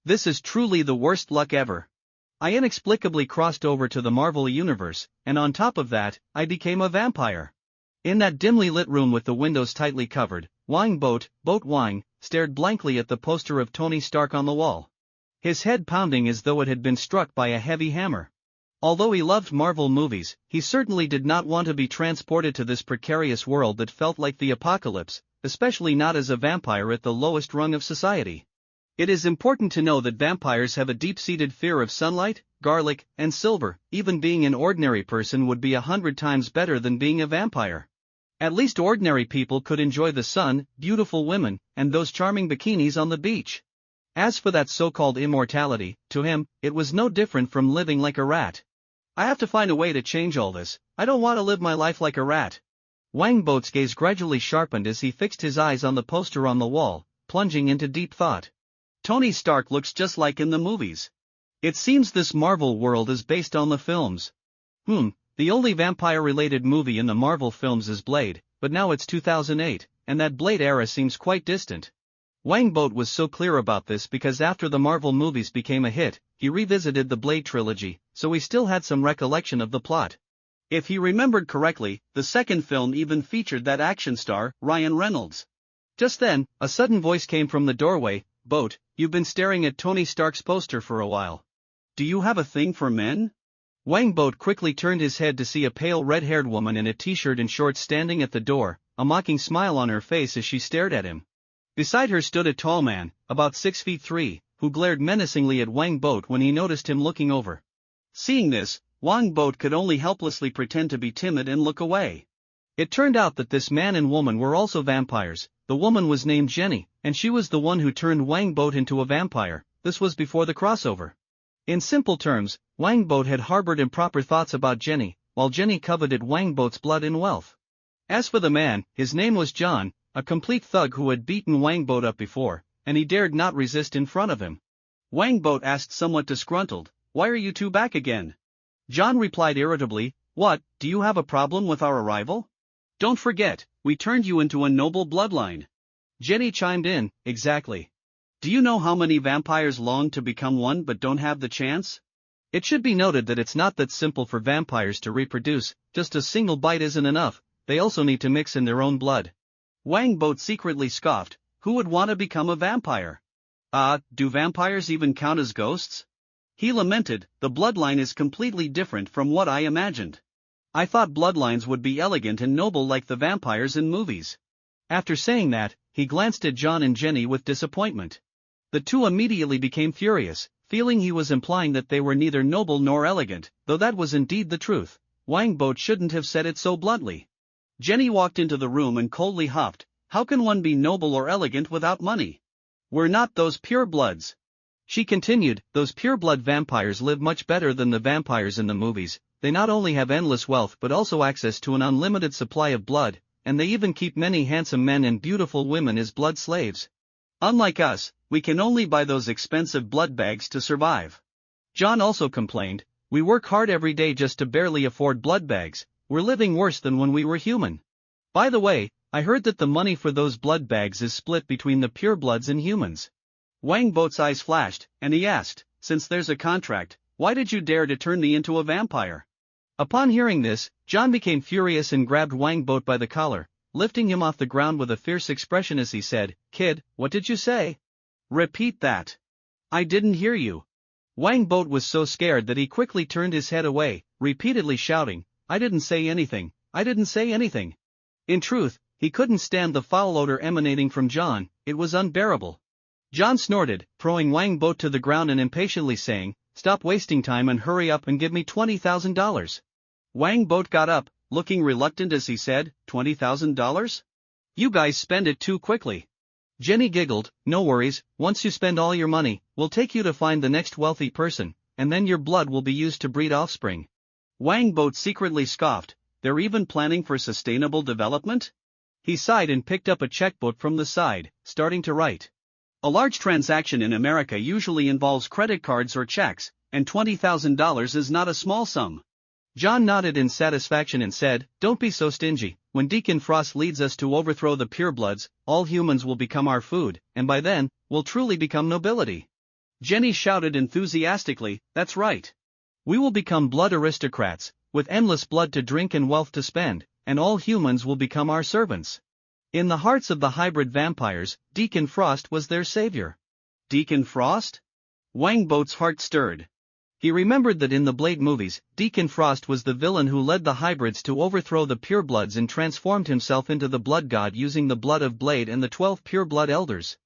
This is truly the worst luck ever. I inexplicably crossed over to the Marvel universe, and on top of that, I became a vampire. In that dimly lit room with the windows tightly covered, Boat Wang, stared blankly at the poster of Tony Stark on the wall. His head pounding as though it had been struck by a heavy hammer. Although he loved Marvel movies, he certainly did not want to be transported to this precarious world that felt like the apocalypse, especially not as a vampire at the lowest rung of society. It is important to know that vampires have a deep-seated fear of sunlight, garlic, and silver. Even being an ordinary person would be 100 times better than being a vampire. At least ordinary people could enjoy the sun, beautiful women, and those charming bikinis on the beach. As for that so-called immortality, to him, it was no different from living like a rat. I have to find a way to change all this. I don't want to live my life like a rat. Wang Boat's gaze gradually sharpened as he fixed his eyes on the poster on the wall, plunging into deep thought. Tony Stark looks just like in the movies. It seems this Marvel world is based on the films. The only vampire-related movie in the Marvel films is Blade, but now it's 2008, and that Blade era seems quite distant. Wang Boat was so clear about this because after the Marvel movies became a hit, he revisited the Blade trilogy, so he still had some recollection of the plot. If he remembered correctly, the second film even featured that action star, Ryan Reynolds. Just then, a sudden voice came from the doorway. Boat, you've been staring at Tony Stark's poster for a while. Do you have a thing for men? Wang Boat quickly turned his head to see a pale red-haired woman in a t-shirt and shorts standing at the door, a mocking smile on her face as she stared at him. Beside her stood a tall man, about 6'3", who glared menacingly at Wang Boat when he noticed him looking over. Seeing this, Wang Boat could only helplessly pretend to be timid and look away. It turned out that this man and woman were also vampires. The woman was named Jenny, and she was the one who turned Wang Boat into a vampire. This was before the crossover. In simple terms, Wang Boat had harbored improper thoughts about Jenny, while Jenny coveted Wang Boat's blood and wealth. As for the man, his name was John, a complete thug who had beaten Wang Boat up before, and he dared not resist in front of him. Wang Boat asked somewhat disgruntled, "Why are you two back again?" John replied irritably, "What, do you have a problem with our arrival? Don't forget, we turned you into a noble bloodline." Jenny chimed in, "Exactly. Do you know how many vampires long to become one but don't have the chance? It should be noted that it's not that simple for vampires to reproduce, just a single bite isn't enough, they also need to mix in their own blood." Wang Boat secretly scoffed, "Who would want to become a vampire? Do vampires even count as ghosts?" He lamented, "The bloodline is completely different from what I imagined. I thought bloodlines would be elegant and noble like the vampires in movies." After saying that, he glanced at John and Jenny with disappointment. The two immediately became furious, feeling he was implying that they were neither noble nor elegant, though that was indeed the truth. Wang Boat shouldn't have said it so bluntly. Jenny walked into the room and coldly huffed, "How can one be noble or elegant without money? We're not those purebloods." She continued, "Those pureblood vampires live much better than the vampires in the movies. They not only have endless wealth but also access to an unlimited supply of blood, and they even keep many handsome men and beautiful women as blood slaves. Unlike us, we can only buy those expensive blood bags to survive." John also complained, "We work hard every day just to barely afford blood bags, we're living worse than when we were human. By the way, I heard that the money for those blood bags is split between the purebloods and humans." Wang Boat's eyes flashed, and he asked, "Since there's a contract, why did you dare to turn me into a vampire?" Upon hearing this, John became furious and grabbed Wang Boat by the collar, lifting him off the ground with a fierce expression as he said, "Kid, what did you say? Repeat that. I didn't hear you." Wang Boat was so scared that he quickly turned his head away, repeatedly shouting, "I didn't say anything, I didn't say anything." In truth, he couldn't stand the foul odor emanating from John, it was unbearable. John snorted, throwing Wang Boat to the ground and impatiently saying, "Stop wasting time and hurry up and give me $20,000. Wang Boat got up, looking reluctant as he said, $20,000? You guys spend it too quickly." Jenny giggled, "No worries, once you spend all your money, we'll take you to find the next wealthy person, and then your blood will be used to breed offspring." Wang Boat secretly scoffed, "They're even planning for sustainable development?" He sighed and picked up a checkbook from the side, starting to write. A large transaction in America usually involves credit cards or checks, and $20,000 is not a small sum. John nodded in satisfaction and said, "Don't be so stingy. When Deacon Frost leads us to overthrow the purebloods, all humans will become our food, and by then, we'll truly become nobility." Jenny shouted enthusiastically, "That's right. We will become blood aristocrats, with endless blood to drink and wealth to spend, and all humans will become our servants." In the hearts of the hybrid vampires, Deacon Frost was their savior. Deacon Frost? Wangboat's heart stirred. He remembered that in the Blade movies, Deacon Frost was the villain who led the hybrids to overthrow the purebloods and transformed himself into the blood god using the blood of Blade and the 12 pure blood elders.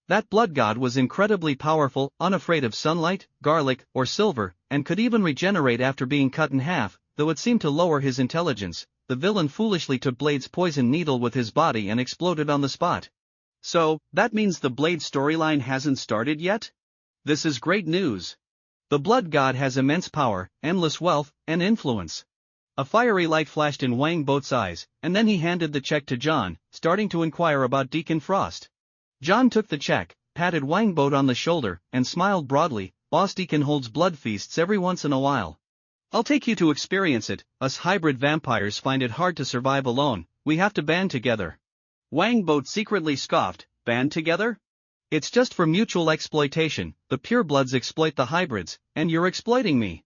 That blood god was incredibly powerful, unafraid of sunlight, garlic, or silver, and could even regenerate after being cut in half, though it seemed to lower his intelligence. The villain foolishly took Blade's poison needle with his body and exploded on the spot. So, that means the Blade storyline hasn't started yet? This is great news. The blood god has immense power, endless wealth, and influence. A fiery light flashed in Wangboat's eyes, and then he handed the check to John, starting to inquire about Deacon Frost. John took the check, patted Wangboat on the shoulder, and smiled broadly. "Boss Deacon holds blood feasts every once in a while. I'll take you to experience it. Us hybrid vampires find it hard to survive alone, we have to band together." Wangboat secretly scoffed, "Band together? It's just for mutual exploitation. The purebloods exploit the hybrids, and you're exploiting me."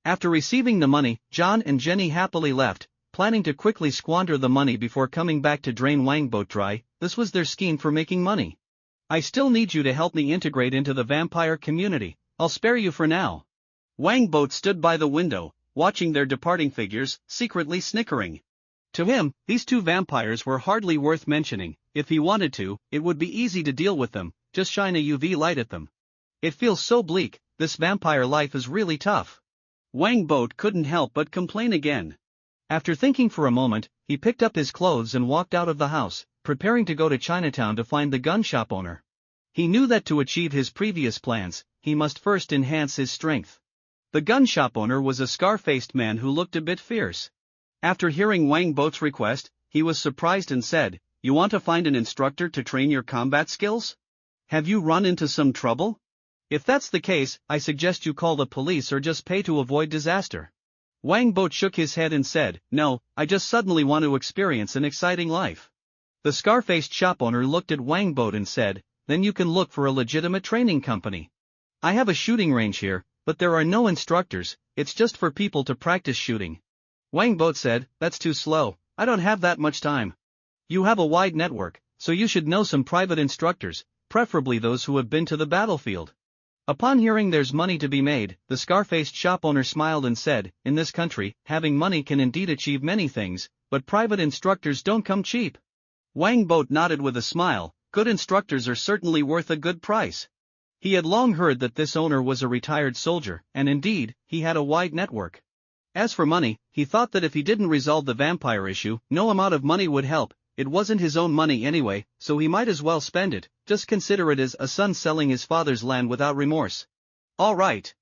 After receiving the money, John and Jenny happily left, planning to quickly squander the money before coming back to drain Wangboat dry. This was their scheme for making money. "I still need you to help me integrate into the vampire community. I'll spare you for now." Wangboat stood by the window, watching their departing figures, secretly snickering. To him, these two vampires were hardly worth mentioning. If he wanted to, it would be easy to deal with them, just shine a UV light at them. "It feels so bleak, this vampire life is really tough." Wangboat couldn't help but complain again. After thinking for a moment, he picked up his clothes and walked out of the house, preparing to go to Chinatown to find the gun shop owner. He knew that to achieve his previous plans, he must first enhance his strength. The gun shop owner was a scar-faced man who looked a bit fierce. After hearing Wangboat's request, he was surprised and said, "You want to find an instructor to train your combat skills? Have you run into some trouble? If that's the case, I suggest you call the police or just pay to avoid disaster." Wangboat shook his head and said, "No, I just suddenly want to experience an exciting life." The scar-faced shop owner looked at Wangboat and said, "Then you can look for a legitimate training company. I have a shooting range here, but there are no instructors, it's just for people to practice shooting." Wangboat said, "That's too slow, I don't have that much time. You have a wide network, so you should know some private instructors, preferably those who have been to the battlefield." Upon hearing there's money to be made, the scar-faced shop owner smiled and said, "In this country, having money can indeed achieve many things, but private instructors don't come cheap." Wangboat nodded with a smile. Good instructors are certainly worth a good price. He had long heard that this owner was a retired soldier, and indeed, he had a wide network. As for money, he thought that if he didn't resolve the vampire issue, no amount of money would help. It wasn't his own money anyway, so he might as well spend it. Just consider it as a son selling his father's land without remorse. "All right."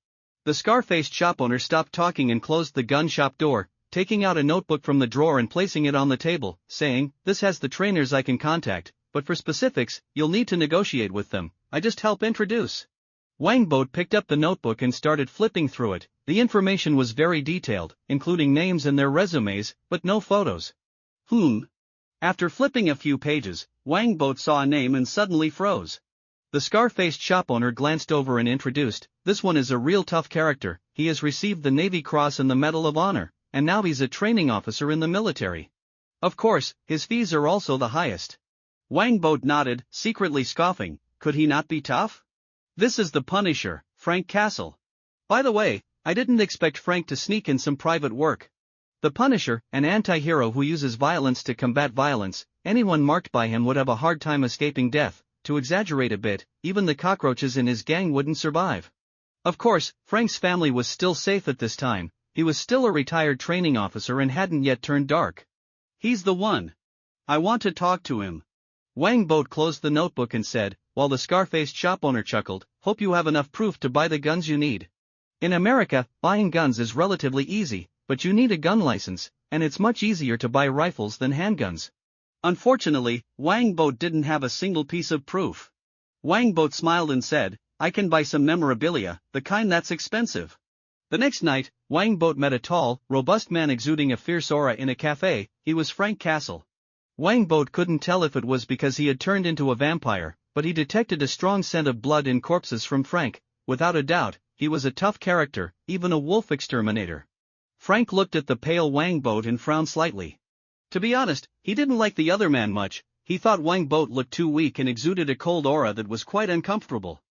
The scar-faced shop owner stopped talking and closed the gun shop door, taking out a notebook from the drawer and placing it on the table, saying, "This has the trainers I can contact, but for specifics, you'll need to negotiate with them. I just help introduce." Wangboat picked up the notebook and started flipping through it. The information was very detailed, including names and their resumes, but no photos. After flipping a few pages, Wangboat saw a name and suddenly froze. The scar-faced shop owner glanced over and introduced, "This one is a real tough character. He has received the Navy Cross and the Medal of Honor, and now he's a training officer in the military. Of course, his fees are also the highest." Wangboat nodded, secretly scoffing. Could he not be tough? "This is the Punisher, Frank Castle. By the way, I didn't expect Frank to sneak in some private work." The Punisher, an anti-hero who uses violence to combat violence, anyone marked by him would have a hard time escaping death. To exaggerate a bit, even the cockroaches in his gang wouldn't survive. Of course, Frank's family was still safe at this time. He was still a retired training officer and hadn't yet turned dark. "He's the one. I want to talk to him." Wangboat closed the notebook and said, while the scar-faced shop owner chuckled, "Hope you have enough proof to buy the guns you need. In America, buying guns is relatively easy, but you need a gun license, and it's much easier to buy rifles than handguns." Unfortunately, Wangboat didn't have a single piece of proof. Wangboat smiled and said, "I can buy some memorabilia, the kind that's expensive." The next night, Wangboat met a tall, robust man exuding a fierce aura in a cafe. He was Frank Castle. Wangboat couldn't tell if it was because he had turned into a vampire, but he detected a strong scent of blood in corpses from Frank. without a doubt, he was a tough character, even a wolf exterminator. Frank looked at the pale Wang Boat and frowned slightly. To be honest, he didn't like the other man much. He thought Wang Boat looked too weak and exuded a cold aura that was quite uncomfortable.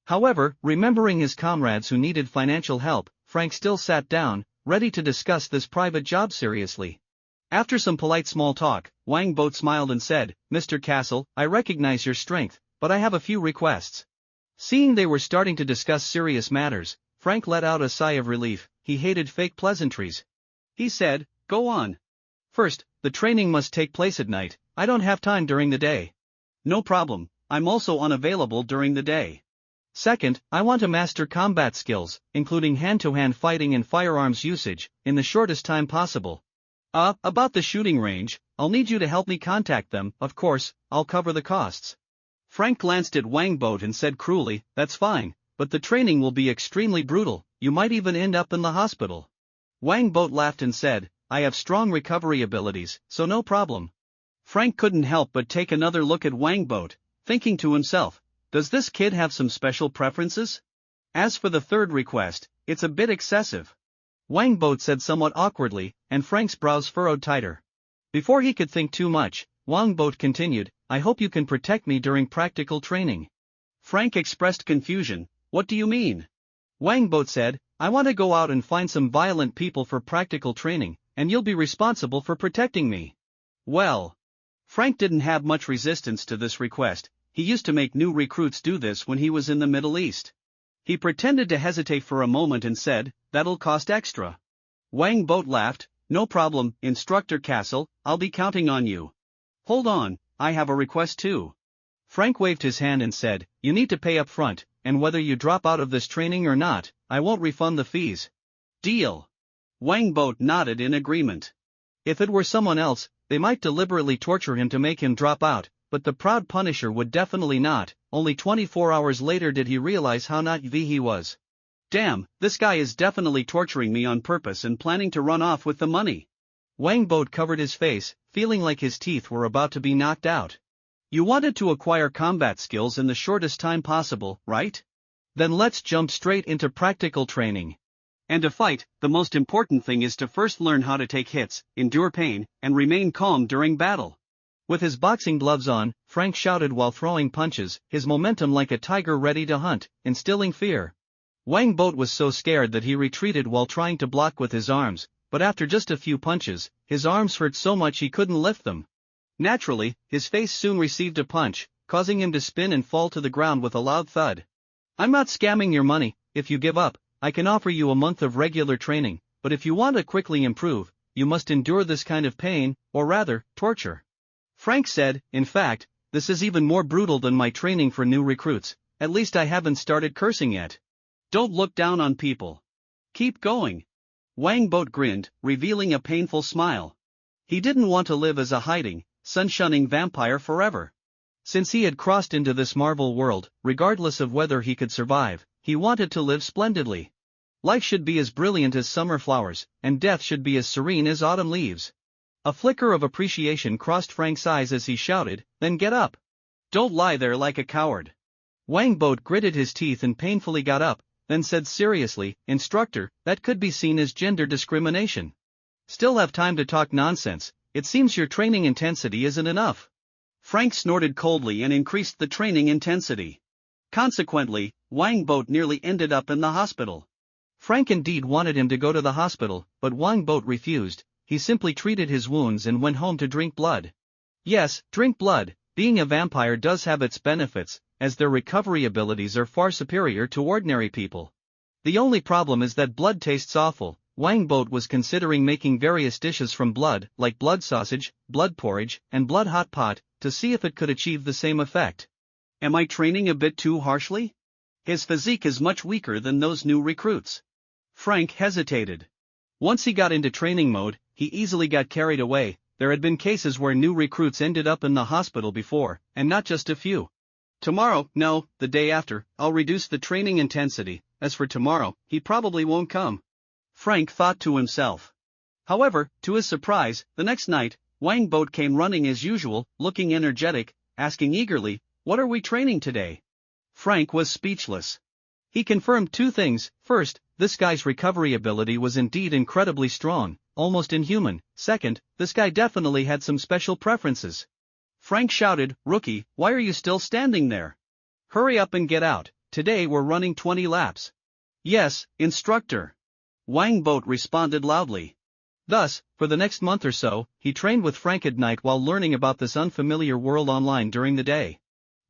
However, remembering his comrades who needed financial help, Frank still sat down, ready to discuss this private job seriously. After some polite small talk, Wang Boat smiled and said, "Mr. Castle, I recognize your strength, but I have a few requests." Seeing they were starting to discuss serious matters, Frank let out a sigh of relief. He hated fake pleasantries. He said, "Go on." "First, the training must take place at night. I don't have time during the day." "No problem, I'm also unavailable during the day." "Second, I want to master combat skills, including hand-to-hand fighting and firearms usage, in the shortest time possible." About the shooting range, I'll need you to help me contact them. Of course, I'll cover the costs." Frank glanced at Wang Boat and said cruelly, "That's fine, but the training will be extremely brutal, you might even end up in the hospital." Wang Boat laughed and said, "I have strong recovery abilities, so no problem." Frank couldn't help but take another look at Wang Boat, thinking to himself, does this kid have some special preferences? As for the third request, it's a bit excessive. Wang Boat said somewhat awkwardly, and Frank's brows furrowed tighter. Before he could think too much, Wang Boat continued, "I hope you can protect me during practical training." Frank expressed confusion. "What do you mean?" Wang Boat said, "I want to go out and find some violent people for practical training, and you'll be responsible for protecting me." Well, Frank didn't have much resistance to this request. He used to make new recruits do this when he was in the Middle East. He pretended to hesitate for a moment and said, "That'll cost extra." Wang Boat laughed, "No problem, Instructor Castle, I'll be counting on you." "Hold on, I have a request too." Frank waved his hand and said, "You need to pay up front, and whether you drop out of this training or not, I won't refund the fees." "Deal." Wang Boat nodded in agreement. If it were someone else, they might deliberately torture him to make him drop out, but the proud Punisher would definitely not. Only 24 hours later did he realize how naive he was. "Damn, this guy is definitely torturing me on purpose and planning to run off with the money." Wang Boat covered his face, feeling like his teeth were about to be knocked out. "You wanted to acquire combat skills in the shortest time possible, right? Then let's jump straight into practical training. And to fight, the most important thing is to first learn how to take hits, endure pain, and remain calm during battle." With his boxing gloves on, Frank shouted while throwing punches, his momentum like a tiger ready to hunt, instilling fear. Wang Boat was so scared that he retreated while trying to block with his arms, but after just a few punches, his arms hurt so much he couldn't lift them. Naturally, his face soon received a punch, causing him to spin and fall to the ground with a loud thud. "I'm not scamming your money. If you give up, I can offer you a month of regular training, but if you want to quickly improve, you must endure this kind of pain, or rather, torture." Frank said, "In fact, this is even more brutal than my training for new recruits. At least I haven't started cursing yet." "Don't look down on people. Keep going." Wang Boat grinned, revealing a painful smile. He didn't want to live as a hiding, sun-shunning vampire forever. Since he had crossed into this Marvel world, regardless of whether he could survive, he wanted to live splendidly. Life should be as brilliant as summer flowers, and death should be as serene as autumn leaves. A flicker of appreciation crossed Frank's eyes as he shouted, "Then get up. Don't lie there like a coward." Wang Boat gritted his teeth and painfully got up, then said seriously, "Instructor, that could be seen as gender discrimination." "Still have time to talk nonsense, it seems your training intensity isn't enough." Frank snorted coldly and increased the training intensity. Consequently, Wang Boat nearly ended up in the hospital. Frank indeed wanted him to go to the hospital, but Wang Boat refused. He simply treated his wounds and went home to drink blood. Yes, drink blood. Being a vampire does have its benefits, as their recovery abilities are far superior to ordinary people. The only problem is that blood tastes awful. Wang Boat was considering making various dishes from blood, like blood sausage, blood porridge, and blood hot pot, to see if it could achieve the same effect. Am I training a bit too harshly? His physique is much weaker than those new recruits. Frank hesitated. Once he got into training mode, he easily got carried away. There had been cases where new recruits ended up in the hospital before, and not just a few. Tomorrow, no, the day after, I'll reduce the training intensity. As for tomorrow, he probably won't come. Frank thought to himself. However, to his surprise, the next night, Wang Boat came running as usual, looking energetic, asking eagerly, "What are we training today?" Frank was speechless. He confirmed two things. First, this guy's recovery ability was indeed incredibly strong, almost inhuman. Second, this guy definitely had some special preferences. Frank shouted, "Rookie, why are you still standing there? Hurry up and get out, today we're running 20 laps. Yes, instructor. Wang Boat responded loudly. Thus, for the next month or so, he trained with Frank at night while learning about this unfamiliar world online during the day.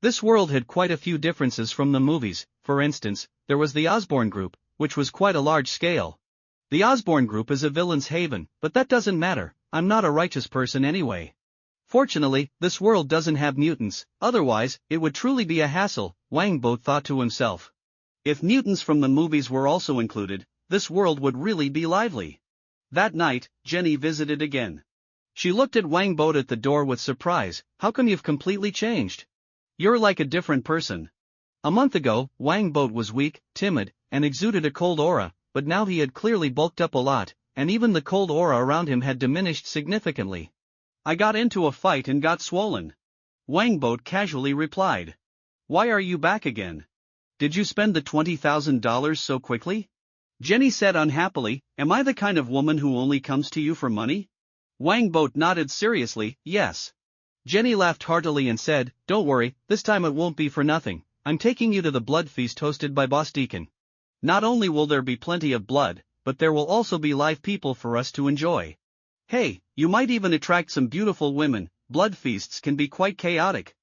This world had quite a few differences from the movies. For instance, there was the Osborne Group, which was quite a large scale. The Osborne Group is a villain's haven, but that doesn't matter, I'm not a righteous person anyway. Fortunately, this world doesn't have mutants, otherwise, it would truly be a hassle, Wang Boat thought to himself. If mutants from the movies were also included, this world would really be lively. That night, Jenny visited again. She looked at Wang Boat at the door with surprise. How come you've completely changed? You're like a different person. A month ago, Wang Boat was weak, timid, and exuded a cold aura, but now he had clearly bulked up a lot, and even the cold aura around him had diminished significantly. I got into a fight and got swollen. Wang Boat casually replied. Why are you back again? Did you spend the $20,000 so quickly? Jenny said unhappily, am I the kind of woman who only comes to you for money? Wang Boat nodded seriously, yes. Jenny laughed heartily and said, don't worry, this time it won't be for nothing, I'm taking you to the blood feast hosted by Boss Deacon. Not only will there be plenty of blood, but there will also be live people for us to enjoy. Hey, you might even attract some beautiful women. Blood feasts can be quite chaotic.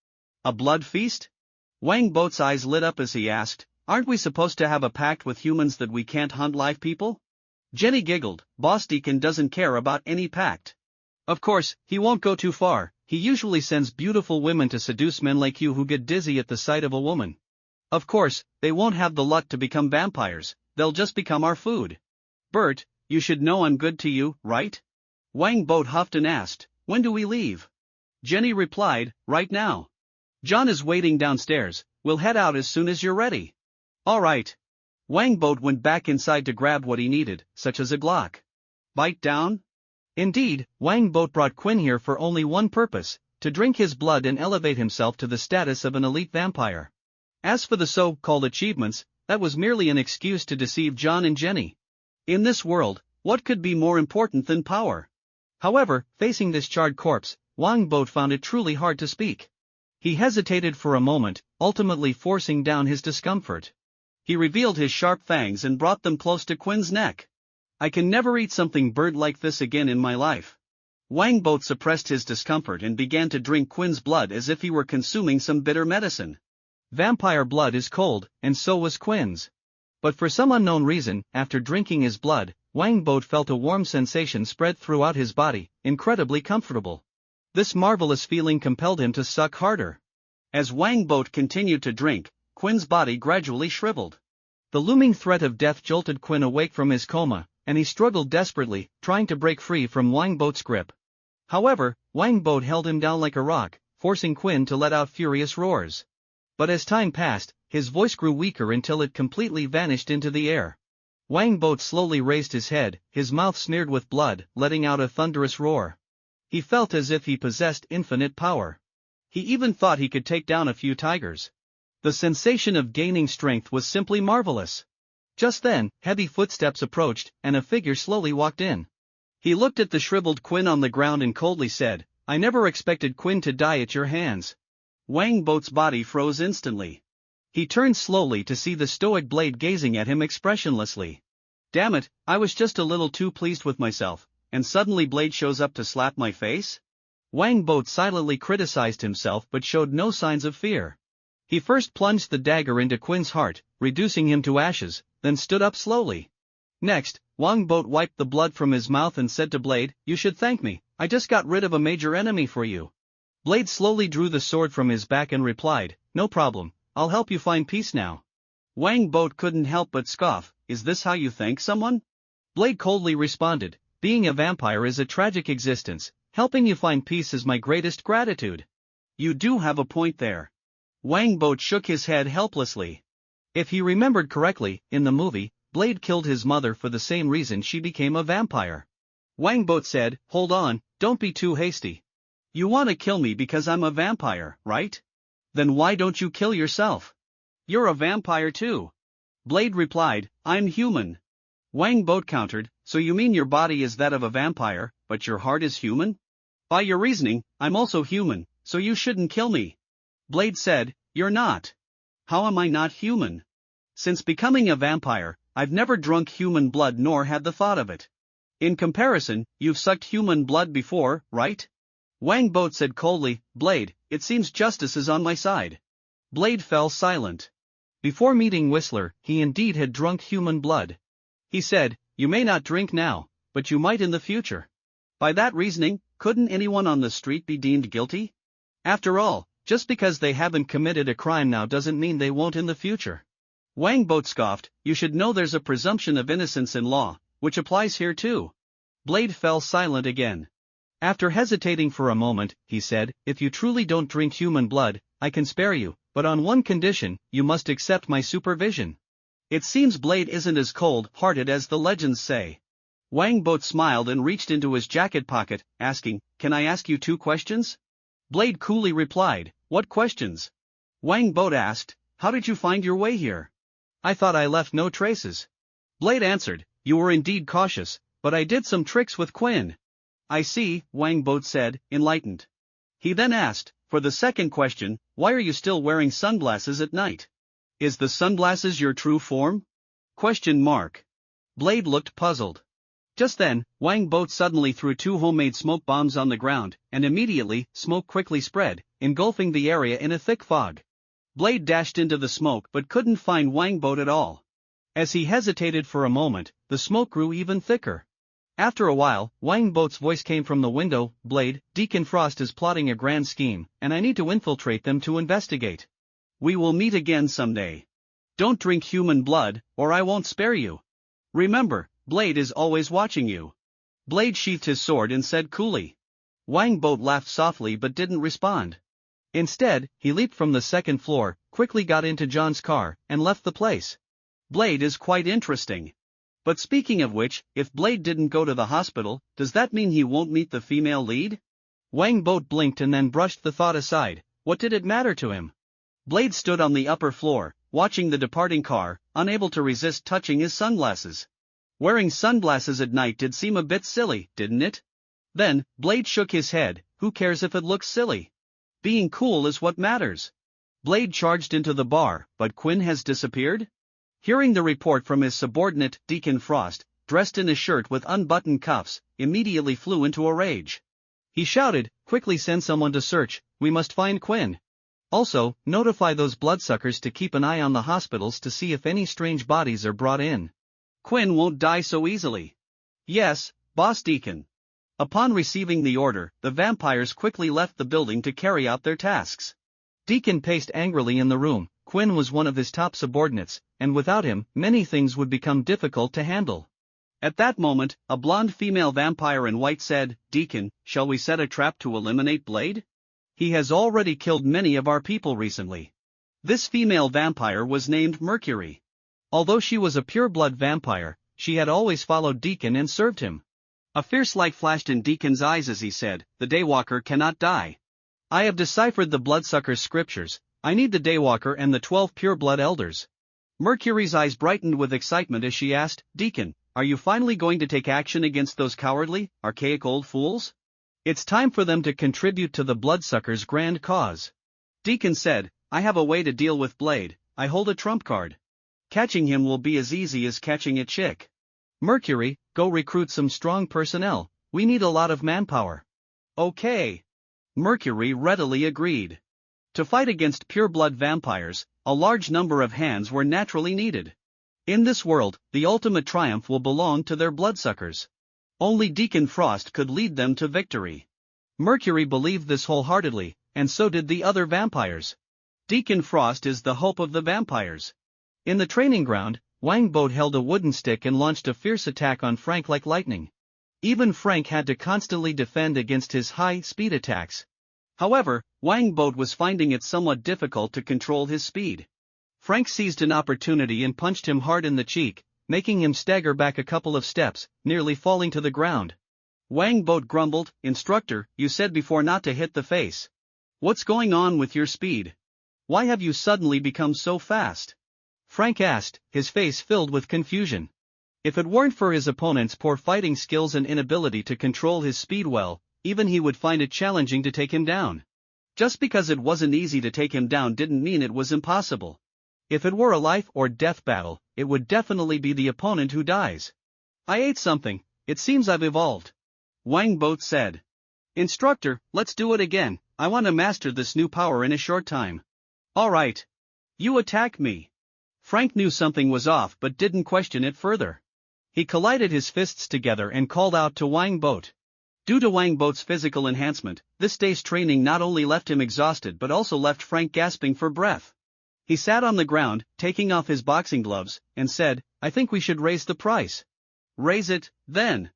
A blood feast? Wang Boat's eyes lit up as he asked, aren't we supposed to have a pact with humans that we can't hunt live people? Jenny giggled, Boss Deacon doesn't care about any pact. Of course, he won't go too far, he usually sends beautiful women to seduce men like you who get dizzy at the sight of a woman. Of course, they won't have the luck to become vampires, they'll just become our food. Bert, you should know I'm good to you, right? Wang Boat huffed and asked, when do we leave? Jenny replied, right now. John is waiting downstairs, we'll head out as soon as you're ready. All right. Wang Boat went back inside to grab what he needed, such as a Glock. Bite down? Indeed, Wang Boat brought Quinn here for only one purpose, to drink his blood and elevate himself to the status of an elite vampire. As for the so-called achievements, that was merely an excuse to deceive John and Jenny. In this world, what could be more important than power? However, facing this charred corpse, Wang Boat found it truly hard to speak. He hesitated for a moment, ultimately forcing down his discomfort. He revealed his sharp fangs and brought them close to Quinn's neck. I can never eat something bird like this again in my life. Wang Boat suppressed his discomfort and began to drink Quinn's blood as if he were consuming some bitter medicine. Vampire blood is cold, and so was Quinn's. But for some unknown reason, after drinking his blood, Wang Boat felt a warm sensation spread throughout his body, incredibly comfortable. This marvelous feeling compelled him to suck harder. As Wang Boat continued to drink, Quinn's body gradually shriveled. The looming threat of death jolted Quinn awake from his coma, and he struggled desperately, trying to break free from Wang Boat's grip. However, Wang Boat held him down like a rock, forcing Quinn to let out furious roars. But as time passed, his voice grew weaker until it completely vanished into the air. Wang Boat slowly raised his head, his mouth smeared with blood, letting out a thunderous roar. He felt as if he possessed infinite power. He even thought he could take down a few tigers. The sensation of gaining strength was simply marvelous. Just then, heavy footsteps approached, and a figure slowly walked in. He looked at the shriveled Quinn on the ground and coldly said, I never expected Quinn to die at your hands. Wang Boat's body froze instantly. He turned slowly to see the stoic Blade gazing at him expressionlessly. Damn it, I was just a little too pleased with myself, and suddenly Blade shows up to slap my face? Wang Boat silently criticized himself but showed no signs of fear. He first plunged the dagger into Quinn's heart, reducing him to ashes, then stood up slowly. Next, Wang Boat wiped the blood from his mouth and said to Blade, you should thank me, I just got rid of a major enemy for you. Blade slowly drew the sword from his back and replied, no problem, I'll help you find peace now. Wang Boat couldn't help but scoff, is this how you thank someone? Blade coldly responded, being a vampire is a tragic existence, helping you find peace is my greatest gratitude. You do have a point there. Wang Boat shook his head helplessly. If he remembered correctly, in the movie, Blade killed his mother for the same reason she became a vampire. Wang Boat said, hold on, don't be too hasty. You want to kill me because I'm a vampire, right? Then why don't you kill yourself? You're a vampire too. Blade replied, I'm human. Wang Boat countered, so you mean your body is that of a vampire, but your heart is human? By your reasoning, I'm also human, so you shouldn't kill me. Blade said, you're not. How am I not human? Since becoming a vampire, I've never drunk human blood nor had the thought of it. In comparison, you've sucked human blood before, right? Wang Boat said coldly, Blade, it seems justice is on my side. Blade fell silent. Before meeting Whistler, he indeed had drunk human blood. He said, you may not drink now, but you might in the future. By that reasoning, couldn't anyone on the street be deemed guilty? After all, just because they haven't committed a crime now doesn't mean they won't in the future. Wang Boat scoffed, you should know there's a presumption of innocence in law, which applies here too. Blade fell silent again. After hesitating for a moment, he said, if you truly don't drink human blood, I can spare you, but on one condition, you must accept my supervision. It seems Blade isn't as cold-hearted as the legends say. Wang Boat smiled and reached into his jacket pocket, asking, can I ask you 2 questions? Blade coolly replied, what questions? Wang Boat asked, how did you find your way here? I thought I left no traces. Blade answered, you were indeed cautious, but I did some tricks with Quinn. I see, Wang Boat said, enlightened. He then asked, for the second question, why are you still wearing sunglasses at night? Is the sunglasses your true form? Question mark. Blade looked puzzled. Just then, Wang Boat suddenly threw 2 homemade smoke bombs on the ground, and immediately, smoke quickly spread, engulfing the area in a thick fog. Blade dashed into the smoke but couldn't find Wang Boat at all. As he hesitated for a moment, the smoke grew even thicker. After a while, Wang Boat's voice came from the window, Blade, Deacon Frost is plotting a grand scheme, and I need to infiltrate them to investigate. We will meet again someday. Don't drink human blood, or I won't spare you. Remember, Blade is always watching you. Blade sheathed his sword and said coolly. Wang Boat laughed softly but didn't respond. Instead, he leaped from the 2nd floor, quickly got into John's car, and left the place. Blade is quite interesting. But speaking of which, if Blade didn't go to the hospital, does that mean he won't meet the female lead? Wang Boat blinked and then brushed the thought aside. What did it matter to him? Blade stood on the upper floor, watching the departing car, unable to resist touching his sunglasses. Wearing sunglasses at night did seem a bit silly, didn't it? Then, Blade shook his head, who cares if it looks silly? Being cool is what matters. Blade charged into the bar, but Quinn has disappeared? Hearing the report from his subordinate, Deacon Frost, dressed in a shirt with unbuttoned cuffs, immediately flew into a rage. He shouted, quickly send someone to search, we must find Quinn. Also, notify those bloodsuckers to keep an eye on the hospitals to see if any strange bodies are brought in. Quinn won't die so easily. Yes, Boss Deacon. Upon receiving the order, the vampires quickly left the building to carry out their tasks. Deacon paced angrily in the room. Quinn was one of his top subordinates, and without him, many things would become difficult to handle. At that moment, a blonde female vampire in white said, Deacon, shall we set a trap to eliminate Blade? He has already killed many of our people recently. This female vampire was named Mercury. Although she was a pure-blood vampire, she had always followed Deacon and served him. A fierce light flashed in Deacon's eyes as he said, the Daywalker cannot die. I have deciphered the bloodsucker's scriptures, I need the Daywalker and the 12 pure-blood elders. Mercury's eyes brightened with excitement as she asked, Deacon, are you finally going to take action against those cowardly, archaic old fools? It's time for them to contribute to the bloodsucker's grand cause. Deacon said, I have a way to deal with Blade, I hold a trump card. Catching him will be as easy as catching a chick. Mercury, go recruit some strong personnel, we need a lot of manpower. Okay. Mercury readily agreed. To fight against pure-blood vampires, a large number of hands were naturally needed. In this world, the ultimate triumph will belong to their bloodsuckers. Only Deacon Frost could lead them to victory. Mercury believed this wholeheartedly, and so did the other vampires. Deacon Frost is the hope of the vampires. In the training ground, Wang Boat held a wooden stick and launched a fierce attack on Frank like lightning. Even Frank had to constantly defend against his high-speed attacks. However, Wang Boat was finding it somewhat difficult to control his speed. Frank seized an opportunity and punched him hard in the cheek, making him stagger back a couple of steps, nearly falling to the ground. Wang Boat grumbled, Instructor, you said before not to hit the face. What's going on with your speed? Why have you suddenly become so fast? Frank asked, his face filled with confusion. If it weren't for his opponent's poor fighting skills and inability to control his speed well, even he would find it challenging to take him down. Just because it wasn't easy to take him down didn't mean it was impossible. If it were a life or death battle, it would definitely be the opponent who dies. I ate something, it seems I've evolved. Wang Bo said. Instructor, let's do it again, I want to master this new power in a short time. Alright. You attack me. Frank knew something was off but didn't question it further. He collided his fists together and called out to Wang Bo. Due to Wang Bo's physical enhancement, this day's training not only left him exhausted but also left Frank gasping for breath. He sat on the ground, taking off his boxing gloves, and said, I think we should raise the price. Raise it, then.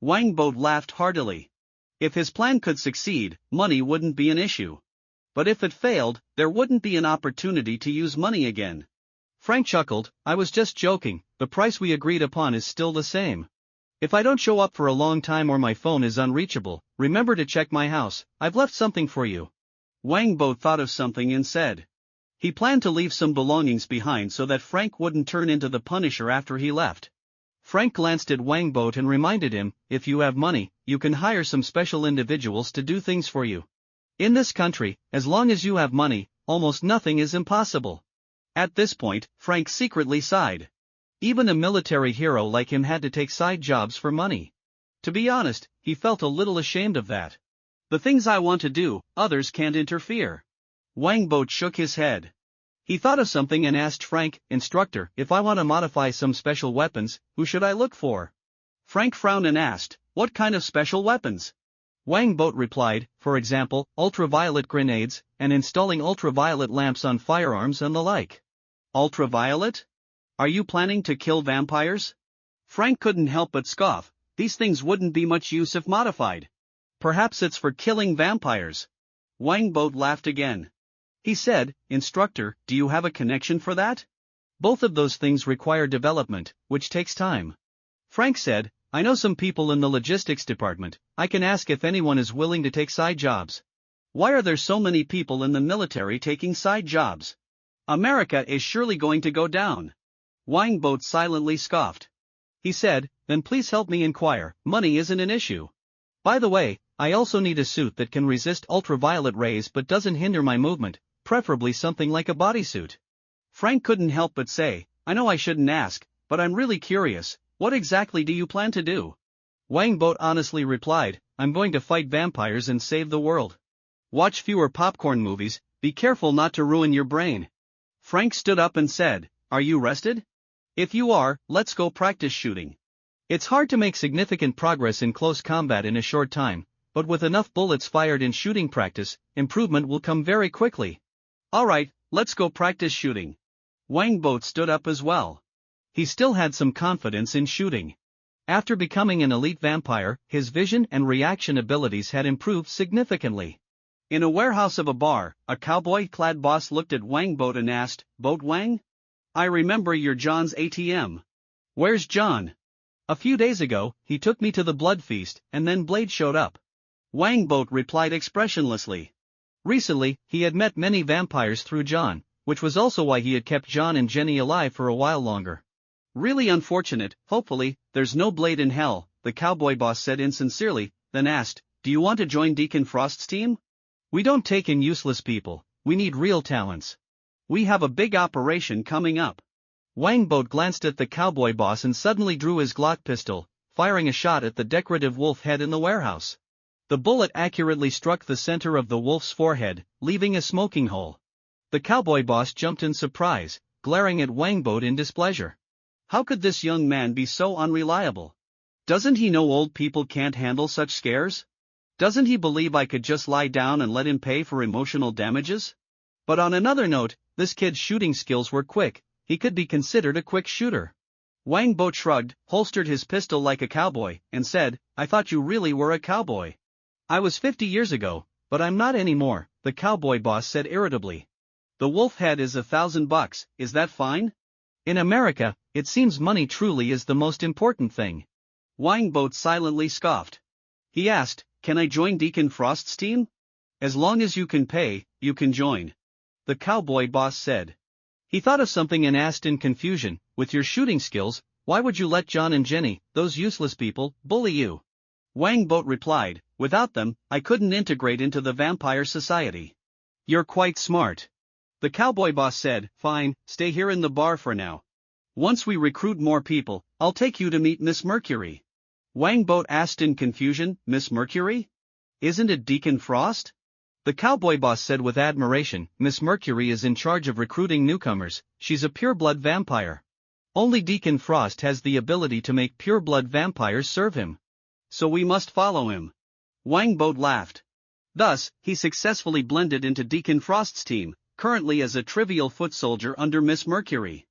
Wang Bo laughed heartily. If his plan could succeed, money wouldn't be an issue. But if it failed, there wouldn't be an opportunity to use money again. Frank chuckled, I was just joking, the price we agreed upon is still the same. If I don't show up for a long time or my phone is unreachable, remember to check my house, I've left something for you. Wang Bo thought of something and said. He planned to leave some belongings behind so that Frank wouldn't turn into the Punisher after he left. Frank glanced at Wang Bo and reminded him, if you have money, you can hire some special individuals to do things for you. In this country, as long as you have money, almost nothing is impossible. At this point, Frank secretly sighed. Even a military hero like him had to take side jobs for money. To be honest, he felt a little ashamed of that. The things I want to do, others can't interfere. Wang Bo shook his head. He thought of something and asked Frank, Instructor, if I want to modify some special weapons, who should I look for? Frank frowned and asked, what kind of special weapons? Wang Bo replied, for example, ultraviolet grenades, and installing ultraviolet lamps on firearms and the like. Ultraviolet? Are you planning to kill vampires? Frank couldn't help but scoff, these things wouldn't be much use if modified. Perhaps it's for killing vampires. Wang Bo laughed again. He said, Instructor, do you have a connection for that? Both of those things require development, which takes time. Frank said, I know some people in the logistics department, I can ask if anyone is willing to take side jobs. Why are there so many people in the military taking side jobs? America is surely going to go down. Wang Bo silently scoffed. He said, then please help me inquire, money isn't an issue. By the way, I also need a suit that can resist ultraviolet rays but doesn't hinder my movement, preferably something like a bodysuit. Frank couldn't help but say, I know I shouldn't ask, but I'm really curious, what exactly do you plan to do? Wang Bo honestly replied, I'm going to fight vampires and save the world. Watch fewer popcorn movies, be careful not to ruin your brain. Frank stood up and said, are you rested? If you are, let's go practice shooting. It's hard to make significant progress in close combat in a short time, but with enough bullets fired in shooting practice, improvement will come very quickly. Alright, let's go practice shooting. Wang Bo stood up as well. He still had some confidence in shooting. After becoming an elite vampire, his vision and reaction abilities had improved significantly. In a warehouse of a bar, a cowboy-clad boss looked at Wang Bo and asked, Boat Wang? I remember you're John's ATM. Where's John? A few days ago, he took me to the blood feast, and then Blade showed up. Wang Bo replied expressionlessly. Recently, he had met many vampires through John, which was also why he had kept John and Jenny alive for a while longer. Really unfortunate, hopefully, there's no Blade in hell, the cowboy boss said insincerely, then asked, do you want to join Deacon Frost's team? We don't take in useless people, we need real talents. We have a big operation coming up. Wang Bo glanced at the cowboy boss and suddenly drew his Glock pistol, firing a shot at the decorative wolf head in the warehouse. The bullet accurately struck the center of the wolf's forehead, leaving a smoking hole. The cowboy boss jumped in surprise, glaring at Wang Bo in displeasure. How could this young man be so unreliable? Doesn't he know old people can't handle such scares? Doesn't he believe I could just lie down and let him pay for emotional damages? But on another note, this kid's shooting skills were quick, he could be considered a quick shooter. Wang Bo shrugged, holstered his pistol like a cowboy, and said, I thought you really were a cowboy. I was 50 years ago, but I'm not anymore, the cowboy boss said irritably. The wolf head is $1,000, is that fine? In America, it seems money truly is the most important thing. Wang Bo silently scoffed. He asked, can I join Deacon Frost's team? As long as you can pay, you can join. The cowboy boss said. He thought of something and asked in confusion, with your shooting skills, why would you let John and Jenny, those useless people, bully you? Wang Boat replied, without them, I couldn't integrate into the vampire society. You're quite smart. The cowboy boss said, fine, stay here in the bar for now. Once we recruit more people, I'll take you to meet Miss Mercury. Wang Boat asked in confusion, Miss Mercury? Isn't it Deacon Frost? The cowboy boss said with admiration, Miss Mercury is in charge of recruiting newcomers, she's a pure-blood vampire. Only Deacon Frost has the ability to make pure-blood vampires serve him. So we must follow him. Wang Boat laughed. Thus, he successfully blended into Deacon Frost's team, currently as a trivial foot soldier under Miss Mercury.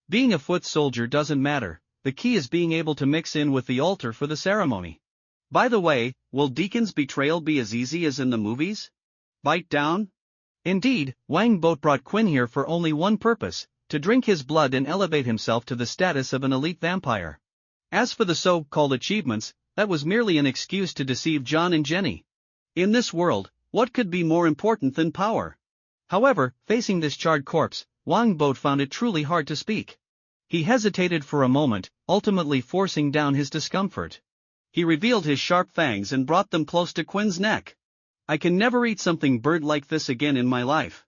Being a foot soldier doesn't matter, the key is being able to mix in with the altar for the ceremony. By the way, will Deacon's betrayal be as easy as in the movies? Bite down? Indeed, Wang Boat brought Quinn here for only one purpose, to drink his blood and elevate himself to the status of an elite vampire. As for the so-called achievements, that was merely an excuse to deceive John and Jenny. In this world, what could be more important than power? However, facing this charred corpse, Wang Boat found it truly hard to speak. He hesitated for a moment, ultimately forcing down his discomfort. He revealed his sharp fangs and brought them close to Quinn's neck. I can never eat something bird like this again in my life.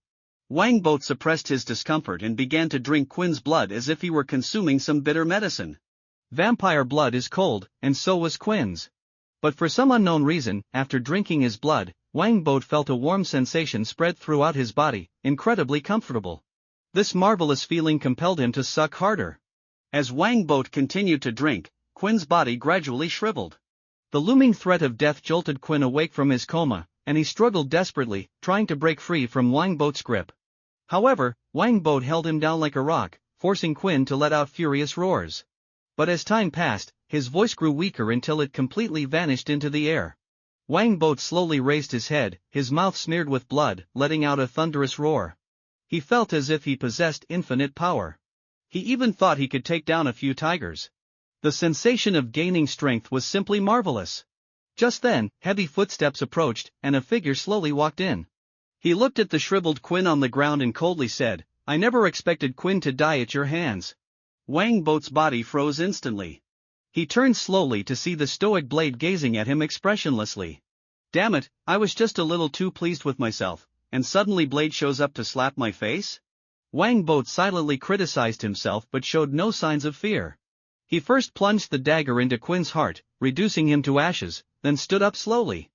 Wang Boat suppressed his discomfort and began to drink Quinn's blood as if he were consuming some bitter medicine. Vampire blood is cold, and so was Quinn's. But for some unknown reason, after drinking his blood, Wang Boat felt a warm sensation spread throughout his body, incredibly comfortable. This marvelous feeling compelled him to suck harder. As Wang Boat continued to drink, Quinn's body gradually shriveled. The looming threat of death jolted Quinn awake from his coma, and he struggled desperately, trying to break free from Wang Boat's grip. However, Wang Boat held him down like a rock, forcing Quinn to let out furious roars. But as time passed, his voice grew weaker until it completely vanished into the air. Wang Boat slowly raised his head, his mouth smeared with blood, letting out a thunderous roar. He felt as if he possessed infinite power. He even thought he could take down a few tigers. The sensation of gaining strength was simply marvelous. Just then, heavy footsteps approached, and a figure slowly walked in. He looked at the shriveled Quinn on the ground and coldly said, I never expected Quinn to die at your hands. Wang Boat's body froze instantly. He turned slowly to see the stoic Blade gazing at him expressionlessly. Damn it, I was just a little too pleased with myself, and suddenly Blade shows up to slap my face? Wang Boat silently criticized himself but showed no signs of fear. He first plunged the dagger into Quinn's heart, reducing him to ashes, then stood up slowly.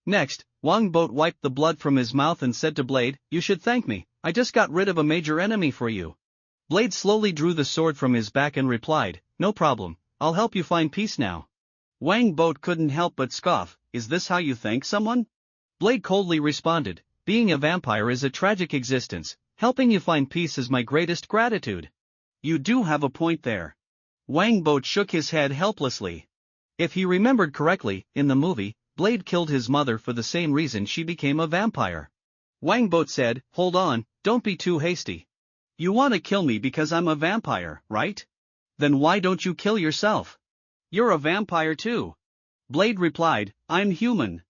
Next, Wang Boat wiped the blood from his mouth and said to Blade, you should thank me, I just got rid of a major enemy for you. Blade slowly drew the sword from his back and replied, no problem, I'll help you find peace now. Wang Boat couldn't help but scoff, is this how you thank someone? Blade coldly responded, being a vampire is a tragic existence, helping you find peace is my greatest gratitude. You do have a point there. Wang Boat shook his head helplessly. If he remembered correctly, in the movie, Blade killed his mother for the same reason she became a vampire. Wang Boat said, hold on, don't be too hasty. You want to kill me because I'm a vampire, right? Then why don't you kill yourself? You're a vampire too. Blade replied, I'm human.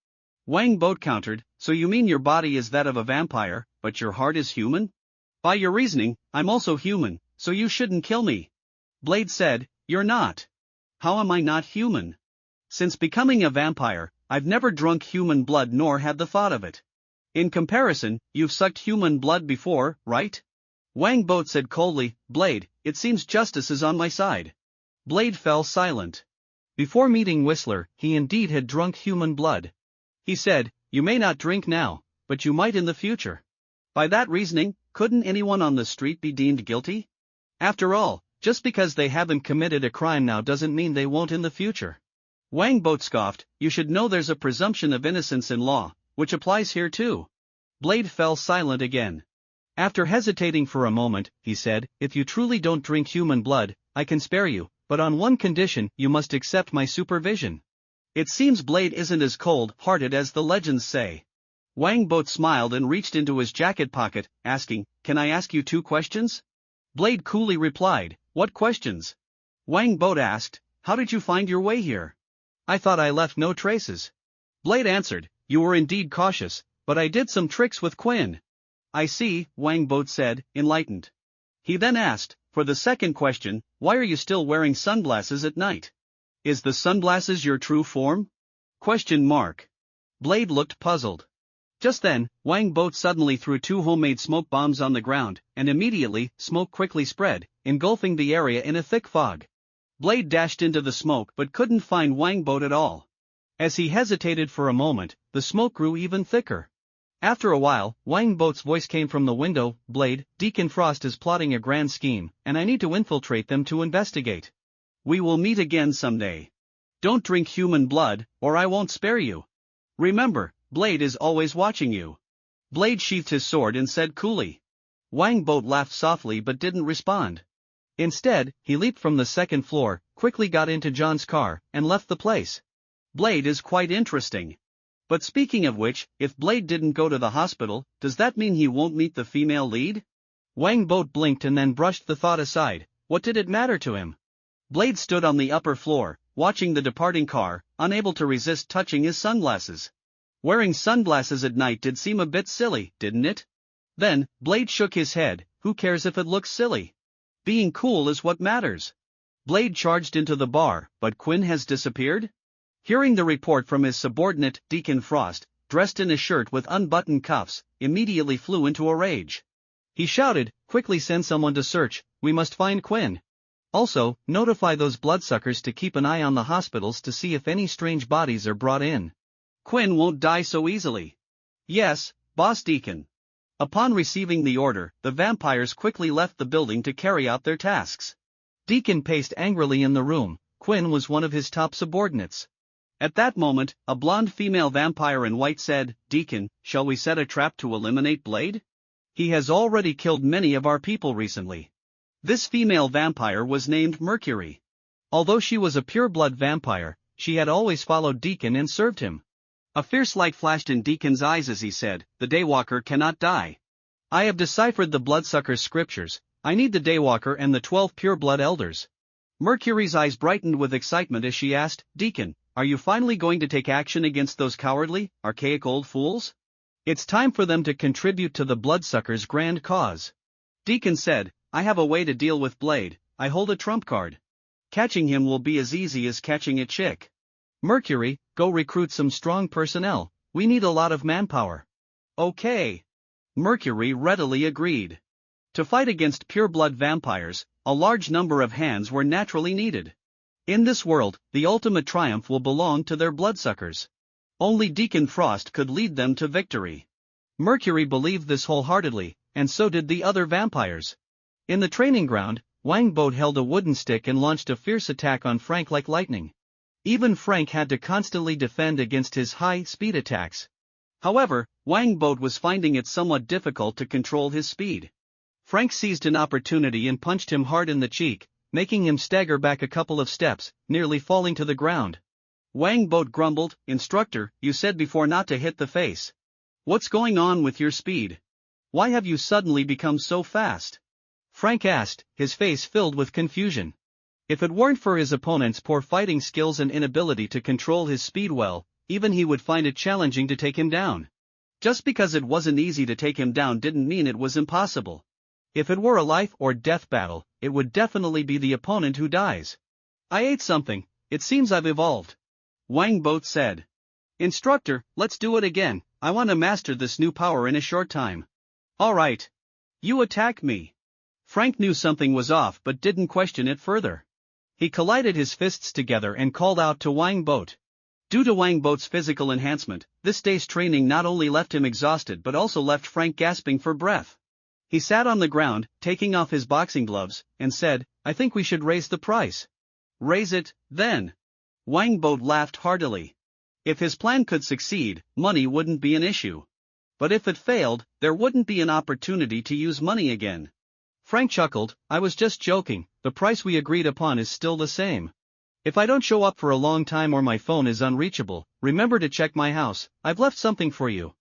Wang Boat countered, so you mean your body is that of a vampire, but your heart is human? By your reasoning, I'm also human, so you shouldn't kill me. Blade said, you're not. How am I not human? Since becoming a vampire, I've never drunk human blood nor had the thought of it. In comparison, you've sucked human blood before, right? Wang Boat said coldly, Blade, it seems justice is on my side. Blade fell silent. Before meeting Whistler, he indeed had drunk human blood. He said, you may not drink now, but you might in the future. By that reasoning, couldn't anyone on the street be deemed guilty? After all, just because they haven't committed a crime now doesn't mean they won't in the future. Wang Boat scoffed, you should know there's a presumption of innocence in law, which applies here too. Blade fell silent again. After hesitating for a moment, he said, if you truly don't drink human blood, I can spare you, but on one condition, you must accept my supervision. It seems Blade isn't as cold-hearted as the legends say. Wang Boat smiled and reached into his jacket pocket, asking, can I ask you 2 questions? Blade coolly replied, what questions? Wang Boat asked, how did you find your way here? I thought I left no traces. Blade answered, you were indeed cautious, but I did some tricks with Quinn. I see, Wang Boat said, enlightened. He then asked, for the second question, why are you still wearing sunglasses at night? Is the sunglasses your true form? Question mark. Blade looked puzzled. Just then, Wang Boat suddenly threw 2 homemade smoke bombs on the ground, and immediately, smoke quickly spread, engulfing the area in a thick fog. Blade dashed into the smoke but couldn't find Wang Boat at all. As he hesitated for a moment, the smoke grew even thicker. After a while, Wang Boat's voice came from the window, Blade, Deacon Frost is plotting a grand scheme, and I need to infiltrate them to investigate. We will meet again someday. Don't drink human blood, or I won't spare you. Remember, Blade is always watching you. Blade sheathed his sword and said coolly. Wang Boat laughed softly but didn't respond. Instead, he leaped from the second floor, quickly got into John's car, and left the place. Blade is quite interesting. But speaking of which, if Blade didn't go to the hospital, does that mean he won't meet the female lead? Wang Boat blinked and then brushed the thought aside. What did it matter to him? Blade stood on the upper floor, watching the departing car, unable to resist touching his sunglasses. Wearing sunglasses at night did seem a bit silly, didn't it? Then, Blade shook his head, who cares if it looks silly? Being cool is what matters. Blade charged into the bar, but Quinn has disappeared? Hearing the report from his subordinate, Deacon Frost, dressed in a shirt with unbuttoned cuffs, immediately flew into a rage. He shouted, quickly send someone to search, we must find Quinn. Also, notify those bloodsuckers to keep an eye on the hospitals to see if any strange bodies are brought in. Quinn won't die so easily. Yes, Boss Deacon. Upon receiving the order, the vampires quickly left the building to carry out their tasks. Deacon paced angrily in the room. Quinn was one of his top subordinates. At that moment, a blonde female vampire in white said, Deacon, shall we set a trap to eliminate Blade? He has already killed many of our people recently. This female vampire was named Mercury. Although she was a pure-blood vampire, she had always followed Deacon and served him. A fierce light flashed in Deacon's eyes as he said, the Daywalker cannot die. I have deciphered the bloodsucker's scriptures, I need the Daywalker and the 12 pure-blood elders. Mercury's eyes brightened with excitement as she asked, Deacon, are you finally going to take action against those cowardly, archaic old fools? It's time for them to contribute to the bloodsucker's grand cause. Deacon said, I have a way to deal with Blade, I hold a trump card. Catching him will be as easy as catching a chick. Mercury, go recruit some strong personnel, we need a lot of manpower. Okay. Mercury readily agreed. To fight against pure-blood vampires, a large number of hands were naturally needed. In this world, the ultimate triumph will belong to their bloodsuckers. Only Deacon Frost could lead them to victory. Mercury believed this wholeheartedly, and so did the other vampires. In the training ground, Wang Boat held a wooden stick and launched a fierce attack on Frank like lightning. Even Frank had to constantly defend against his high-speed attacks. However, Wang Boat was finding it somewhat difficult to control his speed. Frank seized an opportunity and punched him hard in the cheek, making him stagger back a couple of steps, nearly falling to the ground. Wang Boat grumbled, Instructor, you said before not to hit the face. What's going on with your speed? Why have you suddenly become so fast? Frank asked, his face filled with confusion. If it weren't for his opponent's poor fighting skills and inability to control his speed well, even he would find it challenging to take him down. Just because it wasn't easy to take him down didn't mean it was impossible. If it were a life or death battle, it would definitely be the opponent who dies. I ate something, it seems I've evolved. Wang Boat said. Instructor, let's do it again, I want to master this new power in a short time. Alright. You attack me. Frank knew something was off but didn't question it further. He collided his fists together and called out to Wang Boat. Due to Wang Boat's physical enhancement, this day's training not only left him exhausted but also left Frank gasping for breath. He sat on the ground, taking off his boxing gloves, and said, I think we should raise the price. Raise it, then. Wang Boat laughed heartily. If his plan could succeed, money wouldn't be an issue. But if it failed, there wouldn't be an opportunity to use money again. Frank chuckled, I was just joking, the price we agreed upon is still the same. If I don't show up for a long time or my phone is unreachable, remember to check my house, I've left something for you.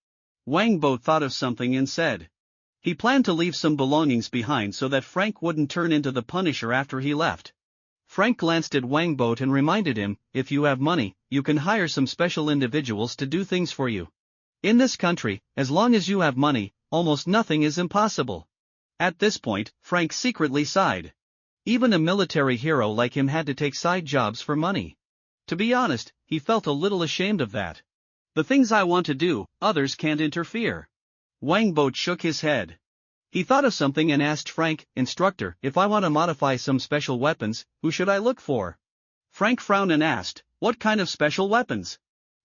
Wang Boat thought of something and said. He planned to leave some belongings behind so that Frank wouldn't turn into the Punisher after he left. Frank glanced at Wang Boat and reminded him, if you have money, you can hire some special individuals to do things for you. In this country, as long as you have money, almost nothing is impossible. At this point, Frank secretly sighed. Even a military hero like him had to take side jobs for money. To be honest, he felt a little ashamed of that. The things I want to do, others can't interfere. Wangbot shook his head. He thought of something and asked Frank, instructor, if I want to modify some special weapons, who should I look for? Frank frowned and asked, what kind of special weapons?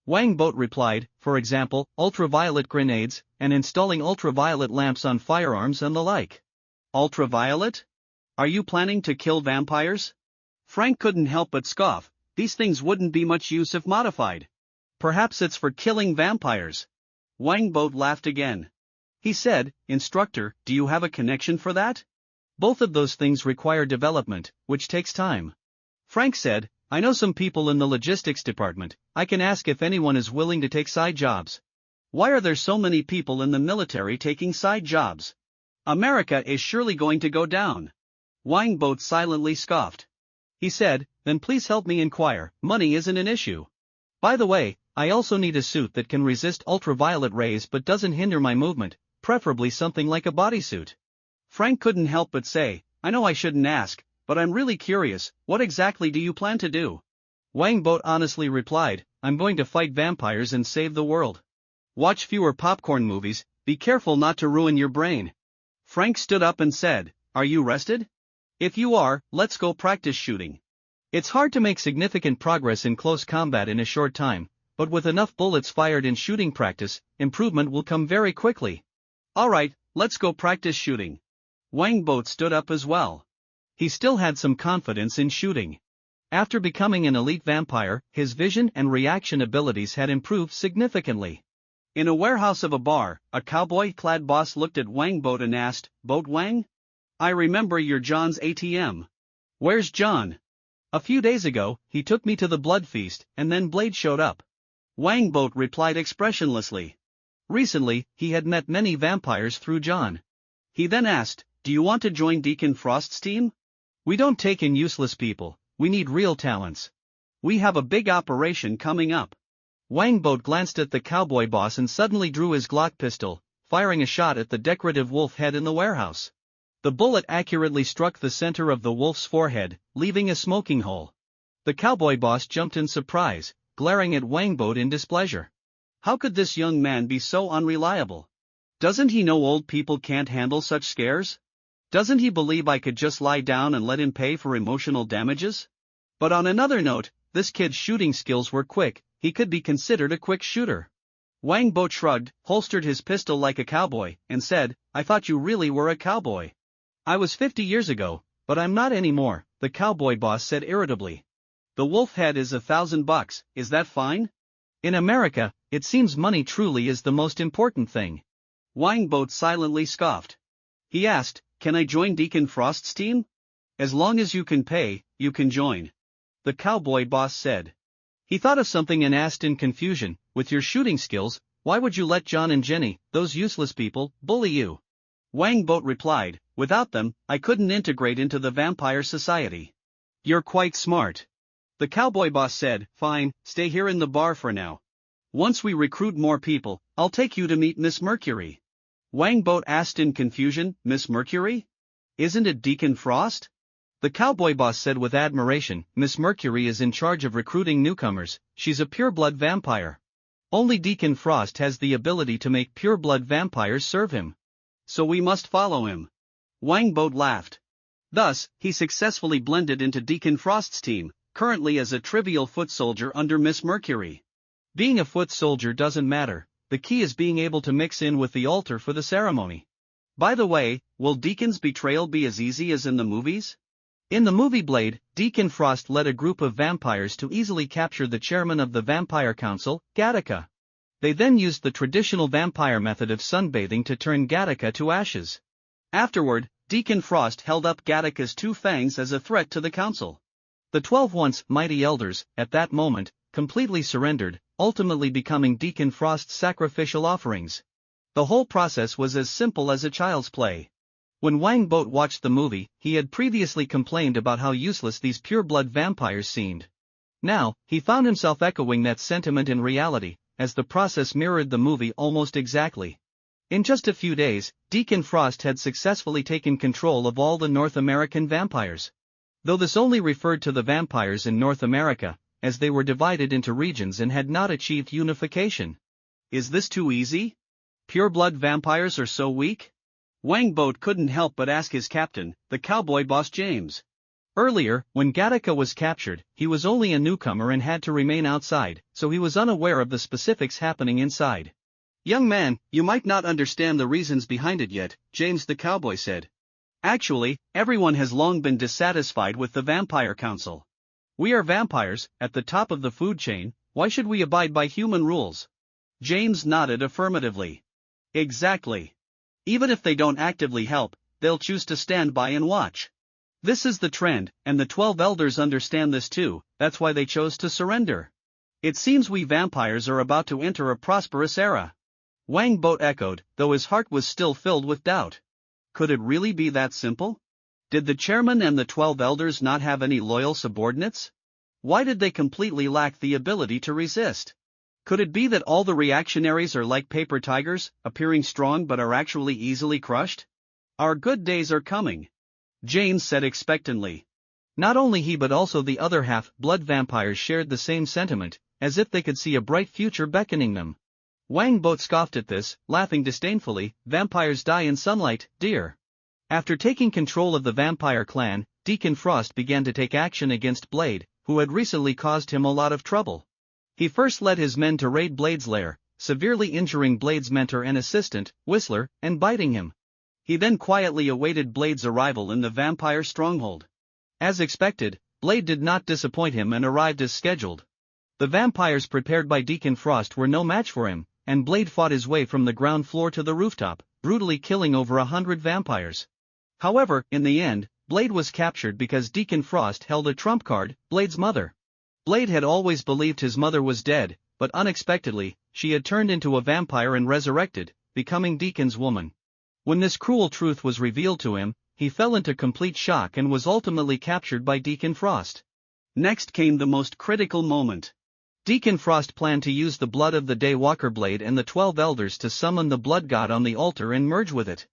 Wangbot replied, for example, ultraviolet grenades, and installing ultraviolet lamps on firearms and the like. Ultraviolet? Are you planning to kill vampires? Frank couldn't help but scoff. These things wouldn't be much use if modified. Perhaps it's for killing vampires. Wangbot laughed again. He said, instructor, do you have a connection for that? Both of those things require development, which takes time. Frank said, I know some people in the logistics department. I can ask if anyone is willing to take side jobs. Why are there so many people in the military taking side jobs? America is surely going to go down. Wangbot silently scoffed. He said, then please help me inquire, money isn't an issue. By the way, I also need a suit that can resist ultraviolet rays but doesn't hinder my movement, preferably something like a bodysuit. Frank couldn't help but say, I know I shouldn't ask, but I'm really curious, what exactly do you plan to do? Wangbot honestly replied, I'm going to fight vampires and save the world. Watch fewer popcorn movies, be careful not to ruin your brain. Frank stood up and said, are you rested? If you are, let's go practice shooting. It's hard to make significant progress in close combat in a short time, but with enough bullets fired in shooting practice, improvement will come very quickly. Alright, let's go practice shooting. Wangbot stood up as well. He still had some confidence in shooting. After becoming an elite vampire, his vision and reaction abilities had improved significantly. In a warehouse of a bar, a cowboy-clad boss looked at Wangbot and asked, Boat Wang? I remember you're John's ATM. Where's John? A few days ago, he took me to the blood feast, and then Blade showed up. Wangbot replied expressionlessly. Recently, he had met many vampires through John. He then asked, do you want to join Deacon Frost's team? We don't take in useless people, we need real talents. We have a big operation coming up. Wangbot glanced at the cowboy boss and suddenly drew his Glock pistol, firing a shot at the decorative wolf head in the warehouse. The bullet accurately struck the center of the wolf's forehead, leaving a smoking hole. The cowboy boss jumped in surprise, glaring at Wangbot in displeasure. How could this young man be so unreliable? Doesn't he know old people can't handle such scares? Doesn't he believe I could just lie down and let him pay for emotional damages? But on another note, this kid's shooting skills were quick, he could be considered a quick shooter. Wangbot shrugged, holstered his pistol like a cowboy, and said, I thought you really were a cowboy. I was 50 years ago, but I'm not anymore, the cowboy boss said irritably. The wolf head is $1,000, is that fine? In America, it seems money truly is the most important thing. Wangbot silently scoffed. He asked, can I join Deacon Frost's team? As long as you can pay, you can join. The cowboy boss said. He thought of something and asked in confusion, with your shooting skills, why would you let John and Jenny, those useless people, bully you? Wangbot replied, without them, I couldn't integrate into the vampire society. You're quite smart. The cowboy boss said, fine, stay here in the bar for now. Once we recruit more people, I'll take you to meet Miss Mercury. Wangbot asked in confusion, Miss Mercury? Isn't it Deacon Frost? The cowboy boss said with admiration, Miss Mercury is in charge of recruiting newcomers, she's a pure-blood vampire. Only Deacon Frost has the ability to make pure-blood vampires serve him. So we must follow him. Wangbot laughed. Thus, he successfully blended into Deacon Frost's team, currently as a trivial foot soldier under Miss Mercury. Being a foot soldier doesn't matter, the key is being able to mix in with the altar for the ceremony. By the way, will Deacon's betrayal be as easy as in the movies? In the movie Blade, Deacon Frost led a group of vampires to easily capture the chairman of the Vampire Council, Gattaca. They then used the traditional vampire method of sunbathing to turn Gattaca to ashes. Afterward, Deacon Frost held up Gattaca's two fangs as a threat to the council. The 12 once mighty elders, at that moment, completely surrendered, ultimately becoming Deacon Frost's sacrificial offerings. The whole process was as simple as a child's play. When Wangbot watched the movie, he had previously complained about how useless these pure-blood vampires seemed. Now, he found himself echoing that sentiment in reality, as the process mirrored the movie almost exactly. In just a few days, Deacon Frost had successfully taken control of all the North American vampires. Though this only referred to the vampires in North America, as they were divided into regions and had not achieved unification. Is this too easy? Pure-blood vampires are so weak? Wang Boat couldn't help but ask his captain, the cowboy boss James. Earlier, when Gattaca was captured, he was only a newcomer and had to remain outside, so he was unaware of the specifics happening inside. Young man, you might not understand the reasons behind it yet, James the cowboy said. Actually, everyone has long been dissatisfied with the Vampire Council. We are vampires, at the top of the food chain, why should we abide by human rules? James nodded affirmatively. Exactly. Even if they don't actively help, they'll choose to stand by and watch. This is the trend, and the 12 elders understand this too, that's why they chose to surrender. It seems we vampires are about to enter a prosperous era. Wang Boat echoed, though his heart was still filled with doubt. Could it really be that simple? Did the chairman and the 12 elders not have any loyal subordinates? Why did they completely lack the ability to resist? Could it be that all the reactionaries are like paper tigers, appearing strong but are actually easily crushed? Our good days are coming, James said expectantly. Not only he but also the other half-blood vampires shared the same sentiment, as if they could see a bright future beckoning them. Wang Boat scoffed at this, laughing disdainfully, vampires die in sunlight, dear. After taking control of the vampire clan, Deacon Frost began to take action against Blade, who had recently caused him a lot of trouble. He first led his men to raid Blade's lair, severely injuring Blade's mentor and assistant, Whistler, and biting him. He then quietly awaited Blade's arrival in the vampire stronghold. As expected, Blade did not disappoint him and arrived as scheduled. The vampires prepared by Deacon Frost were no match for him, and Blade fought his way from the ground floor to the rooftop, brutally killing over 100 vampires. However, in the end, Blade was captured because Deacon Frost held a trump card, Blade's mother. Blade had always believed his mother was dead, but unexpectedly, she had turned into a vampire and resurrected, becoming Deacon's woman. When this cruel truth was revealed to him, he fell into complete shock and was ultimately captured by Deacon Frost. Next came the most critical moment. Deacon Frost planned to use the blood of the Daywalker Blade and the 12 elders to summon the blood god on the altar and merge with it.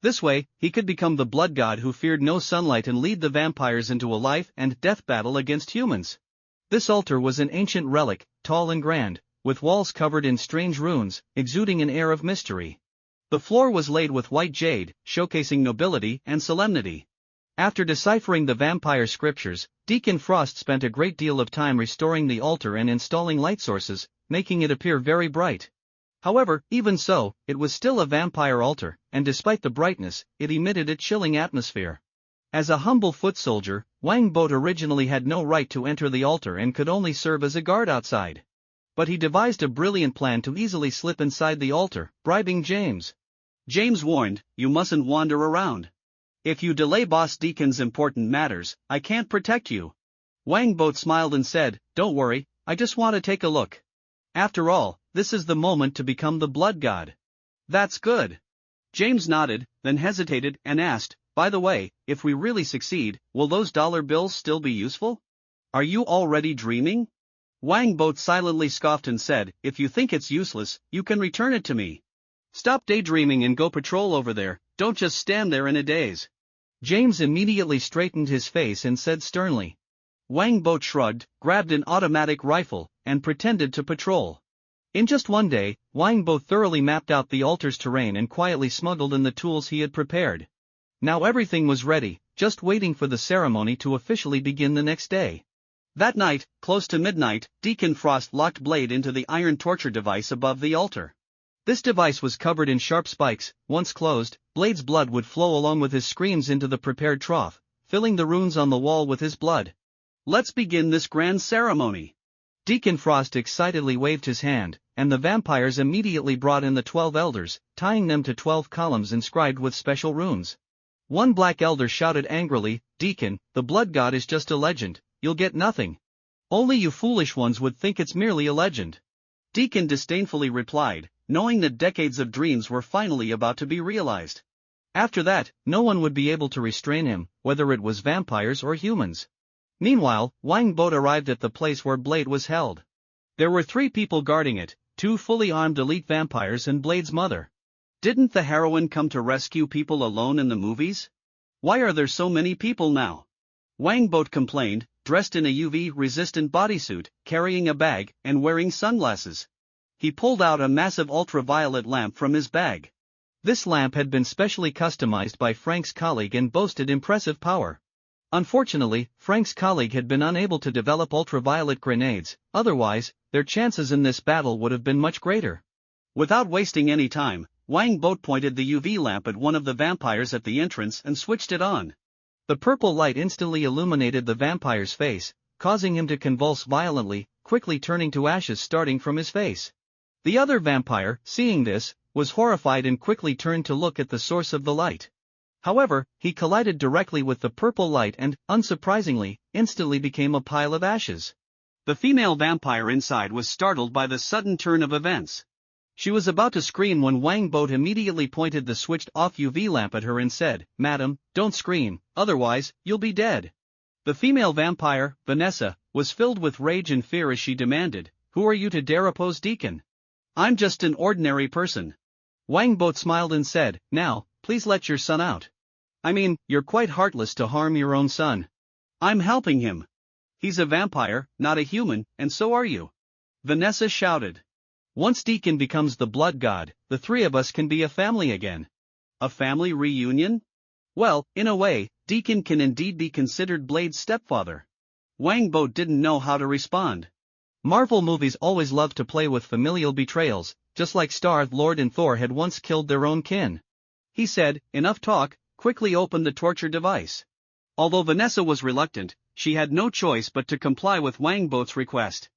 This way, he could become the blood god who feared no sunlight and lead the vampires into a life and death battle against humans. This altar was an ancient relic, tall and grand, with walls covered in strange runes, exuding an air of mystery. The floor was laid with white jade, showcasing nobility and solemnity. After deciphering the vampire scriptures, Deacon Frost spent a great deal of time restoring the altar and installing light sources, making it appear very bright. However, even so, it was still a vampire altar, and despite the brightness, it emitted a chilling atmosphere. As a humble foot soldier, Wang Boat originally had no right to enter the altar and could only serve as a guard outside. But he devised a brilliant plan to easily slip inside the altar, bribing James. James warned, "You mustn't wander around. If you delay Boss Deacon's important matters, I can't protect you." Wang Boat smiled and said, "Don't worry, I just want to take a look. After all, this is the moment to become the blood god." "That's good." James nodded, then hesitated and asked, "By the way, if we really succeed, will those dollar bills still be useful? Are you already dreaming?" Wang Boat silently scoffed and said, "If you think it's useless, you can return it to me. Stop daydreaming and go patrol over there, don't just stand there in a daze." James immediately straightened his face and said sternly. Wang Boat shrugged, grabbed an automatic rifle, and pretended to patrol. In just one day, Wang Boat thoroughly mapped out the altar's terrain and quietly smuggled in the tools he had prepared. Now everything was ready, just waiting for the ceremony to officially begin the next day. That night, close to midnight, Deacon Frost locked Blade into the iron torture device above the altar. This device was covered in sharp spikes. Once closed, Blade's blood would flow along with his screams into the prepared trough, filling the runes on the wall with his blood. "Let's begin this grand ceremony." Deacon Frost excitedly waved his hand, and the vampires immediately brought in the 12 elders, tying them to 12 columns inscribed with special runes. One black elder shouted angrily, "Deacon, the blood god is just a legend, you'll get nothing. Only you foolish ones would think it's merely a legend." Deacon disdainfully replied, knowing that decades of dreams were finally about to be realized. After that, no one would be able to restrain him, whether it was vampires or humans. Meanwhile, Wang Boat arrived at the place where Blade was held. There were 3 people guarding it, 2 fully armed elite vampires and Blade's mother. Didn't the heroine come to rescue people alone in the movies? Why are there so many people now? Wang Boat complained, dressed in a UV-resistant bodysuit, carrying a bag, and wearing sunglasses. He pulled out a massive ultraviolet lamp from his bag. This lamp had been specially customized by Frank's colleague and boasted impressive power. Unfortunately, Frank's colleague had been unable to develop ultraviolet grenades, otherwise, their chances in this battle would have been much greater. Without wasting any time, Wang Boat pointed the UV lamp at one of the vampires at the entrance and switched it on. The purple light instantly illuminated the vampire's face, causing him to convulse violently, quickly turning to ashes starting from his face. The other vampire, seeing this, was horrified and quickly turned to look at the source of the light. However, he collided directly with the purple light and, unsurprisingly, instantly became a pile of ashes. The female vampire inside was startled by the sudden turn of events. She was about to scream when Wang Boat immediately pointed the switched-off UV lamp at her and said, "Madam, don't scream, otherwise, you'll be dead." The female vampire, Vanessa, was filled with rage and fear as she demanded, "Who are you to dare oppose Deacon? I'm just an ordinary person." Wang Boat smiled and said, "Now, please let your son out. I mean, you're quite heartless to harm your own son. I'm helping him. He's a vampire, not a human, and so are you." Vanessa shouted. "Once Deacon becomes the blood god, the three of us can be a family again." A family reunion? Well, in a way, Deacon can indeed be considered Blade's stepfather. Wang Boat didn't know how to respond. Marvel movies always love to play with familial betrayals, just like Star-Lord and Thor had once killed their own kin. He said, "Enough talk, quickly open the torture device." Although Vanessa was reluctant, she had no choice but to comply with Wang Boat's request.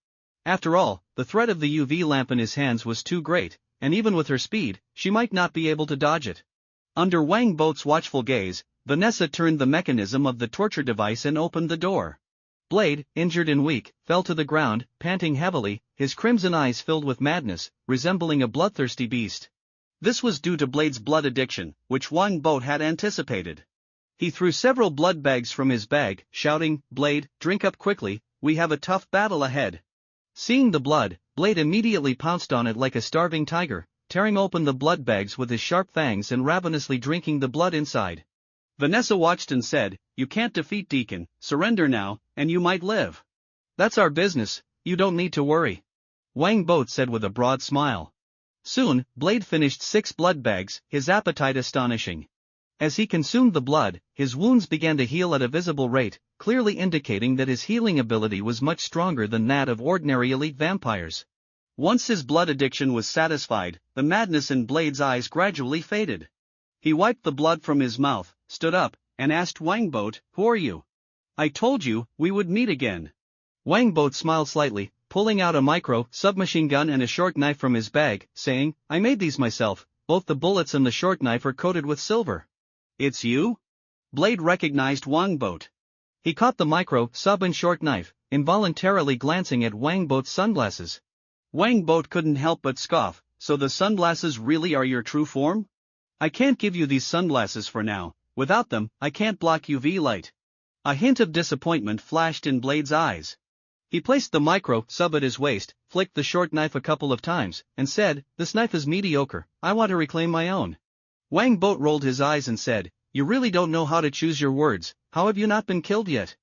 After all, the threat of the UV lamp in his hands was too great, and even with her speed, she might not be able to dodge it. Under Wang Boat's watchful gaze, Vanessa turned the mechanism of the torture device and opened the door. Blade, injured and weak, fell to the ground, panting heavily, his crimson eyes filled with madness, resembling a bloodthirsty beast. This was due to Blade's blood addiction, which Wang Boat had anticipated. He threw several blood bags from his bag, shouting, "Blade, drink up quickly, we have a tough battle ahead." Seeing the blood, Blade immediately pounced on it like a starving tiger, tearing open the blood bags with his sharp fangs and ravenously drinking the blood inside. Vanessa watched and said, "You can't defeat Deacon, surrender now, and you might live." "That's our business, you don't need to worry," Wang Boat said with a broad smile. Soon, Blade finished 6 blood bags, his appetite astonishing. As he consumed the blood, his wounds began to heal at a visible rate, clearly indicating that his healing ability was much stronger than that of ordinary elite vampires. Once his blood addiction was satisfied, the madness in Blade's eyes gradually faded. He wiped the blood from his mouth, stood up, and asked Wang Boat, "Who are you? I told you, we would meet again." Wang Boat smiled slightly, pulling out a micro-submachine gun and a short knife from his bag, saying, "I made these myself, both the bullets and the short knife are coated with silver." "It's you?" Blade recognized Wang Boat. He caught the micro-sub and short knife, involuntarily glancing at Wang Boat's sunglasses. Wang Boat couldn't help but scoff, "So the sunglasses really are your true form? I can't give you these sunglasses for now, without them, I can't block UV light." A hint of disappointment flashed in Blade's eyes. He placed the micro-sub at his waist, flicked the short knife a couple of times, and said, "This knife is mediocre, I want to reclaim my own." Wang Boat rolled his eyes and said, "You really don't know how to choose your words, how have you not been killed yet?"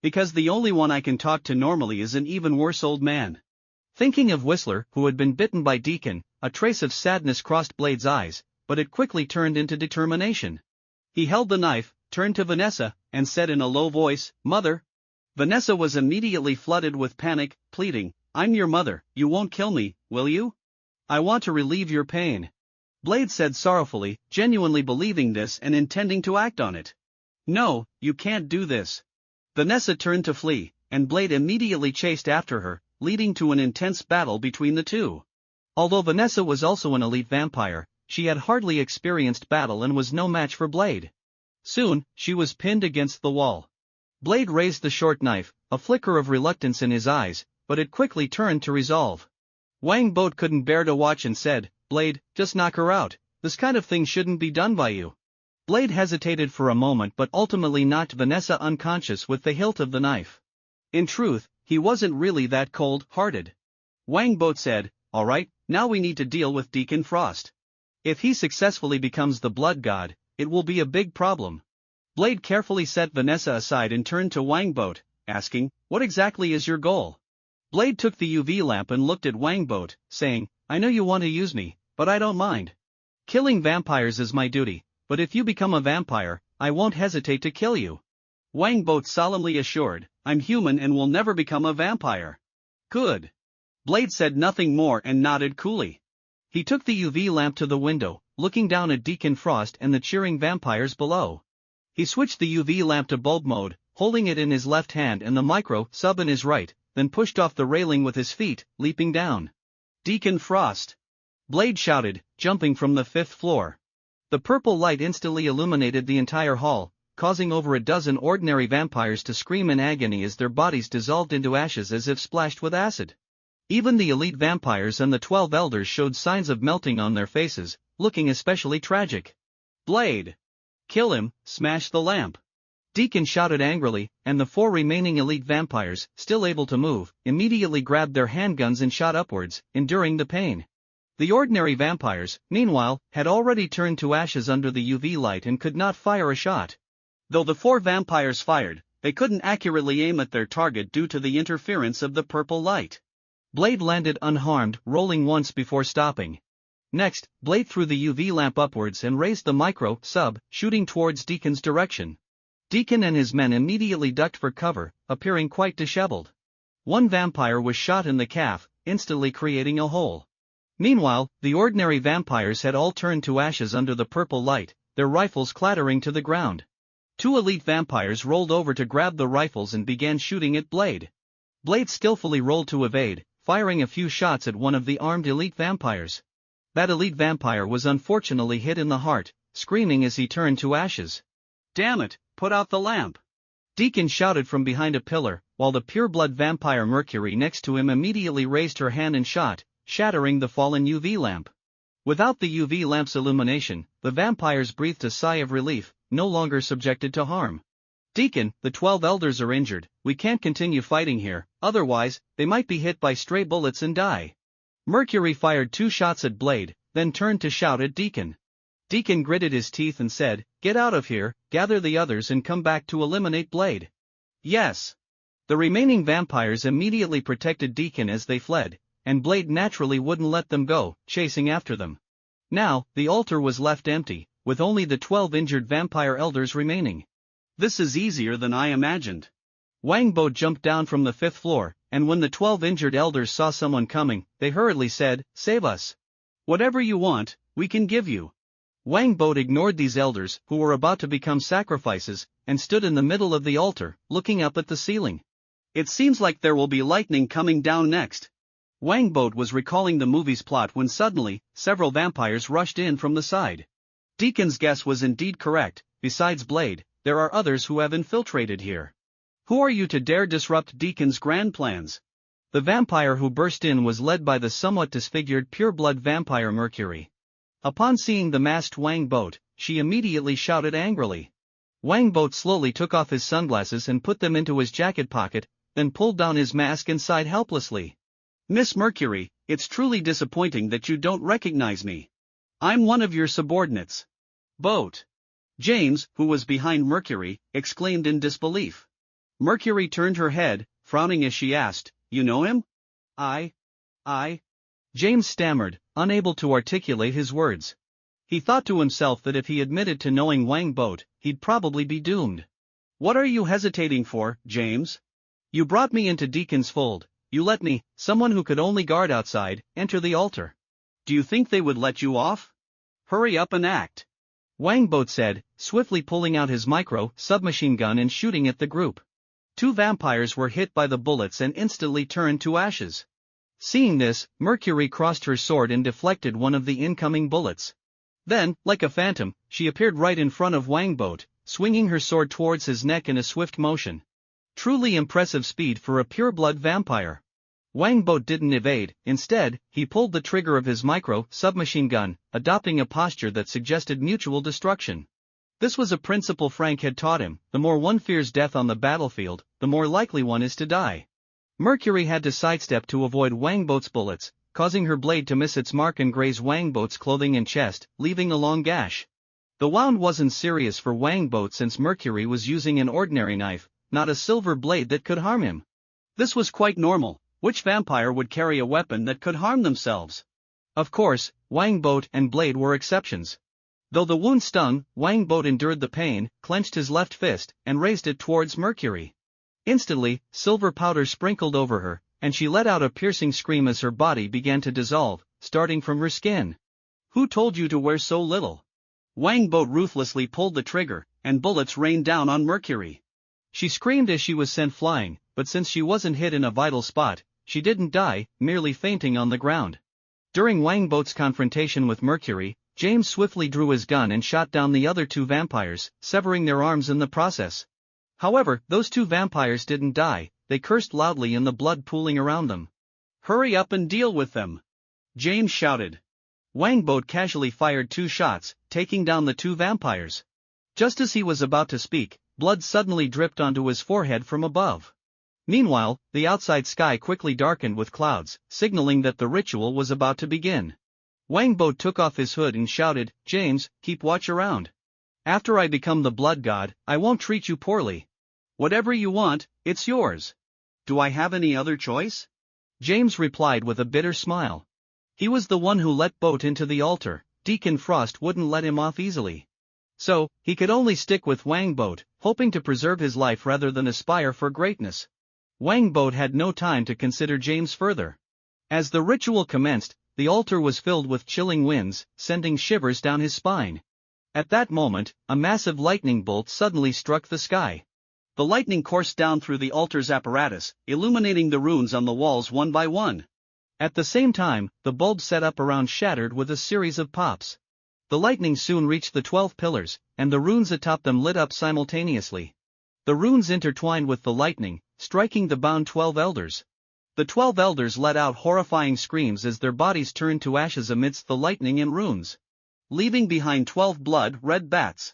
"Because the only one I can talk to normally is an even worse old man." Thinking of Whistler, who had been bitten by Deacon, a trace of sadness crossed Blade's eyes, but it quickly turned into determination. He held the knife, turned to Vanessa, and said in a low voice, "Mother." Vanessa was immediately flooded with panic, pleading, "I'm your mother, you won't kill me, will you? I want to relieve your pain." Blade said sorrowfully, genuinely believing this and intending to act on it. "No, you can't do this." Vanessa turned to flee, and Blade immediately chased after her, leading to an intense battle between the two. Although Vanessa was also an elite vampire, she had hardly experienced battle and was no match for Blade. Soon, she was pinned against the wall. Blade raised the short knife, a flicker of reluctance in his eyes, but it quickly turned to resolve. Wang Boat couldn't bear to watch and said, "Blade, just knock her out, this kind of thing shouldn't be done by you." Blade hesitated for a moment but ultimately knocked Vanessa unconscious with the hilt of the knife. In truth, he wasn't really that cold-hearted. Wang Boat said, "All right, now we need to deal with Deacon Frost." If he successfully becomes the blood god, it will be a big problem. Blade carefully set Vanessa aside and turned to Wangbot, asking, "What exactly is your goal?" Blade took the UV lamp and looked at Wangbot, saying, "I know you want to use me, but I don't mind. Killing vampires is my duty, but if you become a vampire, I won't hesitate to kill you." Wangbot solemnly assured, "I'm human and will never become a vampire." "Good." Blade said nothing more and nodded coolly. He took the UV lamp to the window, looking down at Deacon Frost and the cheering vampires below. He switched the UV lamp to bulb mode, holding it in his left hand and the micro sub in his right, then pushed off the railing with his feet, leaping down. "Deacon Frost!" Blade shouted, jumping from the 5th floor. The purple light instantly illuminated the entire hall, causing over a dozen ordinary vampires to scream in agony as their bodies dissolved into ashes as if splashed with acid. Even the elite vampires and the 12 elders showed signs of melting on their faces, looking especially tragic. "Blade! Kill him, smash the lamp!" Deacon shouted angrily, and the 4 remaining elite vampires, still able to move, immediately grabbed their handguns and shot upwards, enduring the pain. The ordinary vampires, meanwhile, had already turned to ashes under the UV light and could not fire a shot. Though the 4 vampires fired, they couldn't accurately aim at their target due to the interference of the purple light. Blade landed unharmed, rolling once before stopping. Next, Blade threw the UV lamp upwards and raised the micro sub, shooting towards Deacon's direction. Deacon and his men immediately ducked for cover, appearing quite disheveled. One vampire was shot in the calf, instantly creating a hole. Meanwhile, the ordinary vampires had all turned to ashes under the purple light, their rifles clattering to the ground. 2 elite vampires rolled over to grab the rifles and began shooting at Blade. Blade skillfully rolled to evade, firing a few shots at one of the armed elite vampires. That elite vampire was unfortunately hit in the heart, screaming as he turned to ashes. "Damn it, put out the lamp!" Deacon shouted from behind a pillar, while the pureblood vampire Mercury next to him immediately raised her hand and shot, shattering the fallen UV lamp. Without the UV lamp's illumination, the vampires breathed a sigh of relief, no longer subjected to harm. "Deacon, the 12 elders are injured, we can't continue fighting here, otherwise, they might be hit by stray bullets and die." Mercury fired 2 shots at Blade, then turned to shout at Deacon. Deacon gritted his teeth and said, "Get out of here, gather the others and come back to eliminate Blade." "Yes." The remaining vampires immediately protected Deacon as they fled, and Blade naturally wouldn't let them go, chasing after them. Now, the altar was left empty, with only the 12 injured vampire elders remaining. "This is easier than I imagined." Wangbot jumped down from the 5th floor, and when the 12 injured elders saw someone coming, they hurriedly said, "Save us. Whatever you want, we can give you." Wangbot ignored these elders, who were about to become sacrifices, and stood in the middle of the altar, looking up at the ceiling. "It seems like there will be lightning coming down next." Wangbot was recalling the movie's plot when suddenly, several vampires rushed in from the side. Deacon's guess was indeed correct. Besides Blade, there are others who have infiltrated here. "Who are you to dare disrupt Deacon's grand plans?" The vampire who burst in was led by the somewhat disfigured pureblood vampire Mercury. Upon seeing the masked Wangbot, she immediately shouted angrily. Wangbot slowly took off his sunglasses and put them into his jacket pocket, then pulled down his mask and sighed helplessly. "Miss Mercury, it's truly disappointing that you don't recognize me. I'm one of your subordinates." "Boat." James, who was behind Mercury, exclaimed in disbelief. Mercury turned her head, frowning as she asked, "You know him?" I. James stammered, unable to articulate his words. He thought to himself that if he admitted to knowing Wangbot, he'd probably be doomed. "What are you hesitating for, James? You brought me into Deacon's fold, you let me, someone who could only guard outside, enter the altar. Do you think they would let you off? Hurry up and act." Wangbot said, swiftly pulling out his micro submachine gun and shooting at the group. 2 vampires were hit by the bullets and instantly turned to ashes. Seeing this, Mercury crossed her sword and deflected one of the incoming bullets. Then, like a phantom, she appeared right in front of Wangbot, swinging her sword towards his neck in a swift motion. Truly impressive speed for a pureblood vampire. Wangbot didn't evade, instead, he pulled the trigger of his micro submachine gun, adopting a posture that suggested mutual destruction. This was a principle Frank had taught him: the more one fears death on the battlefield, the more likely one is to die. Mercury had to sidestep to avoid Wangbot's bullets, causing her blade to miss its mark and graze Wangboat's clothing and chest, leaving a long gash. The wound wasn't serious for Wangboat since Mercury was using an ordinary knife, not a silver blade that could harm him. This was quite normal. Which vampire would carry a weapon that could harm themselves? Of course, Wangboat and Blade were exceptions. Though the wound stung, Wangboat endured the pain, clenched his left fist, and raised it towards Mercury. Instantly, silver powder sprinkled over her, and she let out a piercing scream as her body began to dissolve, starting from her skin. Who told you to wear so little? Wangboat ruthlessly pulled the trigger, and bullets rained down on Mercury. She screamed as she was sent flying, but since she wasn't hit in a vital spot, she didn't die, merely fainting on the ground. During Wangboat's confrontation with Mercury, James swiftly drew his gun and shot down the other two vampires, severing their arms in the process. However, those two vampires didn't die, they cursed loudly in the blood pooling around them. Hurry up and deal with them! James shouted. Wangboat casually fired 2 shots, taking down the 2 vampires. Just as he was about to speak, blood suddenly dripped onto his forehead from above. Meanwhile, the outside sky quickly darkened with clouds, signaling that the ritual was about to begin. Wangboat took off his hood and shouted, "James, keep watch around. After I become the blood god, I won't treat you poorly. Whatever you want, it's yours." "Do I have any other choice?" James replied with a bitter smile. He was the one who let Boat into the altar. Deacon Frost wouldn't let him off easily. So, he could only stick with Wangboat, hoping to preserve his life rather than aspire for greatness. Wangboat had no time to consider James further. As the ritual commenced, the altar was filled with chilling winds, sending shivers down his spine. At that moment, a massive lightning bolt suddenly struck the sky. The lightning coursed down through the altar's apparatus, illuminating the runes on the walls one by one. At the same time, the bulbs set up around shattered with a series of pops. The lightning soon reached the 12 pillars, and the runes atop them lit up simultaneously. The runes intertwined with the lightning, striking the bound 12 elders. The 12 elders let out horrifying screams as their bodies turned to ashes amidst the lightning and runes, leaving behind 12 blood-red bats.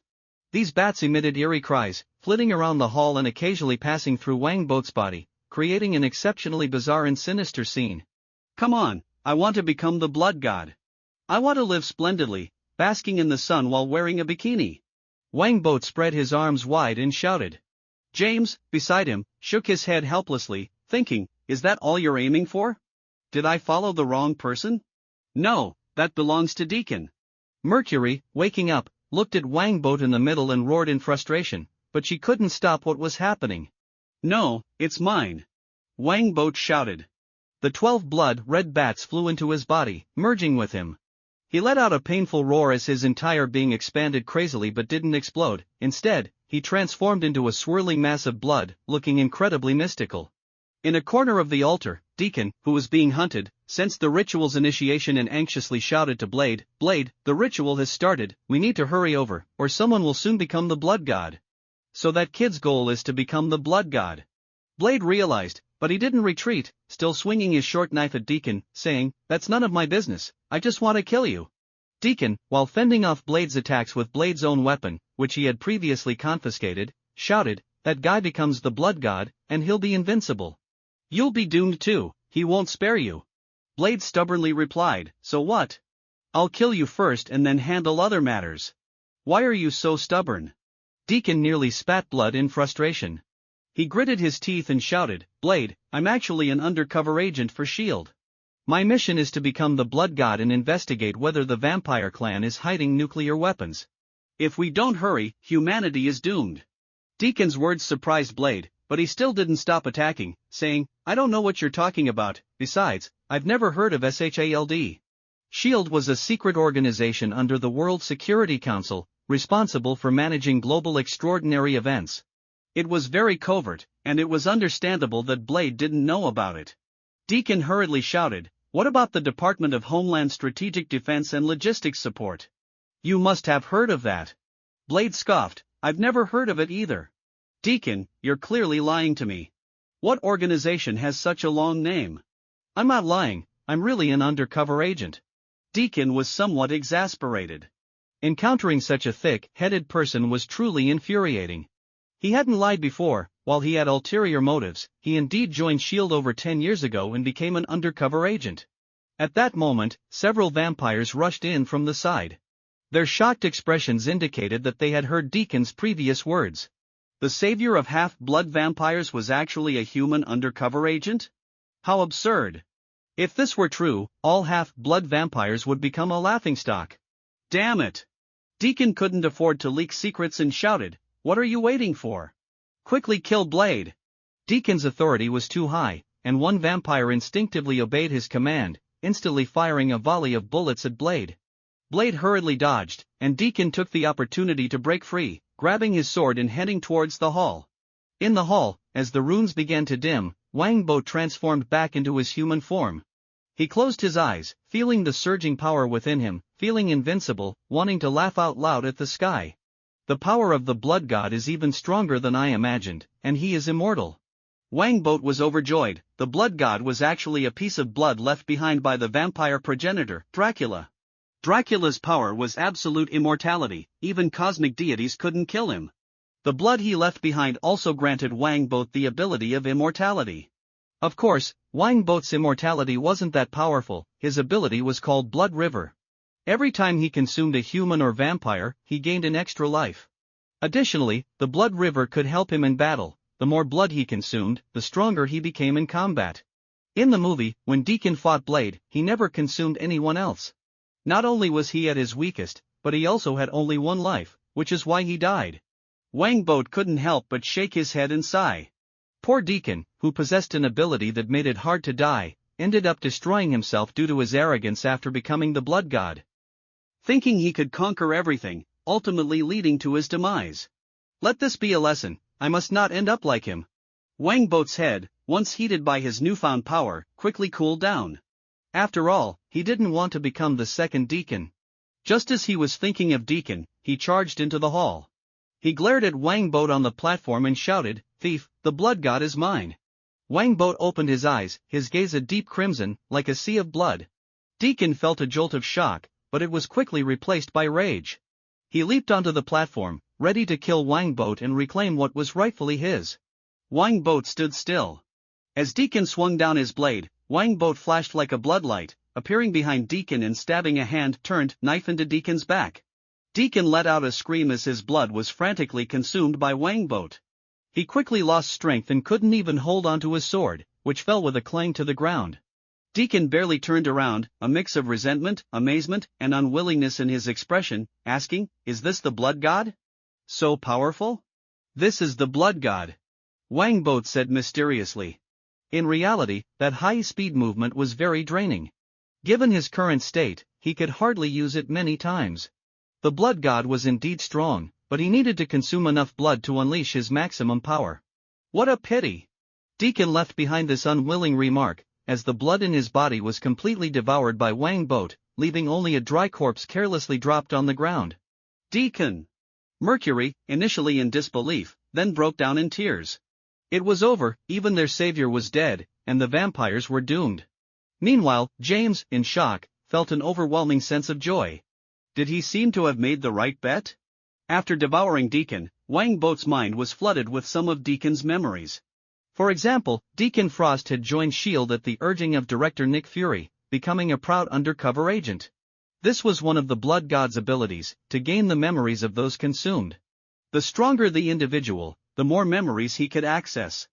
These bats emitted eerie cries, flitting around the hall and occasionally passing through Wangboat's body, creating an exceptionally bizarre and sinister scene. "Come on, I want to become the blood god. I want to live splendidly, basking in the sun while wearing a bikini." Wangboat spread his arms wide and shouted. James, beside him, shook his head helplessly, thinking, "Is that all you're aiming for? Did I follow the wrong person? No, that belongs to Deacon." Mercury, waking up, looked at Wangboat in the middle and roared in frustration, but she couldn't stop what was happening. "No, it's mine!" Wangboat shouted. The 12 blood-red bats flew into his body, merging with him. He let out a painful roar as his entire being expanded crazily but didn't explode. Instead, he transformed into a swirling mass of blood, looking incredibly mystical. In a corner of the altar, Deacon, who was being hunted, sensed the ritual's initiation and anxiously shouted to Blade, "Blade, the ritual has started, we need to hurry over, or someone will soon become the blood god." So that kid's goal is to become the blood god. Blade realized, but he didn't retreat, still swinging his short knife at Deacon, saying, "That's none of my business, I just want to kill you." Deacon, while fending off Blade's attacks with Blade's own weapon, which he had previously confiscated, shouted, "That guy becomes the blood god, and he'll be invincible. You'll be doomed too, he won't spare you." Blade stubbornly replied, "So what? I'll kill you first and then handle other matters. Why are you so stubborn?" Deacon nearly spat blood in frustration. He gritted his teeth and shouted, "Blade, I'm actually an undercover agent for S.H.I.E.L.D. My mission is to become the blood god and investigate whether the vampire clan is hiding nuclear weapons. If we don't hurry, humanity is doomed." Deacon's words surprised Blade, but he still didn't stop attacking, saying, "I don't know what you're talking about, besides, I've never heard of S.H.I.E.L.D. S.H.I.E.L.D. was a secret organization under the World Security Council, responsible for managing global extraordinary events. It was very covert, and it was understandable that Blade didn't know about it." Deacon hurriedly shouted, "What about the Department of Homeland Strategic Defense and Logistics Support? You must have heard of that." Blade scoffed, "I've never heard of it either." "Deacon, you're clearly lying to me. What organization has such a long name?" "I'm not lying, I'm really an undercover agent." Deacon was somewhat exasperated. Encountering such a thick-headed person was truly infuriating. He hadn't lied before. While he had ulterior motives, he indeed joined S.H.I.E.L.D. over 10 years ago and became an undercover agent. At that moment, several vampires rushed in from the side. Their shocked expressions indicated that they had heard Deacon's previous words. The savior of half-blood vampires was actually a human undercover agent? How absurd! If this were true, all half-blood vampires would become a laughingstock. Damn it! Deacon couldn't afford to leak secrets and shouted, "What are you waiting for? Quickly kill Blade!" Deacon's authority was too high, and one vampire instinctively obeyed his command, instantly firing a volley of bullets at Blade. Blade hurriedly dodged, and Deacon took the opportunity to break free, grabbing his sword and heading towards the hall. In the hall, as the runes began to dim, Wangbo transformed back into his human form. He closed his eyes, feeling the surging power within him, feeling invincible, wanting to laugh out loud at the sky. The power of the blood god is even stronger than I imagined, and he is immortal. Wangbo was overjoyed. The blood god was actually a piece of blood left behind by the vampire progenitor, Dracula. Dracula's power was absolute immortality, even cosmic deities couldn't kill him. The blood he left behind also granted Wangbo the ability of immortality. Of course, Wangbo's immortality wasn't that powerful. His ability was called Blood River. Every time he consumed a human or vampire, he gained an extra life. Additionally, the Blood River could help him in battle. The more blood he consumed, the stronger he became in combat. In the movie, when Deacon fought Blade, he never consumed anyone else. Not only was he at his weakest, but he also had only one life, which is why he died. Wangbo couldn't help but shake his head and sigh. Poor Deacon, who possessed an ability that made it hard to die, ended up destroying himself due to his arrogance after becoming the blood god. Thinking he could conquer everything, ultimately leading to his demise. Let this be a lesson, I must not end up like him. Wangbo's head, once heated by his newfound power, quickly cooled down. After all, he didn't want to become the second Deacon. Just as he was thinking of Deacon, he charged into the hall. He glared at Wangbo on the platform and shouted, "Thief, the blood god is mine." Wangbo opened his eyes, his gaze a deep crimson, like a sea of blood. Deacon felt a jolt of shock, but it was quickly replaced by rage. He leaped onto the platform, ready to kill Wangbo and reclaim what was rightfully his. Wangbo stood still. As Deacon swung down his blade, Wangbo flashed like a bloodlight, appearing behind Deacon and stabbing a hand-turned knife into Deacon's back. Deacon let out a scream as his blood was frantically consumed by Wangbo. He quickly lost strength and couldn't even hold onto his sword, which fell with a clang to the ground. Deacon barely turned around, a mix of resentment, amazement, and unwillingness in his expression, asking, "Is this the blood god? So powerful?" "This is the blood god," Wangbo said mysteriously. In reality, that high-speed movement was very draining. Given his current state, he could hardly use it many times. The blood god was indeed strong, but he needed to consume enough blood to unleash his maximum power. What a pity! Deacon left behind this unwilling remark, as the blood in his body was completely devoured by Wangbo, leaving only a dry corpse carelessly dropped on the ground. Deacon! Mercury, initially in disbelief, then broke down in tears. It was over, even their savior was dead, and the vampires were doomed. Meanwhile, James, in shock, felt an overwhelming sense of joy. Did he seem to have made the right bet? After devouring Deacon, Wangbo's mind was flooded with some of Deacon's memories. For example, Deacon Frost had joined S.H.I.E.L.D. at the urging of director Nick Fury, becoming a proud undercover agent. This was one of the blood god's abilities, to gain the memories of those consumed. The stronger the individual, the more memories he could access.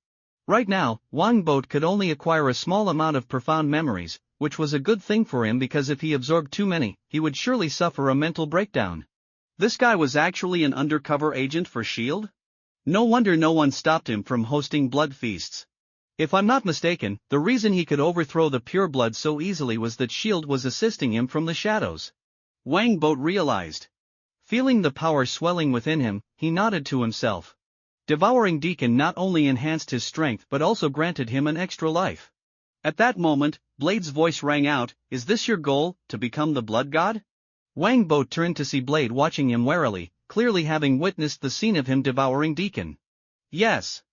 Right now, Wangbo could only acquire a small amount of profound memories, which was a good thing for him because if he absorbed too many, he would surely suffer a mental breakdown. This guy was actually an undercover agent for S.H.I.E.L.D.? No wonder no one stopped him from hosting blood feasts. If I'm not mistaken, the reason he could overthrow the pureblood so easily was that S.H.I.E.L.D. was assisting him from the shadows. Wangbo realized. Feeling the power swelling within him, he nodded to himself. Devouring Deacon not only enhanced his strength but also granted him an extra life. At that moment, Blade's voice rang out, "Is this your goal, to become the blood god?" Wangbo turned to see Blade watching him warily, clearly having witnessed the scene of him devouring Deacon. Yes.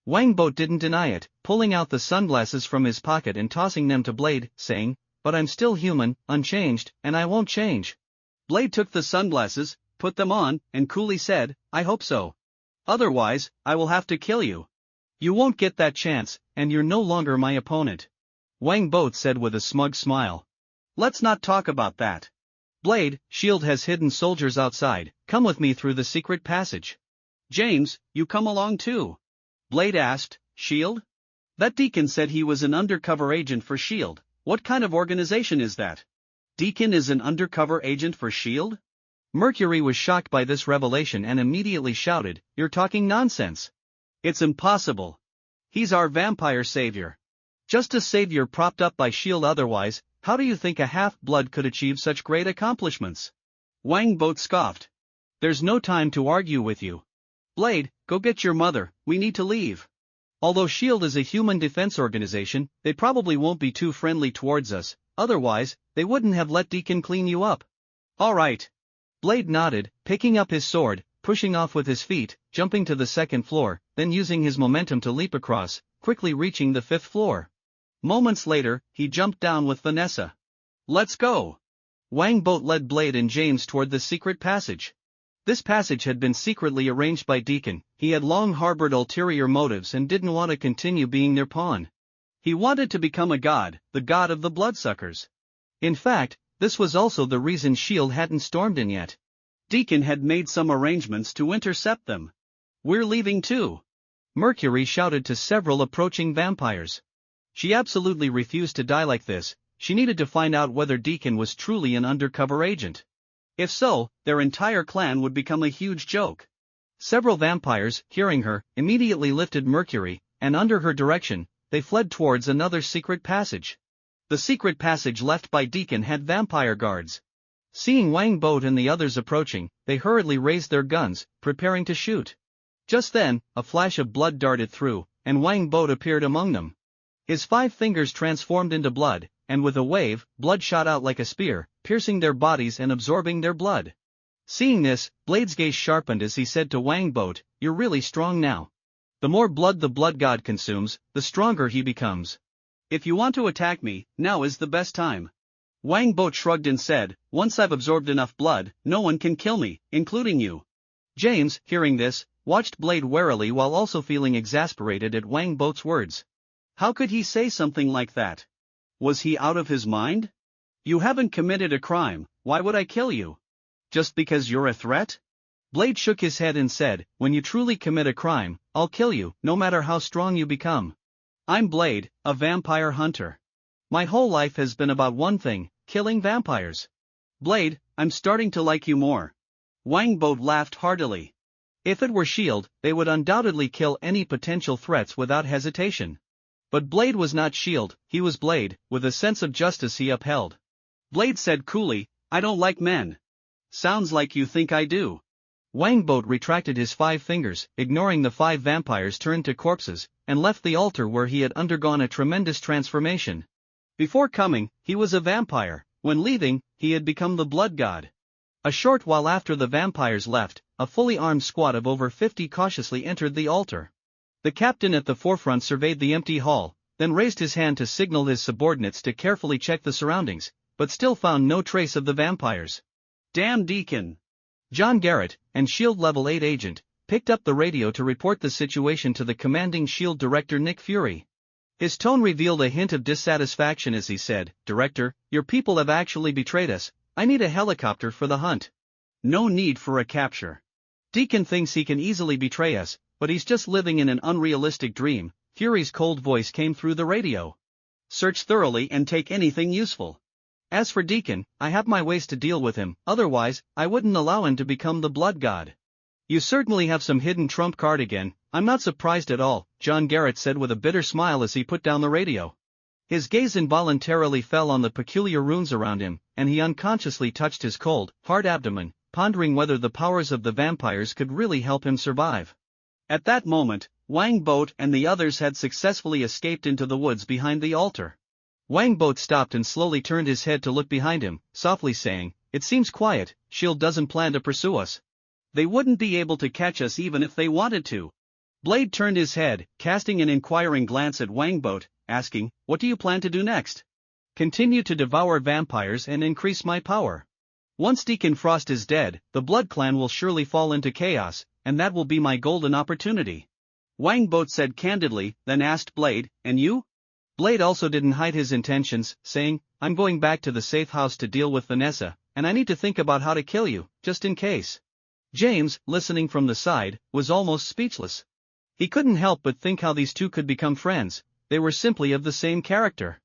Wangbo didn't deny it, pulling out the sunglasses from his pocket and tossing them to Blade, saying, "But I'm still human, unchanged, and I won't change." Blade took the sunglasses, put them on, and coolly said, "I hope so. Otherwise, I will have to kill you." "You won't get that chance, and you're no longer my opponent," Wangbo said with a smug smile. Let's not talk about that. Blade, Shield has hidden soldiers outside, come with me through the secret passage. James, you come along too? Blade asked. Shield? That Deacon said he was an undercover agent for Shield. What kind of organization is that? Deacon is an undercover agent for Shield? Mercury was shocked by this revelation and immediately shouted, "You're talking nonsense. It's impossible. He's our vampire savior. Just a savior propped up by Shield. Otherwise, how do you think a half-blood could achieve such great accomplishments?" Wang Boat scoffed. "There's no time to argue with you. Blade, go get your mother, we need to leave. Although Shield is a human defense organization, they probably won't be too friendly towards us, otherwise, they wouldn't have let Deacon clean you up." "Alright." Blade nodded, picking up his sword, pushing off with his feet, jumping to the second floor, then using his momentum to leap across, quickly reaching the fifth floor. Moments later, he jumped down with Vanessa. "Let's go." Wang Boat led Blade and James toward the secret passage. This passage had been secretly arranged by Deacon. He had long harbored ulterior motives and didn't want to continue being their pawn. He wanted to become a god, the god of the bloodsuckers. In fact, this was also the reason Shield hadn't stormed in yet. Deacon had made some arrangements to intercept them. "We're leaving too," Mercury shouted to several approaching vampires. She absolutely refused to die like this. She needed to find out whether Deacon was truly an undercover agent. If so, their entire clan would become a huge joke. Several vampires, hearing her, immediately lifted Mercury, and under her direction, they fled towards another secret passage. The secret passage left by Deacon had vampire guards. Seeing Wang Boat and the others approaching, they hurriedly raised their guns, preparing to shoot. Just then, a flash of blood darted through, and Wang Boat appeared among them. His 5 fingers transformed into blood, and with a wave, blood shot out like a spear, piercing their bodies and absorbing their blood. Seeing this, Blade's gaze sharpened as he said to Wang Boat, "You're really strong now. The more blood the blood god consumes, the stronger he becomes. If you want to attack me, now is the best time." Wang Boat shrugged and said, "Once I've absorbed enough blood, no one can kill me, including you." James, hearing this, watched Blade warily while also feeling exasperated at Wang Boat's words. How could he say something like that? Was he out of his mind? "You haven't committed a crime, why would I kill you? Just because you're a threat?" Blade shook his head and said, "When you truly commit a crime, I'll kill you, no matter how strong you become. I'm Blade, a vampire hunter. My whole life has been about one thing, killing vampires. Blade, I'm starting to like you more." Wang Boat laughed heartily. If it were Shield, they would undoubtedly kill any potential threats without hesitation. But Blade was not Shield, he was Blade, with a sense of justice he upheld. Blade said coolly, "I don't like men." "Sounds like you think I do." Wang Boat retracted his 5 fingers, ignoring the 5 vampires turned to corpses, and left the altar where he had undergone a tremendous transformation. Before coming, he was a vampire. When leaving, he had become the blood god. A short while after the vampires left, a fully armed squad of over 50 cautiously entered the altar. The captain at the forefront surveyed the empty hall, then raised his hand to signal his subordinates to carefully check the surroundings, but still found no trace of the vampires. "Damn Deacon!" John Garrett, an Shield Level 8 agent, picked up the radio to report the situation to the commanding Shield director Nick Fury. His tone revealed a hint of dissatisfaction as he said, "Director, your people have actually betrayed us. I need a helicopter for the hunt." "No need for a capture. Deacon thinks he can easily betray us, but he's just living in an unrealistic dream." Fury's cold voice came through the radio. "Search thoroughly and take anything useful. As for Deacon, I have my ways to deal with him, otherwise, I wouldn't allow him to become the blood god." "You certainly have some hidden trump card again, I'm not surprised at all," John Garrett said with a bitter smile as he put down the radio. His gaze involuntarily fell on the peculiar runes around him, and he unconsciously touched his cold, hard abdomen, pondering whether the powers of the vampires could really help him survive. At that moment, Wang Boat and the others had successfully escaped into the woods behind the altar. Wang Boat stopped and slowly turned his head to look behind him, softly saying, "It seems quiet, Shield doesn't plan to pursue us. They wouldn't be able to catch us even if they wanted to." Blade turned his head, casting an inquiring glance at Wang Boat, asking, "What do you plan to do next?" "Continue to devour vampires and increase my power. Once Deacon Frost is dead, the Blood Clan will surely fall into chaos, and that will be my golden opportunity." Wang Boat said candidly, then asked Blade, "And you?" Blade also didn't hide his intentions, saying, I'm going back to the safe house to deal with Vanessa, and I need to think about how to kill you, just in case. James, listening from the side, was almost speechless. He couldn't help but think how these two could become friends. They were simply of the same character.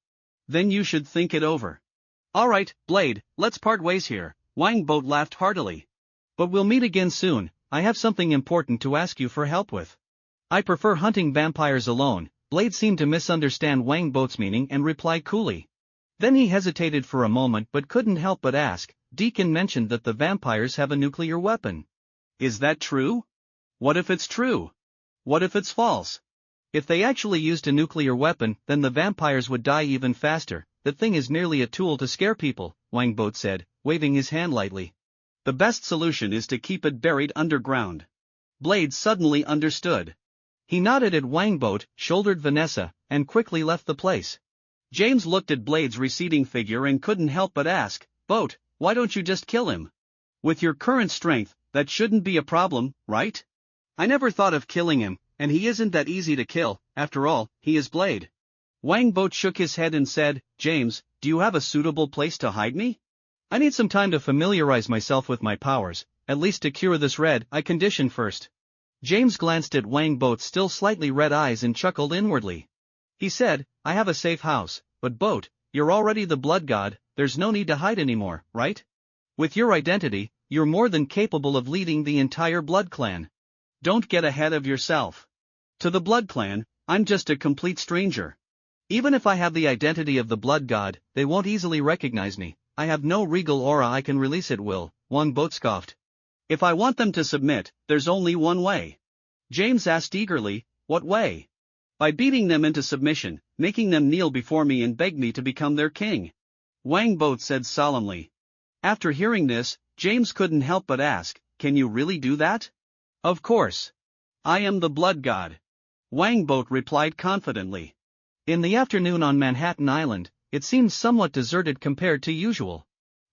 Then you should think it over. Alright, Blade, let's part ways here, Wangboat laughed heartily. But we'll meet again soon. I have something important to ask you for help with. I prefer hunting vampires alone. Blade seemed to misunderstand Wangboat's meaning and replied coolly. Then he hesitated for a moment but couldn't help but ask, Deacon mentioned that the vampires have a nuclear weapon. Is that true? What if it's true? What if it's false? If they actually used a nuclear weapon, then the vampires would die even faster. The thing is merely a tool to scare people, Wangboat said, waving his hand lightly. The best solution is to keep it buried underground. Blade suddenly understood. He nodded at Wangboat, shouldered Vanessa, and quickly left the place. James looked at Blade's receding figure and couldn't help but ask, Boat, why don't you just kill him? With your current strength, that shouldn't be a problem, right? I never thought of killing him, and he isn't that easy to kill. After all, he is Blade. Wangboat shook his head and said, James, do you have a suitable place to hide me? I need some time to familiarize myself with my powers, at least to cure this red eye condition first. James glanced at Wangboat's still slightly red eyes and chuckled inwardly. He said, I have a safe house, but Boat, you're already the blood god, there's no need to hide anymore, right? With your identity, you're more than capable of leading the entire blood clan. Don't get ahead of yourself. To the blood clan, I'm just a complete stranger. Even if I have the identity of the blood god, they won't easily recognize me. I have no regal aura I can release at will, Wangboat scoffed. If I want them to submit, there's only one way. James asked eagerly, what way? By beating them into submission, making them kneel before me and beg me to become their king. Wangboat said solemnly. After hearing this, James couldn't help but ask, can you really do that? Of course. I am the blood god. Wangboat replied confidently. In the afternoon on Manhattan Island, it seemed somewhat deserted compared to usual.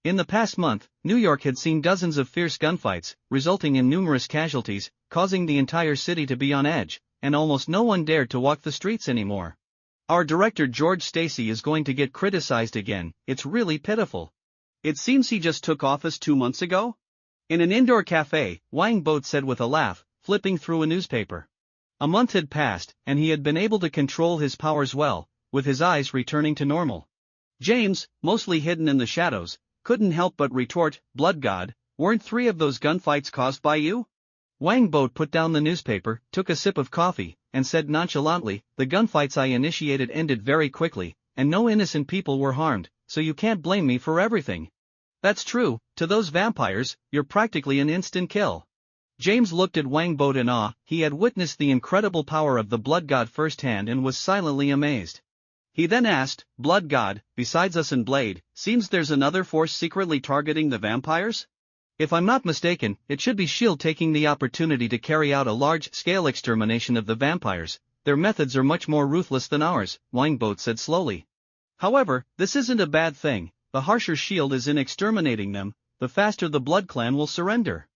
In the past month, New York had seen dozens of fierce gunfights, resulting in numerous casualties, causing the entire city to be on edge, and almost no one dared to walk the streets anymore. Our director George Stacy is going to get criticized again. It's really pitiful. It seems he just took office 2 months ago? In an indoor cafe, Wangboat said with a laugh, flipping through a newspaper. A month had passed, and he had been able to control his powers well, with his eyes returning to normal. James, mostly hidden in the shadows, couldn't help but retort, Blood God, weren't 3 of those gunfights caused by you? Wangboat put down the newspaper, took a sip of coffee, and said nonchalantly, the gunfights I initiated ended very quickly, and no innocent people were harmed, so you can't blame me for everything. That's true, to those vampires, you're practically an instant kill. James looked at Wangboat in awe. He had witnessed the incredible power of the Blood God firsthand and was silently amazed. He then asked, Blood God, besides us and Blade, seems there's another force secretly targeting the vampires? If I'm not mistaken, it should be S.H.I.E.L.D. taking the opportunity to carry out a large-scale extermination of the vampires. Their methods are much more ruthless than ours, Wangboat said slowly. However, this isn't a bad thing. The harsher S.H.I.E.L.D. is in exterminating them, the faster the Blood Clan will surrender.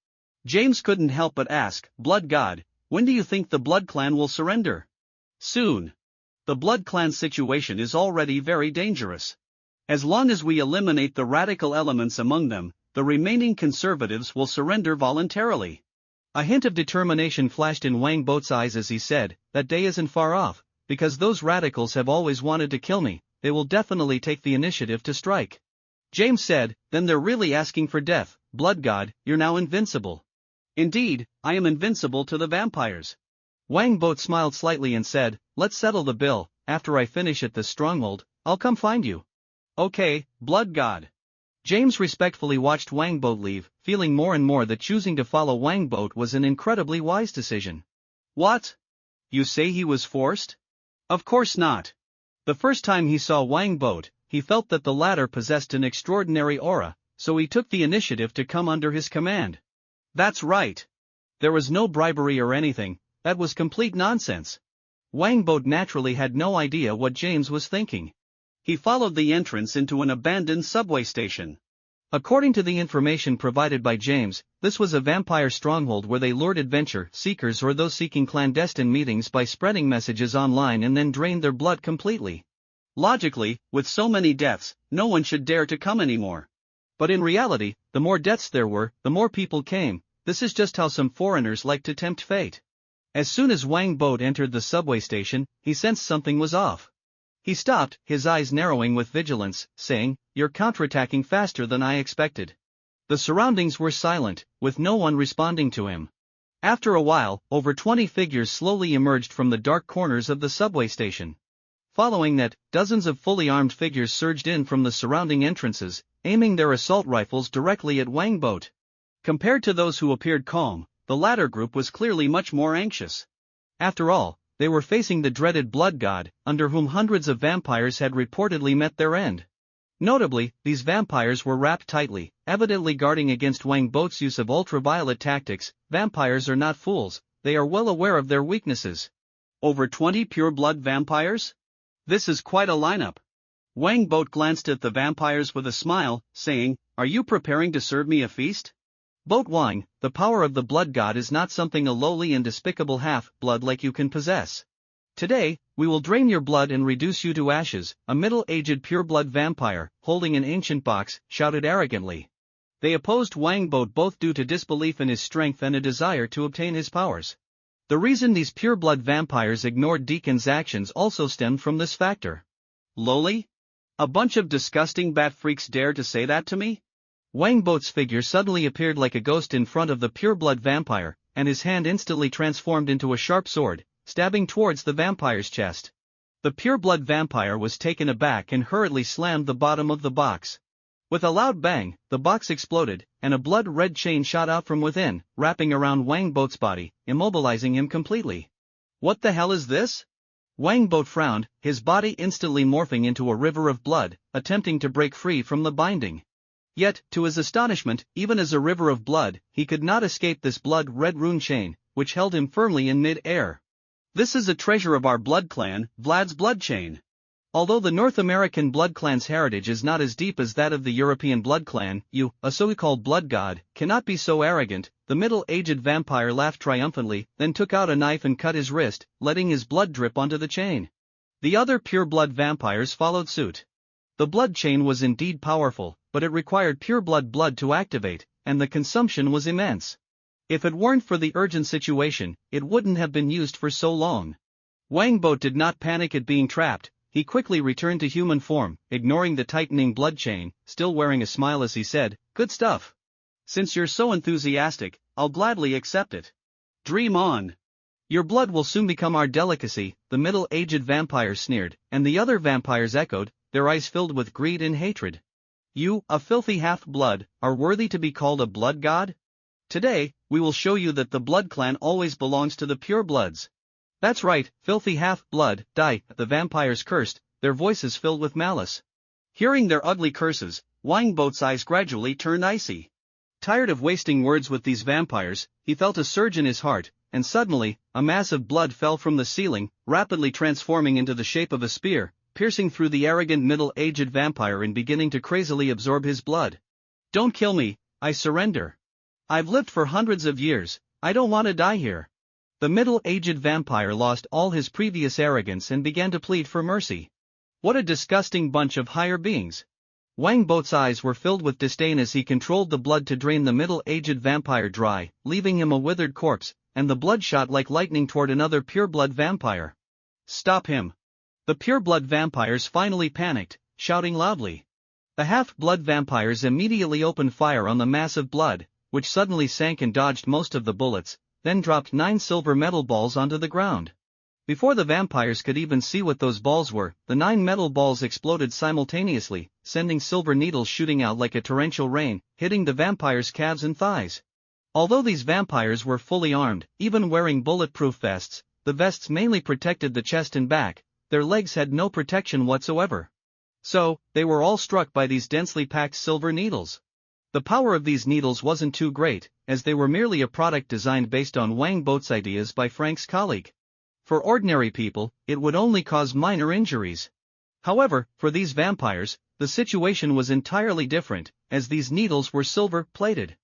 James couldn't help but ask, Blood God, when do you think the Blood Clan will surrender? Soon. The Blood Clan situation is already very dangerous. As long as we eliminate the radical elements among them, the remaining conservatives will surrender voluntarily. A hint of determination flashed in Wangboat's eyes as he said, that day isn't far off, because those radicals have always wanted to kill me, they will definitely take the initiative to strike. James said, then they're really asking for death, Blood God, you're now invincible. Indeed, I am invincible to the vampires. Wangboat smiled slightly and said, let's settle the bill, after I finish at this stronghold, I'll come find you. Okay, Blood God. James respectfully watched Wangboat leave, feeling more and more that choosing to follow Wangboat was an incredibly wise decision. What? You say he was forced? Of course not. The first time he saw Wangboat, he felt that the latter possessed an extraordinary aura, so he took the initiative to come under his command. That's right. There was no bribery or anything, that was complete nonsense. Wangboat naturally had no idea what James was thinking. He followed the entrance into an abandoned subway station. According to the information provided by James, this was a vampire stronghold where they lured adventure seekers or those seeking clandestine meetings by spreading messages online and then drained their blood completely. Logically, with so many deaths, no one should dare to come anymore. But in reality, the more deaths there were, the more people came. This is just how some foreigners like to tempt fate. As soon as Wang Boat entered the subway station, he sensed something was off. He stopped, his eyes narrowing with vigilance, saying, "You're counterattacking faster than I expected." The surroundings were silent, with no one responding to him. After a while, over 20 figures slowly emerged from the dark corners of the subway station. Following that, dozens of fully armed figures surged in from the surrounding entrances, aiming their assault rifles directly at Wang Boat. Compared to those who appeared calm, the latter group was clearly much more anxious. After all, they were facing the dreaded blood god, under whom hundreds of vampires had reportedly met their end. Notably, these vampires were wrapped tightly, evidently guarding against Wang Boat's use of ultraviolet tactics. Vampires are not fools, they are well aware of their weaknesses. Over 20 pure-blood vampires? This is quite a lineup. Wang Boat glanced at the vampires with a smile, saying, "Are you preparing to serve me a feast?" Boat Wang, the power of the blood god is not something a lowly and despicable half-blood like you can possess. Today, we will drain your blood and reduce you to ashes, a middle-aged pure-blood vampire, holding an ancient box, shouted arrogantly. They opposed Wang Boat both due to disbelief in his strength and a desire to obtain his powers. The reason these pure-blood vampires ignored Deacon's actions also stemmed from this factor. Lowly? A bunch of disgusting bat freaks dare to say that to me? Wang Boat's figure suddenly appeared like a ghost in front of the pure-blood vampire, and his hand instantly transformed into a sharp sword, stabbing towards the vampire's chest. The pure-blood vampire was taken aback and hurriedly slammed the bottom of the box. With a loud bang, the box exploded, and a blood-red chain shot out from within, wrapping around Wang Boat's body, immobilizing him completely. "What the hell is this?" Wang Boat frowned, his body instantly morphing into a river of blood, attempting to break free from the binding. Yet, to his astonishment, even as a river of blood, he could not escape this blood-red rune chain, which held him firmly in mid-air. "This is a treasure of our blood clan, Vlad's blood chain." Although the North American blood clan's heritage is not as deep as that of the European blood clan, you, a so-called blood god, cannot be so arrogant. The middle-aged vampire laughed triumphantly, then took out a knife and cut his wrist, letting his blood drip onto the chain. The other pure-blood vampires followed suit. The blood chain was indeed powerful, but it required pure-blood blood to activate, and the consumption was immense. If it weren't for the urgent situation, it wouldn't have been used for so long. Wang Boat did not panic at being trapped. He quickly returned to human form, ignoring the tightening blood chain, still wearing a smile as he said, "Good stuff. Since you're so enthusiastic, I'll gladly accept it. Dream on. Your blood will soon become our delicacy," the middle-aged vampire sneered, and the other vampires echoed, their eyes filled with greed and hatred. "You, a filthy half-blood, are worthy to be called a blood god? Today, we will show you that the blood clan always belongs to the pure-bloods." "That's right, filthy half-blood, die," the vampires cursed, their voices filled with malice. Hearing their ugly curses, Wang Boat's eyes gradually turned icy. Tired of wasting words with these vampires, he felt a surge in his heart, and suddenly, a mass of blood fell from the ceiling, rapidly transforming into the shape of a spear, piercing through the arrogant middle-aged vampire and beginning to crazily absorb his blood. "Don't kill me, I surrender. I've lived for hundreds of years, I don't want to die here." The middle-aged vampire lost all his previous arrogance and began to plead for mercy. What a disgusting bunch of higher beings. Wang Boat's eyes were filled with disdain as he controlled the blood to drain the middle-aged vampire dry, leaving him a withered corpse, and the blood shot like lightning toward another pure-blood vampire. "Stop him." The pure-blood vampires finally panicked, shouting loudly. The half-blood vampires immediately opened fire on the mass of blood, which suddenly sank and dodged most of the bullets, then dropped 9 silver metal balls onto the ground. Before the vampires could even see what those balls were, the 9 metal balls exploded simultaneously, sending silver needles shooting out like a torrential rain, hitting the vampires' calves and thighs. Although these vampires were fully armed, even wearing bulletproof vests, the vests mainly protected the chest and back, their legs had no protection whatsoever. So, they were all struck by these densely packed silver needles. The power of these needles wasn't too great, as they were merely a product designed based on Wang Boat's ideas by Frank's colleague. For ordinary people, it would only cause minor injuries. However, for these vampires, the situation was entirely different, as these needles were silver-plated.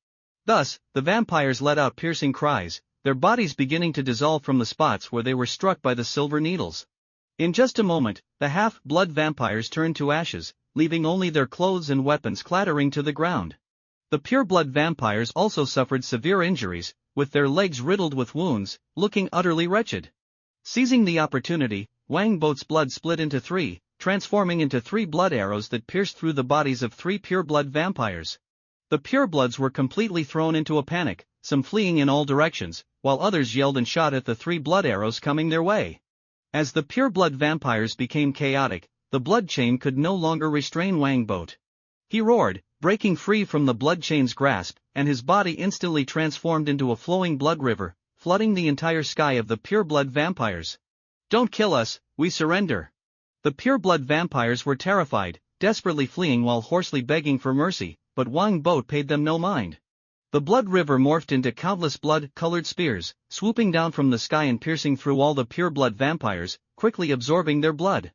Thus, the vampires let out piercing cries, their bodies beginning to dissolve from the spots where they were struck by the silver needles. In just a moment, the half-blood vampires turned to ashes, leaving only their clothes and weapons clattering to the ground. The pure-blood vampires also suffered severe injuries, with their legs riddled with wounds, looking utterly wretched. Seizing the opportunity, Wang Boat's blood split into three, transforming into 3 blood arrows that pierced through the bodies of 3 pure-blood vampires. The purebloods were completely thrown into a panic, some fleeing in all directions, while others yelled and shot at the 3 blood arrows coming their way. As the pure-blood vampires became chaotic, the blood chain could no longer restrain Wang Boat. He roared, breaking free from the blood chain's grasp, and his body instantly transformed into a flowing blood river, flooding the entire sky of the pure-blood vampires. "Don't kill us, we surrender." The pure-blood vampires were terrified, desperately fleeing while hoarsely begging for mercy, but Wang Boat paid them no mind. The blood river morphed into countless blood-colored spears, swooping down from the sky and piercing through all the pure-blood vampires, quickly absorbing their blood.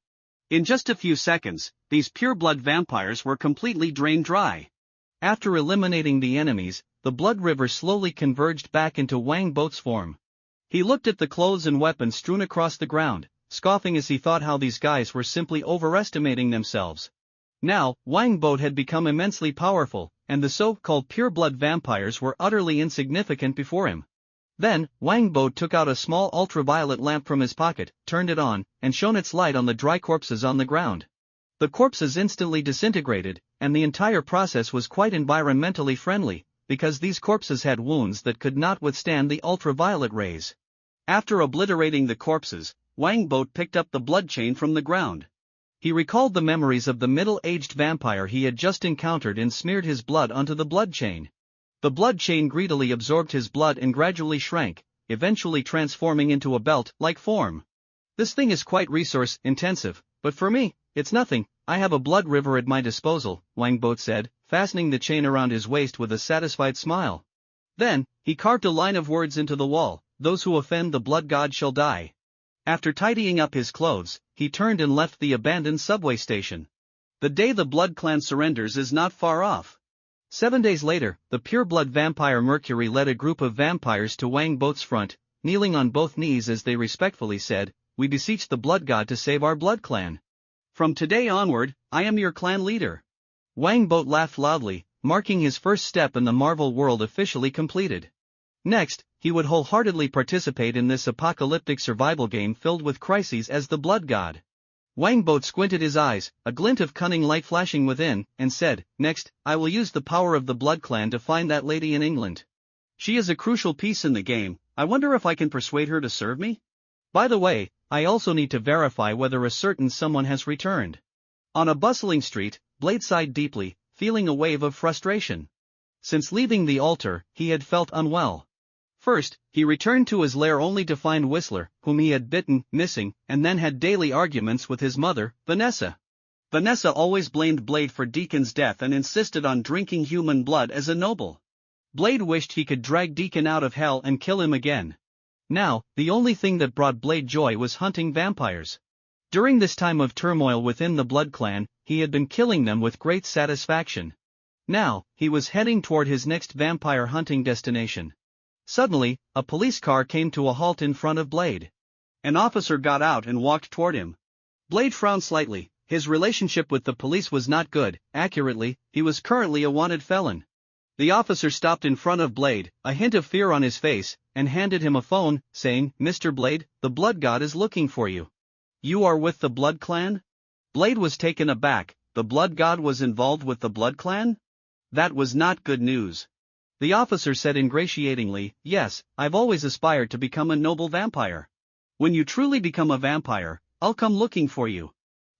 In just a few seconds, these pure-blood vampires were completely drained dry. After eliminating the enemies, the blood river slowly converged back into Wang Boat's form. He looked at the clothes and weapons strewn across the ground, scoffing as he thought how these guys were simply overestimating themselves. Now, Wang Boat had become immensely powerful, and the so-called pure-blood vampires were utterly insignificant before him. Then, Wang Boat took out a small ultraviolet lamp from his pocket, turned it on, and shone its light on the dry corpses on the ground. The corpses instantly disintegrated, and the entire process was quite environmentally friendly, because these corpses had wounds that could not withstand the ultraviolet rays. After obliterating the corpses, Wang Boat picked up the blood chain from the ground. He recalled the memories of the middle-aged vampire he had just encountered and smeared his blood onto the blood chain. The blood chain greedily absorbed his blood and gradually shrank, eventually transforming into a belt-like form. "This thing is quite resource-intensive, but for me, it's nothing. I have a blood river at my disposal," Wang Boat said, fastening the chain around his waist with a satisfied smile. Then, he carved a line of words into the wall: "Those who offend the blood god shall die." After tidying up his clothes, he turned and left the abandoned subway station. The day the Blood Clan surrenders is not far off. 7 days later, the pure-blood vampire Mercury led a group of vampires to Wang Boat's front, kneeling on both knees as they respectfully said, "We beseech the blood god to save our blood clan. From today onward, I am your clan leader." Wang Boat laughed loudly, marking his first step in the Marvel world officially completed. Next, he would wholeheartedly participate in this apocalyptic survival game filled with crises as the blood god. Wang Boat squinted his eyes, a glint of cunning light flashing within, and said, "Next, I will use the power of the blood clan to find that lady in England. She is a crucial piece in the game. I wonder if I can persuade her to serve me? By the way, I also need to verify whether a certain someone has returned." On a bustling street, Blade sighed deeply, feeling a wave of frustration. Since leaving the altar, he had felt unwell. First, he returned to his lair only to find Whistler, whom he had bitten, missing, and then had daily arguments with his mother, Vanessa. Vanessa always blamed Blade for Deacon's death and insisted on drinking human blood as a noble. Blade wished he could drag Deacon out of hell and kill him again. Now, the only thing that brought Blade joy was hunting vampires. During this time of turmoil within the Blood Clan, he had been killing them with great satisfaction. Now, he was heading toward his next vampire hunting destination. Suddenly, a police car came to a halt in front of Blade. An officer got out and walked toward him. Blade frowned slightly. His relationship with the police was not good. Accurately, he was currently a wanted felon. The officer stopped in front of Blade, a hint of fear on his face, and handed him a phone, saying, "Mr. Blade, the blood god is looking for you." "You are with the Blood Clan?" Blade was taken aback. The blood god was involved with the Blood Clan? That was not good news. The officer said ingratiatingly, "Yes, I've always aspired to become a noble vampire. When you truly become a vampire, I'll come looking for you,"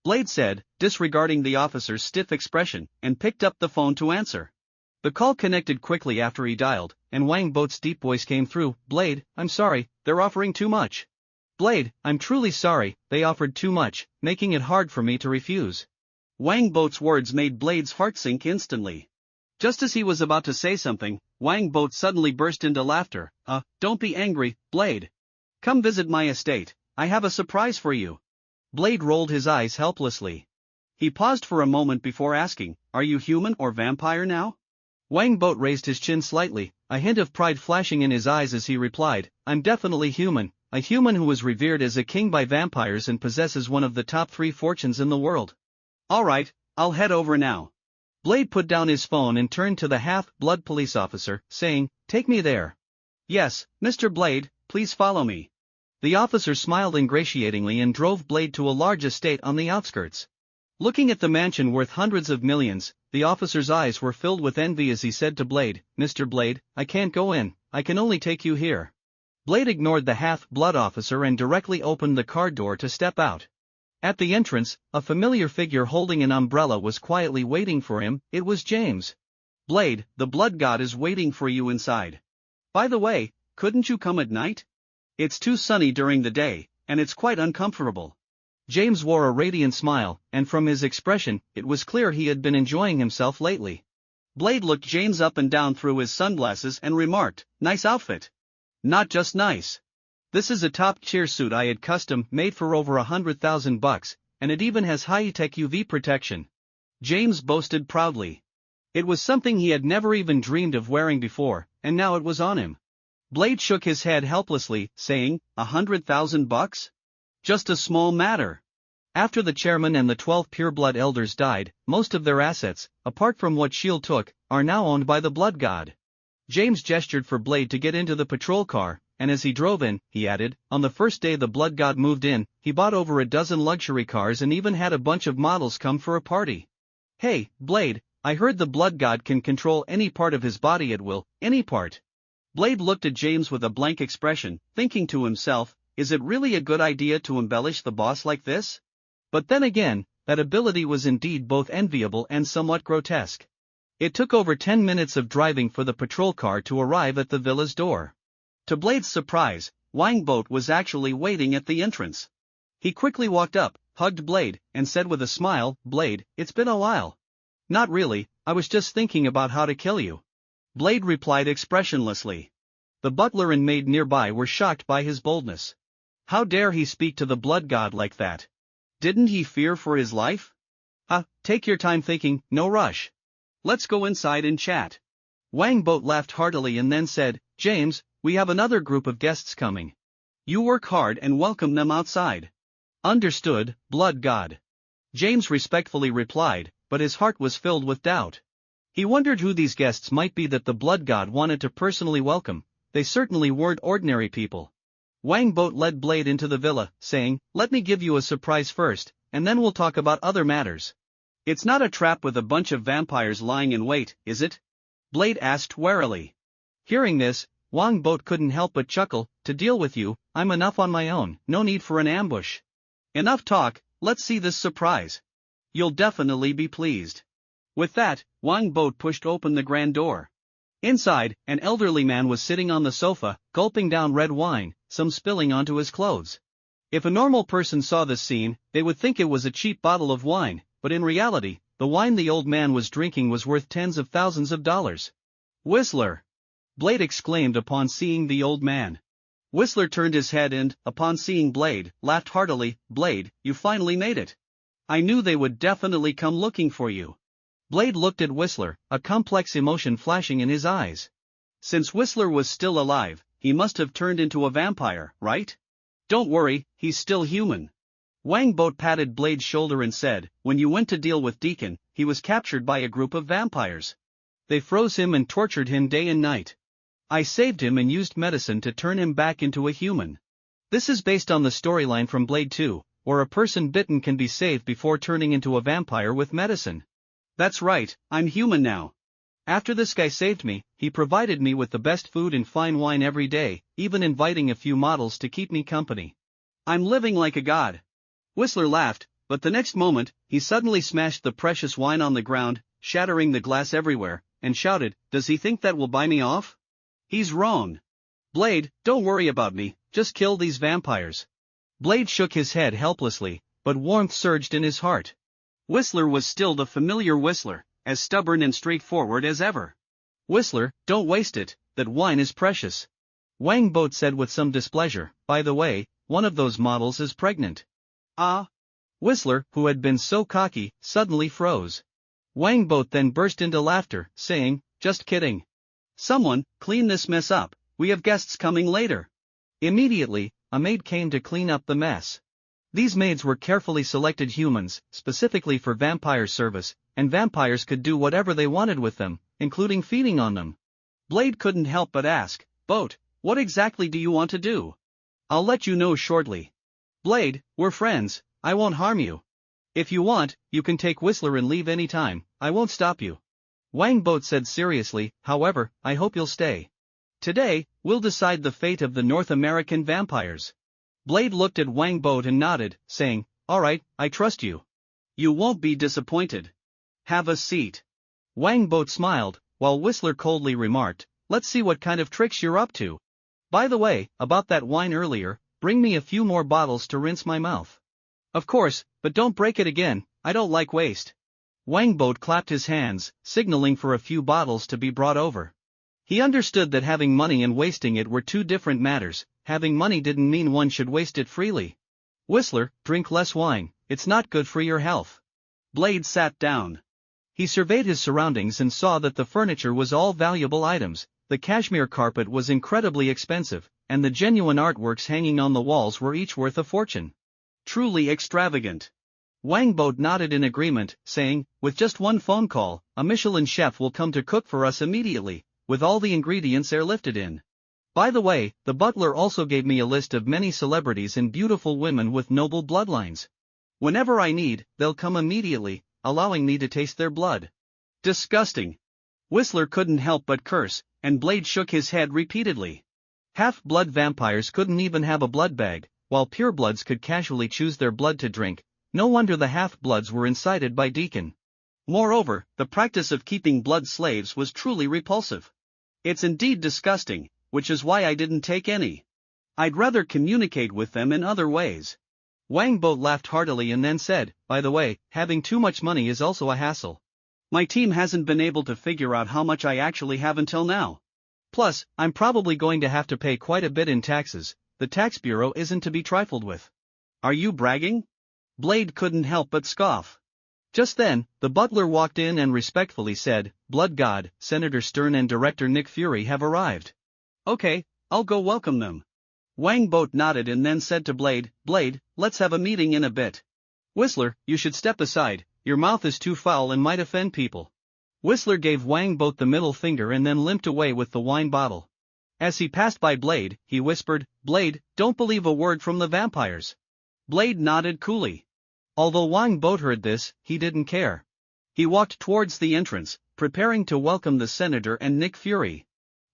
Blade said, disregarding the officer's stiff expression, and picked up the phone to answer. The call connected quickly after he dialed, and Wang Boat's deep voice came through. "Blade, I'm sorry, they're offering too much." "Blade, I'm truly sorry, they offered too much, making it hard for me to refuse." Wang Boat's words made Blade's heart sink instantly. Just as he was about to say something, Wang Boat suddenly burst into laughter. Don't be angry, Blade. Come visit my estate, I have a surprise for you." Blade rolled his eyes helplessly. He paused for a moment before asking, "Are you human or vampire now?" Wang Boat raised his chin slightly, a hint of pride flashing in his eyes as he replied, "I'm definitely human, a human who was revered as a king by vampires and possesses one of the top 3 fortunes in the world. Alright, I'll head over now. Blade put down his phone and turned to the half-blood police officer, saying, "Take me there." "Yes, Mr. Blade, please follow me." The officer smiled ingratiatingly and drove Blade to a large estate on the outskirts. Looking at the mansion worth hundreds of millions, the officer's eyes were filled with envy as he said to Blade, "Mr. Blade, I can't go in, I can only take you here." Blade ignored the half-blood officer and directly opened the car door to step out. At the entrance, a familiar figure holding an umbrella was quietly waiting for him. It was James. "Blade, the blood god is waiting for you inside. By the way, couldn't you come at night? It's too sunny during the day, and it's quite uncomfortable." James wore a radiant smile, and from his expression, it was clear he had been enjoying himself lately. Blade looked James up and down through his sunglasses and remarked, "Nice outfit." "Not just nice. This is a top-tier suit I had custom-made for over $100,000, and it even has high-tech UV protection," James boasted proudly. It was something he had never even dreamed of wearing before, and now it was on him. Blade shook his head helplessly, saying, $100,000? Just a small matter. After the chairman and the 12 pureblood elders died, most of their assets, apart from what S.H.I.E.L.D. took, are now owned by the blood god. James gestured for Blade to get into the patrol car, and as he drove in, he added, "On the first day the blood god moved in, he bought over a dozen luxury cars and even had a bunch of models come for a party." "Hey, Blade, I heard the blood god can control any part of his body at will, any part." Blade looked at James with a blank expression, thinking to himself, is it really a good idea to embellish the boss like this? But then again, that ability was indeed both enviable and somewhat grotesque. It took over 10 minutes of driving for the patrol car to arrive at the villa's door. To Blade's surprise, Boat was actually waiting at the entrance. He quickly walked up, hugged Blade, and said with a smile, "Blade, it's been a while." "Not really, I was just thinking about how to kill you," Blade replied expressionlessly. The butler and maid nearby were shocked by his boldness. How dare he speak to the blood god like that? Didn't he fear for his life? Take your time thinking, no rush. Let's go inside and chat." Boat laughed heartily and then said, "James, we have another group of guests coming. You work hard and welcome them outside." "Understood, blood god," James respectfully replied, but his heart was filled with doubt. He wondered who these guests might be that the blood god wanted to personally welcome. They certainly weren't ordinary people. Boat led Blade into the villa, saying, "Let me give you a surprise first, and then we'll talk about other matters." "It's not a trap with a bunch of vampires lying in wait, is it?" Blade asked warily. Hearing this, Boat couldn't help but chuckle. "To deal with you, I'm enough on my own, no need for an ambush." "Enough talk, let's see this surprise. You'll definitely be pleased." With that, Boat pushed open the grand door. Inside, an elderly man was sitting on the sofa, gulping down red wine, some spilling onto his clothes. If a normal person saw this scene, they would think it was a cheap bottle of wine, but in reality, the wine the old man was drinking was worth tens of thousands of dollars. "Whistler!" Blade exclaimed upon seeing the old man. Whistler turned his head and, upon seeing Blade, laughed heartily. "Blade, you finally made it. I knew they would definitely come looking for you." Blade looked at Whistler, a complex emotion flashing in his eyes. Since Whistler was still alive, he must have turned into a vampire, right? "Don't worry, he's still human." Boat patted Blade's shoulder and said, "When you went to deal with Deacon, he was captured by a group of vampires. They froze him and tortured him day and night. I saved him and used medicine to turn him back into a human." This is based on the storyline from Blade 2, where a person bitten can be saved before turning into a vampire with medicine. "That's right, I'm human now. After this guy saved me, he provided me with the best food and fine wine every day, even inviting a few models to keep me company. I'm living like a god." Whistler laughed, but the next moment, he suddenly smashed the precious wine on the ground, shattering the glass everywhere, and shouted, "Does he think that will buy me off? He's wrong. Blade, don't worry about me, just kill these vampires." Blade shook his head helplessly, but warmth surged in his heart. Whistler was still the familiar Whistler, as stubborn and straightforward as ever. "Whistler, don't waste it, that wine is precious." Boat said with some displeasure, "By the way, one of those models is pregnant." "Ah?" Whistler, who had been so cocky, suddenly froze. Boat then burst into laughter, saying, "Just kidding. Someone, clean this mess up, we have guests coming later." Immediately, a maid came to clean up the mess. These maids were carefully selected humans, specifically for vampire service, and vampires could do whatever they wanted with them, including feeding on them. Blade couldn't help but ask, "Boat, what exactly do you want to do?" "I'll let you know shortly." "Blade, we're friends, I won't harm you. If you want, you can take Whistler and leave anytime, I won't stop you." Wang Boat said seriously, "However, I hope you'll stay. Today, we'll decide the fate of the North American vampires." Blade looked at Wang Boat and nodded, saying, "Alright, I trust you. You won't be disappointed. Have a seat." Wang Boat smiled, while Whistler coldly remarked, "Let's see what kind of tricks you're up to. By the way, about that wine earlier, bring me a few more bottles to rinse my mouth." "Of course, but don't break it again, I don't like waste." Wang Boat clapped his hands, signaling for a few bottles to be brought over. He understood that having money and wasting it were two different matters. Having money didn't mean one should waste it freely. "Whistler, drink less wine, it's not good for your health." Blade sat down. He surveyed his surroundings and saw that the furniture was all valuable items, the cashmere carpet was incredibly expensive, and the genuine artworks hanging on the walls were each worth a fortune. Truly extravagant. Wang Boat nodded in agreement, saying, "With just one phone call, a Michelin chef will come to cook for us immediately, with all the ingredients airlifted in. By the way, the butler also gave me a list of many celebrities and beautiful women with noble bloodlines. Whenever I need, they'll come immediately, allowing me to taste their blood." Disgusting. Whistler couldn't help but curse, and Blade shook his head repeatedly. Half-blood vampires couldn't even have a blood bag, while purebloods could casually choose their blood to drink. No wonder the half-bloods were incited by Deacon. Moreover, the practice of keeping blood slaves was truly repulsive. It's indeed disgusting, which is why I didn't take any. I'd rather communicate with them in other ways. Wang Boat laughed heartily and then said, "By the way, having too much money is also a hassle. My team hasn't been able to figure out how much I actually have until now. Plus, I'm probably going to have to pay quite a bit in taxes. The tax bureau isn't to be trifled with." "Are you bragging?" Blade couldn't help but scoff. Just then, the butler walked in and respectfully said, "Blood God, Senator Stern and Director Nick Fury have arrived." "Okay, I'll go welcome them." Wang Boat nodded and then said to Blade, "Blade, let's have a meeting in a bit. Whistler, you should step aside, your mouth is too foul and might offend people." Whistler gave Wang Boat the middle finger and then limped away with the wine bottle. As he passed by Blade, he whispered, "Blade, don't believe a word from the vampires." Blade nodded coolly. Although Wang Boat heard this, he didn't care. He walked towards the entrance, preparing to welcome the senator and Nick Fury.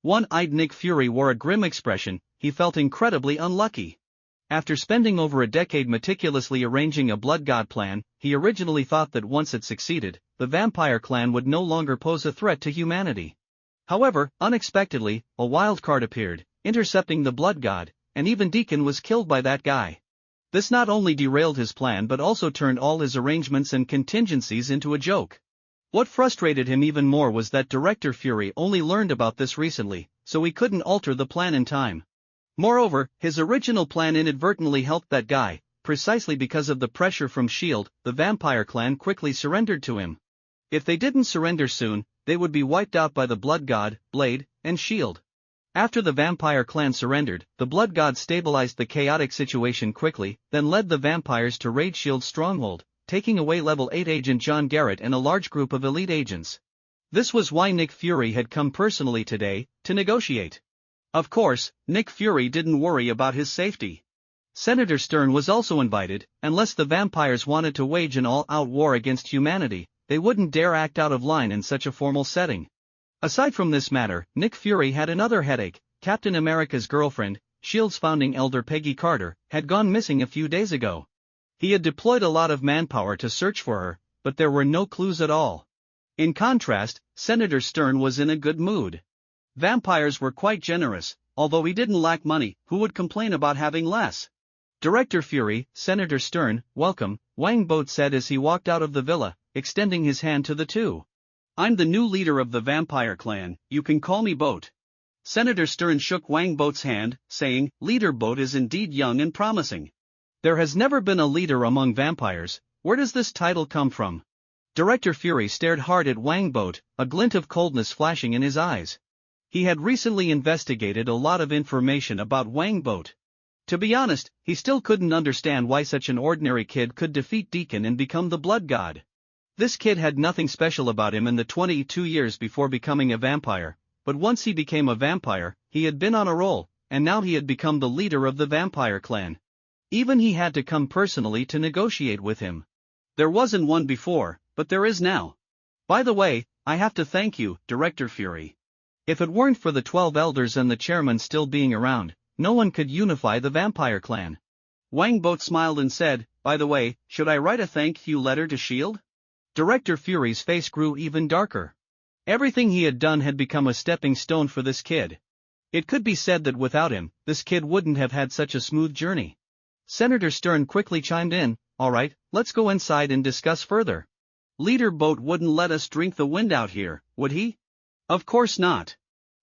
One-eyed Nick Fury wore a grim expression. He felt incredibly unlucky. After spending over a decade meticulously arranging a blood god plan, he originally thought that once it succeeded, the vampire clan would no longer pose a threat to humanity. However, unexpectedly, a wild card appeared, intercepting the blood god, and even Deacon was killed by that guy. This not only derailed his plan but also turned all his arrangements and contingencies into a joke. What frustrated him even more was that Director Fury only learned about this recently, so he couldn't alter the plan in time. Moreover, his original plan inadvertently helped that guy. Precisely because of the pressure from S.H.I.E.L.D., the vampire clan quickly surrendered to him. If they didn't surrender soon, they would be wiped out by the Blood God, Blade, and S.H.I.E.L.D. After the vampire clan surrendered, the Blood God stabilized the chaotic situation quickly, then led the vampires to raid S.H.I.E.L.D's stronghold, taking away level 8 agent John Garrett and a large group of elite agents. This was why Nick Fury had come personally today, to negotiate. Of course, Nick Fury didn't worry about his safety. Senator Stern was also invited. Unless the vampires wanted to wage an all-out war against humanity, they wouldn't dare act out of line in such a formal setting. Aside from this matter, Nick Fury had another headache. Captain America's girlfriend, S.H.I.E.L.D's founding elder Peggy Carter, had gone missing a few days ago. He had deployed a lot of manpower to search for her, but there were no clues at all. In contrast, Senator Stern was in a good mood. Vampires were quite generous, although he didn't lack money. Who would complain about having less? Director Fury, Senator Stern, welcome, Wang Boat said as he walked out of the villa, extending his hand to the two. I'm the new leader of the vampire clan, you can call me Boat. Senator Stern shook Wang Boat's hand, saying, Leader Boat is indeed young and promising. There has never been a leader among vampires. Where does this title come from? Director Fury stared hard at Wang Boat, a glint of coldness flashing in his eyes. He had recently investigated a lot of information about Wang Boat. To be honest, he still couldn't understand why such an ordinary kid could defeat Deacon and become the blood god. This kid had nothing special about him in the 22 years before becoming a vampire, but once he became a vampire, he had been on a roll, and now he had become the leader of the vampire clan. Even he had to come personally to negotiate with him. There wasn't one before, but there is now. By the way, I have to thank you, Director Fury. If it weren't for the 12 elders and the chairman still being around, no one could unify the vampire clan. Wang Boat smiled and said, by the way, should I write a thank you letter to S.H.I.E.L.D.? Director Fury's face grew even darker. Everything he had done had become a stepping stone for this kid. It could be said that without him, this kid wouldn't have had such a smooth journey. Senator Stern quickly chimed in, alright, let's go inside and discuss further. Leader Boat wouldn't let us drink the wind out here, would he? Of course not.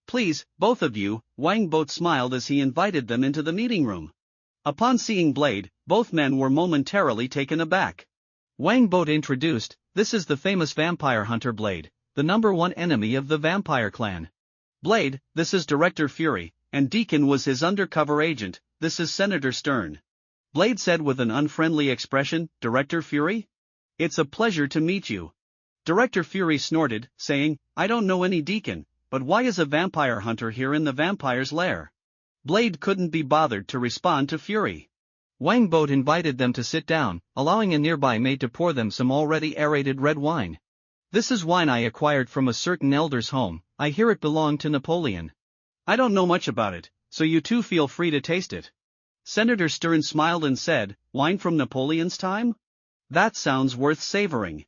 Please, both of you, Wang Boat smiled as he invited them into the meeting room. Upon seeing Blade, both men were momentarily taken aback. Wang Boat introduced, this is the famous vampire hunter Blade, the #1 enemy of the vampire clan. Blade, this is Director Fury, and Deacon was his undercover agent, this is Senator Stern. Blade said with an unfriendly expression, Director Fury? It's a pleasure to meet you. Director Fury snorted, saying, I don't know any Deacon, but why is a vampire hunter here in the vampire's lair? Blade couldn't be bothered to respond to Fury. Wang Boat invited them to sit down, allowing a nearby maid to pour them some already aerated red wine. This is wine I acquired from a certain elder's home, I hear it belonged to Napoleon. I don't know much about it, so you two feel free to taste it. Senator Stern smiled and said, wine from Napoleon's time? That sounds worth savoring.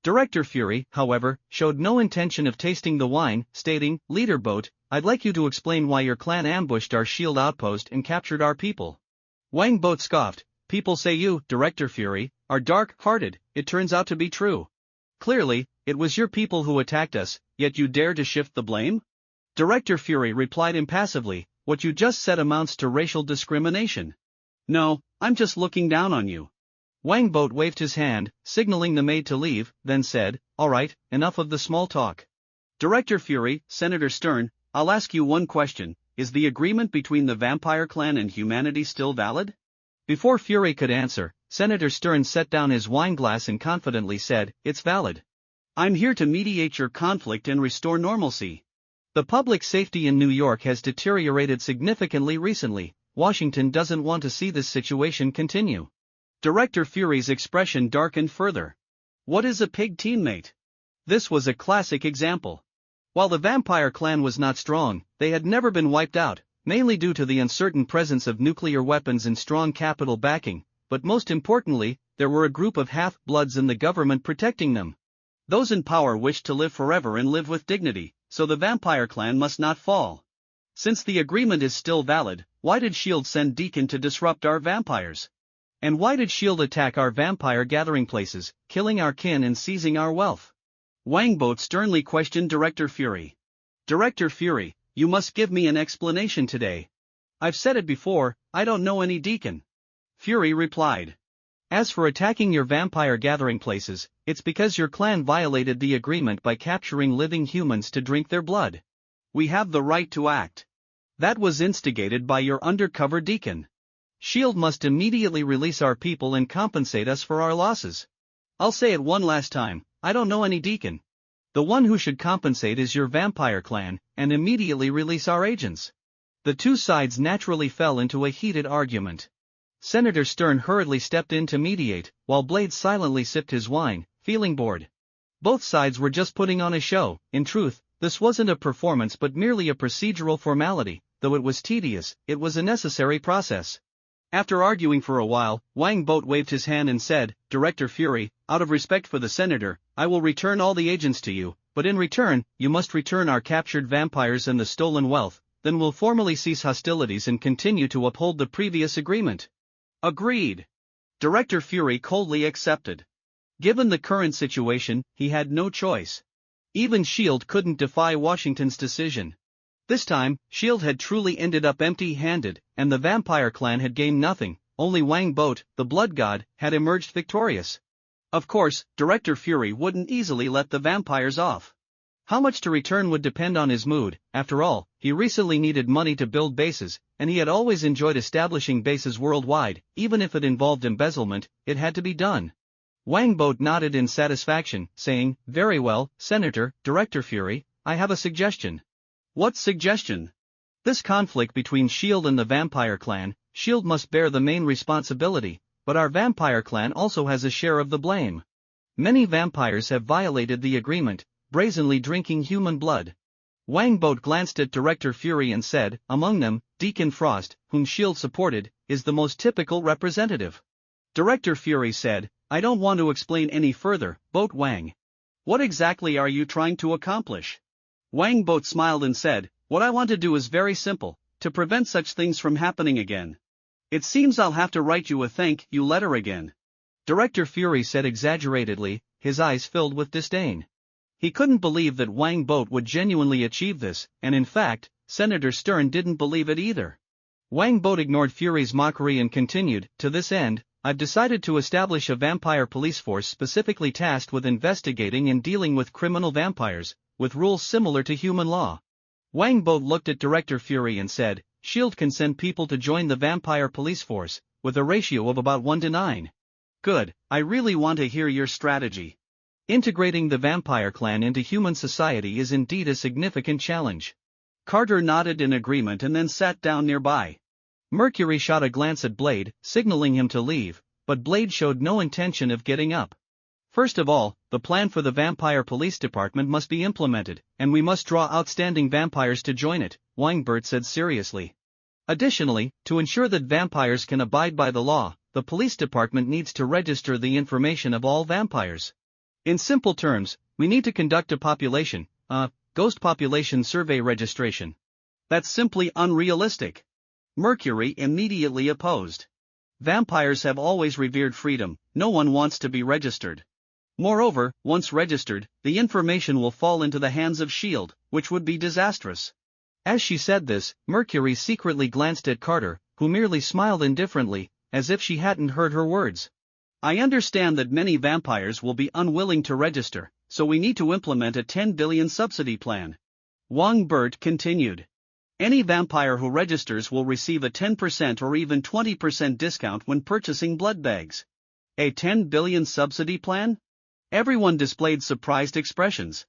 Director Fury, however, showed no intention of tasting the wine, stating, Leader Boat, I'd like you to explain why your clan ambushed our shield outpost and captured our people. Wang Boat scoffed, people say you, Director Fury, are dark-hearted, it turns out to be true. Clearly, it was your people who attacked us, yet you dare to shift the blame? Director Fury replied impassively, what you just said amounts to racial discrimination. No, I'm just looking down on you. Wang Boat waved his hand, signaling the maid to leave, then said, alright, enough of the small talk. Director Fury, Senator Stern, I'll ask you one question, is the agreement between the vampire clan and humanity still valid? Before Fury could answer, Senator Stern set down his wine glass and confidently said, it's valid. I'm here to mediate your conflict and restore normalcy. The public safety in New York has deteriorated significantly recently, Washington doesn't want to see this situation continue. Director Fury's expression darkened further. What is a pig teammate? This was a classic example. While the vampire clan was not strong, they had never been wiped out, mainly due to the uncertain presence of nuclear weapons and strong capital backing, but most importantly, there were a group of half-bloods in the government protecting them. Those in power wished to live forever and live with dignity, so the vampire clan must not fall. Since the agreement is still valid, why did S.H.I.E.L.D. send Deacon to disrupt our vampires? And why did S.H.I.E.L.D. attack our vampire gathering places, killing our kin and seizing our wealth? Wang Boat sternly questioned Director Fury. Director Fury, you must give me an explanation today. I've said it before, I don't know any Deacon. Fury replied. As for attacking your vampire gathering places, it's because your clan violated the agreement by capturing living humans to drink their blood. We have the right to act. That was instigated by your undercover Deacon. S.H.I.E.L.D. must immediately release our people and compensate us for our losses. I'll say it one last time, I don't know any Deacon. The one who should compensate is your vampire clan, and immediately release our agents. The two sides naturally fell into a heated argument. Senator Stern hurriedly stepped in to mediate, while Blade silently sipped his wine, feeling bored. Both sides were just putting on a show. In truth, this wasn't a performance but merely a procedural formality, though it was tedious, it was a necessary process. After arguing for a while, Wang Boat waved his hand and said, Director Fury, out of respect for the senator, I will return all the agents to you, but in return, you must return our captured vampires and the stolen wealth, then we'll formally cease hostilities and continue to uphold the previous agreement. Agreed. Director Fury coldly accepted. Given the current situation, he had no choice. Even S.H.I.E.L.D. couldn't defy Washington's decision. This time, S.H.I.E.L.D. had truly ended up empty-handed, and the vampire clan had gained nothing, only Wang Boat, the blood god, had emerged victorious. Of course, Director Fury wouldn't easily let the vampires off. How much to return would depend on his mood. After all, he recently needed money to build bases, and he had always enjoyed establishing bases worldwide. Even if it involved embezzlement, it had to be done. Wang Bo nodded in satisfaction, saying, "Very well, Senator, Director Fury, I have a suggestion." "What suggestion?" "This conflict between S.H.I.E.L.D. and the Vampire Clan, S.H.I.E.L.D. must bear the main responsibility, but our Vampire Clan also has a share of the blame. Many vampires have violated the agreement, brazenly drinking human blood." Wang Bo glanced at Director Fury and said, "Among them, Deacon Frost, whom S.H.I.E.L.D. supported, is the most typical representative." Director Fury said, "I don't want to explain any further, Boat Wang. What exactly are you trying to accomplish?" Wang Boat smiled and said, "What I want to do is very simple, to prevent such things from happening again. It seems I'll have to write you a thank you letter again." Director Fury said exaggeratedly, his eyes filled with disdain. He couldn't believe that Wang Boat would genuinely achieve this, and in fact, Senator Stern didn't believe it either. Wang Boat ignored Fury's mockery and continued, "To this end, I've decided to establish a vampire police force specifically tasked with investigating and dealing with criminal vampires, with rules similar to human law." Wang Bo looked at Director Fury and said, "S.H.I.E.L.D. can send people to join the vampire police force, with a ratio of about 1 to 9. Good, I really want to hear your strategy. Integrating the vampire clan into human society is indeed a significant challenge." Carter nodded in agreement and then sat down nearby. Mercury shot a glance at Blade, signaling him to leave, but Blade showed no intention of getting up. "First of all, the plan for the vampire police department must be implemented, and we must draw outstanding vampires to join it," Wingbert said seriously. "Additionally, to ensure that vampires can abide by the law, the police department needs to register the information of all vampires. In simple terms, we need to conduct a ghost population survey registration." "That's simply unrealistic." Mercury immediately opposed. "Vampires have always revered freedom, no one wants to be registered. Moreover, once registered, the information will fall into the hands of S.H.I.E.L.D., which would be disastrous." As she said this, Mercury secretly glanced at Carter, who merely smiled indifferently, as if she hadn't heard her words. "I understand that many vampires will be unwilling to register, so we need to implement a 10 billion subsidy plan." Wang Bert continued. "Any vampire who registers will receive a 10% or even 20% discount when purchasing blood bags." "A 10 billion subsidy plan?" Everyone displayed surprised expressions.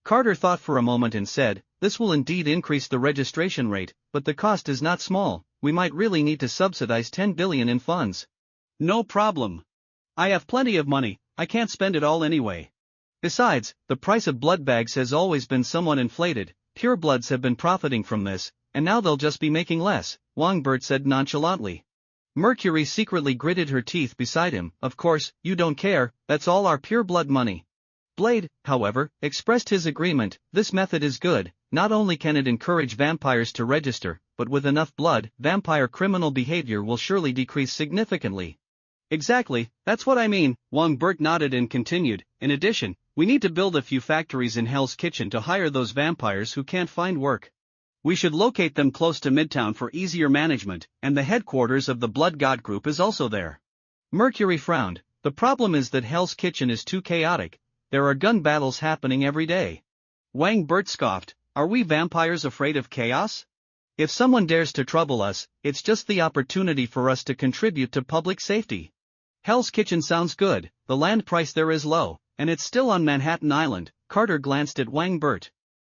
Carter thought for a moment and said, "This will indeed increase the registration rate, but the cost is not small. We might really need to subsidize 10 billion in funds." "No problem. I have plenty of money, I can't spend it all anyway. Besides, the price of blood bags has always been somewhat inflated, purebloods have been profiting from this, and now they'll just be making less," Wangbert said nonchalantly. Mercury secretly gritted her teeth beside him. "Of course, you don't care, that's all our pureblood money." Blade, however, expressed his agreement. "This method is good, not only can it encourage vampires to register, but with enough blood, vampire criminal behavior will surely decrease significantly." "Exactly, that's what I mean," Wangbert nodded and continued. "In addition, we need to build a few factories in Hell's Kitchen to hire those vampires who can't find work. We should locate them close to Midtown for easier management, and the headquarters of the Blood God Group is also there." Mercury frowned. "The problem is that Hell's Kitchen is too chaotic. There are gun battles happening every day." Wangbert scoffed. "Are we vampires afraid of chaos? If someone dares to trouble us, it's just the opportunity for us to contribute to public safety. Hell's Kitchen sounds good, the land price there is low, and it's still on Manhattan Island." Carter glanced at Wangbert.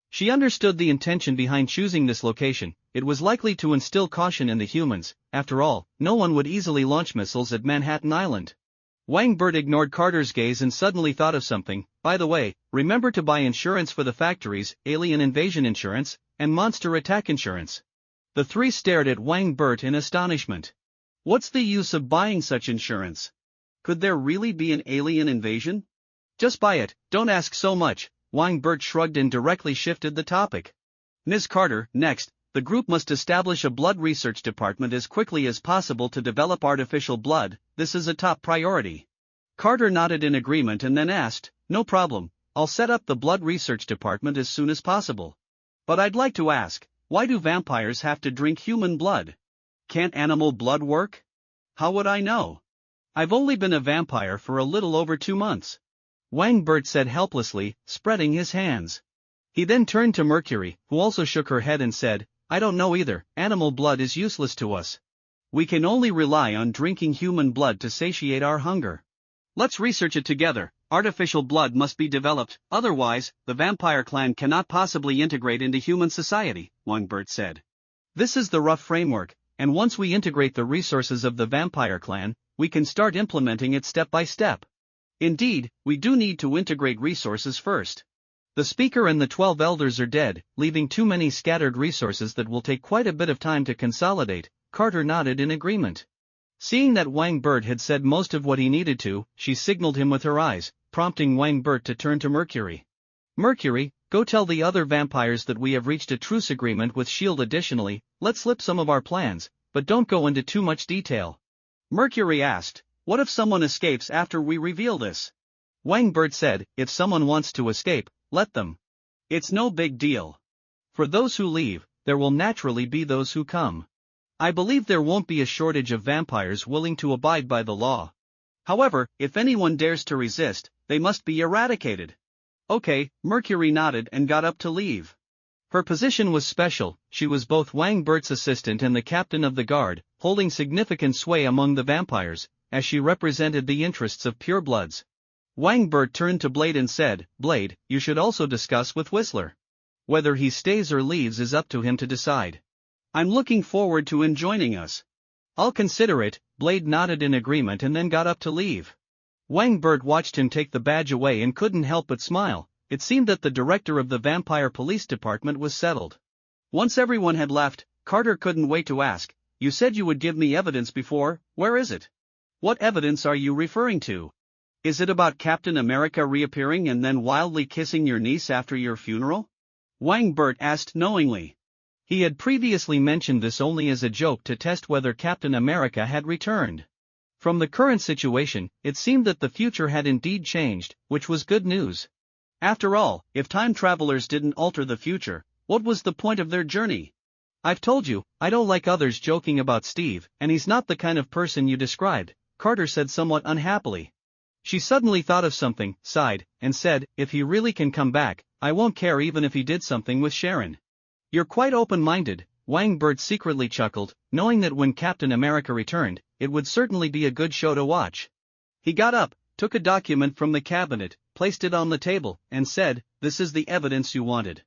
She understood the intention behind choosing this location. It was likely to instill caution in the humans. After all, no one would easily launch missiles at Manhattan Island. Wangbert ignored Carter's gaze and suddenly thought of something. "By the way, remember to buy insurance for the factories, alien invasion insurance, and monster attack insurance." The three stared at Wangbert in astonishment. "What's the use of buying such insurance? Could there really be an alien invasion?" "Just buy it, don't ask so much." Wangbert shrugged and directly shifted the topic. "Ms. Carter, next, the group must establish a blood research department as quickly as possible to develop artificial blood. This is a top priority." Carter nodded in agreement and then asked, "No problem, I'll set up the blood research department as soon as possible. But I'd like to ask, why do vampires have to drink human blood? Can't animal blood work?" "How would I know? I've only been a vampire for a little over 2 months." Wangbert said helplessly, spreading his hands. He then turned to Mercury, who also shook her head and said, I don't know either, animal blood is useless to us. We can only rely on drinking human blood to satiate our hunger. Let's research it together. Artificial blood must be developed, otherwise, the vampire clan cannot possibly integrate into human society, Wangbert said. This is the rough framework, and once we integrate the resources of the vampire clan, we can start implementing it step by step. Indeed, we do need to integrate resources first. The speaker and the 12 elders are dead, leaving too many scattered resources that will take quite a bit of time to consolidate. Carter nodded in agreement. Seeing that Wangbert had said most of what he needed to, she signaled him with her eyes, prompting Wangbert to turn to Mercury. Mercury, go tell the other vampires that we have reached a truce agreement with S.H.I.E.L.D. Additionally, let's slip some of our plans, but don't go into too much detail. Mercury asked, what if someone escapes after we reveal this? Wangbert said, if someone wants to escape, let them. It's no big deal. For those who leave, there will naturally be those who come. I believe there won't be a shortage of vampires willing to abide by the law. However, if anyone dares to resist, they must be eradicated. Okay, Mercury nodded and got up to leave. Her position was special, she was both Wangbert's assistant and the captain of the guard, holding significant sway among the vampires, as she represented the interests of purebloods. Wangbert turned to Blade and said, Blade, you should also discuss with Whistler. Whether he stays or leaves is up to him to decide. I'm looking forward to him joining us. I'll consider it. Blade nodded in agreement and then got up to leave. Wangbert watched him take the badge away and couldn't help but smile. It seemed that the director of the vampire police department was settled. Once everyone had left, Carter couldn't wait to ask, you said you would give me evidence before, where is it? What evidence are you referring to? Is it about Captain America reappearing and then wildly kissing your niece after your funeral? Wangbert asked knowingly. He had previously mentioned this only as a joke to test whether Captain America had returned. From the current situation, it seemed that the future had indeed changed, which was good news. After all, if time travelers didn't alter the future, what was the point of their journey? I've told you, I don't like others joking about Steve, and he's not the kind of person you described, Carter said somewhat unhappily. She suddenly thought of something, sighed, and said, if he really can come back, I won't care even if he did something with Sharon. You're quite open-minded, Wangbert secretly chuckled, knowing that when Captain America returned, it would certainly be a good show to watch. He got up, took a document from the cabinet, placed it on the table, and said, this is the evidence you wanted.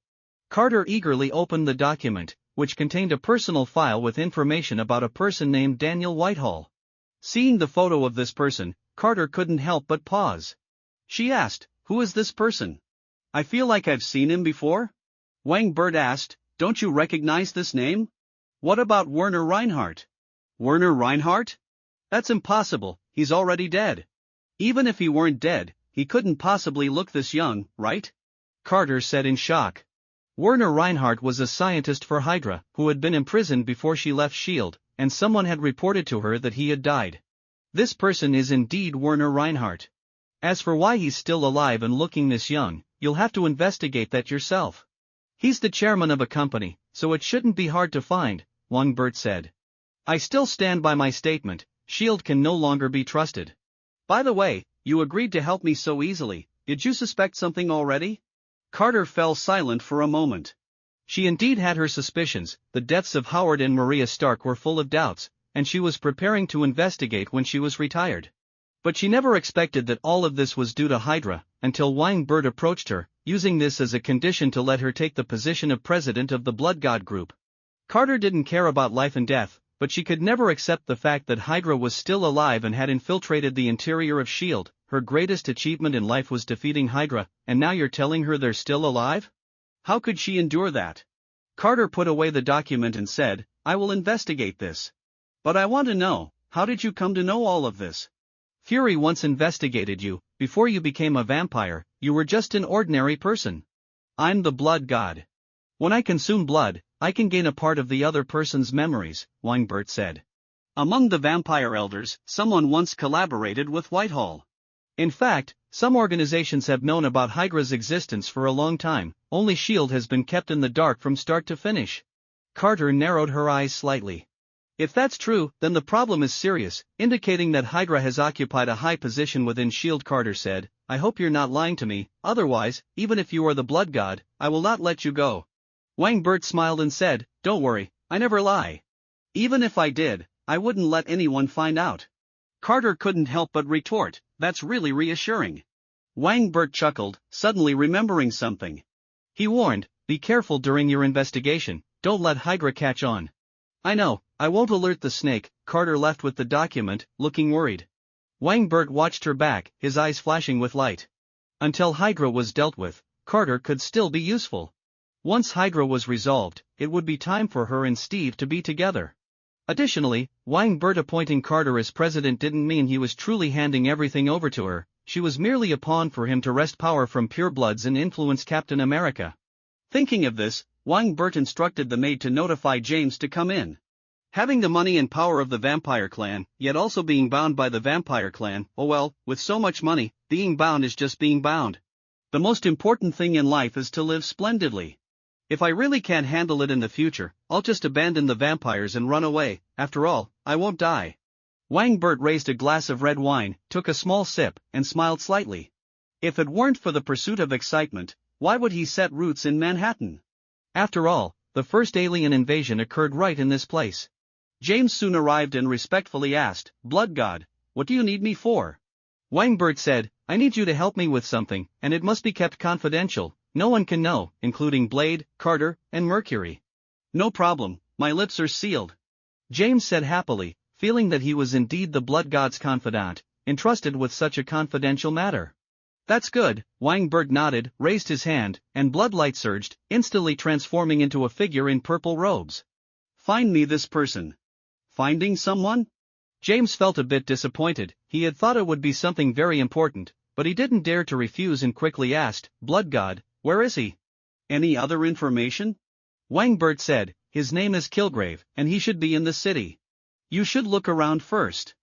Carter eagerly opened the document, which contained a personal file with information about a person named Daniel Whitehall. Seeing the photo of this person, Carter couldn't help but pause. She asked, who is this person? I feel like I've seen him before? Wangbert asked, don't you recognize this name? What about Werner Reinhardt? Werner Reinhardt? That's impossible, he's already dead. Even if he weren't dead, he couldn't possibly look this young, right? Carter said in shock. Werner Reinhardt was a scientist for Hydra, who had been imprisoned before she left S.H.I.E.L.D., and someone had reported to her that he had died. This person is indeed Werner Reinhardt. As for why he's still alive and looking this young, you'll have to investigate that yourself. He's the chairman of a company, so it shouldn't be hard to find, Wangbert said. I still stand by my statement, S.H.I.E.L.D. can no longer be trusted. By the way, you agreed to help me so easily, did you suspect something already? Carter fell silent for a moment. She indeed had her suspicions, the deaths of Howard and Maria Stark were full of doubts, and she was preparing to investigate when she was retired. But she never expected that all of this was due to Hydra, until Wangbert approached her, using this as a condition to let her take the position of president of the Blood God group. Carter didn't care about life and death, but she could never accept the fact that Hydra was still alive and had infiltrated the interior of S.H.I.E.L.D. Her greatest achievement in life was defeating Hydra, and now you're telling her they're still alive? How could she endure that? Carter put away the document and said, I will investigate this. But I want to know, how did you come to know all of this? Fury once investigated you. Before you became a vampire, you were just an ordinary person. I'm the blood god. When I consume blood, I can gain a part of the other person's memories, Wangbert said. Among the vampire elders, someone once collaborated with Whitehall. In fact, some organizations have known about Hydra's existence for a long time, only S.H.I.E.L.D. has been kept in the dark from start to finish. Carter narrowed her eyes slightly. If that's true, then the problem is serious, indicating that Hydra has occupied a high position within S.H.I.E.L.D. Carter said, I hope you're not lying to me, otherwise, even if you are the blood god, I will not let you go. Wang Bert smiled and said, don't worry, I never lie. Even if I did, I wouldn't let anyone find out. Carter couldn't help but retort, that's really reassuring. Wang Bert chuckled, suddenly remembering something. He warned, be careful during your investigation, don't let Hydra catch on. I know, I won't alert the snake. Carter left with the document, looking worried. Wang Bert watched her back, his eyes flashing with light. Until Hydra was dealt with, Carter could still be useful. Once Hydra was resolved, it would be time for her and Steve to be together. Additionally, Wang Bert appointing Carter as president didn't mean he was truly handing everything over to her, she was merely a pawn for him to wrest power from purebloods and influence Captain America. Thinking of this, Wang Bert instructed the maid to notify James to come in. Having the money and power of the vampire clan, yet also being bound by the vampire clan, oh well, with so much money, being bound is just being bound. The most important thing in life is to live splendidly. If I really can't handle it in the future, I'll just abandon the vampires and run away, after all, I won't die. Wang Bert raised a glass of red wine, took a small sip, and smiled slightly. If it weren't for the pursuit of excitement, why would he set roots in Manhattan? After all, the first alien invasion occurred right in this place. James soon arrived and respectfully asked, Blood God, what do you need me for? Wang Bert said, I need you to help me with something, and it must be kept confidential. No one can know, including Blade, Carter, and Mercury. No problem, my lips are sealed. James said happily, feeling that he was indeed the blood god's confidant, entrusted with such a confidential matter. That's good, Wang Bert nodded, raised his hand, and bloodlight surged, instantly transforming into a figure in purple robes. Find me this person. Finding someone? James felt a bit disappointed, he had thought it would be something very important, but he didn't dare to refuse and quickly asked, Blood God, where is he? Any other information? Wang Bert said, his name is Kilgrave, and he should be in the city. You should look around first.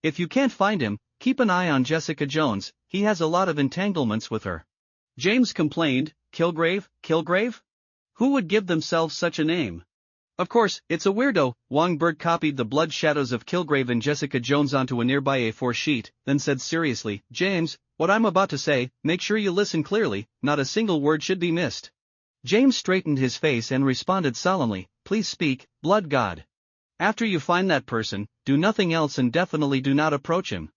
If you can't find him, keep an eye on Jessica Jones, he has a lot of entanglements with her. James complained, Kilgrave? Who would give themselves such a name? Of course, it's a weirdo. Wang Bert copied the blood shadows of Kilgrave and Jessica Jones onto a nearby A4 sheet, then said seriously, James, what I'm about to say, make sure you listen clearly, not a single word should be missed. James straightened his face and responded solemnly, please speak, Blood God. After you find that person, do nothing else and definitely do not approach him.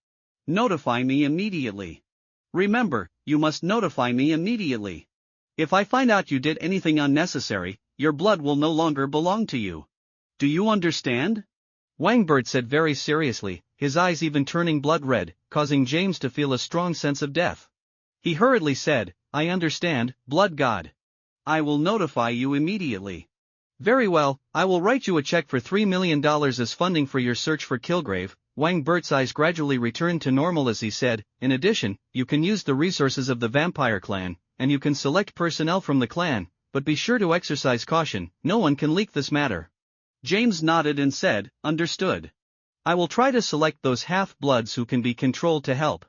Notify me immediately. Remember, you must notify me immediately. If I find out you did anything unnecessary, your blood will no longer belong to you. Do you understand? Wang Bert said very seriously, his eyes even turning blood red, causing James to feel a strong sense of death. He hurriedly said, I understand, Blood God. I will notify you immediately. Very well, I will write you a check for $3 million as funding for your search for Kilgrave. Wang Bert's eyes gradually returned to normal as he said, in addition, you can use the resources of the vampire clan, and you can select personnel from the clan, but be sure to exercise caution, no one can leak this matter. James nodded and said, understood. I will try to select those half-bloods who can be controlled to help.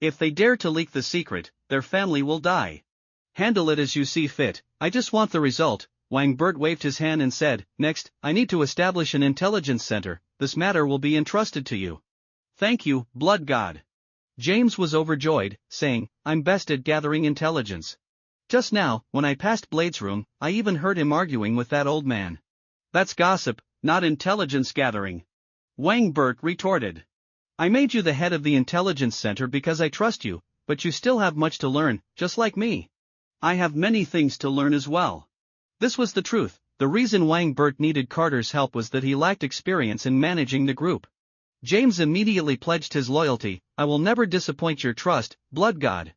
If they dare to leak the secret, their family will die. Handle it as you see fit, I just want the result. Wang Bert waved his hand and said, next, I need to establish an intelligence center, this matter will be entrusted to you. Thank you, Blood God. James was overjoyed, saying, I'm best at gathering intelligence. Just now, when I passed Blade's room, I even heard him arguing with that old man. That's gossip, not intelligence gathering. Wang Bert retorted. I made you the head of the intelligence center because I trust you, but you still have much to learn, just like me. I have many things to learn as well. This was the truth. The reason Wang Bert needed Carter's help was that he lacked experience in managing the group. James immediately pledged his loyalty, I will never disappoint your trust, Blood God.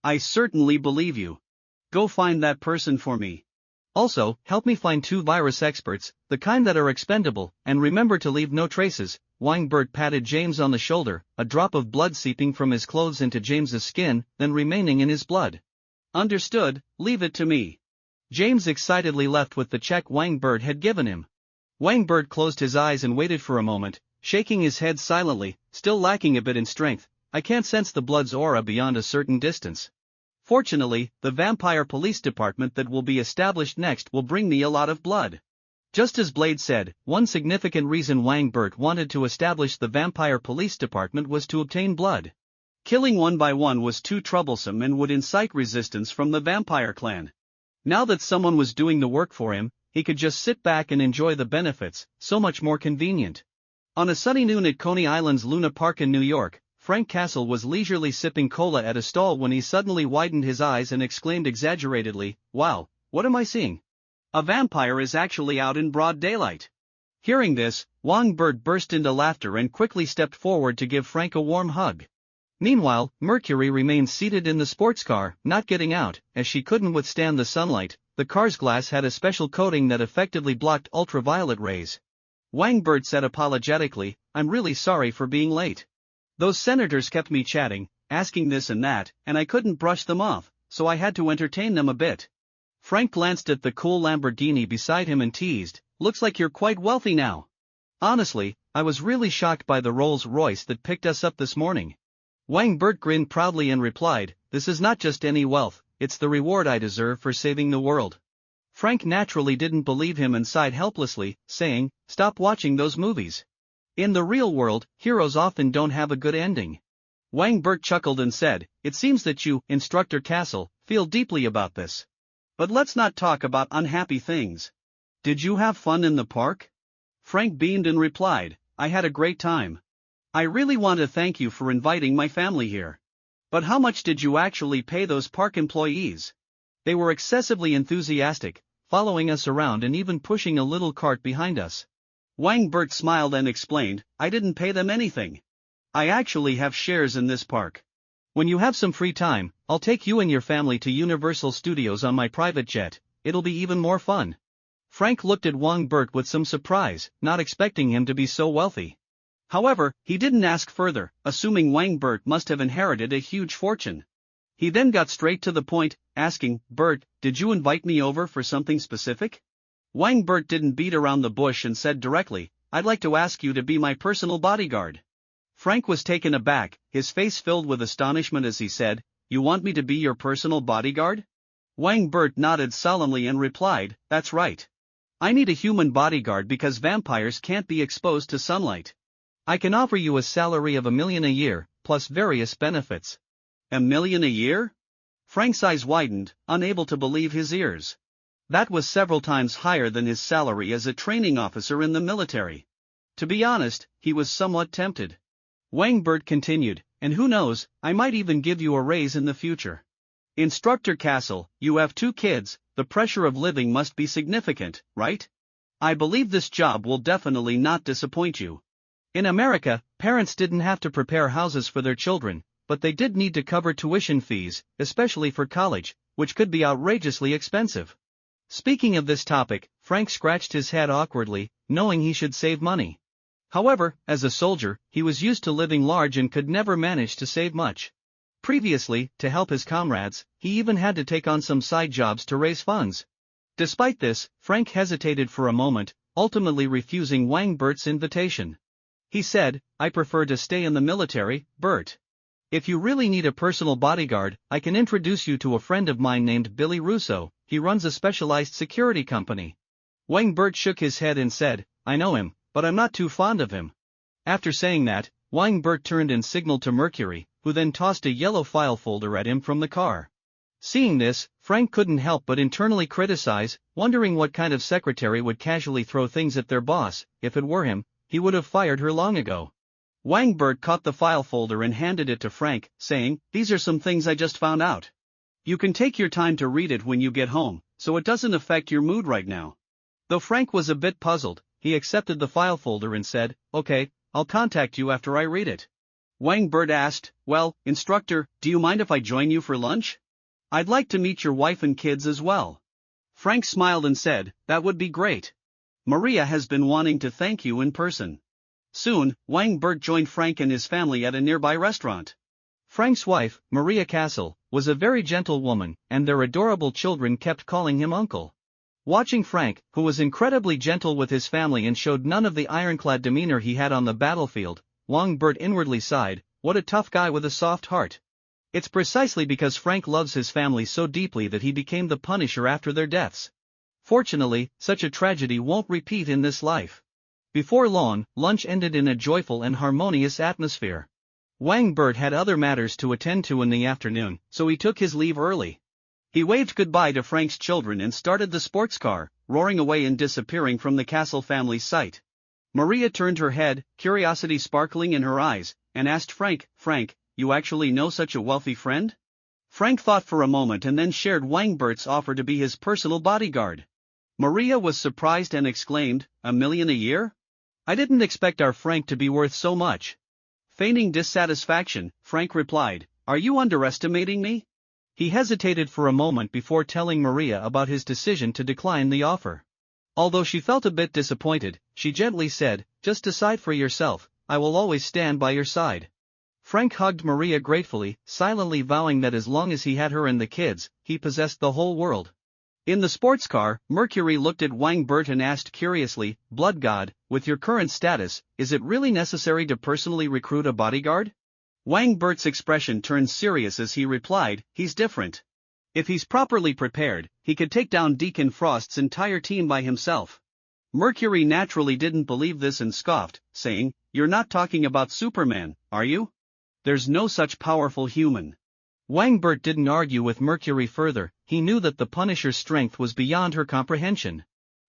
I certainly believe you. Go find that person for me. Also, help me find 2 virus experts, the kind that are expendable, and remember to leave no traces. Wang Bert patted James on the shoulder, a drop of blood seeping from his clothes into James's skin, then remaining in his blood. Understood, leave it to me. James excitedly left with the check Wang Bert had given him. Wang Bert closed his eyes and waited for a moment, shaking his head silently, still lacking a bit in strength. I can't sense the blood's aura beyond a certain distance. Fortunately, the vampire police department that will be established next will bring me a lot of blood. Just as Blade said, one significant reason Wang Bert wanted to establish the vampire police department was to obtain blood. Killing one by one was too troublesome and would incite resistance from the vampire clan. Now that someone was doing the work for him, he could just sit back and enjoy the benefits, so much more convenient. On a sunny noon at Coney Island's Luna Park in New York, Frank Castle was leisurely sipping cola at a stall when he suddenly widened his eyes and exclaimed exaggeratedly, "Wow, what am I seeing? A vampire is actually out in broad daylight." Hearing this, Wang Bert burst into laughter and quickly stepped forward to give Frank a warm hug. Meanwhile, Mercury remained seated in the sports car, not getting out, as she couldn't withstand the sunlight. The car's glass had a special coating that effectively blocked ultraviolet rays. Wang Bert said apologetically, "I'm really sorry for being late. Those senators kept me chatting, asking this and that, and I couldn't brush them off, so I had to entertain them a bit." Frank glanced at the cool Lamborghini beside him and teased, "Looks like you're quite wealthy now." "Honestly, I was really shocked by the Rolls-Royce that picked us up this morning." Wang Bert grinned proudly and replied, "This is not just any wealth, it's the reward I deserve for saving the world." Frank naturally didn't believe him and sighed helplessly, saying, "Stop watching those movies. In the real world, heroes often don't have a good ending." Wang Bert chuckled and said, "It seems that you, Instructor Castle, feel deeply about this. But let's not talk about unhappy things. Did you have fun in the park?" Frank beamed and replied, "I had a great time. I really want to thank you for inviting my family here. But how much did you actually pay those park employees? They were excessively enthusiastic, following us around and even pushing a little cart behind us." Wang Bert smiled and explained, "I didn't pay them anything. I actually have shares in this park. When you have some free time, I'll take you and your family to Universal Studios on my private jet. It'll be even more fun." Frank looked at Wang Bert with some surprise, not expecting him to be so wealthy. However, he didn't ask further, assuming Wang Bert must have inherited a huge fortune. He then got straight to the point, asking, "Bert, did you invite me over for something specific?" Wang Bert didn't beat around the bush and said directly, "I'd like to ask you to be my personal bodyguard." Frank was taken aback, his face filled with astonishment as he said, "You want me to be your personal bodyguard?" Wang Bert nodded solemnly and replied, "That's right. I need a human bodyguard because vampires can't be exposed to sunlight. I can offer you a salary of $1 million a year, plus various benefits." $1 million a year? Frank's eyes widened, unable to believe his ears. That was several times higher than his salary as a training officer in the military. To be honest, he was somewhat tempted. Wang Bert continued, "And who knows, I might even give you a raise in the future. Instructor Castle, you have 2 kids, the pressure of living must be significant, right? I believe this job will definitely not disappoint you." In America, parents didn't have to prepare houses for their children, but they did need to cover tuition fees, especially for college, which could be outrageously expensive. Speaking of this topic, Frank scratched his head awkwardly, knowing he should save money. However, as a soldier, he was used to living large and could never manage to save much. Previously, to help his comrades, he even had to take on some side jobs to raise funds. Despite this, Frank hesitated for a moment, ultimately refusing Wang Bert's invitation. He said, "I prefer to stay in the military, Bert. If you really need a personal bodyguard, I can introduce you to a friend of mine named Billy Russo. He runs a specialized security company." Wang Bert shook his head and said, "I know him, but I'm not too fond of him." After saying that, Wang Bert turned and signaled to Mercury, who then tossed a yellow file folder at him from the car. Seeing this, Frank couldn't help but internally criticize, wondering what kind of secretary would casually throw things at their boss. If it were him, he would have fired her long ago. Wang Bert caught the file folder and handed it to Frank, saying, "These are some things I just found out. You can take your time to read it when you get home, so it doesn't affect your mood right now." Though Frank was a bit puzzled, he accepted the file folder and said, "Okay, I'll contact you after I read it." Wang Bert asked, "Well, instructor, do you mind if I join you for lunch? I'd like to meet your wife and kids as well." Frank smiled and said, "That would be great. Maria has been wanting to thank you in person." Soon, Wang Bert joined Frank and his family at a nearby restaurant. Frank's wife, Maria Castle, was a very gentle woman, and their adorable children kept calling him uncle. Watching Frank, who was incredibly gentle with his family and showed none of the ironclad demeanor he had on the battlefield, Wang Bert inwardly sighed, "What a tough guy with a soft heart." It's precisely because Frank loves his family so deeply that he became the Punisher after their deaths. Fortunately, such a tragedy won't repeat in this life. Before long, lunch ended in a joyful and harmonious atmosphere. Wang Bert had other matters to attend to in the afternoon, so he took his leave early. He waved goodbye to Frank's children and started the sports car, roaring away and disappearing from the Castle family's sight. Maria turned her head, curiosity sparkling in her eyes, and asked Frank, "Frank, you actually know such a wealthy friend?" Frank thought for a moment and then shared Wang Bert's offer to be his personal bodyguard. Maria was surprised and exclaimed, "$1 million a year? I didn't expect our Frank to be worth so much." Feigning dissatisfaction, Frank replied, "Are you underestimating me?" He hesitated for a moment before telling Maria about his decision to decline the offer. Although she felt a bit disappointed, she gently said, "Just decide for yourself, I will always stand by your side." Frank hugged Maria gratefully, silently vowing that as long as he had her and the kids, he possessed the whole world. In the sports car, Mercury looked at Wang Bert and asked curiously, "Blood God, with your current status, is it really necessary to personally recruit a bodyguard?" Wang Bert's expression turned serious as he replied, "He's different. If he's properly prepared, he could take down Deacon Frost's entire team by himself." Mercury naturally didn't believe this and scoffed, saying, "You're not talking about Superman, are you? There's no such powerful human." Wang Bert didn't argue with Mercury further. He knew that the Punisher's strength was beyond her comprehension.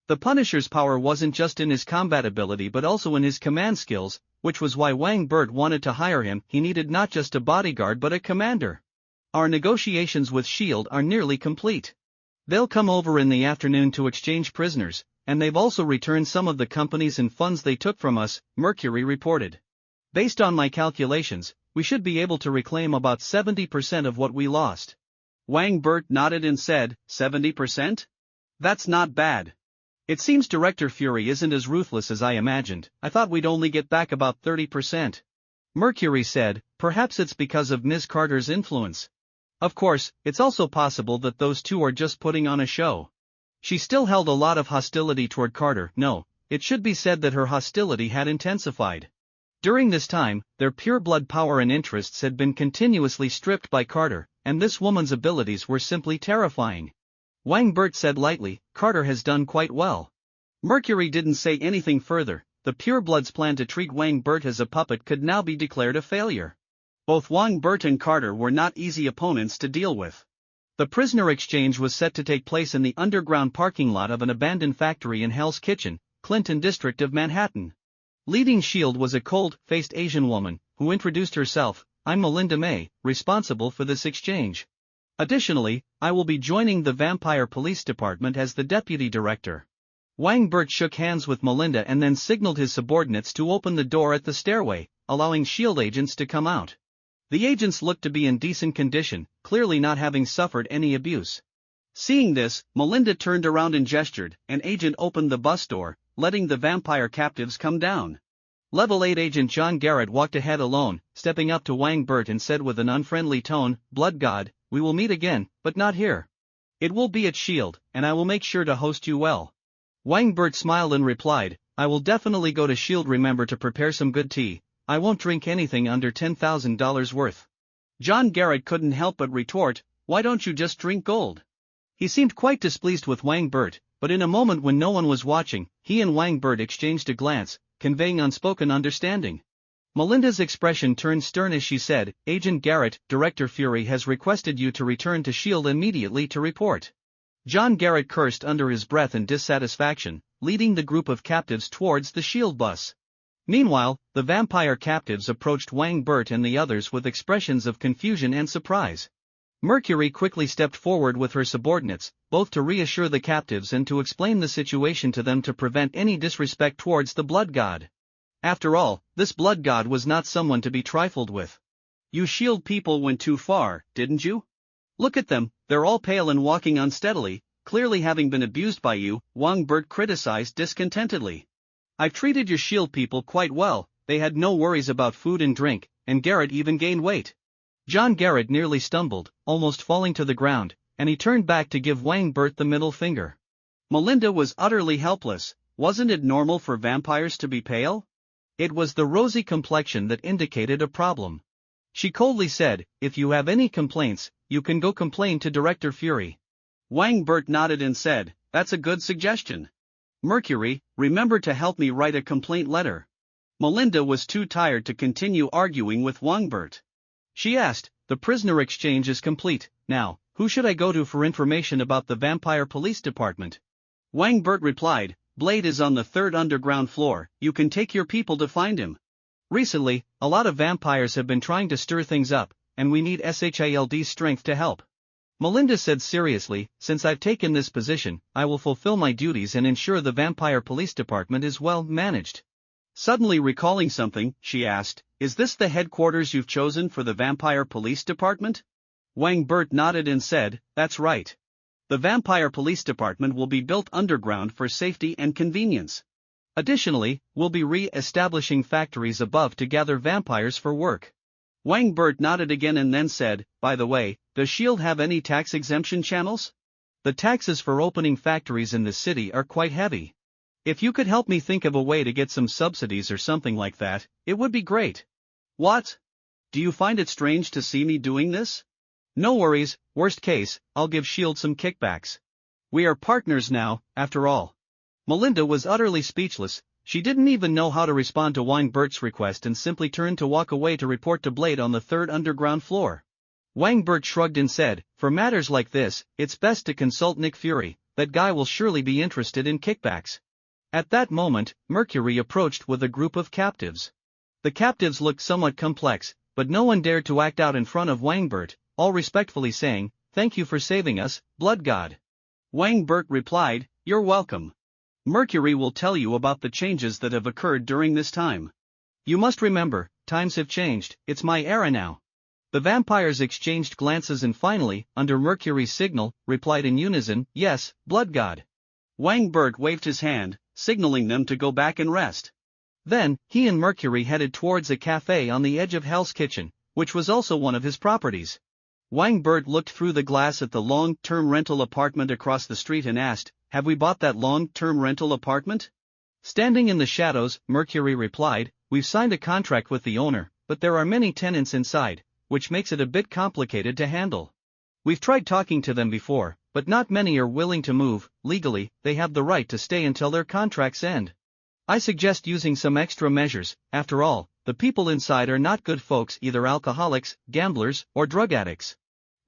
The Punisher's power wasn't just in his combat ability but also in his command skills, which was why Wang Bert wanted to hire him. He needed not just a bodyguard but a commander. "Our negotiations with S.H.I.E.L.D. are nearly complete. They'll come over in the afternoon to exchange prisoners, and they've also returned some of the companies and funds they took from us," Mercury reported. "Based on my calculations, we should be able to reclaim about 70% of what we lost." Wang Bert nodded and said, 70%? That's not bad. It seems Director Fury isn't as ruthless as I imagined. I thought we'd only get back about 30%. Mercury said, "Perhaps it's because of Ms. Carter's influence. Of course, it's also possible that those two are just putting on a show." She still held a lot of hostility toward Carter. No, it should be said that her hostility had intensified. During this time, their pure-blood power and interests had been continuously stripped by Carter, and this woman's abilities were simply terrifying. Wang Bert said lightly, "Carter has done quite well." Mercury didn't say anything further. The purebloods' plan to treat Wang Bert as a puppet could now be declared a failure. Both Wang Bert and Carter were not easy opponents to deal with. The prisoner exchange was set to take place in the underground parking lot of an abandoned factory in Hell's Kitchen, Clinton district of Manhattan. Leading S.H.I.E.L.D. was a cold-faced Asian woman, who introduced herself, "I'm Melinda May, responsible for this exchange. Additionally, I will be joining the Vampire Police Department as the deputy director." Wang Bert shook hands with Melinda and then signaled his subordinates to open the door at the stairway, allowing S.H.I.E.L.D. agents to come out. The agents looked to be in decent condition, clearly not having suffered any abuse. Seeing this, Melinda turned around and gestured. An agent opened the bus door, letting the vampire captives come down. Level 8 Agent John Garrett walked ahead alone, stepping up to Wang Bert and said with an unfriendly tone, "Blood God, we will meet again, but not here. It will be at S.H.I.E.L.D., and I will make sure to host you well." Wang Bert smiled and replied, "I will definitely go to S.H.I.E.L.D. Remember to prepare some good tea. I won't drink anything under $10,000 worth." John Garrett couldn't help but retort, "Why don't you just drink gold?" He seemed quite displeased with Wang Bert, but in a moment when no one was watching, he and Wang Bert exchanged a glance, conveying unspoken understanding. Melinda's expression turned stern as she said, "Agent Garrett, Director Fury has requested you to return to S.H.I.E.L.D. immediately to report." John Garrett cursed under his breath in dissatisfaction, leading the group of captives towards the S.H.I.E.L.D. bus. Meanwhile, the vampire captives approached Wang Bert and the others with expressions of confusion and surprise. Mercury quickly stepped forward with her subordinates, both to reassure the captives and to explain the situation to them to prevent any disrespect towards the Blood God. After all, this Blood God was not someone to be trifled with. "You S.H.I.E.L.D. people went too far, didn't you? Look at them, they're all pale and walking unsteadily, clearly having been abused by you," Wang Bert criticized discontentedly. "I've treated your S.H.I.E.L.D. people quite well, they had no worries about food and drink, and Garrett even gained weight." John Garrett nearly stumbled, almost falling to the ground, and he turned back to give Wang Bert the middle finger. Melinda was utterly helpless. Wasn't it normal for vampires to be pale? It was the rosy complexion that indicated a problem. She coldly said, "If you have any complaints, you can go complain to Director Fury." Wang Bert nodded and said, "That's a good suggestion. Mercury, remember to help me write a complaint letter." Melinda was too tired to continue arguing with Wangbert. She asked, "The prisoner exchange is complete, now, who should I go to for information about the vampire police department?" Wangbert replied, "Blade is on the 3rd underground floor, you can take your people to find him. Recently, a lot of vampires have been trying to stir things up, and we need SHIELD's strength to help." Melinda said seriously, "Since I've taken this position, I will fulfill my duties and ensure the vampire police department is well managed." Suddenly recalling something, she asked, "Is this the headquarters you've chosen for the vampire police department?" Wangbert nodded and said, "That's right. The vampire police department will be built underground for safety and convenience. Additionally, we'll be re-establishing factories above to gather vampires for work." Wangbert nodded again and then said, "By the way, does SHIELD have any tax exemption channels? The taxes for opening factories in the city are quite heavy. If you could help me think of a way to get some subsidies or something like that, it would be great." "What? Do you find it strange to see me doing this?" "No worries, worst case, I'll give SHIELD some kickbacks. We are partners now, after all." Melinda was utterly speechless. She didn't even know how to respond to Wangbert's request and simply turned to walk away to report to Blade on the 3rd underground floor. Wangbert shrugged and said, "For matters like this, it's best to consult Nick Fury, that guy will surely be interested in kickbacks." At that moment, Mercury approached with a group of captives. The captives looked somewhat complex, but no one dared to act out in front of Wangbert, all respectfully saying, "Thank you for saving us, Blood God." Wangbert replied, "You're welcome. Mercury will tell you about the changes that have occurred during this time. You must remember, times have changed, it's my era now." The vampires exchanged glances and finally, under Mercury's signal, replied in unison, "Yes, Blood God." Wangbert waved his hand, signaling them to go back and rest. Then, he and Mercury headed towards a cafe on the edge of Hell's Kitchen, which was also one of his properties. Wangbert looked through the glass at the long-term rental apartment across the street and asked, "Have we bought that long-term rental apartment?" Standing in the shadows, Mercury replied, "We've signed a contract with the owner, but there are many tenants inside, which makes it a bit complicated to handle. We've tried talking to them before, but not many are willing to move. Legally, they have the right to stay until their contracts end. I suggest using some extra measures. After all, the people inside are not good folks, either alcoholics, gamblers, or drug addicts."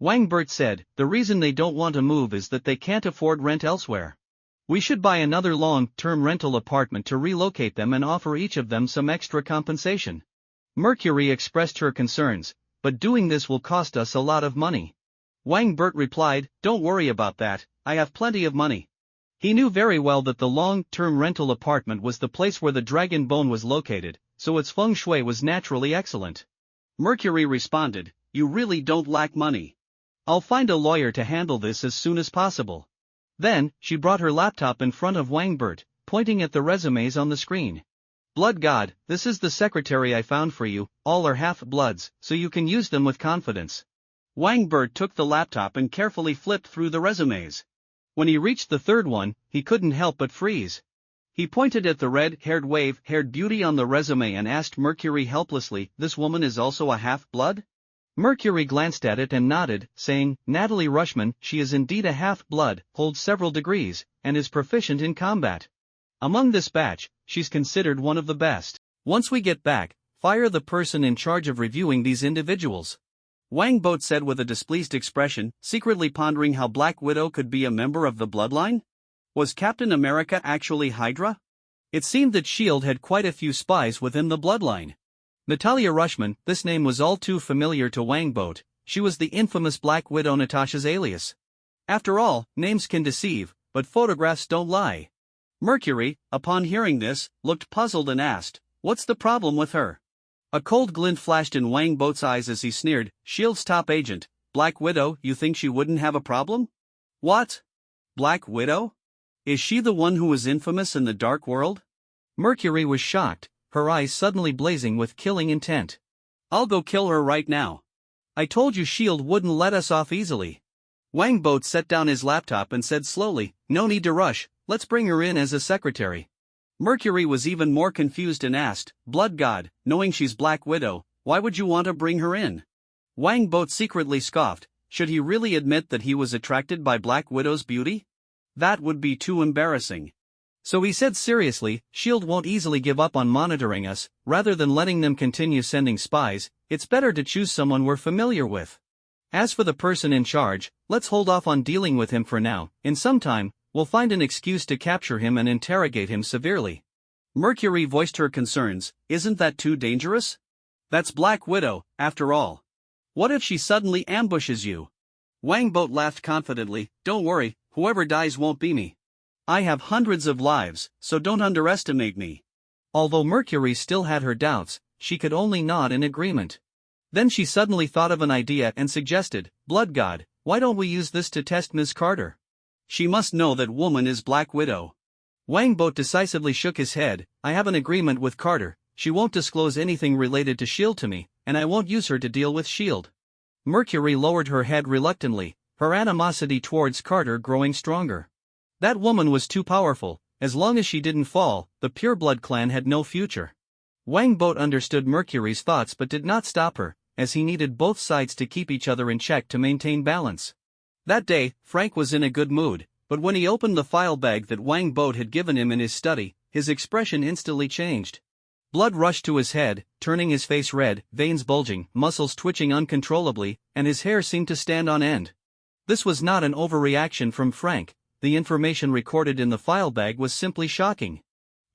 Wangbert said, "The reason they don't want to move is that they can't afford rent elsewhere. We should buy another long-term rental apartment to relocate them and offer each of them some extra compensation." Mercury expressed her concerns, "But doing this will cost us a lot of money." Wangbert replied, "Don't worry about that, I have plenty of money." He knew very well that the long-term rental apartment was the place where the dragon bone was located, so its feng shui was naturally excellent. Mercury responded, "You really don't lack money. I'll find a lawyer to handle this as soon as possible." Then, she brought her laptop in front of Wangbert, pointing at the resumes on the screen. "Blood God, this is the secretary I found for you, all are half-bloods, so you can use them with confidence." Wangbert took the laptop and carefully flipped through the resumes. When he reached the 3rd one, he couldn't help but freeze. He pointed at the red-haired wave-haired beauty on the resume and asked Mercury helplessly, "This woman is also a half-blood?" Mercury glanced at it and nodded, saying, "Natalie Rushman, she is indeed a half-blood, holds several degrees, and is proficient in combat. Among this batch, she's considered one of the best. Once we get back, fire the person in charge of reviewing these individuals." Wangbert said with a displeased expression, secretly pondering how Black Widow could be a member of the bloodline. Was Captain America actually Hydra? It seemed that S.H.I.E.L.D. had quite a few spies within the bloodline. Natalia Rushman, this name was all too familiar to Wangbert. She was the infamous Black Widow, Natasha's alias. After all, names can deceive, but photographs don't lie. Mercury, upon hearing this, looked puzzled and asked, "What's the problem with her?" A cold glint flashed in Wangboat's eyes as he sneered, "S.H.I.E.L.D.'s top agent, Black Widow, you think she wouldn't have a problem?" "What? Black Widow? Is she the one who was infamous in the Dark World?" Mercury was shocked, her eyes suddenly blazing with killing intent. "I'll go kill her right now. I told you S.H.I.E.L.D. wouldn't let us off easily." Wangboat set down his laptop and said slowly, "No need to rush, let's bring her in as a secretary." Mercury was even more confused and asked, "Blood God, knowing she's Black Widow, why would you want to bring her in?" Wangbot secretly scoffed. Should he really admit that he was attracted by Black Widow's beauty? That would be too embarrassing. So he said seriously, S.H.I.E.L.D. won't easily give up on monitoring us. Rather than letting them continue sending spies, it's better to choose someone we're familiar with. As for the person in charge, let's hold off on dealing with him for now. In some time, we'll find an excuse to capture him and interrogate him severely. Mercury voiced her concerns. Isn't that too dangerous? That's Black Widow, after all. What if she suddenly ambushes you? Wang Boat laughed confidently. Don't worry, whoever dies won't be me. I have hundreds of lives, so don't underestimate me. Although Mercury still had her doubts, she could only nod in agreement. Then she suddenly thought of an idea and suggested, Blood God, why don't we use this to test Ms. Carter? She must know that woman is Black Widow. Wang Boat decisively shook his head. I have an agreement with Carter. She won't disclose anything related to S.H.I.E.L.D. to me, and I won't use her to deal with S.H.I.E.L.D. Mercury lowered her head reluctantly, her animosity towards Carter growing stronger. That woman was too powerful. As long as she didn't fall, the Pureblood clan had no future. Wang Boat understood Mercury's thoughts but did not stop her, as he needed both sides to keep each other in check to maintain balance. That day, Frank was in a good mood, but when he opened the file bag that Wang Boat had given him in his study, his expression instantly changed. Blood rushed to his head, turning his face red, veins bulging, muscles twitching uncontrollably, and his hair seemed to stand on end. This was not an overreaction from Frank. The information recorded in the file bag was simply shocking.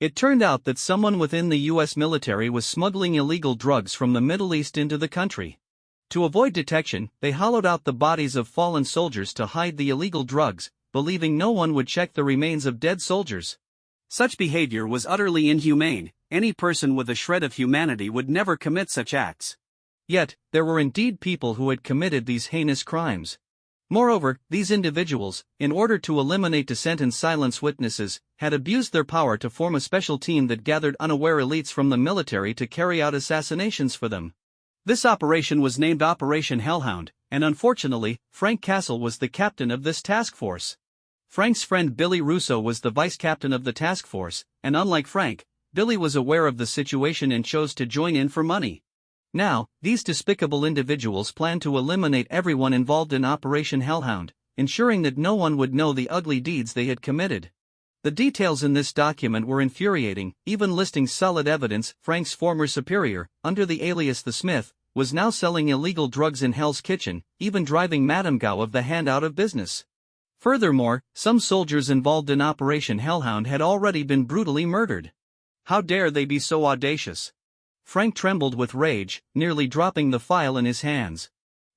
It turned out that someone within the US military was smuggling illegal drugs from the Middle East into the country. To avoid detection, they hollowed out the bodies of fallen soldiers to hide the illegal drugs, believing no one would check the remains of dead soldiers. Such behavior was utterly inhumane. Any person with a shred of humanity would never commit such acts. Yet, there were indeed people who had committed these heinous crimes. Moreover, these individuals, in order to eliminate dissent and silence witnesses, had abused their power to form a special team that gathered unaware elites from the military to carry out assassinations for them. This operation was named Operation Hellhound, and unfortunately, Frank Castle was the captain of this task force. Frank's friend Billy Russo was the vice captain of the task force, and unlike Frank, Billy was aware of the situation and chose to join in for money. Now, these despicable individuals planned to eliminate everyone involved in Operation Hellhound, ensuring that no one would know the ugly deeds they had committed. The details in this document were infuriating, even listing solid evidence. Frank's former superior, under the alias The Smith, was now selling illegal drugs in Hell's Kitchen, even driving Madame Gao of the Hand out of business. Furthermore, some soldiers involved in Operation Hellhound had already been brutally murdered. How dare they be so audacious? Frank trembled with rage, nearly dropping the file in his hands.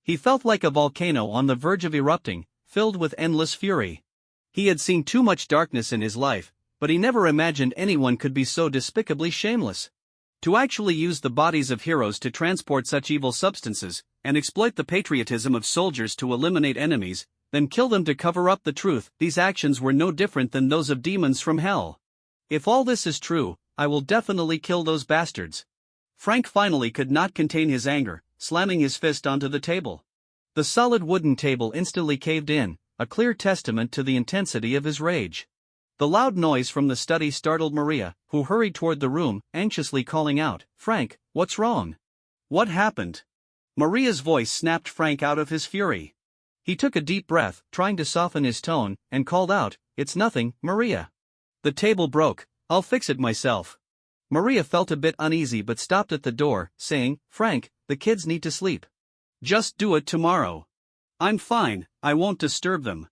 He felt like a volcano on the verge of erupting, filled with endless fury. He had seen too much darkness in his life, but he never imagined anyone could be so despicably shameless. To actually use the bodies of heroes to transport such evil substances, and exploit the patriotism of soldiers to eliminate enemies, then kill them to cover up the truth, these actions were no different than those of demons from hell. If all this is true, I will definitely kill those bastards. Frank finally could not contain his anger, slamming his fist onto the table. The solid wooden table instantly caved in, a clear testament to the intensity of his rage. The loud noise from the study startled Maria, who hurried toward the room, anxiously calling out, "Frank, what's wrong? What happened?" Maria's voice snapped Frank out of his fury. He took a deep breath, trying to soften his tone, and called out, "It's nothing, Maria. The table broke. I'll fix it myself." Maria felt a bit uneasy but stopped at the door, saying, "Frank, the kids need to sleep. Just do it tomorrow." "I'm fine, I won't disturb them."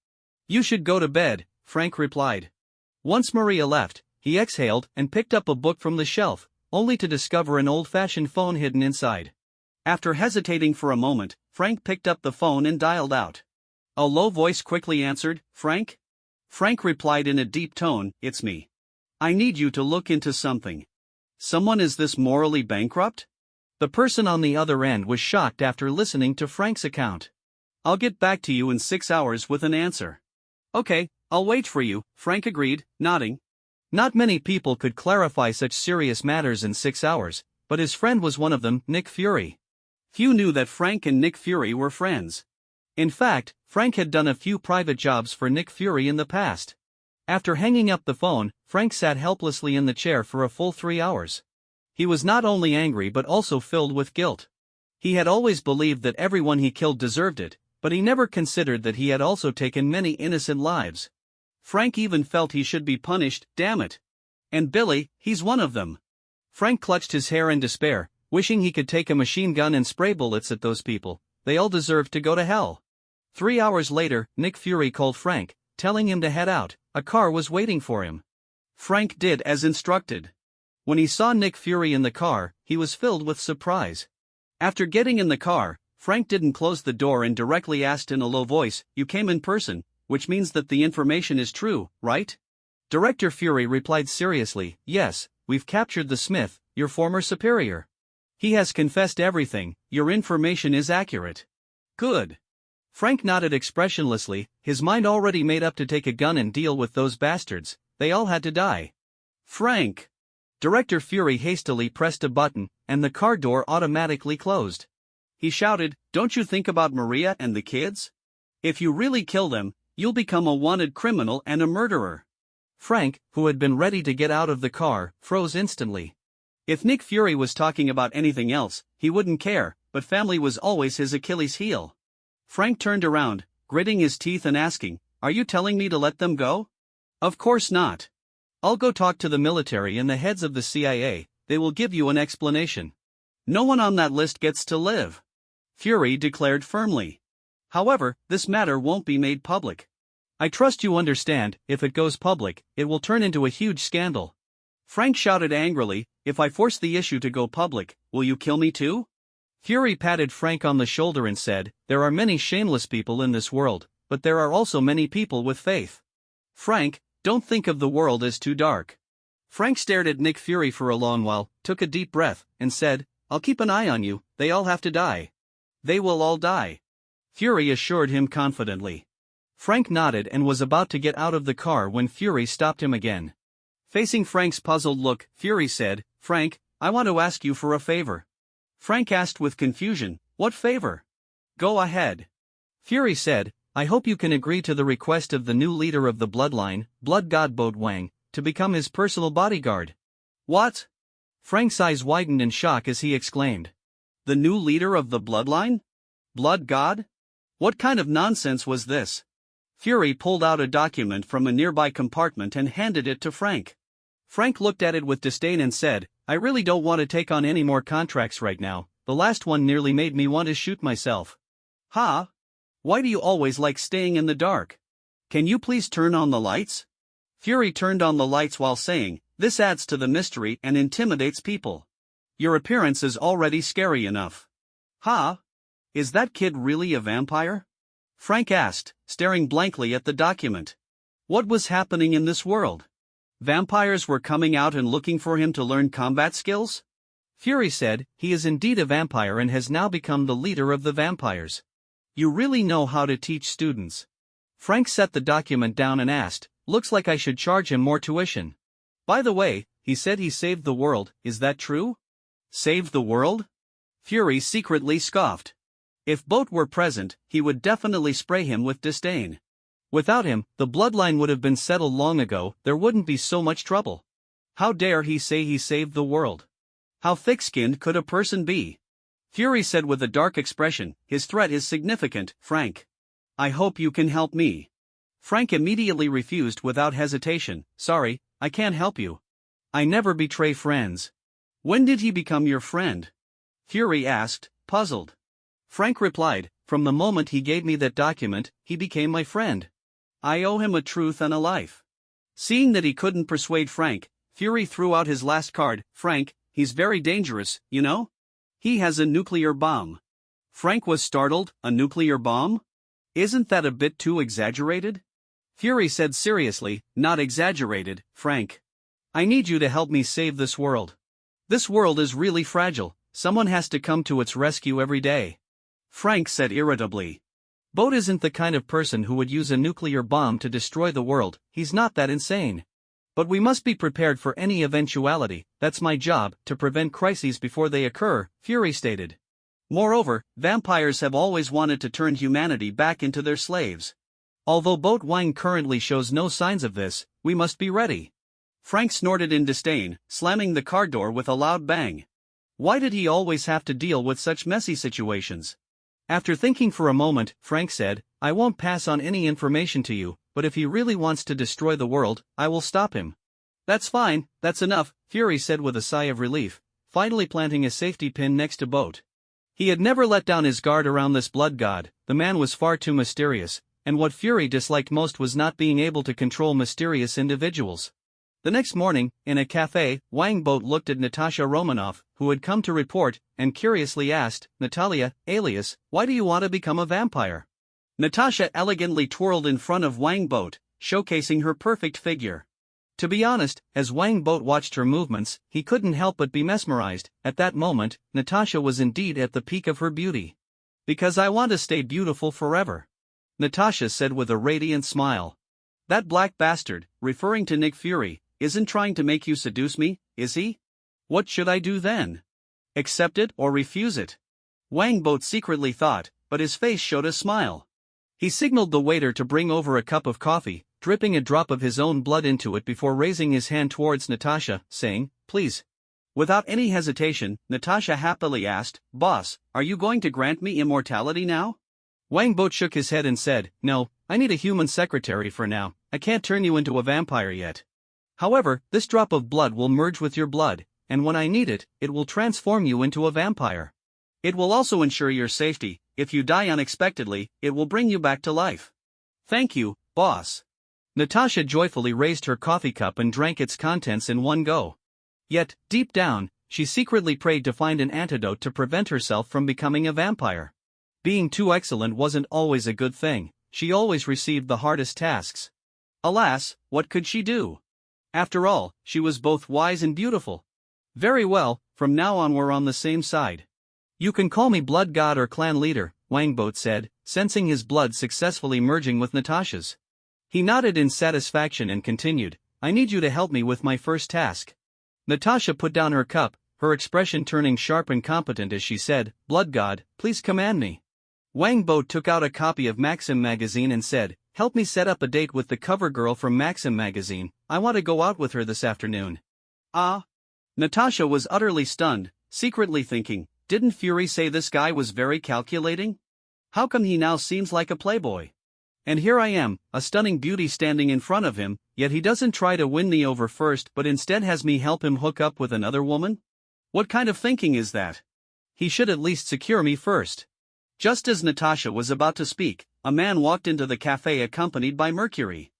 "You should go to bed," Frank replied. Once Maria left, he exhaled and picked up a book from the shelf, only to discover an old-fashioned phone hidden inside. After hesitating for a moment, Frank picked up the phone and dialed out. A low voice quickly answered, "Frank?" Frank replied in a deep tone, "It's me. I need you to look into something." "Someone is this morally bankrupt?" The person on the other end was shocked after listening to Frank's account. "I'll get back to you in 6 hours with an answer." "Okay, I'll wait for you," Frank agreed, nodding. Not many people could clarify such serious matters in 6 hours, but his friend was one of them, Nick Fury. Few knew that Frank and Nick Fury were friends. In fact, Frank had done a few private jobs for Nick Fury in the past. After hanging up the phone, Frank sat helplessly in the chair for a full 3 hours. He was not only angry but also filled with guilt. He had always believed that everyone he killed deserved it, but he never considered that he had also taken many innocent lives. Frank even felt he should be punished, damn it. And Billy, he's one of them. Frank clutched his hair in despair, wishing he could take a machine gun and spray bullets at those people. They all deserved to go to hell. 3 hours later, Nick Fury called Frank, telling him to head out. A car was waiting for him. Frank did as instructed. When he saw Nick Fury in the car, he was filled with surprise. After getting in the car, Frank didn't close the door and directly asked in a low voice, "You came in person, which means that the information is true, right?" Director Fury replied seriously, "Yes, we've captured the Smith, your former superior. He has confessed everything, your information is accurate." "Good." Frank nodded expressionlessly, his mind already made up to take a gun and deal with those bastards. They all had to die. "Frank!" Director Fury hastily pressed a button, and the car door automatically closed. He shouted, "Don't you think about Maria and the kids? If you really kill them, you'll become a wanted criminal and a murderer." Frank, who had been ready to get out of the car, froze instantly. If Nick Fury was talking about anything else, he wouldn't care, but family was always his Achilles heel. Frank turned around, gritting his teeth and asking, "Are you telling me to let them go?" "Of course not. I'll go talk to the military and the heads of the CIA, they will give you an explanation. No one on that list gets to live," Fury declared firmly. "However, this matter won't be made public. I trust you understand, if it goes public, it will turn into a huge scandal." Frank shouted angrily, "If I force the issue to go public, will you kill me too?" Fury patted Frank on the shoulder and said, "There are many shameless people in this world, but there are also many people with faith. Frank, don't think of the world as too dark." Frank stared at Nick Fury for a long while, took a deep breath, and said, "I'll keep an eye on you, they all have to die." "They will all die," Fury assured him confidently. Frank nodded and was about to get out of the car when Fury stopped him again. Facing Frank's puzzled look, Fury said, "Frank, I want to ask you for a favor." Frank asked with confusion, "What favor?" "Go ahead." Fury said, "I hope you can agree to the request of the new leader of the bloodline, Blood God Boat Wang, to become his personal bodyguard." "What?" Frank's eyes widened in shock as he exclaimed. "The new leader of the bloodline? Blood God? What kind of nonsense was this?" Fury pulled out a document from a nearby compartment and handed it to Frank. Frank looked at it with disdain and said, "I really don't want to take on any more contracts right now, the last one nearly made me want to shoot myself." "Huh? Why do you always like staying in the dark? Can you please turn on the lights?" Fury turned on the lights while saying, "This adds to the mystery and intimidates people. Your appearance is already scary enough." "Huh? Is that kid really a vampire?" Frank asked, staring blankly at the document. What was happening in this world? Vampires were coming out and looking for him to learn combat skills? Fury said, "He is indeed a vampire and has now become the leader of the vampires. You really know how to teach students." Frank set the document down and asked, "Looks like I should charge him more tuition. By the way, he said he saved the world, is that true?" "Saved the world?" Fury secretly scoffed. If Boat were present, he would definitely spray him with disdain. Without him, the bloodline would have been settled long ago, there wouldn't be so much trouble. How dare he say he saved the world? How thick-skinned could a person be? Fury said with a dark expression, "His threat is significant, Frank. I hope you can help me." Frank immediately refused without hesitation, "Sorry, I can't help you. I never betray friends." "When did he become your friend?" Fury asked, puzzled. Frank replied, "From the moment he gave me that document, he became my friend. I owe him a truth and a life." Seeing that he couldn't persuade Frank, Fury threw out his last card, "Frank, he's very dangerous, you know? He has a nuclear bomb." Frank was startled, "A nuclear bomb? Isn't that a bit too exaggerated?" Fury said seriously, "Not exaggerated, Frank. I need you to help me save this world. This world is really fragile, someone has to come to its rescue every day." Frank said irritably, "Boat isn't the kind of person who would use a nuclear bomb to destroy the world, he's not that insane. But we must be prepared for any eventuality, that's my job, to prevent crises before they occur," Fury stated. Moreover, vampires have always wanted to turn humanity back into their slaves. Although Boat Wang currently shows no signs of this, we must be ready. Frank snorted in disdain, slamming the car door with a loud bang. Why did he always have to deal with such messy situations? After thinking for a moment, Frank said, "I won't pass on any information to you, but if he really wants to destroy the world, I will stop him. That's fine, that's enough, Fury said with a sigh of relief, finally planting a safety pin next to Boat. He had never let down his guard around this blood god. The man was far too mysterious, and what Fury disliked most was not being able to control mysterious individuals. The next morning, in a cafe, Wang Boat looked at Natasha Romanoff, who had come to report, and curiously asked, Natalia, alias, why do you want to become a vampire? Natasha elegantly twirled in front of Wang Boat, showcasing her perfect figure. To be honest, as Wang Boat watched her movements, he couldn't help but be mesmerized. At that moment, Natasha was indeed at the peak of her beauty. Because I want to stay beautiful forever, Natasha said with a radiant smile. That black bastard, referring to Nick Fury, isn't trying to make you seduce me, is he? What should I do then? Accept it or refuse it? Wang Boat secretly thought, but his face showed a smile. He signaled the waiter to bring over a cup of coffee, dripping a drop of his own blood into it before raising his hand towards Natasha, saying, please. Without any hesitation, Natasha happily asked, Boss, are you going to grant me immortality now? Wang Boat shook his head and said, no, I need a human secretary for now, I can't turn you into a vampire yet. However, this drop of blood will merge with your blood, and when I need it, it will transform you into a vampire. It will also ensure your safety. If you die unexpectedly, it will bring you back to life. Thank you, boss. Natasha joyfully raised her coffee cup and drank its contents in one go. Yet, deep down, she secretly prayed to find an antidote to prevent herself from becoming a vampire. Being too excellent wasn't always a good thing. She always received the hardest tasks. Alas, what could she do? After all, she was both wise and beautiful. Very well, from now on we're on the same side. You can call me blood god or clan leader, Wang Boat said, sensing his blood successfully merging with Natasha's. He nodded in satisfaction and continued, I need you to help me with my first task. Natasha put down her cup, her expression turning sharp and competent as she said, Blood god, please command me. Wang Boat took out a copy of Maxim magazine and said, help me set up a date with the cover girl from Maxim magazine, I want to go out with her this afternoon. Ah? Natasha was utterly stunned, secretly thinking, didn't Fury say this guy was very calculating? How come he now seems like a playboy? And here I am, a stunning beauty standing in front of him, yet he doesn't try to win me over first but instead has me help him hook up with another woman? What kind of thinking is that? He should at least secure me first. Just as Natasha was about to speak, a man walked into the cafe accompanied by Mercury.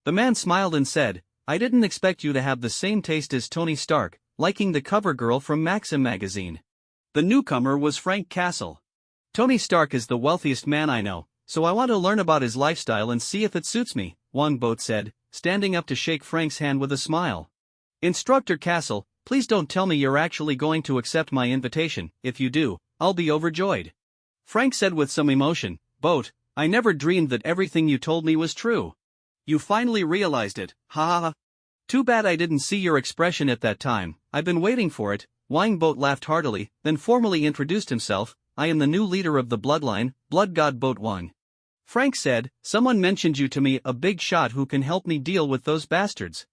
The man smiled and said, I didn't expect you to have the same taste as Tony Stark, liking the cover girl from Maxim magazine. The newcomer was Frank Castle. Tony Stark is the wealthiest man I know, so I want to learn about his lifestyle and see if it suits me, Wang Boat said, standing up to shake Frank's hand with a smile. Instructor Castle, please don't tell me you're actually going to accept my invitation. If you do, I'll be overjoyed. Frank said with some emotion, Boat, I never dreamed that everything you told me was true. You finally realized it, ha ha ha. Too bad I didn't see your expression at that time, I've been waiting for it. Wang Boat laughed heartily, then formally introduced himself, I am the new leader of the bloodline, Blood God Boat Wang. Frank said, someone mentioned you to me, a big shot who can help me deal with those bastards.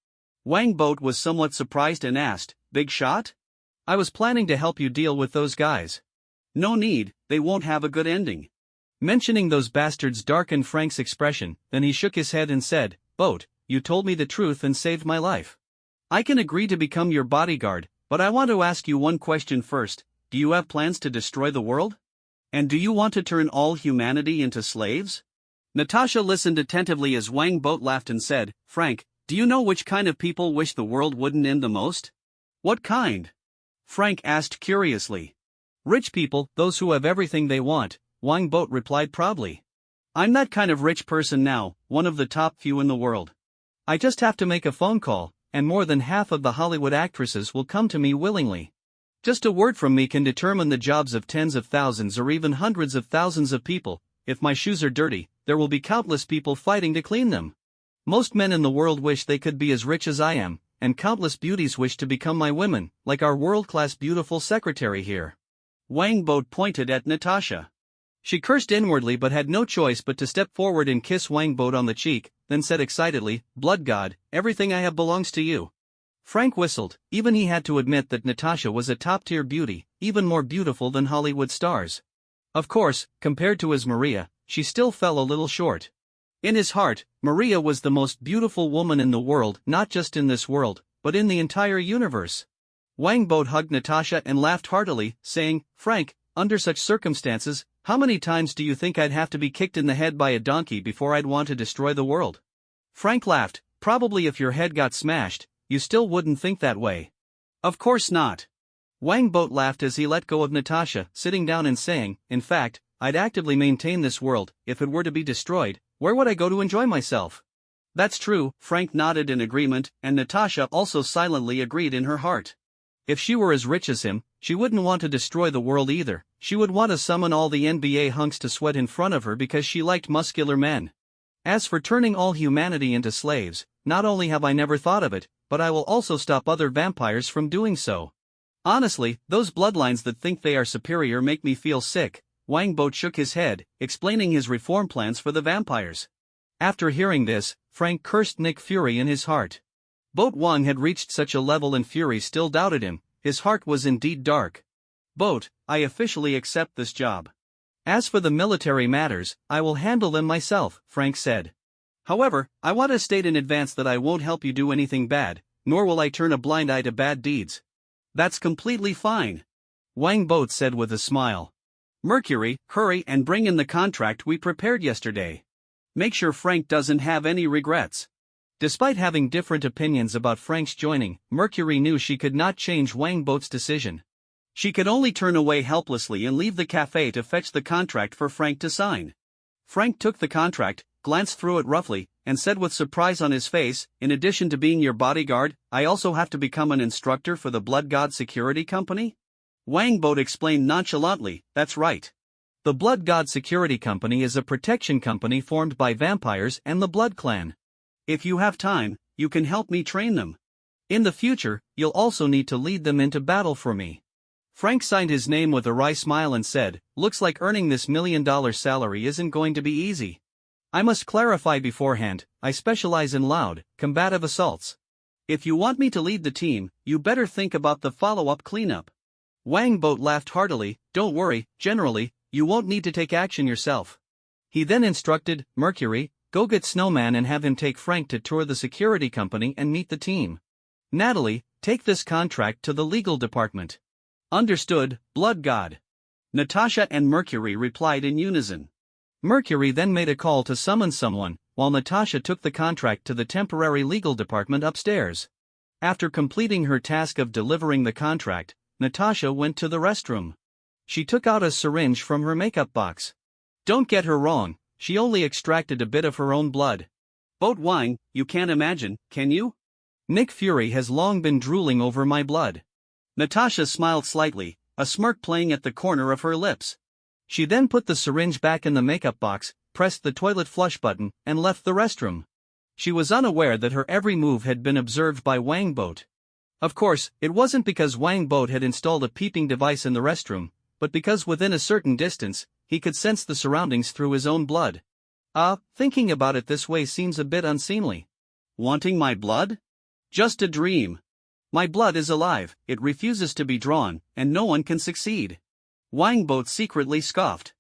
Wang Boat was somewhat surprised and asked, big shot? I was planning to help you deal with those guys. No need, they won't have a good ending. Mentioning those bastards darkened Frank's expression, then he shook his head and said, Boat, you told me the truth and saved my life. I can agree to become your bodyguard, but I want to ask you one question first. Do you have plans to destroy the world? And do you want to turn all humanity into slaves? Natasha listened attentively as Wang Boat laughed and said, Frank, do you know which kind of people wish the world wouldn't end the most? What kind? Frank asked curiously. Rich people, those who have everything they want, Wang Boat replied proudly. I'm that kind of rich person now, one of the top few in the world. I just have to make a phone call, and more than half of the Hollywood actresses will come to me willingly. Just a word from me can determine the jobs of tens of thousands or even hundreds of thousands of people. If my shoes are dirty, there will be countless people fighting to clean them. Most men in the world wish they could be as rich as I am, and countless beauties wish to become my women, like our world-class beautiful secretary here. Wang Boat pointed at Natasha. She cursed inwardly but had no choice but to step forward and kiss Wang Boat on the cheek, then said excitedly, Blood God, everything I have belongs to you. Frank whistled, even he had to admit that Natasha was a top-tier beauty, even more beautiful than Hollywood stars. Of course, compared to his Maria, she still fell a little short. In his heart, Maria was the most beautiful woman in the world, not just in this world, but in the entire universe. Wangbot hugged Natasha and laughed heartily, saying, "Frank, under such circumstances, how many times do you think I'd have to be kicked in the head by a donkey before I'd want to destroy the world?" Frank laughed. "Probably if your head got smashed, you still wouldn't think that way." "Of course not." Wangbot laughed as he let go of Natasha, sitting down and saying, "In fact, I'd actively maintain this world. If it were to be destroyed, where would I go to enjoy myself?" "That's true," Frank nodded in agreement, and Natasha also silently agreed in her heart. If she were as rich as him, she wouldn't want to destroy the world either. She would want to summon all the NBA hunks to sweat in front of her because she liked muscular men. As for turning all humanity into slaves, not only have I never thought of it, but I will also stop other vampires from doing so. Honestly, those bloodlines that think they are superior make me feel sick. Wangbot shook his head, explaining his reform plans for the vampires. After hearing this, Frank cursed Nick Fury in his heart. Boat Wang had reached such a level and Fury still doubted him. His heart was indeed dark. "Boat, I officially accept this job. As for the military matters, I will handle them myself," Frank said. "However, I want to state in advance that I won't help you do anything bad, nor will I turn a blind eye to bad deeds." "That's completely fine," Wangbot said with a smile. "Mercury, hurry and bring in the contract we prepared yesterday. Make sure Frank doesn't have any regrets." Despite having different opinions about Frank's joining, Mercury knew she could not change Wangbot's decision. She could only turn away helplessly and leave the cafe to fetch the contract for Frank to sign. Frank took the contract, glanced through it roughly, and said with surprise on his face, "In addition to being your bodyguard, I also have to become an instructor for the Blood God Security Company?" Wangbot explained nonchalantly, "That's right. The Blood God Security Company is a protection company formed by vampires and the Blood Clan. If you have time, you can help me train them. In the future, you'll also need to lead them into battle for me." Frank signed his name with a wry smile and said, "Looks like earning this $1 million salary isn't going to be easy. I must clarify beforehand, I specialize in loud, combative assaults. If you want me to lead the team, you better think about the follow-up cleanup." Wangbot laughed heartily. "Don't worry, generally, you won't need to take action yourself." He then instructed, "Mercury, go get Snowman and have him take Frank to tour the security company and meet the team. Natalie, take this contract to the legal department." "Understood, Blood God." Natasha and Mercury replied in unison. Mercury then made a call to summon someone, while Natasha took the contract to the temporary legal department upstairs. After completing her task of delivering the contract, Natasha went to the restroom. She took out a syringe from her makeup box. Don't get her wrong, she only extracted a bit of her own blood. Boat Wang, you can't imagine, can you? Nick Fury has long been drooling over my blood. Natasha smiled slightly, a smirk playing at the corner of her lips. She then put the syringe back in the makeup box, pressed the toilet flush button, and left the restroom. She was unaware that her every move had been observed by Wangbot. Of course, it wasn't because Wangbot had installed a peeping device in the restroom, but because within a certain distance, he could sense the surroundings through his own blood. Thinking about it this way seems a bit unseemly. Wanting my blood? Just a dream. My blood is alive, it refuses to be drawn, and no one can succeed. Wangbot secretly scoffed.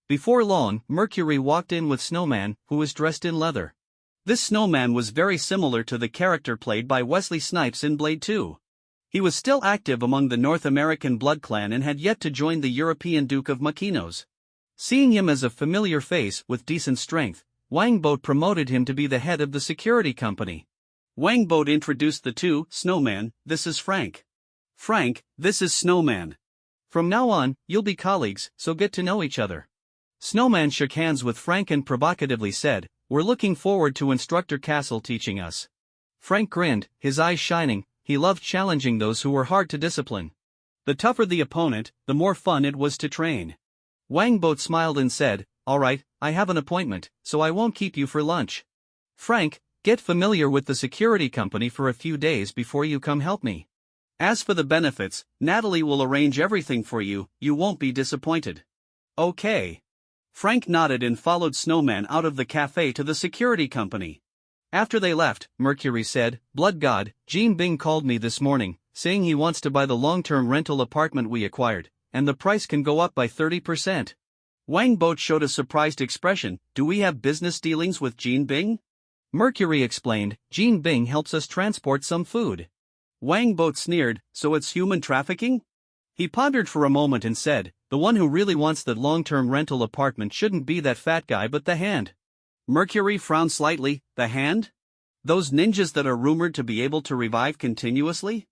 Before long, Mercury walked in with Snowman, who was dressed in leather. This Snowman was very similar to the character played by Wesley Snipes in Blade 2. He was still active among the North American Blood Clan and had yet to join the European Duke of Makinos. Seeing him as a familiar face with decent strength, Wangbot promoted him to be the head of the security company. Wangbot introduced the two. "Snowman, this is Frank. Frank, this is Snowman. From now on, you'll be colleagues, so get to know each other." Snowman shook hands with Frank and provocatively said, "We're looking forward to Instructor Castle teaching us." Frank grinned, his eyes shining. He loved challenging those who were hard to discipline. The tougher the opponent, the more fun it was to train. Wangbot smiled and said, "All right, I have an appointment, so I won't keep you for lunch. Frank, get familiar with the security company for a few days before you come help me. As for the benefits, Natalie will arrange everything for you, you won't be disappointed." "Okay." Frank nodded and followed Snowman out of the cafe to the security company. After they left, Mercury said, "Blood God, Jean Bing called me this morning, saying he wants to buy the long-term rental apartment we acquired, and the price can go up by 30%. Wang Boat showed a surprised expression. Do we have business dealings with Jean Bing? Mercury explained, Jean Bing helps us transport some food. Wang Boat sneered, so it's human trafficking? He pondered for a moment and said, the one who really wants that long-term rental apartment shouldn't be that fat guy but the Hand. Mercury frowned slightly. The Hand? Those ninjas that are rumored to be able to revive continuously?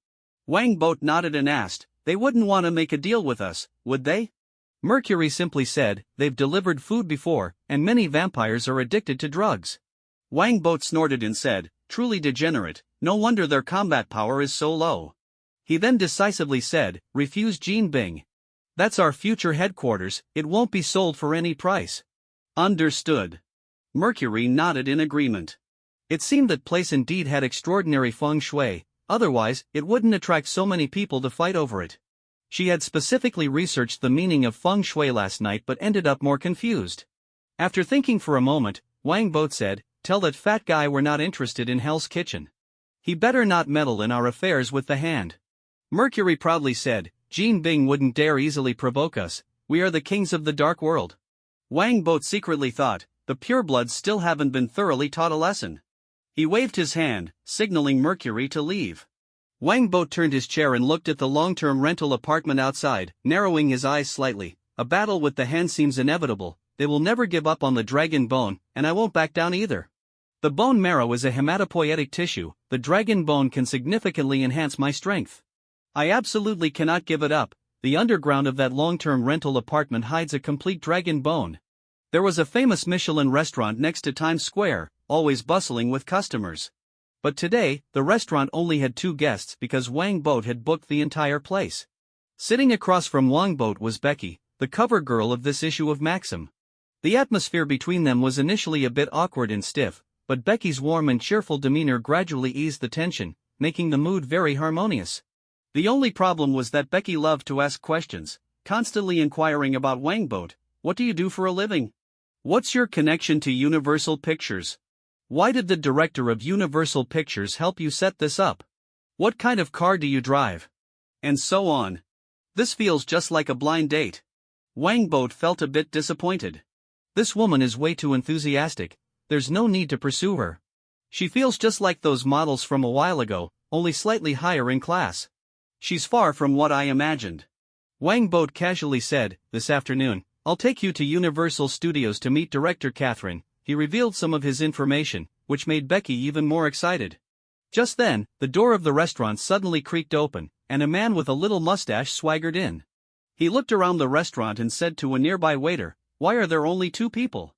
Wang Boat nodded and asked, they wouldn't want to make a deal with us, would they? Mercury simply said, they've delivered food before, and many vampires are addicted to drugs. Wang Boat snorted and said, truly degenerate, no wonder their combat power is so low. He then decisively said, refuse Jean Bing. That's our future headquarters, it won't be sold for any price. Understood. Mercury nodded in agreement. It seemed that place indeed had extraordinary feng shui, otherwise, it wouldn't attract so many people to fight over it. She had specifically researched the meaning of feng shui last night but ended up more confused. After thinking for a moment, Wang Boat said, tell that fat guy we're not interested in Hell's Kitchen. He better not meddle in our affairs with the Hand. Mercury proudly said, Jean Bing wouldn't dare easily provoke us, we are the kings of the dark world. Wang Boat secretly thought, the purebloods still haven't been thoroughly taught a lesson. He waved his hand, signaling Mercury to leave. Wang Boat turned his chair and looked at the long-term rental apartment outside, narrowing his eyes slightly. A battle with the Hand seems inevitable, they will never give up on the dragon bone, and I won't back down either. The bone marrow is a hematopoietic tissue, the dragon bone can significantly enhance my strength. I absolutely cannot give it up. The underground of that long-term rental apartment hides a complete dragon bone. There was a famous Michelin restaurant next to Times Square, always bustling with customers. But today, the restaurant only had 2 guests because Wang Boat had booked the entire place. Sitting across from Wang Boat was Becky, the cover girl of this issue of Maxim. The atmosphere between them was initially a bit awkward and stiff, but Becky's warm and cheerful demeanor gradually eased the tension, making the mood very harmonious. The only problem was that Becky loved to ask questions, constantly inquiring about Wang Boat. What do you do for a living? What's your connection to Universal Pictures? Why did the director of Universal Pictures help you set this up? What kind of car do you drive? And so on. This feels just like a blind date. Wang Boat felt a bit disappointed. This woman is way too enthusiastic, there's no need to pursue her. She feels just like those models from a while ago, only slightly higher in class. She's far from what I imagined. Wang Boat casually said, this afternoon, I'll take you to Universal Studios to meet director Catherine. He revealed some of his information, which made Becky even more excited. Just then, the door of the restaurant suddenly creaked open, and a man with a little mustache swaggered in. He looked around the restaurant and said to a nearby waiter, why are there only 2 people?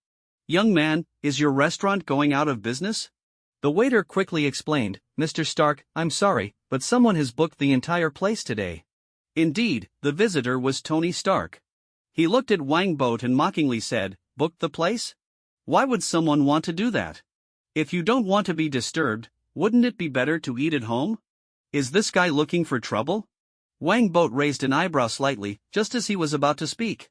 Young man, is your restaurant going out of business? The waiter quickly explained, Mr. Stark, I'm sorry, but someone has booked the entire place today. Indeed, the visitor was Tony Stark. He looked at Wang Boat and mockingly said, booked the place? Why would someone want to do that? If you don't want to be disturbed, wouldn't it be better to eat at home? Is this guy looking for trouble? Wang Boat raised an eyebrow slightly, just as he was about to speak.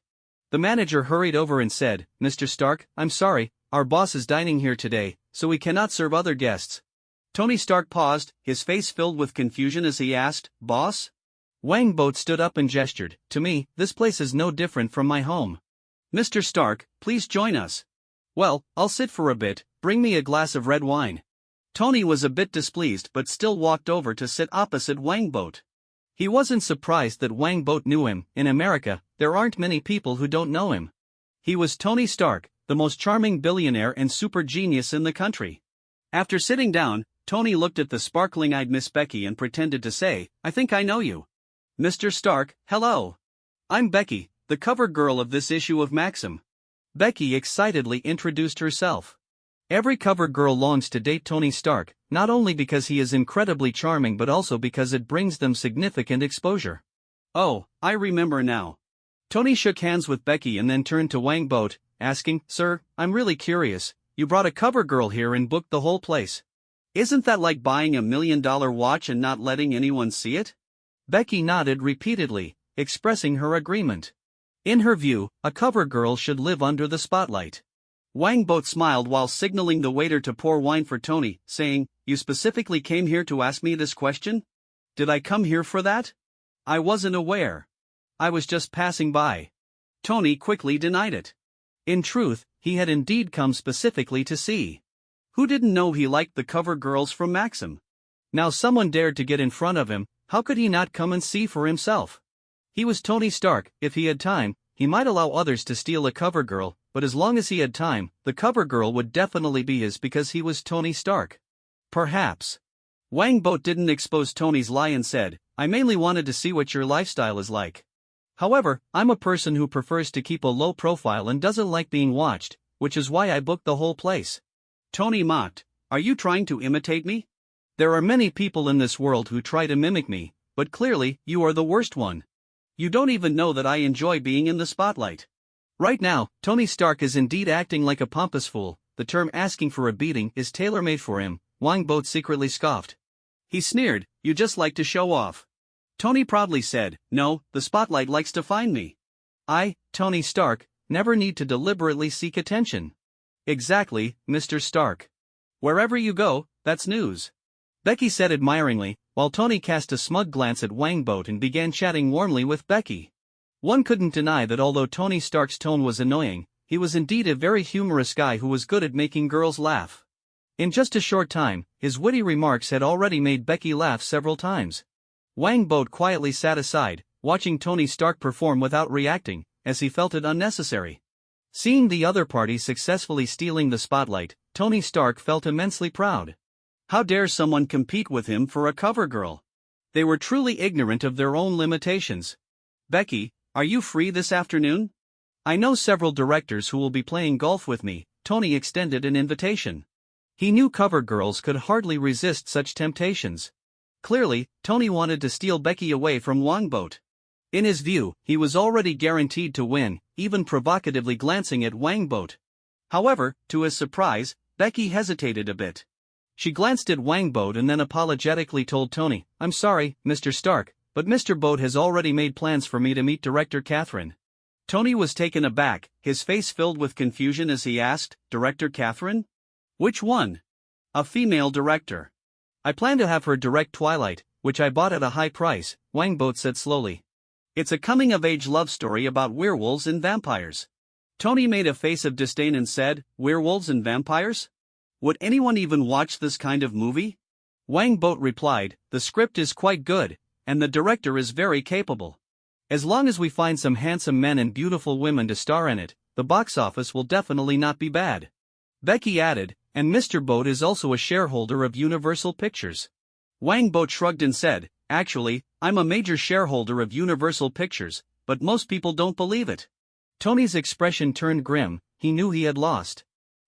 The manager hurried over and said, Mr. Stark, I'm sorry, our boss is dining here today, so we cannot serve other guests. Tony Stark paused, his face filled with confusion as he asked, boss? Wang Boat stood up and gestured, to me, this place is no different from my home. Mr. Stark, please join us. Well, I'll sit for a bit, bring me a glass of red wine. Tony was a bit displeased but still walked over to sit opposite Wang Boat. He wasn't surprised that Wang Boat knew him. In America, there aren't many people who don't know him. He was Tony Stark, the most charming billionaire and super genius in the country. After sitting down, Tony looked at the sparkling-eyed Miss Becky and pretended to say, I think I know you. Mr. Stark, hello. I'm Becky, the cover girl of this issue of Maxim. Becky excitedly introduced herself. Every cover girl longs to date Tony Stark, not only because he is incredibly charming but also because it brings them significant exposure. Oh, I remember now. Tony shook hands with Becky and then turned to Wang Boat, asking, Sir, I'm really curious, you brought a cover girl here and booked the whole place. Isn't that like buying $1 million watch and not letting anyone see it? Becky nodded repeatedly, expressing her agreement. In her view, a cover girl should live under the spotlight. Wang Boat smiled while signaling the waiter to pour wine for Tony, saying, You specifically came here to ask me this question? Did I come here for that? I wasn't aware. I was just passing by. Tony quickly denied it. In truth, he had indeed come specifically to see. Who didn't know he liked the cover girls from Maxim? Now someone dared to get in front of him, how could he not come and see for himself? He was Tony Stark. If he had time, he might allow others to steal a cover girl, but as long as he had time, the cover girl would definitely be his because he was Tony Stark. Perhaps. Wang Boat didn't expose Tony's lie and said, I mainly wanted to see what your lifestyle is like. However, I'm a person who prefers to keep a low profile and doesn't like being watched, which is why I booked the whole place. Tony mocked, are you trying to imitate me? There are many people in this world who try to mimic me, but clearly, you are the worst one. You don't even know that I enjoy being in the spotlight. Right now, Tony Stark is indeed acting like a pompous fool. The term asking for a beating is tailor-made for him, Wang Boat secretly scoffed. He sneered, you just like to show off. Tony proudly said, no, the spotlight likes to find me. I, Tony Stark, never need to deliberately seek attention. Exactly, Mr. Stark. Wherever you go, that's news. Becky said admiringly, while Tony cast a smug glance at Wang Boat and began chatting warmly with Becky. One couldn't deny that although Tony Stark's tone was annoying, he was indeed a very humorous guy who was good at making girls laugh. In just a short time, his witty remarks had already made Becky laugh several times. Wang Boat quietly sat aside, watching Tony Stark perform without reacting, as he felt it unnecessary. Seeing the other party successfully stealing the spotlight, Tony Stark felt immensely proud. How dare someone compete with him for a cover girl? They were truly ignorant of their own limitations. Becky, are you free this afternoon? I know several directors who will be playing golf with me. Tony extended an invitation. He knew cover girls could hardly resist such temptations. Clearly, Tony wanted to steal Becky away from Wang Boat. In his view, he was already guaranteed to win, even provocatively glancing at Wang Boat. However, to his surprise, Becky hesitated a bit. She glanced at Wang Boat and then apologetically told Tony, I'm sorry, Mr. Stark, but Mr. Boat has already made plans for me to meet director Catherine. Tony was taken aback, his face filled with confusion as he asked, Director Catherine? Which one? A female director. I plan to have her direct Twilight, which I bought at a high price, Wang Boat said slowly. It's a coming-of-age love story about werewolves and vampires. Tony made a face of disdain and said, werewolves and vampires? Would anyone even watch this kind of movie? Wang Boat replied, the script is quite good, and the director is very capable. As long as we find some handsome men and beautiful women to star in it, the box office will definitely not be bad. Becky added, and Mr. Boat is also a shareholder of Universal Pictures. Wang Boat shrugged and said, actually, I'm a major shareholder of Universal Pictures, but most people don't believe it. Tony's expression turned grim, he knew he had lost.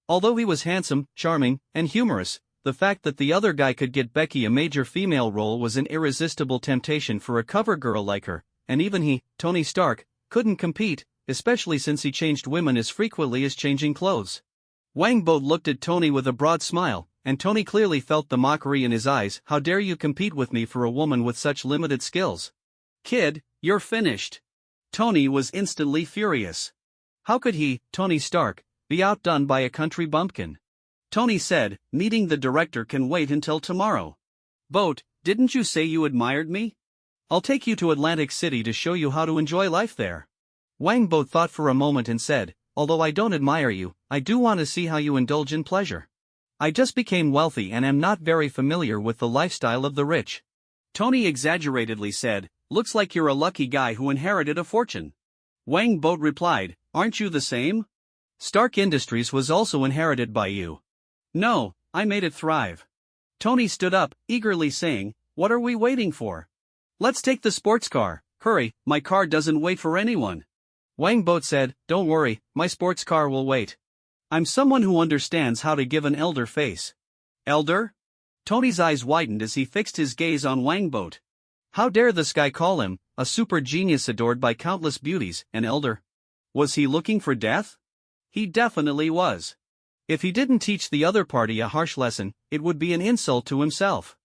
Although he was handsome, charming, and humorous, the fact that the other guy could get Becky a major female role was an irresistible temptation for a cover girl like her, and even he, Tony Stark, couldn't compete, especially since he changed women as frequently as changing clothes. Wang Boat looked at Tony with a broad smile, and Tony clearly felt the mockery in his eyes. How dare you compete with me for a woman with such limited skills? Kid, you're finished. Tony was instantly furious. How could he, Tony Stark, be outdone by a country bumpkin? Tony said, meeting the director can wait until tomorrow. Boat, didn't you say you admired me? I'll take you to Atlantic City to show you how to enjoy life there. Wang Boat thought for a moment and said, although I don't admire you, I do want to see how you indulge in pleasure. I just became wealthy and am not very familiar with the lifestyle of the rich. Tony exaggeratedly said, looks like you're a lucky guy who inherited a fortune. Wang Boat replied, aren't you the same? Stark Industries was also inherited by you. No, I made it thrive. Tony stood up, eagerly saying, what are we waiting for? Let's take the sports car, hurry, my car doesn't wait for anyone. Wang Boat said, don't worry, my sports car will wait. I'm someone who understands how to give an elder face. Elder? Tony's eyes widened as he fixed his gaze on Wang Boat. How dare this guy call him, a super genius adored by countless beauties, an elder? Was he looking for death? He definitely was. If he didn't teach the other party a harsh lesson, it would be an insult to himself.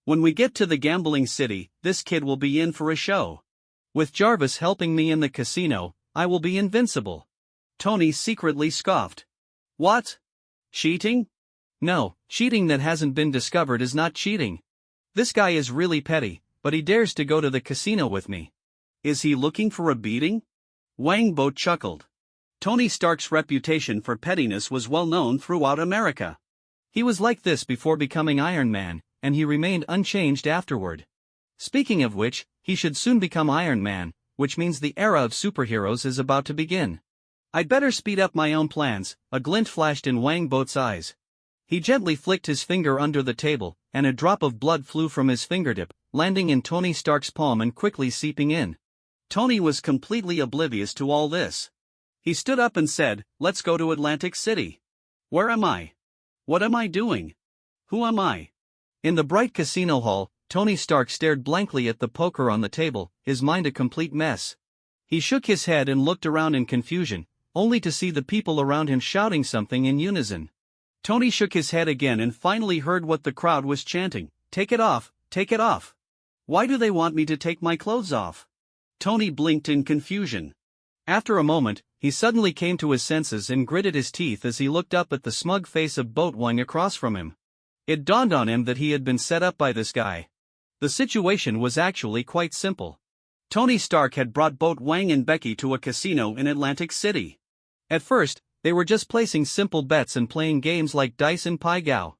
When we get to the gambling city, this kid will be in for a show. With Jarvis helping me in the casino, I will be invincible. Tony secretly scoffed. What? Cheating? No, cheating that hasn't been discovered is not cheating. This guy is really petty, but he dares to go to the casino with me. Is he looking for a beating? Wang Bo chuckled. Tony Stark's reputation for pettiness was well known throughout America. He was like this before becoming Iron Man, and he remained unchanged afterward. Speaking of which, he should soon become Iron Man, which means the era of superheroes is about to begin. I'd better speed up my own plans, a glint flashed in Wang Bo's eyes. He gently flicked his finger under the table, and a drop of blood flew from his fingertip, landing in Tony Stark's palm and quickly seeping in. Tony was completely oblivious to all this. He stood up and said, "Let's go to Atlantic City." Where am I? What am I doing? Who am I? In the bright casino hall, Tony Stark stared blankly at the poker on the table, his mind a complete mess. He shook his head and looked around in confusion, only to see the people around him shouting something in unison. Tony shook his head again and finally heard what the crowd was chanting, "Take it off, take it off. Why do they want me to take my clothes off?" Tony blinked in confusion. After a moment, he suddenly came to his senses and gritted his teeth as he looked up at the smug face of Boatwang across from him. It dawned on him that he had been set up by this guy. The situation was actually quite simple. Tony Stark had brought Boatwang and Becky to a casino in Atlantic City. At first, they were just placing simple bets and playing games like dice and pai gow.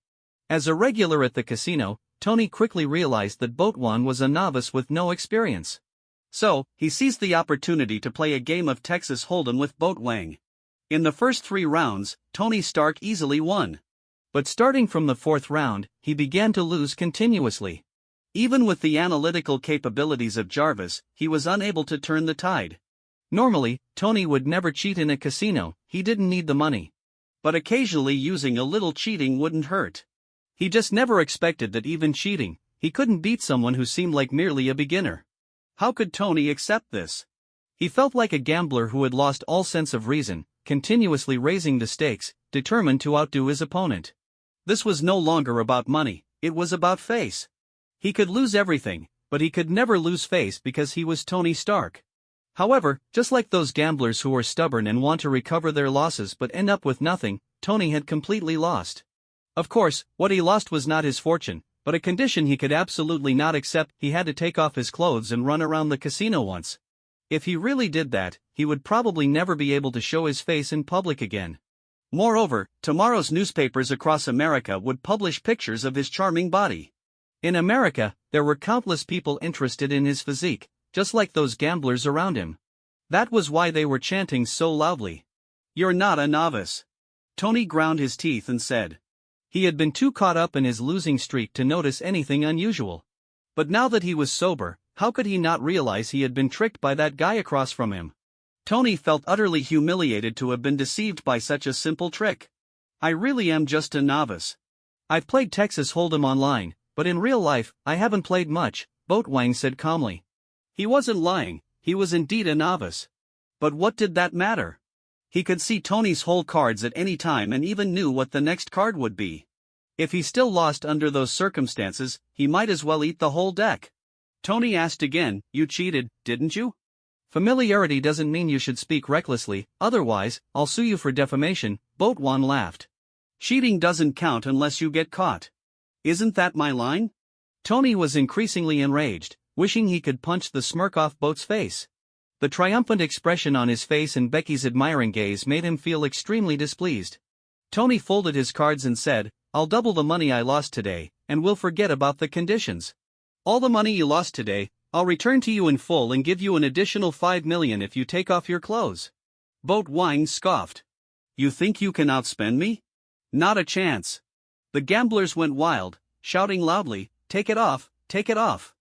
As a regular at the casino, Tony quickly realized that Boatwang was a novice with no experience. So, he seized the opportunity to play a game of Texas Hold'em with Boatwang. In the first 3 rounds, Tony Stark easily won. But starting from the 4th round, he began to lose continuously. Even with the analytical capabilities of Jarvis, he was unable to turn the tide. Normally, Tony would never cheat in a casino, he didn't need the money. But occasionally using a little cheating wouldn't hurt. He just never expected that even cheating, he couldn't beat someone who seemed like merely a beginner. How could Tony accept this? He felt like a gambler who had lost all sense of reason, continuously raising the stakes, determined to outdo his opponent. This was no longer about money, it was about face. He could lose everything, but he could never lose face because he was Tony Stark. However, just like those gamblers who are stubborn and want to recover their losses but end up with nothing, Tony had completely lost. Of course, what he lost was not his fortune, but a condition he could absolutely not accept. He had to take off his clothes and run around the casino once. If he really did that, he would probably never be able to show his face in public again. Moreover, tomorrow's newspapers across America would publish pictures of his charming body. In America, there were countless people interested in his physique, just like those gamblers around him. That was why they were chanting so loudly. "You're not a novice." Tony ground his teeth and said. He had been too caught up in his losing streak to notice anything unusual. But now that he was sober, how could he not realize he had been tricked by that guy across from him? Tony felt utterly humiliated to have been deceived by such a simple trick. "I really am just a novice. I've played Texas Hold'em online, but in real life, I haven't played much," Boatwang said calmly. He wasn't lying, he was indeed a novice. But what did that matter? He could see Tony's whole cards at any time and even knew what the next card would be. If he still lost under those circumstances, he might as well eat the whole deck. Tony asked again, "You cheated, didn't you?" "Familiarity doesn't mean you should speak recklessly, otherwise, I'll sue you for defamation," Boatwang laughed. "Cheating doesn't count unless you get caught. Isn't that my line?" Tony was increasingly enraged, wishing he could punch the smirk off Boat's face. The triumphant expression on his face and Becky's admiring gaze made him feel extremely displeased. Tony folded his cards and said, "I'll double the money I lost today, and we'll forget about the conditions. All the money you lost today, I'll return to you in full and give you an additional 5 million if you take off your clothes." Boatwang scoffed. "You think you can outspend me? Not a chance." The gamblers went wild, shouting loudly, "Take it off, take it off."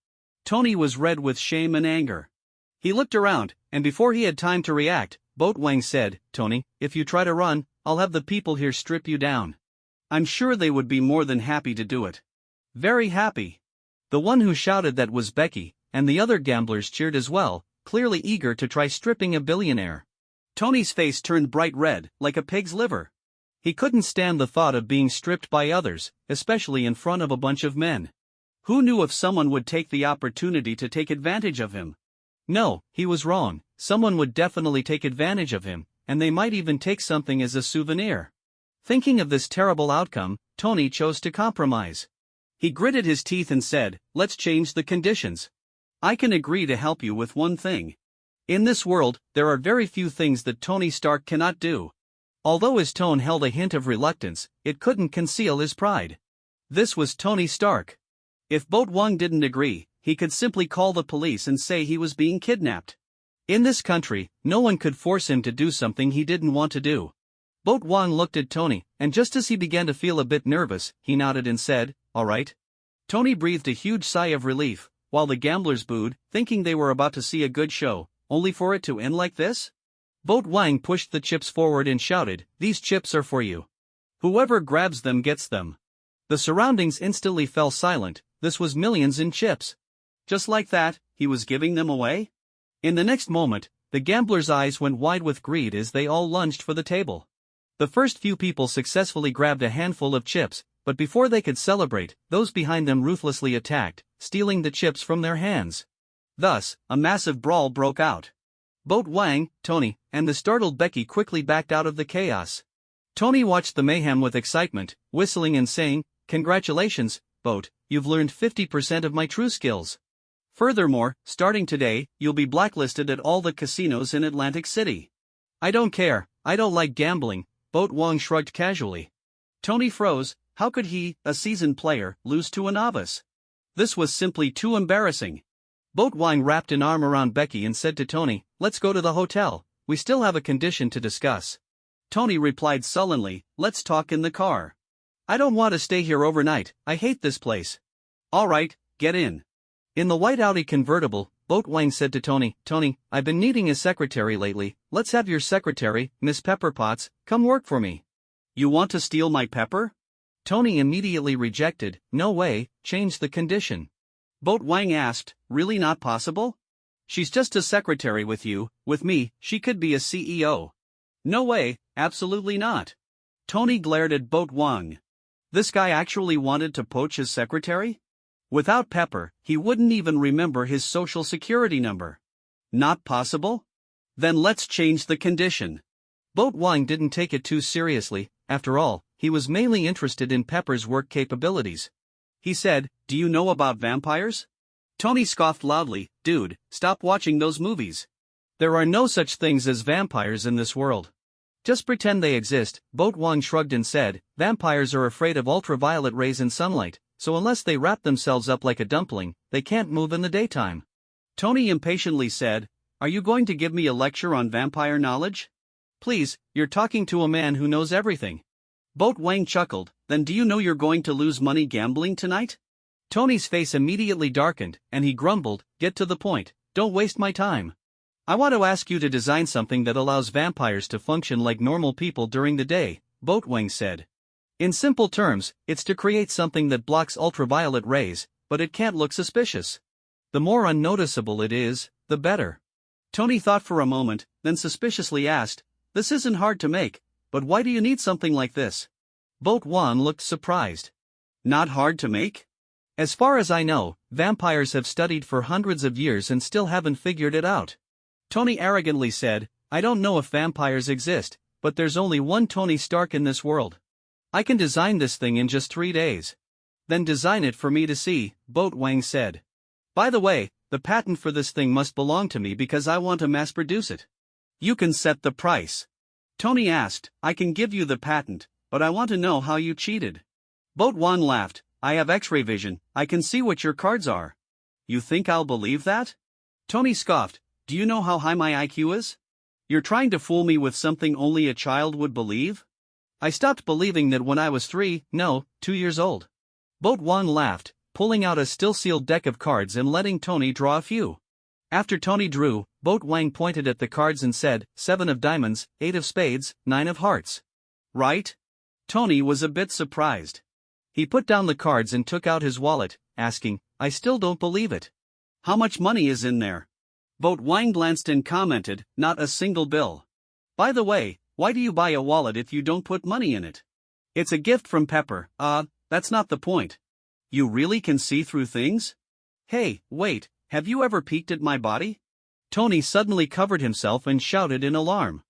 Tony was red with shame and anger. He looked around, and before he had time to react, Boatwang said, "Tony, if you try to run, I'll have the people here strip you down." "I'm sure they would be more than happy to do it." "Very happy." The one who shouted that was Becky, and the other gamblers cheered as well, clearly eager to try stripping a billionaire. Tony's face turned bright red, like a pig's liver. He couldn't stand the thought of being stripped by others, especially in front of a bunch of men. Who knew if someone would take the opportunity to take advantage of him? No, he was wrong. Someone would definitely take advantage of him, and they might even take something as a souvenir. Thinking of this terrible outcome, Tony chose to compromise. He gritted his teeth and said, "Let's change the conditions. I can agree to help you with one thing. In this world, there are very few things that Tony Stark cannot do. Although his tone held a hint of reluctance, it couldn't conceal his pride. This was Tony Stark. If Boat Wang didn't agree, he could simply call the police and say he was being kidnapped. In this country, no one could force him to do something he didn't want to do. Boat Wang looked at Tony, and just as he began to feel a bit nervous, he nodded and said, "All right." Tony breathed a huge sigh of relief, while the gamblers booed, thinking they were about to see a good show, only for it to end like this? Boat Wang pushed the chips forward and shouted, "These chips are for you. Whoever grabs them gets them." The surroundings instantly fell silent. This was millions in chips. Just like that, he was giving them away? In the next moment, the gamblers' eyes went wide with greed as they all lunged for the table. The first few people successfully grabbed a handful of chips, but before they could celebrate, those behind them ruthlessly attacked, stealing the chips from their hands. Thus, a massive brawl broke out. Boat Wang, Tony, and the startled Becky quickly backed out of the chaos. Tony watched the mayhem with excitement, whistling and saying, "Congratulations, Boat, you've learned 50% of my true skills. Furthermore, starting today, you'll be blacklisted at all the casinos in Atlantic City." "I don't care, I don't like gambling," Boat Wang shrugged casually. Tony froze. How could he, a seasoned player, lose to a novice? This was simply too embarrassing. Boat Wang wrapped an arm around Becky and said to Tony, "Let's go to the hotel, we still have a condition to discuss." Tony replied sullenly, "Let's talk in the car. I don't want to stay here overnight, I hate this place." "All right, get in." In the white Audi convertible, Boat Wang said to Tony, "Tony, I've been needing a secretary lately, let's have your secretary, Miss Pepperpotts, come work for me." "You want to steal my pepper?" Tony immediately rejected, "No way, change the condition." Boat Wang asked, "Really not possible? She's just a secretary with you, with me, she could be a CEO." "No way, absolutely not." Tony glared at Boat Wang. This guy actually wanted to poach his secretary? Without Pepper, he wouldn't even remember his social security number. Not possible? Then let's change the condition. Boat Wang didn't take it too seriously. After all, he was mainly interested in Pepper's work capabilities. He said, "Do you know about vampires?" Tony scoffed loudly, "Dude, stop watching those movies. There are no such things as vampires in this world. Just pretend they exist." Boat Wang shrugged and said, "Vampires are afraid of ultraviolet rays and sunlight, so unless they wrap themselves up like a dumpling, they can't move in the daytime." Tony impatiently said, "Are you going to give me a lecture on vampire knowledge? Please, you're talking to a man who knows everything." Boat Wang chuckled, "Then do you know you're going to lose money gambling tonight?" Tony's face immediately darkened, and he grumbled, "Get to the point, don't waste my time. I want to ask you to design something that allows vampires to function like normal people during the day," Boat Wang said. "In simple terms, it's to create something that blocks ultraviolet rays, but it can't look suspicious. The more unnoticeable it is, the better." Tony thought for a moment, then suspiciously asked, "This isn't hard to make, but why do you need something like this?" Boat Wang looked surprised. "Not hard to make? As far as I know, vampires have studied for hundreds of years and still haven't figured it out." Tony arrogantly said, "I don't know if vampires exist, but there's only one Tony Stark in this world. I can design this thing in just 3 days. Then design it for me to see," Boat Wang said. "By the way, the patent for this thing must belong to me because I want to mass produce it." "You can set the price." Tony asked, "I can give you the patent, but I want to know how you cheated." Boat Wang laughed, "I have X-ray vision, I can see what your cards are." "You think I'll believe that?" Tony scoffed, "Do you know how high my IQ is? You're trying to fool me with something only a child would believe? I stopped believing that when I was 2 years old. Boat Wang laughed, pulling out a still-sealed deck of cards and letting Tony draw a few. After Tony drew, Boat Wang pointed at the cards and said, 7 of diamonds, 8 of spades, 9 of hearts. Right? Tony was a bit surprised. He put down the cards and took out his wallet, asking, "I still don't believe it. How much money is in there?" Boat Wang glanced and commented, "Not a single bill. By the way, why do you buy a wallet if you don't put money in it?" "It's a gift from Pepper." That's not the point. You really can see through things? Hey, wait, have you ever peeked at my body?" Tony suddenly covered himself and shouted in alarm.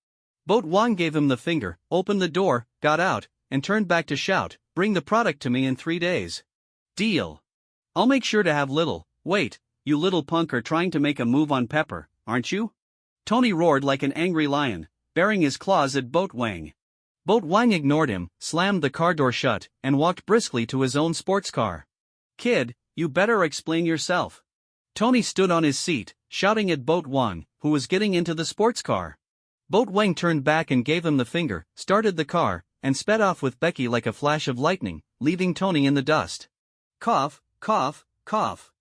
Boat Wang gave him the finger, opened the door, got out, and turned back to shout, "Bring the product to me in 3 days. Deal. I'll make sure to have little." "Wait, you little punk are trying to make a move on Pepper, aren't you?" Tony roared like an angry lion, baring his claws at Boat Wang. Boat Wang ignored him, slammed the car door shut, and walked briskly to his own sports car. Kid, you better explain yourself. Tony stood on his seat, shouting at Boat Wang, who was getting into the sports car. Boat Wang turned back and gave him the finger, started the car, and sped off with Becky like a flash of lightning, leaving Tony in the dust. Cough, cough, cough.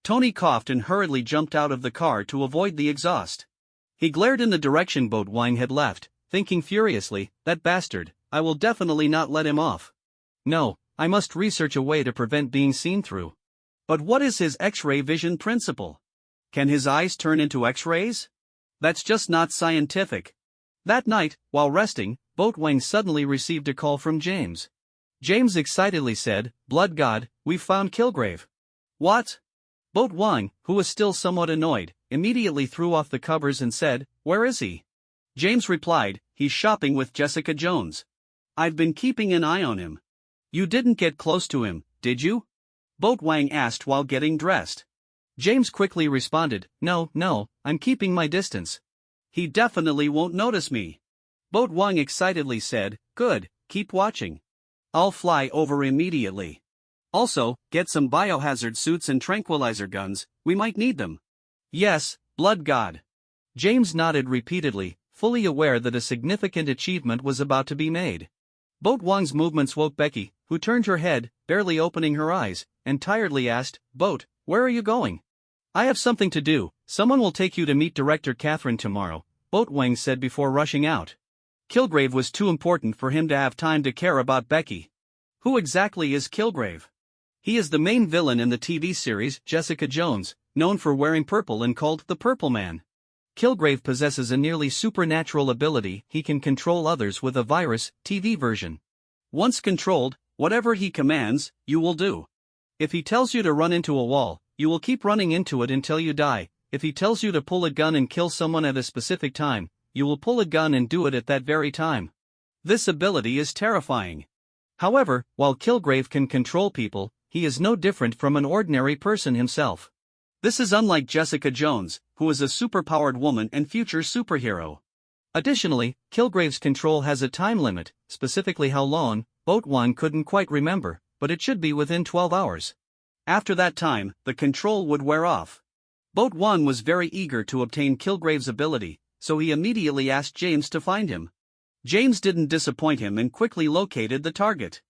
Tony coughed and hurriedly jumped out of the car to avoid the exhaust. He glared in the direction Boat Wang had left, thinking furiously, that bastard, I will definitely not let him off. No, I must research a way to prevent being seen through. But what is his X-ray vision principle? Can his eyes turn into X-rays? That's just not scientific. That night, while resting, Boat Wang suddenly received a call from James. James excitedly said, Blood God, we've found Kilgrave. What? Boat Wang, who was still somewhat annoyed, immediately threw off the covers and said, Where is he? James replied, He's shopping with Jessica Jones. I've been keeping an eye on him. You didn't get close to him, did you? Boat Wang asked while getting dressed. James quickly responded, No, I'm keeping my distance. He definitely won't notice me. Boat Wang excitedly said, Good, keep watching. I'll fly over immediately. Also, get some biohazard suits and tranquilizer guns, we might need them. Yes, Blood God. James nodded repeatedly, fully aware that a significant achievement was about to be made. Boat Wang's movements woke Becky, who turned her head, barely opening her eyes, and tiredly asked, Boat, where are you going? I have something to do, someone will take you to meet Director Catherine tomorrow, Boat Wang said before rushing out. Kilgrave was too important for him to have time to care about Becky. Who exactly is Kilgrave? He is the main villain in the TV series Jessica Jones, known for wearing purple and called the Purple Man. Kilgrave possesses a nearly supernatural ability. He can control others with a virus, TV version. Once controlled, whatever he commands, you will do. If he tells you to run into a wall, you will keep running into it until you die. If he tells you to pull a gun and kill someone at a specific time, you will pull a gun and do it at that very time. This ability is terrifying. However, while Kilgrave can control people, he is no different from an ordinary person himself. This is unlike Jessica Jones, who is a superpowered woman and future superhero. Additionally, Kilgrave's control has a time limit, specifically how long, Boat Wang couldn't quite remember, but it should be within 12 hours. After that time, the control would wear off. Boat Wang was very eager to obtain Kilgrave's ability, so he immediately asked James to find him. James didn't disappoint him and quickly located the target.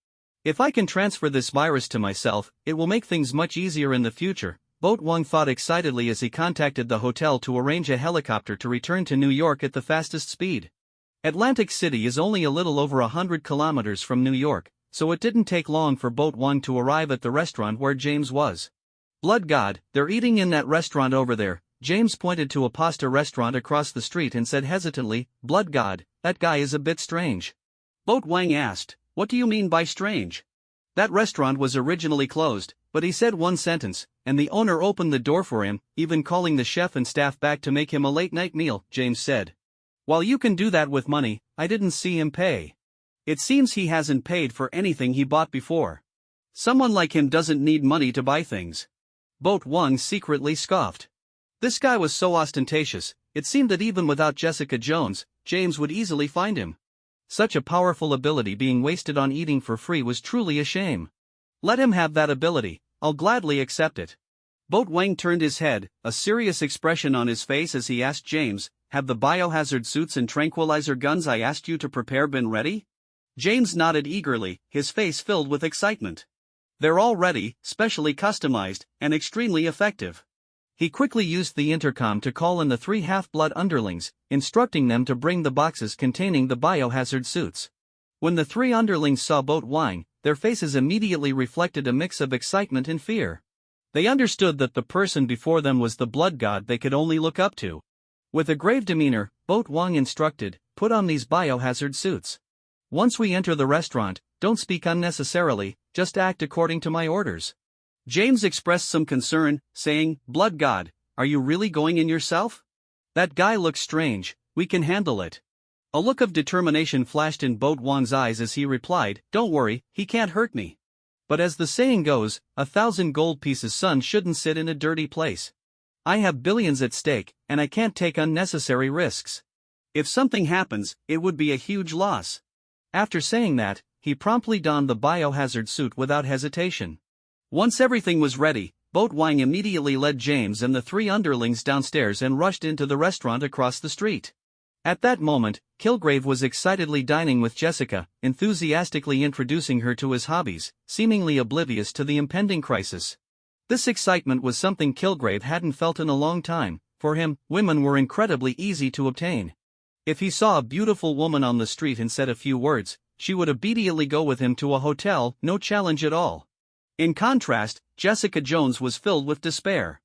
If I can transfer this virus to myself, it will make things much easier in the future, Boat Wang thought excitedly as he contacted the hotel to arrange a helicopter to return to New York at the fastest speed. Atlantic City is only a little over 100 kilometers from New York, so it didn't take long for Boat Wang to arrive at the restaurant where James was. Blood God, they're eating in that restaurant over there. James pointed to a pasta restaurant across the street and said hesitantly, Blood God, that guy is a bit strange. Boat Wang asked, What do you mean by strange? That restaurant was originally closed, but he said one sentence, and the owner opened the door for him, even calling the chef and staff back to make him a late-night meal, James said. While you can do that with money, I didn't see him pay. It seems he hasn't paid for anything he bought before. Someone like him doesn't need money to buy things. Boat Wang secretly scoffed. This guy was so ostentatious, it seemed that even without Jessica Jones, James would easily find him. Such a powerful ability being wasted on eating for free was truly a shame. Let him have that ability, I'll gladly accept it. Boat Wang turned his head, a serious expression on his face as he asked James, Have the biohazard suits and tranquilizer guns I asked you to prepare been ready? James nodded eagerly, his face filled with excitement. They're all ready, specially customized, and extremely effective. He quickly used the intercom to call in the 3 half-blood underlings, instructing them to bring the boxes containing the biohazard suits. When the 3 underlings saw Boat Wang, their faces immediately reflected a mix of excitement and fear. They understood that the person before them was the blood god they could only look up to. With a grave demeanor, Boat Wang instructed, Put on these biohazard suits. Once we enter the restaurant, don't speak unnecessarily, just act according to my orders. James expressed some concern, saying, Blood God, are you really going in yourself? That guy looks strange, we can handle it. A look of determination flashed in Boat Wang's eyes as he replied, Don't worry, he can't hurt me. But as the saying goes, 1,000 gold pieces son shouldn't sit in a dirty place. I have billions at stake, and I can't take unnecessary risks. If something happens, it would be a huge loss. After saying that, he promptly donned the biohazard suit without hesitation. Once everything was ready, Boat Wang immediately led James and the three underlings downstairs and rushed into the restaurant across the street. At that moment, Kilgrave was excitedly dining with Jessica, enthusiastically introducing her to his hobbies, seemingly oblivious to the impending crisis. This excitement was something Kilgrave hadn't felt in a long time. For him, women were incredibly easy to obtain. If he saw a beautiful woman on the street and said a few words, she would immediately go with him to a hotel, no challenge at all. In contrast, Jessica Jones was filled with despair.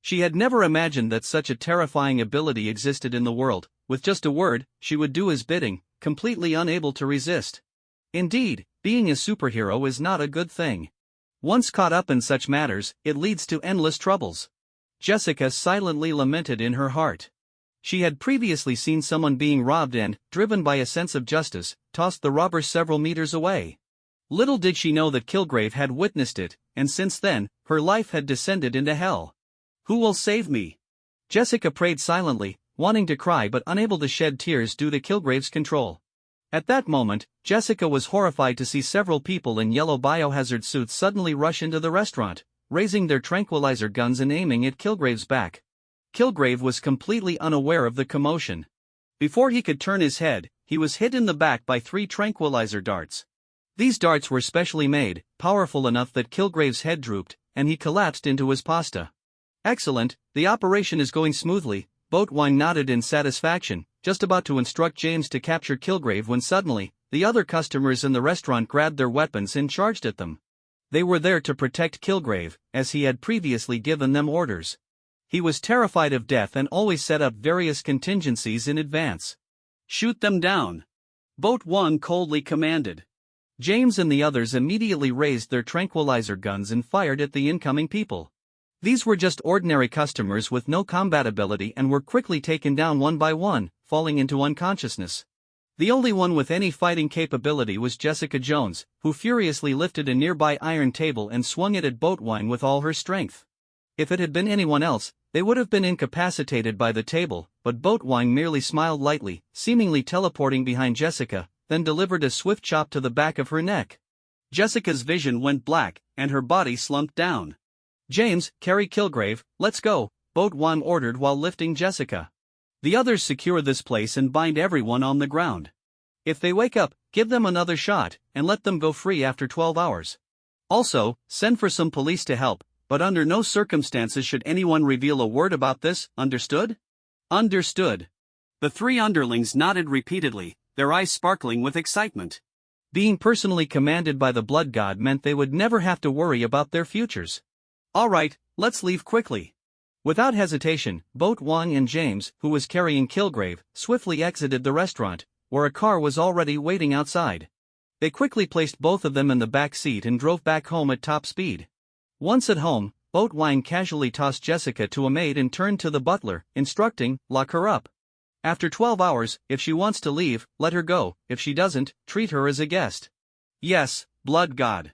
She had never imagined that such a terrifying ability existed in the world. With just a word, she would do his bidding, completely unable to resist. Indeed, being a superhero is not a good thing. Once caught up in such matters, it leads to endless troubles. Jessica silently lamented in her heart. She had previously seen someone being robbed and, driven by a sense of justice, tossed the robber several meters away. Little did she know that Kilgrave had witnessed it, and since then, her life had descended into hell. Who will save me? Jessica prayed silently, wanting to cry but unable to shed tears due to Kilgrave's control. At that moment, Jessica was horrified to see several people in yellow biohazard suits suddenly rush into the restaurant, raising their tranquilizer guns and aiming at Kilgrave's back. Kilgrave was completely unaware of the commotion. Before he could turn his head, he was hit in the back by 3 tranquilizer darts. These darts were specially made, powerful enough that Kilgrave's head drooped, and he collapsed into his pasta. Excellent, the operation is going smoothly, Boat Wang nodded in satisfaction, just about to instruct James to capture Kilgrave when suddenly, the other customers in the restaurant grabbed their weapons and charged at them. They were there to protect Kilgrave, as he had previously given them orders. He was terrified of death and always set up various contingencies in advance. Shoot them down. Boat Wang coldly commanded. James and the others immediately raised their tranquilizer guns and fired at the incoming people. These were just ordinary customers with no combat ability and were quickly taken down one by one, falling into unconsciousness. The only one with any fighting capability was Jessica Jones, who furiously lifted a nearby iron table and swung it at Boat Wang with all her strength. If it had been anyone else, they would have been incapacitated by the table, but Boat Wang merely smiled lightly, seemingly teleporting behind Jessica, then delivered a swift chop to the back of her neck. Jessica's vision went black, and her body slumped down. James, carry Kilgrave, let's go, Boat Wang ordered while lifting Jessica. The others secure this place and bind everyone on the ground. If they wake up, give them another shot, and let them go free after 12 hours. Also, send for some police to help, but under no circumstances should anyone reveal a word about this, understood? Understood. The 3 underlings nodded repeatedly, their eyes sparkling with excitement. Being personally commanded by the blood god meant they would never have to worry about their futures. All right, let's leave quickly. Without hesitation, Boat Wang and James, who was carrying Kilgrave, swiftly exited the restaurant, where a car was already waiting outside. They quickly placed both of them in the back seat and drove back home at top speed. Once at home, Boat Wang casually tossed Jessica to a maid and turned to the butler, instructing, lock her up. After 12 hours, if she wants to leave, let her go, if she doesn't, treat her as a guest. Yes, blood god.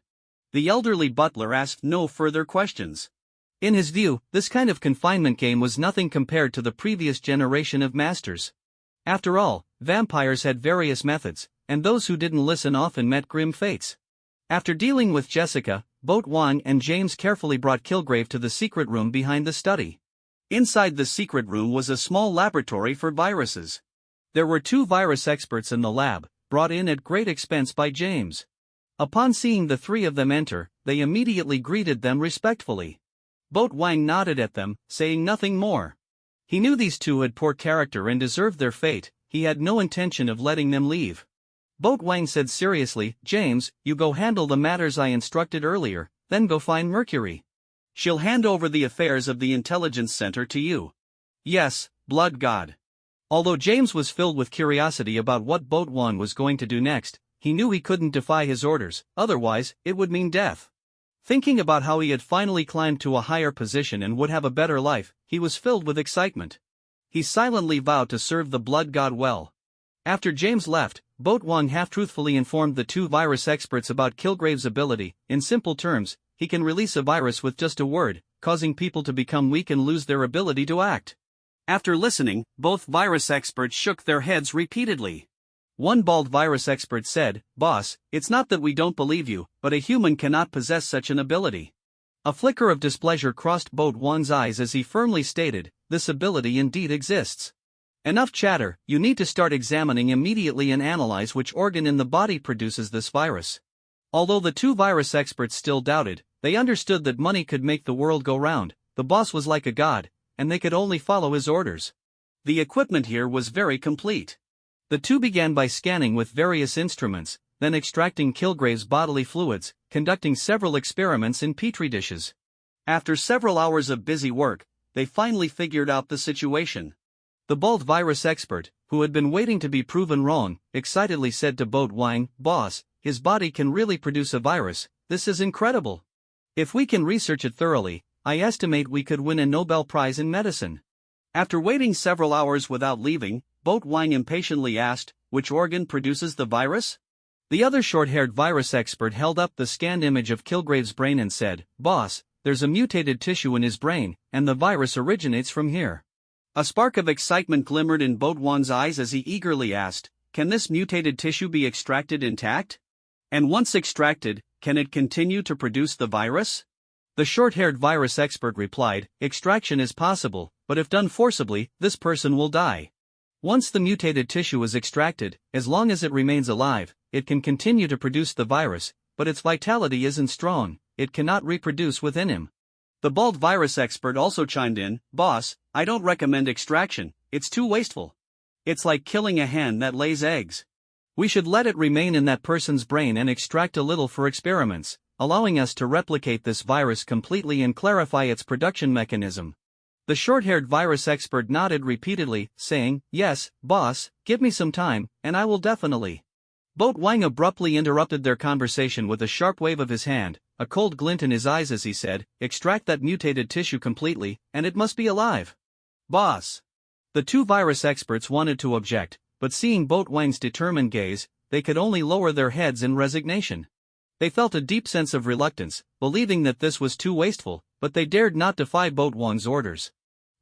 The elderly butler asked no further questions. In his view, this kind of confinement game was nothing compared to the previous generation of masters. After all, vampires had various methods, and those who didn't listen often met grim fates. After dealing with Jessica, Boat Wang and James carefully brought Kilgrave to the secret room behind the study. Inside the secret room was a small laboratory for viruses. There were 2 virus experts in the lab, brought in at great expense by James. Upon seeing the 3 of them enter, they immediately greeted them respectfully. Boat Wang nodded at them, saying nothing more. He knew these 2 had poor character and deserved their fate. He had no intention of letting them leave. Boat Wang said seriously, James, you go handle the matters I instructed earlier, then go find Mercury. She'll hand over the affairs of the intelligence center to you. Yes, blood god. Although James was filled with curiosity about what Boat Wang was going to do next, he knew he couldn't defy his orders, otherwise, it would mean death. Thinking about how he had finally climbed to a higher position and would have a better life, he was filled with excitement. He silently vowed to serve the blood god well. After James left, Boat Wang half-truthfully informed the 2 virus experts about Kilgrave's ability. In simple terms, he can release a virus with just a word, causing people to become weak and lose their ability to act. After listening, both virus experts shook their heads repeatedly. One bald virus expert said, "Boss, it's not that we don't believe you, but a human cannot possess such an ability." A flicker of displeasure crossed Boat Wang's eyes as he firmly stated, "This ability indeed exists. Enough chatter, you need to start examining immediately and analyze which organ in the body produces this virus." Although the two virus experts still doubted, they understood that money could make the world go round. The boss was like a god, and they could only follow his orders. The equipment here was very complete. The two began by scanning with various instruments, then extracting Kilgrave's bodily fluids, conducting several experiments in petri dishes. After several hours of busy work, they finally figured out the situation. The bald virus expert, who had been waiting to be proven wrong, excitedly said to Boat Wang, "Boss, his body can really produce a virus. This is incredible. If we can research it thoroughly, I estimate we could win a Nobel Prize in medicine." After waiting several hours without leaving, Boat Wang impatiently asked, "Which organ produces the virus?" The other short-haired virus expert held up the scanned image of Kilgrave's brain and said, "Boss, there's a mutated tissue in his brain, and the virus originates from here." A spark of excitement glimmered in Boat Wang's eyes as he eagerly asked, "Can this mutated tissue be extracted intact? And once extracted, can it continue to produce the virus?" The short-haired virus expert replied, "Extraction is possible, but if done forcibly, this person will die. Once the mutated tissue is extracted, as long as it remains alive, it can continue to produce the virus, but its vitality isn't strong, it cannot reproduce within him." The bald virus expert also chimed in, "Boss, I don't recommend extraction, it's too wasteful. It's like killing a hen that lays eggs. We should let it remain in that person's brain and extract a little for experiments, allowing us to replicate this virus completely and clarify its production mechanism." The short-haired virus expert nodded repeatedly, saying, "Yes, boss, give me some time, and I will definitely." Boat Wang abruptly interrupted their conversation with a sharp wave of his hand, a cold glint in his eyes as he said, "Extract that mutated tissue completely, and it must be alive." "Boss." The two virus experts wanted to object, but seeing Boat Wang's determined gaze, they could only lower their heads in resignation. They felt a deep sense of reluctance, believing that this was too wasteful, but they dared not defy Boat Wang's orders.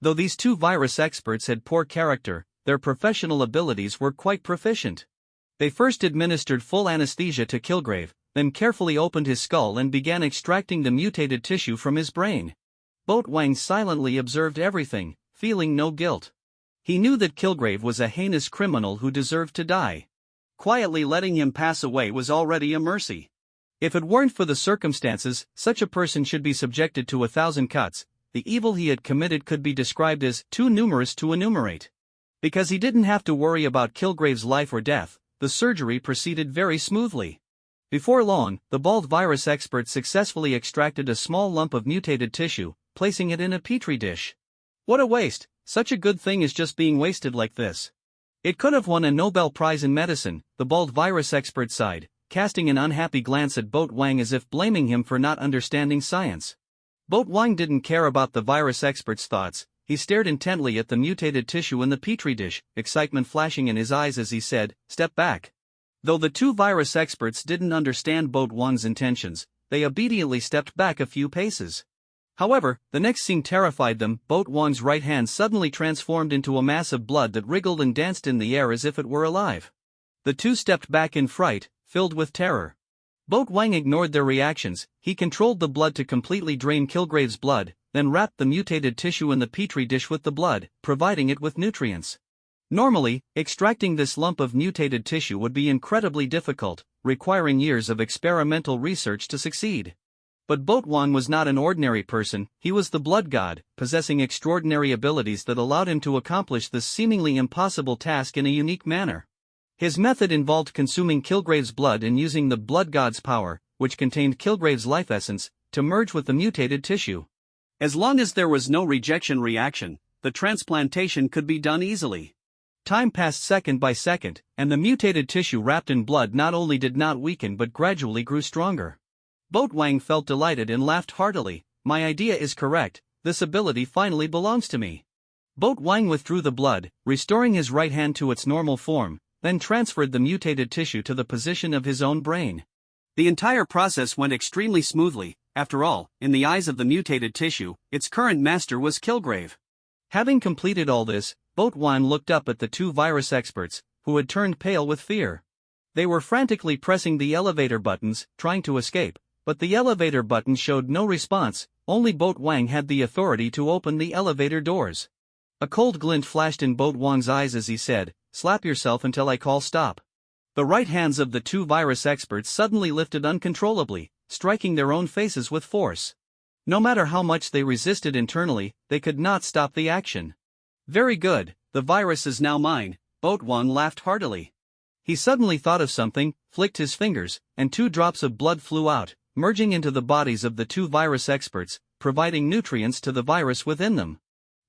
Though these two virus experts had poor character, their professional abilities were quite proficient. They first administered full anesthesia to Kilgrave, then carefully opened his skull and began extracting the mutated tissue from his brain. Boat Wang silently observed everything, feeling no guilt. He knew that Kilgrave was a heinous criminal who deserved to die. Quietly letting him pass away was already a mercy. If it weren't for the circumstances, such a person should be subjected to 1,000 cuts. The evil he had committed could be described as too numerous to enumerate. Because he didn't have to worry about Kilgrave's life or death, the surgery proceeded very smoothly. Before long, the bald virus expert successfully extracted a small lump of mutated tissue, placing it in a petri dish. What a waste! Such a good thing is just being wasted like this. It could have won a Nobel Prize in medicine, the bald virus expert sighed, casting an unhappy glance at Boat Wang as if blaming him for not understanding science. Boat Wang didn't care about the virus expert's thoughts. He stared intently at the mutated tissue in the petri dish, excitement flashing in his eyes as he said, "Step back." Though the two virus experts didn't understand Boat Wang's intentions, they obediently stepped back a few paces. However, the next scene terrified them. Boat Wang's right hand suddenly transformed into a mass of blood that wriggled and danced in the air as if it were alive. The two stepped back in fright, filled with terror. Boat Wang ignored their reactions. He controlled the blood to completely drain Kilgrave's blood, then wrapped the mutated tissue in the petri dish with the blood, providing it with nutrients. Normally, extracting this lump of mutated tissue would be incredibly difficult, requiring years of experimental research to succeed. But Boat Wang was not an ordinary person. He was the blood god, possessing extraordinary abilities that allowed him to accomplish this seemingly impossible task in a unique manner. His method involved consuming Kilgrave's blood and using the blood god's power, which contained Kilgrave's life essence, to merge with the mutated tissue. As long as there was no rejection reaction, the transplantation could be done easily. Time passed second by second, and the mutated tissue wrapped in blood not only did not weaken but gradually grew stronger. Boat Wang felt delighted and laughed heartily. "My idea is correct, this ability finally belongs to me." Boat Wang withdrew the blood, restoring his right hand to its normal form, then transferred the mutated tissue to the position of his own brain. The entire process went extremely smoothly. After all, in the eyes of the mutated tissue, its current master was Kilgrave. Having completed all this, Boatwine looked up at the two virus experts, who had turned pale with fear. They were frantically pressing the elevator buttons, trying to escape, but the elevator button showed no response. Only Boatwang had the authority to open the elevator doors. A cold glint flashed in Boatwang's eyes as he said, "Slap yourself until I call stop." The right hands of the two virus experts suddenly lifted uncontrollably, striking their own faces with force. No matter how much they resisted internally, they could not stop the action. "Very good, the virus is now mine," Boatwang laughed heartily. He suddenly thought of something, flicked his fingers, and 2 drops of blood flew out, merging into the bodies of the 2 virus experts, providing nutrients to the virus within them.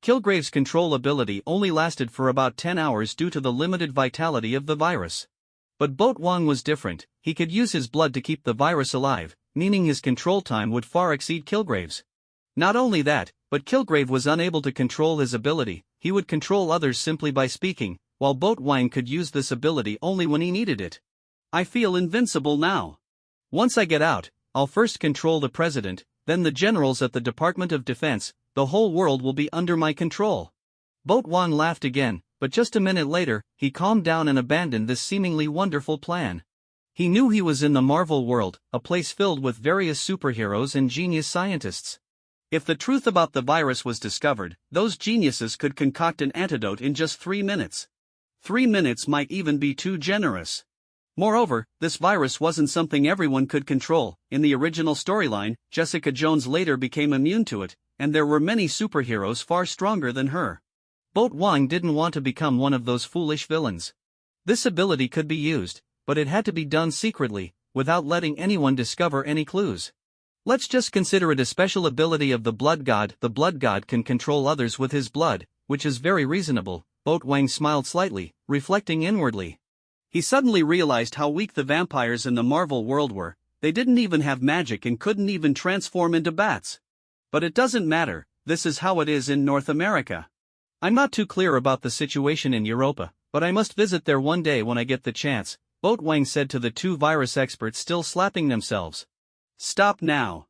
Kilgrave's control ability only lasted for about 10 hours due to the limited vitality of the virus. But Boatwang was different. He could use his blood to keep the virus alive, meaning his control time would far exceed Kilgrave's. Not only that, but Kilgrave was unable to control his ability. He would control others simply by speaking, while Boatwang could use this ability only when he needed it. "I feel invincible now. Once I get out, I'll first control the president, then the generals at the Department of Defense. The whole world will be under my control." Boatwang laughed again, but just a minute later, he calmed down and abandoned this seemingly wonderful plan. He knew he was in the Marvel world, a place filled with various superheroes and genius scientists. If the truth about the virus was discovered, those geniuses could concoct an antidote in just 3 minutes. 3 minutes might even be too generous. Moreover, this virus wasn't something everyone could control. In the original storyline, Jessica Jones later became immune to it, and there were many superheroes far stronger than her. Boatwang didn't want to become one of those foolish villains. This ability could be used, but it had to be done secretly, without letting anyone discover any clues. Let's just consider it a special ability of the Blood God. The Blood God can control others with his blood, which is very reasonable. Boatwang smiled slightly, reflecting inwardly. He suddenly realized how weak the vampires in the Marvel world were. They didn't even have magic and couldn't even transform into bats. But it doesn't matter, this is how it is in North America. I'm not too clear about the situation in Europa, but I must visit there one day when I get the chance, Boatwang said to the 2 virus experts still slapping themselves. "Stop now.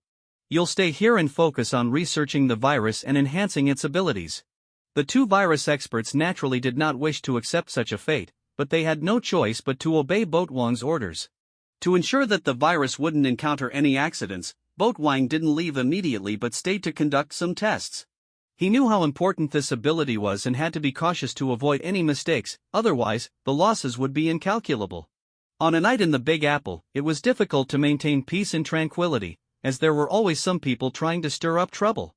You'll stay here and focus on researching the virus and enhancing its abilities." The 2 virus experts naturally did not wish to accept such a fate, but they had no choice but to obey Boatwang's orders. To ensure that the virus wouldn't encounter any accidents, Boatwang didn't leave immediately but stayed to conduct some tests. He knew how important this ability was and had to be cautious to avoid any mistakes, otherwise, the losses would be incalculable. On a night in the Big Apple, it was difficult to maintain peace and tranquility, as there were always some people trying to stir up trouble.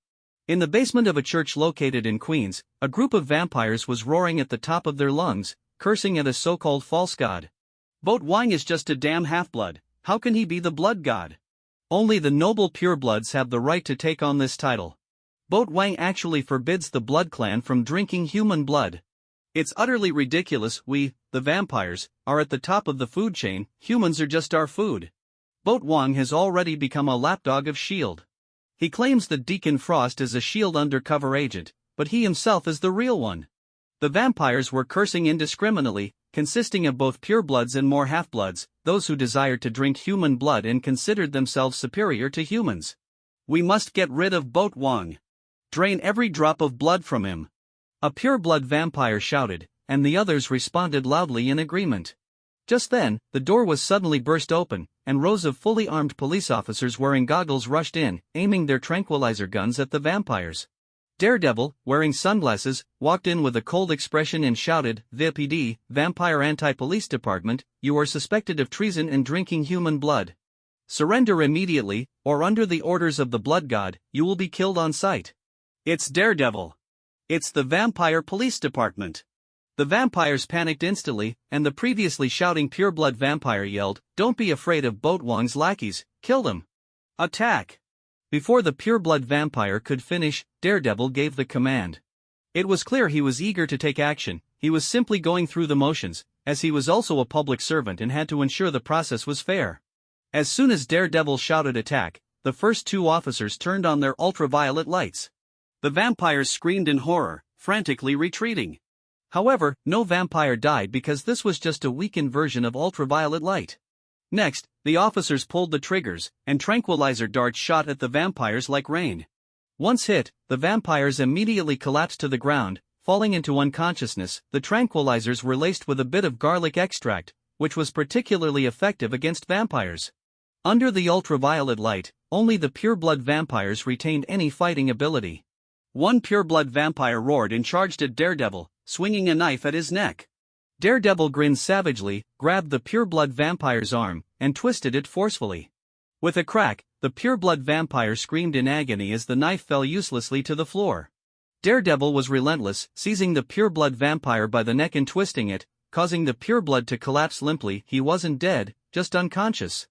In the basement of a church located in Queens, a group of vampires was roaring at the top of their lungs, cursing at a so-called false god. Boatwang is just a damn half-blood. How can he be the blood god? Only the noble purebloods have the right to take on this title. Boatwang actually forbids the Blood Clan from drinking human blood. It's utterly ridiculous. We, the vampires, are at the top of the food chain. Humans are just our food. Boatwang has already become a lapdog of S.H.I.E.L.D. He claims that Deacon Frost is a S.H.I.E.L.D. undercover agent, but he himself is the real one. The vampires were cursing indiscriminately, consisting of both purebloods and more half-bloods, those who desired to drink human blood and considered themselves superior to humans. "We must get rid of Boatwang. Drain every drop of blood from him." A pureblood vampire shouted, and the others responded loudly in agreement. Just then, the door was suddenly burst open, and rows of fully armed police officers wearing goggles rushed in, aiming their tranquilizer guns at the vampires. Daredevil, wearing sunglasses, walked in with a cold expression and shouted, "VPD, Vampire Anti-Police Department, you are suspected of treason and drinking human blood. Surrender immediately, or under the orders of the Blood God, you will be killed on sight." "It's Daredevil. It's the Vampire Police Department." The vampires panicked instantly, and the previously shouting pureblood vampire yelled, "Don't be afraid of Boatwang's lackeys, kill them. Attack!" Before the pureblood vampire could finish, Daredevil gave the command. It was clear he was eager to take action. He was simply going through the motions, as he was also a public servant and had to ensure the process was fair. As soon as Daredevil shouted attack, the first 2 officers turned on their ultraviolet lights. The vampires screamed in horror, frantically retreating. However, no vampire died because this was just a weakened version of ultraviolet light. Next, the officers pulled the triggers, and tranquilizer darts shot at the vampires like rain. Once hit, the vampires immediately collapsed to the ground, falling into unconsciousness. The tranquilizers were laced with a bit of garlic extract, which was particularly effective against vampires. Under the ultraviolet light, only the pureblood vampires retained any fighting ability. One pureblood vampire roared and charged at Daredevil, swinging a knife at his neck. Daredevil grinned savagely, grabbed the pureblood vampire's arm, and twisted it forcefully. With a crack, the pureblood vampire screamed in agony as the knife fell uselessly to the floor. Daredevil was relentless, seizing the pureblood vampire by the neck and twisting it, causing the pureblood to collapse limply. He wasn't dead, just unconscious.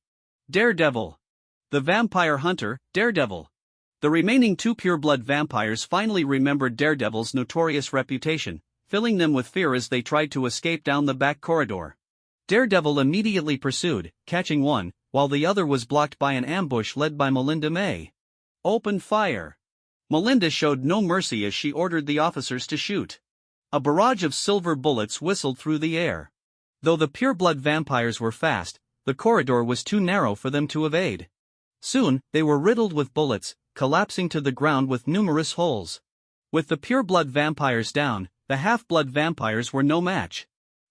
Daredevil. The vampire hunter, Daredevil. The remaining two pureblood vampires finally remembered Daredevil's notorious reputation, filling them with fear as they tried to escape down the back corridor. Daredevil immediately pursued, catching one, while the other was blocked by an ambush led by Melinda May. Open fire. Melinda showed no mercy as she ordered the officers to shoot. A barrage of silver bullets whistled through the air. Though the pureblood vampires were fast, the corridor was too narrow for them to evade. Soon, they were riddled with bullets, collapsing to the ground with numerous holes. With the pureblood vampires down, the half-blood vampires were no match.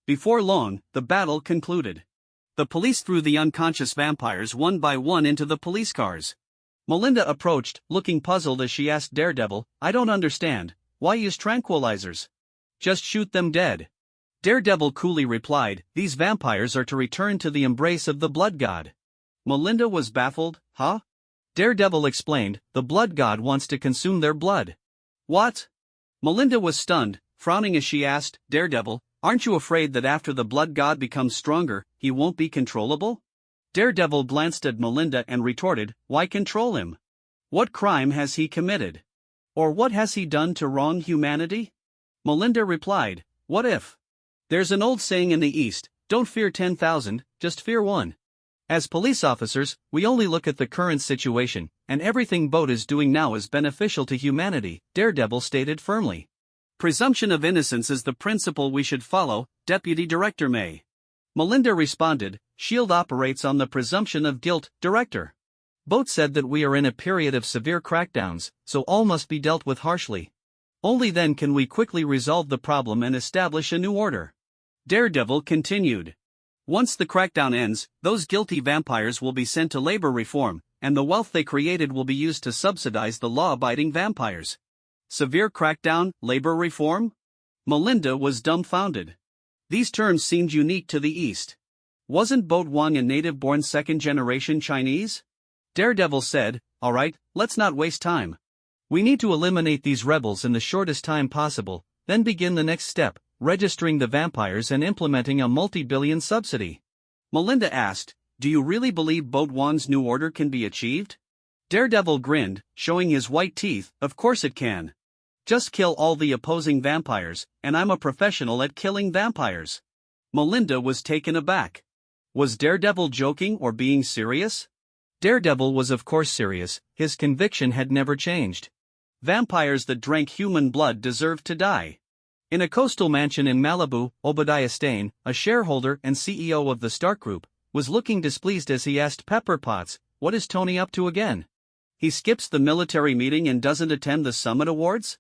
Before long, the battle concluded. The police threw the unconscious vampires one by one into the police cars. Melinda approached, looking puzzled as she asked Daredevil, "I don't understand, why use tranquilizers? Just shoot them dead." Daredevil coolly replied, "These vampires are to return to the embrace of the blood god." Melinda was baffled, "Huh?" Daredevil explained, "The blood god wants to consume their blood." "What?" Melinda was stunned, frowning as she asked, "Daredevil, aren't you afraid that after the blood god becomes stronger, he won't be controllable?" Daredevil glanced at Melinda and retorted, "Why control him? What crime has he committed? Or what has he done to wrong humanity?" Melinda replied, "What if? There's an old saying in the East, don't fear 10,000, just fear one. As police officers, we only look at the current situation, and everything Boat is doing now is beneficial to humanity," Daredevil stated firmly. "Presumption of innocence is the principle we should follow, Deputy Director May." Melinda responded, "S.H.I.E.L.D. operates on the presumption of guilt, Director. Boat said that we are in a period of severe crackdowns, so all must be dealt with harshly. Only then can we quickly resolve the problem and establish a new order." Daredevil continued. "Once the crackdown ends, those guilty vampires will be sent to labor reform, and the wealth they created will be used to subsidize the law-abiding vampires." Severe crackdown, labor reform? Melinda was dumbfounded. These terms seemed unique to the East. Wasn't Boat Wong a native-born second-generation Chinese? Daredevil said, "All right, let's not waste time. We need to eliminate these rebels in the shortest time possible, then begin the next step, registering the vampires and implementing a multi-billion subsidy." Melinda asked, "Do you really believe Boat Wong's new order can be achieved?" Daredevil grinned, showing his white teeth, "Of course it can. Just kill all the opposing vampires, and I'm a professional at killing vampires." Melinda was taken aback. Was Daredevil joking or being serious? Daredevil was of course serious, his conviction had never changed. Vampires that drank human blood deserved to die. In a coastal mansion in Malibu, Obadiah Stane, a shareholder and CEO of the Stark Group, was looking displeased as he asked Pepper Potts, "What is Tony up to again? He skips the military meeting and doesn't attend the Summit Awards?"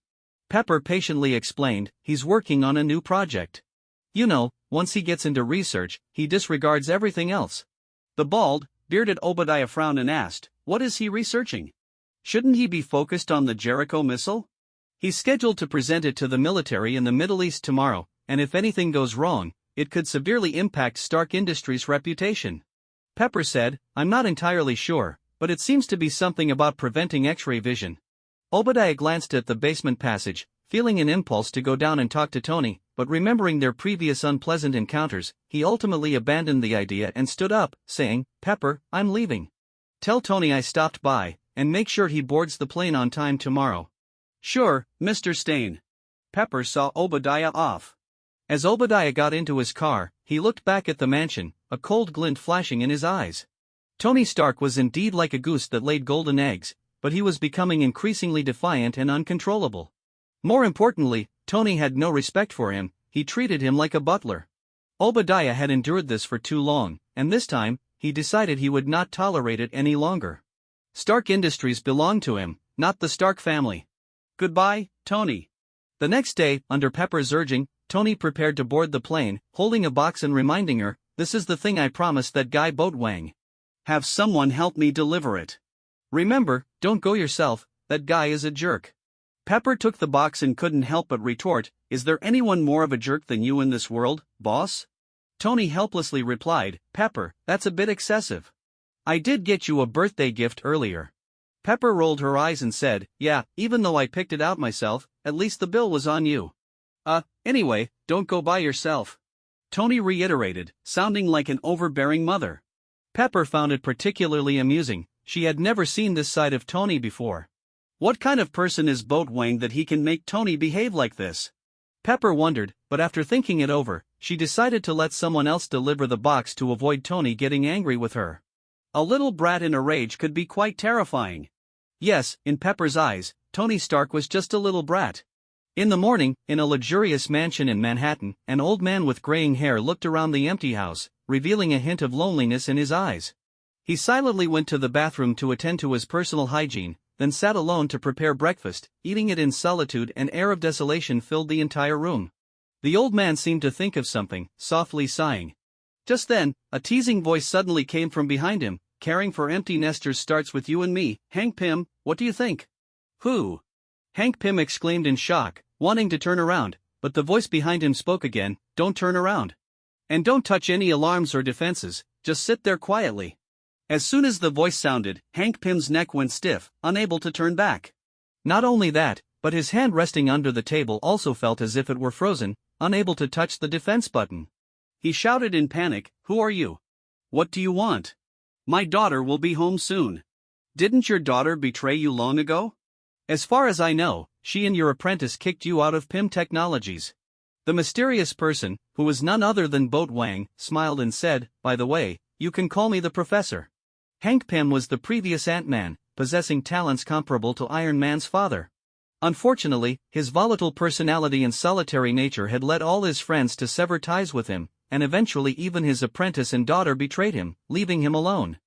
Pepper patiently explained, "He's working on a new project. You know, once he gets into research, he disregards everything else." The bald, bearded Obadiah frowned and asked, "What is he researching? Shouldn't he be focused on the Jericho missile? He's scheduled to present it to the military in the Middle East tomorrow, and if anything goes wrong, it could severely impact Stark Industries' reputation." Pepper said, "I'm not entirely sure, but it seems to be something about preventing X-ray vision." Obadiah glanced at the basement passage, feeling an impulse to go down and talk to Tony, but remembering their previous unpleasant encounters, he ultimately abandoned the idea and stood up, saying, "Pepper, I'm leaving. Tell Tony I stopped by, and make sure he boards the plane on time tomorrow." "Sure, Mr. Stane." Pepper saw Obadiah off. As Obadiah got into his car, he looked back at the mansion, a cold glint flashing in his eyes. Tony Stark was indeed like a goose that laid golden eggs, but he was becoming increasingly defiant and uncontrollable. More importantly, Tony had no respect for him, he treated him like a butler. Obadiah had endured this for too long, and this time, he decided he would not tolerate it any longer. Stark Industries belonged to him, not the Stark family. Goodbye, Tony. The next day, under Pepper's urging, Tony prepared to board the plane, holding a box and reminding her, "This is the thing I promised that guy Boat Wang. Have someone help me deliver it. Remember, don't go yourself, that guy is a jerk." Pepper took the box and couldn't help but retort, "Is there anyone more of a jerk than you in this world, boss?" Tony helplessly replied, "Pepper, that's a bit excessive. I did get you a birthday gift earlier." Pepper rolled her eyes and said, "Yeah, even though I picked it out myself, at least the bill was on you." Anyway, don't go by yourself," Tony reiterated, sounding like an overbearing mother. Pepper found it particularly amusing. She had never seen this side of Tony before. What kind of person is Boat Wang that he can make Tony behave like this? Pepper wondered, but after thinking it over, she decided to let someone else deliver the box to avoid Tony getting angry with her. A little brat in a rage could be quite terrifying. Yes, in Pepper's eyes, Tony Stark was just a little brat. In the morning, in a luxurious mansion in Manhattan, an old man with graying hair looked around the empty house, revealing a hint of loneliness in his eyes. He silently went to the bathroom to attend to his personal hygiene, then sat alone to prepare breakfast, eating it in solitude. An air of desolation filled the entire room. The old man seemed to think of something, softly sighing. Just then, a teasing voice suddenly came from behind him, "Caring for empty nesters starts with you and me, Hank Pym, what do you think?" "Who?" Hank Pym exclaimed in shock, wanting to turn around, but the voice behind him spoke again, "Don't turn around. And don't touch any alarms or defenses, just sit there quietly." As soon as the voice sounded, Hank Pym's neck went stiff, unable to turn back. Not only that, but his hand resting under the table also felt as if it were frozen, unable to touch the defense button. He shouted in panic, "Who are you? What do you want? My daughter will be home soon. Didn't your daughter betray you long ago?" "As far as I know, she and your apprentice kicked you out of Pym Technologies." The mysterious person, who was none other than Boat Wang, smiled and said, "By the way, you can call me the professor." Hank Pym was the previous Ant-Man, possessing talents comparable to Iron Man's father. Unfortunately, his volatile personality and solitary nature had led all his friends to sever ties with him, and eventually even his apprentice and daughter betrayed him, leaving him alone.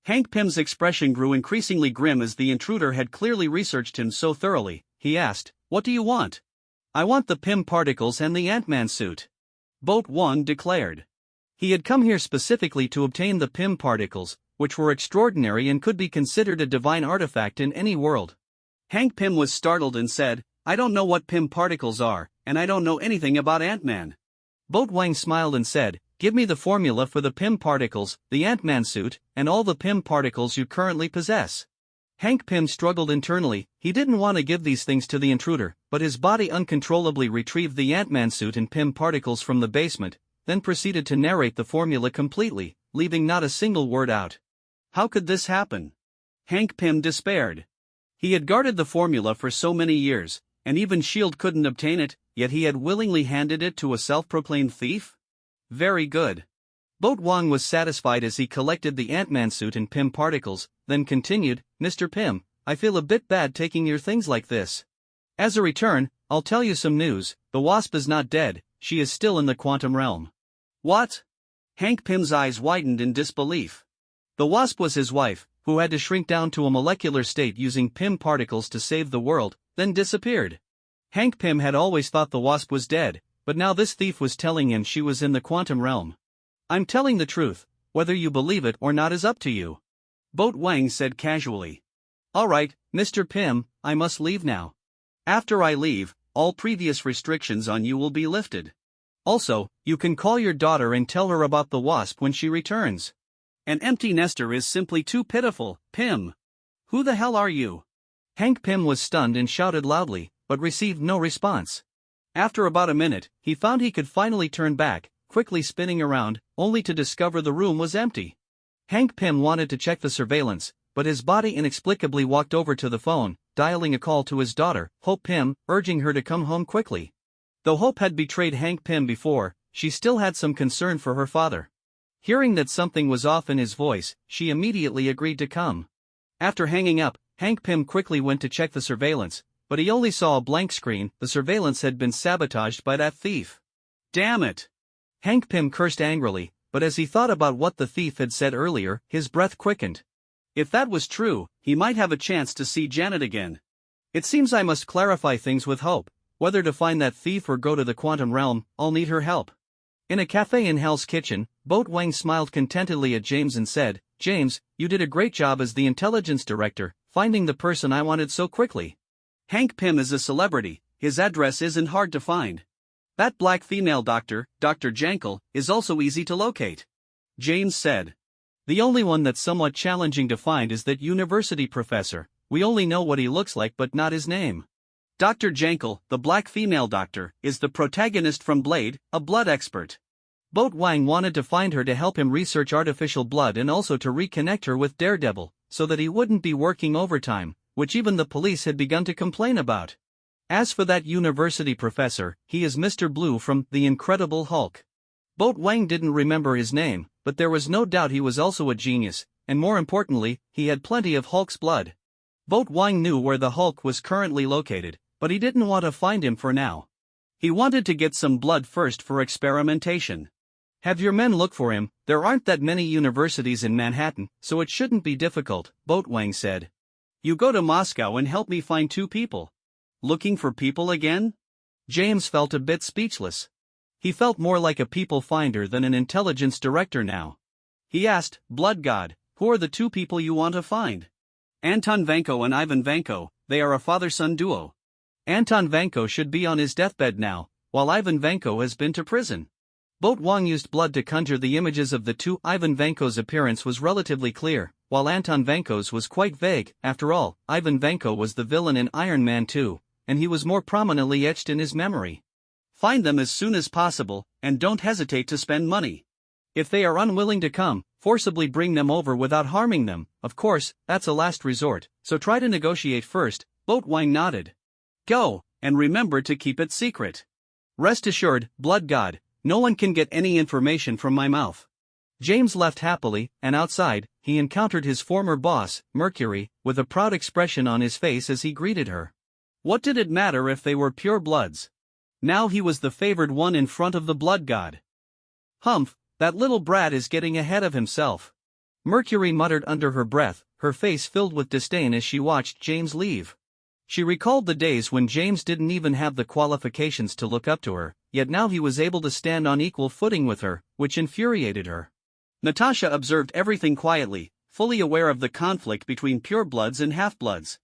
Hank Pym's expression grew increasingly grim as the intruder had clearly researched him so thoroughly. He asked, "What do you want?" "I want the Pym particles and the Ant-Man suit," Boat Wang declared. He had come here specifically to obtain the Pym particles, which were extraordinary and could be considered a divine artifact in any world. Hank Pym was startled and said, "I don't know what Pym particles are, and I don't know anything about Ant-Man." Boat Wang smiled and said, "Give me the formula for the Pym particles, the Ant-Man suit, and all the Pym particles you currently possess." Hank Pym struggled internally. He didn't want to give these things to the intruder, but his body uncontrollably retrieved the Ant-Man suit and Pym particles from the basement, then proceeded to narrate the formula completely, leaving not a single word out. How could this happen? Hank Pym despaired. He had guarded the formula for so many years, and even S.H.I.E.L.D. couldn't obtain it, yet he had willingly handed it to a self-proclaimed thief? Very good. Boat Wang was satisfied as he collected the Ant-Man suit and Pym particles, then continued, "Mr. Pym, I feel a bit bad taking your things like this. As a return, I'll tell you some news. The Wasp is not dead, she is still in the quantum realm." "What?" Hank Pym's eyes widened in disbelief. The Wasp was his wife, who had to shrink down to a molecular state using Pym particles to save the world, then disappeared. Hank Pym had always thought the Wasp was dead, but now this thief was telling him she was in the quantum realm. "I'm telling the truth, whether you believe it or not is up to you," Boat Wang said casually. "All right, Mr. Pym, I must leave now. After I leave, all previous restrictions on you will be lifted. Also, you can call your daughter and tell her about the Wasp when she returns." "An empty nester is simply too pitiful, Pym. Who the hell are you?" Hank Pym was stunned and shouted loudly, but received no response. After about a minute, he found he could finally turn back, quickly spinning around, only to discover the room was empty. Hank Pym wanted to check the surveillance, but his body inexplicably walked over to the phone, dialing a call to his daughter, Hope Pym, urging her to come home quickly. Though Hope had betrayed Hank Pym before, she still had some concern for her father. Hearing that something was off in his voice, she immediately agreed to come. After hanging up, Hank Pym quickly went to check the surveillance, but he only saw a blank screen. The surveillance had been sabotaged by that thief. Damn it! Hank Pym cursed angrily, but as he thought about what the thief had said earlier, his breath quickened. If that was true, he might have a chance to see Janet again. It seems I must clarify things with Hope. Whether to find that thief or go to the quantum realm, I'll need her help. In a cafe in Hell's Kitchen, Boat Wang smiled contentedly at James and said, "James, you did a great job as the intelligence director, finding the person I wanted so quickly. Hank Pym is a celebrity, his address isn't hard to find. That black female doctor, Dr. Jankel, is also easy to locate," James said. "The only one that's somewhat challenging to find is that university professor. We only know what he looks like but not his name. Dr. Jankel, the black female doctor, is the protagonist from Blade, a blood expert." Boat Wang wanted to find her to help him research artificial blood and also to reconnect her with Daredevil, so that he wouldn't be working overtime, which even the police had begun to complain about. As for that university professor, he is Mr. Blue from The Incredible Hulk. Boat Wang didn't remember his name, but there was no doubt he was also a genius, and more importantly, he had plenty of Hulk's blood. Boat Wang knew where the Hulk was currently located, but he didn't want to find him for now. He wanted to get some blood first for experimentation. "Have your men look for him, there aren't that many universities in Manhattan, so it shouldn't be difficult," Boat Wang said. "You go to Moscow and help me find 2 people. Looking for people again?" James felt a bit speechless. He felt more like a people finder than an intelligence director now. He asked, "Blood God, who are the 2 people you want to find?" "Anton Vanko and Ivan Vanko, they are a father-son duo. Anton Vanko should be on his deathbed now, while Ivan Vanko has been to prison." Boat Wang used blood to conjure the images of the 2. Ivan Vanko's appearance was relatively clear, while Anton Vanko's was quite vague. After all, Ivan Vanko was the villain in Iron Man 2, and he was more prominently etched in his memory. "Find them as soon as possible, and don't hesitate to spend money. If they are unwilling to come, forcibly bring them over without harming them. Of course, that's a last resort, so try to negotiate first." Boat Wang nodded. "Go, and remember to keep it secret. Rest assured, Blood God, no one can get any information from my mouth." James left happily, and outside, he encountered his former boss, Mercury, with a proud expression on his face as he greeted her. What did it matter if they were pure bloods? Now he was the favored one in front of the Blood God. "Humph, that little brat is getting ahead of himself," Mercury muttered under her breath, her face filled with disdain as she watched James leave. She recalled the days when James didn't even have the qualifications to look up to her, yet now he was able to stand on equal footing with her, which infuriated her. Natasha observed everything quietly, fully aware of the conflict between purebloods and half-bloods.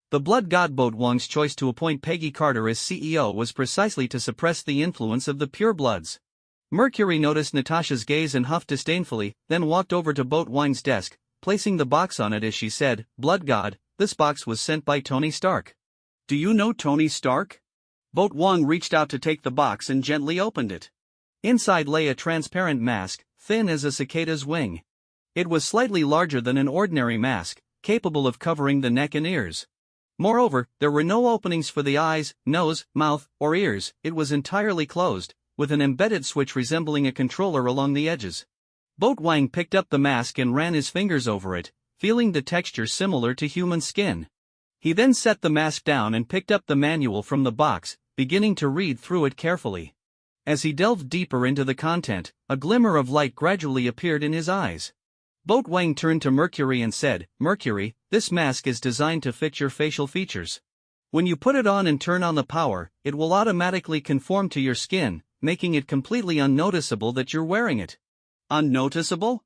The Blood God Boat Wang's choice to appoint Peggy Carter as CEO was precisely to suppress the influence of the purebloods. Mercury noticed Natasha's gaze and huffed disdainfully, then walked over to Boat Wang's desk, placing the box on it as she said, "Blood God, this box was sent by Tony Stark." "Do you know Tony Stark?" Boat Wang reached out to take the box and gently opened it. Inside lay a transparent mask, thin as a cicada's wing. It was slightly larger than an ordinary mask, capable of covering the neck and ears. Moreover, there were no openings for the eyes, nose, mouth, or ears. It was entirely closed, with an embedded switch resembling a controller along the edges. Boat Wang picked up the mask and ran his fingers over it, feeling the texture similar to human skin. He then set the mask down and picked up the manual from the box, beginning to read through it carefully. As he delved deeper into the content, a glimmer of light gradually appeared in his eyes. Boat Wang turned to Mercury and said, "Mercury, this mask is designed to fit your facial features. When you put it on and turn on the power, it will automatically conform to your skin, making it completely unnoticeable that you're wearing it." "Unnoticeable?"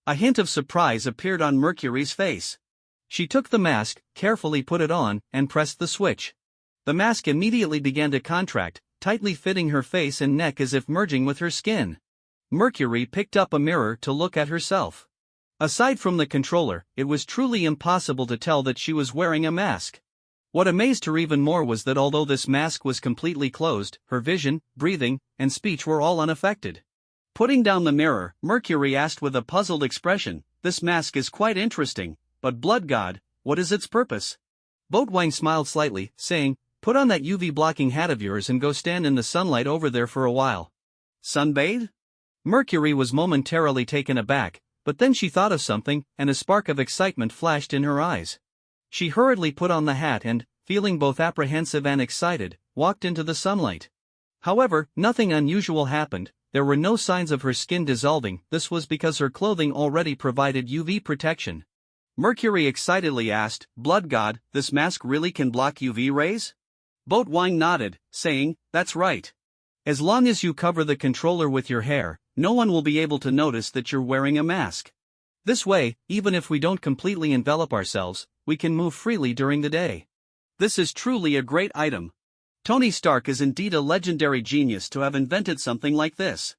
A hint of surprise appeared on Mercury's face. She took the mask, carefully put it on, and pressed the switch. The mask immediately began to contract, tightly fitting her face and neck as if merging with her skin. Mercury picked up a mirror to look at herself. Aside from the controller, it was truly impossible to tell that she was wearing a mask. What amazed her even more was that although this mask was completely closed, her vision, breathing, and speech were all unaffected. Putting down the mirror, Mercury asked with a puzzled expression, "This mask is quite interesting, but Blood God, what is its purpose?" Boat Wang smiled slightly, saying, "Put on that UV blocking hat of yours and go stand in the sunlight over there for a while." "Sunbathe?" Mercury was momentarily taken aback, but then she thought of something, and a spark of excitement flashed in her eyes. She hurriedly put on the hat and, feeling both apprehensive and excited, walked into the sunlight. However, nothing unusual happened. there were no signs of her skin dissolving. This was because her clothing already provided UV protection. Mercury excitedly asked, "Blood God, this mask really can block UV rays?" Boat Wang nodded, saying, "That's right. As long as you cover the controller with your hair, no one will be able to notice that you're wearing a mask. This way, even if we don't completely envelop ourselves, we can move freely during the day. This is truly a great item. Tony Stark is indeed a legendary genius to have invented something like this."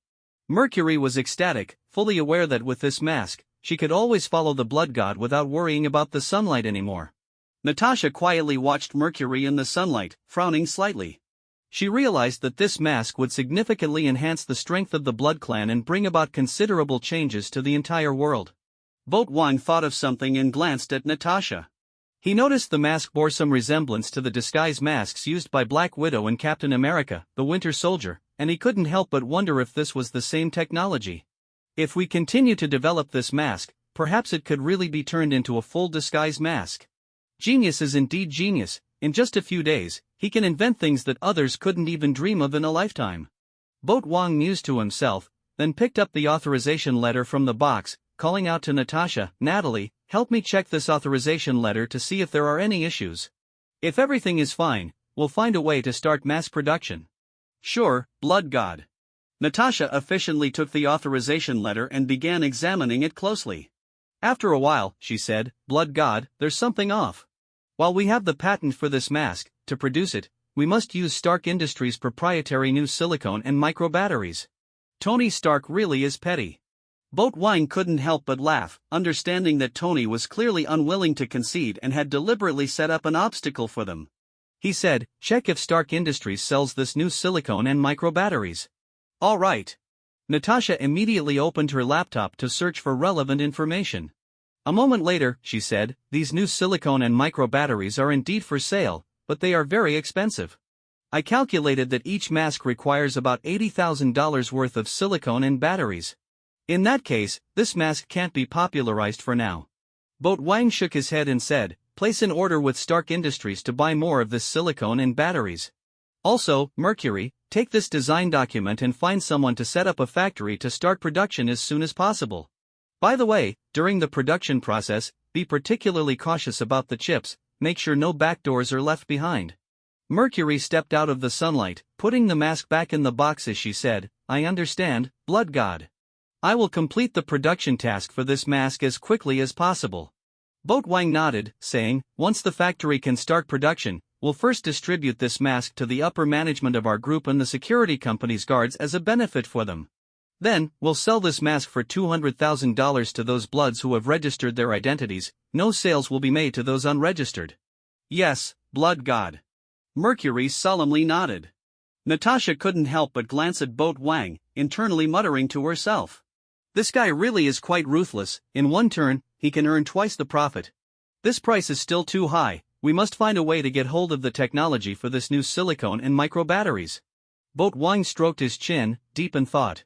Mercury was ecstatic, fully aware that with this mask, she could always follow the blood god without worrying about the sunlight anymore. Natasha quietly watched Mercury in the sunlight, frowning slightly. She realized that this mask would significantly enhance the strength of the Blood Clan and bring about considerable changes to the entire world. Boat Wang thought of something and glanced at Natasha. He noticed the mask bore some resemblance to the disguise masks used by Black Widow and Captain America, the Winter Soldier, and he couldn't help but wonder if this was the same technology. If we continue to develop this mask, perhaps it could really be turned into a full disguise mask. Genius is indeed genius. In just a few days, he can invent things that others couldn't even dream of in a lifetime. Boat Wang mused to himself, then picked up the authorization letter from the box, calling out to Natasha, "Natalie, help me check this authorization letter to see if there are any issues. If everything is fine, we'll find a way to start mass production." "Sure, Blood God." Natasha efficiently took the authorization letter and began examining it closely. After a while, she said, "Blood God, there's something off. While we have the patent for this mask, to produce it, we must use Stark Industries' proprietary new silicone and micro batteries. Tony Stark really is petty." Boat Wang couldn't help but laugh, understanding that Tony was clearly unwilling to concede and had deliberately set up an obstacle for them. He said, "Check if Stark Industries sells this new silicone and micro batteries." "All right." Natasha immediately opened her laptop to search for relevant information. A moment later, she said, "These new silicone and micro batteries are indeed for sale, but they are very expensive. I calculated that each mask requires about $80,000 worth of silicone and batteries. In that case, this mask can't be popularized for now." Boat Wang shook his head and said, "Place an order with Stark Industries to buy more of this silicone and batteries. Also, Mercury, take this design document and find someone to set up a factory to start production as soon as possible. By the way, during the production process, be particularly cautious about the chips, make sure no backdoors are left behind." Mercury stepped out of the sunlight, putting the mask back in the box as she said, "I understand, Blood God. I will complete the production task for this mask as quickly as possible." Boat Wang nodded, saying, "Once the factory can start production, we'll first distribute this mask to the upper management of our group and the security company's guards as a benefit for them. Then, we'll sell this mask for $200,000 to those Bloods who have registered their identities. No sales will be made to those unregistered." "Yes, Blood God." Mercury solemnly nodded. Natasha couldn't help but glance at Boat Wang, internally muttering to herself, "This guy really is quite ruthless. In one turn, he can earn twice the profit. This price is still too high. We must find a way to get hold of the technology for this new silicone and micro batteries." Boat Wang stroked his chin, deep in thought.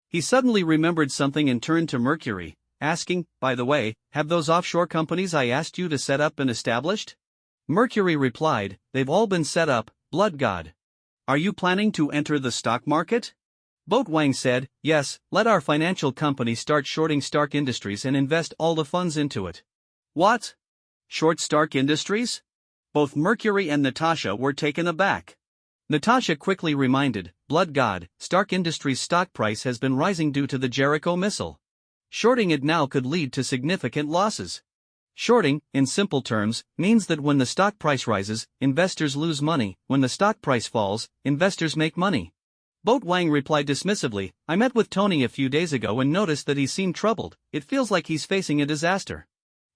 He suddenly remembered something and turned to Mercury, asking, "By the way, have those offshore companies I asked you to set up been established?" Mercury replied, "They've all been set up, Blood God." "Are you planning to enter the stock market?" Boat Wang said, "Yes, let our financial company start shorting Stark Industries and invest all the funds into it." "What? Short Stark Industries?" Both Mercury and Natasha were taken aback. Natasha quickly reminded, "Blood God, Stark Industries' stock price has been rising due to the Jericho missile. Shorting it now could lead to significant losses. Shorting, in simple terms, means that when the stock price rises, investors lose money, when the stock price falls, investors make money." Boat Wang replied dismissively, "I met with Tony a few days ago and noticed that he seemed troubled. It feels like he's facing a disaster."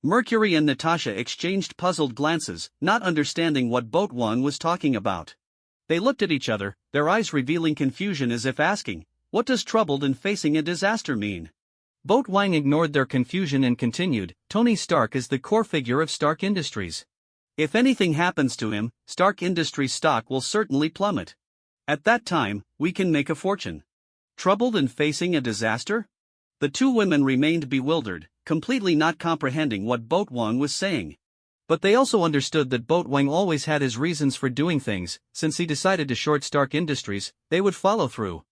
Mercury and Natasha exchanged puzzled glances, not understanding what Boat Wang was talking about. They looked at each other, their eyes revealing confusion as if asking, "What does troubled and facing a disaster mean?" Boat Wang ignored their confusion and continued, "Tony Stark is the core figure of Stark Industries. If anything happens to him, Stark Industries stock will certainly plummet. At that time, we can make a fortune. Troubled and facing a disaster?" The two women remained bewildered, completely not comprehending what Boat Wang was saying. But they also understood that Boat Wang always had his reasons for doing things. Since he decided to short Stark Industries, they would follow through.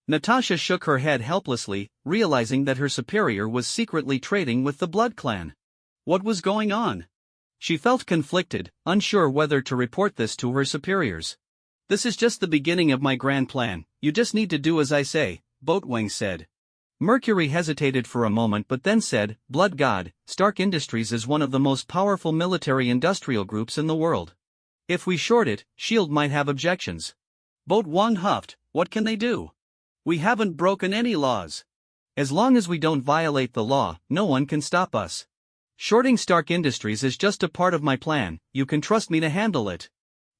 Natasha shook her head helplessly, realizing that her superior was secretly trading with the Blood Clan. What was going on? She felt conflicted, unsure whether to report this to her superiors. This is just the beginning of my grand plan, you just need to do as I say, Boatwang said. Mercury hesitated for a moment but then said, Blood God, Stark Industries is one of the most powerful military-industrial groups in the world. If we short it, S.H.I.E.L.D. might have objections. Boatwang huffed, what can they do? We haven't broken any laws. As long as we don't violate the law, no one can stop us. Shorting Stark Industries is just a part of my plan, you can trust me to handle it.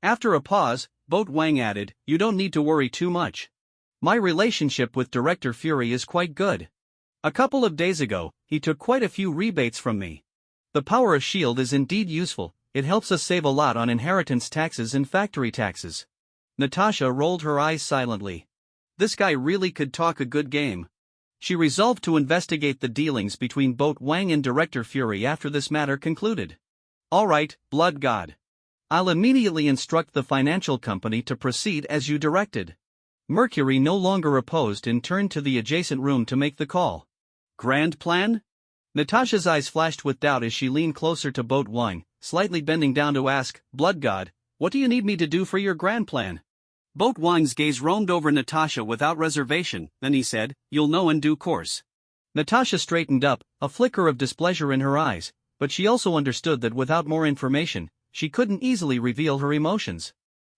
After a pause, Boatwang added, you don't need to worry too much. My relationship with Director Fury is quite good. A couple of days ago, he took quite a few rebates from me. The power of S.H.I.E.L.D. is indeed useful, it helps us save a lot on inheritance taxes and factory taxes. Natasha rolled her eyes silently. This guy really could talk a good game. She resolved to investigate the dealings between Boatwang and Director Fury after this matter concluded. Alright, Blood God. I'll immediately instruct the financial company to proceed as you directed. Mercury no longer opposed and turned to the adjacent room to make the call. Grand plan? Natasha's eyes flashed with doubt as she leaned closer to Boatwang, slightly bending down to ask, Blood God, what do you need me to do for your grand plan? Boatwang's gaze roamed over Natasha without reservation, then he said, you'll know in due course. Natasha straightened up, a flicker of displeasure in her eyes, but she also understood that without more information, she couldn't easily reveal her emotions.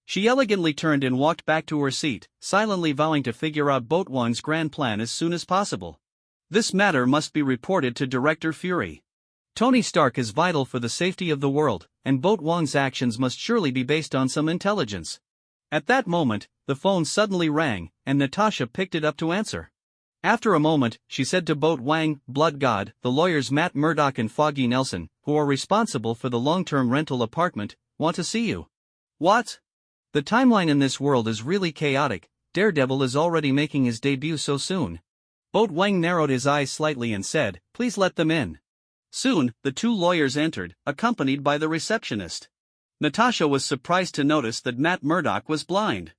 She elegantly turned and walked back to her seat, silently vowing to figure out Boatwang's grand plan as soon as possible. This matter must be reported to Director Fury. Tony Stark is vital for the safety of the world, and Boatwang's actions must surely be based on some intelligence. At that moment, the phone suddenly rang, and Natasha picked it up to answer. After a moment, she said to Boatwang, Blood God, the lawyers Matt Murdock and Foggy Nelson, who are responsible for the long-term rental apartment, want to see you. What? The timeline in this world is really chaotic, Daredevil is already making his debut so soon. Boatwang narrowed his eyes slightly and said, please let them in. Soon, the two lawyers entered, accompanied by the receptionist. Natasha was surprised to notice that Matt Murdock was blind.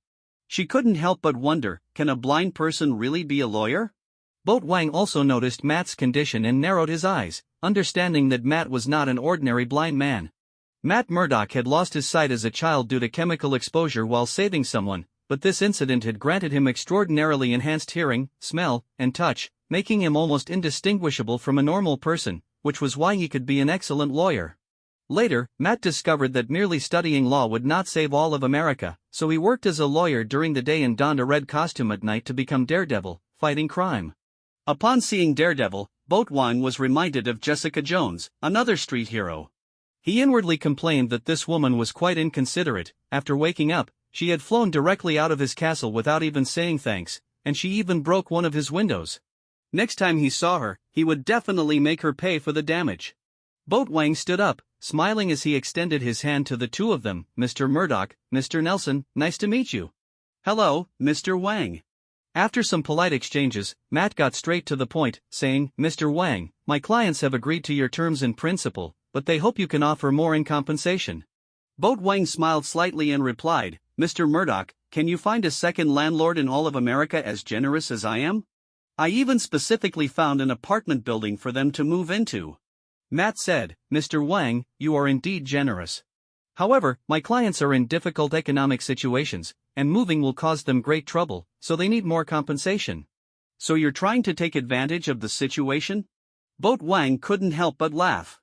She couldn't help but wonder, can a blind person really be a lawyer? Boatwang also noticed Matt's condition and narrowed his eyes, understanding that Matt was not an ordinary blind man. Matt Murdock had lost his sight as a child due to chemical exposure while saving someone, but this incident had granted him extraordinarily enhanced hearing, smell, and touch, making him almost indistinguishable from a normal person, which was why he could be an excellent lawyer. Later, Matt discovered that merely studying law would not save all of America, so he worked as a lawyer during the day and donned a red costume at night to become Daredevil, fighting crime. Upon seeing Daredevil, Boatwang was reminded of Jessica Jones, another street hero. He inwardly complained that this woman was quite inconsiderate. After waking up, she had flown directly out of his castle without even saying thanks, and she even broke one of his windows. Next time he saw her, he would definitely make her pay for the damage. Boatwang stood up, smiling as he extended his hand to the two of them. Mr. Murdock, Mr. Nelson, nice to meet you. Hello, Mr. Wang. After some polite exchanges, Matt got straight to the point, saying, Mr. Wang, my clients have agreed to your terms in principle, but they hope you can offer more in compensation. Boatwang smiled slightly and replied, Mr. Murdock, can you find a second landlord in all of America as generous as I am? I even specifically found an apartment building for them to move into. Matt said, Mr. Wang, you are indeed generous. However, my clients are in difficult economic situations, and moving will cause them great trouble, so they need more compensation. So you're trying to take advantage of the situation? Boatwang couldn't help but laugh.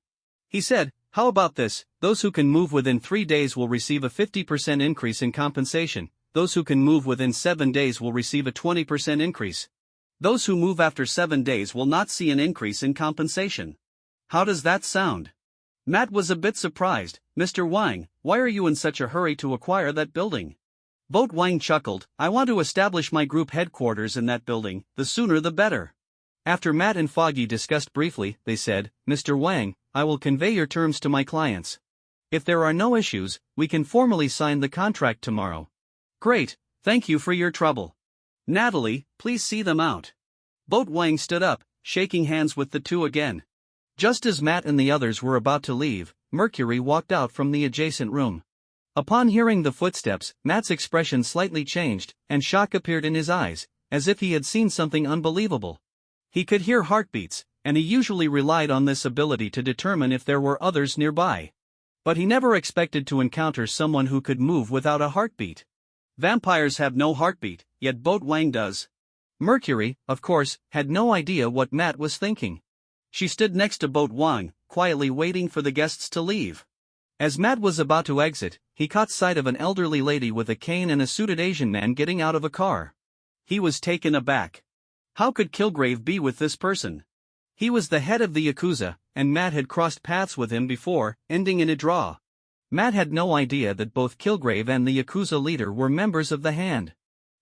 He said, how about this, those who can move within 3 days will receive a 50% increase in compensation, those who can move within 7 days will receive a 20% increase. Those who move after 7 days will not see an increase in compensation. How does that sound? Matt was a bit surprised. Mr. Wang, why are you in such a hurry to acquire that building? Boatwang chuckled, I want to establish my group headquarters in that building, the sooner the better. After Matt and Foggy discussed briefly, they said, Mr. Wang, I will convey your terms to my clients. If there are no issues, we can formally sign the contract tomorrow. Great, thank you for your trouble. Natalie, please see them out. Boatwang stood up, shaking hands with the two again. Just as Matt and the others were about to leave, Mercury walked out from the adjacent room. Upon hearing the footsteps, Matt's expression slightly changed, and shock appeared in his eyes, as if he had seen something unbelievable. He could hear heartbeats, and he usually relied on this ability to determine if there were others nearby. But he never expected to encounter someone who could move without a heartbeat. Vampires have no heartbeat, yet Boat Wang does. Mercury, of course, had no idea what Matt was thinking. She stood next to Boat Wang, quietly waiting for the guests to leave. As Matt was about to exit, he caught sight of an elderly lady with a cane and a suited Asian man getting out of a car. He was taken aback. How could Kilgrave be with this person? He was the head of the Yakuza, and Matt had crossed paths with him before, ending in a draw. Matt had no idea that both Kilgrave and the Yakuza leader were members of the Hand.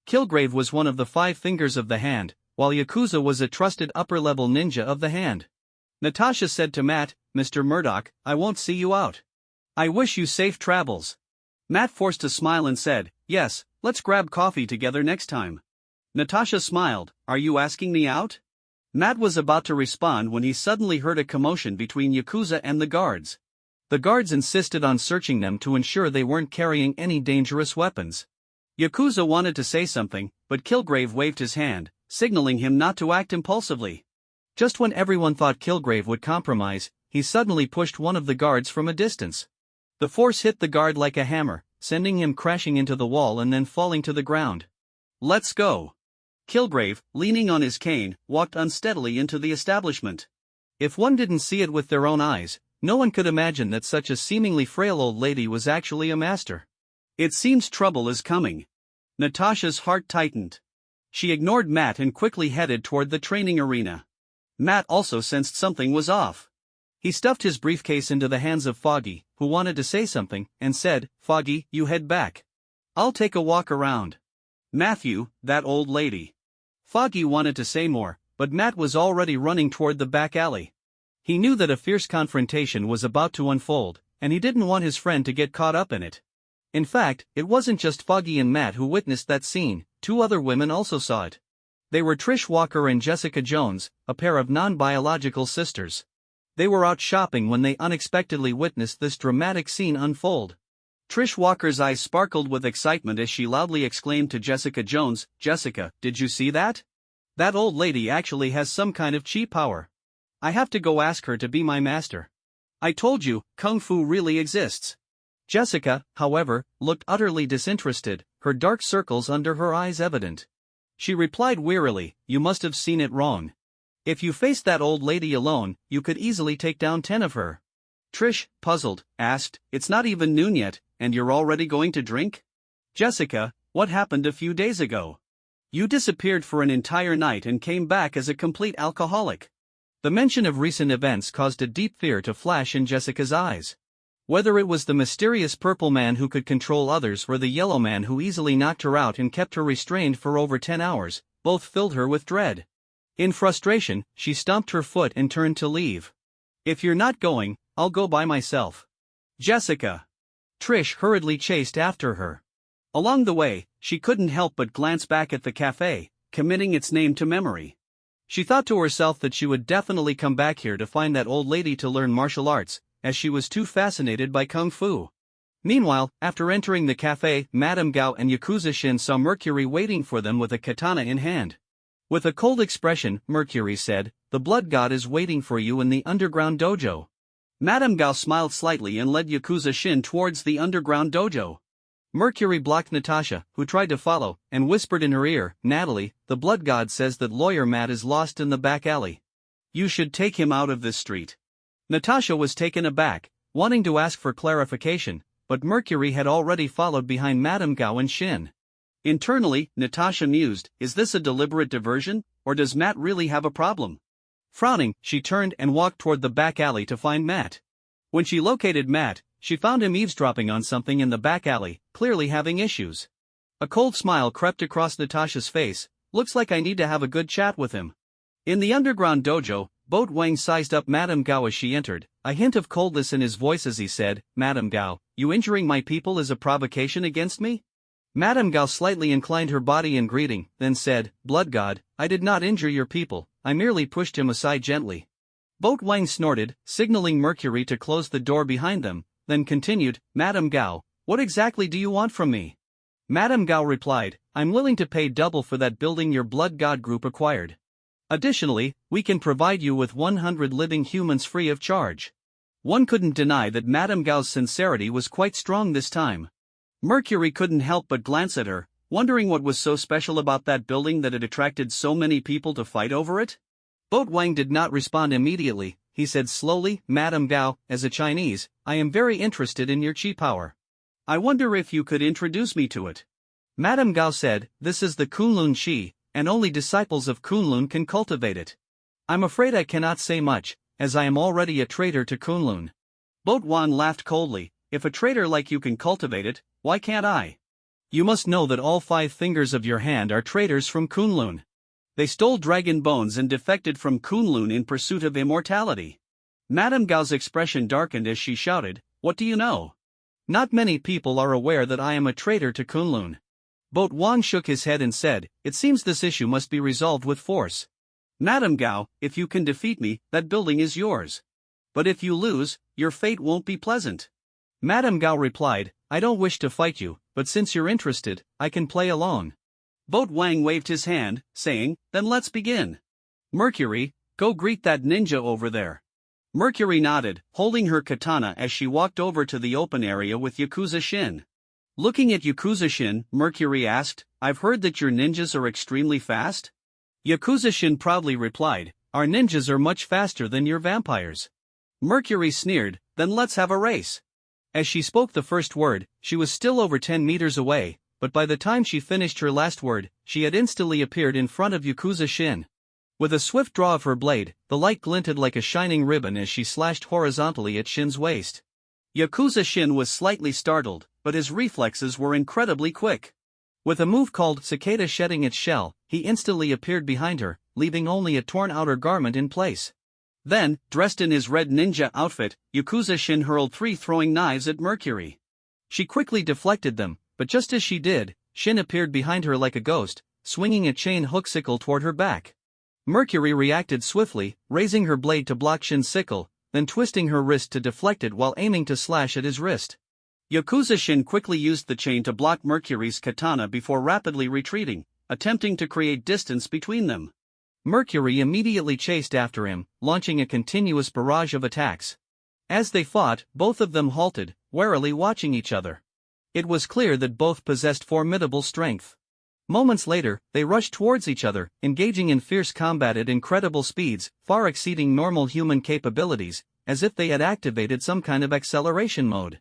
Kilgrave was one of the 5 fingers of the Hand, while Yakuza was a trusted upper-level ninja of the Hand. Natasha said to Matt, "Mr. Murdoch, I won't see you out. I wish you safe travels." Matt forced a smile and said, "Yes, let's grab coffee together next time." Natasha smiled, "Are you asking me out?" Matt was about to respond when he suddenly heard a commotion between Yakuza and the guards. The guards insisted on searching them to ensure they weren't carrying any dangerous weapons. Yakuza wanted to say something, but Kilgrave waved his hand, signaling him not to act impulsively. Just when everyone thought Kilgrave would compromise, he suddenly pushed one of the guards from a distance. The force hit the guard like a hammer, sending him crashing into the wall and then falling to the ground. "Let's go." Kilgrave, leaning on his cane, walked unsteadily into the establishment. If one didn't see it with their own eyes, no one could imagine that such a seemingly frail old lady was actually a master. It seems trouble is coming. Natasha's heart tightened. She ignored Matt and quickly headed toward the training arena. Matt also sensed something was off. He stuffed his briefcase into the hands of Foggy, who wanted to say something, and said, "Foggy, you head back. I'll take a walk around. Matthew, that old lady." Foggy wanted to say more, but Matt was already running toward the back alley. He knew that a fierce confrontation was about to unfold, and he didn't want his friend to get caught up in it. In fact, it wasn't just Foggy and Matt who witnessed that scene, 2 other women also saw it. They were Trish Walker and Jessica Jones, a pair of non-biological sisters. They were out shopping when they unexpectedly witnessed this dramatic scene unfold. Trish Walker's eyes sparkled with excitement as she loudly exclaimed to Jessica Jones, "Jessica, did you see that? That old lady actually has some kind of chi power. I have to go ask her to be my master. I told you, Kung Fu really exists." Jessica, however, looked utterly disinterested, her dark circles under her eyes evident. She replied wearily, "You must have seen it wrong. If you faced that old lady alone, you could easily take down 10 of her." Trish, puzzled, asked, "It's not even noon yet, and you're already going to drink?" "Jessica, what happened a few days ago? You disappeared for an entire night and came back as a complete alcoholic." The mention of recent events caused a deep fear to flash in Jessica's eyes. Whether it was the mysterious purple man who could control others or the yellow man who easily knocked her out and kept her restrained for over 10 hours, both filled her with dread. In frustration, she stomped her foot and turned to leave. "If you're not going, I'll go by myself." "Jessica!" Trish hurriedly chased after her. Along the way, she couldn't help but glance back at the cafe, committing its name to memory. She thought to herself that she would definitely come back here to find that old lady to learn martial arts, as she was too fascinated by Kung Fu. Meanwhile, after entering the cafe, Madame Gao and Yakuza Shin saw Mercury waiting for them with a katana in hand. With a cold expression, Mercury said, "The blood god is waiting for you in the underground dojo." Madame Gao smiled slightly and led Yakuza Shin towards the underground dojo. Mercury blocked Natasha, who tried to follow, and whispered in her ear, "Natalie, the blood god says that lawyer Matt is lost in the back alley. You should take him out of this street." Natasha was taken aback, wanting to ask for clarification, but Mercury had already followed behind Madame Gao and Shin. Internally, Natasha mused, is this a deliberate diversion, or does Matt really have a problem? Frowning, she turned and walked toward the back alley to find Matt. When she located Matt, she found him eavesdropping on something in the back alley, clearly having issues. A cold smile crept across Natasha's face. "Looks like I need to have a good chat with him." In the underground dojo, Boat Wang sized up Madame Gao as she entered, a hint of coldness in his voice as he said, "Madame Gao, you injuring my people is a provocation against me?" Madame Gao slightly inclined her body in greeting, then said, "Blood god, I did not injure your people, I merely pushed him aside gently." Boat Wang snorted, signaling Mercury to close the door behind them, then continued, "Madame Gao, what exactly do you want from me?" Madame Gao replied, I'm willing to pay double for that building your blood god group acquired. Additionally, we can provide you with 100 living humans free of charge. One couldn't deny that Madame Gao's sincerity was quite strong this time. Mercury couldn't help but glance at her, wondering what was so special about that building that it attracted so many people to fight over it. Boat Wang did not respond immediately. He said slowly, Madame Gao, as a Chinese, I am very interested in your chi power. I wonder if you could introduce me to it. Madame Gao said, this is the Kunlun Chi, and only disciples of Kunlun can cultivate it. I'm afraid I cannot say much, as I am already a traitor to Kunlun. Boat Wan laughed coldly, if a traitor like you can cultivate it, why can't I? You must know that all 5 fingers of your hand are traitors from Kunlun. They stole dragon bones and defected from Kunlun in pursuit of immortality. Madame Gao's expression darkened as she shouted, what do you know? Not many people are aware that I am a traitor to Kunlun. Boat Wang shook his head and said, it seems this issue must be resolved with force. Madame Gao, if you can defeat me, that building is yours. But if you lose, your fate won't be pleasant. Madame Gao replied, I don't wish to fight you, but since you're interested, I can play along. Boat Wang waved his hand, saying, then let's begin. Mercury, go greet that ninja over there. Mercury nodded, holding her katana as she walked over to the open area with Yakuza Shin. Looking at Yakuza Shin, Mercury asked, I've heard that your ninjas are extremely fast? Yakuza Shin proudly replied, our ninjas are much faster than your vampires. Mercury sneered, then let's have a race. As she spoke the first word, she was still over 10 meters away, but by the time she finished her last word, she had instantly appeared in front of Yakuza Shin. With a swift draw of her blade, the light glinted like a shining ribbon as she slashed horizontally at Shin's waist. Yakuza Shin was slightly startled, but his reflexes were incredibly quick. With a move called Cicada shedding its shell, he instantly appeared behind her, leaving only a torn outer garment in place. Then, dressed in his red ninja outfit, Yakuza Shin hurled 3 throwing knives at Mercury. She quickly deflected them, but just as she did, Shin appeared behind her like a ghost, swinging a chain hook sickle toward her back. Mercury reacted swiftly, raising her blade to block Shin's sickle, then twisting her wrist to deflect it while aiming to slash at his wrist. Yakuza Shin quickly used the chain to block Mercury's katana before rapidly retreating, attempting to create distance between them. Mercury immediately chased after him, launching a continuous barrage of attacks. As they fought, both of them halted, warily watching each other. It was clear that both possessed formidable strength. Moments later, they rushed towards each other, engaging in fierce combat at incredible speeds, far exceeding normal human capabilities, as if they had activated some kind of acceleration mode.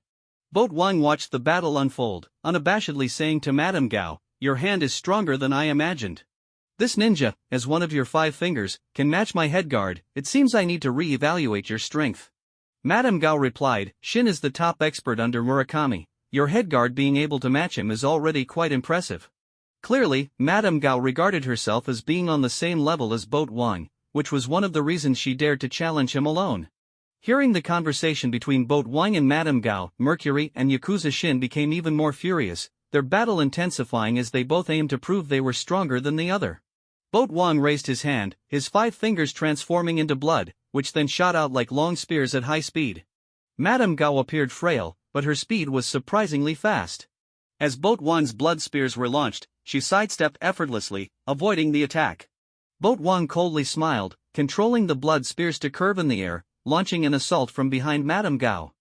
Boat Wang watched the battle unfold, unabashedly saying to Madame Gao, your hand is stronger than I imagined. This ninja, as one of your 5 fingers, can match my head guard. It seems I need to re-evaluate your strength. Madame Gao replied, Shin is the top expert under Murakami. Your head guard being able to match him is already quite impressive. Clearly, Madame Gao regarded herself as being on the same level as Boat Wang, which was one of the reasons she dared to challenge him alone. Hearing the conversation between Boat Wang and Madame Gao, Mercury and Yakuza Shin became even more furious, their battle intensifying as they both aimed to prove they were stronger than the other. Boat Wang raised his hand, his 5 fingers transforming into blood, which then shot out like long spears at high speed. Madame Gao appeared frail, but her speed was surprisingly fast. As Boat Wang's blood spears were launched, she sidestepped effortlessly, avoiding the attack. Boat Wang coldly smiled, controlling the blood spears to curve in the air, launching an assault from behind Madame Gao.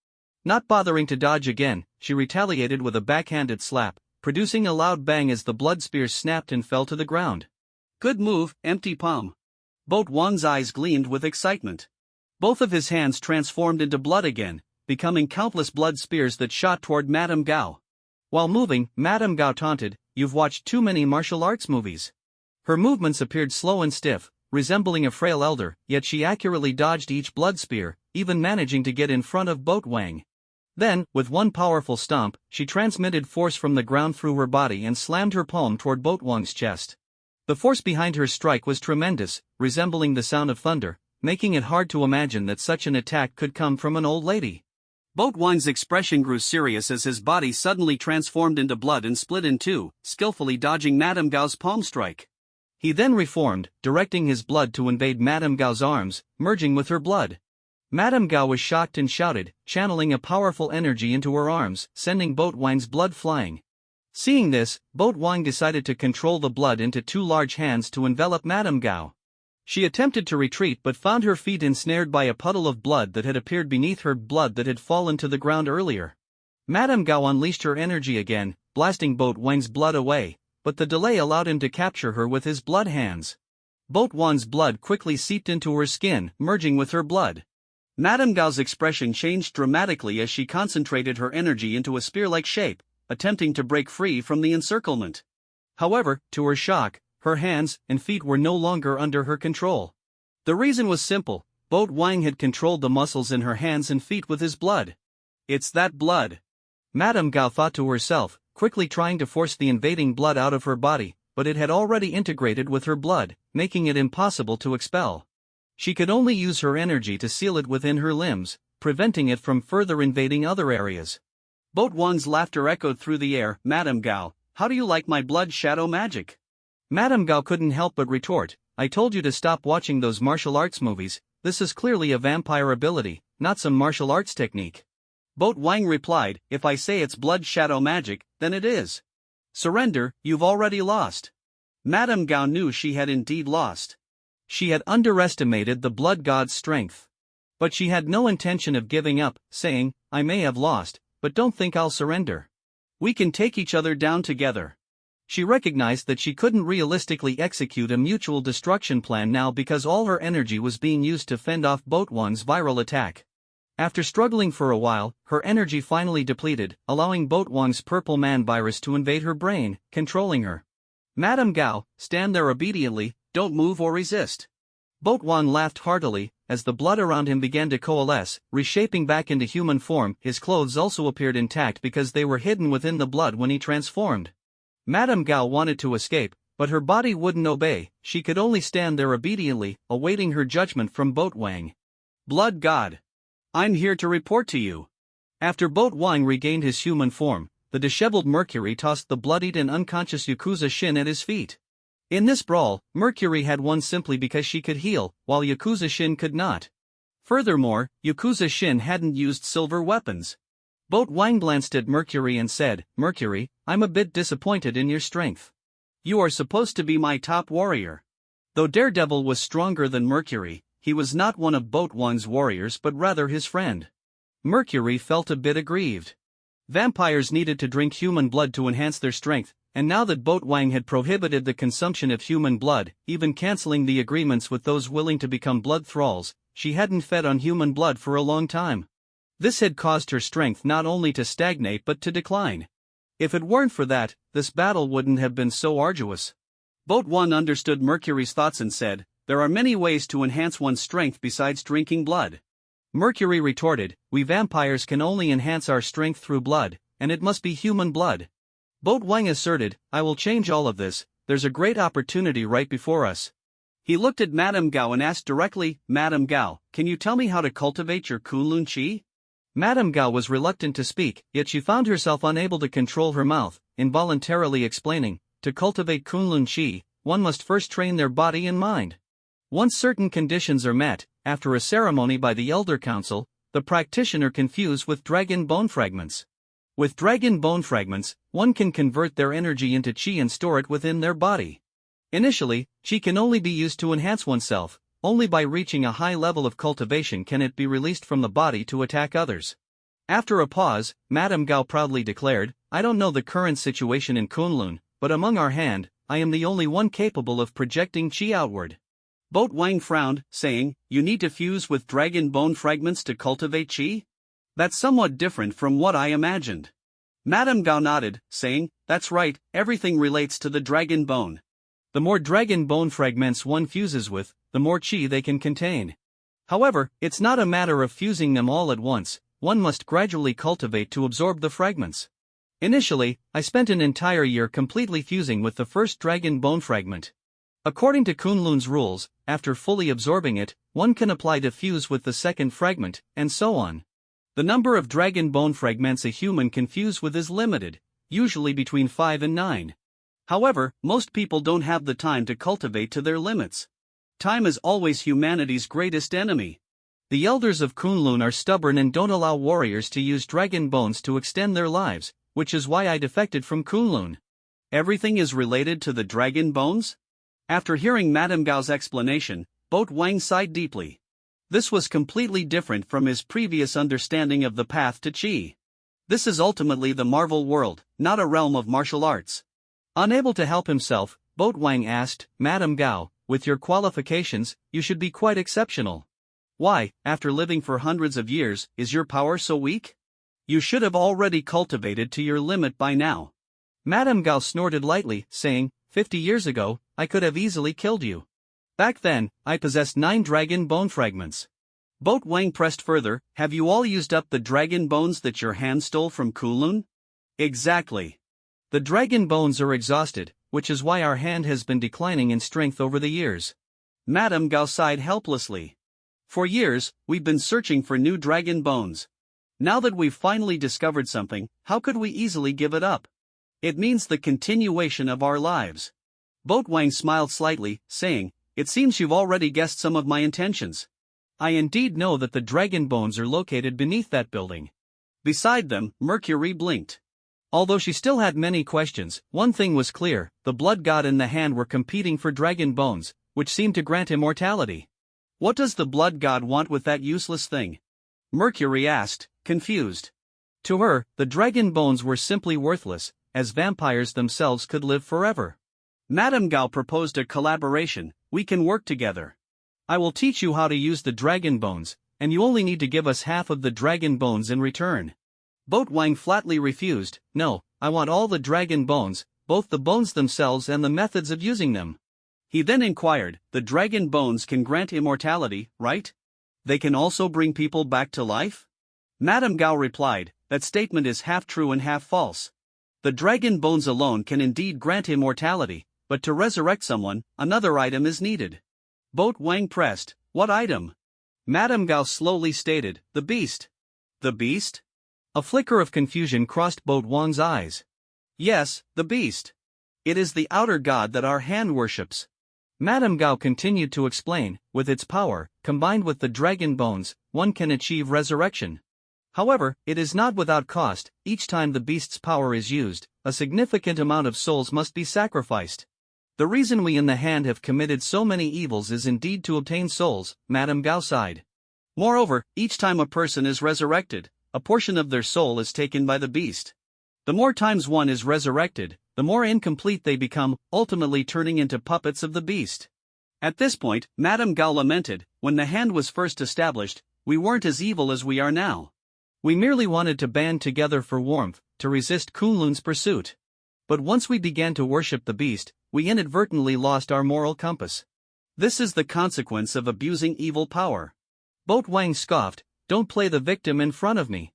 Not bothering to dodge again, she retaliated with a backhanded slap, producing a loud bang as the blood spears snapped and fell to the ground. Good move, empty palm. Boat Wang's eyes gleamed with excitement. Both of his hands transformed into blood again, becoming countless blood spears that shot toward Madame Gao. While moving, Madame Gao taunted, you've watched too many martial arts movies. Her movements appeared slow and stiff, resembling a frail elder, yet she accurately dodged each blood spear, even managing to get in front of Boat Wang. Then, with one powerful stomp, she transmitted force from the ground through her body and slammed her palm toward Boat Wang's chest. The force behind her strike was tremendous, resembling the sound of thunder, making it hard to imagine that such an attack could come from an old lady. Boat Wang's expression grew serious as his body suddenly transformed into blood and split in 2, skillfully dodging Madame Gao's palm strike. He then reformed, directing his blood to invade Madame Gao's arms, merging with her blood. Madame Gao was shocked and shouted, channeling a powerful energy into her arms, sending Boat Wang's blood flying. Seeing this, Boat Wang decided to control the blood into two large hands to envelop Madame Gao. She attempted to retreat but found her feet ensnared by a puddle of blood that had appeared beneath her blood that had fallen to the ground earlier. Madame Gao unleashed her energy again, blasting Boat Wang's blood away, but the delay allowed him to capture her with his blood hands. Boat Wang's blood quickly seeped into her skin, merging with her blood. Madame Gao's expression changed dramatically as she concentrated her energy into a spear-like shape, attempting to break free from the encirclement. However, to her shock, her hands and feet were no longer under her control. The reason was simple: Boat Wang had controlled the muscles in her hands and feet with his blood. It's that blood. Madame Gao thought to herself, quickly trying to force the invading blood out of her body, but it had already integrated with her blood, making it impossible to expel. She could only use her energy to seal it within her limbs, preventing it from further invading other areas. Boat Wang's laughter echoed through the air. Madame Gao, how do you like my blood shadow magic? Madame Gao couldn't help but retort, I told you to stop watching those martial arts movies. This is clearly a vampire ability, not some martial arts technique. Boat Wang replied, if I say it's blood shadow magic, then it is. Surrender, you've already lost. Madame Gao knew she had indeed lost. She had underestimated the blood god's strength. But she had no intention of giving up, saying, I may have lost, but don't think I'll surrender. We can take each other down together. She recognized that she couldn't realistically execute a mutual destruction plan now because all her energy was being used to fend off Boat Wang's viral attack. After struggling for a while, her energy finally depleted, allowing Boat Wang's purple man virus to invade her brain, controlling her. Madame Gao, stand there obediently, don't move or resist. Boat Wang laughed heartily, as the blood around him began to coalesce, reshaping back into human form. His clothes also appeared intact because they were hidden within the blood when he transformed. Madame Gao wanted to escape, but her body wouldn't obey. She could only stand there obediently, awaiting her judgment from Boat Wang. Blood God. I'm here to report to you. After Boat Wang regained his human form, the disheveled Mercury tossed the bloodied and unconscious Yakuza Shin at his feet. In this brawl, Mercury had won simply because she could heal, while Yakuza Shin could not. Furthermore, Yakuza Shin hadn't used silver weapons. Boat Wang glanced at Mercury and said, Mercury, I'm a bit disappointed in your strength. You are supposed to be my top warrior. Though Daredevil was stronger than Mercury, he was not one of Boat Wang's warriors but rather his friend. Mercury felt a bit aggrieved. Vampires needed to drink human blood to enhance their strength, and now that Boat Wang had prohibited the consumption of human blood, even cancelling the agreements with those willing to become blood thralls, she hadn't fed on human blood for a long time. This had caused her strength not only to stagnate but to decline. If it weren't for that, this battle wouldn't have been so arduous. Boat Wang understood Mercury's thoughts and said, there are many ways to enhance one's strength besides drinking blood. Mercury retorted, we vampires can only enhance our strength through blood, and it must be human blood. Boat Wang asserted, I will change all of this, there's a great opportunity right before us. He looked at Madame Gao and asked directly, Madame Gao, can you tell me how to cultivate your Kunlun Qi? Madame Gao was reluctant to speak, yet she found herself unable to control her mouth, involuntarily explaining, to cultivate Kunlun Qi, one must first train their body and mind. Once certain conditions are met, after a ceremony by the Elder Council, the practitioner can fuse with dragon bone fragments. With dragon bone fragments, one can convert their energy into Qi and store it within their body. Initially, Qi can only be used to enhance oneself. Only by reaching a high level of cultivation can it be released from the body to attack others. After a pause, Madame Gao proudly declared, I don't know the current situation in Kunlun, but among our hand, I am the only one capable of projecting Qi outward. Boat Wang frowned, saying, you need to fuse with dragon bone fragments to cultivate Qi? That's somewhat different from what I imagined. Madame Gao nodded, saying, that's right, everything relates to the dragon bone. The more dragon bone fragments one fuses with, the more Qi they can contain. However, it's not a matter of fusing them all at once, one must gradually cultivate to absorb the fragments. Initially, I spent an entire year completely fusing with the first dragon bone fragment. According to Kunlun's rules, after fully absorbing it, one can apply to fuse with the second fragment, and so on. The number of dragon bone fragments a human can fuse with is limited, usually between 5 and 9. However, most people don't have the time to cultivate to their limits. Time is always humanity's greatest enemy. The elders of Kunlun are stubborn and don't allow warriors to use dragon bones to extend their lives, which is why I defected from Kunlun. Everything is related to the dragon bones? After hearing Madame Gao's explanation, Boat Wang sighed deeply. This was completely different from his previous understanding of the path to Qi. This is ultimately the Marvel world, not a realm of martial arts. Unable to help himself, Boat Wang asked, Madame Gao, with your qualifications, you should be quite exceptional. Why, after living for hundreds of years, is your power so weak? You should have already cultivated to your limit by now. Madame Gao snorted lightly, saying, 50 years ago, I could have easily killed you. Back then, I possessed 9 dragon bone fragments. Boat Wang pressed further, have you all used up the dragon bones that your hand stole from Kunlun? Exactly. The dragon bones are exhausted, which is why our hand has been declining in strength over the years. Madame Gao sighed helplessly. For years, we've been searching for new dragon bones. Now that we've finally discovered something, how could we easily give it up? It means the continuation of our lives. Boat Wang smiled slightly, saying, it seems you've already guessed some of my intentions. I indeed know that the dragon bones are located beneath that building. Beside them, Mercury blinked. Although she still had many questions, one thing was clear, the blood god and the hand were competing for dragon bones, which seemed to grant immortality. What does the blood god want with that useless thing? Mercury asked, confused. To her, the dragon bones were simply worthless, as vampires themselves could live forever. Madame Gao proposed a collaboration, we can work together. I will teach you how to use the dragon bones, and you only need to give us half of the dragon bones in return. Boat Wang flatly refused, no, I want all the dragon bones, both the bones themselves and the methods of using them. He then inquired, the dragon bones can grant immortality, right? They can also bring people back to life? Madame Gao replied, that statement is half true and half false. The dragon bones alone can indeed grant immortality, but to resurrect someone, another item is needed. Boat Wang pressed, what item? Madame Gao slowly stated, the beast. The beast? A flicker of confusion crossed Boat Wang's eyes. Yes, the beast. It is the outer god that our hand worships. Madame Gao continued to explain, with its power, combined with the dragon bones, one can achieve resurrection. However, it is not without cost, each time the beast's power is used, a significant amount of souls must be sacrificed. The reason we in the hand have committed so many evils is indeed to obtain souls, Madame Gao sighed. Moreover, each time a person is resurrected, a portion of their soul is taken by the beast. The more times one is resurrected, the more incomplete they become, ultimately turning into puppets of the beast. At this point, Madame Gao lamented, when the hand was first established, we weren't as evil as we are now. We merely wanted to band together for warmth, to resist Kunlun's pursuit. But once we began to worship the beast, we inadvertently lost our moral compass. This is the consequence of abusing evil power. Boat Wang scoffed, don't play the victim in front of me.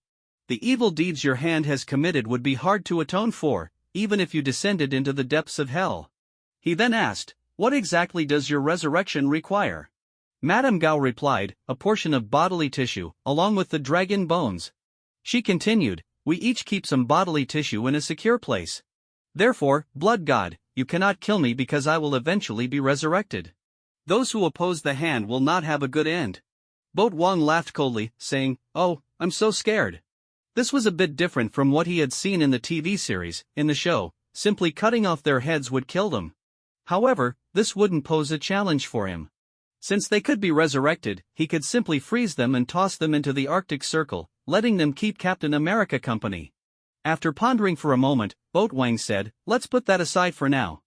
The evil deeds your hand has committed would be hard to atone for, even if you descended into the depths of hell. He then asked, what exactly does your resurrection require? Madame Gao replied, a portion of bodily tissue, along with the dragon bones. She continued, we each keep some bodily tissue in a secure place. Therefore, blood god, you cannot kill me because I will eventually be resurrected. Those who oppose the hand will not have a good end. Boat Wang laughed coldly, saying, oh, I'm so scared. This was a bit different from what he had seen in the TV series. In the show, simply cutting off their heads would kill them. However, this wouldn't pose a challenge for him. Since they could be resurrected, he could simply freeze them and toss them into the Arctic Circle, letting them keep Captain America company. After pondering for a moment, Boat Wang said, let's put that aside for now.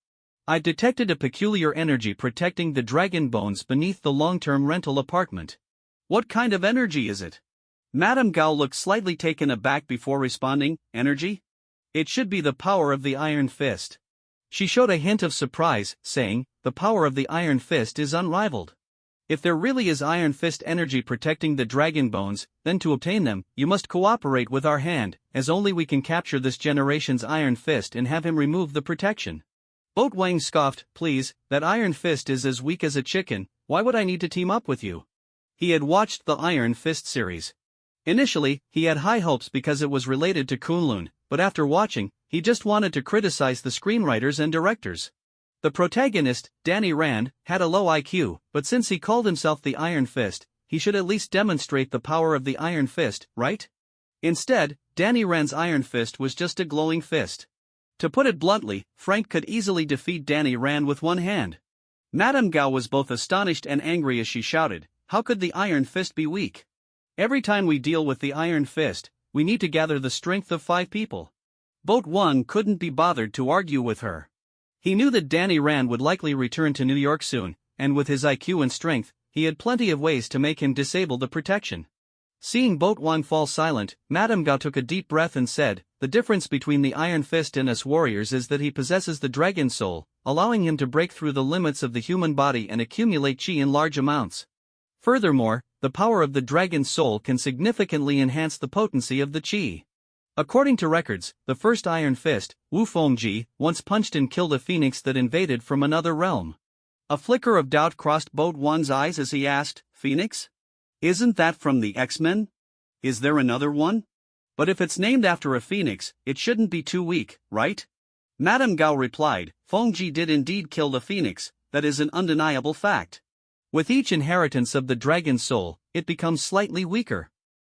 I detected a peculiar energy protecting the dragon bones beneath the long-term rental apartment. What kind of energy is it? Madame Gao looked slightly taken aback before responding, energy? It should be the power of the Iron Fist. She showed a hint of surprise, saying, the power of the Iron Fist is unrivaled. If there really is Iron Fist energy protecting the dragon bones, then to obtain them, you must cooperate with our hand, as only we can capture this generation's Iron Fist and have him remove the protection. Boat Wang scoffed, please, that Iron Fist is as weak as a chicken, why would I need to team up with you? He had watched the Iron Fist series. Initially, he had high hopes because it was related to Kunlun, but after watching, he just wanted to criticize the screenwriters and directors. The protagonist, Danny Rand, had a low IQ, but since he called himself the Iron Fist, he should at least demonstrate the power of the Iron Fist, right? Instead, Danny Rand's iron fist was just a glowing fist. To put it bluntly, Frank could easily defeat Danny Rand with one hand. Madame Gao was both astonished and angry as she shouted, "How could the iron fist be weak? Every time we deal with the iron fist, we need to gather the strength of 5 people." Boat Wang couldn't be bothered to argue with her. He knew that Danny Rand would likely return to New York soon, and with his IQ and strength, he had plenty of ways to make him disable the protection. Seeing Boat Wang fall silent, Madame Gao took a deep breath and said, "The difference between the Iron Fist and us warriors is that he possesses the dragon soul, allowing him to break through the limits of the human body and accumulate chi in large amounts. Furthermore, the power of the dragon soul can significantly enhance the potency of the chi." According to records, the first Iron Fist, Wu Fengji, once punched and killed a phoenix that invaded from another realm. A flicker of doubt crossed Boat Wang's eyes as he asked, "Phoenix? Isn't that from the X-Men? Is there another one? But if it's named after a phoenix, it shouldn't be too weak, right?" Madame Gao replied, "Fengji did indeed kill the phoenix, that is an undeniable fact. With each inheritance of the dragon soul, it becomes slightly weaker.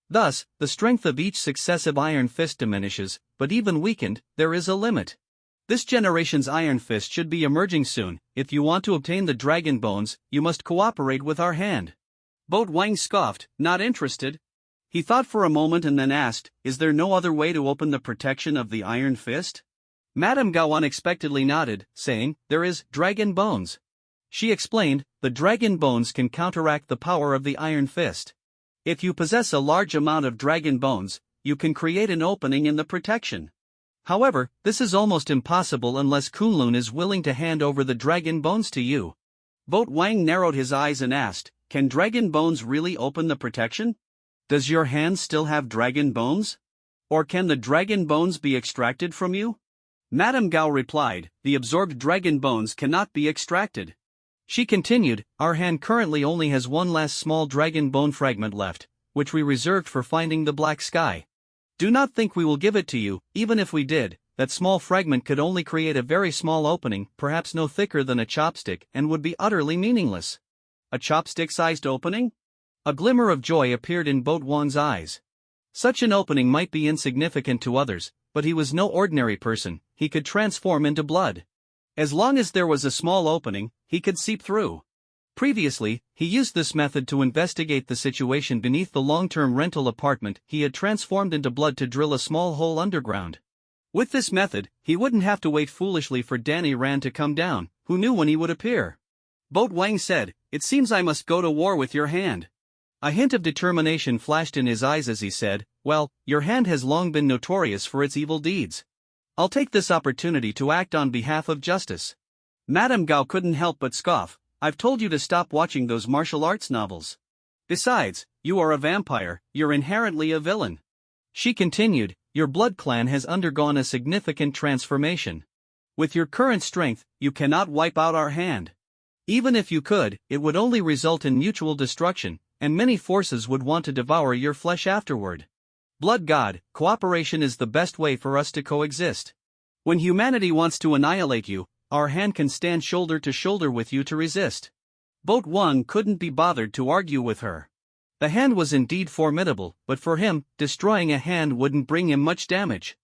Thus, the strength of each successive Iron Fist diminishes, but even weakened, there is a limit. This generation's Iron Fist should be emerging soon. If you want to obtain the dragon bones, you must cooperate with our hand." Boat Wang scoffed, not interested. He thought for a moment and then asked, "Is there no other way to open the protection of the Iron Fist?" Madame Gao unexpectedly nodded, saying, "There is dragon bones." She explained, "The dragon bones can counteract the power of the Iron Fist. If you possess a large amount of dragon bones, you can create an opening in the protection. However, this is almost impossible unless Kunlun is willing to hand over the dragon bones to you." Boat Wang narrowed his eyes and asked, "Can dragon bones really open the protection? Does your hand still have dragon bones? Or can the dragon bones be extracted from you?" Madame Gao replied, "The absorbed dragon bones cannot be extracted." She continued, "Our hand currently only has one last small dragon bone fragment left, which we reserved for finding the black sky. Do not think we will give it to you. Even if we did, that small fragment could only create a very small opening, perhaps no thicker than a chopstick, and would be utterly meaningless." "A chopstick-sized opening?" A glimmer of joy appeared in Boat Wang's eyes. Such an opening might be insignificant to others, but he was no ordinary person. He could transform into blood. As long as there was a small opening, he could seep through. Previously, he used this method to investigate the situation beneath the long-term rental apartment he had transformed into blood to drill a small hole underground. With this method, he wouldn't have to wait foolishly for Danny Rand to come down, who knew when he would appear. Boat Wang said, "It seems I must go to war with your hand." A hint of determination flashed in his eyes as he said, "Well, your hand has long been notorious for its evil deeds. I'll take this opportunity to act on behalf of justice." Madame Gao couldn't help but scoff, "I've told you to stop watching those martial arts novels. Besides, you are a vampire, you're inherently a villain." She continued, "Your blood clan has undergone a significant transformation. With your current strength, you cannot wipe out our hand. Even if you could, it would only result in mutual destruction, and many forces would want to devour your flesh afterward. Blood God, cooperation is the best way for us to coexist. When humanity wants to annihilate you, our hand can stand shoulder to shoulder with you to resist." Boat Wang couldn't be bothered to argue with her. The hand was indeed formidable, but for him, destroying a hand wouldn't bring him much damage.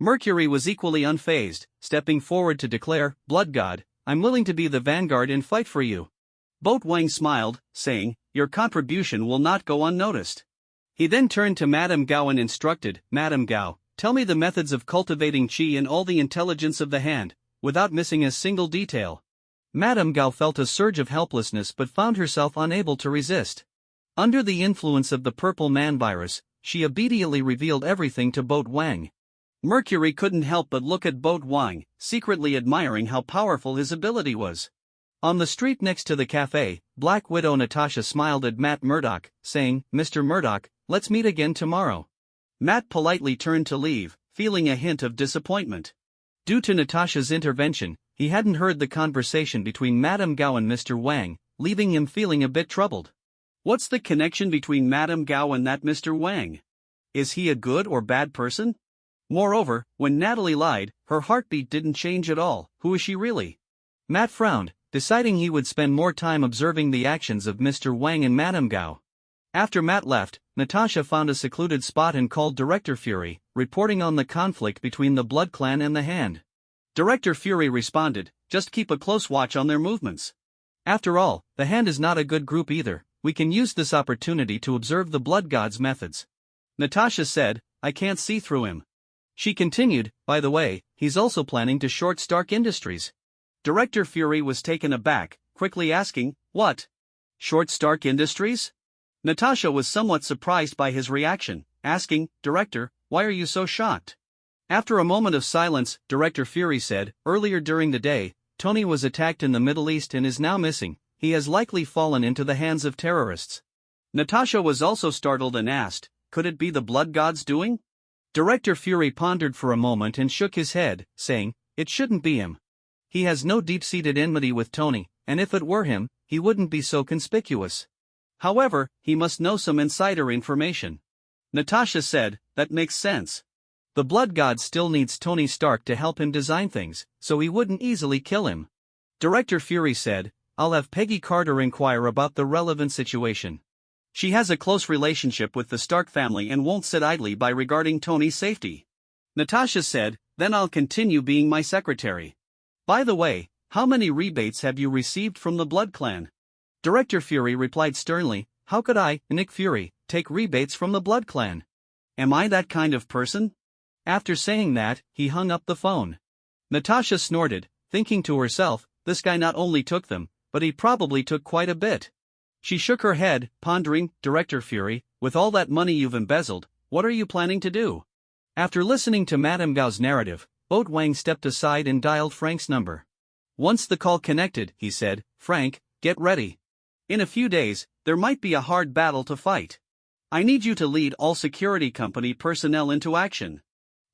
Mercury was equally unfazed, stepping forward to declare, "Blood God, I'm willing to be the vanguard and fight for you." Boat Wang smiled, saying, "Your contribution will not go unnoticed." He then turned to Madame Gao and instructed, "Madame Gao, tell me the methods of cultivating qi and all the intelligence of the hand, without missing a single detail." Madame Gao felt a surge of helplessness but found herself unable to resist. Under the influence of the purple man virus, she obediently revealed everything to Boat Wang. Mercury couldn't help but look at Boat Wang, secretly admiring how powerful his ability was. On the street next to the cafe, Black Widow Natasha smiled at Matt Murdock, saying, "Mr. Murdock, let's meet again tomorrow." Matt politely turned to leave, feeling a hint of disappointment. Due to Natasha's intervention, he hadn't heard the conversation between Madame Gao and Mr. Wang, leaving him feeling a bit troubled. What's the connection between Madame Gao and that Mr. Wang? Is he a good or bad person? Moreover, when Natalie lied, her heartbeat didn't change at all. Who is she really? Matt frowned, deciding he would spend more time observing the actions of Mr. Wang and Madame Gao. After Matt left, Natasha found a secluded spot and called Director Fury, reporting on the conflict between the Blood Clan and the Hand. Director Fury responded, "Just keep a close watch on their movements. After all, the Hand is not a good group either. We can use this opportunity to observe the Blood God's methods." Natasha said, "I can't see through him." She continued, "By the way, he's also planning to short Stark Industries." Director Fury was taken aback, quickly asking, "What? Short Stark Industries?" Natasha was somewhat surprised by his reaction, asking, "Director, why are you so shocked?" After a moment of silence, Director Fury said, "Earlier during the day, Tony was attacked in the Middle East and is now missing. He has likely fallen into the hands of terrorists." Natasha was also startled and asked, "Could it be the Blood God's doing?" Director Fury pondered for a moment and shook his head, saying, "It shouldn't be him. He has no deep-seated enmity with Tony, and if it were him, he wouldn't be so conspicuous. However, he must know some insider information." Natasha said, "That makes sense. The Blood God still needs Tony Stark to help him design things, so he wouldn't easily kill him." Director Fury said, "I'll have Peggy Carter inquire about the relevant situation. She has a close relationship with the Stark family and won't sit idly by regarding Tony's safety." Natasha said, "Then I'll continue being my secretary. By the way, how many rebates have you received from the Blood Clan?" Director Fury replied sternly, "How could I, Nick Fury, take rebates from the Blood Clan? Am I that kind of person?" After saying that, he hung up the phone. Natasha snorted, thinking to herself, "This guy not only took them, but he probably took quite a bit." She shook her head, pondering, "Director Fury, with all that money you've embezzled, what are you planning to do?" After listening to Madame Gao's narrative, Boat Wang stepped aside and dialed Frank's number. Once the call connected, he said, "Frank, get ready. In a few days, there might be a hard battle to fight. I need you to lead all security company personnel into action."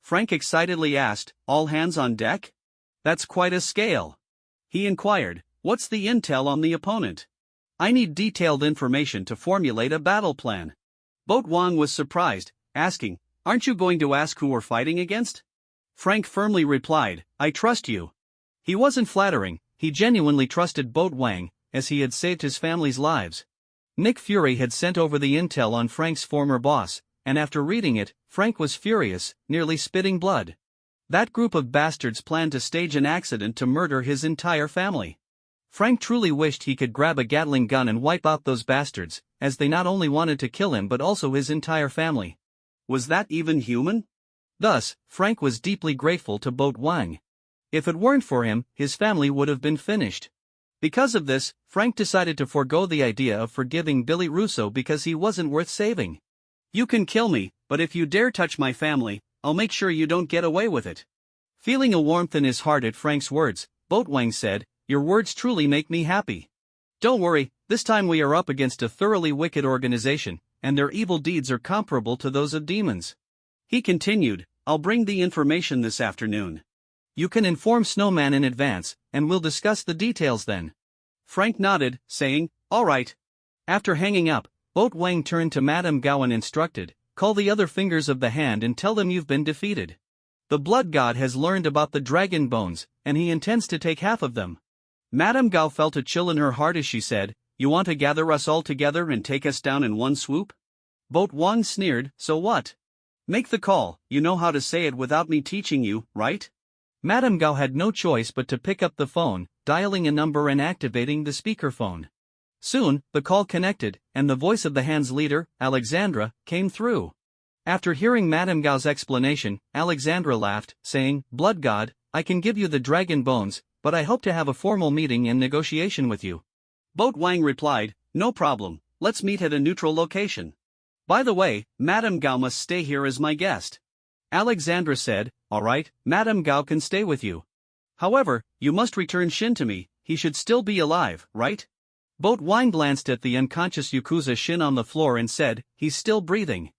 Frank excitedly asked, "All hands on deck? That's quite a scale." He inquired, "What's the intel on the opponent? I need detailed information to formulate a battle plan." Boat Wang was surprised, asking, "Aren't you going to ask who we're fighting against?" Frank firmly replied, "I trust you." He wasn't flattering, he genuinely trusted Boat Wang, as he had saved his family's lives. Nick Fury had sent over the intel on Frank's former boss, and after reading it, Frank was furious, nearly spitting blood. That group of bastards planned to stage an accident to murder his entire family. Frank truly wished he could grab a Gatling gun and wipe out those bastards, as they not only wanted to kill him but also his entire family. Was that even human? Thus, Frank was deeply grateful to Boat Wang. If it weren't for him, his family would have been finished. Because of this, Frank decided to forego the idea of forgiving Billy Russo because he wasn't worth saving. "You can kill me, but if you dare touch my family, I'll make sure you don't get away with it." Feeling a warmth in his heart at Frank's words, Boat Wang said, "Your words truly make me happy. Don't worry, this time we are up against a thoroughly wicked organization, and their evil deeds are comparable to those of demons." He continued, "I'll bring the information this afternoon. You can inform Snowman in advance, and we'll discuss the details then." Frank nodded, saying, "All right." After hanging up, Boat Wang turned to Madame Gao and instructed, "Call the other fingers of the Hand and tell them you've been defeated. The Blood God has learned about the dragon bones, and he intends to take half of them." Madame Gao felt a chill in her heart as she said, "You want to gather us all together and take us down in one swoop?" Boat Wang sneered, "So what? Make the call, you know how to say it without me teaching you, right?" Madame Gao had no choice but to pick up the phone, dialing a number and activating the speakerphone. Soon, the call connected, and the voice of the Hand's leader, Alexandra, came through. After hearing Madame Gao's explanation, Alexandra laughed, saying, "Blood God, I can give you the dragon bones, but I hope to have a formal meeting and negotiation with you." Boat Wang replied, "No problem, let's meet at a neutral location. By the way, Madame Gao must stay here as my guest." Alexandra said, "All right, Madame Gao can stay with you. However, you must return Shin to me, he should still be alive, right?" Boat Wang glanced at the unconscious Yakuza Shin on the floor and said, "He's still breathing.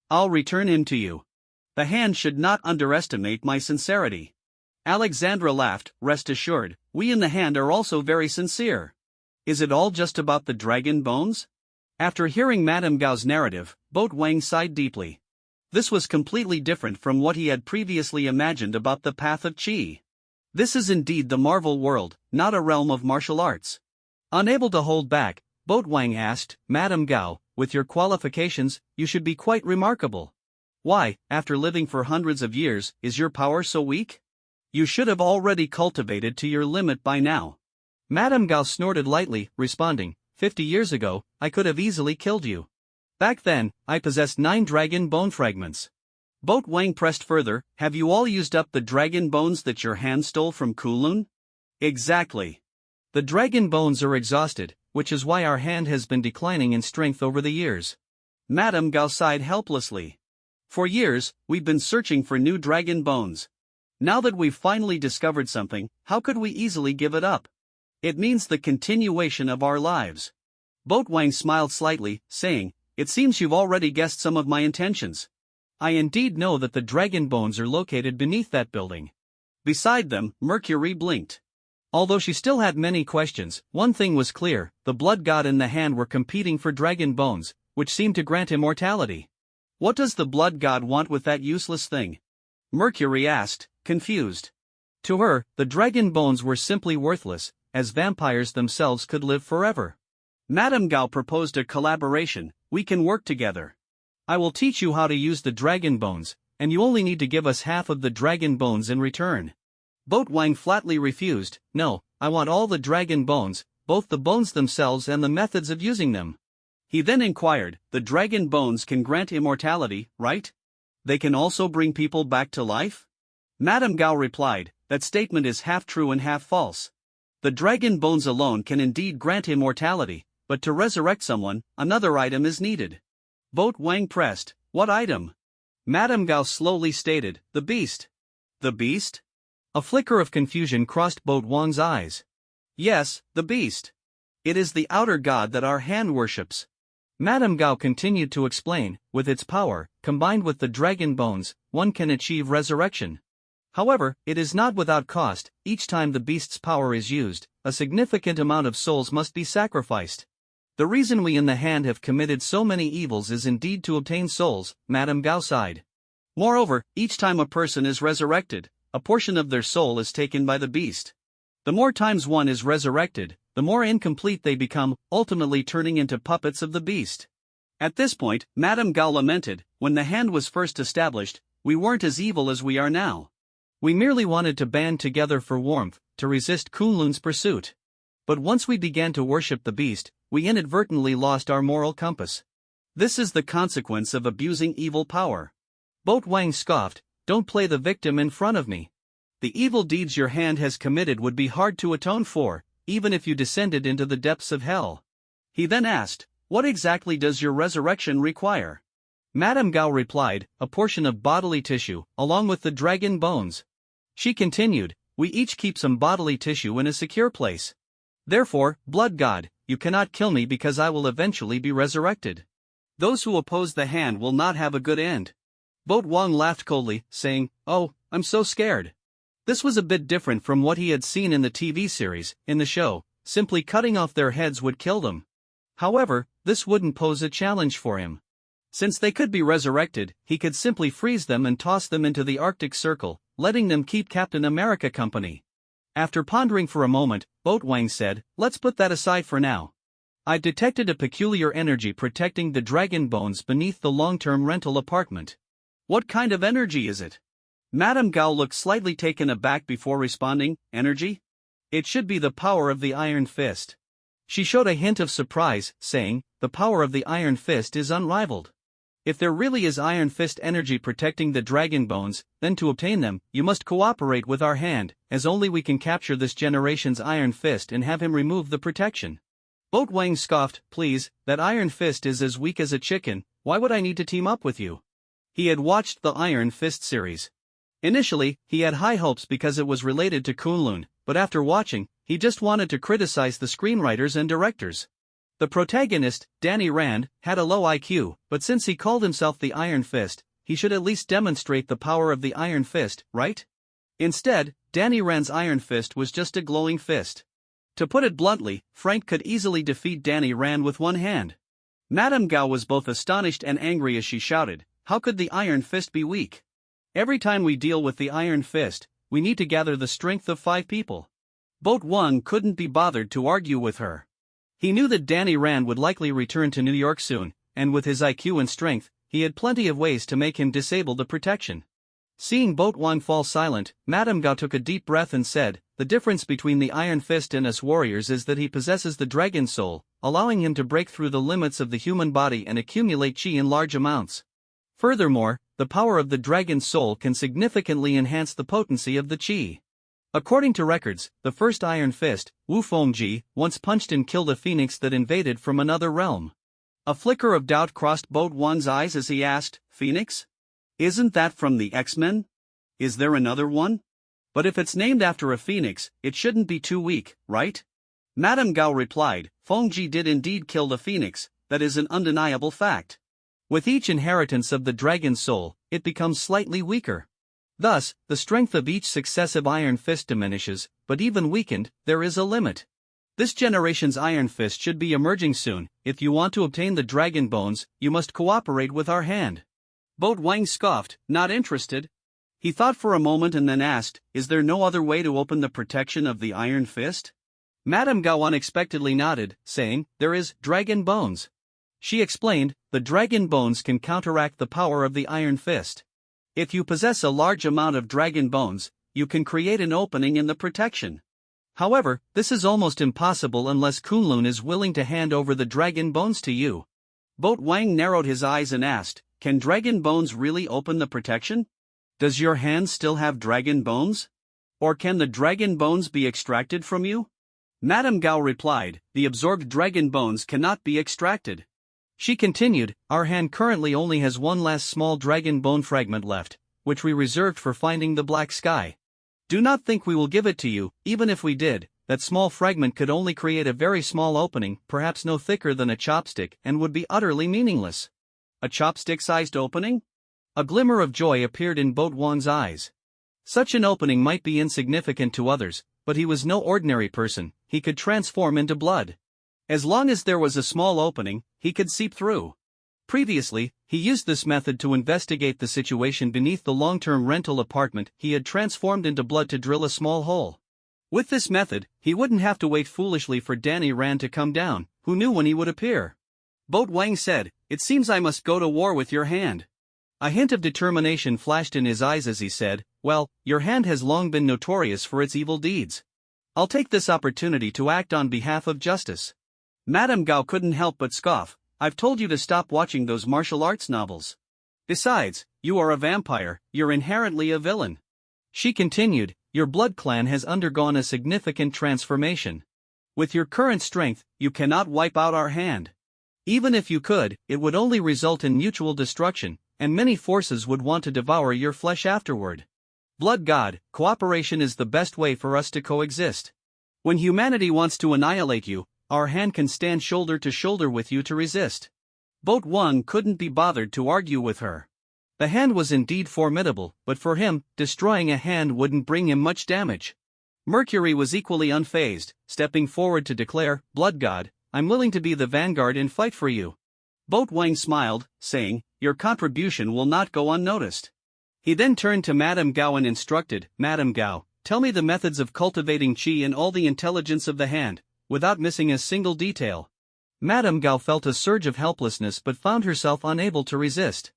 I'll return him to you. The Hand should not underestimate my sincerity." Alexandra laughed, "Rest assured, we in the Hand are also very sincere. Is it all just about the dragon bones?" After hearing Madame Gao's narrative, Boat Wang sighed deeply. This was completely different from what he had previously imagined about the path of Qi. This is indeed the Marvel world, not a realm of martial arts. Unable to hold back, Boat Wang asked, "Madame Gao, with your qualifications, you should be quite remarkable. Why, after living for hundreds of years, is your power so weak? You should have already cultivated to your limit by now. Madame Gao snorted lightly, responding, 50 years ago, I could have easily killed you. Back then, I possessed 9 dragon bone fragments. Boat Wang pressed further, have you all used up the dragon bones that your hand stole from Kunlun? Exactly. The dragon bones are exhausted, which is why our hand has been declining in strength over the years. Madame Gao sighed helplessly. For years, we've been searching for new dragon bones. Now that we've finally discovered something, how could we easily give it up? It means the continuation of our lives. Boat Wang smiled slightly, saying, it seems you've already guessed some of my intentions. I indeed know that the dragon bones are located beneath that building. Beside them, Mercury blinked. Although she still had many questions, one thing was clear, the blood god and the hand were competing for dragon bones, which seemed to grant immortality. What does the blood god want with that useless thing? Mercury asked, confused. To her, the dragon bones were simply worthless, as vampires themselves could live forever. Madame Gao proposed a collaboration. We can work together. I will teach you how to use the dragon bones, and you only need to give us half of the dragon bones in return. Boat Wang flatly refused. No, I want all the dragon bones, both the bones themselves and the methods of using them. He then inquired, the dragon bones can grant immortality, right? They can also bring people back to life? Madame Gao replied, that statement is half true and half false. The dragon bones alone can indeed grant immortality, but to resurrect someone, another item is needed. Boat Wang pressed, what item? Madame Gao slowly stated, the beast. The beast? A flicker of confusion crossed Boat Wang's eyes. Yes, the beast. It is the outer god that our hand worships. Madame Gao continued to explain, with its power, combined with the dragon bones, one can achieve resurrection. However, it is not without cost. Each time the beast's power is used, a significant amount of souls must be sacrificed. The reason we in the hand have committed so many evils is indeed to obtain souls, Madame Gao sighed. Moreover, each time a person is resurrected, a portion of their soul is taken by the beast. The more times one is resurrected, the more incomplete they become, ultimately turning into puppets of the beast. At this point, Madame Gao lamented, when the hand was first established, we weren't as evil as we are now. We merely wanted to band together for warmth, to resist Kunlun's pursuit. But once we began to worship the beast, we inadvertently lost our moral compass. This is the consequence of abusing evil power. Boat Wang scoffed, don't play the victim in front of me. The evil deeds your hand has committed would be hard to atone for, even if you descended into the depths of hell. He then asked, what exactly does your resurrection require? Madame Gao replied, a portion of bodily tissue, along with the dragon bones. She continued, we each keep some bodily tissue in a secure place. Therefore, blood god, you cannot kill me because I will eventually be resurrected. Those who oppose the hand will not have a good end. Boat Wang laughed coldly, saying, oh, I'm so scared. This was a bit different from what he had seen in the TV series. In the show, simply cutting off their heads would kill them. However, this wouldn't pose a challenge for him. Since they could be resurrected, he could simply freeze them and toss them into the Arctic Circle, letting them keep Captain America company. After pondering for a moment, Boat Wang said, let's put that aside for now. I've detected a peculiar energy protecting the dragon bones beneath the long-term rental apartment. What kind of energy is it? Madame Gao looked slightly taken aback before responding, energy? It should be the power of the Iron Fist. She showed a hint of surprise, saying, the power of the Iron Fist is unrivaled. If there really is Iron Fist energy protecting the dragon bones, then to obtain them, you must cooperate with our hand, as only we can capture this generation's Iron Fist and have him remove the protection. Boat Wang scoffed, please, that Iron Fist is as weak as a chicken, why would I need to team up with you? He had watched the Iron Fist series. Initially, he had high hopes because it was related to Kunlun, but after watching, he just wanted to criticize the screenwriters and directors. The protagonist, Danny Rand, had a low IQ, but since he called himself the Iron Fist, he should at least demonstrate the power of the Iron Fist, right? Instead, Danny Rand's Iron Fist was just a glowing fist. To put it bluntly, Frank could easily defeat Danny Rand with one hand. Madame Gao was both astonished and angry as she shouted, how could the Iron Fist be weak? Every time we deal with the Iron Fist, we need to gather the strength of 5 people. Boat Wang couldn't be bothered to argue with her. He knew that Danny Rand would likely return to New York soon, and with his IQ and strength, he had plenty of ways to make him disable the protection. Seeing Boat Wang fall silent, Madame Gao took a deep breath and said, "The difference between the Iron Fist and us warriors is that he possesses the dragon soul, allowing him to break through the limits of the human body and accumulate chi in large amounts. Furthermore, the power of the dragon soul can significantly enhance the potency of the chi." According to records, the first Iron Fist, Wu Fengji, once punched and killed a phoenix that invaded from another realm. A flicker of doubt crossed Boat Wang's eyes as he asked, "Phoenix? Isn't that from the X-Men? Is there another one? But if it's named after a phoenix, it shouldn't be too weak, right?" Madame Gao replied, "Fengji did indeed kill the phoenix, that is an undeniable fact. With each inheritance of the dragon soul, it becomes slightly weaker. Thus, the strength of each successive Iron Fist diminishes, but even weakened, there is a limit. This generation's Iron Fist should be emerging soon. If you want to obtain the dragon bones, you must cooperate with our hand." Boat Wang scoffed, not interested. He thought for a moment and then asked, "Is there no other way to open the protection of the Iron Fist?" Madame Gao unexpectedly nodded, saying, "There is dragon bones." She explained, "The dragon bones can counteract the power of the Iron Fist. If you possess a large amount of dragon bones, you can create an opening in the protection. However, this is almost impossible unless Kunlun is willing to hand over the dragon bones to you." Boat Wang narrowed his eyes and asked, "Can dragon bones really open the protection? Does your hand still have dragon bones? Or can the dragon bones be extracted from you?" Madame Gao replied, "The absorbed dragon bones cannot be extracted." She continued, "Our hand currently only has one last small dragon bone fragment left, which we reserved for finding the black sky. Do not think we will give it to you. Even if we did, that small fragment could only create a very small opening, perhaps no thicker than a chopstick, and would be utterly meaningless." "A chopstick-sized opening?" A glimmer of joy appeared in Boat Wang's eyes. Such an opening might be insignificant to others, but he was no ordinary person. He could transform into blood. As long as there was a small opening, he could seep through. Previously, he used this method to investigate the situation beneath the long-term rental apartment. He had transformed into blood to drill a small hole. With this method, he wouldn't have to wait foolishly for Danny Rand to come down, who knew when he would appear. Boat Wang said, "It seems I must go to war with your hand." A hint of determination flashed in his eyes as he said, "Well, your hand has long been notorious for its evil deeds. I'll take this opportunity to act on behalf of justice." Madame Gao couldn't help but scoff. "I've told you to stop watching those martial arts novels. Besides, you are a vampire, you're inherently a villain." She continued, "Your blood clan has undergone a significant transformation. With your current strength, you cannot wipe out our hand. Even if you could, it would only result in mutual destruction, and many forces would want to devour your flesh afterward. Blood God, cooperation is the best way for us to coexist. When humanity wants to annihilate you, our hand can stand shoulder to shoulder with you to resist." Boat Wang couldn't be bothered to argue with her. The hand was indeed formidable, but for him, destroying a hand wouldn't bring him much damage. Mercury was equally unfazed, stepping forward to declare, "Blood God, I'm willing to be the vanguard and fight for you." Boat Wang smiled, saying, "Your contribution will not go unnoticed." He then turned to Madame Gao and instructed, "Madame Gao, tell me the methods of cultivating qi and all the intelligence of the hand, without missing a single detail." Madame Gao felt a surge of helplessness but found herself unable to resist.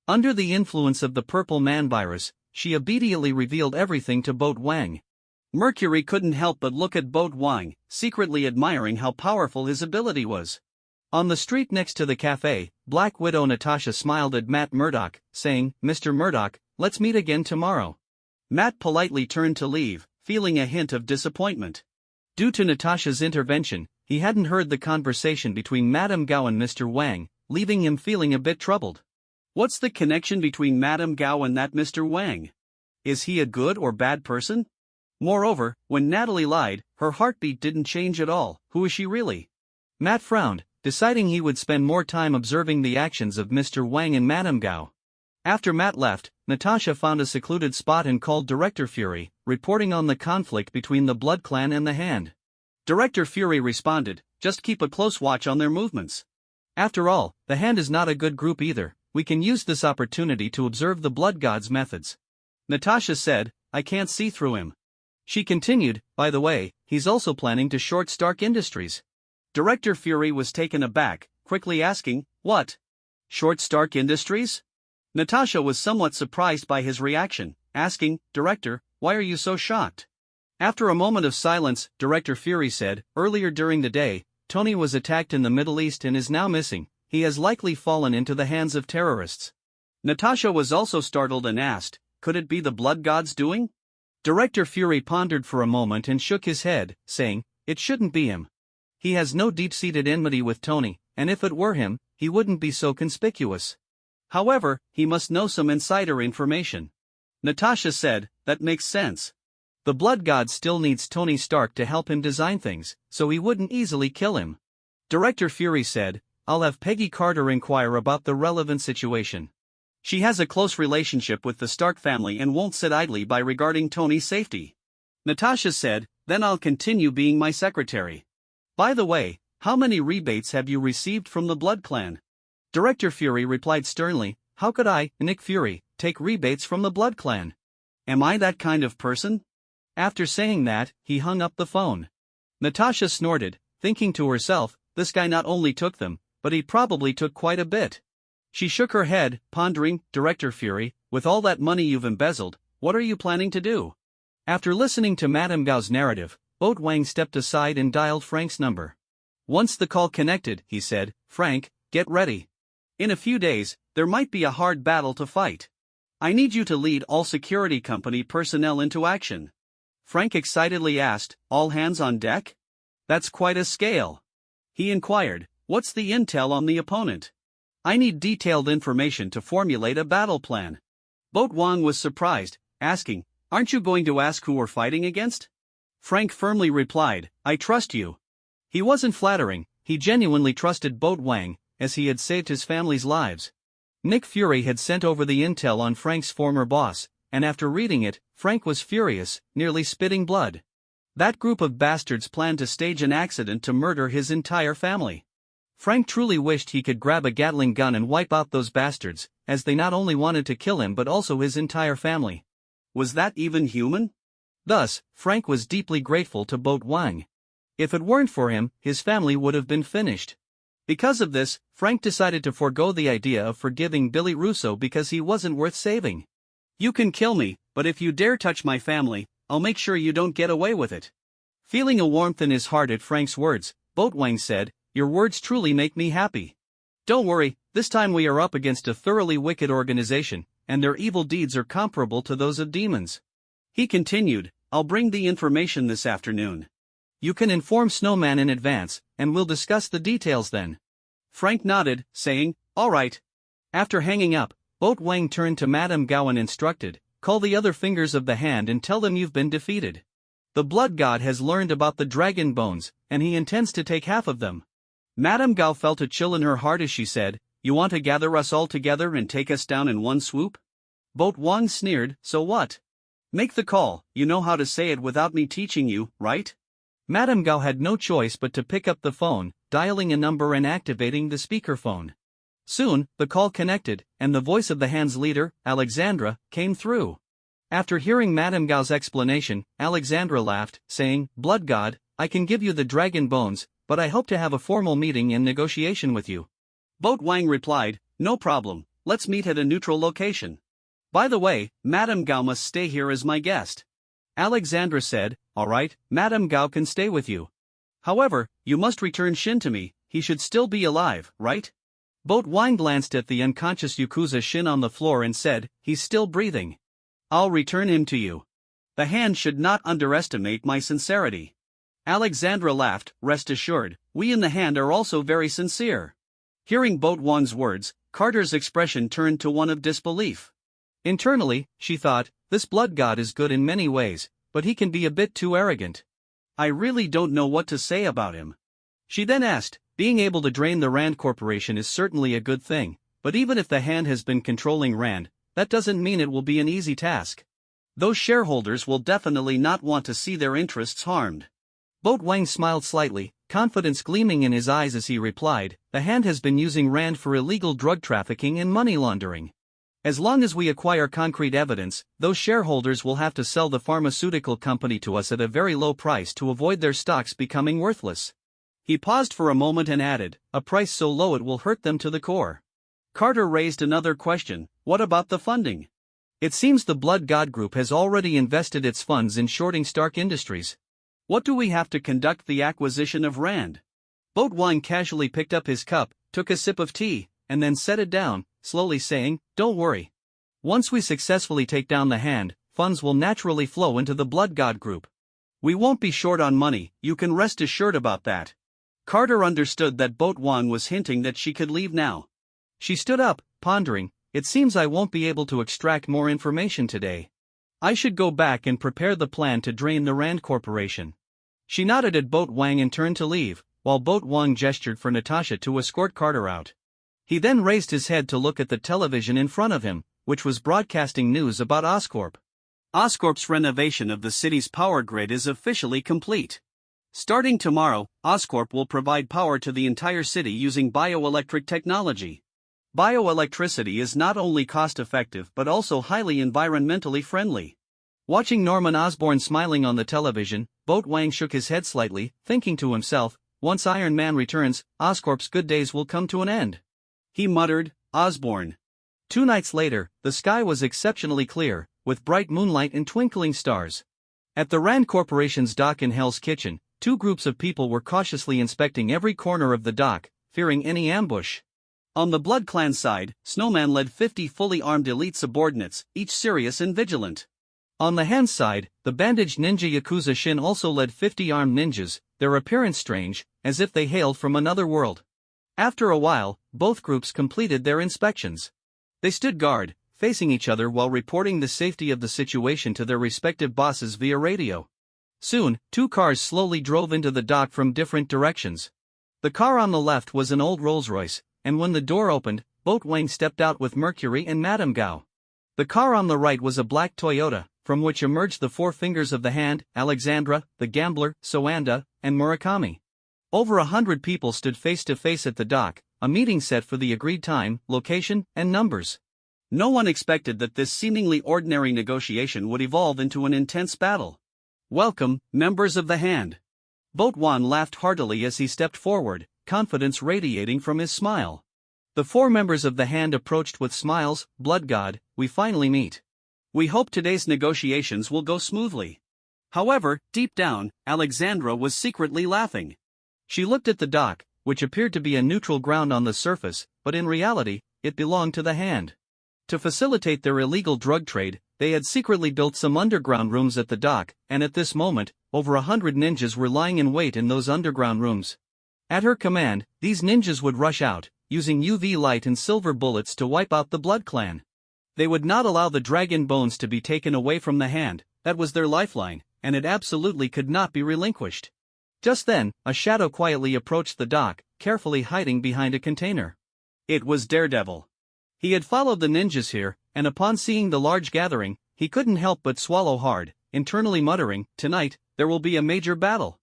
Under the influence of the purple man virus, she obediently revealed everything to Boat Wang. Mercury couldn't help but look at Boat Wang, secretly admiring how powerful his ability was. On the street next to the cafe, Black Widow Natasha smiled at Matt Murdock, saying, "Mr. Murdock, let's meet again tomorrow." Matt politely turned to leave, feeling a hint of disappointment. Due to Natasha's intervention, he hadn't heard the conversation between Madame Gao and Mr. Wang, leaving him feeling a bit troubled. What's the connection between Madame Gao and that Mr. Wang? Is he a good or bad person? Moreover, when Natalie lied, her heartbeat didn't change at all. Who is she really? Matt frowned, deciding he would spend more time observing the actions of Mr. Wang and Madame Gao. After Matt left, Natasha found a secluded spot and called Director Fury, reporting on the conflict between the Blood Clan and the Hand. Director Fury responded, "Just keep a close watch on their movements. After all, the Hand is not a good group either. We can use this opportunity to observe the Blood God's methods." Natasha said, "I can't see through him." She continued, "By the way, he's also planning to short Stark Industries." Director Fury was taken aback, quickly asking, "What? Short Stark Industries? Natasha was somewhat surprised by his reaction, asking, Director, why are you so shocked? After a moment of silence, Director Fury said, earlier during the day, Tony was attacked in the Middle East and is now missing. He has likely fallen into the hands of terrorists. Natasha was also startled and asked, could it be the blood god's doing? Director Fury pondered for a moment and shook his head, saying, it shouldn't be him. He has no deep-seated enmity with Tony, and if it were him, he wouldn't be so conspicuous. However, he must know some insider information. Natasha said, that makes sense. The blood god still needs Tony Stark to help him design things, so he wouldn't easily kill him. Director Fury said, I'll have Peggy Carter inquire about the relevant situation. She has a close relationship with the Stark family and won't sit idly by regarding Tony's safety. Natasha said, then I'll continue being my secretary. By the way, how many rebates have you received from the Blood Clan? Director Fury replied sternly, how could I, Nick Fury, take rebates from the Blood Clan? Am I that kind of person? After saying that, he hung up the phone. Natasha snorted, thinking to herself, this guy not only took them, but he probably took quite a bit. She shook her head, pondering, Director Fury, with all that money you've embezzled, what are you planning to do? After listening to Madame Gao's narrative, Boat Wang stepped aside and dialed Frank's number. Once the call connected, he said, Frank, get ready. In a few days, there might be a hard battle to fight. I need you to lead all security company personnel into action. Frank excitedly asked, all hands on deck? That's quite a scale. He inquired, what's the intel on the opponent? I need detailed information to formulate a battle plan. Boat Wang was surprised, asking, aren't you going to ask who we're fighting against? Frank firmly replied, I trust you. He wasn't flattering, he genuinely trusted Boat Wang, as he had saved his family's lives. Nick Fury had sent over the intel on Frank's former boss, and after reading it, Frank was furious, nearly spitting blood. That group of bastards planned to stage an accident to murder his entire family. Frank truly wished he could grab a Gatling gun and wipe out those bastards, as they not only wanted to kill him but also his entire family. Was that even human? Thus, Frank was deeply grateful to Boat Wang. If it weren't for him, his family would have been finished. Because of this, Frank decided to forego the idea of forgiving Billy Russo because he wasn't worth saving. You can kill me, but if you dare touch my family, I'll make sure you don't get away with it. Feeling a warmth in his heart at Frank's words, Boat Wang said, your words truly make me happy. Don't worry, this time we are up against a thoroughly wicked organization, and their evil deeds are comparable to those of demons. He continued, I'll bring the information this afternoon. You can inform Snowman in advance, and we'll discuss the details then. Frank nodded, saying, all right. After hanging up, Boat Wang turned to Madame Gao and instructed, call the other fingers of the hand and tell them you've been defeated. The blood god has learned about the dragon bones, and he intends to take half of them. Madame Gao felt a chill in her heart as she said, you want to gather us all together and take us down in one swoop? Boat Wang sneered, so what? Make the call, you know how to say it without me teaching you, right? Madame Gao had no choice but to pick up the phone, dialing a number and activating the speakerphone. Soon, the call connected, and the voice of the hand's leader, Alexandra, came through. After hearing Madame Gao's explanation, Alexandra laughed, saying, blood god, I can give you the dragon bones, but I hope to have a formal meeting and negotiation with you. Boat Wang replied, no problem, let's meet at a neutral location. By the way, Madame Gao must stay here as my guest. Alexandra said, all right, Madame Gao can stay with you. However, you must return Shin to me, he should still be alive, right? Boat Wang glanced at the unconscious Yakuza Shin on the floor and said, he's still breathing. I'll return him to you. The hand should not underestimate my sincerity. Alexandra laughed, rest assured, we in the hand are also very sincere. Hearing Boat Wang's words, Carter's expression turned to one of disbelief. Internally, she thought, this blood god is good in many ways, but he can be a bit too arrogant. I really don't know what to say about him. She then asked, being able to drain the Rand Corporation is certainly a good thing, but even if the hand has been controlling Rand, that doesn't mean it will be an easy task. Those shareholders will definitely not want to see their interests harmed. Boat Wang smiled slightly, confidence gleaming in his eyes as he replied, the hand has been using Rand for illegal drug trafficking and money laundering. As long as we acquire concrete evidence, those shareholders will have to sell the pharmaceutical company to us at a very low price to avoid their stocks becoming worthless. He paused for a moment and added, a price so low it will hurt them to the core. Carter raised another question: what about the funding? It seems the Blood God Group has already invested its funds in shorting Stark Industries. What do we have to conduct the acquisition of Rand? Boat Wang casually picked up his cup, took a sip of tea, and then set it down, slowly saying, "Don't worry. Once we successfully take down the Hand, funds will naturally flow into the Blood God Group. We won't be short on money, you can rest assured about that." Carter understood that Boat Wang was hinting that she could leave now. She stood up, pondering, "It seems I won't be able to extract more information today. I should go back and prepare the plan to drain the Rand Corporation." She nodded at Boat Wang and turned to leave, while Boat Wang gestured for Natasha to escort Carter out. He then raised his head to look at the television in front of him, which was broadcasting news about Oscorp. Oscorp's renovation of the city's power grid is officially complete. Starting tomorrow, Oscorp will provide power to the entire city using bioelectric technology. Bioelectricity is not only cost-effective but also highly environmentally friendly. Watching Norman Osborn smiling on the television, Boat Wang shook his head slightly, thinking to himself, "Once Iron Man returns, Oscorp's good days will come to an end." He muttered, "Osborn." 2 nights later, the sky was exceptionally clear, with bright moonlight and twinkling stars. At the Rand Corporation's dock in Hell's Kitchen, 2 groups of people were cautiously inspecting every corner of the dock, fearing any ambush. On the Blood Clan side, Snowman led 50 fully armed elite subordinates, each serious and vigilant. On the Hand side, the bandaged ninja Yakuza Shin also led 50 armed ninjas, their appearance strange, as if they hailed from another world. After a while, both groups completed their inspections. They stood guard, facing each other while reporting the safety of the situation to their respective bosses via radio. Soon, 2 cars slowly drove into the dock from different directions. The car on the left was an old Rolls-Royce, and when the door opened, Boat Wang stepped out with Mercury and Madame Gao. The car on the right was a black Toyota, from which emerged the 4 fingers of the Hand, Alexandra, the Gambler, Soanda, and Murakami. Over 100 people stood face to face at the dock, a meeting set for the agreed time, location, and numbers. No one expected that this seemingly ordinary negotiation would evolve into an intense battle. "Welcome, members of the Hand." Boat Wang laughed heartily as he stepped forward, confidence radiating from his smile. The 4 members of the Hand approached with smiles. "Blood God, we finally meet. We hope today's negotiations will go smoothly." However, deep down, Alexandra was secretly laughing. She looked at the dock, which appeared to be a neutral ground on the surface, but in reality, it belonged to the Hand. To facilitate their illegal drug trade, they had secretly built some underground rooms at the dock, and at this moment, over 100 ninjas were lying in wait in those underground rooms. At her command, these ninjas would rush out, using UV light and silver bullets to wipe out the Blood Clan. They would not allow the dragon bones to be taken away from the Hand, that was their lifeline, and it absolutely could not be relinquished. Just then, a shadow quietly approached the dock, carefully hiding behind a container. It was Daredevil. He had followed the ninjas here, and upon seeing the large gathering, he couldn't help but swallow hard, internally muttering, "Tonight, there will be a major battle.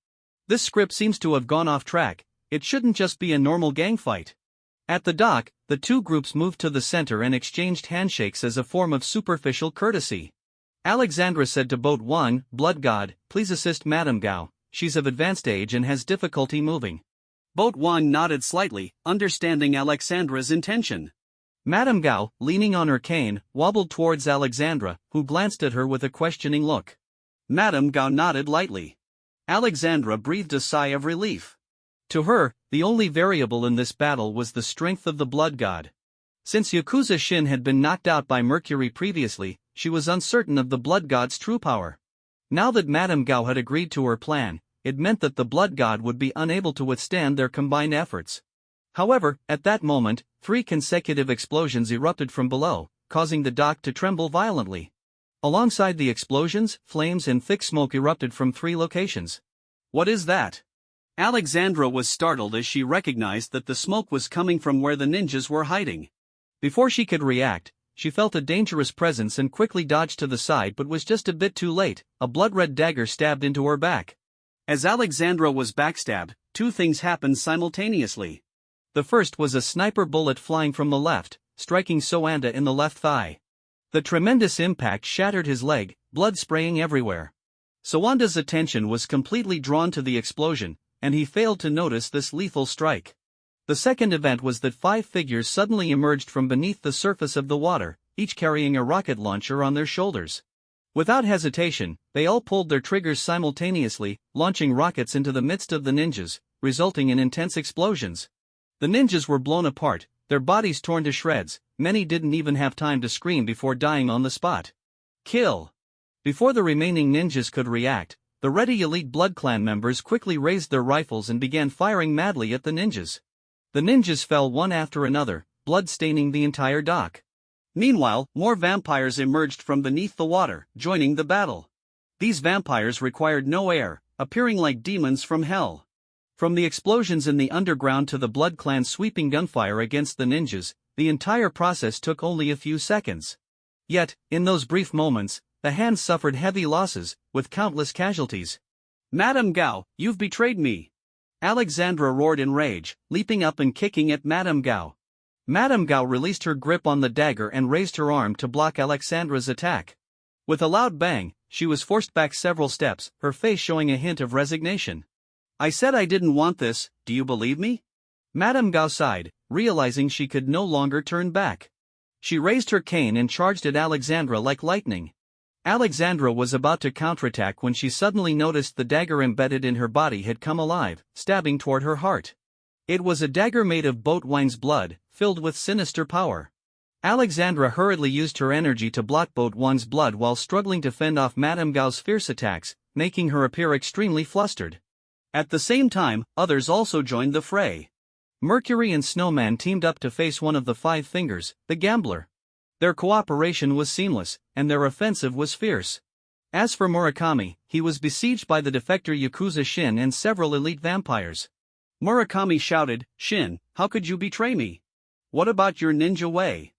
This script seems to have gone off track. It shouldn't just be a normal gang fight." At the dock, the 2 groups moved to the center and exchanged handshakes as a form of superficial courtesy. Alexandra said to Boat Wang, "Blood God, please assist Madame Gao. She's of advanced age and has difficulty moving." Boat Wang nodded slightly, understanding Alexandra's intention. Madame Gao, leaning on her cane, wobbled towards Alexandra, who glanced at her with a questioning look. Madame Gao nodded lightly. Alexandra breathed a sigh of relief. To her, the only variable in this battle was the strength of the Blood God. Since Yakuza Shin had been knocked out by Mercury previously, she was uncertain of the Blood God's true power. Now that Madame Gao had agreed to her plan, it meant that the Blood God would be unable to withstand their combined efforts. However, at that moment, 3 consecutive explosions erupted from below, causing the dock to tremble violently. Alongside the explosions, flames and thick smoke erupted from 3 locations. "What is that?" Alexandra was startled as she recognized that the smoke was coming from where the ninjas were hiding. Before she could react, she felt a dangerous presence and quickly dodged to the side but was just a bit too late. A blood-red dagger stabbed into her back. As Alexandra was backstabbed, 2 things happened simultaneously. The first was a sniper bullet flying from the left, striking Soanda in the left thigh. The tremendous impact shattered his leg, blood spraying everywhere. Soanda's attention was completely drawn to the explosion, and he failed to notice this lethal strike. The second event was that 5 figures suddenly emerged from beneath the surface of the water, each carrying a rocket launcher on their shoulders. Without hesitation, they all pulled their triggers simultaneously, launching rockets into the midst of the ninjas, resulting in intense explosions. The ninjas were blown apart, their bodies torn to shreds. Many didn't even have time to scream before dying on the spot. Kill! Before the remaining ninjas could react, the ready elite Blood Clan members quickly raised their rifles and began firing madly at the ninjas. The ninjas fell one after another, blood staining the entire dock. Meanwhile, more vampires emerged from beneath the water, joining the battle. These vampires required no air, appearing like demons from hell. From the explosions in the underground to the Blood Clan's sweeping gunfire against the ninjas, the entire process took only a few seconds. Yet, in those brief moments, the hands suffered heavy losses, with countless casualties. "Madame Gao, you've betrayed me!" Alexandra roared in rage, leaping up and kicking at Madame Gao. Madame Gao released her grip on the dagger and raised her arm to block Alexandra's attack. With a loud bang, she was forced back several steps, her face showing a hint of resignation. "I said I didn't want this, do you believe me?" Madame Gao sighed, realizing she could no longer turn back. She raised her cane and charged at Alexandra like lightning. Alexandra was about to counterattack when she suddenly noticed the dagger embedded in her body had come alive, stabbing toward her heart. It was a dagger made of boat wine's blood, filled with sinister power. Alexandra hurriedly used her energy to block boat wine's blood while struggling to fend off Madame Gao's fierce attacks, making her appear extremely flustered. At the same time, others also joined the fray. Mercury and Snowman teamed up to face one of the 5 fingers, the gambler. Their cooperation was seamless, and their offensive was fierce. As for Murakami, he was besieged by the defector Yakuza Shin and several elite vampires. Murakami shouted, "Shin, how could you betray me? What about your ninja way?"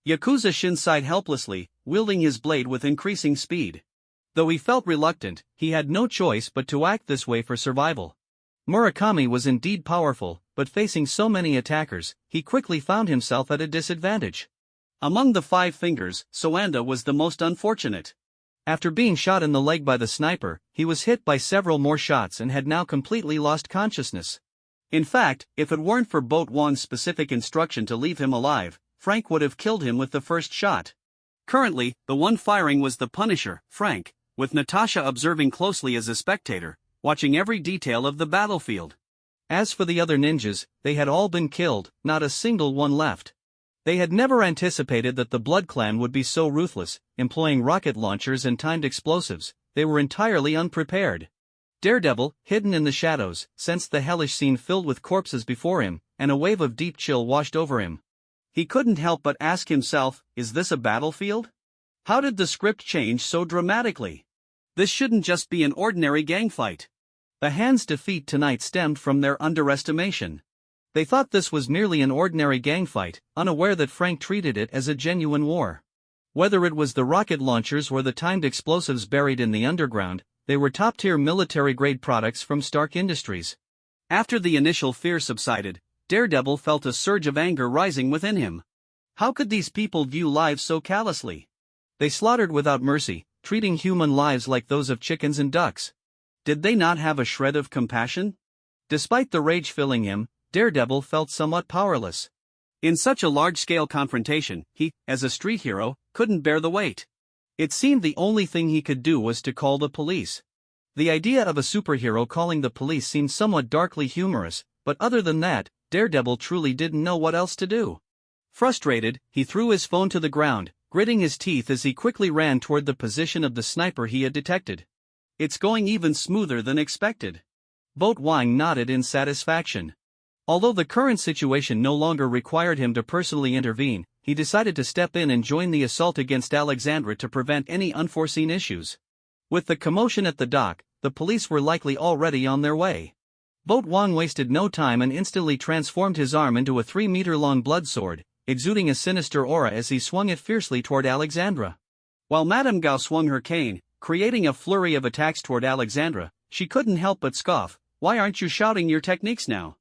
Yakuza Shin sighed helplessly, wielding his blade with increasing speed. Though he felt reluctant, he had no choice but to act this way for survival. Murakami was indeed powerful, but facing so many attackers, he quickly found himself at a disadvantage. Among the 5 fingers, Soanda was the most unfortunate. After being shot in the leg by the sniper, he was hit by several more shots and had now completely lost consciousness. In fact, if it weren't for Boat Wong's specific instruction to leave him alive, Frank would have killed him with the first shot. Currently, the one firing was the Punisher, Frank, with Natasha observing closely as a spectator, watching every detail of the battlefield. As for the other ninjas, they had all been killed, not a single one left. They had never anticipated that the Blood Clan would be so ruthless, employing rocket launchers and timed explosives. They were entirely unprepared. Daredevil, hidden in the shadows, sensed the hellish scene filled with corpses before him, and a wave of deep chill washed over him. He couldn't help but ask himself, is this a battlefield? How did the script change so dramatically? This shouldn't just be an ordinary gang fight. The Hand's defeat tonight stemmed from their underestimation. They thought this was merely an ordinary gang fight, unaware that Frank treated it as a genuine war. Whether it was the rocket launchers or the timed explosives buried in the underground, they were top-tier military-grade products from Stark Industries. After the initial fear subsided, Daredevil felt a surge of anger rising within him. How could these people view lives so callously? They slaughtered without mercy, treating human lives like those of chickens and ducks. Did they not have a shred of compassion? Despite the rage filling him, Daredevil felt somewhat powerless. In such a large-scale confrontation, he, as a street hero, couldn't bear the weight. It seemed the only thing he could do was to call the police. The idea of a superhero calling the police seemed somewhat darkly humorous, but other than that, Daredevil truly didn't know what else to do. Frustrated, he threw his phone to the ground, gritting his teeth as he quickly ran toward the position of the sniper he had detected. "It's going even smoother than expected." Boat Wang nodded in satisfaction. Although the current situation no longer required him to personally intervene, he decided to step in and join the assault against Alexandra to prevent any unforeseen issues. With the commotion at the dock, the police were likely already on their way. Boat Wang wasted no time and instantly transformed his arm into a 3-meter-long blood sword, exuding a sinister aura as he swung it fiercely toward Alexandra. While Madame Gao swung her cane, creating a flurry of attacks toward Alexandra, she couldn't help but scoff. "Why aren't you shouting your techniques now?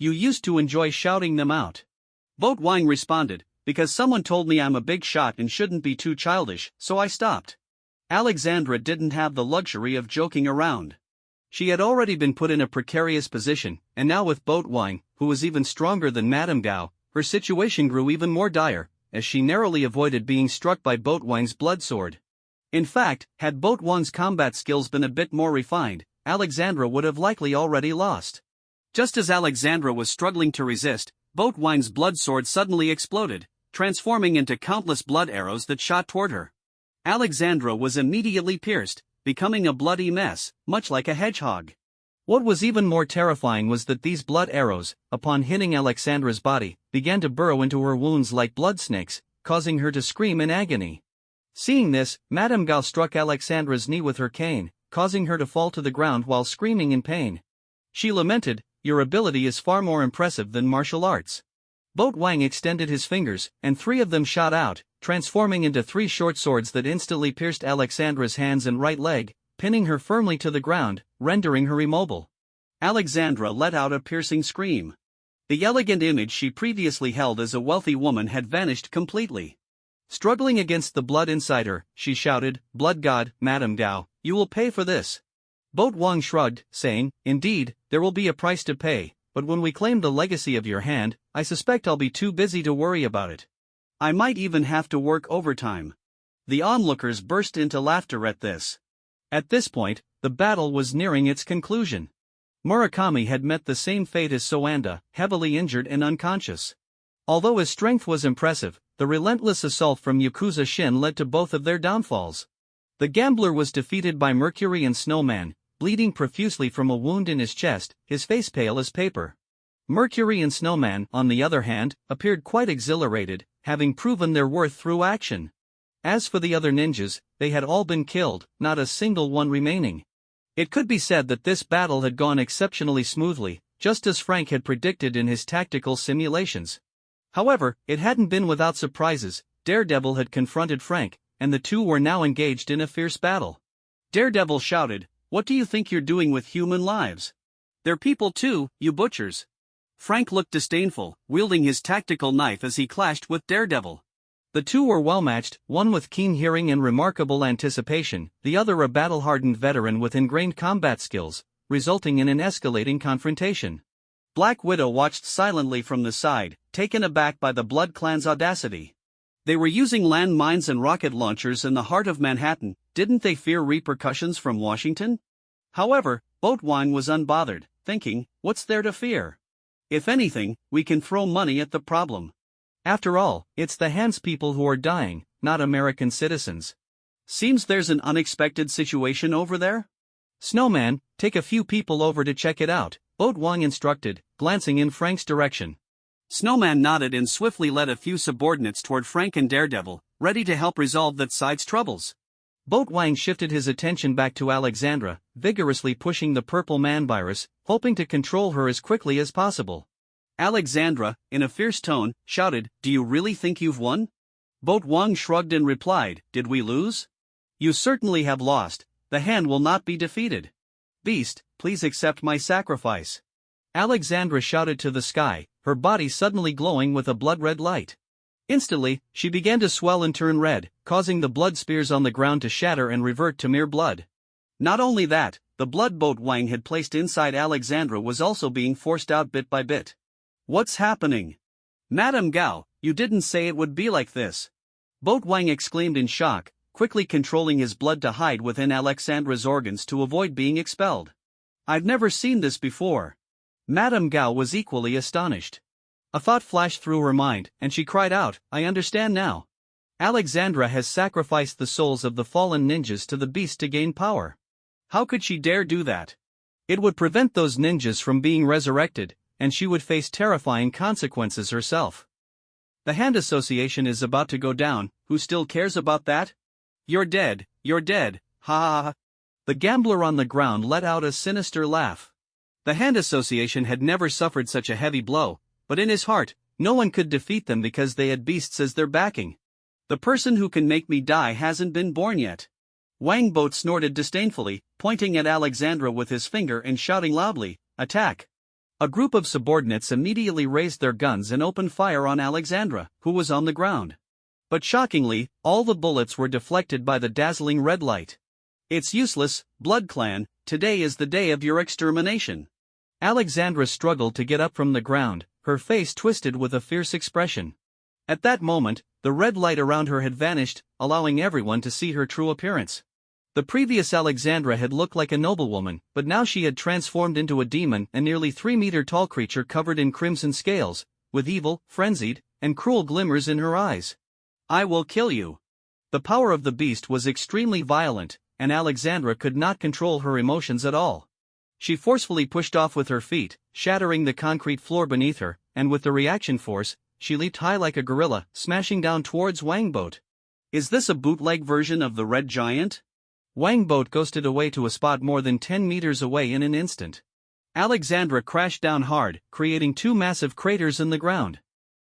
You used to enjoy shouting them out." Boat Wang responded, "Because someone told me I'm a big shot and shouldn't be too childish, so I stopped." Alexandra didn't have the luxury of joking around. She had already been put in a precarious position, and now with Boat Wang, who was even stronger than Madame Gao, her situation grew even more dire, as she narrowly avoided being struck by Boat Wang's blood sword. In fact, had Boat Wang's combat skills been a bit more refined, Alexandra would have likely already lost. Just as Alexandra was struggling to resist, Boat Wang's blood sword suddenly exploded, transforming into countless blood arrows that shot toward her. Alexandra was immediately pierced, becoming a bloody mess, much like a hedgehog. What was even more terrifying was that these blood arrows, upon hitting Alexandra's body, began to burrow into her wounds like blood snakes, causing her to scream in agony. Seeing this, Madame Gao struck Alexandra's knee with her cane, causing her to fall to the ground while screaming in pain. She lamented, "Your ability is far more impressive than martial arts." Boat Wang extended his fingers, and 3 of them shot out, transforming into 3 short swords that instantly pierced Alexandra's hands and right leg, pinning her firmly to the ground, rendering her immobile. Alexandra let out a piercing scream. The elegant image she previously held as a wealthy woman had vanished completely. Struggling against the blood inside her, she shouted, "Blood God, Madame Gao, you will pay for this." Boat Wang shrugged, saying, "Indeed, there will be a price to pay, but when we claim the legacy of your hand, I suspect I'll be too busy to worry about it. I might even have to work overtime." The onlookers burst into laughter at this. At this point, the battle was nearing its conclusion. Murakami had met the same fate as Soanda, heavily injured and unconscious. Although his strength was impressive, the relentless assault from Yakuza Shin led to both of their downfalls. The gambler was defeated by Mercury and Snowman, bleeding profusely from a wound in his chest, his face pale as paper. Mercury and Snowman, on the other hand, appeared quite exhilarated, having proven their worth through action. As for the other ninjas, they had all been killed, not a single one remaining. It could be said that this battle had gone exceptionally smoothly, just as Frank had predicted in his tactical simulations. However, it hadn't been without surprises. Daredevil had confronted Frank, and the two were now engaged in a fierce battle. Daredevil shouted, "What do you think you're doing with human lives? They're people too, you butchers." Frank looked disdainful, wielding his tactical knife as he clashed with Daredevil. The two were well matched, one with keen hearing and remarkable anticipation, the other a battle-hardened veteran with ingrained combat skills, resulting in an escalating confrontation. Black Widow watched silently from the side, taken aback by the Blood Clan's audacity. They were using landmines and rocket launchers in the heart of Manhattan. Didn't they fear repercussions from Washington? However, Boat Wang was unbothered, thinking, "What's there to fear? If anything, we can throw money at the problem. After all, it's the Hans people who are dying, not American citizens." Seems there's an unexpected situation over there? "Snowman, take a few people over to check it out," Boat Wang instructed, glancing in Frank's direction. Snowman nodded and swiftly led a few subordinates toward Frank and Daredevil, ready to help resolve that side's troubles. Boat Wang shifted his attention back to Alexandra, vigorously pushing the purple man virus, hoping to control her as quickly as possible. Alexandra, in a fierce tone, shouted, "Do you really think you've won?" Boat Wang shrugged and replied, "Did we lose? You certainly have lost. The hand will not be defeated. Beast, please accept my sacrifice." Alexandra shouted to the sky, her body suddenly glowing with a blood-red light. Instantly, she began to swell and turn red, causing the blood spears on the ground to shatter and revert to mere blood. Not only that, the blood Boat Wang had placed inside Alexandra was also being forced out bit by bit. "What's happening? Madame Gao, you didn't say it would be like this." Boat Wang exclaimed in shock, quickly controlling his blood to hide within Alexandra's organs to avoid being expelled. "I've never seen this before." Madame Gao was equally astonished. A thought flashed through her mind, and she cried out, "I understand now. Alexandra has sacrificed the souls of the fallen ninjas to the beast to gain power." How could she dare do that? It would prevent those ninjas from being resurrected, and she would face terrifying consequences herself. The Hand Association is about to go down. Who still cares about that? You're dead, ha ha ha. The gambler on the ground let out a sinister laugh. The Hand Association had never suffered such a heavy blow, but in his heart, no one could defeat them because they had beasts as their backing. "The person who can make me die hasn't been born yet." Wang Boat snorted disdainfully, pointing at Alexandra with his finger and shouting loudly, "Attack!" A group of subordinates immediately raised their guns and opened fire on Alexandra, who was on the ground. But shockingly, all the bullets were deflected by the dazzling red light. It's useless, Blood Clan, today is the day of your extermination. Alexandra struggled to get up from the ground, her face twisted with a fierce expression. At that moment, the red light around her had vanished, allowing everyone to see her true appearance. The previous Alexandra had looked like a noblewoman, but now she had transformed into a demon, a nearly 3-meter-tall creature covered in crimson scales, with evil, frenzied, and cruel glimmers in her eyes. I will kill you. The power of the beast was extremely violent, and Alexandra could not control her emotions at all. She forcefully pushed off with her feet, shattering the concrete floor beneath her, and with the reaction force, she leaped high like a gorilla, smashing down towards Wangbot. Is this a bootleg version of the Red Giant? Wangbot ghosted away to a spot more than 10 meters away in an instant. Alexandra crashed down hard, creating 2 massive craters in the ground.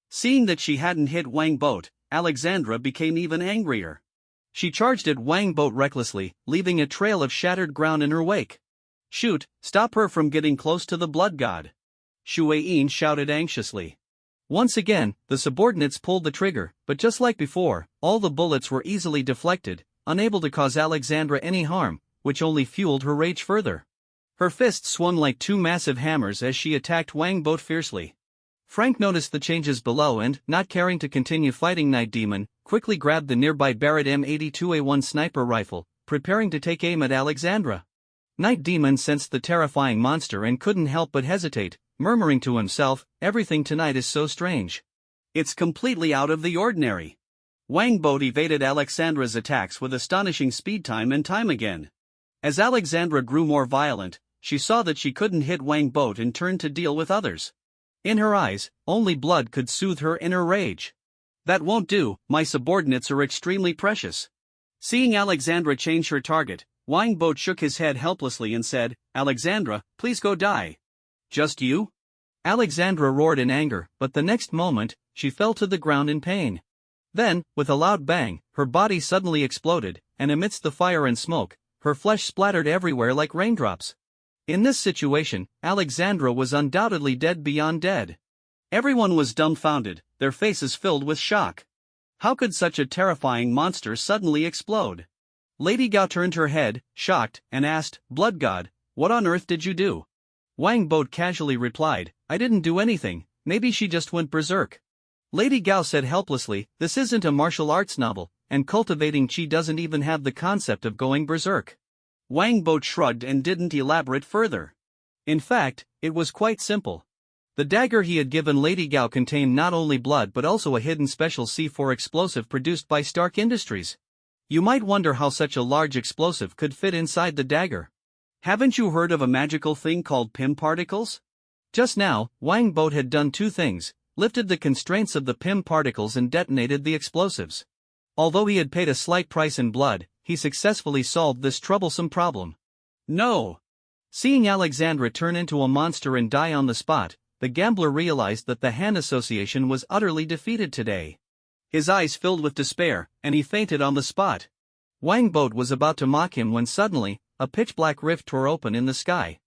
Seeing that she hadn't hit Wangbot, Alexandra became even angrier. She charged at Wangbot recklessly, leaving a trail of shattered ground in her wake. Shoot, stop her from getting close to the blood god. Shuayin shouted anxiously. Once again, the subordinates pulled the trigger, but just like before, all the bullets were easily deflected, unable to cause Alexandra any harm, which only fueled her rage further. Her fists swung like 2 massive hammers as she attacked Wangbot fiercely. Frank noticed the changes below and, not caring to continue fighting Night Demon, quickly grabbed the nearby Barrett M82A1 sniper rifle, preparing to take aim at Alexandra. Night Demon sensed the terrifying monster and couldn't help but hesitate, murmuring to himself, everything tonight is so strange. It's completely out of the ordinary. Wangbot evaded Alexandra's attacks with astonishing speed time and time again. As Alexandra grew more violent, she saw that she couldn't hit Wangbot and turned to deal with others. In her eyes, only blood could soothe her inner rage. That won't do, my subordinates are extremely precious. Seeing Alexandra change her target, Wangbot shook his head helplessly and said, Alexandra, please go die. Just you? Alexandra roared in anger, but the next moment, she fell to the ground in pain. Then, with a loud bang, her body suddenly exploded, and amidst the fire and smoke, her flesh splattered everywhere like raindrops. In this situation, Alexandra was undoubtedly dead beyond dead. Everyone was dumbfounded, their faces filled with shock. How could such a terrifying monster suddenly explode? Lady Gao turned her head, shocked, and asked, Blood God, what on earth did you do? Wangbot casually replied, I didn't do anything, maybe she just went berserk. Lady Gao said helplessly, this isn't a martial arts novel, and cultivating chi doesn't even have the concept of going berserk. Wangbot shrugged and didn't elaborate further. In fact, it was quite simple. The dagger he had given Lady Gao contained not only blood but also a hidden special C4 explosive produced by Stark Industries. You might wonder how such a large explosive could fit inside the dagger. Haven't you heard of a magical thing called PIM particles? Just now, Wangbot had done 2 things, lifted the constraints of the PIM particles and detonated the explosives. Although he had paid a slight price in blood, he successfully solved this troublesome problem. No! Seeing Alexandra turn into a monster and die on the spot, the gambler realized that the Han Association was utterly defeated today. His eyes filled with despair, and he fainted on the spot. Wangbot was about to mock him when suddenly, a pitch-black rift tore open in the sky.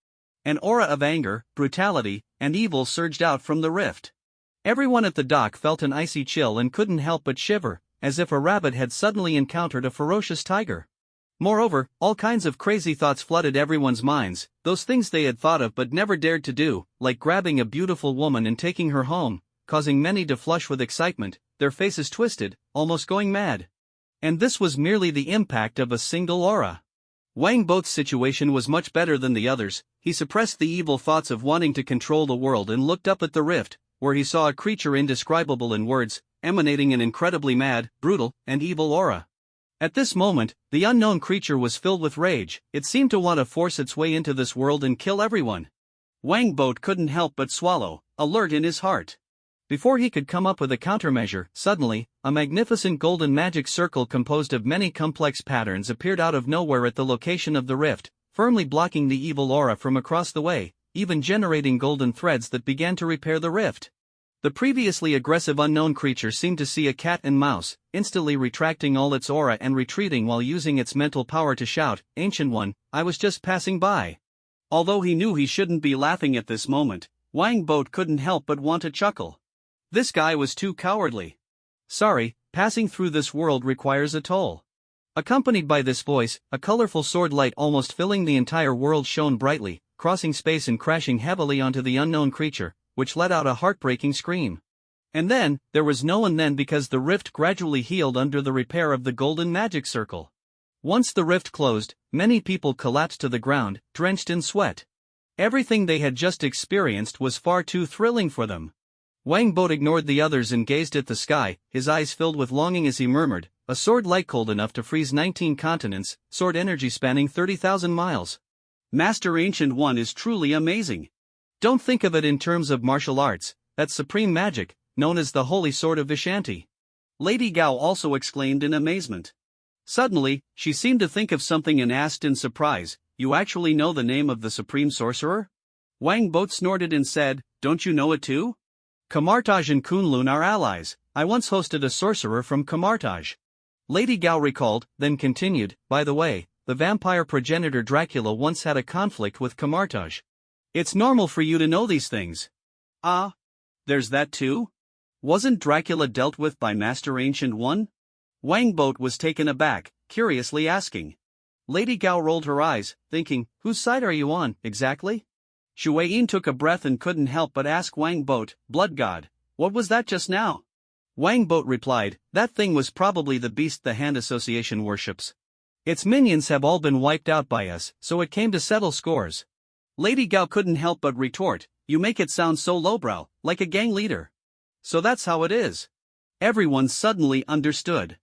An aura of anger, brutality, and evil surged out from the rift. Everyone at the dock felt an icy chill and couldn't help but shiver, as if a rabbit had suddenly encountered a ferocious tiger. Moreover, all kinds of crazy thoughts flooded everyone's minds, those things they had thought of but never dared to do, like grabbing a beautiful woman and taking her home, causing many to flush with excitement, their faces twisted, almost going mad. And this was merely the impact of a single aura. Wangbot's situation was much better than the others. He suppressed the evil thoughts of wanting to control the world and looked up at the rift, where he saw a creature indescribable in words, emanating an incredibly mad, brutal, and evil aura. At this moment, the unknown creature was filled with rage. It seemed to want to force its way into this world and kill everyone. Wangbot couldn't help but swallow, alert in his heart. Before he could come up with a countermeasure, suddenly, a magnificent golden magic circle composed of many complex patterns appeared out of nowhere at the location of the rift, firmly blocking the evil aura from across the way, even generating golden threads that began to repair the rift. The previously aggressive unknown creature seemed to see a cat and mouse, instantly retracting all its aura and retreating while using its mental power to shout, Ancient One, I was just passing by. Although he knew he shouldn't be laughing at this moment, Wangbot couldn't help but want to chuckle. This guy was too cowardly. Sorry, passing through this world requires a toll. Accompanied by this voice, a colorful sword light almost filling the entire world shone brightly, crossing space and crashing heavily onto the unknown creature, which let out a heartbreaking scream. And then, there was no and then because the rift gradually healed under the repair of the golden magic circle. Once the rift closed, many people collapsed to the ground, drenched in sweat. Everything they had just experienced was far too thrilling for them. Wang Bo ignored the others and gazed at the sky, his eyes filled with longing as he murmured, "A sword light cold enough to freeze 19 continents, sword energy spanning 30,000 miles. Master Ancient One is truly amazing. Don't think of it in terms of martial arts, that's supreme magic, known as the Holy Sword of Vishanti." Lady Gao also exclaimed in amazement. Suddenly, she seemed to think of something and asked in surprise, "You actually know the name of the supreme sorcerer?" Wang Bo snorted and said, "Don't you know it too? Kamartaj and Kunlun are allies. I once hosted a sorcerer from Kamartaj." Lady Gao recalled, then continued, "By the way, the vampire progenitor Dracula once had a conflict with Kamartaj. It's normal for you to know these things." Ah, there's that too? Wasn't Dracula dealt with by Master Ancient One? Wang Bo was taken aback, curiously asking. Lady Gao rolled her eyes, thinking, whose side are you on, exactly? Shu Yin took a breath and couldn't help but ask Wang Bo, "Blood God, what was that just now?" Wang Bo replied, "That thing was probably the beast the Hand Association worships. Its minions have all been wiped out by us, so it came to settle scores." Lady Gao couldn't help but retort, "You make it sound so lowbrow, like a gang leader." "So that's how it is." Everyone suddenly understood.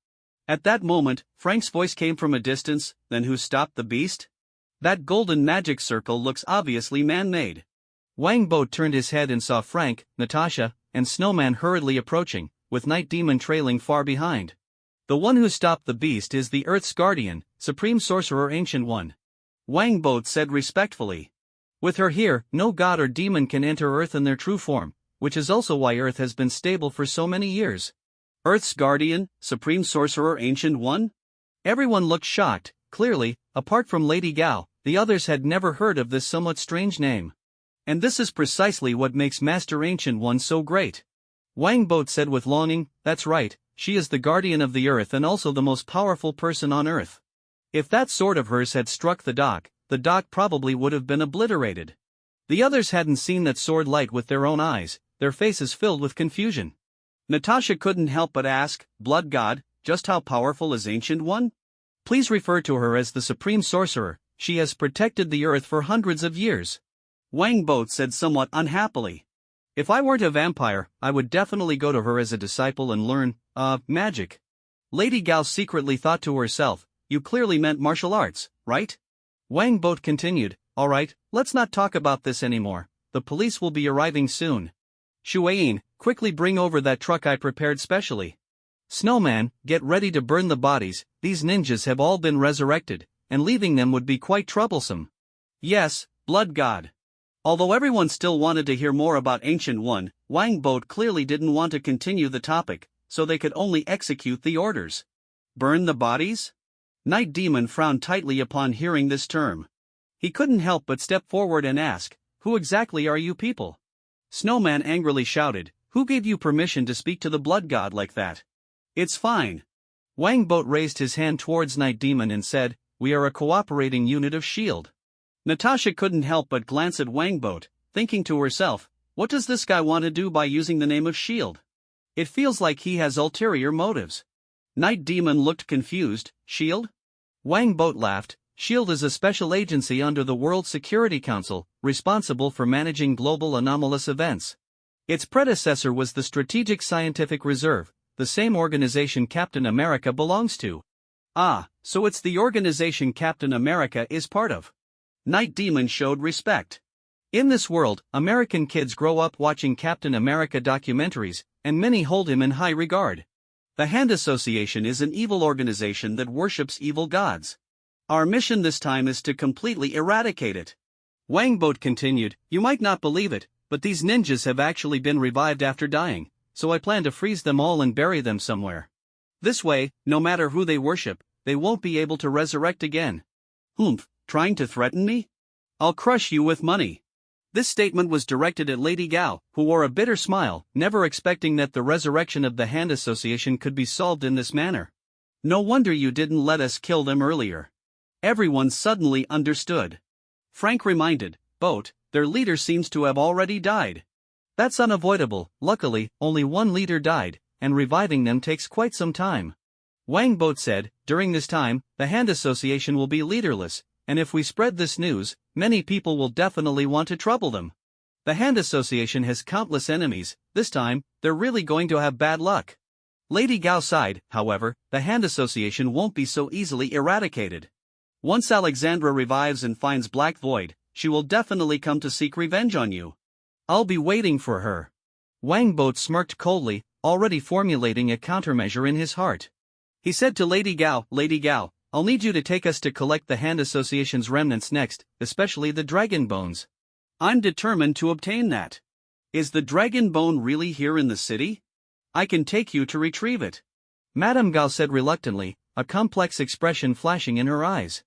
At that moment, Frank's voice came from a distance, "Then who stopped the beast? That golden magic circle looks obviously man-made." Wang Bo turned his head and saw Frank, Natasha, and Snowman hurriedly approaching, with Night Demon trailing far behind. "The one who stopped the beast is the Earth's guardian, Supreme Sorcerer Ancient One," Wang Bo said respectfully. "With her here, no god or demon can enter Earth in their true form, which is also why Earth has been stable for so many years." Earth's guardian, Supreme Sorcerer Ancient One? Everyone looked shocked. Clearly, apart from Lady Gao, the others had never heard of this somewhat strange name. And this is precisely what makes Master Ancient One so great. Wang Bo said with longing, "That's right, she is the guardian of the Earth and also the most powerful person on Earth. If that sword of hers had struck the dock probably would have been obliterated." The others hadn't seen that sword light with their own eyes, their faces filled with confusion. Natasha couldn't help but ask, "Blood God, just how powerful is Ancient One?" "Please refer to her as the Supreme Sorcerer, she has protected the Earth for hundreds of years," Wang Bo said somewhat unhappily. "If I weren't a vampire, I would definitely go to her as a disciple and learn, magic." Lady Gao secretly thought to herself, "You clearly meant martial arts, right?" Wang Bo continued, "Alright, let's not talk about this anymore, the police will be arriving soon. Shu Yin, quickly bring over that truck I prepared specially. Snowman, get ready to burn the bodies, these ninjas have all been resurrected, and leaving them would be quite troublesome." "Yes, Blood God." Although everyone still wanted to hear more about Ancient One, Wang Bo clearly didn't want to continue the topic, so they could only execute the orders. Burn the bodies? Night Demon frowned tightly upon hearing this term. He couldn't help but step forward and ask, "Who exactly are you people?" Snowman angrily shouted, "Who gave you permission to speak to the Blood God like that?" "It's fine." Wang Bo raised his hand towards Night Demon and said, "We are a cooperating unit of S.H.I.E.L.D. Natasha couldn't help but glance at Wang Bo, thinking to herself, what does this guy want to do by using the name of S.H.I.E.L.D.? It feels like he has ulterior motives. Night Demon looked confused, "S.H.I.E.L.D.? Wang Bo laughed. S.H.I.E.L.D. is a special agency under the World Security Council, responsible for managing global anomalous events. Its predecessor was the Strategic Scientific Reserve, the same organization Captain America belongs to. Ah, so it's the organization Captain America is part of. Night Demon showed respect. In this world, American kids grow up watching Captain America documentaries, and many hold him in high regard. The Hand Association is an evil organization that worships evil gods. Our mission this time is to completely eradicate it." Wang Bo continued, "You might not believe it, but these ninjas have actually been revived after dying, so I plan to freeze them all and bury them somewhere. This way, no matter who they worship, they won't be able to resurrect again." "Humph, trying to threaten me? I'll crush you with money." This statement was directed at Lady Gao, who wore a bitter smile, never expecting that the resurrection of the Hand Association could be solved in this manner. No wonder you didn't let us kill them earlier. Everyone suddenly understood. Frank reminded, Boat, their leader seems to have already died. That's unavoidable. Luckily, only one leader died, and reviving them takes quite some time. Wang Boat said, during this time, the Hand Association will be leaderless, and if we spread this news, many people will definitely want to trouble them. The Hand Association has countless enemies, this time, they're really going to have bad luck. Lady Gao sighed, however, the Hand Association won't be so easily eradicated. Once Alexandra revives and finds Black Void, she will definitely come to seek revenge on you. I'll be waiting for her. Wang Boat smirked coldly, already formulating a countermeasure in his heart. He said to Lady Gao, I'll need you to take us to collect the Hand Association's remnants next, especially the dragon bones. I'm determined to obtain that. Is the dragon bone really here in the city? I can take you to retrieve it. Madame Gao said reluctantly, a complex expression flashing in her eyes.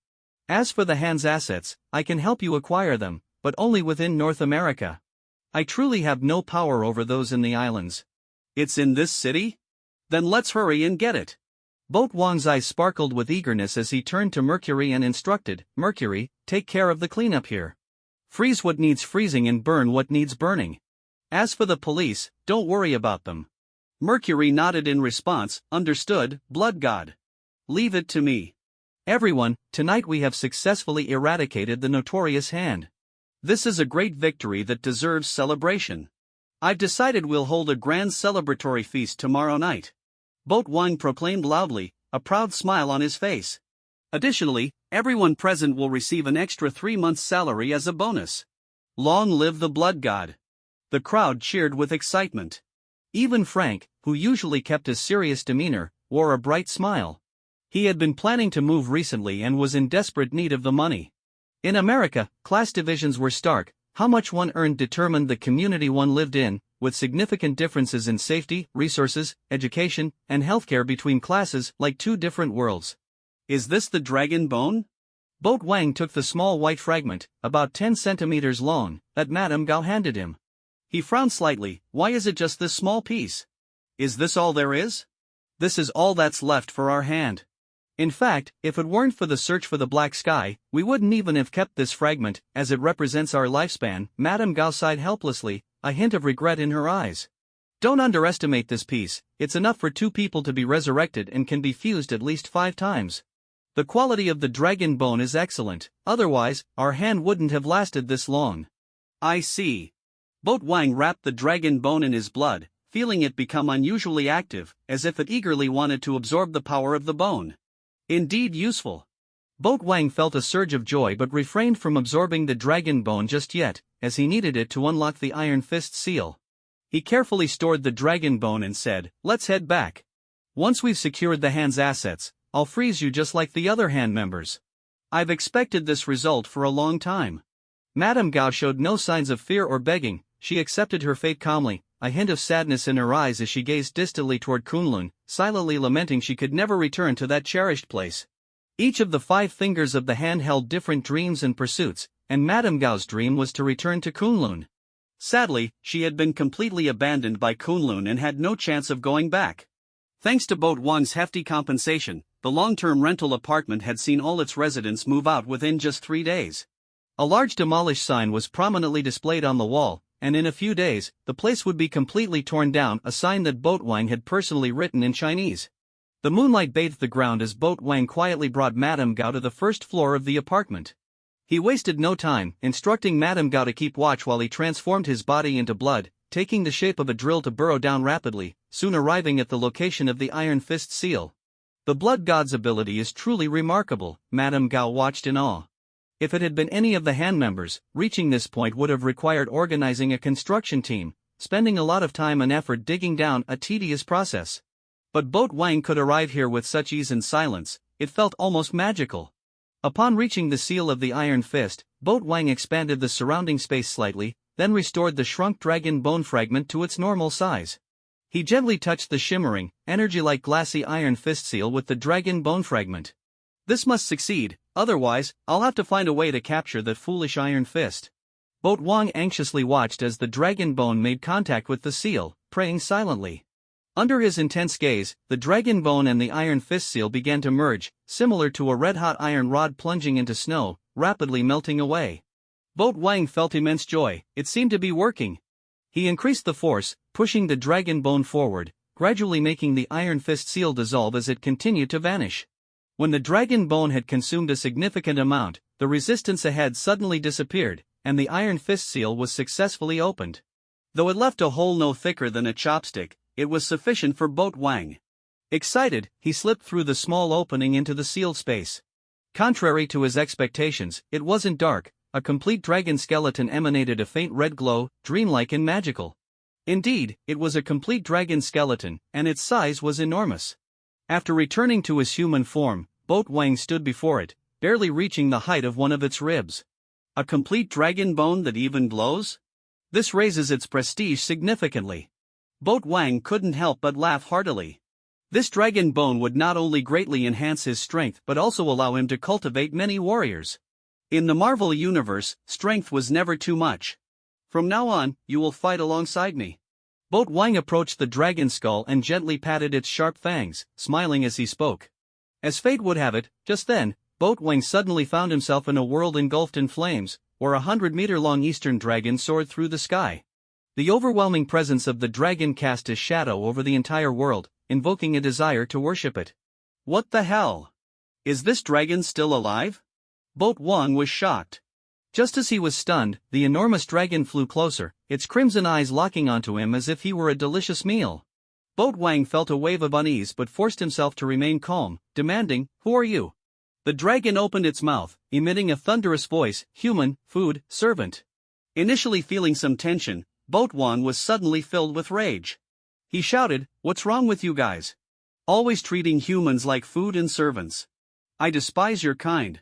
As for the Hand's assets, I can help you acquire them, but only within North America. I truly have no power over those in the islands. It's in this city? Then let's hurry and get it. Boat Wang's eyes sparkled with eagerness as he turned to Mercury and instructed, Mercury, take care of the cleanup here. Freeze what needs freezing and burn what needs burning. As for the police, don't worry about them. Mercury nodded in response, understood, Blood God. Leave it to me. Everyone, tonight we have successfully eradicated the notorious Hand. This is a great victory that deserves celebration. I've decided we'll hold a grand celebratory feast tomorrow night. Boat Wang proclaimed loudly, a proud smile on his face. Additionally, everyone present will receive an extra 3 months' salary as a bonus. Long live the Blood God. The crowd cheered with excitement. Even Frank, who usually kept a serious demeanor, wore a bright smile. He had been planning to move recently and was in desperate need of the money. In America, class divisions were stark. How much one earned determined the community one lived in, with significant differences in safety, resources, education, and healthcare between classes like two different worlds. Is this the dragon bone? Boat Wang took the small white fragment, about 10 centimeters long, that Madame Gao handed him. He frowned slightly. Why is it just this small piece? Is this all there is? This is all that's left for our Hand. In fact, if it weren't for the search for the black sky, we wouldn't even have kept this fragment, as it represents our lifespan. Madame Gao sighed helplessly, a hint of regret in her eyes. Don't underestimate this piece, it's enough for 2 people to be resurrected and can be fused at least 5 times. The quality of the dragon bone is excellent, otherwise, our Hand wouldn't have lasted this long. I see. Boat Wang wrapped the dragon bone in his blood, feeling it become unusually active, as if it eagerly wanted to absorb the power of the bone. Indeed useful. Boat Wang felt a surge of joy but refrained from absorbing the dragon bone just yet, as he needed it to unlock the Iron Fist seal. He carefully stored the dragon bone and said, let's head back. Once we've secured the Hand's assets, I'll freeze you just like the other Hand members. I've expected this result for a long time. Madame Gao showed no signs of fear or begging. She accepted her fate calmly, a hint of sadness in her eyes as she gazed distantly toward Kunlun, silently lamenting she could never return to that cherished place. Each of the 5 fingers of the Hand held different dreams and pursuits, and Madame Gao's dream was to return to Kunlun. Sadly, she had been completely abandoned by Kunlun and had no chance of going back. Thanks to Boat Wang's hefty compensation, the long-term rental apartment had seen all its residents move out within just 3 days. A large demolished sign was prominently displayed on the wall, and in a few days, the place would be completely torn down, a sign that Boat Wang had personally written in Chinese. The moonlight bathed the ground as Boat Wang quietly brought Madame Gao to the first floor of the apartment. He wasted no time, instructing Madame Gao to keep watch while he transformed his body into blood, taking the shape of a drill to burrow down rapidly, soon arriving at the location of the Iron Fist seal. The Blood God's ability is truly remarkable, Madame Gao watched in awe. If it had been any of the Hand members, reaching this point would have required organizing a construction team, spending a lot of time and effort digging down, a tedious process. But Boat Wang could arrive here with such ease and silence, it felt almost magical. Upon reaching the seal of the Iron Fist, Boat Wang expanded the surrounding space slightly, then restored the shrunk dragon bone fragment to its normal size. He gently touched the shimmering, energy-like glassy Iron Fist seal with the dragon bone fragment. This must succeed, otherwise, I'll have to find a way to capture that foolish Iron Fist. Boat Wang anxiously watched as the dragon bone made contact with the seal, praying silently. Under his intense gaze, the dragon bone and the iron fist seal began to merge, similar to a red-hot iron rod plunging into snow, rapidly melting away. Boat Wang felt immense joy. It seemed to be working. He increased the force, pushing the dragon bone forward, gradually making the iron fist seal dissolve as it continued to vanish. When the dragon bone had consumed a significant amount, the resistance ahead suddenly disappeared, and the iron fist seal was successfully opened. Though it left a hole no thicker than a chopstick, it was sufficient for Boat Wang. Excited, he slipped through the small opening into the sealed space. Contrary to his expectations, it wasn't dark. A complete dragon skeleton emanated a faint red glow, dreamlike and magical. Indeed, it was a complete dragon skeleton, and its size was enormous. After returning to his human form, Boat Wang stood before it, barely reaching the height of one of its ribs. A complete dragon bone that even glows? This raises its prestige significantly. Boat Wang couldn't help but laugh heartily. This dragon bone would not only greatly enhance his strength but also allow him to cultivate many warriors. In the Marvel universe, strength was never too much. From now on, you will fight alongside me. Boat Wang approached the dragon skull and gently patted its sharp fangs, smiling as he spoke. As fate would have it, just then, Boat Wang suddenly found himself in a world engulfed in flames, where a 100-meter-long eastern dragon soared through the sky. The overwhelming presence of the dragon cast his shadow over the entire world, invoking a desire to worship it. What the hell? Is this dragon still alive? Boat Wang was shocked. Just as he was stunned, the enormous dragon flew closer, its crimson eyes locking onto him as if he were a delicious meal. Boat Wang felt a wave of unease but forced himself to remain calm, demanding, "Who are you?" The dragon opened its mouth, emitting a thunderous voice, "Human, food, servant." Initially feeling some tension, Boat Wang was suddenly filled with rage. He shouted, "What's wrong with you guys? Always treating humans like food and servants. I despise your kind.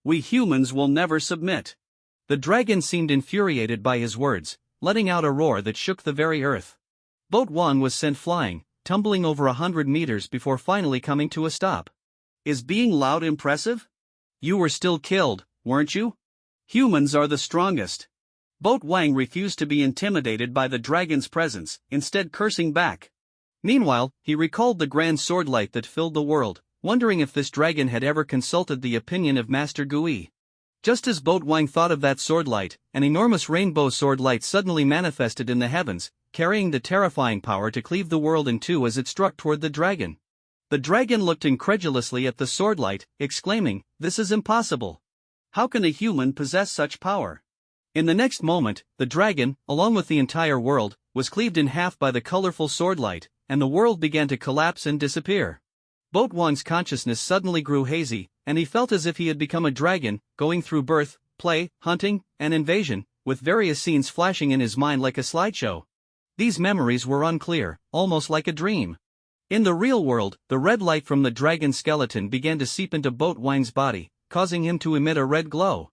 We humans will never submit." The dragon seemed infuriated by his words, letting out a roar that shook the very earth. Boat Wang was sent flying, tumbling over 100 meters before finally coming to a stop. Is being loud impressive? You were still killed, weren't you? Humans are the strongest. Boat Wang refused to be intimidated by the dragon's presence, instead cursing back. Meanwhile, he recalled the grand swordlight that filled the world, wondering if this dragon had ever consulted the opinion of Master Gui. Just as Boat Wang thought of that swordlight, an enormous rainbow swordlight suddenly manifested in the heavens, carrying the terrifying power to cleave the world in two as it struck toward the dragon. The dragon looked incredulously at the swordlight, exclaiming, "This is impossible. How can a human possess such power?" In the next moment, the dragon, along with the entire world, was cleaved in half by the colorful swordlight, and the world began to collapse and disappear. Boat Wang's consciousness suddenly grew hazy, and he felt as if he had become a dragon, going through birth, play, hunting, and invasion, with various scenes flashing in his mind like a slideshow. These memories were unclear, almost like a dream. In the real world, the red light from the dragon skeleton began to seep into Boat Wang's body, causing him to emit a red glow.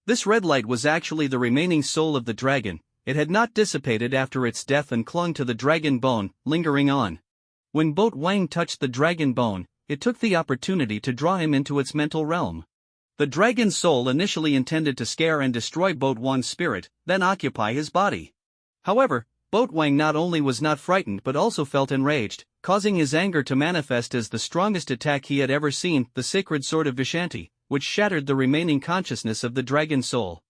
This red light was actually the remaining soul of the dragon. It had not dissipated after its death and clung to the dragon bone, lingering on. When Boat Wang touched the dragon bone, it took the opportunity to draw him into its mental realm. The dragon's soul initially intended to scare and destroy Boat Wang's spirit, then occupy his body. However, Boat Wang not only was not frightened but also felt enraged, causing his anger to manifest as the strongest attack he had ever seen, the sacred sword of Vishanti, which shattered the remaining consciousness of the dragon's soul.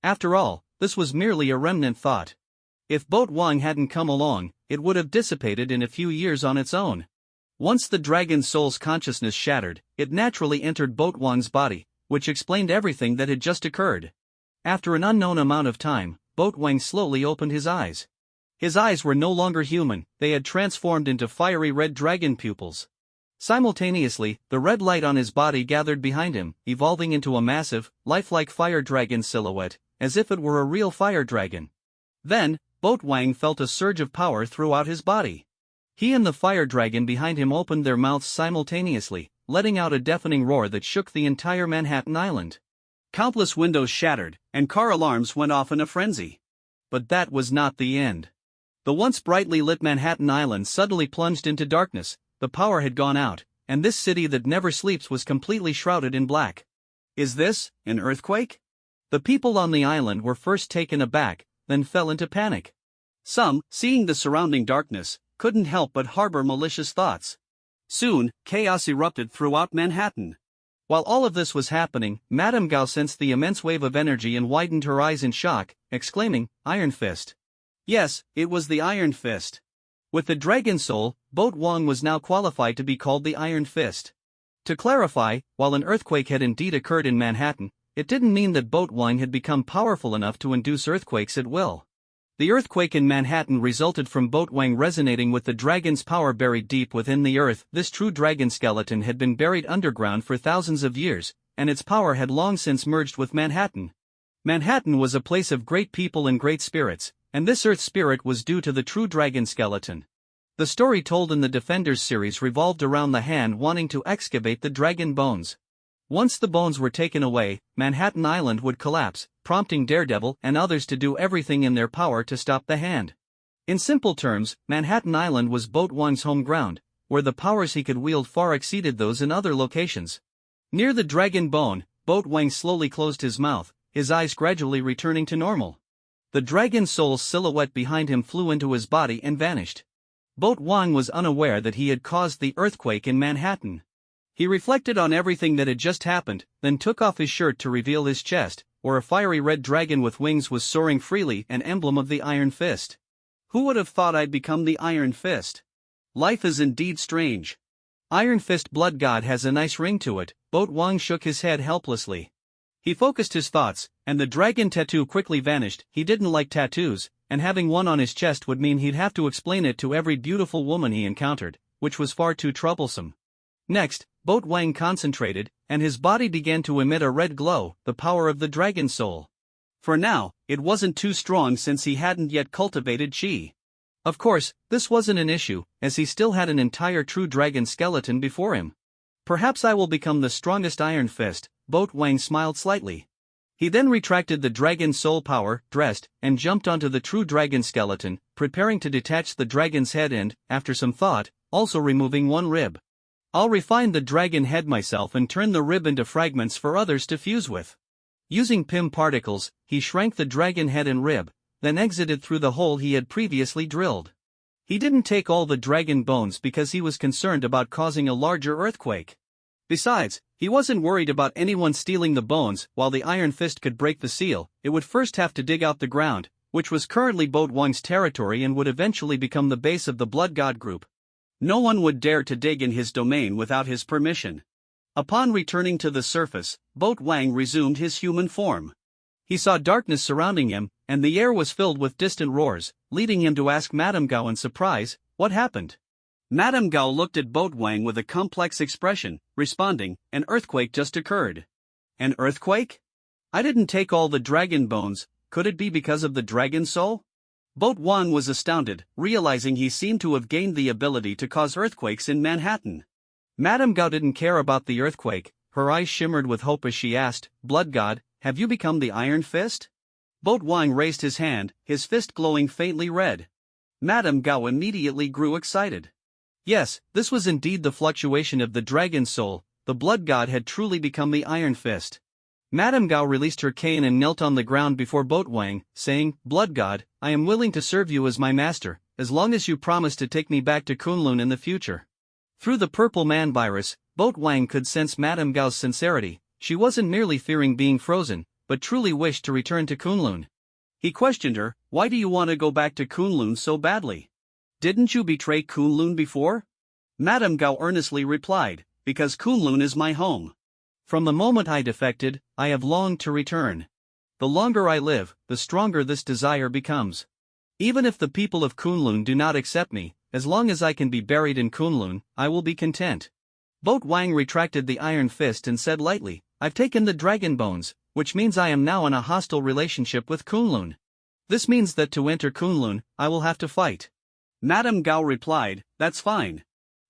After all, this was merely a remnant thought. If Boat Wang hadn't come along, it would have dissipated in a few years on its own. Once the dragon's soul's consciousness shattered, it naturally entered Boat Wang's body, which explained everything that had just occurred. After an unknown amount of time, Boat Wang slowly opened his eyes. His eyes were no longer human, they had transformed into fiery red dragon pupils. Simultaneously, the red light on his body gathered behind him, evolving into a massive, lifelike fire dragon silhouette, as if it were a real fire dragon. Then, Boat Wang felt a surge of power throughout his body. He and the fire dragon behind him opened their mouths simultaneously, letting out a deafening roar that shook the entire Manhattan Island. Countless windows shattered, and car alarms went off in a frenzy. But that was not the end. The once brightly lit Manhattan Island suddenly plunged into darkness. The power had gone out, and this city that never sleeps was completely shrouded in black. Is this an earthquake? The people on the island were first taken aback, then fell into panic. Some, seeing the surrounding darkness, couldn't help but harbor malicious thoughts. Soon, chaos erupted throughout Manhattan. While all of this was happening, Madame Gao sensed the immense wave of energy and widened her eyes in shock, exclaiming, "Iron Fist." Yes, it was the Iron Fist. With the Dragon Soul, Boat Wang was now qualified to be called the Iron Fist. To clarify, while an earthquake had indeed occurred in Manhattan, it didn't mean that Boat Wang had become powerful enough to induce earthquakes at will. The earthquake in Manhattan resulted from Boat Wang resonating with the dragon's power buried deep within the earth. This true dragon skeleton had been buried underground for thousands of years, and its power had long since merged with Manhattan. Manhattan was a place of great people and great spirits, and this earth spirit was due to the true dragon skeleton. The story told in the Defenders series revolved around the hand wanting to excavate the dragon bones. Once the bones were taken away, Manhattan Island would collapse, prompting Daredevil and others to do everything in their power to stop the hand. In simple terms, Manhattan Island was Boat Wang's home ground, where the powers he could wield far exceeded those in other locations. Near the dragon bone, Boat Wang slowly closed his mouth, his eyes gradually returning to normal. The dragon soul's silhouette behind him flew into his body and vanished. Boat Wang was unaware that he had caused the earthquake in Manhattan. He reflected on everything that had just happened, then took off his shirt to reveal his chest, where a fiery red dragon with wings was soaring freely, an emblem of the Iron Fist. Who would have thought I'd become the Iron Fist? Life is indeed strange. Iron Fist Blood God has a nice ring to it. Boat Wang shook his head helplessly. He focused his thoughts, and the dragon tattoo quickly vanished. He didn't like tattoos, and having one on his chest would mean he'd have to explain it to every beautiful woman he encountered, which was far too troublesome. Next, Boat Wang concentrated, and his body began to emit a red glow, the power of the dragon soul. For now, it wasn't too strong since he hadn't yet cultivated chi. Of course, this wasn't an issue, as he still had an entire true dragon skeleton before him. Perhaps I will become the strongest Iron Fist, Boat Wang smiled slightly. He then retracted the dragon soul power, dressed, and jumped onto the true dragon skeleton, preparing to detach the dragon's head and, after some thought, also removing one rib. I'll refine the dragon head myself and turn the rib into fragments for others to fuse with. Using PIM particles, he shrank the dragon head and rib, then exited through the hole he had previously drilled. He didn't take all the dragon bones because he was concerned about causing a larger earthquake. Besides, he wasn't worried about anyone stealing the bones. While the Iron Fist could break the seal, it would first have to dig out the ground, which was currently Boat Wang's territory and would eventually become the base of the Blood God group. No one would dare to dig in his domain without his permission. Upon returning to the surface, Boat Wang resumed his human form. He saw darkness surrounding him, and the air was filled with distant roars, leading him to ask Madame Gao in surprise, "What happened?" Madame Gao looked at Boat Wang with a complex expression, responding, "An earthquake just occurred." "An earthquake? I didn't take all the dragon bones. Could it be because of the dragon soul?" Boat Wang was astounded, realizing he seemed to have gained the ability to cause earthquakes in Manhattan. Madame Gao didn't care about the earthquake. Her eyes shimmered with hope as she asked, "Blood God, have you become the Iron Fist?" Boat Wang raised his hand, his fist glowing faintly red. Madame Gao immediately grew excited. Yes, this was indeed the fluctuation of the dragon soul. The Blood God had truly become the Iron Fist. Madame Gao released her cane and knelt on the ground before Boat Wang, saying, "Blood God, I am willing to serve you as my master, as long as you promise to take me back to Kunlun in the future." Through the purple man virus, Boat Wang could sense Madame Gao's sincerity. She wasn't merely fearing being frozen, but truly wished to return to Kunlun. He questioned her, "Why do you want to go back to Kunlun so badly? Didn't you betray Kunlun before?" Madame Gao earnestly replied, "Because Kunlun is my home. From the moment I defected, I have longed to return. The longer I live, the stronger this desire becomes. Even if the people of Kunlun do not accept me, as long as I can be buried in Kunlun, I will be content." Boat Wang retracted the Iron Fist and said lightly, "I've taken the dragon bones, which means I am now in a hostile relationship with Kunlun. This means that to enter Kunlun, I will have to fight." Madame Gao replied, "That's fine.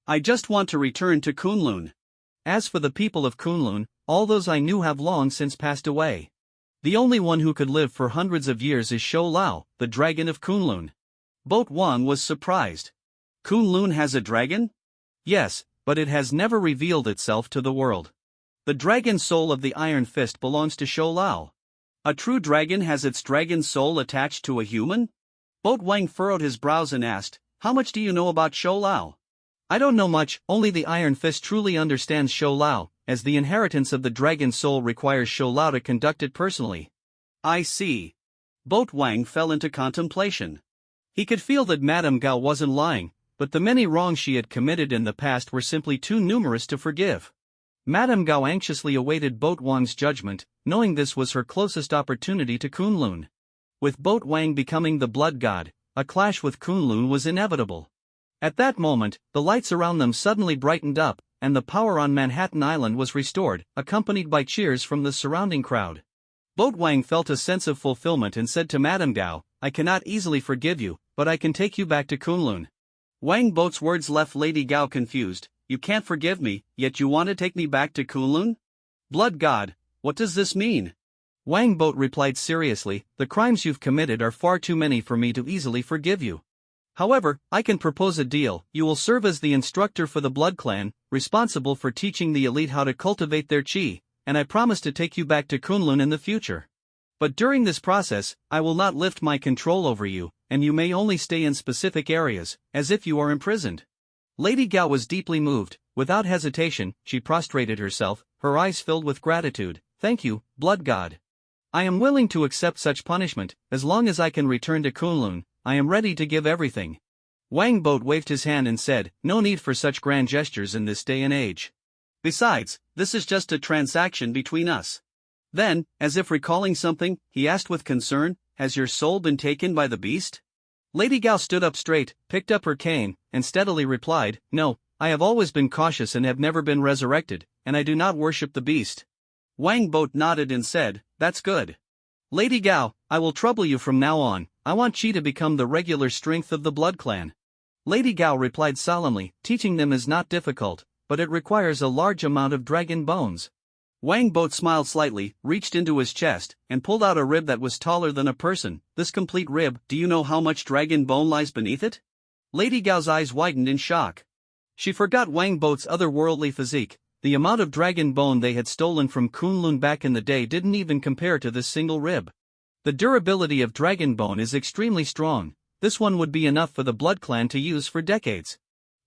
I just want to return to Kunlun. As for the people of Kunlun, all those I knew have long since passed away. The only one who could live for hundreds of years is Shou Lao, the dragon of Kunlun." Boat Wang was surprised. Kunlun has a dragon? Yes, but it has never revealed itself to the world. The dragon soul of the Iron Fist belongs to Shou Lao. A true dragon has its dragon soul attached to a human? Boat Wang furrowed his brows and asked, how much do you know about Shou Lao? I don't know much, only the Iron Fist truly understands Shou Lao, as the inheritance of the dragon soul requires Shou Lao to conduct it personally. I see. Boat Wang fell into contemplation. He could feel that Madame Gao wasn't lying, but the many wrongs she had committed in the past were simply too numerous to forgive. Madame Gao anxiously awaited Boat Wang's judgment, knowing this was her closest opportunity to Kunlun. With Boat Wang becoming the blood god, a clash with Kunlun was inevitable. At that moment, the lights around them suddenly brightened up, and the power on Manhattan Island was restored, accompanied by cheers from the surrounding crowd. Boat Wang felt a sense of fulfillment and said to Madame Gao, I cannot easily forgive you, but I can take you back to Kunlun. Wang Boat's words left Lady Gao confused. You can't forgive me, yet you want to take me back to Kunlun? Blood god, what does this mean? Wang Boat replied seriously, the crimes you've committed are far too many for me to easily forgive you. However, I can propose a deal. You will serve as the instructor for the Blood Clan, responsible for teaching the elite how to cultivate their chi, and I promise to take you back to Kunlun in the future. But during this process, I will not lift my control over you, and you may only stay in specific areas, as if you are imprisoned. Lady Gao was deeply moved. Without hesitation, she prostrated herself, her eyes filled with gratitude. Thank you, Blood God. I am willing to accept such punishment, as long as I can return to Kunlun. I am ready to give everything. Wang Boat waved his hand and said, no need for such grand gestures in this day and age. Besides, this is just a transaction between us. Then, as if recalling something, he asked with concern, has your soul been taken by the beast? Lady Gao stood up straight, picked up her cane, and steadily replied, no, I have always been cautious and have never been resurrected, and I do not worship the beast. Wang Boat nodded and said, that's good. Lady Gao, I will trouble you from now on. I want Qi to become the regular strength of the Blood Clan. Lady Gao replied solemnly, teaching them is not difficult, but it requires a large amount of dragon bones. Wang Boat smiled slightly, reached into his chest, and pulled out a rib that was taller than a person. This complete rib, do you know how much dragon bone lies beneath it? Lady Gao's eyes widened in shock. She forgot Wang Boat's otherworldly physique. The amount of dragon bone they had stolen from Kunlun back in the day didn't even compare to this single rib. The durability of dragon bone is extremely strong. This one would be enough for the Blood Clan to use for decades.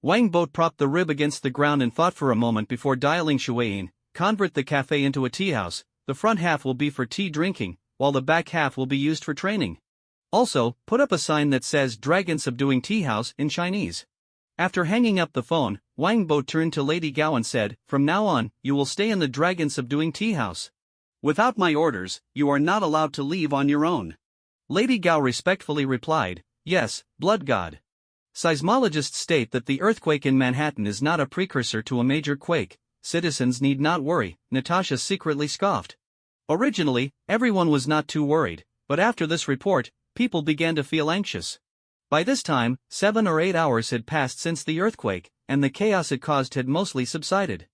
Wang Boat propped the rib against the ground and thought for a moment before dialing Shuayin, convert the cafe into a tea house. The front half will be for tea drinking, while the back half will be used for training. Also, put up a sign that says Dragon Subduing Tea House in Chinese. After hanging up the phone, Wang Bo turned to Lady Gao and said, from now on, you will stay in the Dragon Subduing Tea House. Without my orders, you are not allowed to leave on your own. Lady Gao respectfully replied, yes, Blood God. Seismologists state that the earthquake in Manhattan is not a precursor to a major quake. Citizens need not worry, Natasha secretly scoffed. Originally, everyone was not too worried, but after this report, people began to feel anxious. By this time, 7 or 8 hours had passed since the earthquake, and the chaos it caused had mostly subsided.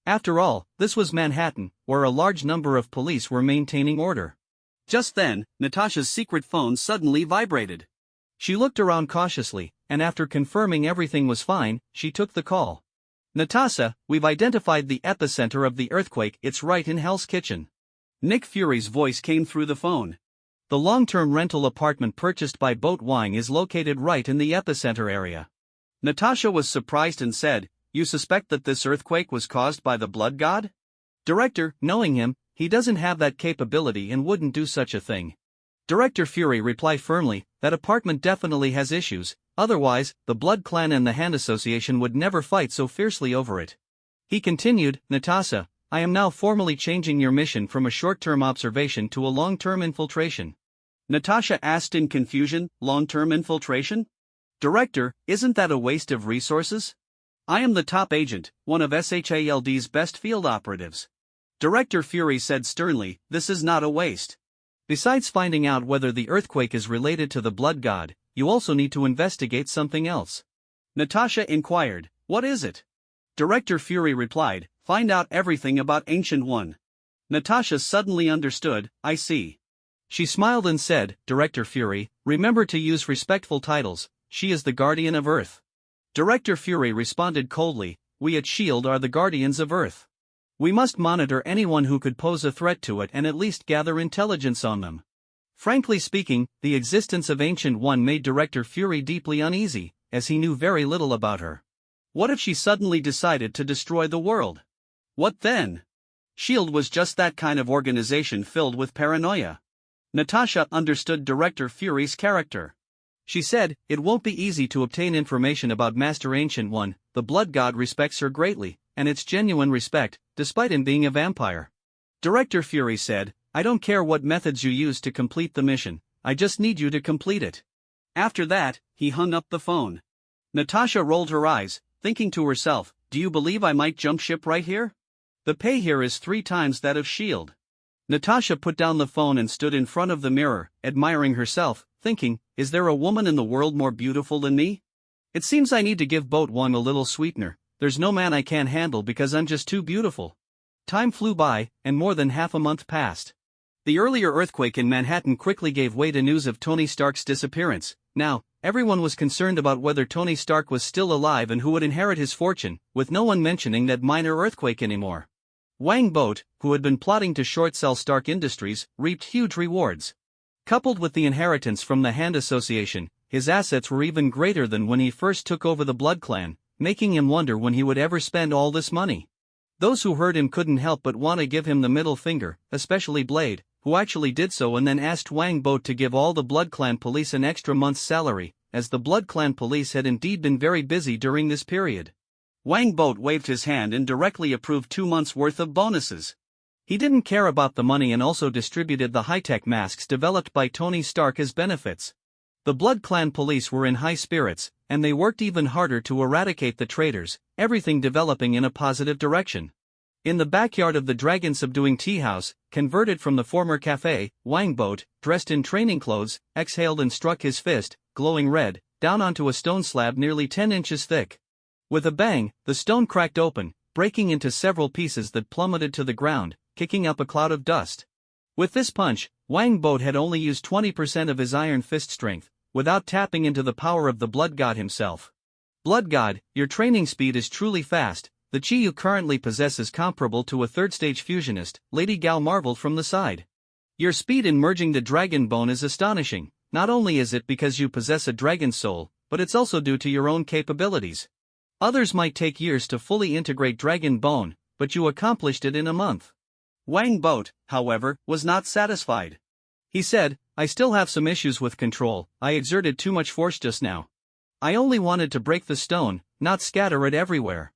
After all, this was Manhattan, where a large number of police were maintaining order. Just then, Natasha's secret phone suddenly vibrated. She looked around cautiously, and after confirming everything was fine, she took the call. Natasha, we've identified the epicenter of the earthquake, it's right in Hell's Kitchen. Nick Fury's voice came through the phone. The long-term rental apartment purchased by Boat Wang is located right in the epicenter area. Natasha was surprised and said, you suspect that this earthquake was caused by the blood god? Director, knowing him, he doesn't have that capability and wouldn't do such a thing. Director Fury replied firmly, that apartment definitely has issues, otherwise, the Blood Clan and the Hand Association would never fight so fiercely over it. He continued, Natasha, I am now formally changing your mission from a short-term observation to a long-term infiltration. Natasha asked in confusion, long-term infiltration? Director, isn't that a waste of resources? I am the top agent, one of SHALD's best field operatives. Director Fury said sternly, this is not a waste. Besides finding out whether the earthquake is related to the blood god, you also need to investigate something else. Natasha inquired, what is it? Director Fury replied, find out everything about Ancient One. Natasha suddenly understood, I see. She smiled and said, Director Fury, remember to use respectful titles, she is the guardian of Earth. Director Fury responded coldly, we at S.H.I.E.L.D. are the guardians of Earth. We must monitor anyone who could pose a threat to it and at least gather intelligence on them. Frankly speaking, the existence of Ancient One made Director Fury deeply uneasy, as he knew very little about her. What if she suddenly decided to destroy the world? What then? S.H.I.E.L.D. was just that kind of organization filled with paranoia. Natasha understood Director Fury's character. She said, "It won't be easy to obtain information about Master Ancient One. The Blood God respects her greatly, and it's genuine respect, despite him being a vampire." Director Fury said, "I don't care what methods you use to complete the mission, I just need you to complete it." After that, he hung up the phone. Natasha rolled her eyes, thinking to herself, "Do you believe I might jump ship right here? The pay here is 3 times that of S.H.I.E.L.D. Natasha put down the phone and stood in front of the mirror, admiring herself, thinking, "Is there a woman in the world more beautiful than me? It seems I need to give Boat One a little sweetener. There's no man I can't handle because I'm just too beautiful." Time flew by, and more than half a month passed. The earlier earthquake in Manhattan quickly gave way to news of Tony Stark's disappearance. Now, everyone was concerned about whether Tony Stark was still alive and who would inherit his fortune, with no one mentioning that minor earthquake anymore. Wang Boat, who had been plotting to short sell Stark Industries, reaped huge rewards. Coupled with the inheritance from the Hand Association, his assets were even greater than when he first took over the Blood Clan, making him wonder when he would ever spend all this money. Those who heard him couldn't help but want to give him the middle finger, especially Blade, who actually did so and then asked Wang Boat to give all the Blood Clan police an extra month's salary, as the Blood Clan police had indeed been very busy during this period. Wang Boat waved his hand and directly approved 2 months' worth of bonuses. He didn't care about the money and also distributed the high-tech masks developed by Tony Stark as benefits. The Blood Clan police were in high spirits, and they worked even harder to eradicate the traitors, everything developing in a positive direction. In the backyard of the dragon-subduing tea house, converted from the former cafe, Wang Boat, dressed in training clothes, exhaled and struck his fist, glowing red, down onto a stone slab nearly 10 inches thick. With a bang, the stone cracked open, breaking into several pieces that plummeted to the ground, kicking up a cloud of dust. With this punch, Wang Boat had only used 20% of his iron fist strength, without tapping into the power of the Blood God himself. "Blood God, your training speed is truly fast. The chi you currently possess is comparable to a third-stage fusionist," Lady Gao marveled from the side. "Your speed in merging the dragon bone is astonishing. Not only is it because you possess a dragon soul, but it's also due to your own capabilities. Others might take years to fully integrate dragon bone, but you accomplished it in a month." Wang Boat, however, was not satisfied. He said, "I still have some issues with control. I exerted too much force just now. I only wanted to break the stone, not scatter it everywhere."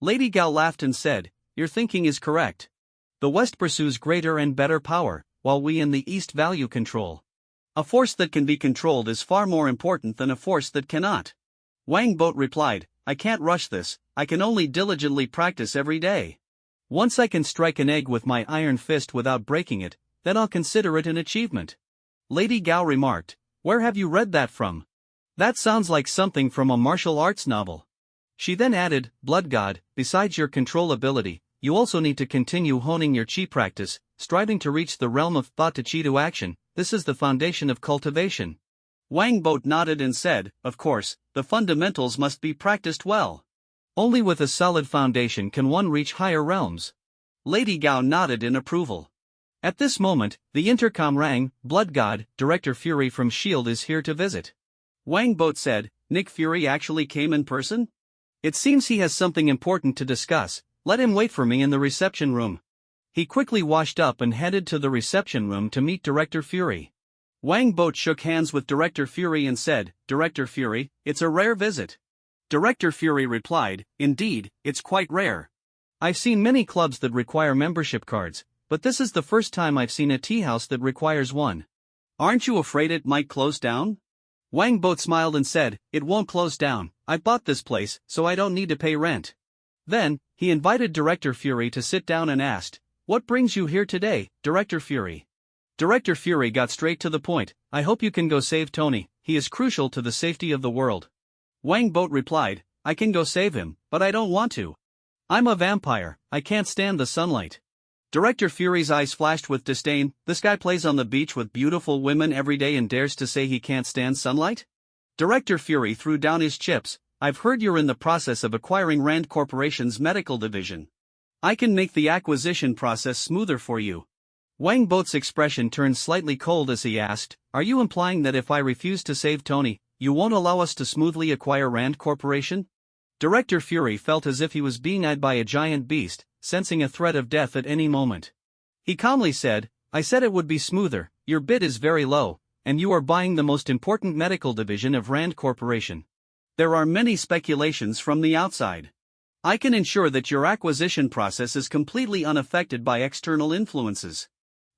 Lady Gao laughed and said, "Your thinking is correct. The West pursues greater and better power, while we in the East value control. A force that can be controlled is far more important than a force that cannot." Wang Boat replied, "I can't rush this, I can only diligently practice every day. Once I can strike an egg with my iron fist without breaking it, then I'll consider it an achievement." Lady Gao remarked, "Where have you read that from? That sounds like something from a martial arts novel." She then added, "Blood God, besides your control ability, you also need to continue honing your chi practice, striving to reach the realm of thought to chi to action. This is the foundation of cultivation." Wang Boat nodded and said, "Of course, the fundamentals must be practiced well. Only with a solid foundation can one reach higher realms." Lady Gao nodded in approval. At this moment, the intercom rang. "Blood God, Director Fury from S.H.I.E.L.D. is here to visit." Wang Boat said, "Nick Fury actually came in person? It seems he has something important to discuss. Let him wait for me in the reception room." He quickly washed up and headed to the reception room to meet Director Fury. Wang Boat shook hands with Director Fury and said, "Director Fury, it's a rare visit." Director Fury replied, "Indeed, it's quite rare. I've seen many clubs that require membership cards, but this is the first time I've seen a tea house that requires one. Aren't you afraid it might close down?" Wang Boat smiled and said, "It won't close down. I bought this place, so I don't need to pay rent." Then, he invited Director Fury to sit down and asked, "What brings you here today, Director Fury?" Director Fury got straight to the point, "I hope you can go save Tony, he is crucial to the safety of the world." Wang Boat replied, "I can go save him, but I don't want to. I'm a vampire, I can't stand the sunlight." Director Fury's eyes flashed with disdain. "This guy plays on the beach with beautiful women every day and dares to say he can't stand sunlight?" Director Fury threw down his chips. "I've heard you're in the process of acquiring Rand Corporation's medical division. I can make the acquisition process smoother for you." Wang Boat's expression turned slightly cold as he asked, "Are you implying that if I refuse to save Tony, you won't allow us to smoothly acquire Rand Corporation? Director Fury felt as if he was being eyed by a giant beast, sensing a threat of death at any moment. He calmly said, I said it would be smoother, your bid is very low, and you are buying the most important medical division of Rand Corporation. There are many speculations from the outside. I can ensure that your acquisition process is completely unaffected by external influences.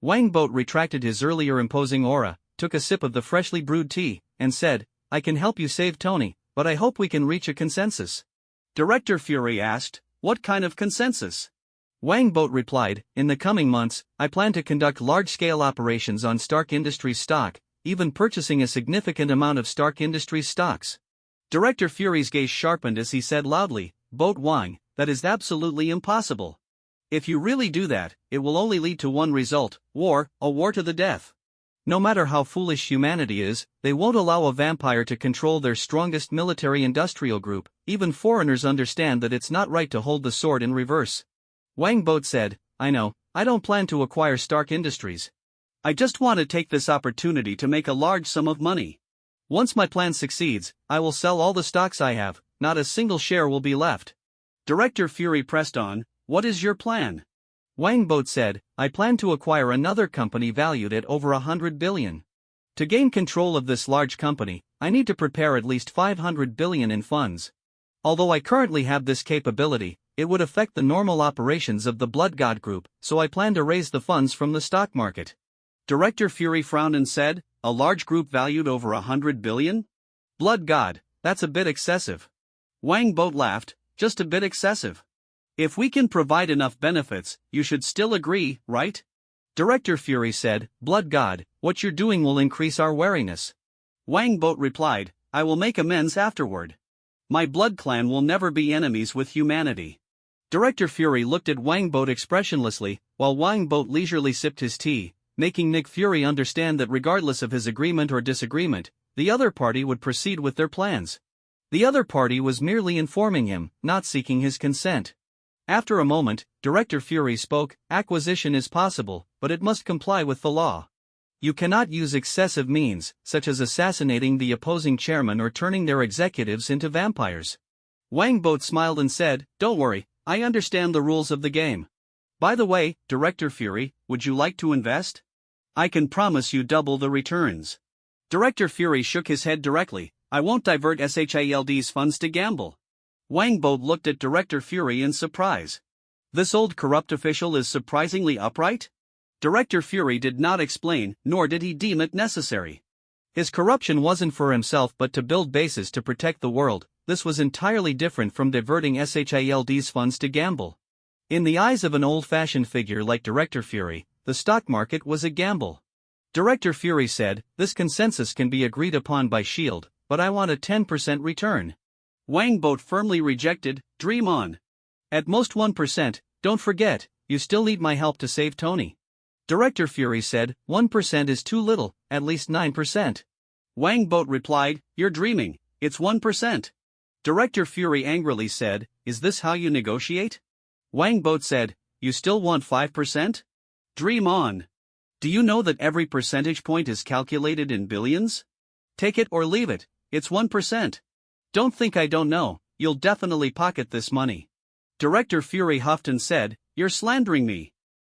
Wang Boat retracted his earlier imposing aura, took a sip of the freshly brewed tea, and said, I can help you save Tony, but I hope we can reach a consensus. Director Fury asked, what kind of consensus? Wang Boat replied, in the coming months, I plan to conduct large-scale operations on Stark Industries stock, even purchasing a significant amount of Stark Industries stocks. Director Fury's gaze sharpened as he said loudly, Boat Wang, that is absolutely impossible. If you really do that, it will only lead to one result, war, a war to the death. No matter how foolish humanity is, they won't allow a vampire to control their strongest military-industrial group. Even foreigners understand that it's not right to hold the sword in reverse. Wang Boat said, I know, I don't plan to acquire Stark Industries. I just want to take this opportunity to make a large sum of money. Once my plan succeeds, I will sell all the stocks I have, not a single share will be left. Director Fury pressed on, what is your plan? Wang Boat said, I plan to acquire another company valued at over 100 billion. To gain control of this large company, I need to prepare at least 500 billion in funds. Although I currently have this capability, it would affect the normal operations of the Blood God Group, so I plan to raise the funds from the stock market. Director Fury frowned and said, a large group valued over 100 billion? Blood God, that's a bit excessive. Wang Boat laughed, just a bit excessive. If we can provide enough benefits, you should still agree, right? Director Fury said, Blood God, what you're doing will increase our wariness. Wang Boat replied, I will make amends afterward. My blood clan will never be enemies with humanity. Director Fury looked at Wang Boat expressionlessly, while Wang Boat leisurely sipped his tea, making Nick Fury understand that regardless of his agreement or disagreement, the other party would proceed with their plans. The other party was merely informing him, not seeking his consent. After a moment, Director Fury spoke, acquisition is possible, but it must comply with the law. You cannot use excessive means, such as assassinating the opposing chairman or turning their executives into vampires. Wang Boat smiled and said, don't worry, I understand the rules of the game. By the way, Director Fury, would you like to invest? I can promise you double the returns. Director Fury shook his head directly, I won't divert SHIELD's funds to gamble. Wang Boat looked at Director Fury in surprise. This old corrupt official is surprisingly upright? Director Fury did not explain, nor did he deem it necessary. His corruption wasn't for himself but to build bases to protect the world. This was entirely different from diverting SHIELD's funds to gamble. In the eyes of an old-fashioned figure like Director Fury, the stock market was a gamble. Director Fury said, this consensus can be agreed upon by SHIELD, but I want a 10% return. Wang Boat firmly rejected, dream on. At most 1%, don't forget, you still need my help to save Tony. Director Fury said, 1% is too little, at least 9%. Wang Boat replied, you're dreaming, it's 1%. Director Fury angrily said, is this how you negotiate? Wang Boat said, you still want 5%? Dream on. Do you know that every percentage point is calculated in billions? Take it or leave it, it's 1%. Don't think I don't know, you'll definitely pocket this money. Director Fury huffed and said, you're slandering me.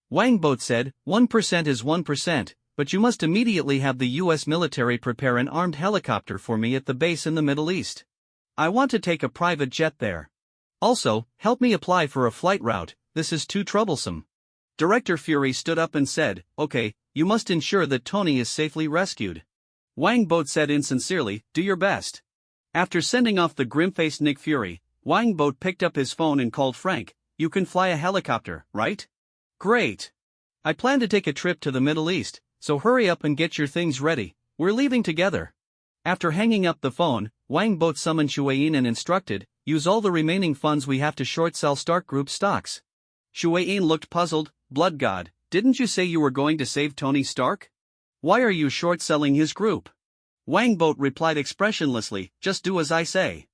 Wang Boat said, 1% is 1%, but you must immediately have the US military prepare an armed helicopter for me at the base in the Middle East. I want to take a private jet there. Also, help me apply for a flight route, this is too troublesome. Director Fury stood up and said, okay, you must ensure that Tony is safely rescued. Wang Boat said insincerely, do your best. After sending off the grim-faced Nick Fury, Wang Boat picked up his phone and called Frank, you can fly a helicopter, right? Great. I plan to take a trip to the Middle East, so hurry up and get your things ready, we're leaving together. After hanging up the phone, Wang Boat summoned Shuayin and instructed, use all the remaining funds we have to short-sell Stark Group stocks. Shuayin looked puzzled, Blood God, didn't you say you were going to save Tony Stark? Why are you short-selling his group? Wang Boat replied expressionlessly, just do as I say.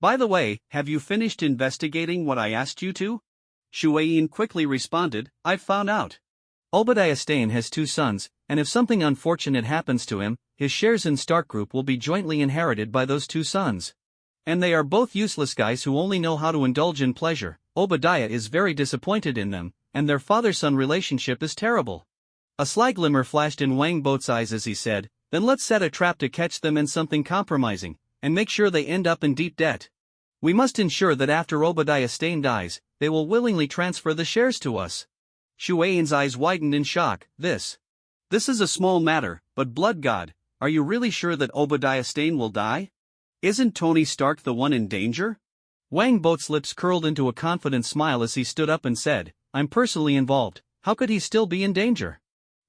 By the way, have you finished investigating what I asked you to? Shuayin quickly responded, I've found out. Obadiah Stane has 2 sons, and if something unfortunate happens to him, his shares in Stark Group will be jointly inherited by those two sons. And they are both useless guys who only know how to indulge in pleasure. Obadiah is very disappointed in them, and their father-son relationship is terrible. A sly glimmer flashed in Wang Boat's eyes as he said, then let's set a trap to catch them in something compromising, and make sure they end up in deep debt. We must ensure that after Obadiah Stane dies, they will willingly transfer the shares to us. Xu Yin's eyes widened in shock. This is a small matter, but blood god, are you really sure that Obadiah Stane will die? Isn't Tony Stark the one in danger? Wang Boat's lips curled into a confident smile as he stood up and said, I'm personally involved, how could he still be in danger?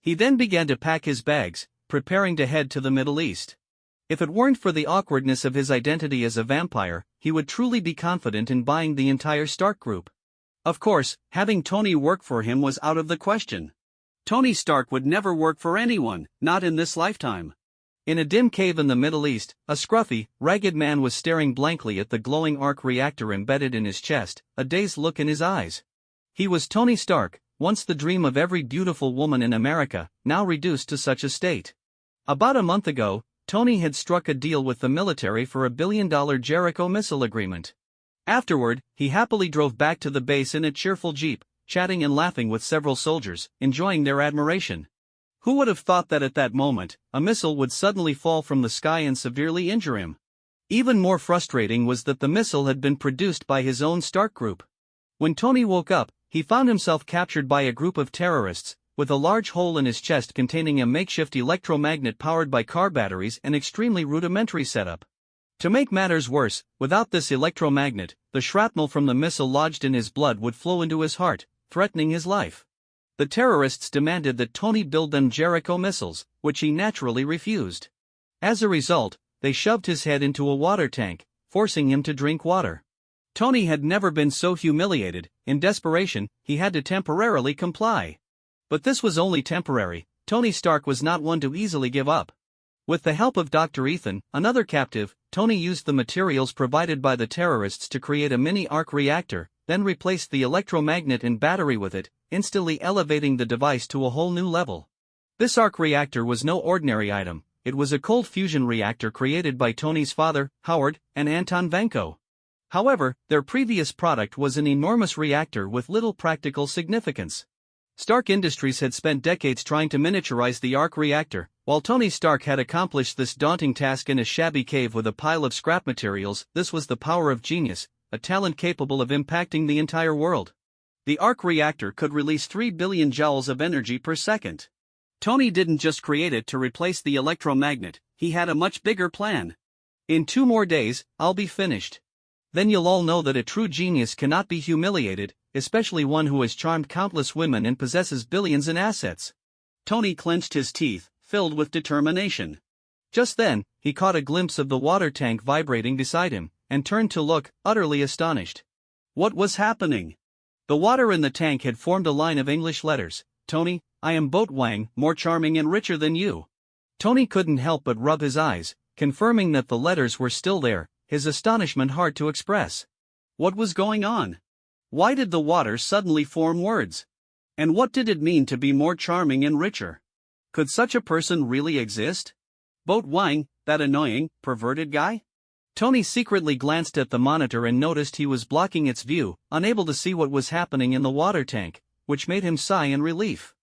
He then began to pack his bags, preparing to head to the Middle East. If it weren't for the awkwardness of his identity as a vampire, he would truly be confident in buying the entire Stark Group. Of course, having Tony work for him was out of the question. Tony Stark would never work for anyone, not in this lifetime. In a dim cave in the Middle East, a scruffy, ragged man was staring blankly at the glowing arc reactor embedded in his chest, a dazed look in his eyes. He was Tony Stark, once the dream of every beautiful woman in America, now reduced to such a state. About a month ago, Tony had struck a deal with the military for a $1 billion Jericho missile agreement. Afterward, he happily drove back to the base in a cheerful jeep, chatting and laughing with several soldiers, enjoying their admiration. Who would have thought that at that moment, a missile would suddenly fall from the sky and severely injure him? Even more frustrating was that the missile had been produced by his own Stark Group. When Tony woke up, he found himself captured by a group of terrorists, with a large hole in his chest containing a makeshift electromagnet powered by car batteries and extremely rudimentary setup. To make matters worse, without this electromagnet, the shrapnel from the missile lodged in his blood would flow into his heart, threatening his life. The terrorists demanded that Tony build them Jericho missiles, which he naturally refused. As a result, they shoved his head into a water tank, forcing him to drink water. Tony had never been so humiliated. In desperation, he had to temporarily comply. But this was only temporary. Tony Stark was not one to easily give up. With the help of Dr. Ethan, another captive, Tony used the materials provided by the terrorists to create a mini arc reactor, then replaced the electromagnet and battery with it, instantly elevating the device to a whole new level. This arc reactor was no ordinary item. It was a cold fusion reactor created by Tony's father, Howard, and Anton Vanko. However, their previous product was an enormous reactor with little practical significance. Stark Industries had spent decades trying to miniaturize the arc reactor, while Tony Stark had accomplished this daunting task in a shabby cave with a pile of scrap materials. This was the power of genius, a talent capable of impacting the entire world. The arc reactor could release 3 billion joules of energy per second. Tony didn't just create it to replace the electromagnet, he had a much bigger plan. In 2 more days, I'll be finished. Then you'll all know that a true genius cannot be humiliated, especially one who has charmed countless women and possesses billions in assets. Tony clenched his teeth, filled with determination. Just then, he caught a glimpse of the water tank vibrating beside him, and turned to look, utterly astonished. What was happening? The water in the tank had formed a line of English letters. Tony, I am Boat Wang, more charming and richer than you. Tony couldn't help but rub his eyes, confirming that the letters were still there, his astonishment hard to express. What was going on? Why did the water suddenly form words? And what did it mean to be more charming and richer? Could such a person really exist? Boat Wang, that annoying, perverted guy? Tony secretly glanced at the monitor and noticed he was blocking its view, unable to see what was happening in the water tank, which made him sigh in relief.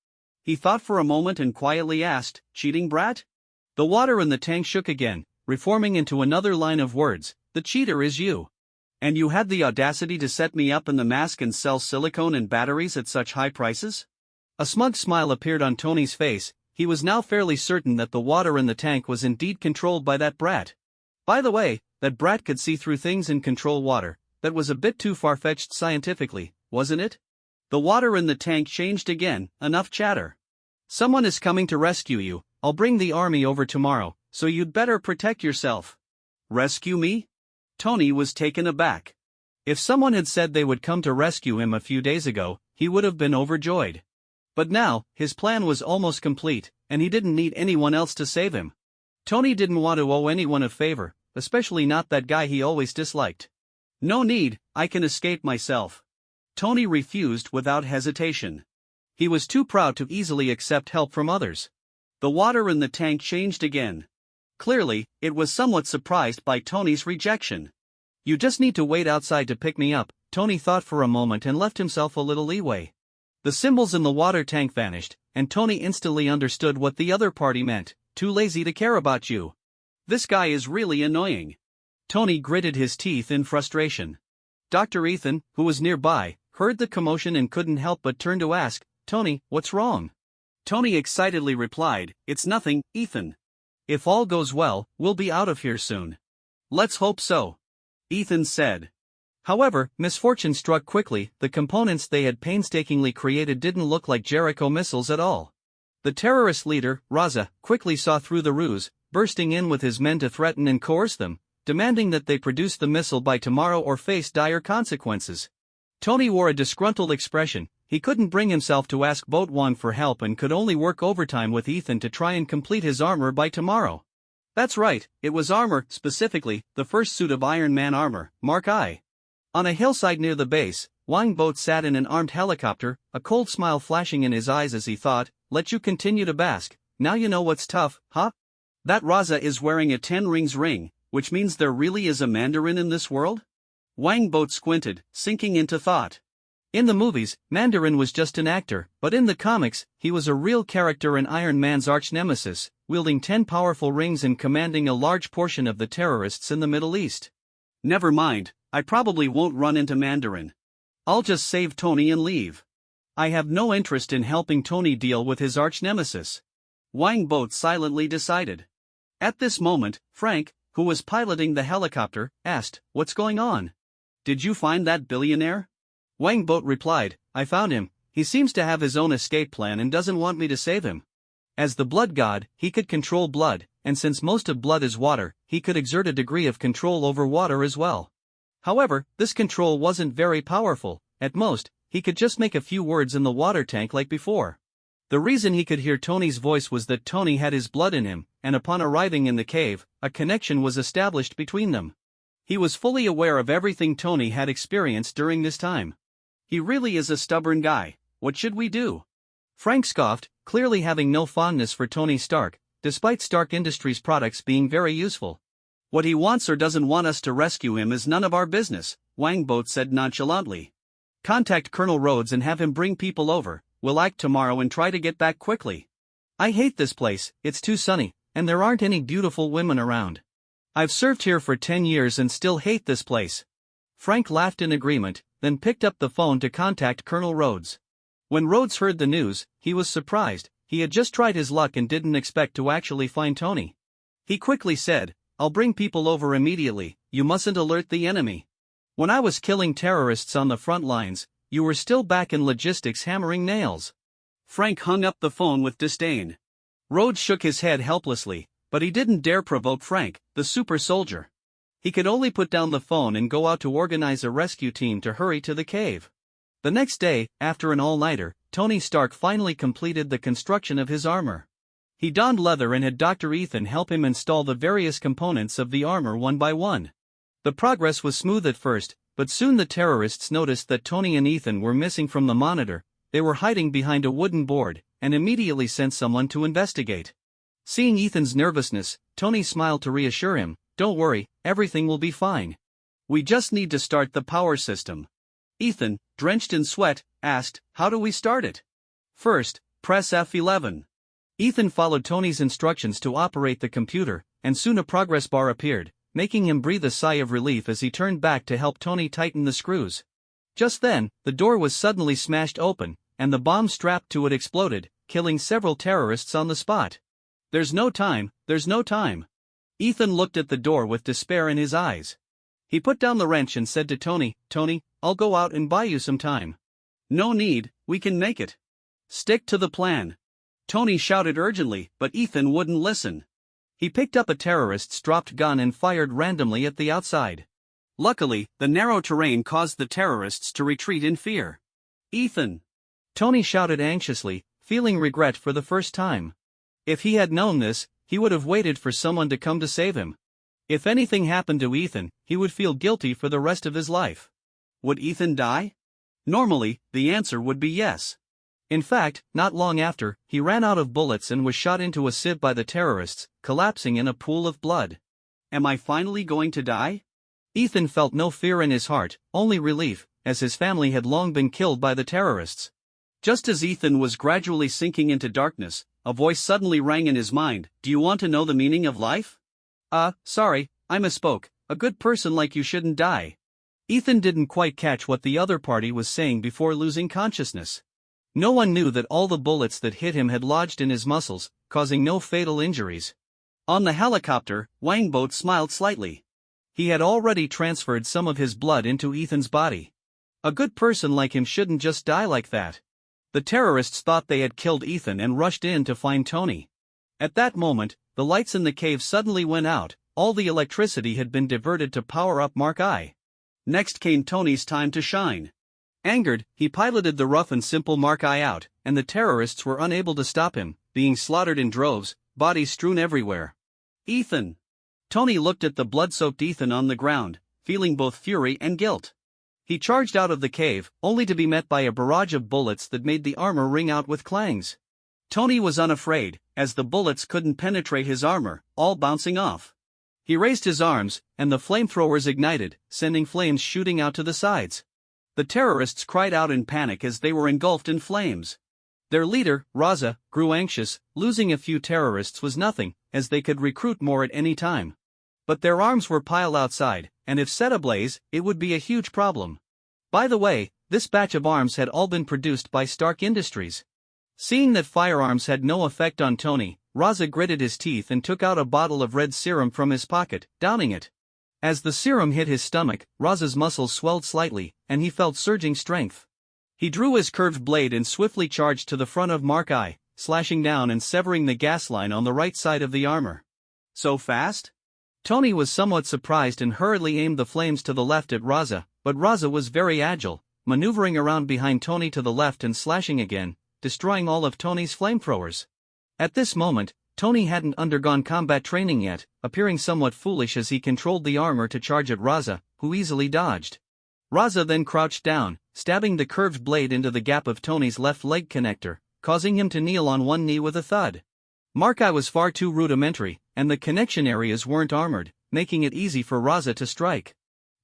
He thought for a moment and quietly asked, cheating brat? The water in the tank shook again, reforming into another line of words, the cheater is you. And you had the audacity to set me up in the mask and sell silicone and batteries at such high prices? A smug smile appeared on Tony's face. He was now fairly certain that the water in the tank was indeed controlled by that brat. By the way, that brat could see through things and control water. That was a bit too far-fetched scientifically, wasn't it? The water in the tank changed again. Enough chatter. Someone is coming to rescue you. I'll bring the army over tomorrow, so you'd better protect yourself. Rescue me? Tony was taken aback. If someone had said they would come to rescue him a few days ago, he would have been overjoyed. But now, his plan was almost complete, and he didn't need anyone else to save him. Tony didn't want to owe anyone a favor, especially not that guy he always disliked. No need, I can escape myself. Tony refused without hesitation. He was too proud to easily accept help from others. The water in the tank changed again. Clearly, it was somewhat surprised by Tony's rejection. You just need to wait outside to pick me up, Tony thought for a moment and left himself a little leeway. The symbols in the water tank vanished, and Tony instantly understood what the other party meant: too lazy to care about you. This guy is really annoying. Tony gritted his teeth in frustration. Dr. Ethan, who was nearby, heard the commotion and couldn't help but turn to ask, Tony, what's wrong? Tony excitedly replied, it's nothing, Ethan. If all goes well, we'll be out of here soon. Let's hope so, Ethan said. However, misfortune struck quickly. The components they had painstakingly created didn't look like Jericho missiles at all. The terrorist leader, Raza, quickly saw through the ruse, bursting in with his men to threaten and coerce them, demanding that they produce the missile by tomorrow or face dire consequences. Tony wore a disgruntled expression. He couldn't bring himself to ask Boat Wong for help and could only work overtime with Ethan to try and complete his armor by tomorrow. That's right, it was armor, specifically, the first suit of Iron Man armor, Mark I. On a hillside near the base, Wang Boat sat in an armed helicopter, a cold smile flashing in his eyes as he thought, let you continue to bask, now you know what's tough, huh? That Raza is wearing a 10 rings ring, which means there really is a Mandarin in this world? Wang Boat squinted, sinking into thought. In the movies, Mandarin was just an actor, but in the comics, he was a real character and Iron Man's arch-nemesis, wielding 10 powerful rings and commanding a large portion of the terrorists in the Middle East. Never mind, I probably won't run into Mandarin. I'll just save Tony and leave. I have no interest in helping Tony deal with his arch-nemesis. Wang Boat silently decided. At this moment, Frank, who was piloting the helicopter, asked, what's going on? Did you find that billionaire? Wang Boat replied, I found him. He seems to have his own escape plan and doesn't want me to save him. As the blood god, he could control blood, and since most of blood is water, he could exert a degree of control over water as well. However, this control wasn't very powerful. At most, he could just make a few words in the water tank like before. The reason he could hear Tony's voice was that Tony had his blood in him, and upon arriving in the cave, a connection was established between them. He was fully aware of everything Tony had experienced during this time. He really is a stubborn guy. What should we do? Frank scoffed, clearly having no fondness for Tony Stark, despite Stark Industries products being very useful. What he wants or doesn't want us to rescue him is none of our business, Wang Boat said nonchalantly. Contact Colonel Rhodes and have him bring people over. We'll act tomorrow and try to get back quickly. I hate this place, it's too sunny, and there aren't any beautiful women around. I've served here for 10 years and still hate this place. Frank laughed in agreement, then picked up the phone to contact Colonel Rhodes. When Rhodes heard the news, he was surprised. He had just tried his luck and didn't expect to actually find Tony. He quickly said, I'll bring people over immediately, you mustn't alert the enemy. When I was killing terrorists on the front lines, you were still back in logistics hammering nails. Frank hung up the phone with disdain. Rhodes shook his head helplessly, but he didn't dare provoke Frank, the super soldier. He could only put down the phone and go out to organize a rescue team to hurry to the cave. The next day, after an all-nighter, Tony Stark finally completed the construction of his armor. He donned leather and had Dr. Ethan help him install the various components of the armor one by one. The progress was smooth at first, but soon the terrorists noticed that Tony and Ethan were missing from the monitor. They were hiding behind a wooden board, and immediately sent someone to investigate. Seeing Ethan's nervousness, Tony smiled to reassure him, don't worry, everything will be fine. We just need to start the power system. Ethan, drenched in sweat, asked, how do we start it? First, press F11. Ethan followed Tony's instructions to operate the computer, and soon a progress bar appeared, making him breathe a sigh of relief as he turned back to help Tony tighten the screws. Just then, the door was suddenly smashed open, and the bomb strapped to it exploded, killing several terrorists on the spot. There's no time. Ethan looked at the door with despair in his eyes. He put down the wrench and said to Tony, Tony, I'll go out and buy you some time. No need, we can make it. Stick to the plan. Tony shouted urgently, but Ethan wouldn't listen. He picked up a terrorist's dropped gun and fired randomly at the outside. Luckily, the narrow terrain caused the terrorists to retreat in fear. Ethan! Tony shouted anxiously, feeling regret for the first time. If he had known this, he would have waited for someone to come to save him. If anything happened to Ethan, he would feel guilty for the rest of his life. Would Ethan die? Normally, the answer would be yes. In fact, not long after, he ran out of bullets and was shot into a sieve by the terrorists, collapsing in a pool of blood. Am I finally going to die? Ethan felt no fear in his heart, only relief, as his family had long been killed by the terrorists. Just as Ethan was gradually sinking into darkness, a voice suddenly rang in his mind. Do you want to know the meaning of life? Sorry, I misspoke. A good person like you shouldn't die. Ethan didn't quite catch what the other party was saying before losing consciousness. No one knew that all the bullets that hit him had lodged in his muscles, causing no fatal injuries. On the helicopter, Wangbot smiled slightly. He had already transferred some of his blood into Ethan's body. A good person like him shouldn't just die like that. The terrorists thought they had killed Ethan and rushed in to find Tony. At that moment, the lights in the cave suddenly went out. All the electricity had been diverted to power up Mark I. Next came Tony's time to shine. Angered, he piloted the rough and simple Mark I out, and the terrorists were unable to stop him, being slaughtered in droves, bodies strewn everywhere. Ethan! Tony looked at the blood-soaked Ethan on the ground, feeling both fury and guilt. He charged out of the cave, only to be met by a barrage of bullets that made the armor ring out with clangs. Tony was unafraid, as the bullets couldn't penetrate his armor, all bouncing off. He raised his arms, and the flamethrowers ignited, sending flames shooting out to the sides. The terrorists cried out in panic as they were engulfed in flames. Their leader, Raza, grew anxious. Losing a few terrorists was nothing, as they could recruit more at any time. But their arms were piled outside, and if set ablaze, it would be a huge problem. By the way, this batch of arms had all been produced by Stark Industries. Seeing that firearms had no effect on Tony, Raza gritted his teeth and took out a bottle of red serum from his pocket, downing it. As the serum hit his stomach, Raza's muscles swelled slightly, and he felt surging strength. He drew his curved blade and swiftly charged to the front of Mark I, slashing down and severing the gas line on the right side of the armor. So fast? Tony was somewhat surprised and hurriedly aimed the flames to the left at Raza, but Raza was very agile, maneuvering around behind Tony to the left and slashing again, destroying all of Tony's flamethrowers. At this moment, Tony hadn't undergone combat training yet, appearing somewhat foolish as he controlled the armor to charge at Raza, who easily dodged. Raza then crouched down, stabbing the curved blade into the gap of Tony's left leg connector, causing him to kneel on one knee with a thud. Mark I was far too rudimentary, and the connection areas weren't armored, making it easy for Raza to strike.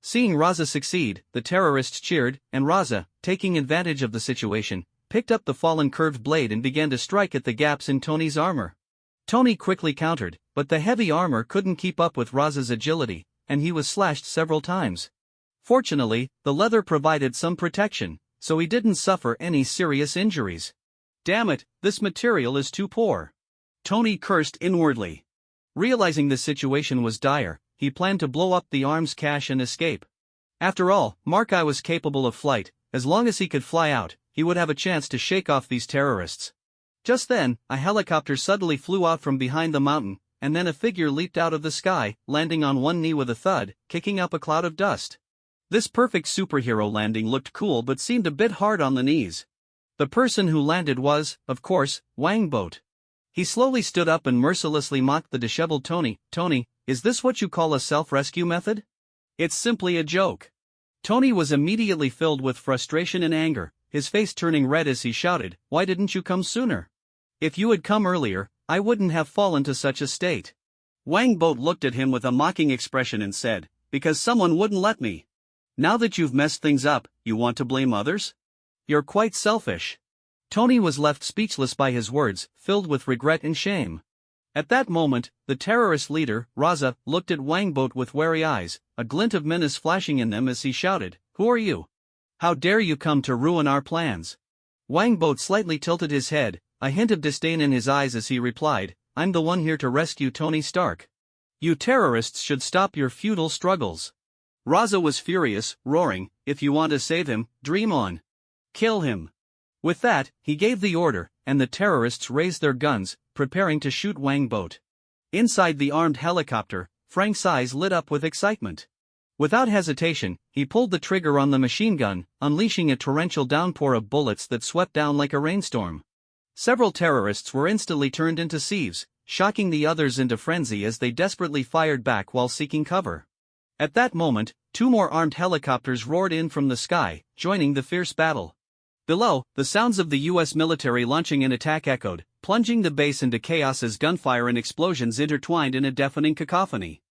Seeing Raza succeed, the terrorists cheered, and Raza, taking advantage of the situation, picked up the fallen curved blade and began to strike at the gaps in Tony's armor. Tony quickly countered, but the heavy armor couldn't keep up with Raza's agility, and he was slashed several times. Fortunately, the leather provided some protection, so he didn't suffer any serious injuries. Damn it, this material is too poor. Tony cursed inwardly. Realizing the situation was dire, he planned to blow up the arms cache and escape. After all, Mark I was capable of flight. As long as he could fly out, he would have a chance to shake off these terrorists. Just then, a helicopter suddenly flew out from behind the mountain, and then a figure leaped out of the sky, landing on one knee with a thud, kicking up a cloud of dust. This perfect superhero landing looked cool but seemed a bit hard on the knees. The person who landed was, of course, Wangbot. He slowly stood up and mercilessly mocked the disheveled Tony. Tony, is this what you call a self-rescue method? It's simply a joke. Tony was immediately filled with frustration and anger, his face turning red as he shouted, "Why didn't you come sooner? If you had come earlier, I wouldn't have fallen to such a state." Wangbot looked at him with a mocking expression and said, "Because someone wouldn't let me. Now that you've messed things up, you want to blame others? You're quite selfish." Tony was left speechless by his words, filled with regret and shame. At that moment, the terrorist leader, Raza, looked at Wangbot with wary eyes, a glint of menace flashing in them as he shouted, "Who are you? How dare you come to ruin our plans?" Wangbot slightly tilted his head, a hint of disdain in his eyes as he replied, "I'm the one here to rescue Tony Stark. You terrorists should stop your futile struggles." Raza was furious, roaring, "If you want to save him, dream on. Kill him." With that, he gave the order, and the terrorists raised their guns, preparing to shoot Wangbot. Inside the armed helicopter, Frank's eyes lit up with excitement. Without hesitation, he pulled the trigger on the machine gun, unleashing a torrential downpour of bullets that swept down like a rainstorm. Several terrorists were instantly turned into sieves, shocking the others into frenzy as they desperately fired back while seeking cover. At that moment, two more armed helicopters roared in from the sky, joining the fierce battle. Below, the sounds of the US military launching an attack echoed, plunging the base into chaos as gunfire and explosions intertwined in a deafening cacophony.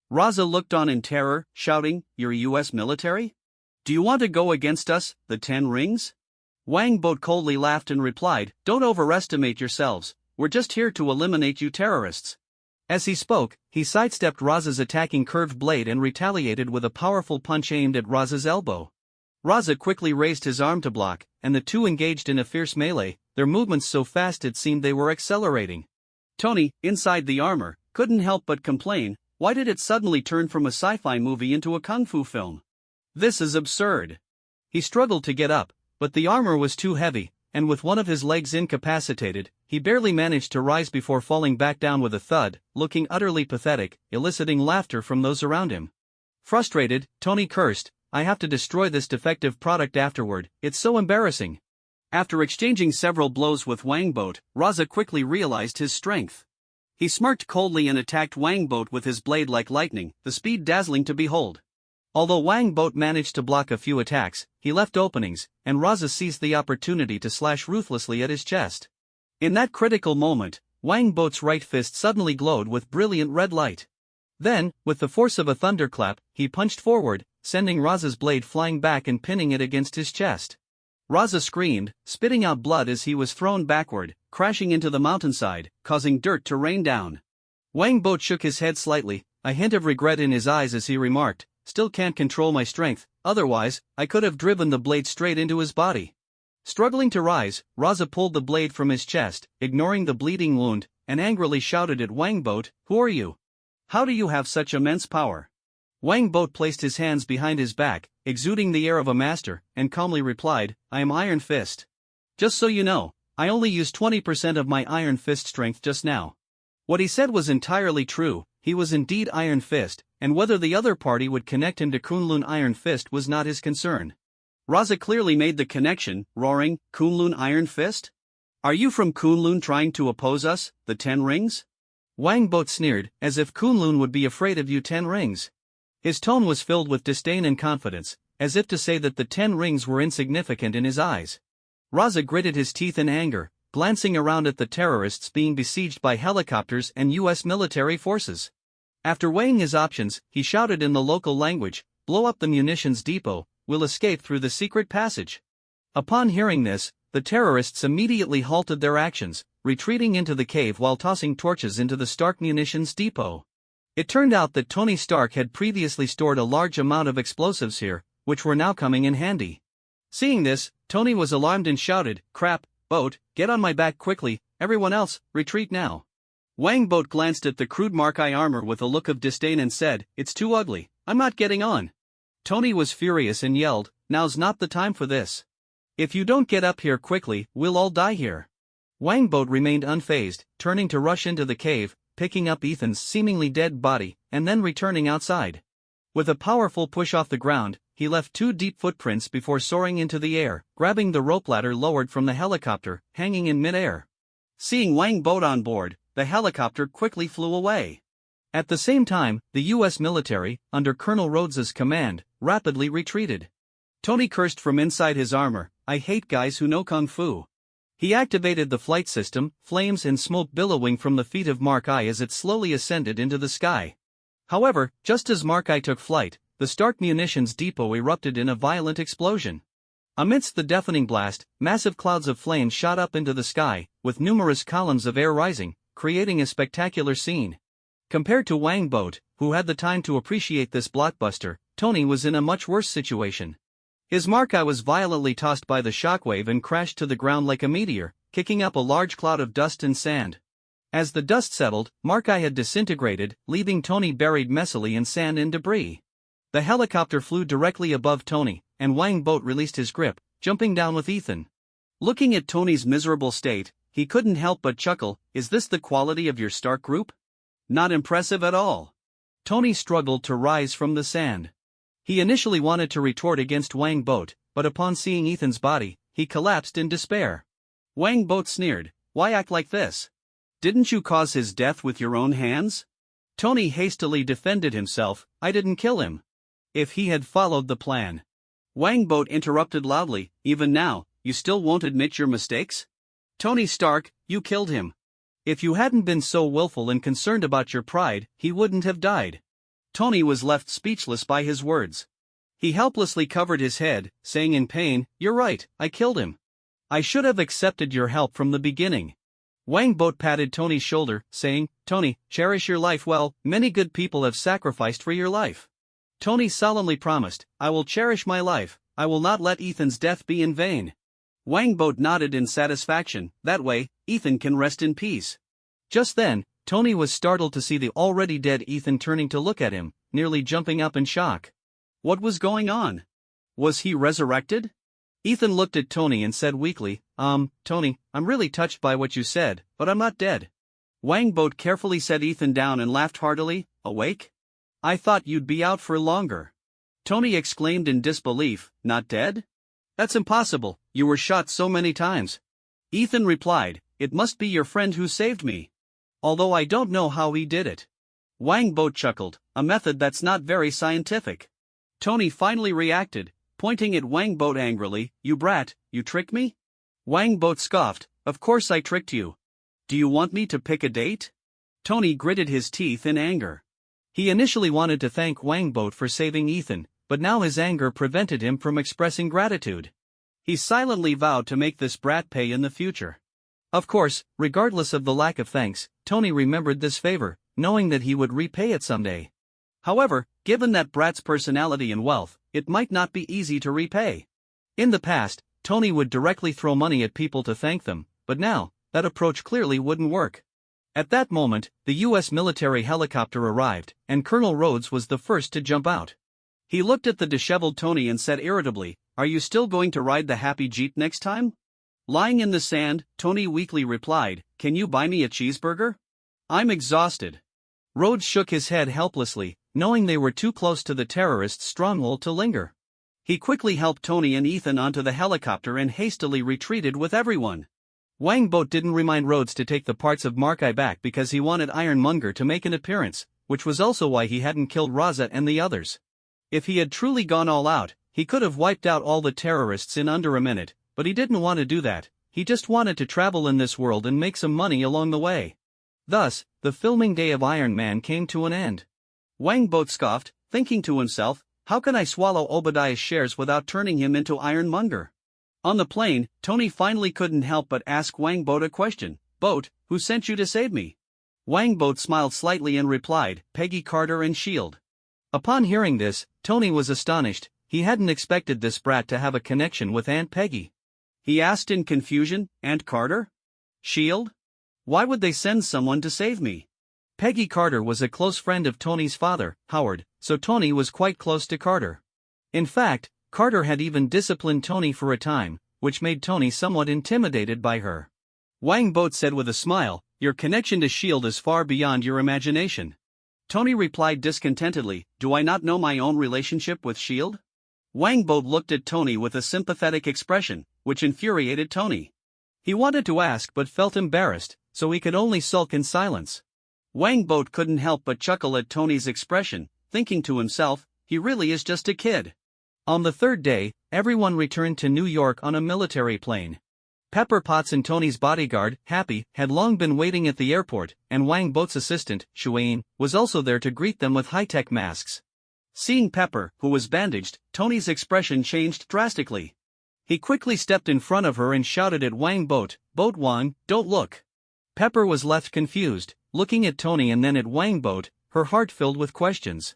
Raza looked on in terror, shouting, "You're US military? Do you want to go against us, the Ten Rings?" Wang Bo coldly laughed and replied, "Don't overestimate yourselves, we're just here to eliminate you terrorists." As he spoke, he sidestepped Raza's attacking curved blade and retaliated with a powerful punch aimed at Raza's elbow. Raza quickly raised his arm to block, and the two engaged in a fierce melee, their movements so fast it seemed they were accelerating. Tony, inside the armor, couldn't help but complain, why did it suddenly turn from a sci-fi movie into a kung fu film? This is absurd. He struggled to get up, but the armor was too heavy, and with one of his legs incapacitated, he barely managed to rise before falling back down with a thud, looking utterly pathetic, eliciting laughter from those around him. Frustrated, Tony cursed, "I have to destroy this defective product afterward, it's so embarrassing." After exchanging several blows with Wang Bo, Raza quickly realized his strength. He smirked coldly and attacked Wang Bo with his blade like lightning, the speed dazzling to behold. Although Wang Bo managed to block a few attacks, he left openings, and Raza seized the opportunity to slash ruthlessly at his chest. In that critical moment, Wang Bo's right fist suddenly glowed with brilliant red light. Then, with the force of a thunderclap, he punched forward, sending Raza's blade flying back and pinning it against his chest. Raza screamed, spitting out blood as he was thrown backward, crashing into the mountainside, causing dirt to rain down. Wang Bo shook his head slightly, a hint of regret in his eyes as he remarked, "Still can't control my strength, otherwise, I could have driven the blade straight into his body." Struggling to rise, Raza pulled the blade from his chest, ignoring the bleeding wound, and angrily shouted at Wang Bo, "Who are you? How do you have such immense power?" Wang Bo placed his hands behind his back, exuding the air of a master, and calmly replied, "I am Iron Fist. Just so you know, I only used 20% of my Iron Fist strength just now." What he said was entirely true, he was indeed Iron Fist, and whether the other party would connect him to Kunlun Iron Fist was not his concern. Raza clearly made the connection, roaring, "Kunlun Iron Fist? Are you from Kunlun trying to oppose us, the Ten Rings?" Wang Bo sneered, as if Kunlun would be afraid of you Ten Rings. His tone was filled with disdain and confidence, as if to say that the Ten Rings were insignificant in his eyes. Raza gritted his teeth in anger, glancing around at the terrorists being besieged by helicopters and US military forces. After weighing his options, he shouted in the local language, "Blow up the munitions depot, we'll escape through the secret passage." Upon hearing this, the terrorists immediately halted their actions, retreating into the cave while tossing torches into the Stark munitions depot. It turned out that Tony Stark had previously stored a large amount of explosives here, which were now coming in handy. Seeing this, Tony was alarmed and shouted, "Crap, boat, get on my back quickly, everyone else, retreat now." Wang Bo glanced at the crude Markai armor with a look of disdain and said, "It's too ugly, I'm not getting on." Tony was furious and yelled, "Now's not the time for this. If you don't get up here quickly, we'll all die here." Wang Bo remained unfazed, turning to rush into the cave, picking up Ethan's seemingly dead body, and then returning outside. With a powerful push off the ground, he left 2 deep footprints before soaring into the air, grabbing the rope ladder lowered from the helicopter, hanging in midair. Seeing Wang Bo on board, the helicopter quickly flew away. At the same time, the US military, under Colonel Rhodes's command, rapidly retreated. Tony cursed from inside his armor, "I hate guys who know Kung Fu." He activated the flight system, flames and smoke billowing from the feet of Mark I as it slowly ascended into the sky. However, just as Mark I took flight, the Stark munitions depot erupted in a violent explosion. Amidst the deafening blast, massive clouds of flame shot up into the sky, with numerous columns of air rising, creating a spectacular scene. Compared to Wang Bo, who had the time to appreciate this blockbuster, Tony was in a much worse situation. His Mark I was violently tossed by the shockwave and crashed to the ground like a meteor, kicking up a large cloud of dust and sand. As the dust settled, Mark I had disintegrated, leaving Tony buried messily in sand and debris. The helicopter flew directly above Tony, and Wang Bo released his grip, jumping down with Ethan. Looking at Tony's miserable state, he couldn't help but chuckle, "Is this the quality of your Stark group? Not impressive at all." Tony struggled to rise from the sand. He initially wanted to retort against Wang Bo, but upon seeing Ethan's body, he collapsed in despair. Wang Bo sneered, "Why act like this? Didn't you cause his death with your own hands?" Tony hastily defended himself, "I didn't kill him. If he had followed the plan." Wang Bo interrupted loudly, "Even now, you still won't admit your mistakes? Tony Stark, you killed him. If you hadn't been so willful and concerned about your pride, he wouldn't have died. Tony was left speechless by his words. He helplessly covered his head, saying in pain, "You're right, I killed him. I should have accepted your help from the beginning." Wang Boat patted Tony's shoulder, saying, "Tony, cherish your life well, many good people have sacrificed for your life." Tony solemnly promised, "I will cherish my life, I will not let Ethan's death be in vain." Wang Boat nodded in satisfaction, "That way, Ethan can rest in peace." Just then, Tony was startled to see the already dead Ethan turning to look at him, nearly jumping up in shock. What was going on? Was he resurrected? Ethan looked at Tony and said weakly, Tony, I'm really touched by what you said, but I'm not dead." Wang Boat carefully set Ethan down and laughed heartily, "Awake? I thought you'd be out for longer." Tony exclaimed in disbelief, "Not dead? That's impossible, you were shot so many times." Ethan replied, "It must be your friend who saved me. Although I don't know how he did it." Wang Boat chuckled, "A method that's not very scientific." Tony finally reacted, pointing at Wang Boat angrily, "You brat, you tricked me?" Wang Boat scoffed, "Of course I tricked you. Do you want me to pick a date?" Tony gritted his teeth in anger. He initially wanted to thank Wang Boat for saving Ethan, but now his anger prevented him from expressing gratitude. He silently vowed to make this brat pay in the future. Of course, regardless of the lack of thanks, Tony remembered this favor, knowing that he would repay it someday. However, given that brat's personality and wealth, it might not be easy to repay. In the past, Tony would directly throw money at people to thank them, but now, that approach clearly wouldn't work. At that moment, the U.S. military helicopter arrived, and Colonel Rhodes was the first to jump out. He looked at the disheveled Tony and said irritably, "Are you still going to ride the happy Jeep next time?" Lying in the sand, Tony weakly replied, "Can you buy me a cheeseburger? I'm exhausted." Rhodes shook his head helplessly, knowing they were too close to the terrorists' stronghold to linger. He quickly helped Tony and Ethan onto the helicopter and hastily retreated with everyone. Wang Boat didn't remind Rhodes to take the parts of Markai back because he wanted Ironmonger to make an appearance, which was also why he hadn't killed Raza and the others. If he had truly gone all out, he could have wiped out all the terrorists in under a minute, but he didn't want to do that. He just wanted to travel in this world and make some money along the way. Thus, the filming day of Iron Man came to an end. Wang Boat scoffed, thinking to himself, "How can I swallow Obadiah's shares without turning him into Ironmonger?" On the plane, Tony finally couldn't help but ask Wang Boat a question. "Boat, who sent you to save me?" Wang Boat smiled slightly and replied, "Peggy Carter and S.H.I.E.L.D." Upon hearing this, Tony was astonished. He hadn't expected this brat to have a connection with Aunt Peggy. He asked in confusion, "Aunt Carter? S.H.I.E.L.D.? Why would they send someone to save me?" Peggy Carter was a close friend of Tony's father, Howard, so Tony was quite close to Carter. In fact, Carter had even disciplined Tony for a time, which made Tony somewhat intimidated by her. Wang Boat said with a smile, "Your connection to S.H.I.E.L.D. is far beyond your imagination." Tony replied discontentedly, "Do I not know my own relationship with S.H.I.E.L.D.? Wang Boat looked at Tony with a sympathetic expression, which infuriated Tony. He wanted to ask but felt embarrassed, so he could only sulk in silence. Wang Boat couldn't help but chuckle at Tony's expression, thinking to himself, he really is just a kid. On the third day, everyone returned to New York on a military plane. Pepper Potts and Tony's bodyguard, Happy, had long been waiting at the airport, and Wang Boat's assistant, Shuain, was also there to greet them with high-tech masks. Seeing Pepper, who was bandaged, Tony's expression changed drastically. He quickly stepped in front of her and shouted at Wang Boat, "Boat Wang, don't look." Pepper was left confused, looking at Tony and then at Wang Boat, her heart filled with questions.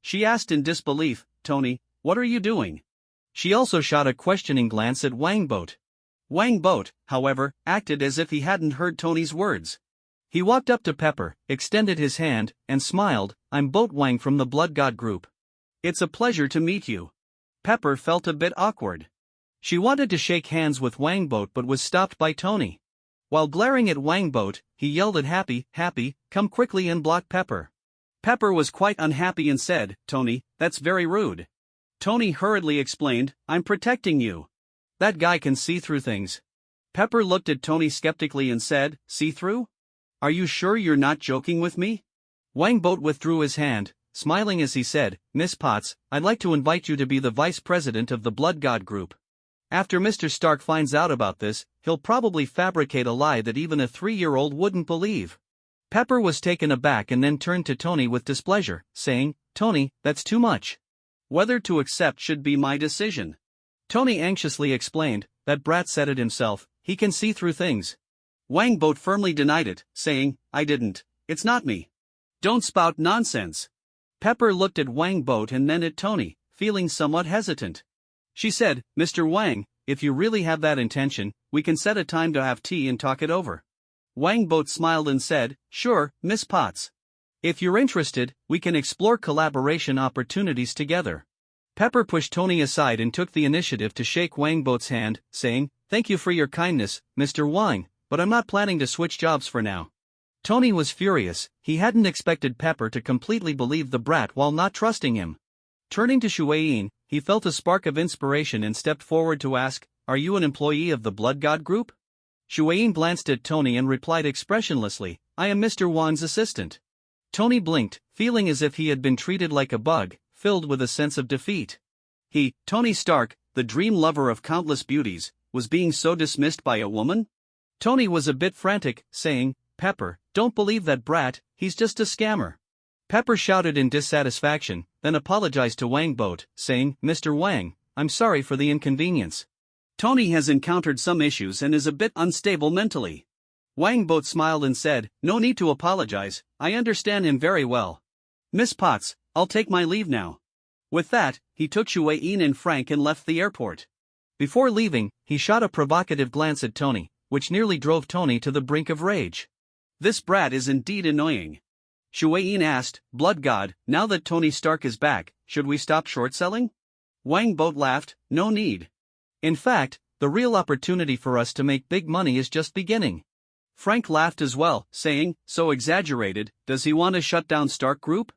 She asked in disbelief, "Tony, what are you doing?" She also shot a questioning glance at Wang Boat. Wang Boat, however, acted as if he hadn't heard Tony's words. He walked up to Pepper, extended his hand, and smiled, "I'm Boat Wang from the Blood God Group. It's a pleasure to meet you." Pepper felt a bit awkward. She wanted to shake hands with Wang Boat but was stopped by Tony. While glaring at Wang Boat, he yelled at Happy, "Happy, come quickly and block Pepper." Pepper was quite unhappy and said, "Tony, that's very rude." Tony hurriedly explained, "I'm protecting you. That guy can see through things." Pepper looked at Tony skeptically and said, "See through? Are you sure you're not joking with me?" Wang Boat withdrew his hand, smiling as he said, "Miss Potts, I'd like to invite you to be the vice president of the Blood God Group." After Mr. Stark finds out about this, he'll probably fabricate a lie that even a 3-year-old wouldn't believe. Pepper was taken aback and then turned to Tony with displeasure, saying, "Tony, that's too much. Whether to accept should be my decision." Tony anxiously explained, "That brat said it himself, he can see through things." Wangbot firmly denied it, saying, "I didn't, it's not me. Don't spout nonsense." Pepper looked at Wangbot and then at Tony, feeling somewhat hesitant. She said, "Mr. Wang, if you really have that intention, we can set a time to have tea and talk it over." Wangbot smiled and said, "Sure, Miss Potts. If you're interested, we can explore collaboration opportunities together." Pepper pushed Tony aside and took the initiative to shake Wangbot's hand, saying, "Thank you for your kindness, Mr. Wang, but I'm not planning to switch jobs for now." Tony was furious. He hadn't expected Pepper to completely believe the brat while not trusting him. Turning to Shuayin, he felt a spark of inspiration and stepped forward to ask, "Are you an employee of the Blood God Group?" Shuayin glanced at Tony and replied expressionlessly, "I am Mr. Wang's assistant." Tony blinked, feeling as if he had been treated like a bug, filled with a sense of defeat. He, Tony Stark, the dream lover of countless beauties, was being so dismissed by a woman? Tony was a bit frantic, saying, "Pepper, don't believe that brat, he's just a scammer." Pepper shouted in dissatisfaction, then apologized to Wangbot, saying, "Mr. Wang, I'm sorry for the inconvenience. Tony has encountered some issues and is a bit unstable mentally." Wangbot smiled and said, "No need to apologize, I understand him very well. Miss Potts, I'll take my leave now." With that, he took Shuayin and Frank and left the airport. Before leaving, he shot a provocative glance at Tony, which nearly drove Tony to the brink of rage. "This brat is indeed annoying." Shuayin asked, "Blood God, now that Tony Stark is back, should we stop short selling?" Wangbot laughed, "No need. In fact, the real opportunity for us to make big money is just beginning." Frank laughed as well, saying, "So exaggerated, does he want to shut down Stark Group?"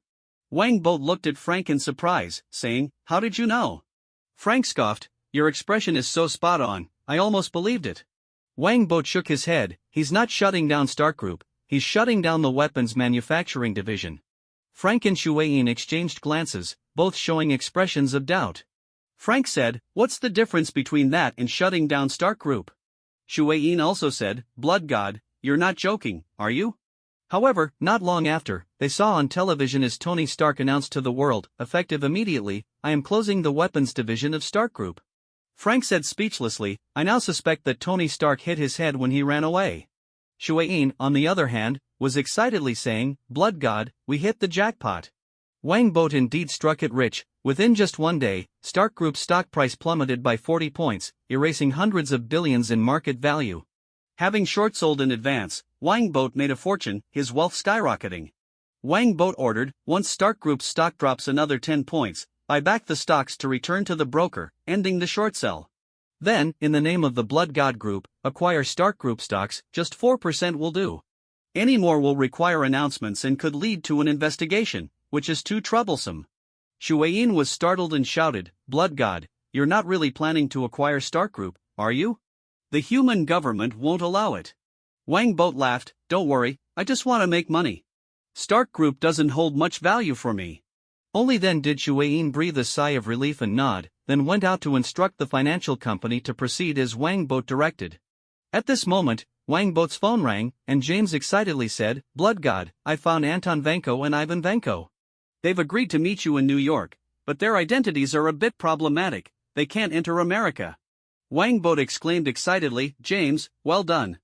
Wangbot looked at Frank in surprise, saying, "How did you know?" Frank scoffed, "Your expression is so spot on, I almost believed it." Wangbot shook his head, "He's not shutting down Stark Group, he's shutting down the weapons manufacturing division." Frank and Shuayin exchanged glances, both showing expressions of doubt. Frank said, "What's the difference between that and shutting down Stark Group?" Shuayin also said, "Blood God, you're not joking, are you?" However, not long after, they saw on television as Tony Stark announced to the world, effective immediately, "I am closing the weapons division of Stark Group." Frank said speechlessly, "I now suspect that Tony Stark hit his head when he ran away." Shuayin, on the other hand, was excitedly saying, "Blood God, we hit the jackpot." Wangbot indeed struck it rich. Within just one day, Stark Group's stock price plummeted by 40 points, erasing hundreds of billions in market value. Having short-sold in advance, Wangbot made a fortune, his wealth skyrocketing. Wangbot ordered, once Stark Group's stock drops another 10 points, buy back the stocks to return to the broker, ending the short sell. Then, in the name of the Blood God Group, acquire Stark Group stocks, just 4% will do. Any more will require announcements and could lead to an investigation, which is too troublesome. Shuayin was startled and shouted, "Blood God, you're not really planning to acquire Stark Group, are you? The human government won't allow it." Wangbot laughed, "Don't worry, I just want to make money. Stark Group doesn't hold much value for me." Only then did Shuayin breathe a sigh of relief and nod, then went out to instruct the financial company to proceed as Wangbot directed. At this moment, Wangbot's phone rang, and James excitedly said, "Blood God, I found Anton Vanko and Ivan Vanko. They've agreed to meet you in New York, but their identities are a bit problematic, they can't enter America." Wangbot exclaimed excitedly, "James, well done.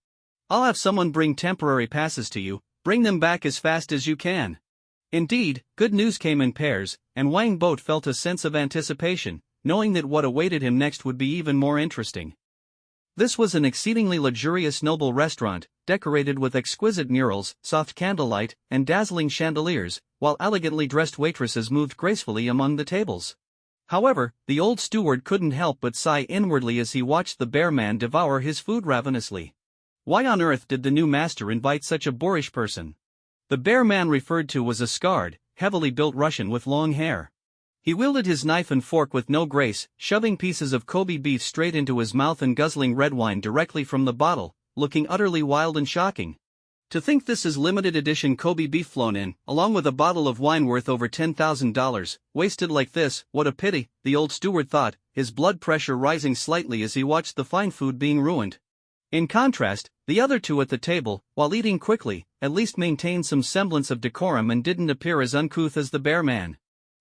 I'll have someone bring temporary passes to you, bring them back as fast as you can." Indeed, good news came in pairs, and Wangbot felt a sense of anticipation, knowing that what awaited him next would be even more interesting. This was an exceedingly luxurious noble restaurant, decorated with exquisite murals, soft candlelight, and dazzling chandeliers, while elegantly dressed waitresses moved gracefully among the tables. However, the old steward couldn't help but sigh inwardly as he watched the bear man devour his food ravenously. Why on earth did the new master invite such a boorish person? The bear man referred to was a scarred, heavily built Russian with long hair. He wielded his knife and fork with no grace, shoving pieces of Kobe beef straight into his mouth and guzzling red wine directly from the bottle, looking utterly wild and shocking. To think this is limited edition Kobe beef flown in, along with a bottle of wine worth over $10,000, wasted like this, what a pity, the old steward thought, his blood pressure rising slightly as he watched the fine food being ruined. In contrast, the other two at the table, while eating quickly, at least maintained some semblance of decorum and didn't appear as uncouth as the bear man.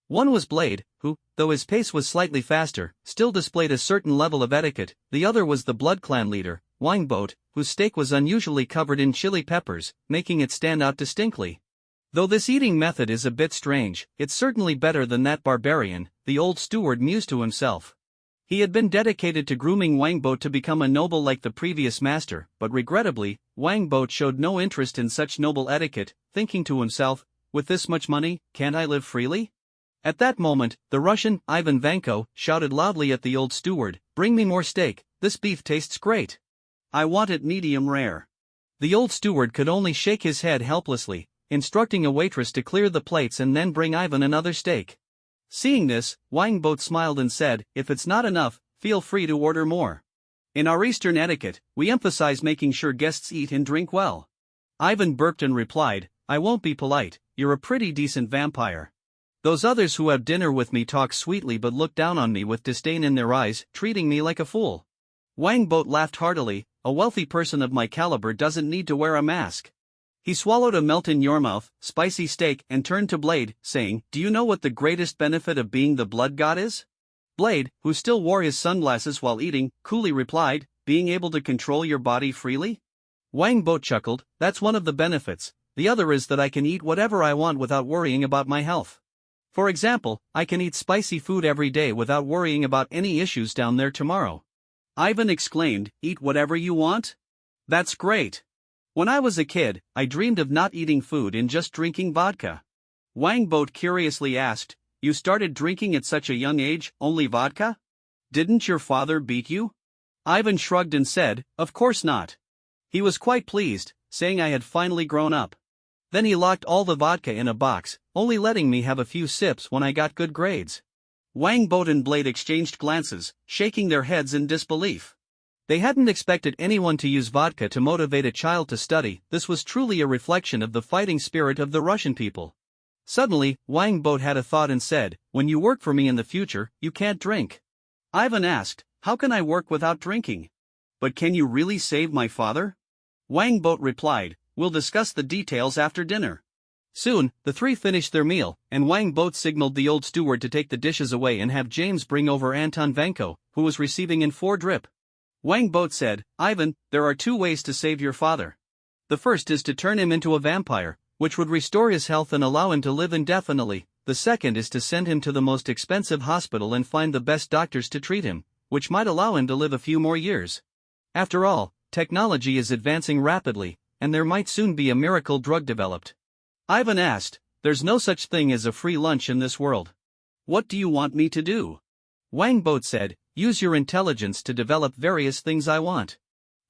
One was Blade, who, though his pace was slightly faster, still displayed a certain level of etiquette. The other was the Blood Clan leader, Wineboat, whose steak was unusually covered in chili peppers, making it stand out distinctly. Though this eating method is a bit strange, it's certainly better than that barbarian, the old steward mused to himself. He had been dedicated to grooming Wangbot to become a noble like the previous master, but regrettably, Wangbot showed no interest in such noble etiquette, thinking to himself, with this much money, can't I live freely? At that moment, the Russian, Ivan Vanko, shouted loudly at the old steward, "Bring me more steak, this beef tastes great. I want it medium rare." The old steward could only shake his head helplessly, instructing a waitress to clear the plates and then bring Ivan another steak. Seeing this, Wangbot smiled and said, "If it's not enough, feel free to order more. In our Eastern etiquette, we emphasize making sure guests eat and drink well." Ivan burped and replied, "I won't be polite, you're a pretty decent vampire. Those others who have dinner with me talk sweetly but look down on me with disdain in their eyes, treating me like a fool." Wangbot laughed heartily, "A wealthy person of my caliber doesn't need to wear a mask." He swallowed a melt-in-your-mouth, spicy steak and turned to Blade, saying, "Do you know what the greatest benefit of being the blood god is?" Blade, who still wore his sunglasses while eating, coolly replied, "Being able to control your body freely?" Wangbot chuckled, "That's one of the benefits, the other is that I can eat whatever I want without worrying about my health. For example, I can eat spicy food every day without worrying about any issues down there tomorrow." Ivan exclaimed, "Eat whatever you want? That's great. When I was a kid, I dreamed of not eating food and just drinking vodka." Wangbot curiously asked, "You started drinking at such a young age, only vodka? Didn't your father beat you?" Ivan shrugged and said, "Of course not. He was quite pleased, saying I had finally grown up. Then he locked all the vodka in a box, only letting me have a few sips when I got good grades." Wangbot and Blade exchanged glances, shaking their heads in disbelief. They hadn't expected anyone to use vodka to motivate a child to study. This was truly a reflection of the fighting spirit of the Russian people. Suddenly, Wangbot had a thought and said, "When you work for me in the future, you can't drink." Ivan asked, "How can I work without drinking? But can you really save my father?" Wangbot replied, "We'll discuss the details after dinner." Soon, the three finished their meal, and Wangbot signaled the old steward to take the dishes away and have James bring over Anton Vanko, who was receiving in 4 drip. Wangbot said, "Ivan, there are 2 ways to save your father. The first is to turn him into a vampire, which would restore his health and allow him to live indefinitely. The second is to send him to the most expensive hospital and find the best doctors to treat him, which might allow him to live a few more years. After all, technology is advancing rapidly, and there might soon be a miracle drug developed." Ivan asked, "There's no such thing as a free lunch in this world. What do you want me to do?" Wangbot said, "Use your intelligence to develop various things I want.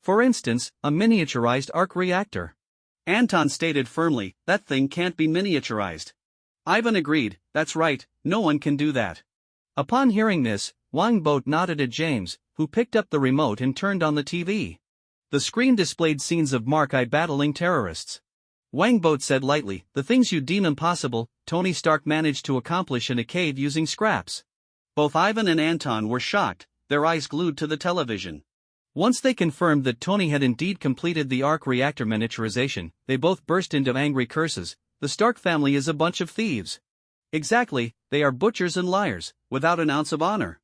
For instance, a miniaturized arc reactor." Anton stated firmly, "That thing can't be miniaturized." Ivan agreed, "That's right, no one can do that." Upon hearing this, Wangbot nodded at James, who picked up the remote and turned on the TV. The screen displayed scenes of Mark-I battling terrorists. Wangbot said lightly, "The things you deem impossible, Tony Stark managed to accomplish in a cave using scraps." Both Ivan and Anton were shocked, their eyes glued to the television. Once they confirmed that Tony had indeed completed the arc reactor miniaturization, they both burst into angry curses. "The Stark family is a bunch of thieves." "Exactly, they are butchers and liars, without an ounce of honor."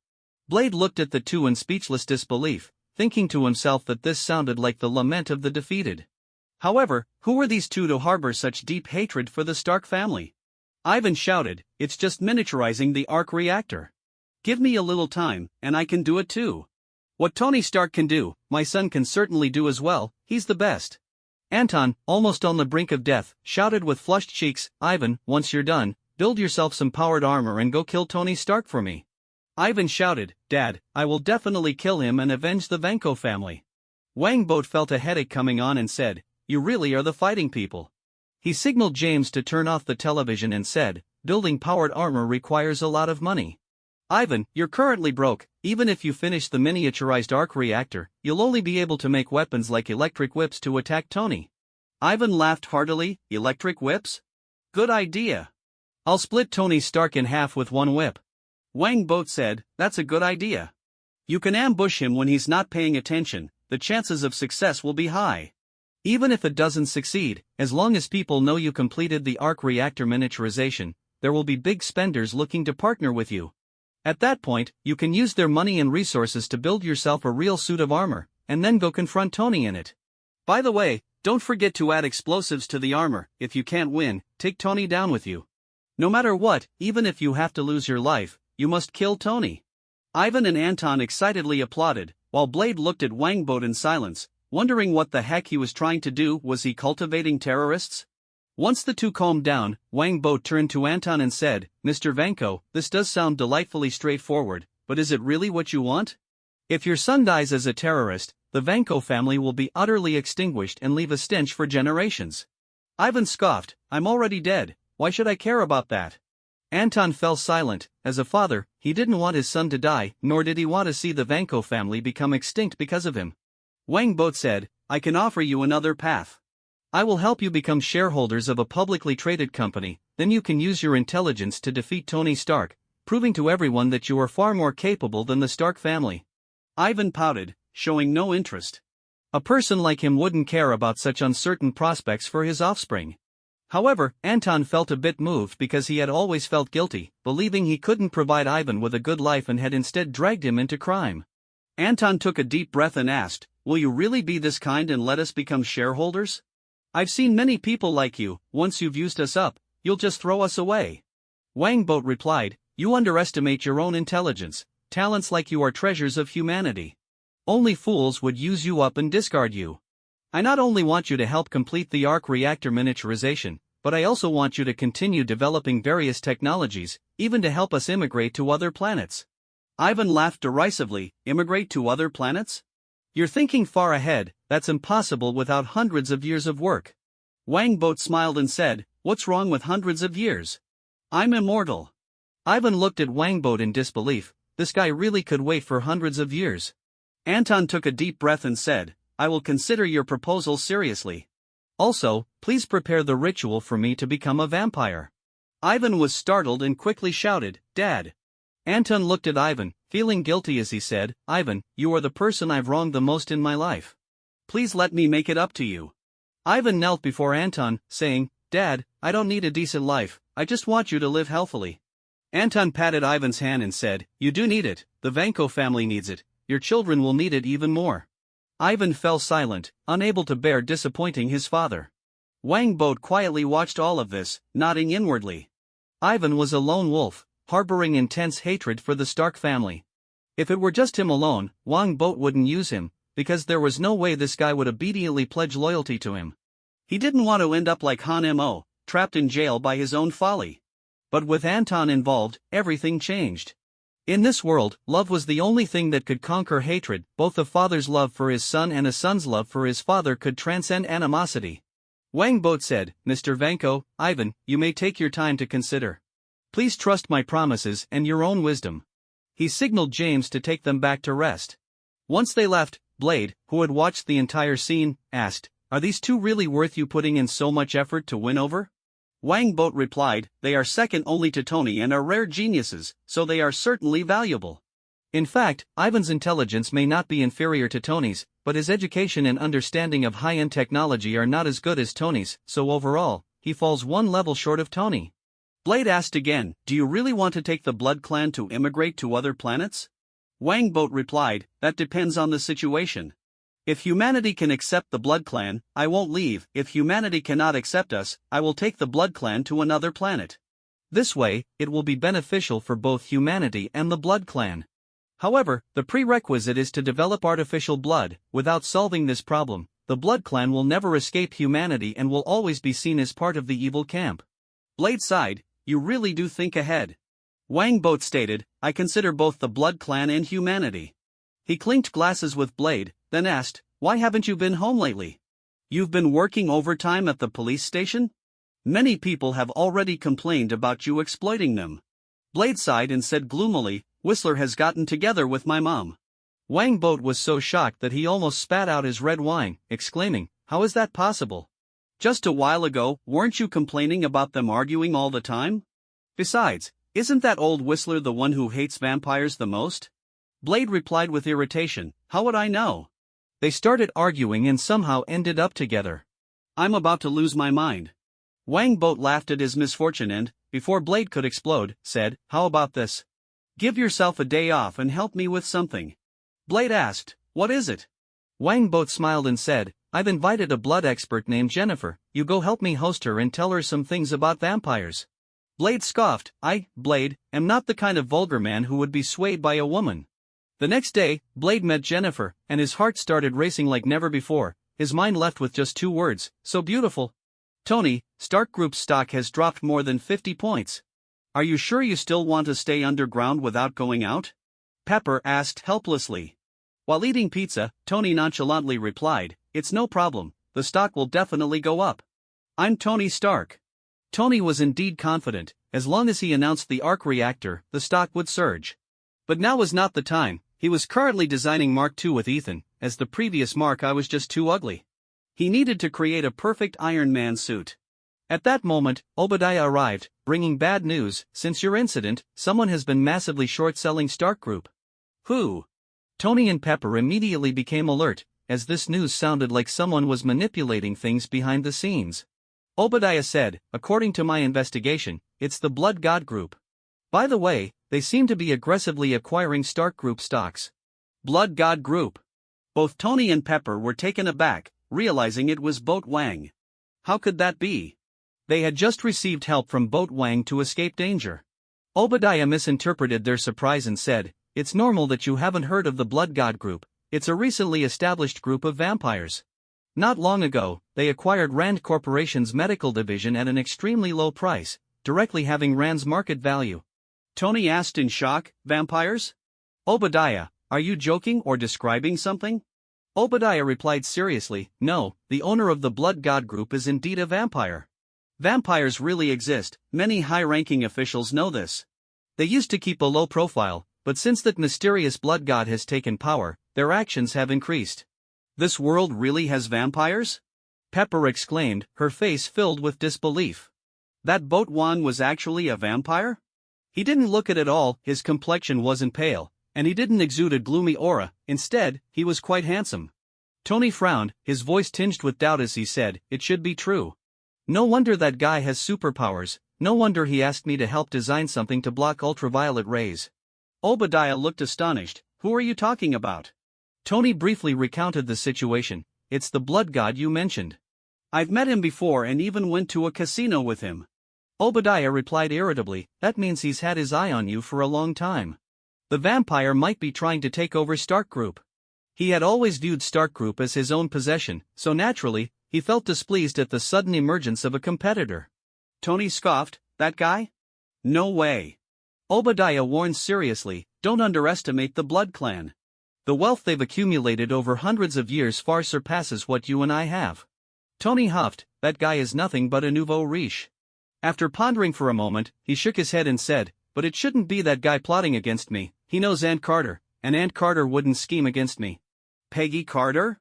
Blade looked at the two in speechless disbelief, thinking to himself that this sounded like the lament of the defeated. However, who were these two to harbor such deep hatred for the Stark family? Ivan shouted, "It's just miniaturizing the arc reactor. Give me a little time, and I can do it too. What Tony Stark can do, my son can certainly do as well, he's the best." Anton, almost on the brink of death, shouted with flushed cheeks, "Ivan, once you're done, build yourself some powered armor and go kill Tony Stark for me." Ivan shouted, "Dad, I will definitely kill him and avenge the Vanko family." Wangbot felt a headache coming on and said, "You really are the fighting people." He signaled James to turn off the television and said, "Building powered armor requires a lot of money. Ivan, you're currently broke. Even if you finish the miniaturized arc reactor, you'll only be able to make weapons like electric whips to attack Tony." Ivan laughed heartily. Electric whips? Good idea. I'll split Tony Stark in half with one whip. Wang Boat said, that's a good idea. You can ambush him when he's not paying attention, the chances of success will be high. Even if it doesn't succeed, as long as people know you completed the arc reactor miniaturization, there will be big spenders looking to partner with you. At that point, you can use their money and resources to build yourself a real suit of armor, and then go confront Tony in it. By the way, don't forget to add explosives to the armor. If you can't win, take Tony down with you. No matter what, even if you have to lose your life, you must kill Tony. Ivan and Anton excitedly applauded, while Blade looked at Wang Boat in silence, wondering what the heck he was trying to do. Was he cultivating terrorists? Once the two calmed down, Wang Boat turned to Anton and said, Mr. Vanko, this does sound delightfully straightforward, but is it really what you want? If your son dies as a terrorist, the Vanko family will be utterly extinguished and leave a stench for generations. Ivan scoffed, I'm already dead, why should I care about that? Anton fell silent. As a father, he didn't want his son to die, nor did he want to see the Vanko family become extinct because of him. Wang Boat said, I can offer you another path. I will help you become shareholders of a publicly traded company, then you can use your intelligence to defeat Tony Stark, proving to everyone that you are far more capable than the Stark family. Ivan pouted, showing no interest. A person like him wouldn't care about such uncertain prospects for his offspring. However, Anton felt a bit moved because he had always felt guilty, believing he couldn't provide Ivan with a good life and had instead dragged him into crime. Anton took a deep breath and asked, will you really be this kind and let us become shareholders? I've seen many people like you. Once you've used us up, you'll just throw us away. Wang Boat replied, you underestimate your own intelligence. Talents like you are treasures of humanity. Only fools would use you up and discard you. I not only want you to help complete the arc reactor miniaturization, but I also want you to continue developing various technologies, even to help us immigrate to other planets. Ivan laughed derisively, immigrate to other planets? You're thinking far ahead, that's impossible without hundreds of years of work. Wang Boat smiled and said, what's wrong with hundreds of years? I'm immortal. Ivan looked at Wang Boat in disbelief, this guy really could wait for hundreds of years. Anton took a deep breath and said, I will consider your proposal seriously. Also, please prepare the ritual for me to become a vampire. Ivan was startled and quickly shouted, Dad. Anton looked at Ivan, feeling guilty as he said, Ivan, you are the person I've wronged the most in my life. Please let me make it up to you. Ivan knelt before Anton, saying, Dad, I don't need a decent life, I just want you to live healthily. Anton patted Ivan's hand and said, you do need it, the Vanko family needs it, your children will need it even more. Ivan fell silent, unable to bear disappointing his father. Wang Boat quietly watched all of this, nodding inwardly. Ivan was a lone wolf, harboring intense hatred for the Stark family. If it were just him alone, Wang Boat wouldn't use him, because there was no way this guy would obediently pledge loyalty to him. He didn't want to end up like Han Mo, trapped in jail by his own folly. But with Anton involved, everything changed. In this world, love was the only thing that could conquer hatred. Both a father's love for his son and a son's love for his father could transcend animosity. Wang Boat said, Mr. Vanko, Ivan, you may take your time to consider. Please trust my promises and your own wisdom. He signaled James to take them back to rest. Once they left, Blade, who had watched the entire scene, asked, are these two really worth you putting in so much effort to win over? Wang Boat replied, they are second only to Tony and are rare geniuses, so they are certainly valuable. In fact, Ivan's intelligence may not be inferior to Tony's, but his education and understanding of high-end technology are not as good as Tony's, so overall, he falls one level short of Tony. Blade asked again, do you really want to take the Blood Clan to immigrate to other planets? Wang Boat replied, that depends on the situation. If humanity can accept the Blood Clan, I won't leave. If humanity cannot accept us, I will take the Blood Clan to another planet. This way, it will be beneficial for both humanity and the Blood Clan. However, the prerequisite is to develop artificial blood. Without solving this problem, the Blood Clan will never escape humanity and will always be seen as part of the evil camp. Blade sighed, you really do think ahead. Wang Boat stated, I consider both the Blood Clan and humanity. He clinked glasses with Blade, then asked, why haven't you been home lately? You've been working overtime at the police station? Many people have already complained about you exploiting them. Blade sighed and said gloomily, Whistler has gotten together with my mom. Wang Boat was so shocked that he almost spat out his red wine, exclaiming, how is that possible? Just a while ago, weren't you complaining about them arguing all the time? Besides, isn't that old Whistler the one who hates vampires the most? Blade replied with irritation, how would I know? They started arguing and somehow ended up together. I'm about to lose my mind. Wang Boat laughed at his misfortune and, before Blade could explode, said, how about this? Give yourself a day off and help me with something. Blade asked, what is it? Wang Boat smiled and said, I've invited a blood expert named Jennifer, you go help me host her and tell her some things about vampires. Blade scoffed, I, Blade, am not the kind of vulgar man who would be swayed by a woman. The next day, Blade met Jennifer, and his heart started racing like never before, his mind left with just 2 words, so beautiful. Tony, Stark Group's stock has dropped more than 50 points. Are you sure you still want to stay underground without going out? Pepper asked helplessly. While eating pizza, Tony nonchalantly replied, it's no problem, the stock will definitely go up. I'm Tony Stark. Tony was indeed confident, as long as he announced the arc reactor, the stock would surge. But now was not the time, he was currently designing Mark II with Ethan, as the previous Mark I was just too ugly. He needed to create a perfect Iron Man suit. At that moment, Obadiah arrived, bringing bad news, since your incident, someone has been massively short-selling Stark Group. Who? Tony and Pepper immediately became alert, as this news sounded like someone was manipulating things behind the scenes. Obadiah said, according to my investigation, it's the Blood God Group. By the way, they seem to be aggressively acquiring Stark Group stocks. Blood God Group. Both Tony and Pepper were taken aback, realizing it was Boat Wang. How could that be? They had just received help from Boat Wang to escape danger. Obadiah misinterpreted their surprise and said, it's normal that you haven't heard of the Blood God Group, it's a recently established group of vampires. Not long ago, they acquired Rand Corporation's medical division at an extremely low price, directly having Rand's market value. Tony asked in shock, vampires? Obadiah, are you joking or describing something? Obadiah replied seriously, no, the owner of the Blood God Group is indeed a vampire. Vampires really exist, many high-ranking officials know this. They used to keep a low profile, but since that mysterious blood god has taken power, their actions have increased. This world really has vampires? Pepper exclaimed, her face filled with disbelief. That Boat Wang was actually a vampire? He didn't look it at all, his complexion wasn't pale, and he didn't exude a gloomy aura, instead, he was quite handsome. Tony frowned, his voice tinged with doubt as he said, it should be true. No wonder that guy has superpowers, no wonder he asked me to help design something to block ultraviolet rays. Obadiah looked astonished, who are you talking about? Tony briefly recounted the situation, it's the blood god you mentioned. I've met him before and even went to a casino with him. Obadiah replied irritably, that means he's had his eye on you for a long time. The vampire might be trying to take over Stark Group. He had always viewed Stark Group as his own possession, so naturally, he felt displeased at the sudden emergence of a competitor. Tony scoffed, that guy? No way. Obadiah warned seriously, don't underestimate the Blood Clan. The wealth they've accumulated over hundreds of years far surpasses what you and I have. Tony huffed, that guy is nothing but a nouveau riche. After pondering for a moment, he shook his head and said, but it shouldn't be that guy plotting against me, he knows Aunt Carter, and Aunt Carter wouldn't scheme against me. Peggy Carter?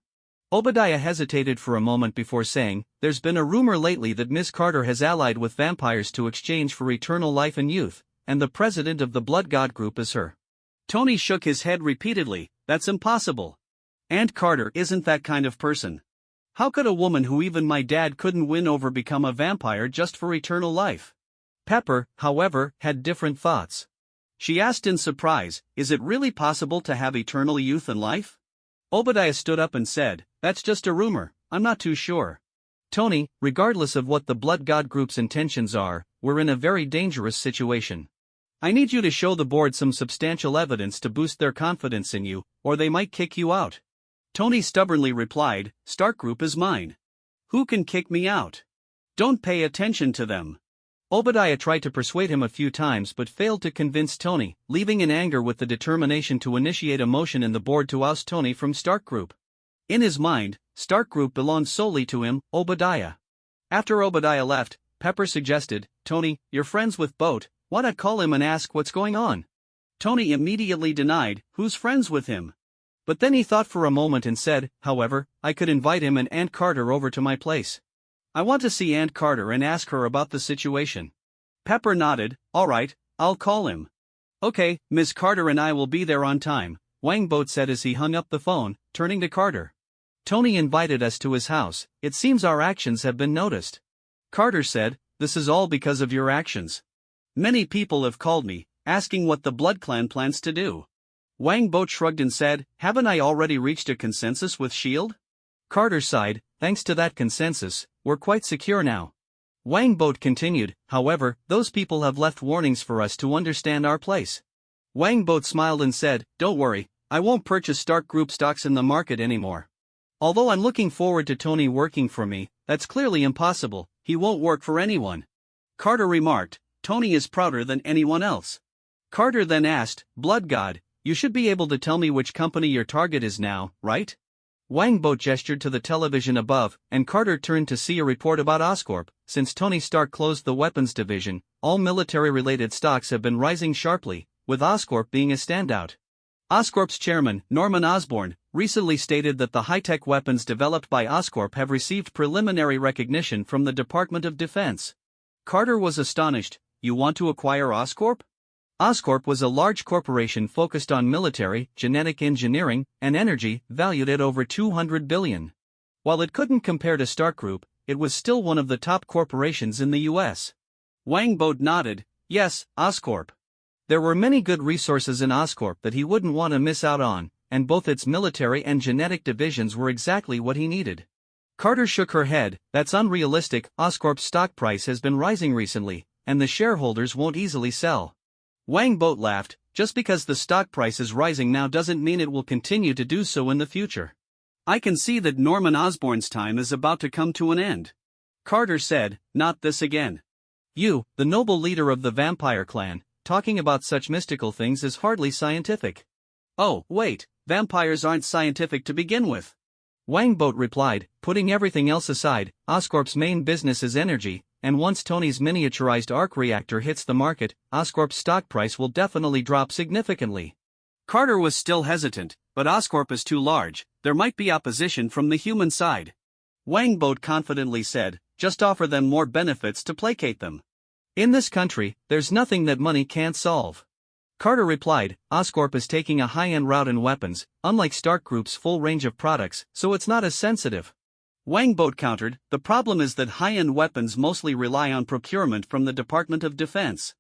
Obadiah hesitated for a moment before saying, there's been a rumor lately that Miss Carter has allied with vampires to exchange for eternal life and youth, and the president of the Blood God Group is her. Tony shook his head repeatedly, that's impossible. Aunt Carter isn't that kind of person. How could a woman who even my dad couldn't win over become a vampire just for eternal life? Pepper, however, had different thoughts. She asked in surprise, is it really possible to have eternal youth and life? Obadiah stood up and said, that's just a rumor, I'm not too sure. Tony, regardless of what the Blood God Group's intentions are, we're in a very dangerous situation. I need you to show the board some substantial evidence to boost their confidence in you, or they might kick you out. Tony stubbornly replied, Stark Group is mine. Who can kick me out? Don't pay attention to them. Obadiah tried to persuade him a few times but failed to convince Tony, leaving in anger with the determination to initiate a motion in the board to oust Tony from Stark Group. In his mind, Stark Group belonged solely to him, Obadiah. After Obadiah left, Pepper suggested, Tony, you're friends with Boat, why not call him and ask what's going on? Tony immediately denied, who's friends with him? But then he thought for a moment and said, however, I could invite him and Aunt Carter over to my place. I want to see Aunt Carter and ask her about the situation. Pepper nodded. All right, I'll call him. Okay, Miss Carter and I will be there on time, Wangbot said as he hung up the phone, turning to Carter. Tony invited us to his house. It seems our actions have been noticed. Carter said, this is all because of your actions. Many people have called me, asking what the Blood Clan plans to do. Wangbot shrugged and said, haven't I already reached a consensus with S.H.I.E.L.D.? Carter sighed, thanks to that consensus, we're quite secure now. Wangbot continued, however, those people have left warnings for us to understand our place. Wangbot smiled and said, don't worry, I won't purchase Stark Group stocks in the market anymore. Although I'm looking forward to Tony working for me, that's clearly impossible, he won't work for anyone. Carter remarked, Tony is prouder than anyone else. Carter then asked, Blood God, you should be able to tell me which company your target is now, right? Wangbot gestured to the television above, and Carter turned to see a report about Oscorp. Since Tony Stark closed the weapons division, all military-related stocks have been rising sharply, with Oscorp being a standout. Oscorp's chairman, Norman Osborn, recently stated that the high-tech weapons developed by Oscorp have received preliminary recognition from the Department of Defense. Carter was astonished. You want to acquire Oscorp? Oscorp was a large corporation focused on military, genetic engineering, and energy, valued at over $200 billion. While it couldn't compare to Stark Group, it was still one of the top corporations in the US. Wangbot nodded, yes, Oscorp. There were many good resources in Oscorp that he wouldn't want to miss out on, and both its military and genetic divisions were exactly what he needed. Carter shook her head, that's unrealistic. Oscorp's stock price has been rising recently, and the shareholders won't easily sell. Wangbot laughed, just because the stock price is rising now doesn't mean it will continue to do so in the future. I can see that Norman Osborn's time is about to come to an end. Carter said, not this again. You, the noble leader of the vampire clan, talking about such mystical things is hardly scientific. Oh, wait, vampires aren't scientific to begin with. Wangbot replied, putting everything else aside, Oscorp's main business is energy, and once Tony's miniaturized arc reactor hits the market, Oscorp's stock price will definitely drop significantly. Carter was still hesitant, but Oscorp is too large, there might be opposition from the human side. Wangbot confidently said, just offer them more benefits to placate them. In this country, there's nothing that money can't solve. Carter replied, Oscorp is taking a high-end route in weapons, unlike Stark Group's full range of products, so it's not as sensitive. Wangbot countered, the problem is that high-end weapons mostly rely on procurement from the Department of Defense.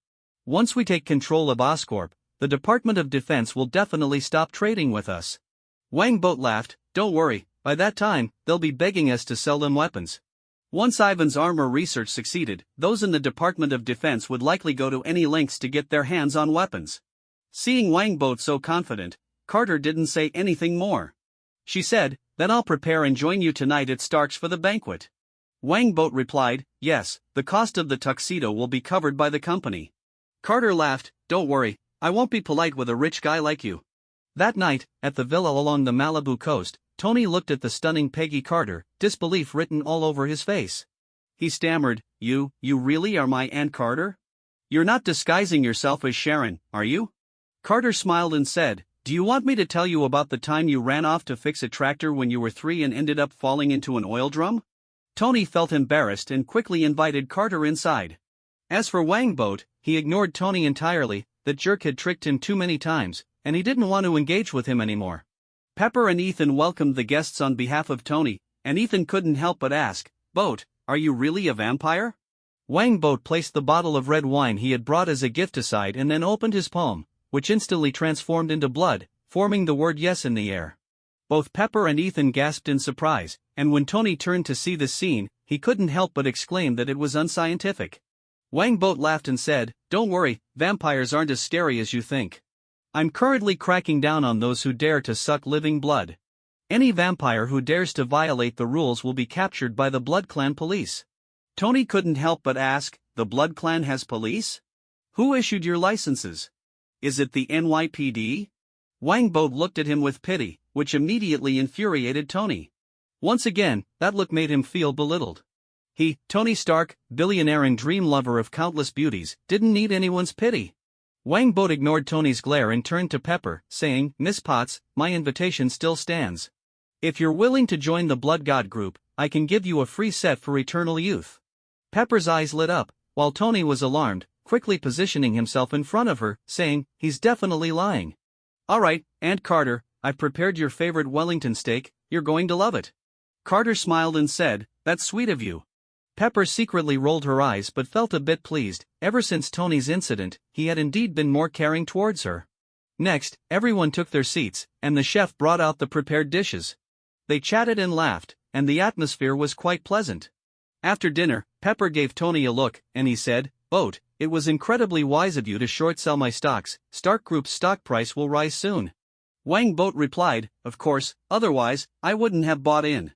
Once we take control of Oscorp, the Department of Defense will definitely stop trading with us. Wangbot laughed, don't worry, by that time, they'll be begging us to sell them weapons. Once Ivan's armor research succeeded, those in the Department of Defense would likely go to any lengths to get their hands on weapons. Seeing Wangbot so confident, Carter didn't say anything more. She said, then I'll prepare and join you tonight at Stark's for the banquet. Wangbot replied, yes, the cost of the tuxedo will be covered by the company. Carter laughed, don't worry, I won't be polite with a rich guy like you. That night, at the villa along the Malibu coast, Tony looked at the stunning Peggy Carter, disbelief written all over his face. He stammered, you really are my Aunt Carter? You're not disguising yourself as Sharon, are you? Carter smiled and said, do you want me to tell you about the time you ran off to fix a tractor when you were 3 and ended up falling into an oil drum? Tony felt embarrassed and quickly invited Carter inside. As for Wangbot, he ignored Tony entirely. That jerk had tricked him too many times, and he didn't want to engage with him anymore. Pepper and Ethan welcomed the guests on behalf of Tony, and Ethan couldn't help but ask, Boat, are you really a vampire? Wangbot placed the bottle of red wine he had brought as a gift aside and then opened his palm, which instantly transformed into blood, forming the word yes in the air. Both Pepper and Ethan gasped in surprise, and when Tony turned to see the scene, he couldn't help but exclaim that it was unscientific. Wangbot laughed and said, don't worry, vampires aren't as scary as you think. I'm currently cracking down on those who dare to suck living blood. Any vampire who dares to violate the rules will be captured by the Blood Clan police. Tony couldn't help but ask, the Blood Clan has police? Who issued your licenses? Is it the NYPD? Wangbot looked at him with pity, which immediately infuriated Tony. Once again, that look made him feel belittled. He, Tony Stark, billionaire and dream lover of countless beauties, didn't need anyone's pity. Wangbot ignored Tony's glare and turned to Pepper, saying, Miss Potts, my invitation still stands. If you're willing to join the Blood God group, I can give you a free set for eternal youth. Pepper's eyes lit up, while Tony was alarmed, quickly positioning himself in front of her, saying, he's definitely lying. Alright, Aunt Carter, I've prepared your favorite Wellington steak, you're going to love it. Carter smiled and said, that's sweet of you. Pepper secretly rolled her eyes but felt a bit pleased. Ever since Tony's incident, he had indeed been more caring towards her. Next, everyone took their seats, and the chef brought out the prepared dishes. They chatted and laughed, and the atmosphere was quite pleasant. After dinner, Pepper gave Tony a look, and he said, Boat, it was incredibly wise of you to short sell my stocks. Stark Group's stock price will rise soon. Wang Boat replied, of course, otherwise, I wouldn't have bought in.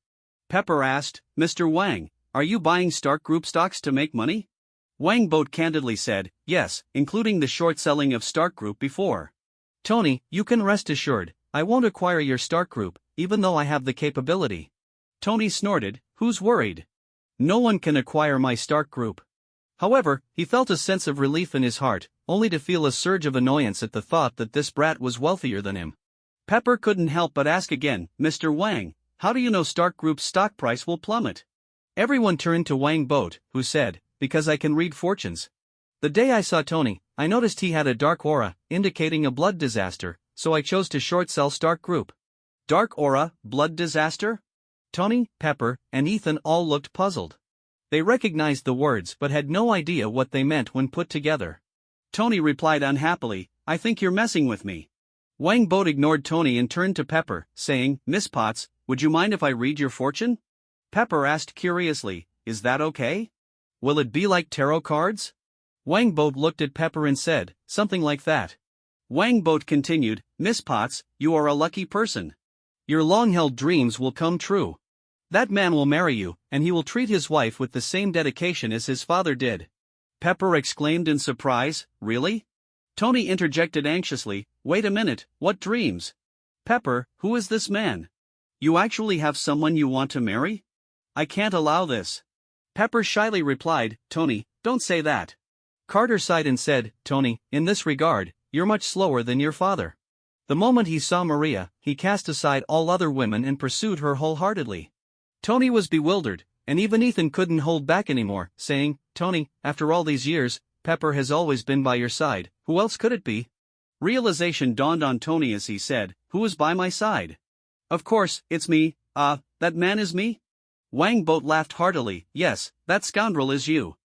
Pepper asked, Mr. Wang, are you buying Stark Group stocks to make money? Wang Boat candidly said, yes, including the short selling of Stark Group before. Tony, you can rest assured, I won't acquire your Stark Group, even though I have the capability. Tony snorted, who's worried? No one can acquire my Stark Group. However, he felt a sense of relief in his heart, only to feel a surge of annoyance at the thought that this brat was wealthier than him. Pepper couldn't help but ask again, Mr. Wang, how do you know Stark Group's stock price will plummet? Everyone turned to Wang Boat, who said, because I can read fortunes. The day I saw Tony, I noticed he had a dark aura, indicating a blood disaster, so I chose to short sell Stark Group. Dark aura, blood disaster? Tony, Pepper, and Ethan all looked puzzled. They recognized the words but had no idea what they meant when put together. Tony replied unhappily, I think you're messing with me. Wang Boat ignored Tony and turned to Pepper, saying, Miss Potts, would you mind if I read your fortune? Pepper asked curiously, is that okay? Will it be like tarot cards? Wang Boat looked at Pepper and said, something like that. Wang Boat continued, Miss Potts, you are a lucky person. Your long-held dreams will come true. That man will marry you, and he will treat his wife with the same dedication as his father did. Pepper exclaimed in surprise, really? Tony interjected anxiously, wait a minute, what dreams? Pepper, who is this man? You actually have someone you want to marry? I can't allow this. Pepper shyly replied, Tony, don't say that. Carter sighed and said, Tony, in this regard, you're much slower than your father. The moment he saw Maria, he cast aside all other women and pursued her wholeheartedly. Tony was bewildered, and even Ethan couldn't hold back anymore, saying, Tony, after all these years, Pepper has always been by your side, who else could it be? Realization dawned on Tony as he said, who is by my side? Of course, it's me. That man is me? Wang Boat laughed heartily, yes, that scoundrel is you.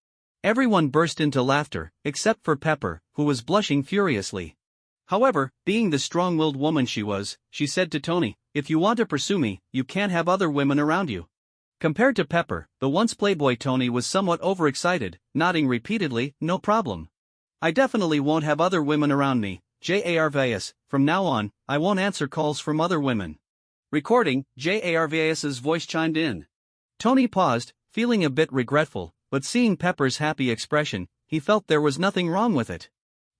Everyone burst into laughter, except for Pepper, who was blushing furiously. However, being the strong-willed woman she was, she said to Tony, if you want to pursue me, you can't have other women around you. Compared to Pepper, the once playboy Tony was somewhat overexcited, nodding repeatedly, no problem. I definitely won't have other women around me, JARVIS, from now on, I won't answer calls from other women. Recording, JARVIS's voice chimed in. Tony paused, feeling a bit regretful, but seeing Pepper's happy expression, he felt there was nothing wrong with it.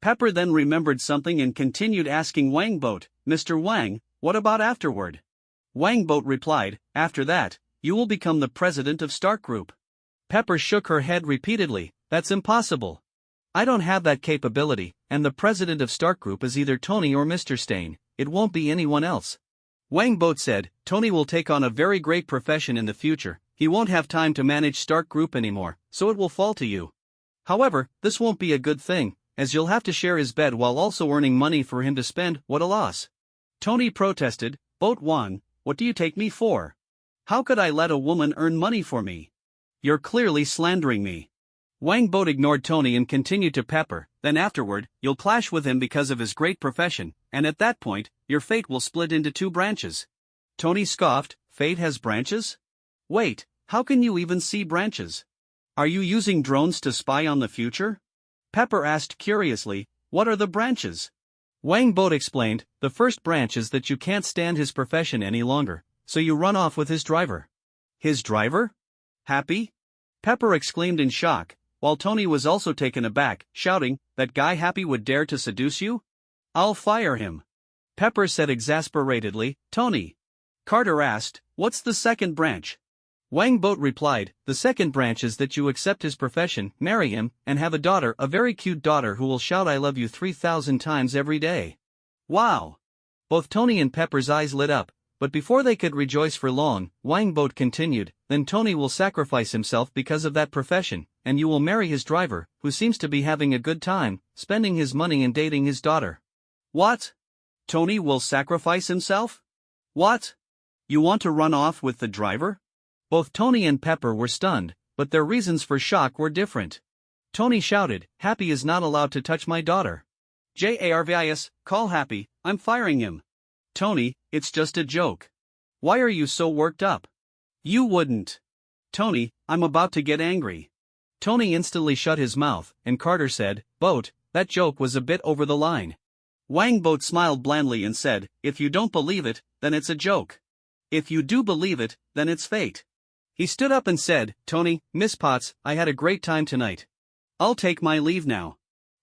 Pepper then remembered something and continued asking Wang Boat, Mr. Wang, what about afterward? Wang Boat replied, after that, you will become the president of Stark Group. Pepper shook her head repeatedly, that's impossible. I don't have that capability, and the president of Stark Group is either Tony or Mr. Stain, it won't be anyone else. Wang Boat said, Tony will take on a very great profession in the future, he won't have time to manage Stark Group anymore, so it will fall to you. However, this won't be a good thing, as you'll have to share his bed while also earning money for him to spend, what a loss. Tony protested, Boat Wan, what do you take me for? How could I let a woman earn money for me? You're clearly slandering me. Wang Boat ignored Tony and continued to Pepper, then afterward, you'll clash with him because of his great profession, and at that point, your fate will split into two branches. Tony scoffed, fate has branches? Wait, how can you even see branches? Are you using drones to spy on the future? Pepper asked curiously, what are the branches? Wang Boat explained, the first branch is that you can't stand his profession any longer, so you run off with his driver. His driver? Happy? Pepper exclaimed in shock, while Tony was also taken aback, shouting, that guy Happy would dare to seduce you? I'll fire him. Pepper said exasperatedly, Tony. Carter asked, what's the second branch? Wang Boat replied, the second branch is that you accept his profession, marry him, and have a daughter, a very cute daughter who will shout I love you 3,000 times every day. Wow! Both Tony and Pepper's eyes lit up, But before they could rejoice for long, Wangboat continued, then Tony will sacrifice himself because of that profession, and you will marry his driver, who seems to be having a good time, spending his money and dating his daughter. What? Tony will sacrifice himself? What? You want to run off with the driver? Both Tony and Pepper were stunned, but their reasons for shock were different. Tony shouted, Happy is not allowed to touch my daughter. Jarvis, call Happy, I'm firing him. Tony, it's just a joke. Why are you so worked up? You wouldn't. Tony, I'm about to get angry. Tony instantly shut his mouth, and Carter said, Boat, that joke was a bit over the line. Wangboat smiled blandly and said, If you don't believe it, then it's a joke. If you do believe it, then it's fate. He stood up and said, Tony, Miss Potts, I had a great time tonight. I'll take my leave now.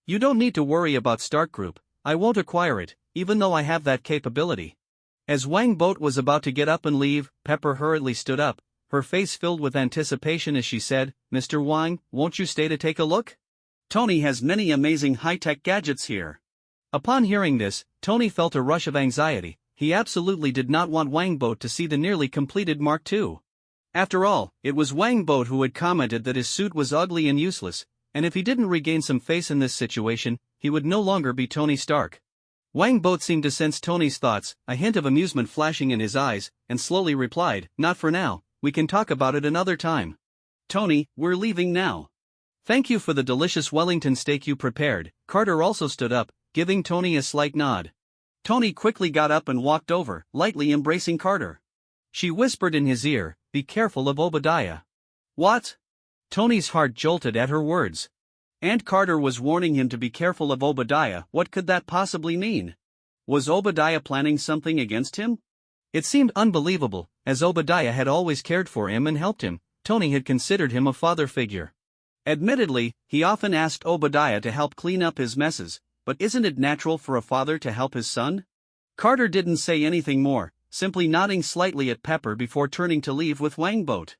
You don't need to worry about Stark Group, I won't acquire it, even though I have that capability. As Wangboat was about to get up and leave, Pepper hurriedly stood up, her face filled with anticipation as she said, Mr. Wang, won't you stay to take a look? Tony has many amazing high-tech gadgets here. Upon hearing this, Tony felt a rush of anxiety. He absolutely did not want Wangboat to see the nearly completed Mark II. After all, it was Wangboat who had commented that his suit was ugly and useless, and if he didn't regain some face in this situation, he would no longer be Tony Stark. Wangboat seemed to sense Tony's thoughts, a hint of amusement flashing in his eyes, and slowly replied, Not for now, we can talk about it another time. Tony, we're leaving now. Thank you for the delicious Wellington steak you prepared. Carter also stood up, giving Tony a slight nod. Tony quickly got up and walked over, lightly embracing Carter. She whispered in his ear, Be careful of Obadiah. What? Tony's heart jolted at her words. Aunt Carter was warning him to be careful of Obadiah. What could that possibly mean? Was Obadiah planning something against him? It seemed unbelievable, as Obadiah had always cared for him and helped him. Tony had considered him a father figure. Admittedly, he often asked Obadiah to help clean up his messes, but isn't it natural for a father to help his son? Carter didn't say anything more, simply nodding slightly at Pepper before turning to leave with Wangboat.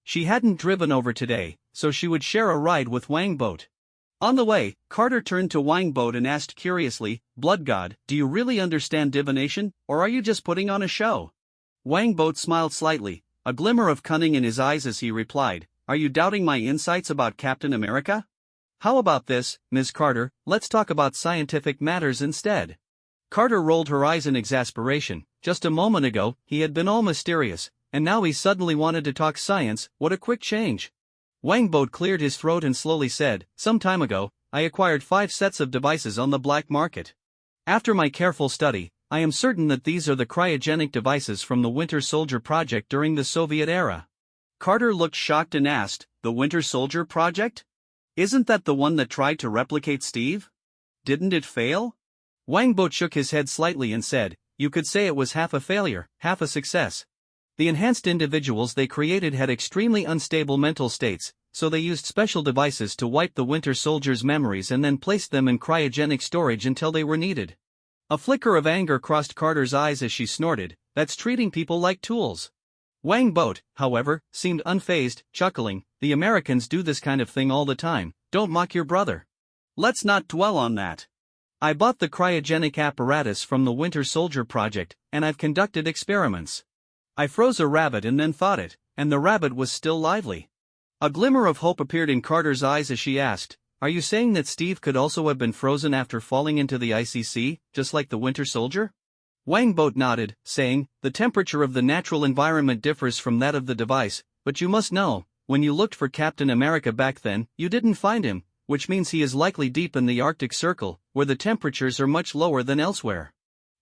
She hadn't driven over today, so she would share a ride with Wangboat. On the way, Carter turned to Wangboat and asked curiously, Blood God, do you really understand divination, or are you just putting on a show? Wangboat smiled slightly, a glimmer of cunning in his eyes as he replied, Are you doubting my insights about Captain America? How about this, Ms. Carter, let's talk about scientific matters instead. Carter rolled her eyes in exasperation. Just a moment ago, he had been all mysterious, and now he suddenly wanted to talk science. What a quick change. Wangboat cleared his throat and slowly said, Some time ago, I acquired 5 sets of devices on the black market. After my careful study, I am certain that these are the cryogenic devices from the Winter Soldier project during the Soviet era. Carter looked shocked and asked, The Winter Soldier project? Isn't that the one that tried to replicate Steve? Didn't it fail? Wangboat shook his head slightly and said, You could say it was half a failure, half a success. The enhanced individuals they created had extremely unstable mental states, so they used special devices to wipe the Winter Soldier's memories and then placed them in cryogenic storage until they were needed. A flicker of anger crossed Carter's eyes as she snorted, That's treating people like tools. Wangboat, however, seemed unfazed, chuckling, The Americans do this kind of thing all the time, don't mock your brother. Let's not dwell on that. I bought the cryogenic apparatus from the Winter Soldier project, and I've conducted experiments. I froze a rabbit and then thawed it, and the rabbit was still lively. A glimmer of hope appeared in Carter's eyes as she asked, Are you saying that Steve could also have been frozen after falling into the icy sea, just like the Winter Soldier? Wangboat nodded, saying, The temperature of the natural environment differs from that of the device, but you must know, when you looked for Captain America back then, you didn't find him, which means he is likely deep in the Arctic Circle, where the temperatures are much lower than elsewhere.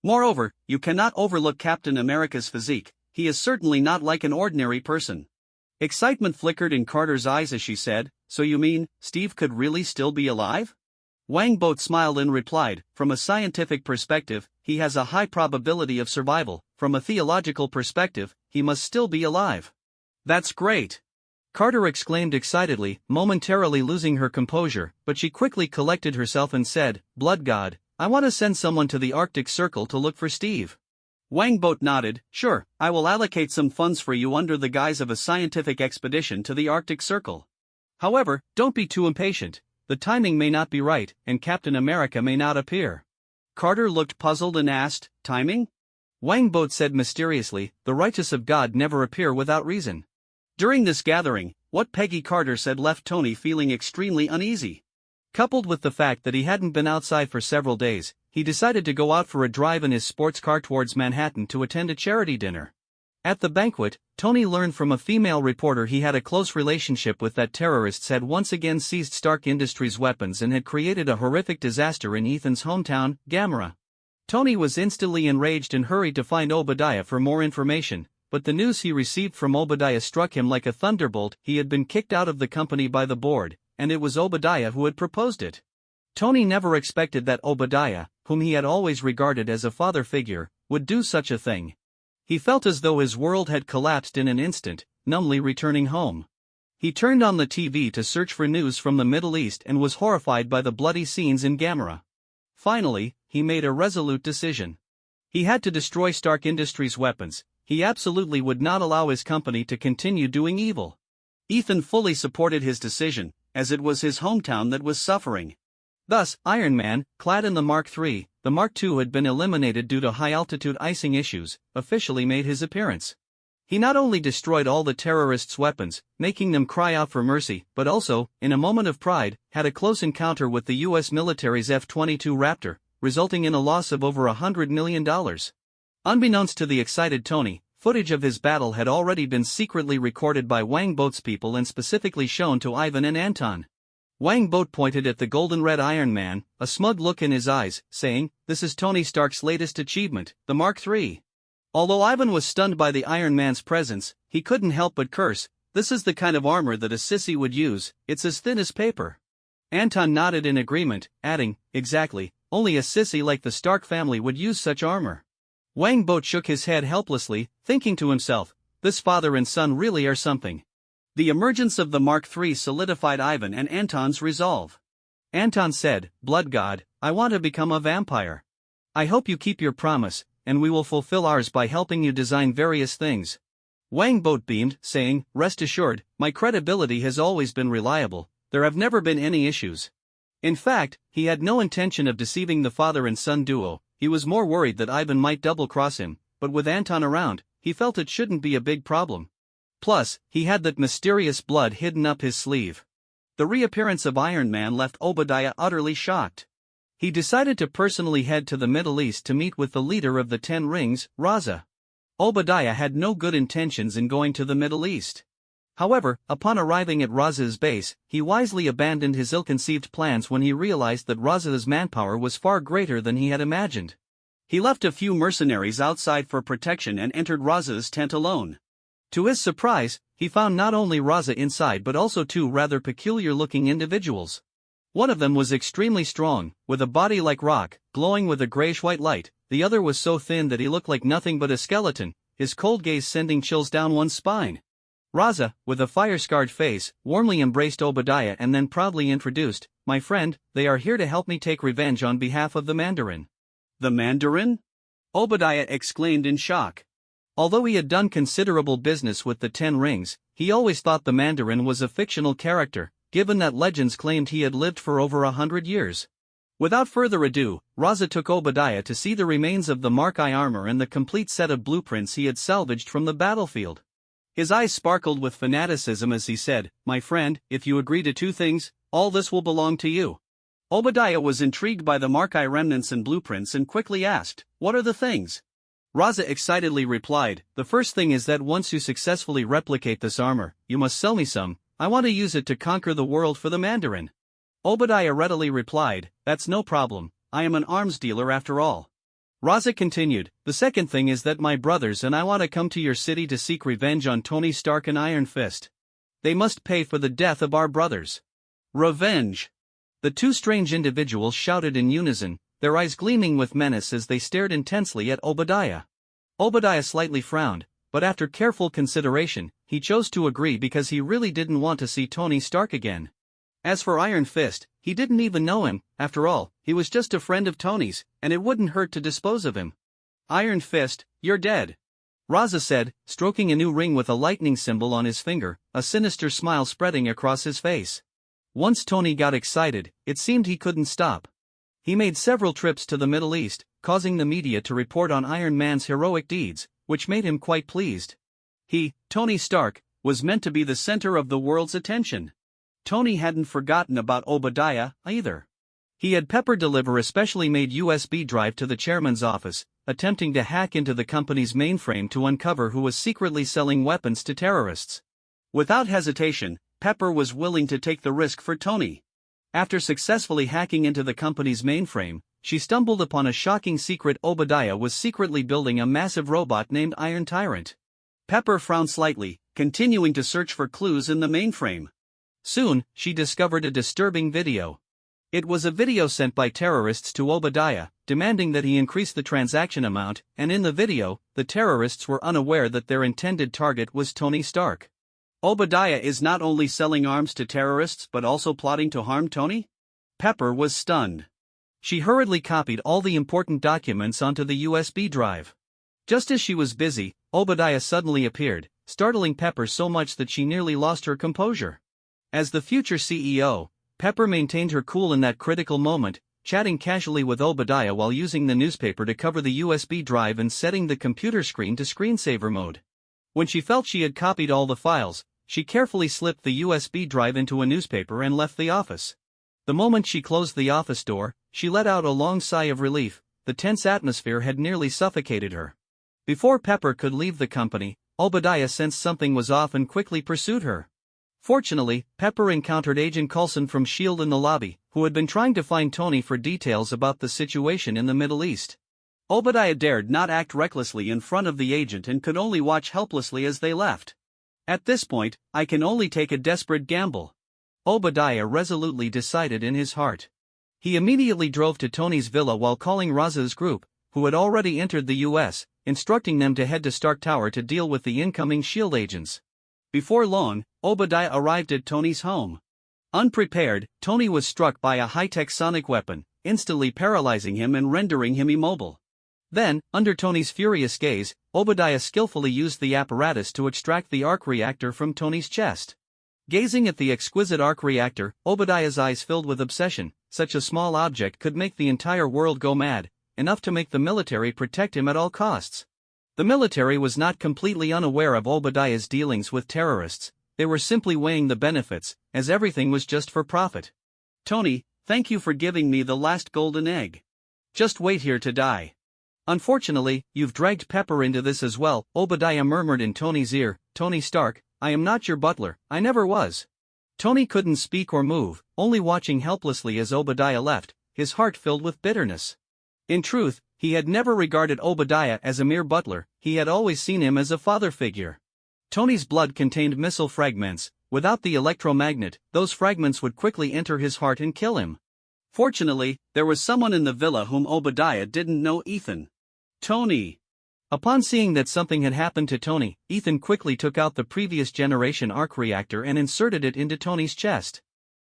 Moreover, you cannot overlook Captain America's physique. He is certainly not like an ordinary person. Excitement flickered in Carter's eyes as she said, So you mean, Steve could really still be alive? Wangboat smiled and replied, From a scientific perspective, he has a high probability of survival. From a theological perspective, he must still be alive. That's great! Carter exclaimed excitedly, momentarily losing her composure, but she quickly collected herself and said, Blood God, I want to send someone to the Arctic Circle to look for Steve. Wangboat nodded, Sure, I will allocate some funds for you under the guise of a scientific expedition to the Arctic Circle. However, don't be too impatient. The timing may not be right, and Captain America may not appear. Carter looked puzzled and asked, Timing? Wang Bo said mysteriously, the righteous of God never appear without reason. During this gathering, what Peggy Carter said left Tony feeling extremely uneasy. Coupled with the fact that he hadn't been outside for several days, he decided to go out for a drive in his sports car towards Manhattan to attend a charity dinner. At the banquet, Tony learned from a female reporter he had a close relationship with that terrorists had once again seized Stark Industries weapons and had created a horrific disaster in Ethan's hometown, Gamera. Tony was instantly enraged and hurried to find Obadiah for more information, but the news he received from Obadiah struck him like a thunderbolt. He had been kicked out of the company by the board, and it was Obadiah who had proposed it. Tony never expected that Obadiah, whom he had always regarded as a father figure, would do such a thing. He felt as though his world had collapsed in an instant, numbly returning home. He turned on the TV to search for news from the Middle East and was horrified by the bloody scenes in Gamera. Finally, he made a resolute decision. He had to destroy Stark Industries' weapons. He absolutely would not allow his company to continue doing evil. Ethan fully supported his decision, as it was his hometown that was suffering. Thus, Iron Man, clad in the Mark III, the Mark II had been eliminated due to high-altitude icing issues, officially made his appearance. He not only destroyed all the terrorists' weapons, making them cry out for mercy, but also, in a moment of pride, had a close encounter with the U.S. military's F-22 Raptor, resulting in a loss of over $100 million. Unbeknownst to the excited Tony, footage of his battle had already been secretly recorded by Wang Boat's people and specifically shown to Ivan and Anton. Wang Boat pointed at the golden-red Iron Man, a smug look in his eyes, saying, "This is Tony Stark's latest achievement, the Mark III." Although Ivan was stunned by the Iron Man's presence, he couldn't help but curse. "This is the kind of armor that a sissy would use, it's as thin as paper." Anton nodded in agreement, adding, "Exactly, only a sissy like the Stark family would use such armor." Wang Boat shook his head helplessly, thinking to himself, this father and son really are something. The emergence of the Mark III solidified Ivan and Anton's resolve. Anton said, "Blood God, I want to become a vampire. I hope you keep your promise, and we will fulfill ours by helping you design various things." Wang Boat beamed, saying, "Rest assured, my credibility has always been reliable, there have never been any issues." In fact, he had no intention of deceiving the father and son duo. He was more worried that Ivan might double-cross him, but with Anton around, he felt it shouldn't be a big problem. Plus, he had that mysterious blood hidden up his sleeve. The reappearance of Iron Man left Obadiah utterly shocked. He decided to personally head to the Middle East to meet with the leader of the Ten Rings, Raza. Obadiah had no good intentions in going to the Middle East. However, upon arriving at Raza's base, he wisely abandoned his ill-conceived plans when he realized that Raza's manpower was far greater than he had imagined. He left a few mercenaries outside for protection and entered Raza's tent alone. To his surprise, he found not only Raza inside but also two rather peculiar-looking individuals. One of them was extremely strong, with a body like rock, glowing with a grayish-white light. The other was so thin that he looked like nothing but a skeleton, his cold gaze sending chills down one's spine. Raza, with a fire-scarred face, warmly embraced Obadiah and then proudly introduced, "My friend, they are here to help me take revenge on behalf of the Mandarin." "The Mandarin?" Obadiah exclaimed in shock. Although he had done considerable business with the Ten Rings, he always thought the Mandarin was a fictional character, given that legends claimed he had lived for over 100 years. Without further ado, Raza took Obadiah to see the remains of the Mark I armor and the complete set of blueprints he had salvaged from the battlefield. His eyes sparkled with fanaticism as he said, "My friend, if you agree to two things, all this will belong to you." Obadiah was intrigued by the Mark I remnants and blueprints and quickly asked, "What are the things?" Raza excitedly replied, "The first thing is that once you successfully replicate this armor, you must sell me some. I want to use it to conquer the world for the Mandarin." Obadiah readily replied, "That's no problem, I am an arms dealer after all." Raza continued, "The second thing is that my brothers and I want to come to your city to seek revenge on Tony Stark and Iron Fist. They must pay for the death of our brothers." "Revenge!" The two strange individuals shouted in unison, their eyes gleaming with menace as they stared intensely at Obadiah. Obadiah slightly frowned, but after careful consideration, he chose to agree because he really didn't want to see Tony Stark again. As for Iron Fist, he didn't even know him. After all, he was just a friend of Tony's, and it wouldn't hurt to dispose of him. "Iron Fist, you're dead," Raza said, stroking a new ring with a lightning symbol on his finger, a sinister smile spreading across his face. Once Tony got excited, it seemed he couldn't stop. He made several trips to the Middle East, causing the media to report on Iron Man's heroic deeds, which made him quite pleased. He, Tony Stark, was meant to be the center of the world's attention. Tony hadn't forgotten about Obadiah, either. He had Pepper deliver a specially made USB drive to the chairman's office, attempting to hack into the company's mainframe to uncover who was secretly selling weapons to terrorists. Without hesitation, Pepper was willing to take the risk for Tony. After successfully hacking into the company's mainframe, she stumbled upon a shocking secret: Obadiah was secretly building a massive robot named Iron Tyrant. Pepper frowned slightly, continuing to search for clues in the mainframe. Soon, she discovered a disturbing video. It was a video sent by terrorists to Obadiah, demanding that he increase the transaction amount, and in the video, the terrorists were unaware that their intended target was Tony Stark. Obadiah is not only selling arms to terrorists but also plotting to harm Tony? Pepper was stunned. She hurriedly copied all the important documents onto the USB drive. Just as she was busy, Obadiah suddenly appeared, startling Pepper so much that she nearly lost her composure. As the future CEO, Pepper maintained her cool in that critical moment, chatting casually with Obadiah while using the newspaper to cover the USB drive and setting the computer screen to screensaver mode. When she felt she had copied all the files, she carefully slipped the USB drive into a newspaper and left the office. The moment she closed the office door, she let out a long sigh of relief. The tense atmosphere had nearly suffocated her. Before Pepper could leave the company, Obadiah sensed something was off and quickly pursued her. Fortunately, Pepper encountered Agent Coulson from S.H.I.E.L.D. in the lobby, who had been trying to find Tony for details about the situation in the Middle East. Obadiah dared not act recklessly in front of the agent and could only watch helplessly as they left. At this point, I can only take a desperate gamble. Obadiah resolutely decided in his heart. He immediately drove to Tony's villa while calling Raza's group, who had already entered the US, instructing them to head to Stark Tower to deal with the incoming S.H.I.E.L.D. agents. Before long, Obadiah arrived at Tony's home. Unprepared, Tony was struck by a high-tech sonic weapon, instantly paralyzing him and rendering him immobile. Then, under Tony's furious gaze, Obadiah skillfully used the apparatus to extract the arc reactor from Tony's chest. Gazing at the exquisite arc reactor, Obadiah's eyes filled with obsession. Such a small object could make the entire world go mad, enough to make the military protect him at all costs. The military was not completely unaware of Obadiah's dealings with terrorists. They were simply weighing the benefits, as everything was just for profit. Tony, thank you for giving me the last golden egg. Just wait here to die. Unfortunately, you've dragged Pepper into this as well, Obadiah murmured in Tony's ear. Tony Stark, I am not your butler, I never was. Tony couldn't speak or move, only watching helplessly as Obadiah left, his heart filled with bitterness. In truth, he had never regarded Obadiah as a mere butler, he had always seen him as a father figure. Tony's blood contained missile fragments. Without the electromagnet, those fragments would quickly enter his heart and kill him. Fortunately, there was someone in the villa whom Obadiah didn't know: Ethan. Tony. Upon seeing that something had happened to Tony, Ethan quickly took out the previous generation arc reactor and inserted it into Tony's chest.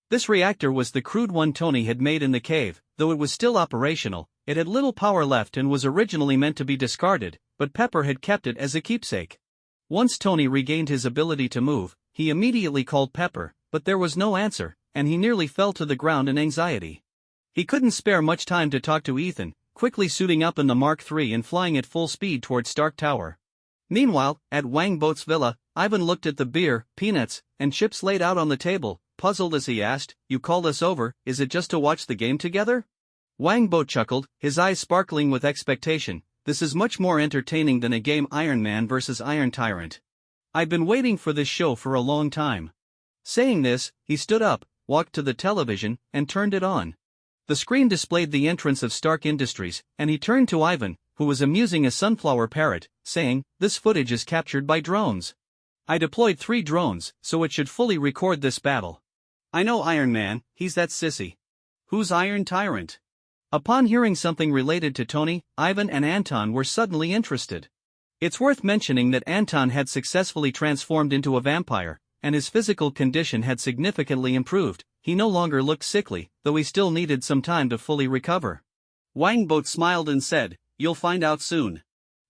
This reactor was the crude one Tony had made in the cave. Though it was still operational, it had little power left and was originally meant to be discarded, but Pepper had kept it as a keepsake. Once Tony regained his ability to move, he immediately called Pepper, but there was no answer, and he nearly fell to the ground in anxiety. He couldn't spare much time to talk to Ethan, quickly suiting up in the Mark III and flying at full speed toward Stark Tower. Meanwhile, at Wang Boat's villa, Ivan looked at the beer, peanuts, and chips laid out on the table, puzzled as he asked, "You called us over, is it just to watch the game together?" Wang Boat chuckled, his eyes sparkling with expectation. "This is much more entertaining than a game Iron Man vs. Iron Tyrant. I've been waiting for this show for a long time." Saying this, he stood up, walked to the television, and turned it on. The screen displayed the entrance of Stark Industries, and he turned to Ivan, who was amusing a sunflower parrot, saying, "This footage is captured by drones. I deployed 3 drones, so it should fully record this battle. I know Iron Man, he's that sissy. Who's Iron Tyrant?" Upon hearing something related to Tony, Ivan and Anton were suddenly interested. It's worth mentioning that Anton had successfully transformed into a vampire, and his physical condition had significantly improved. He no longer looked sickly, though he still needed some time to fully recover. Wang Boat smiled and said, "You'll find out soon."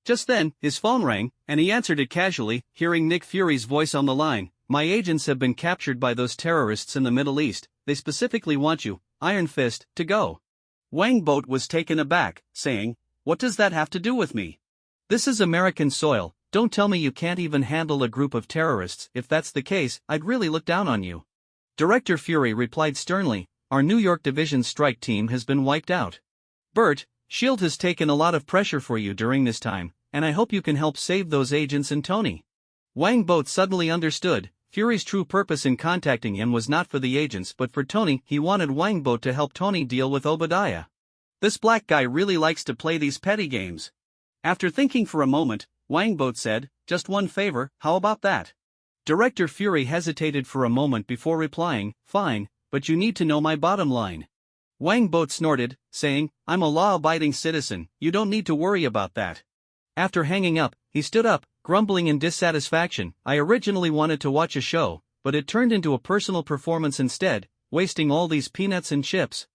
Just then, his phone rang, and he answered it casually, hearing Nick Fury's voice on the line. "My agents have been captured by those terrorists in the Middle East. They specifically want you, Iron Fist, to go." Wangboat was taken aback, saying, "What does that have to do with me?" This is American soil, don't tell me you can't even handle a group of terrorists. If that's the case, I'd really look down on you. Director Fury replied sternly, our New York Division strike team has been wiped out. Bert, S.H.I.E.L.D. has taken a lot of pressure for you during this time, and I hope you can help save those agents and Tony. Wangboat suddenly understood, Fury's true purpose in contacting him was not for the agents but for Tony. He wanted Wangboat to help Tony deal with Obadiah. This black guy really likes to play these petty games. After thinking for a moment, Wangboat said, just one favor, how about that? Director Fury hesitated for a moment before replying, fine, but you need to know my bottom line. Wangboat snorted, saying, I'm a law-abiding citizen, you don't need to worry about that. After hanging up, he stood up, grumbling in dissatisfaction. I originally wanted to watch a show, but it turned into a personal performance instead, wasting all these peanuts and chips.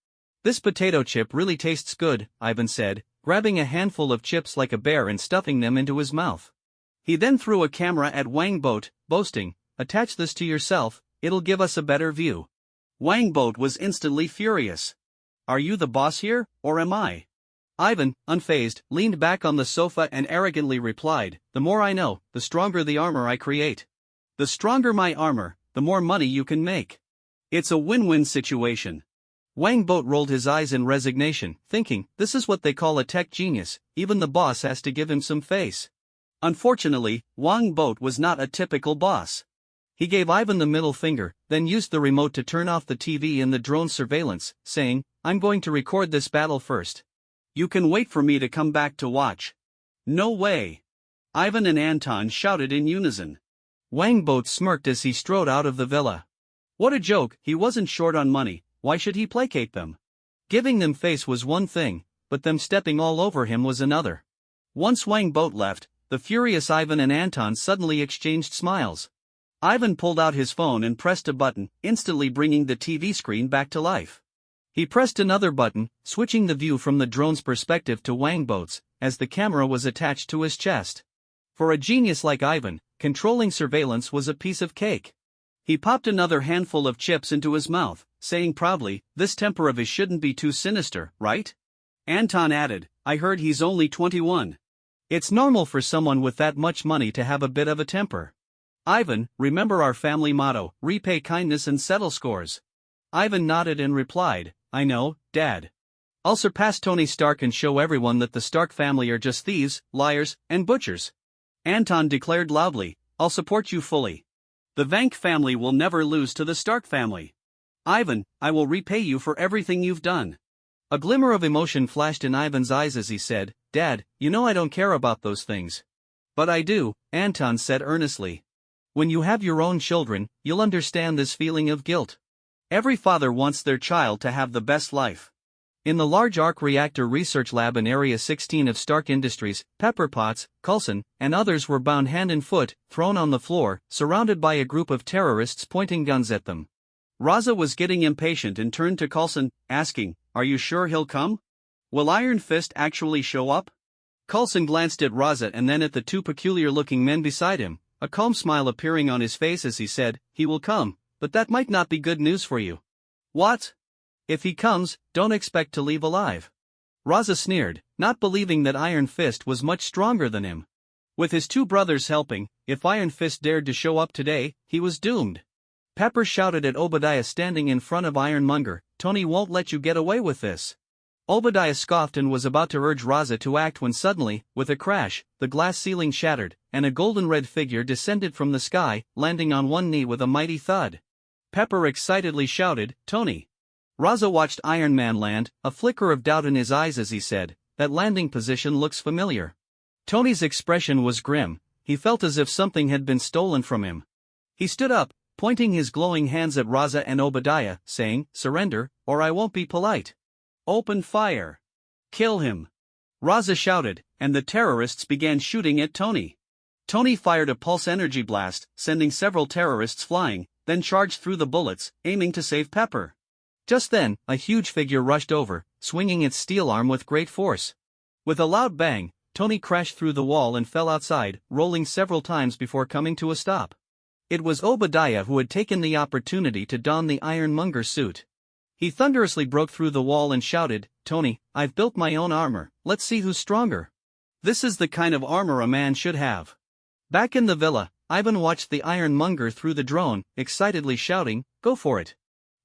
This potato chip really tastes good, Ivan said, grabbing a handful of chips like a bear and stuffing them into his mouth. He then threw a camera at Wangboat, boasting, attach this to yourself, it'll give us a better view. Wangboat was instantly furious. Are you the boss here, or am I? Ivan, unfazed, leaned back on the sofa and arrogantly replied, the more I know, the stronger the armor I create. The stronger my armor, the more money you can make. It's a win-win situation. Wangboat rolled his eyes in resignation, thinking, this is what they call a tech genius, even the boss has to give him some face. Unfortunately, Wangboat was not a typical boss. He gave Ivan the middle finger, then used the remote to turn off the TV and the drone surveillance, saying, I'm going to record this battle first. You can wait for me to come back to watch. No way. Ivan and Anton shouted in unison. Wangboat smirked as he strode out of the villa. What a joke, he wasn't short on money, why should he placate them? Giving them face was one thing, but them stepping all over him was another. Once Wangboat left, the furious Ivan and Anton suddenly exchanged smiles. Ivan pulled out his phone and pressed a button, instantly bringing the TV screen back to life. He pressed another button, switching the view from the drone's perspective to Wangboat's, as the camera was attached to his chest. For a genius like Ivan, controlling surveillance was a piece of cake. He popped another handful of chips into his mouth, saying proudly, this temper of his shouldn't be too sinister, right? Anton added, I heard he's only 21. It's normal for someone with that much money to have a bit of a temper. Ivan, remember our family motto, repay kindness and settle scores. Ivan nodded and replied, I know, Dad. I'll surpass Tony Stark and show everyone that the Stark family are just thieves, liars, and butchers. Anton declared loudly, I'll support you fully. The Vank family will never lose to the Stark family. Ivan, I will repay you for everything you've done. A glimmer of emotion flashed in Ivan's eyes as he said, Dad, you know I don't care about those things. But I do, Anton said earnestly. When you have your own children, you'll understand this feeling of guilt. Every father wants their child to have the best life. In the large arc reactor research lab in Area 16 of Stark Industries, Pepper Potts, Coulson, and others were bound hand and foot, thrown on the floor, surrounded by a group of terrorists pointing guns at them. Raza was getting impatient and turned to Coulson, asking, Are you sure he'll come? Will Iron Fist actually show up? Coulson glanced at Raza and then at the two peculiar-looking men beside him, a calm smile appearing on his face as he said, He will come, but that might not be good news for you. What? If he comes, don't expect to leave alive. Raza sneered, not believing that Iron Fist was much stronger than him. With his two brothers helping, if Iron Fist dared to show up today, he was doomed. Pepper shouted at Obadiah standing in front of Ironmonger, Tony won't let you get away with this. Obadiah scoffed and was about to urge Raza to act when suddenly, with a crash, the glass ceiling shattered, and a golden-red figure descended from the sky, landing on one knee with a mighty thud. Pepper excitedly shouted, Tony. Raza watched Iron Man land, a flicker of doubt in his eyes as he said, that landing position looks familiar. Tony's expression was grim, he felt as if something had been stolen from him. He stood up, pointing his glowing hands at Raza and Obadiah, saying, Surrender, or I won't be polite. Open fire. Kill him. Raza shouted, and the terrorists began shooting at Tony. Tony fired a pulse energy blast, sending several terrorists flying, then charged through the bullets, aiming to save Pepper. Just then, a huge figure rushed over, swinging its steel arm with great force. With a loud bang, Tony crashed through the wall and fell outside, rolling several times before coming to a stop. It was Obadiah who had taken the opportunity to don the Ironmonger suit. He thunderously broke through the wall and shouted, "Tony, I've built my own armor, let's see who's stronger." This is the kind of armor a man should have. Back in the villa, Ivan watched the ironmonger through the drone, excitedly shouting, "Go for it.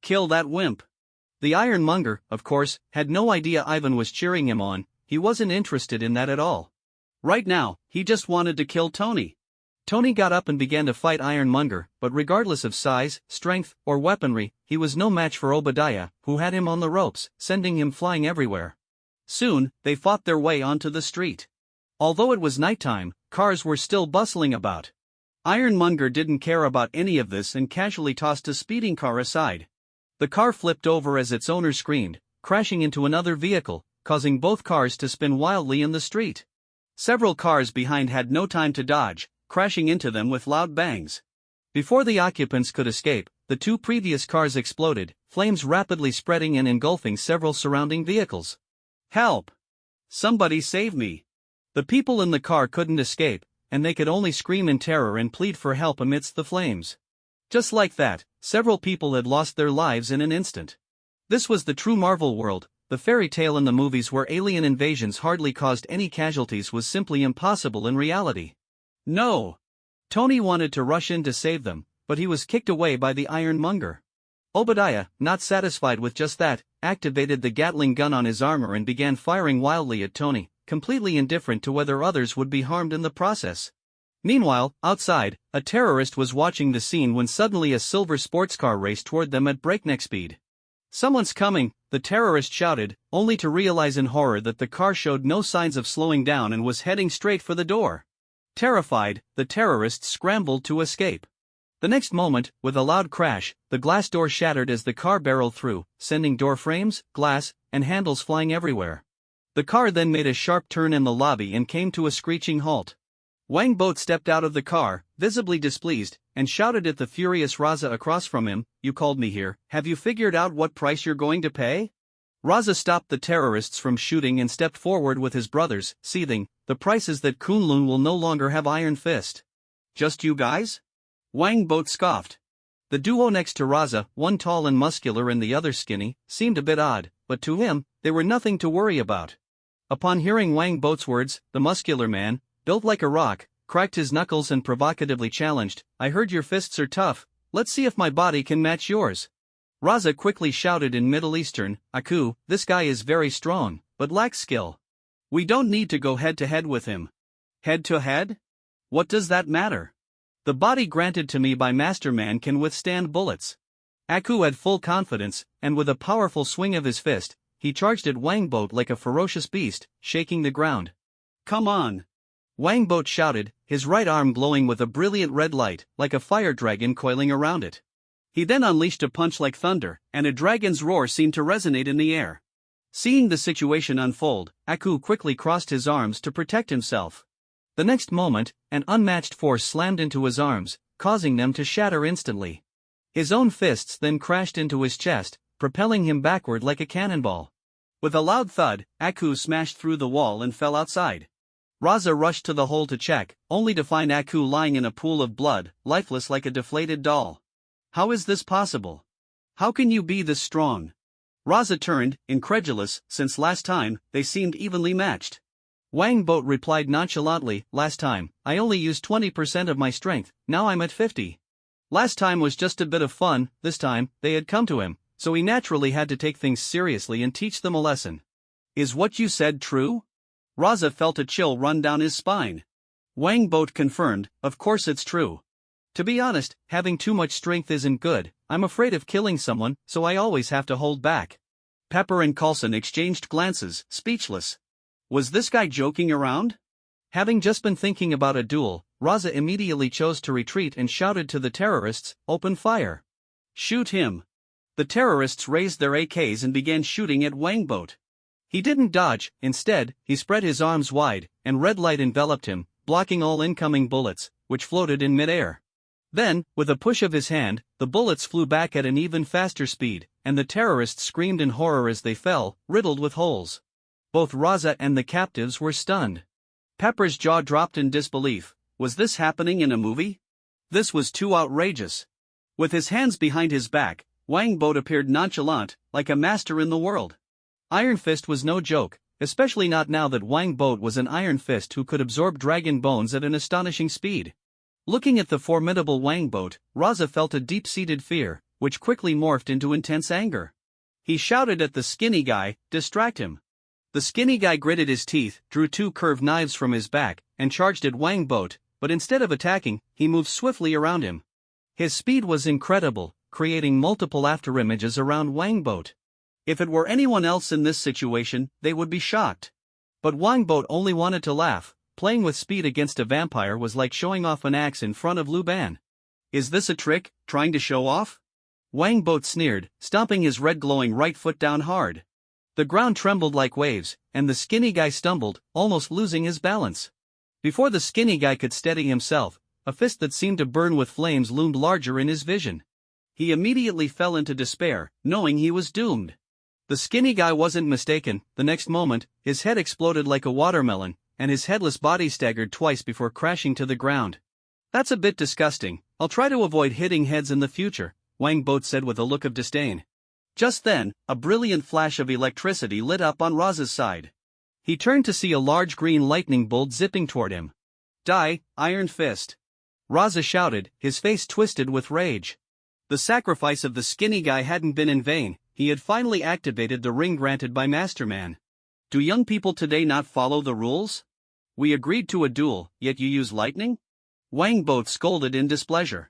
Kill that wimp." The ironmonger, of course, had no idea Ivan was cheering him on. He wasn't interested in that at all. Right now, he just wanted to kill Tony. Tony got up and began to fight Ironmonger, but regardless of size, strength, or weaponry, he was no match for Obadiah, who had him on the ropes, sending him flying everywhere. Soon, they fought their way onto the street. Although it was nighttime, cars were still bustling about. Ironmonger didn't care about any of this and casually tossed a speeding car aside. The car flipped over as its owner screamed, crashing into another vehicle, causing both cars to spin wildly in the street. Several cars behind had no time to dodge, crashing into them with loud bangs. Before the occupants could escape, the two previous cars exploded, flames rapidly spreading and engulfing several surrounding vehicles. "Help! Somebody save me!" The people in the car couldn't escape, and they could only scream in terror and plead for help amidst the flames. Just like that, several people had lost their lives in an instant. This was the true Marvel world. The fairy tale in the movies where alien invasions hardly caused any casualties was simply impossible in reality. No! Tony wanted to rush in to save them, but he was kicked away by the ironmonger. Obadiah, not satisfied with just that, activated the Gatling gun on his armor and began firing wildly at Tony, completely indifferent to whether others would be harmed in the process. Meanwhile, outside, a terrorist was watching the scene when suddenly a silver sports car raced toward them at breakneck speed. "Someone's coming," the terrorist shouted, only to realize in horror that the car showed no signs of slowing down and was heading straight for the door. Terrified, the terrorists scrambled to escape. The next moment, with a loud crash, the glass door shattered as the car barreled through, sending door frames, glass, and handles flying everywhere. The car then made a sharp turn in the lobby and came to a screeching halt. Wang Boat stepped out of the car, visibly displeased, and shouted at the furious Raza across from him, "You called me here, have you figured out what price you're going to pay?" Raza stopped the terrorists from shooting and stepped forward with his brothers, seething, "The price is that Kunlun will no longer have Iron Fist." "Just you guys?" Wang Boat scoffed. The duo next to Raza, one tall and muscular and the other skinny, seemed a bit odd, but to him, they were nothing to worry about. Upon hearing Wang Boat's words, the muscular man, built like a rock, cracked his knuckles and provocatively challenged, "I heard your fists are tough, let's see if my body can match yours." Raza quickly shouted in Middle Eastern, "Aku, this guy is very strong, but lacks skill. We don't need to go head to head with him." "Head to head? What does that matter? The body granted to me by Masterman can withstand bullets." Aku had full confidence, and with a powerful swing of his fist, he charged at Wang Boat like a ferocious beast, shaking the ground. "Come on!" Wang Boat shouted, his right arm glowing with a brilliant red light, like a fire dragon coiling around it. He then unleashed a punch like thunder, and a dragon's roar seemed to resonate in the air. Seeing the situation unfold, Aku quickly crossed his arms to protect himself. The next moment, an unmatched force slammed into his arms, causing them to shatter instantly. His own fists then crashed into his chest, propelling him backward like a cannonball. With a loud thud, Aku smashed through the wall and fell outside. Raza rushed to the hole to check, only to find Aku lying in a pool of blood, lifeless like a deflated doll. "How is this possible? How can you be this strong?" Raza turned, incredulous, since last time, they seemed evenly matched. Wang Boat replied nonchalantly, "Last time, I only used 20% of my strength, now I'm at 50. Last time was just a bit of fun, this time, they had come to him, so he naturally had to take things seriously and teach them a lesson." "Is what you said true?" Raza felt a chill run down his spine. Wang Boat confirmed, "Of course it's true. To be honest, having too much strength isn't good, I'm afraid of killing someone, so I always have to hold back." Pepper and Coulson exchanged glances, speechless. Was this guy joking around? Having just been thinking about a duel, Raza immediately chose to retreat and shouted to the terrorists, "Open fire. Shoot him." The terrorists raised their AKs and began shooting at Wang Boat. He didn't dodge, instead, he spread his arms wide, and red light enveloped him, blocking all incoming bullets, which floated in midair. Then, with a push of his hand, the bullets flew back at an even faster speed, and the terrorists screamed in horror as they fell, riddled with holes. Both Raza and the captives were stunned. Pepper's jaw dropped in disbelief. Was this happening in a movie? This was too outrageous. With his hands behind his back, Wang Boat appeared nonchalant, like a master in the world. Iron Fist was no joke, especially not now that Wang Boat was an Iron Fist who could absorb dragon bones at an astonishing speed. Looking at the formidable Wang Boat, Raza felt a deep-seated fear, which quickly morphed into intense anger. He shouted at the skinny guy, "Distract him." The skinny guy gritted his teeth, drew two curved knives from his back, and charged at Wang Boat, but instead of attacking, he moved swiftly around him. His speed was incredible, creating multiple afterimages around Wang Boat. If it were anyone else in this situation, they would be shocked. But Wang Boat only wanted to laugh. Playing with speed against a vampire was like showing off an axe in front of Lu Ban. Is this a trick, trying to show off? Wang Boat sneered, stomping his red glowing right foot down hard. The ground trembled like waves, and the skinny guy stumbled, almost losing his balance. Before the skinny guy could steady himself, a fist that seemed to burn with flames loomed larger in his vision. He immediately fell into despair, knowing he was doomed. The skinny guy wasn't mistaken. The next moment, his head exploded like a watermelon, and his headless body staggered twice before crashing to the ground. "That's a bit disgusting. I'll try to avoid hitting heads in the future," Wang Boat said with a look of disdain. Just then, a brilliant flash of electricity lit up on Raza's side. He turned to see a large green lightning bolt zipping toward him. "Die, Iron Fist!" Raza shouted, his face twisted with rage. The sacrifice of the skinny guy hadn't been in vain. He had finally activated the ring granted by Masterman. Do young people today not follow the rules? We agreed to a duel, yet you use lightning? Wang Boat scolded in displeasure.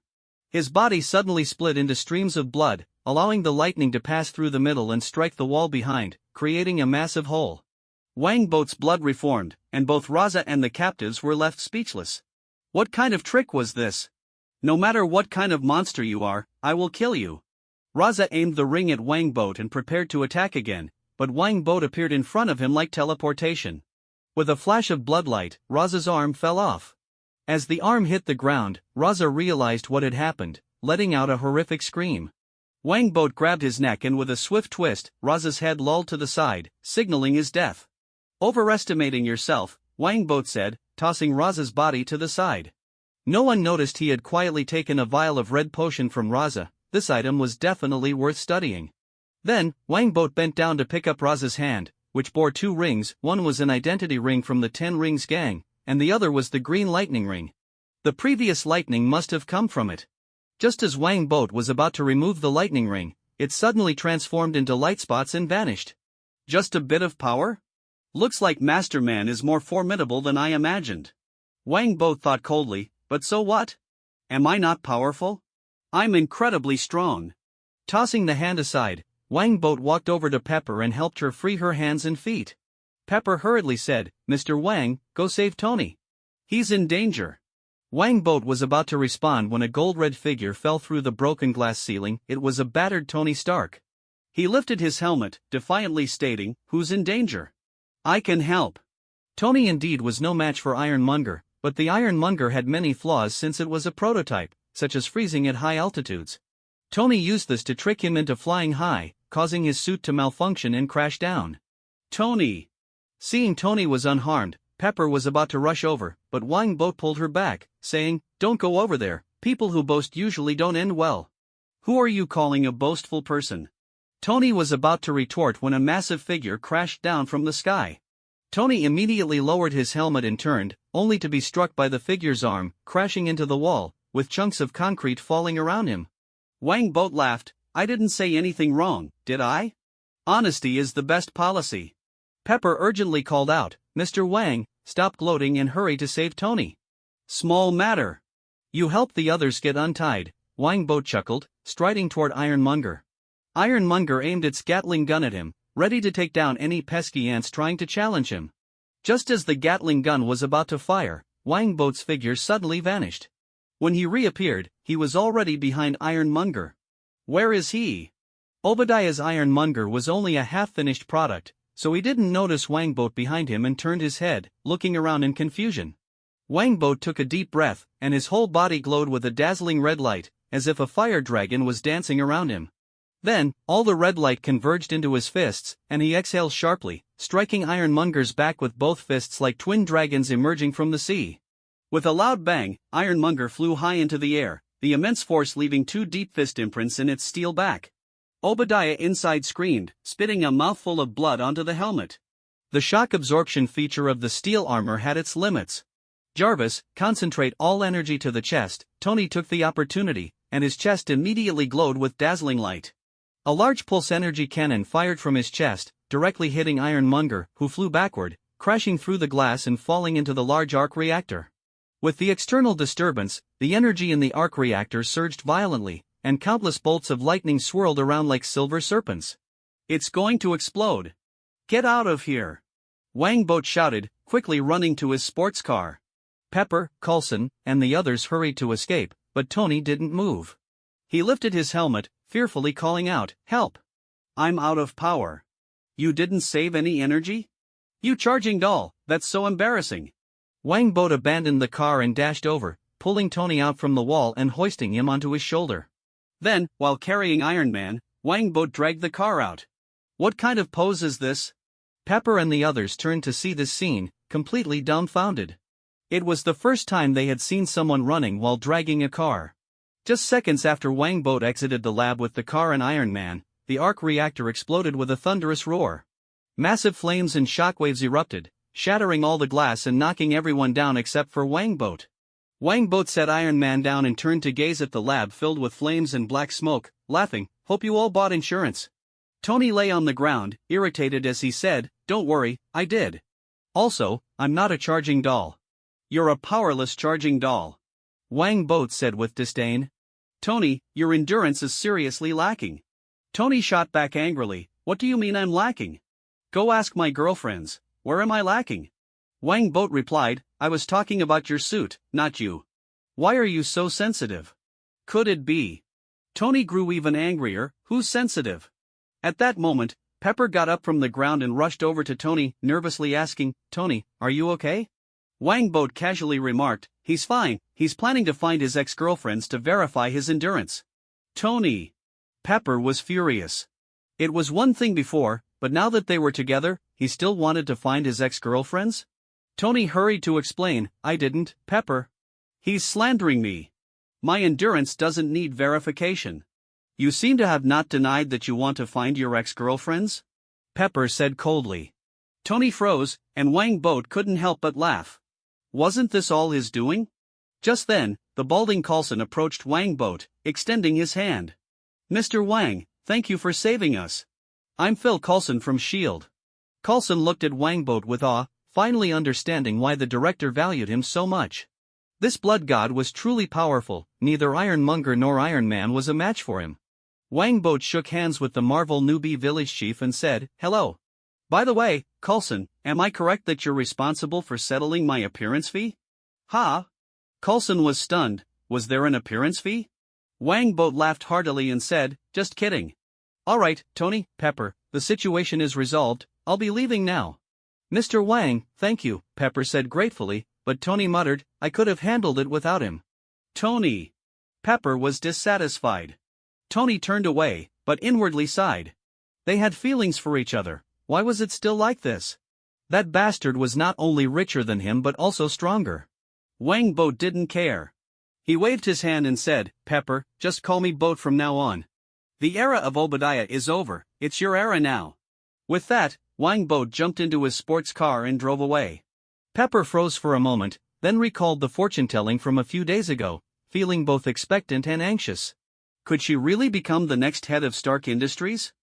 His body suddenly split into streams of blood, allowing the lightning to pass through the middle and strike the wall behind, creating a massive hole. Wang Boat's blood reformed, and both Raza and the captives were left speechless. What kind of trick was this? No matter what kind of monster you are, I will kill you. Raza aimed the ring at Wang Boat and prepared to attack again, but Wang Boat appeared in front of him like teleportation. With a flash of bloodlight, Raza's arm fell off. As the arm hit the ground, Raza realized what had happened, letting out a horrific scream. Wang Boat grabbed his neck and with a swift twist, Raza's head lolled to the side, signaling his death. "Overestimating yourself," Wang Boat said, tossing Raza's body to the side. No one noticed he had quietly taken a vial of red potion from Raza. This item was definitely worth studying. Then, Wang Boat bent down to pick up Raza's hand, which bore two rings. One was an identity ring from the 10 Rings gang, and the other was the green lightning ring. The previous lightning must have come from it. Just as Wang Boat was about to remove the lightning ring, it suddenly transformed into light spots and vanished. Just a bit of power? Looks like Masterman is more formidable than I imagined. Wang Boat thought coldly, but so what? Am I not powerful? I'm incredibly strong. Tossing the hand aside, Wang Boat walked over to Pepper and helped her free her hands and feet. Pepper hurriedly said, "Mr. Wang, go save Tony. He's in danger." Wang Boat was about to respond when a gold-red figure fell through the broken glass ceiling. It was a battered Tony Stark. He lifted his helmet, defiantly stating, "Who's in danger? I can help." Tony indeed was no match for Ironmonger, but the Ironmonger had many flaws since it was a prototype, such as freezing at high altitudes. Tony used this to trick him into flying high, causing his suit to malfunction and crash down. "Tony!" Seeing Tony was unharmed, Pepper was about to rush over, but Wang Boat pulled her back, saying, "Don't go over there. People who boast usually don't end well." "Who are you calling a boastful person?" Tony was about to retort when a massive figure crashed down from the sky. Tony immediately lowered his helmet and turned, only to be struck by the figure's arm, crashing into the wall, with chunks of concrete falling around him. Wang Boat laughed. "I didn't say anything wrong, did I? Honesty is the best policy." Pepper urgently called out, "Mr. Wang, stop gloating and hurry to save Tony." "Small matter. You help the others get untied," Wang Boat chuckled, striding toward Ironmonger. Ironmonger aimed its Gatling gun at him, ready to take down any pesky ants trying to challenge him. Just as the Gatling gun was about to fire, Wang Boat's figure suddenly vanished. When he reappeared, he was already behind Ironmonger. Where is he? Obadiah's Ironmonger was only a half-finished product, so he didn't notice Wang Boat behind him and turned his head, looking around in confusion. Wang Boat took a deep breath, and his whole body glowed with a dazzling red light, as if a fire dragon was dancing around him. Then, all the red light converged into his fists, and he exhaled sharply, striking Ironmonger's back with both fists like twin dragons emerging from the sea. With a loud bang, Ironmonger flew high into the air, the immense force leaving two deep fist imprints in its steel back. Obadiah inside screamed, spitting a mouthful of blood onto the helmet. The shock absorption feature of the steel armor had its limits. Jarvis, concentrate all energy to the chest. Tony took the opportunity, and his chest immediately glowed with dazzling light. A large pulse energy cannon fired from his chest, directly hitting Ironmonger, who flew backward, crashing through the glass and falling into the large arc reactor. With the external disturbance, the energy in the arc reactor surged violently, and countless bolts of lightning swirled around like silver serpents. It's going to explode. Get out of here. Wang Boat shouted, quickly running to his sports car. Pepper, Coulson, and the others hurried to escape, but Tony didn't move. He lifted his helmet, fearfully calling out, "Help! I'm out of power." You didn't save any energy? You charging doll, that's so embarrassing. Wang Boat abandoned the car and dashed over, pulling Tony out from the wall and hoisting him onto his shoulder. Then, while carrying Iron Man, Wang Boat dragged the car out. What kind of pose is this? Pepper and the others turned to see this scene, completely dumbfounded. It was the first time they had seen someone running while dragging a car. Just seconds after Wang Boat exited the lab with the car and Iron Man, the arc reactor exploded with a thunderous roar. Massive flames and shockwaves erupted, shattering all the glass and knocking everyone down except for Wang Boat. Wang Boat set Iron Man down and turned to gaze at the lab filled with flames and black smoke, laughing, "Hope you all bought insurance." Tony lay on the ground, irritated as he said, "Don't worry, I did. Also, I'm not a charging doll." "You're a powerless charging doll," Wang Boat said with disdain. "Tony, your endurance is seriously lacking." Tony shot back angrily, "What do you mean I'm lacking? Go ask my girlfriends, where am I lacking?" Wang Boat replied, "I was talking about your suit, not you. Why are you so sensitive? Could it be?" Tony grew even angrier, "Who's sensitive?" At that moment, Pepper got up from the ground and rushed over to Tony, nervously asking, "Tony, are you okay?" Wang Boat casually remarked, "He's fine, he's planning to find his ex-girlfriends to verify his endurance." "Tony!" Pepper was furious. It was one thing before, but now that they were together, he still wanted to find his ex-girlfriends? Tony hurried to explain, "I didn't, Pepper. He's slandering me. My endurance doesn't need verification." "You seem to have not denied that you want to find your ex-girlfriends," Pepper said coldly. Tony froze, and Wang Boat couldn't help but laugh. Wasn't this all his doing? Just then, the balding Coulson approached Wang Boat, extending his hand. "Mr. Wang, thank you for saving us. I'm Phil Coulson from S.H.I.E.L.D." Coulson looked at Wang Boat with awe, finally understanding why the director valued him so much. This blood god was truly powerful, neither Ironmonger nor Iron Man was a match for him. Wang Boat shook hands with the Marvel newbie village chief and said, "Hello. By the way, Coulson, am I correct that you're responsible for settling my appearance fee?" "Huh?" Coulson was stunned. Was there an appearance fee? Wang Boat laughed heartily and said, "Just kidding. All right, Tony, Pepper, the situation is resolved, I'll be leaving now." "Mr. Wang, thank you," Pepper said gratefully, but Tony muttered, "I could have handled it without him." "Tony." Pepper was dissatisfied. Tony turned away, but inwardly sighed. They had feelings for each other. Why was it still like this? That bastard was not only richer than him but also stronger. Wang Boat didn't care. He waved his hand and said, "Pepper, just call me Boat from now on. The era of Obadiah is over, it's your era now." With that, Wang Boat jumped into his sports car and drove away. Pepper froze for a moment, then recalled the fortune-telling from a few days ago, feeling both expectant and anxious. Could she really become the next head of Stark Industries?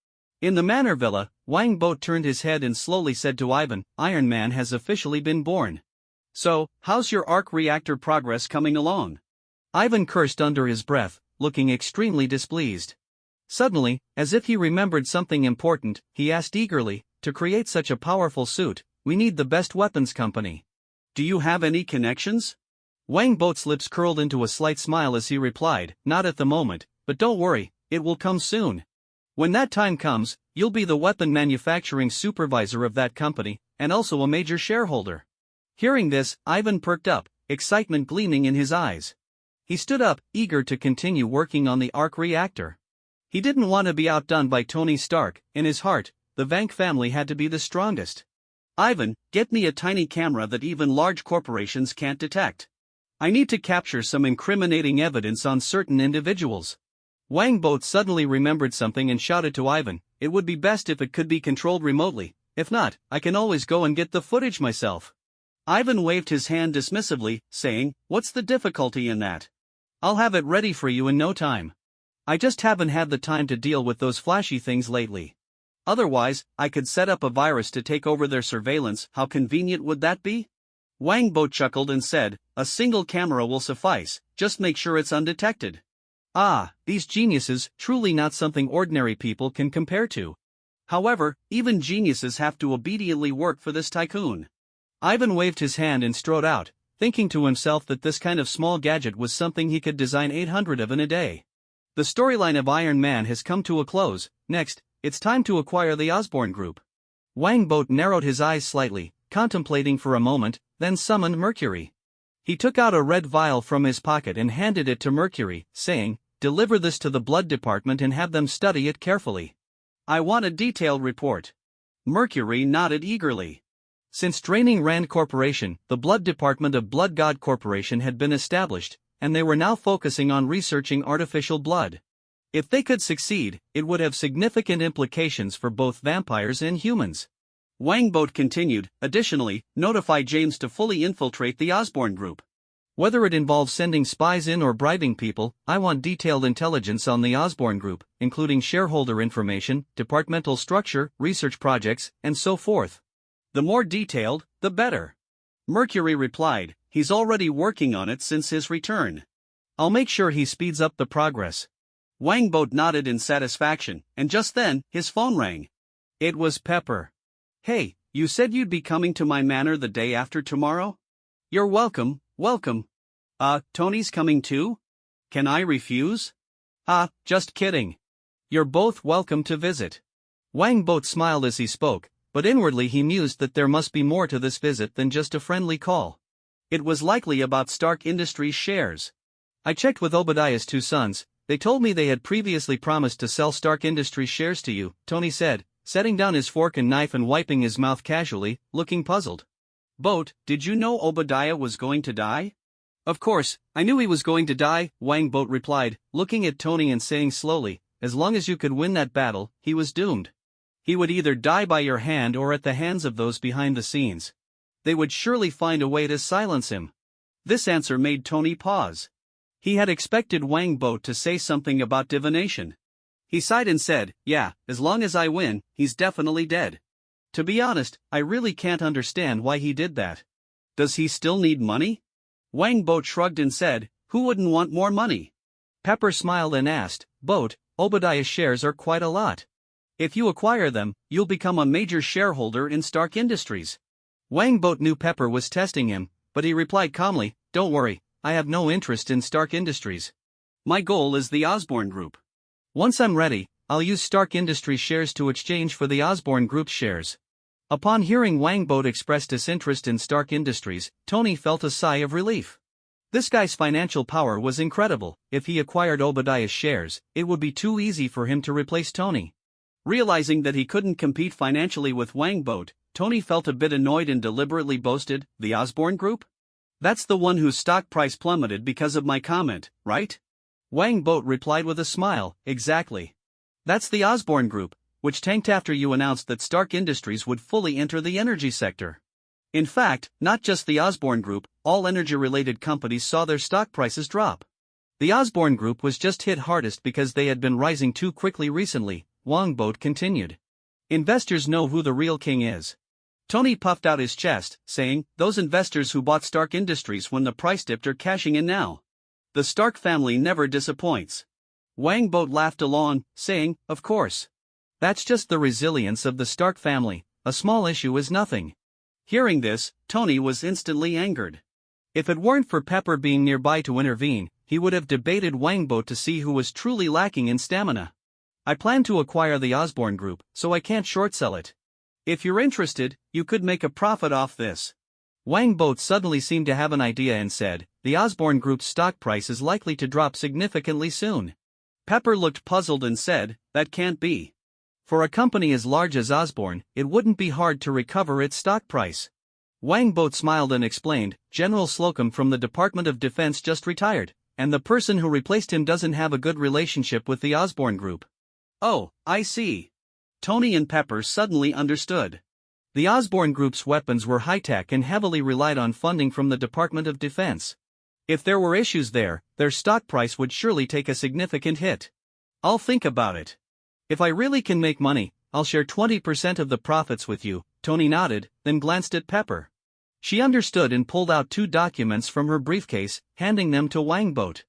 In the Manor Villa, Wang Boat turned his head and slowly said to Ivan, "Iron Man has officially been born. So, how's your arc reactor progress coming along?" Ivan cursed under his breath, looking extremely displeased. Suddenly, as if he remembered something important, he asked eagerly, "To create such a powerful suit, we need the best weapons company. Do you have any connections?" Wang Boat's lips curled into a slight smile as he replied, "Not at the moment, but don't worry, it will come soon. When that time comes, you'll be the weapon manufacturing supervisor of that company, and also a major shareholder." Hearing this, Ivan perked up, excitement gleaming in his eyes. He stood up, eager to continue working on the arc reactor. He didn't want to be outdone by Tony Stark. In his heart, the Vank family had to be the strongest. "Ivan, get me a tiny camera that even large corporations can't detect. I need to capture some incriminating evidence on certain individuals." Wang Boat suddenly remembered something and shouted to Ivan, "It would be best if it could be controlled remotely. If not, I can always go and get the footage myself." Ivan waved his hand dismissively, saying, "What's the difficulty in that? I'll have it ready for you in no time. I just haven't had the time to deal with those flashy things lately. Otherwise, I could set up a virus to take over their surveillance. How convenient would that be?" Wang Bo chuckled and said, "A single camera will suffice, just make sure it's undetected." Ah, these geniuses, truly not something ordinary people can compare to. However, even geniuses have to obediently work for this tycoon. Ivan waved his hand and strode out, thinking to himself that this kind of small gadget was something he could design 800 of in a day. The storyline of Iron Man has come to a close. Next, it's time to acquire the Osborne Group. Wang Boat narrowed his eyes slightly, contemplating for a moment, then summoned Mercury. He took out a red vial from his pocket and handed it to Mercury, saying, "Deliver this to the blood department and have them study it carefully. I want a detailed report." Mercury nodded eagerly. Since draining Rand Corporation, the blood department of Blood God Corporation had been established, and they were now focusing on researching artificial blood. If they could succeed, it would have significant implications for both vampires and humans. Wang Boat continued, "Additionally, notify James to fully infiltrate the Osborne Group. Whether it involves sending spies in or bribing people, I want detailed intelligence on the Osborne Group, including shareholder information, departmental structure, research projects, and so forth. The more detailed, the better." Mercury replied, "He's already working on it since his return. I'll make sure he speeds up the progress." Wang Boat nodded in satisfaction, and just then, his phone rang. It was Pepper. "Hey, you said you'd be coming to my manor the day after tomorrow? You're welcome, welcome. Tony's coming too? Can I refuse?" Just kidding. You're both welcome to visit." Wang Boat smiled as he spoke, but inwardly he mused that there must be more to this visit than just a friendly call. It was likely about Stark Industries shares. "I checked with Obadiah's two sons. They told me they had previously promised to sell Stark Industries shares to you," Tony said, setting down his fork and knife and wiping his mouth casually, looking puzzled. "Boat, did you know Obadiah was going to die?" "Of course, I knew he was going to die," Wang Boat replied, looking at Tony and saying slowly, "As long as you could win that battle, he was doomed. He would either die by your hand or at the hands of those behind the scenes. They would surely find a way to silence him." This answer made Tony pause. He had expected Wang Boat to say something about divination. He sighed and said, "Yeah, as long as I win, he's definitely dead. To be honest, I really can't understand why he did that. Does he still need money?" Wang Boat shrugged and said, "Who wouldn't want more money?" Pepper smiled and asked, "Boat, Obadiah's shares are quite a lot. If you acquire them, you'll become a major shareholder in Stark Industries." Wang Boat knew Pepper was testing him, but he replied calmly, "Don't worry, I have no interest in Stark Industries. My goal is the Osborne Group. Once I'm ready, I'll use Stark Industries shares to exchange for the Osborne Group's shares." Upon hearing Wang Boat express disinterest in Stark Industries, Tony felt a sigh of relief. This guy's financial power was incredible. If he acquired Obadiah's shares, it would be too easy for him to replace Tony. Realizing that he couldn't compete financially with Wang Boat, Tony felt a bit annoyed and deliberately boasted, "The Osborne Group? That's the one whose stock price plummeted because of my comment, right?" Wang Boat replied with a smile, "Exactly. That's the Osborne Group, which tanked after you announced that Stark Industries would fully enter the energy sector. In fact, not just the Osborne Group, all energy-related companies saw their stock prices drop. The Osborne Group was just hit hardest because they had been rising too quickly recently," Wang Boat continued. "Investors know who the real king is." Tony puffed out his chest, saying, "Those investors who bought Stark Industries when the price dipped are cashing in now. The Stark family never disappoints." Wang Boat laughed along, saying, "Of course. That's just the resilience of the Stark family, a small issue is nothing." Hearing this, Tony was instantly angered. If it weren't for Pepper being nearby to intervene, he would have debated Wang Boat to see who was truly lacking in stamina. "I plan to acquire the Osborne Group, so I can't short sell it. If you're interested, you could make a profit off this." Wang Boat suddenly seemed to have an idea and said, "The Osborne Group's stock price is likely to drop significantly soon." Pepper looked puzzled and said, "That can't be. For a company as large as Osborne, it wouldn't be hard to recover its stock price." Wang Boat smiled and explained, "General Slocum from the Department of Defense just retired, and the person who replaced him doesn't have a good relationship with the Osborne Group. Oh, I see. Tony and Pepper suddenly understood. The Osborne Group's weapons were high-tech and heavily relied on funding from the Department of Defense. If there were issues there, their stock price would surely take a significant hit. I'll think about it. If I really can make money, I'll share 20% of the profits with you, Tony nodded, then glanced at Pepper. She understood and pulled out 2 documents from her briefcase, handing them to Wangbot.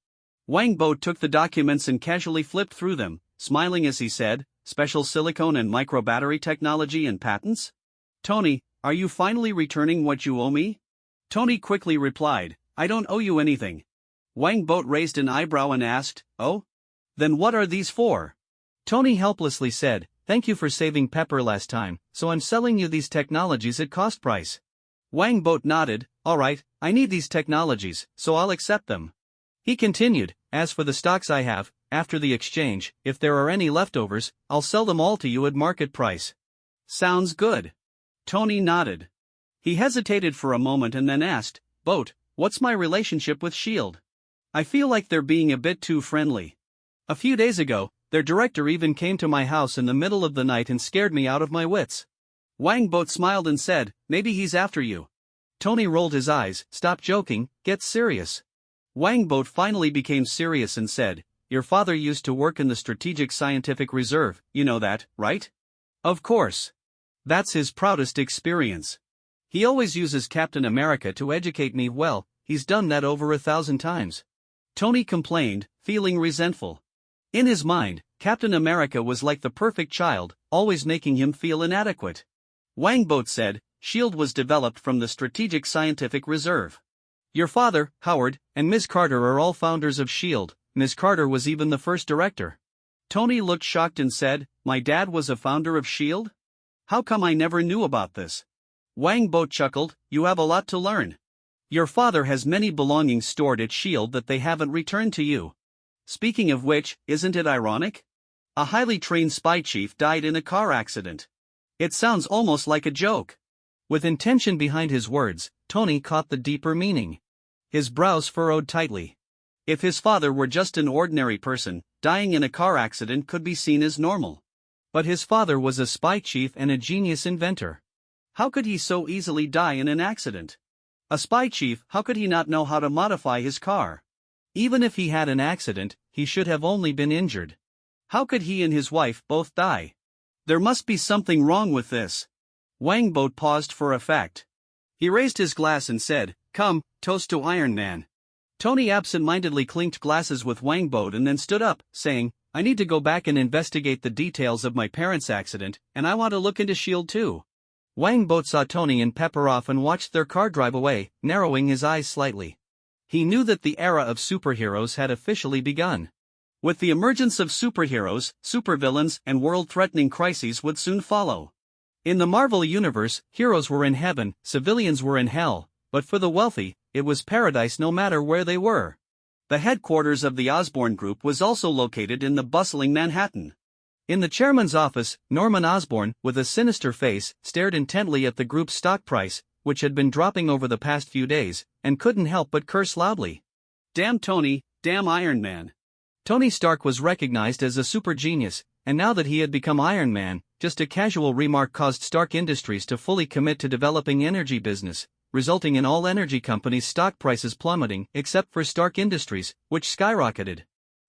Wangbot took the documents and casually flipped through them, smiling as he said, "Special silicone and microbattery technology and patents? Tony, are you finally returning what you owe me?" Tony quickly replied, "I don't owe you anything." Wangbot raised an eyebrow and asked, "Oh? Then what are these for?" Tony helplessly said, "Thank you for saving Pepper last time, so I'm selling you these technologies at cost price." Wangbot nodded, "Alright, I need these technologies, so I'll accept them." He continued, "As for the stocks I have, after the exchange, if there are any leftovers, I'll sell them all to you at market price." "Sounds good." Tony nodded. He hesitated for a moment and then asked, "Boat, what's my relationship with S.H.I.E.L.D.? I feel like they're being a bit too friendly. A few days ago, their director even came to my house in the middle of the night and scared me out of my wits." Wangbot smiled and said, "Maybe he's after you." Tony rolled his eyes, "Stop joking, get serious." Wangbot finally became serious and said, "Your father used to work in the Strategic Scientific Reserve, you know that, right?" "Of course. That's his proudest experience. He always uses Captain America to educate me. Well, he's done that over 1,000 times." Tony complained, feeling resentful. In his mind, Captain America was like the perfect child, always making him feel inadequate. Wangbot said, "S.H.I.E.L.D. was developed from the Strategic Scientific Reserve. Your father, Howard, and Ms. Carter are all founders of S.H.I.E.L.D., Ms. Carter was even the first director." Tony looked shocked and said, "My dad was a founder of S.H.I.E.L.D.? How come I never knew about this?" Wangbot chuckled, "You have a lot to learn. Your father has many belongings stored at S.H.I.E.L.D. that they haven't returned to you. Speaking of which, isn't it ironic? A highly trained spy chief died in a car accident. It sounds almost like a joke." With intention behind his words, Tony caught the deeper meaning. His brows furrowed tightly. If his father were just an ordinary person, dying in a car accident could be seen as normal. But his father was a spy chief and a genius inventor. How could he so easily die in an accident? A spy chief, how could he not know how to modify his car? Even if he had an accident, he should have only been injured. How could he and his wife both die? There must be something wrong with this. Wangbot paused for effect. He raised his glass and said, "Come, toast to Iron Man." Tony absent-mindedly clinked glasses with Wangbot and then stood up, saying, "I need to go back and investigate the details of my parents' accident, and I want to look into S.H.I.E.L.D. too." Wangbot saw Tony and Pepper off and watched their car drive away, narrowing his eyes slightly. He knew that the era of superheroes had officially begun. With the emergence of superheroes, supervillains and world-threatening crises would soon follow. In the Marvel Universe, heroes were in heaven, civilians were in hell, but for the wealthy, it was paradise no matter where they were. The headquarters of the Osborne Group was also located in the bustling Manhattan. In the chairman's office, Norman Osborn, with a sinister face, stared intently at the group's stock price, which had been dropping over the past few days, and couldn't help but curse loudly. "Damn Tony, damn Iron Man." Tony Stark was recognized as a super genius, and now that he had become Iron Man, just a casual remark caused Stark Industries to fully commit to developing energy business, resulting in all energy companies' stock prices plummeting except for Stark Industries, which skyrocketed.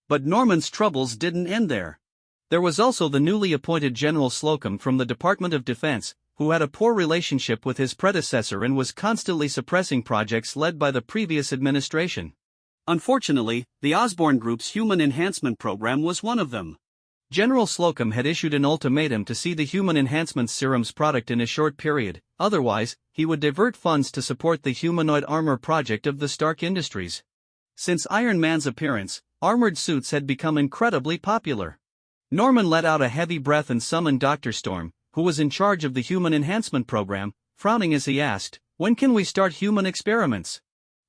But Norman's troubles didn't end there. There was also the newly appointed General Slocum from the Department of Defense, who had a poor relationship with his predecessor and was constantly suppressing projects led by the previous administration. Unfortunately, the Osborne Group's Human Enhancement Program was one of them. General Slocum had issued an ultimatum to see the Human Enhancement Serum's product in a short period, otherwise, he would divert funds to support the humanoid armor project of the Stark Industries. Since Iron Man's appearance, armored suits had become incredibly popular. Norman let out a heavy breath and summoned Dr. Storm, who was in charge of the Human Enhancement Program, frowning as he asked, "When can we start human experiments?"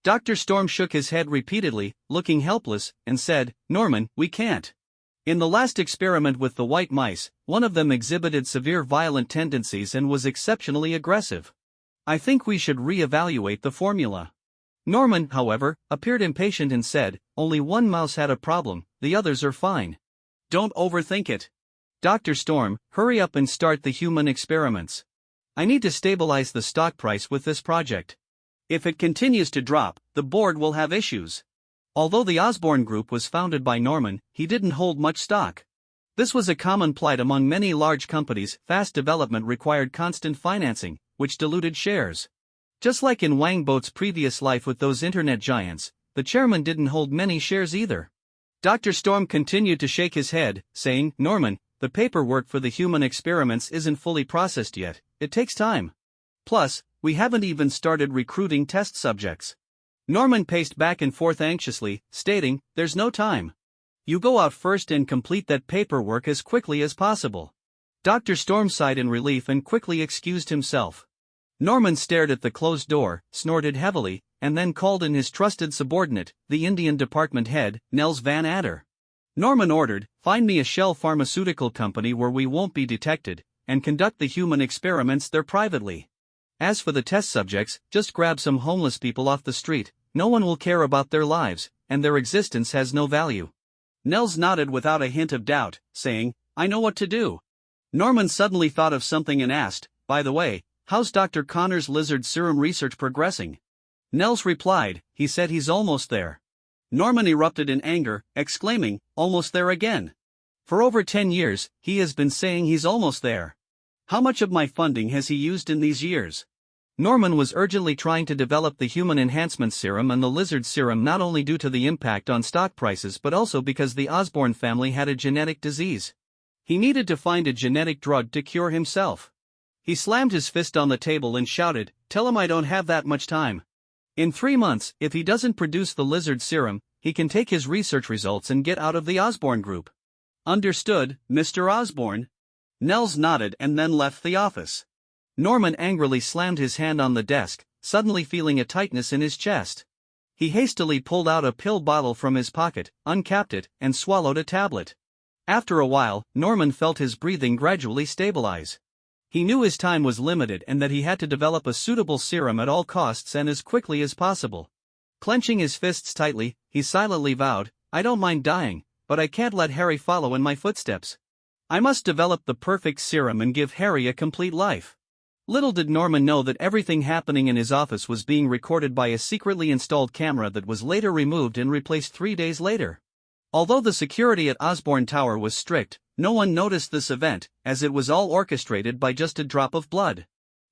Dr. Storm shook his head repeatedly, looking helpless, and said, "Norman, we can't. In the last experiment with the white mice, one of them exhibited severe violent tendencies and was exceptionally aggressive. I think we should re-evaluate the formula." Norman, however, appeared impatient and said, "Only one mouse had a problem, the others are fine." Don't overthink it. Dr. Storm, hurry up and start the human experiments. I need to stabilize the stock price with this project. If it continues to drop, the board will have issues. Although the Osborne Group was founded by Norman, he didn't hold much stock. This was a common plight among many large companies. Fast development required constant financing, which diluted shares. Just like in Wang Boat's previous life with those internet giants, the chairman didn't hold many shares either. Dr. Storm continued to shake his head, saying, "Norman, the paperwork for the human experiments isn't fully processed yet, it takes time. Plus, we haven't even started recruiting test subjects." Norman paced back and forth anxiously, stating, "There's no time. You go out first and complete that paperwork as quickly as possible." Dr. Storm sighed in relief and quickly excused himself. Norman stared at the closed door, snorted heavily, and then called in his trusted subordinate, the Indian department head, Nels Van Adder. Norman ordered, "Find me a shell pharmaceutical company where we won't be detected, and conduct the human experiments there privately. As for the test subjects, just grab some homeless people off the street. No one will care about their lives, and their existence has no value." Nels nodded without a hint of doubt, saying, "I know what to do." Norman suddenly thought of something and asked, "By the way, how's Dr. Connor's lizard serum research progressing?" Nels replied, "He said he's almost there." Norman erupted in anger, exclaiming, "Almost there again? For over 10 years, he has been saying he's almost there. How much of my funding has he used in these years?" Norman was urgently trying to develop the human enhancement serum and the lizard serum, not only due to the impact on stock prices but also because the Osborne family had a genetic disease. He needed to find a genetic drug to cure himself. He slammed his fist on the table and shouted, "Tell him I don't have that much time. In 3 months, if he doesn't produce the lizard serum, he can take his research results and get out of the Osborne Group." "Understood, Mr. Osborne." Nels nodded and then left the office. Norman angrily slammed his hand on the desk, suddenly feeling a tightness in his chest. He hastily pulled out a pill bottle from his pocket, uncapped it, and swallowed a tablet. After a while, Norman felt his breathing gradually stabilize. He knew his time was limited and that he had to develop a suitable serum at all costs and as quickly as possible. Clenching his fists tightly, he silently vowed, "I don't mind dying, but I can't let Harry follow in my footsteps. I must develop the perfect serum and give Harry a complete life." Little did Norman know that everything happening in his office was being recorded by a secretly installed camera that was later removed and replaced 3 days later. Although the security at Osborne Tower was strict, no one noticed this event, as it was all orchestrated by just a drop of blood.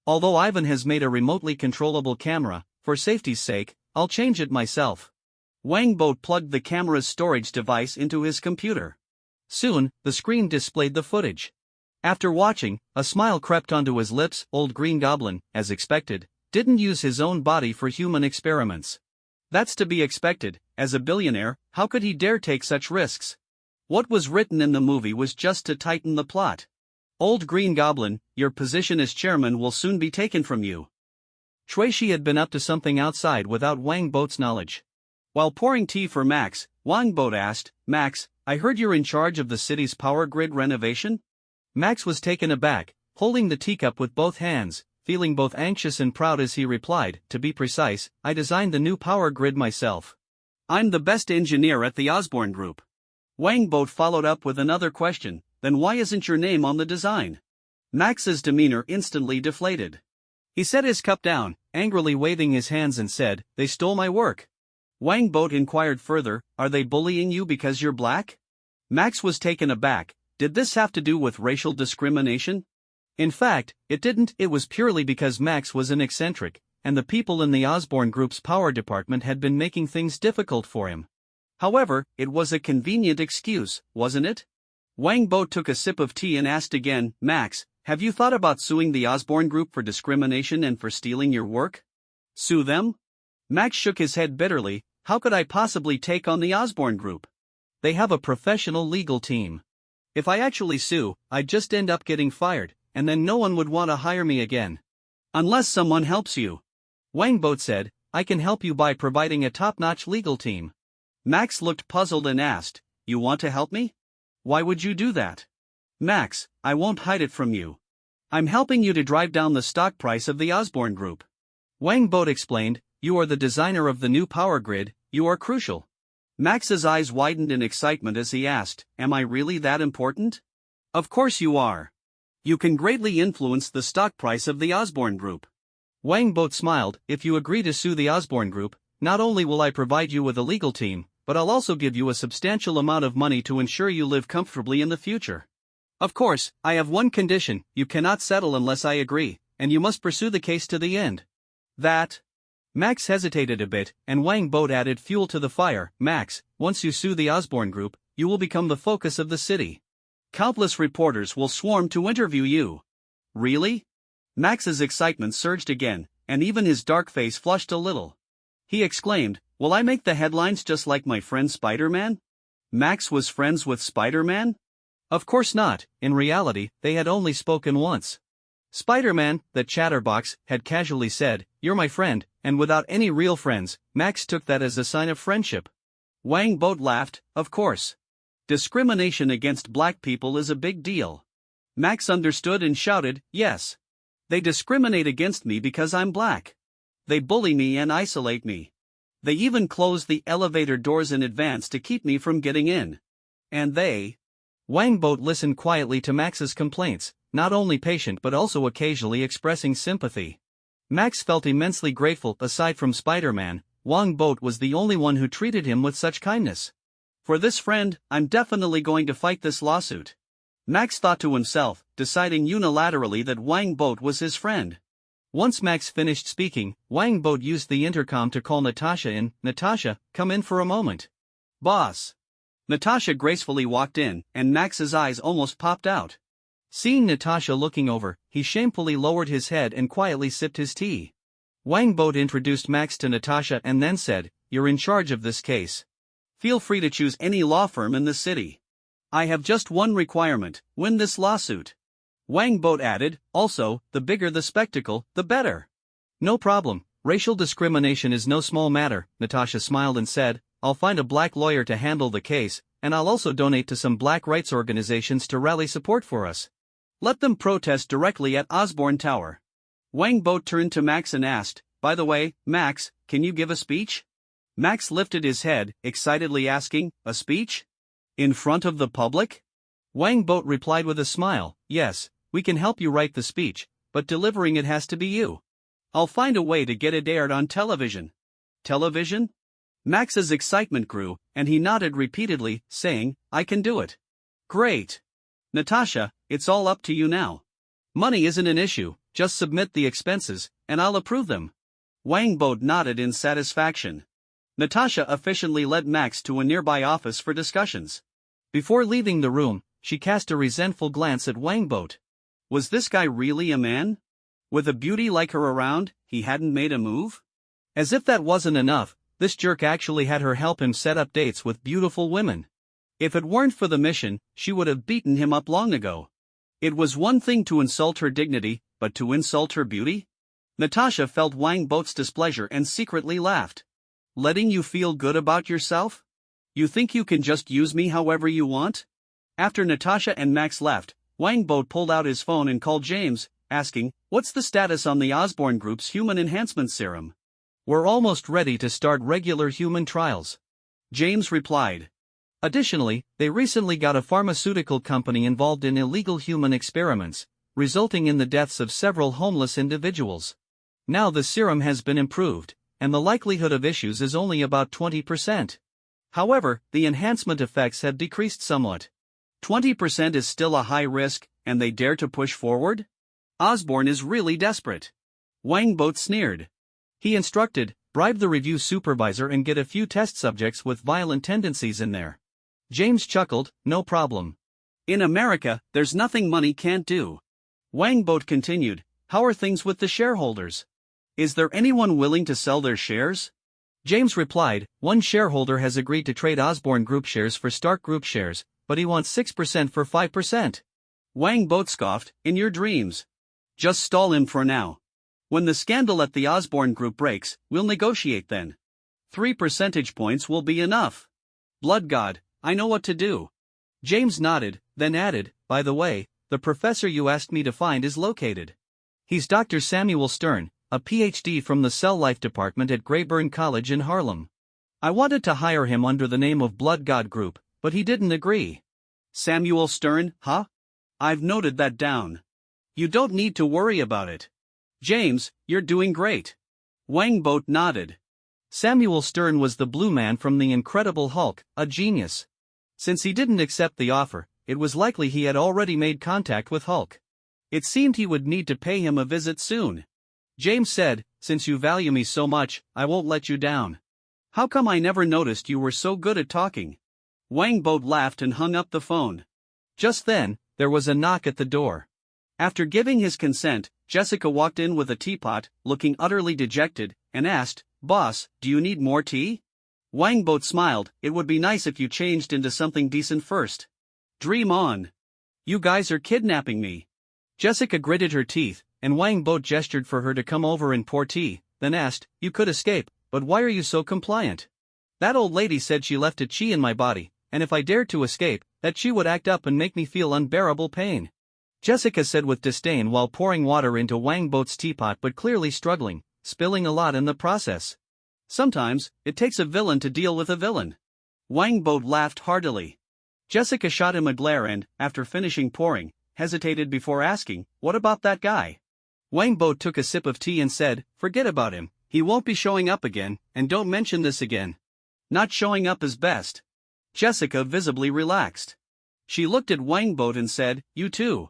Although Ivan has made a remotely controllable camera, for safety's sake, I'll change it myself. Wang Boat plugged the camera's storage device into his computer. Soon, the screen displayed the footage. After watching, a smile crept onto his lips. Old Green Goblin, as expected, didn't use his own body for human experiments. That's to be expected. As a billionaire, how could he dare take such risks? What was written in the movie was just to tighten the plot. "Old Green Goblin, your position as chairman will soon be taken from you." Shuishi had been up to something outside without Wang Boat's knowledge. While pouring tea for Max, Wang Boat asked, "Max, I heard you're in charge of the city's power grid renovation?" Max was taken aback, holding the teacup with both hands, feeling both anxious and proud as he replied, "To be precise, I designed the new power grid myself." "I'm the best engineer at the Osborne Group." Wang Boat followed up with another question, "Then why isn't your name on the design?" Max's demeanor instantly deflated. He set his cup down, angrily waving his hands, and said, "They stole my work." Wang Boat inquired further, "Are they bullying you because you're black?" Max was taken aback. Did this have to do with racial discrimination? In fact, it didn't. It was purely because Max was an eccentric, and the people in the Osborne Group's power department had been making things difficult for him. However, it was a convenient excuse, wasn't it? Wang Boat took a sip of tea and asked again, "Max, have you thought about suing the Osborne Group for discrimination and for stealing your work?" "Sue them?" Max shook his head bitterly. "How could I possibly take on the Osborne Group? They have a professional legal team. If I actually sue, I'd just end up getting fired, and then no one would want to hire me again." "Unless someone helps you," Wang Boat said, "I can help you by providing a top-notch legal team." Max looked puzzled and asked, "You want to help me? Why would you do that?" "Max, I won't hide it from you. I'm helping you to drive down the stock price of the Osborne Group." Wang Boat explained, You are the designer of the new power grid, you are crucial. Max's eyes widened in excitement as he asked, am I really that important? Of course you are. You can greatly influence the stock price of the Osborne Group. Wang Boat smiled, if you agree to sue the Osborne Group, not only will I provide you with a legal team, but I'll also give you a substantial amount of money to ensure you live comfortably in the future. Of course, I have one condition, you cannot settle unless I agree, and you must pursue the case to the end. That? Max hesitated a bit, and Wang Boat added fuel to the fire. Max, once you sue the Osborne Group, you will become the focus of the city. Countless reporters will swarm to interview you. Really? Max's excitement surged again, and even his dark face flushed a little. He exclaimed, will I make the headlines just like my friend Spider-Man? Max was friends with Spider-Man? Of course not, in reality, they had only spoken once. Spider-Man, that chatterbox, had casually said, you're my friend, and without any real friends, Max took that as a sign of friendship. Wang Boat laughed, of course. Discrimination against black people is a big deal. Max understood and shouted, yes. They discriminate against me because I'm black. They bully me and isolate me. They even close the elevator doors in advance to keep me from getting in. And they... Wang Boat listened quietly to Max's complaints, not only patient but also occasionally expressing sympathy. Max felt immensely grateful. Aside from Spider-Man, Wang Boat was the only one who treated him with such kindness. For this friend, I'm definitely going to fight this lawsuit. Max thought to himself, deciding unilaterally that Wang Boat was his friend. Once Max finished speaking, Wang Boat used the intercom to call Natasha in. Natasha, come in for a moment. Boss. Natasha gracefully walked in, and Max's eyes almost popped out. Seeing Natasha looking over, he shamefully lowered his head and quietly sipped his tea. Wang Boat introduced Max to Natasha and then said, you're in charge of this case. Feel free to choose any law firm in the city. I have just one requirement, win this lawsuit. Wang Boat added, also, the bigger the spectacle, the better. No problem, racial discrimination is no small matter, Natasha smiled and said, I'll find a black lawyer to handle the case, and I'll also donate to some black rights organizations to rally support for us. Let them protest directly at Osborne Tower. Wang Boat turned to Max and asked, by the way, Max, can you give a speech? Max lifted his head, excitedly asking, a speech? In front of the public? Wang Boat replied with a smile, yes, we can help you write the speech, but delivering it has to be you. I'll find a way to get it aired on television. Television? Max's excitement grew, and he nodded repeatedly, saying, I can do it. Great. Natasha, it's all up to you now. Money isn't an issue, just submit the expenses, and I'll approve them. Wang Boat nodded in satisfaction. Natasha efficiently led Max to a nearby office for discussions. Before leaving the room, she cast a resentful glance at Wang Boat. Was this guy really a man? With a beauty like her around, he hadn't made a move? As if that wasn't enough, this jerk actually had her help him set up dates with beautiful women. If it weren't for the mission, she would have beaten him up long ago. It was one thing to insult her dignity, but to insult her beauty? Natasha felt Wang Boat's displeasure and secretly laughed. Letting you feel good about yourself? You think you can just use me however you want? After Natasha and Max left, Wang Boat pulled out his phone and called James, asking, what's the status on the Osborne Group's human enhancement serum? We're almost ready to start regular human trials. James replied. Additionally, they recently got a pharmaceutical company involved in illegal human experiments, resulting in the deaths of several homeless individuals. Now the serum has been improved, and the likelihood of issues is only about 20%. However, the enhancement effects have decreased somewhat. 20% is still a high risk, and they dare to push forward? Osborne is really desperate. Wang Boat sneered. He instructed, bribe the review supervisor and get a few test subjects with violent tendencies in there. James chuckled, no problem. In America, there's nothing money can't do. Wang Boat continued, how are things with the shareholders? Is there anyone willing to sell their shares? James replied, one shareholder has agreed to trade Osborne Group shares for Stark Group shares, but he wants 6% for 5%. Wang Boat scoffed, in your dreams. Just stall him for now. When the scandal at the Osborne Group breaks, we'll negotiate then. 3 percentage points will be enough. Blood God, I know what to do. James nodded, then added, by the way, the professor you asked me to find is located. He's Dr. Samuel Stern, a PhD from the Cell Life Department at Reborn College in Harlem. I wanted to hire him under the name of Blood God Group, but he didn't agree. Samuel Stern, huh? I've noted that down. You don't need to worry about it. James, you're doing great. Wangbot nodded. Samuel Stern was the blue man from The Incredible Hulk, a genius. Since he didn't accept the offer, it was likely he had already made contact with Hulk. It seemed he would need to pay him a visit soon. James said, "Since you value me so much, I won't let you down." How come I never noticed you were so good at talking? Wangbot laughed and hung up the phone. Just then, there was a knock at the door. After giving his consent, Jessica walked in with a teapot, looking utterly dejected, and asked, "Boss, do you need more tea?" Wangbot smiled. "It would be nice if you changed into something decent first." "Dream on. You guys are kidnapping me." Jessica gritted her teeth, and Wangbot gestured for her to come over and pour tea, then asked, "You could escape, but why are you so compliant?" "That old lady said she left a chi in my body, and if I dared to escape, that chi would act up and make me feel unbearable pain," Jessica said with disdain while pouring water into Wangbot's teapot but clearly struggling, spilling a lot in the process. "Sometimes, it takes a villain to deal with a villain." Wangbot laughed heartily. Jessica shot him a glare and, after finishing pouring, hesitated before asking, "What about that guy?" Wangbot took a sip of tea and said, "Forget about him, he won't be showing up again, and don't mention this again." Not showing up is best. Jessica visibly relaxed. She looked at Wangbot and said, "You too."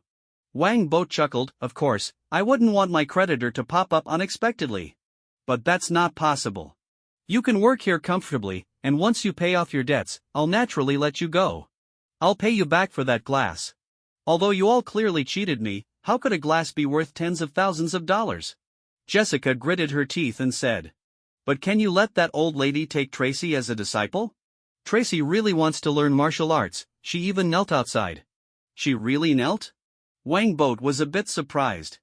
Wangbot chuckled, "Of course, I wouldn't want my creditor to pop up unexpectedly. But that's not possible. You can work here comfortably, and once you pay off your debts, I'll naturally let you go. I'll pay you back for that glass. Although you all clearly cheated me, how could a glass be worth tens of thousands of dollars?" Jessica gritted her teeth and said, "But can you let that old lady take Tracy as a disciple?" "Tracy really wants to learn martial arts, she even knelt outside." "She really knelt?" Wangbot was a bit surprised.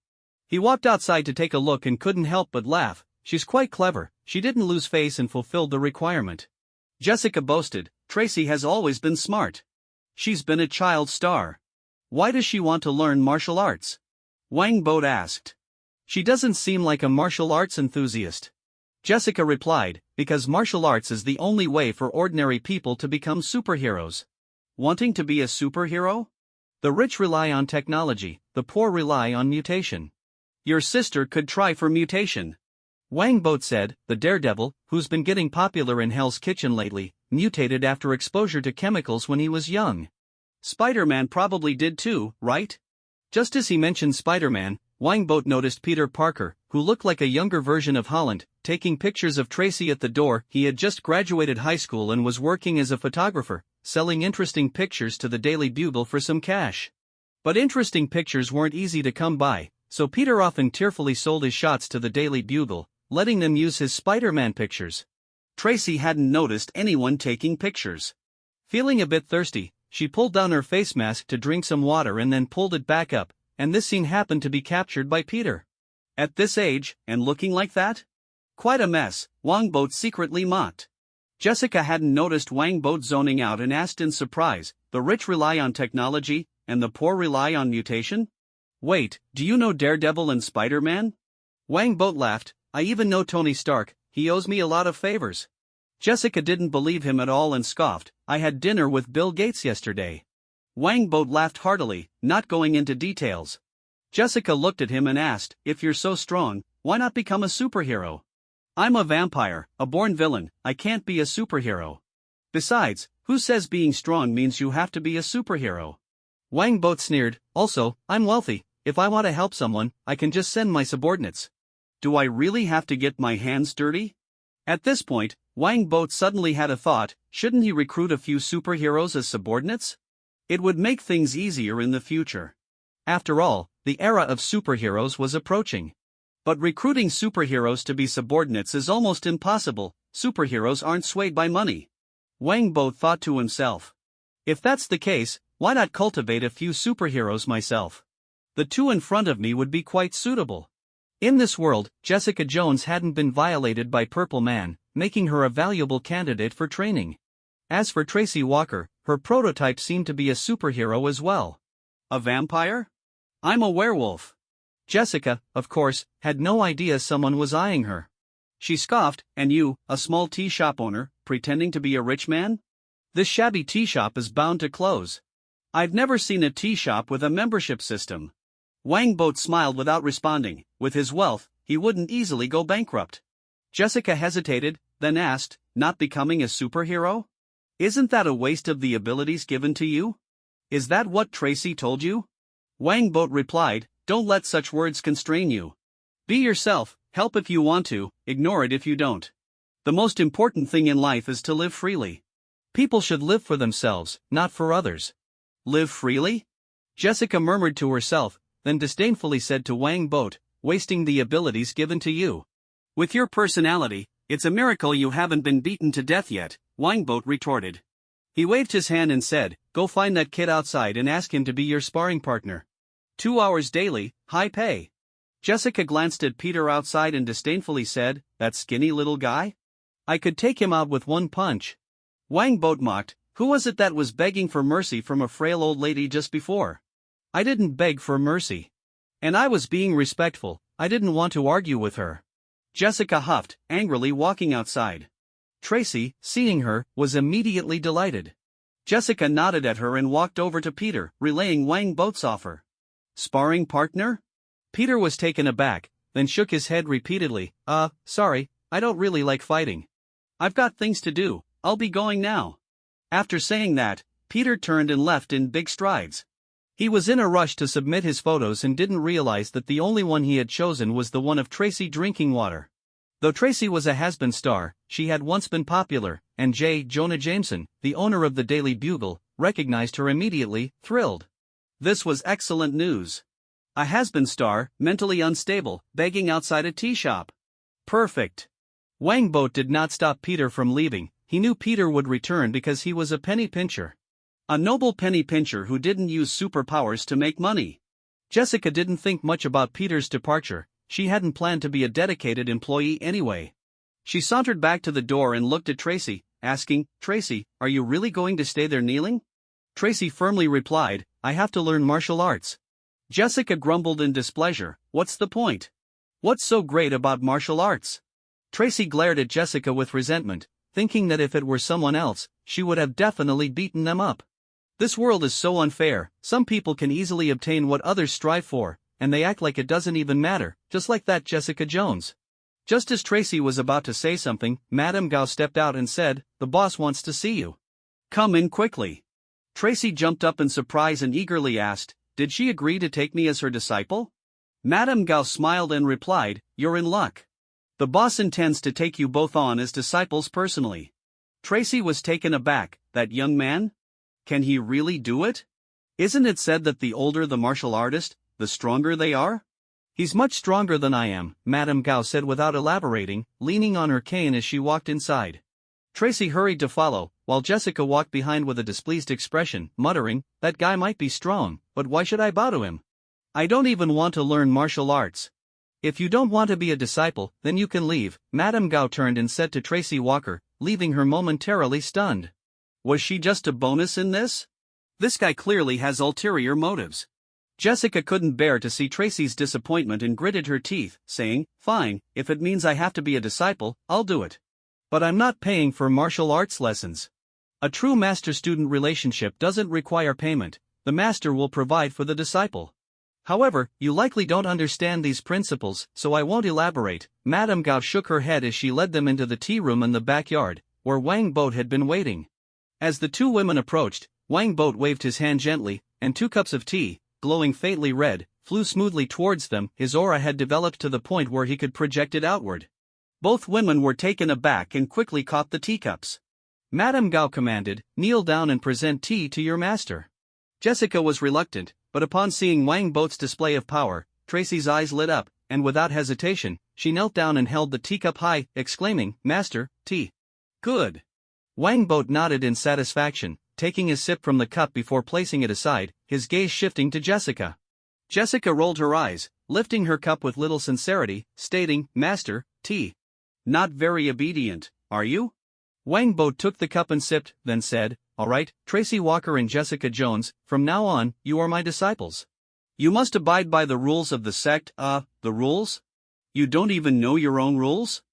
He walked outside to take a look and couldn't help but laugh. "She's quite clever, she didn't lose face and fulfilled the requirement." Jessica boasted, "Tracy has always been smart. She's been a child star. Why does she want to learn martial arts?" Wangbot asked. "She doesn't seem like a martial arts enthusiast." Jessica replied, "Because martial arts is the only way for ordinary people to become superheroes." "Wanting to be a superhero?" "The rich rely on technology, the poor rely on mutation." "Your sister could try for mutation." Wangbot said, "The Daredevil, who's been getting popular in Hell's Kitchen lately, mutated after exposure to chemicals when he was young." "Spider-Man probably did too, right?" Just as he mentioned Spider-Man, Wangbot noticed Peter Parker, who looked like a younger version of Holland, taking pictures of Tracy at the door. He had just graduated high school and was working as a photographer, selling interesting pictures to the Daily Bugle for some cash. But interesting pictures weren't easy to come by, so Peter often tearfully sold his shots to the Daily Bugle, letting them use his Spider-Man pictures. Tracy hadn't noticed anyone taking pictures. Feeling a bit thirsty, she pulled down her face mask to drink some water and then pulled it back up, and this scene happened to be captured by Peter. At this age, and looking like that? Quite a mess, Wangbot secretly mocked. Jessica hadn't noticed Wangbot zoning out and asked in surprise, "The rich rely on technology, and the poor rely on mutation? Wait, do you know Daredevil and Spider-Man?" Wangbot laughed, "I even know Tony Stark, he owes me a lot of favors." Jessica didn't believe him at all and scoffed, "I had dinner with Bill Gates yesterday." Wangbot laughed heartily, not going into details. Jessica looked at him and asked, "If you're so strong, why not become a superhero?" "I'm a vampire, a born villain, I can't be a superhero. Besides, who says being strong means you have to be a superhero?" Wangbot sneered, "Also, I'm wealthy, if I want to help someone, I can just send my subordinates." "Do I really have to get my hands dirty?" At this point, Wangbot suddenly had a thought, shouldn't he recruit a few superheroes as subordinates? It would make things easier in the future. After all, the era of superheroes was approaching. But recruiting superheroes to be subordinates is almost impossible, superheroes aren't swayed by money. Wangbot thought to himself. If that's the case, why not cultivate a few superheroes myself? The two in front of me would be quite suitable. In this world, Jessica Jones hadn't been violated by Purple Man, making her a valuable candidate for training. As for Tracy Walker, her prototype seemed to be a superhero as well. A vampire? I'm a werewolf. Jessica, of course, had no idea someone was eyeing her. She scoffed, and you, a small tea shop owner, pretending to be a rich man? This shabby tea shop is bound to close. I've never seen a tea shop with a membership system. Wang Bo smiled without responding. With his wealth, he wouldn't easily go bankrupt. Jessica hesitated, then asked, not becoming a superhero? Isn't that a waste of the abilities given to you? Is that what Tracy told you? Wang Bo replied, don't let such words constrain you. Be yourself, help if you want to, ignore it if you don't. The most important thing in life is to live freely. People should live for themselves, not for others. Live freely? Jessica murmured to herself, then disdainfully said to Wang Bo, wasting the abilities given to you. With your personality, it's a miracle you haven't been beaten to death yet, Wang Bo retorted. He waved his hand and said, go find that kid outside and ask him to be your sparring partner. 2 hours daily, high pay. Jessica glanced at Peter outside and disdainfully said, that skinny little guy? I could take him out with one punch. Wang Bo mocked, who was it that was begging for mercy from a frail old lady just before? I didn't beg for mercy. And I was being respectful, I didn't want to argue with her. Jessica huffed, angrily walking outside. Tracy, seeing her, was immediately delighted. Jessica nodded at her and walked over to Peter, relaying Wang Bo's offer. Sparring partner? Peter was taken aback, then shook his head repeatedly. Sorry, I don't really like fighting. I've got things to do, I'll be going now. After saying that, Peter turned and left in big strides. He was in a rush to submit his photos and didn't realize that the only one he had chosen was the one of Tracy drinking water. Though Tracy was a has-been star, she had once been popular, and J. Jonah Jameson, the owner of the Daily Bugle, recognized her immediately, thrilled. This was excellent news. A has-been star, mentally unstable, begging outside a tea shop. Perfect. Wang Bo did not stop Peter from leaving. He knew Peter would return because he was a penny pincher. A noble penny pincher who didn't use superpowers to make money. Jessica didn't think much about Peter's departure, she hadn't planned to be a dedicated employee anyway. She sauntered back to the door and looked at Tracy, asking, Tracy, are you really going to stay there kneeling? Tracy firmly replied, I have to learn martial arts. Jessica grumbled in displeasure, what's the point? What's so great about martial arts? Tracy glared at Jessica with resentment, thinking that if it were someone else, she would have definitely beaten them up. This world is so unfair, some people can easily obtain what others strive for, and they act like it doesn't even matter, just like that Jessica Jones. Just as Tracy was about to say something, Madame Gao stepped out and said, the boss wants to see you. Come in quickly. Tracy jumped up in surprise and eagerly asked, did she agree to take me as her disciple? Madame Gao smiled and replied, you're in luck. The boss intends to take you both on as disciples personally. Tracy was taken aback, that young man? Can he really do it? Isn't it said that the older the martial artist, the stronger they are? He's much stronger than I am, Madame Gao said without elaborating, leaning on her cane as she walked inside. Tracy hurried to follow, while Jessica walked behind with a displeased expression, muttering, that guy might be strong, but why should I bow to him? I don't even want to learn martial arts. If you don't want to be a disciple, then you can leave, Madame Gao turned and said to Tracy Walker, leaving her momentarily stunned. Was she just a bonus in this? This guy clearly has ulterior motives. Jessica couldn't bear to see Tracy's disappointment and gritted her teeth, saying, fine, if it means I have to be a disciple, I'll do it. But I'm not paying for martial arts lessons. A true master-student relationship doesn't require payment, the master will provide for the disciple. However, you likely don't understand these principles, so I won't elaborate. Madame Gao shook her head as she led them into the tea room in the backyard, where Wang Bo had been waiting. As the two women approached, Wang Bo waved his hand gently, and 2 cups of tea, glowing faintly red, flew smoothly towards them. His aura had developed to the point where he could project it outward. Both women were taken aback and quickly caught the teacups. Madame Gao commanded, kneel down and present tea to your master. Jessica was reluctant, but upon seeing Wang Bo's display of power, Tracy's eyes lit up, and without hesitation, she knelt down and held the teacup high, exclaiming, Master, tea. Good. Wang Bo nodded in satisfaction, taking a sip from the cup before placing it aside, his gaze shifting to Jessica. Jessica rolled her eyes, lifting her cup with little sincerity, stating, Master, tea. Not very obedient, are you? Wang Bo took the cup and sipped, then said, all right, Tracy Walker and Jessica Jones, from now on, you are my disciples. You must abide by the rules of the sect. The rules? You don't even know your own rules?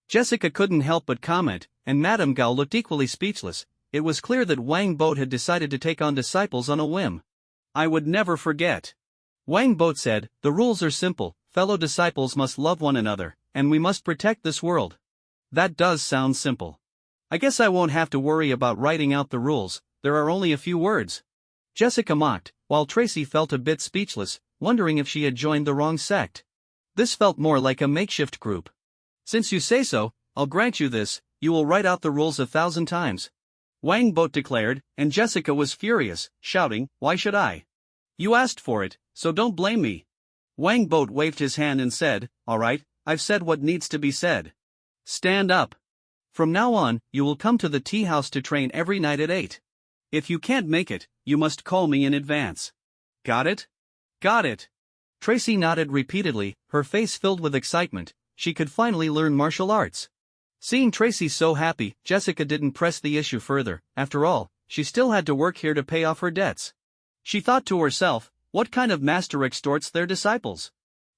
Jessica couldn't help but comment, and Madame Gao looked equally speechless. It was clear that Wang Boat had decided to take on disciples on a whim. I would never forget. Wang Boat said, the rules are simple, fellow disciples must love one another, and we must protect this world. That does sound simple. I guess I won't have to worry about writing out the rules, there are only a few words. Jessica mocked, while Tracy felt a bit speechless, wondering if she had joined the wrong sect. This felt more like a makeshift group. Since you say so, I'll grant you this, you will write out the rules 1,000 times. Wang Boat declared, and Jessica was furious, shouting, why should I? You asked for it, so don't blame me. Wang Boat waved his hand and said, all right, I've said what needs to be said. Stand up. From now on, you will come to the tea house to train every night at 8. If you can't make it, you must call me in advance. Got it? Got it. Tracy nodded repeatedly, her face filled with excitement. She could finally learn martial arts. Seeing Tracy so happy, Jessica didn't press the issue further. After all, she still had to work here to pay off her debts. She thought to herself, what kind of master extorts their disciples?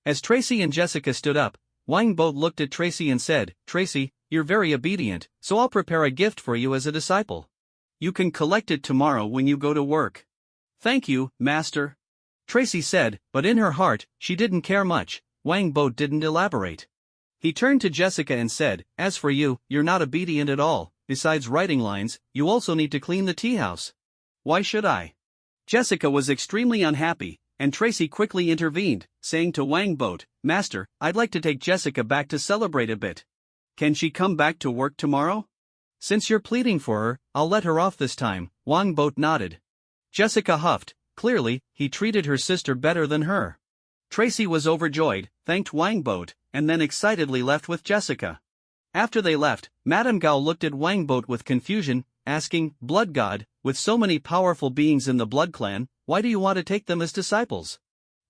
As Tracy and Jessica stood up, Wang Boat looked at Tracy and said, Tracy, you're very obedient, so I'll prepare a gift for you as a disciple. You can collect it tomorrow when you go to work. Thank you, master. Tracy said, but in her heart, she didn't care much. Wang Boat didn't elaborate. He turned to Jessica and said, as for you, you're not obedient at all. Besides writing lines, you also need to clean the tea house. Why should I? Jessica was extremely unhappy, and Tracy quickly intervened, saying to Wang Boat, Master, I'd like to take Jessica back to celebrate a bit. Can she come back to work tomorrow? Since you're pleading for her, I'll let her off this time. Wang Boat nodded. Jessica huffed. Clearly, he treated her sister better than her. Tracy was overjoyed, thanked Wang Boat, and then excitedly left with Jessica. After they left, Madame Gao looked at Wang Boat with confusion, asking, Blood God, with so many powerful beings in the Blood Clan, why do you want to take them as disciples?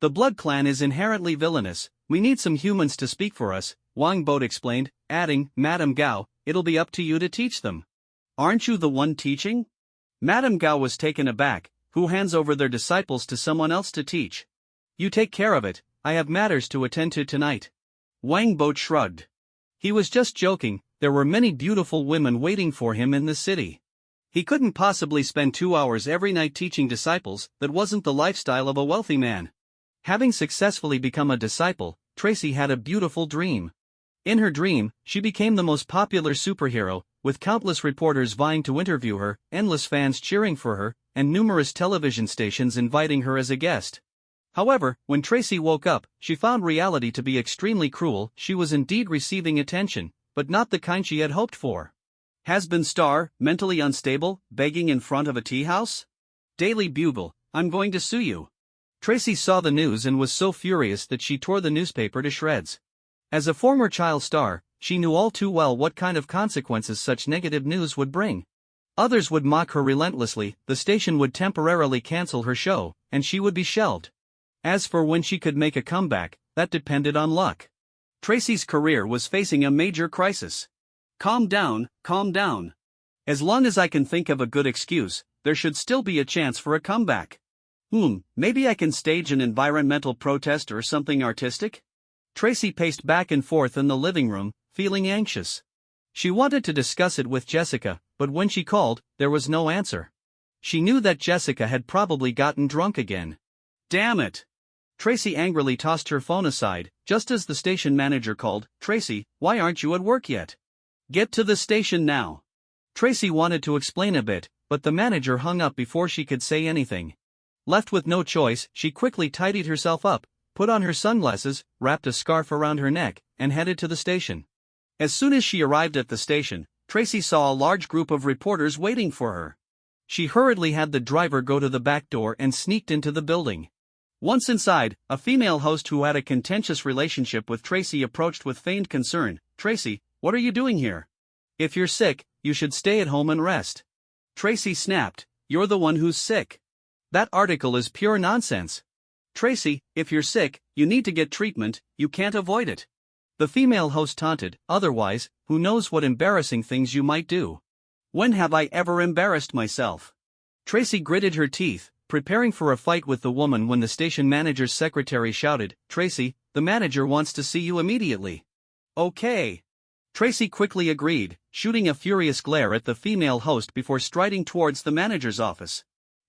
The Blood Clan is inherently villainous, we need some humans to speak for us, Wang Boat explained, adding, Madame Gao, it'll be up to you to teach them. Aren't you the one teaching? Madame Gao was taken aback. Who hands over their disciples to someone else to teach? You take care of it, I have matters to attend to tonight. Wang Boat shrugged. He was just joking, there were many beautiful women waiting for him in the city. He couldn't possibly spend 2 hours every night teaching disciples, that wasn't the lifestyle of a wealthy man. Having successfully become a disciple, Tracy had a beautiful dream. In her dream, she became the most popular superhero, with countless reporters vying to interview her, endless fans cheering for her, and numerous television stations inviting her as a guest. However, when Tracy woke up, she found reality to be extremely cruel. She was indeed receiving attention, but not the kind she had hoped for. Has-been star, mentally unstable, begging in front of a tea house? Daily Bugle, I'm going to sue you. Tracy saw the news and was so furious that she tore the newspaper to shreds. As a former child star, she knew all too well what kind of consequences such negative news would bring. Others would mock her relentlessly, the station would temporarily cancel her show, and she would be shelved. As for when she could make a comeback, that depended on luck. Tracy's career was facing a major crisis. Calm down, calm down. As long as I can think of a good excuse, there should still be a chance for a comeback. Maybe I can stage an environmental protest or something artistic? Tracy paced back and forth in the living room, feeling anxious. She wanted to discuss it with Jessica, but when she called, there was no answer. She knew that Jessica had probably gotten drunk again. Damn it! Tracy angrily tossed her phone aside, just as the station manager called, Tracy, why aren't you at work yet? Get to the station now. Tracy wanted to explain a bit, but the manager hung up before she could say anything. Left with no choice, she quickly tidied herself up, put on her sunglasses, wrapped a scarf around her neck, and headed to the station. As soon as she arrived at the station, Tracy saw a large group of reporters waiting for her. She hurriedly had the driver go to the back door and sneaked into the building. Once inside, a female host who had a contentious relationship with Tracy approached with feigned concern. Tracy, what are you doing here? If you're sick, you should stay at home and rest. Tracy snapped, you're the one who's sick. That article is pure nonsense. Tracy, if you're sick, you need to get treatment, you can't avoid it. The female host taunted, otherwise, who knows what embarrassing things you might do. When have I ever embarrassed myself? Tracy gritted her teeth, preparing for a fight with the woman when the station manager's secretary shouted, "Tracy, the manager wants to see you immediately." "Okay." Tracy quickly agreed, shooting a furious glare at the female host before striding towards the manager's office.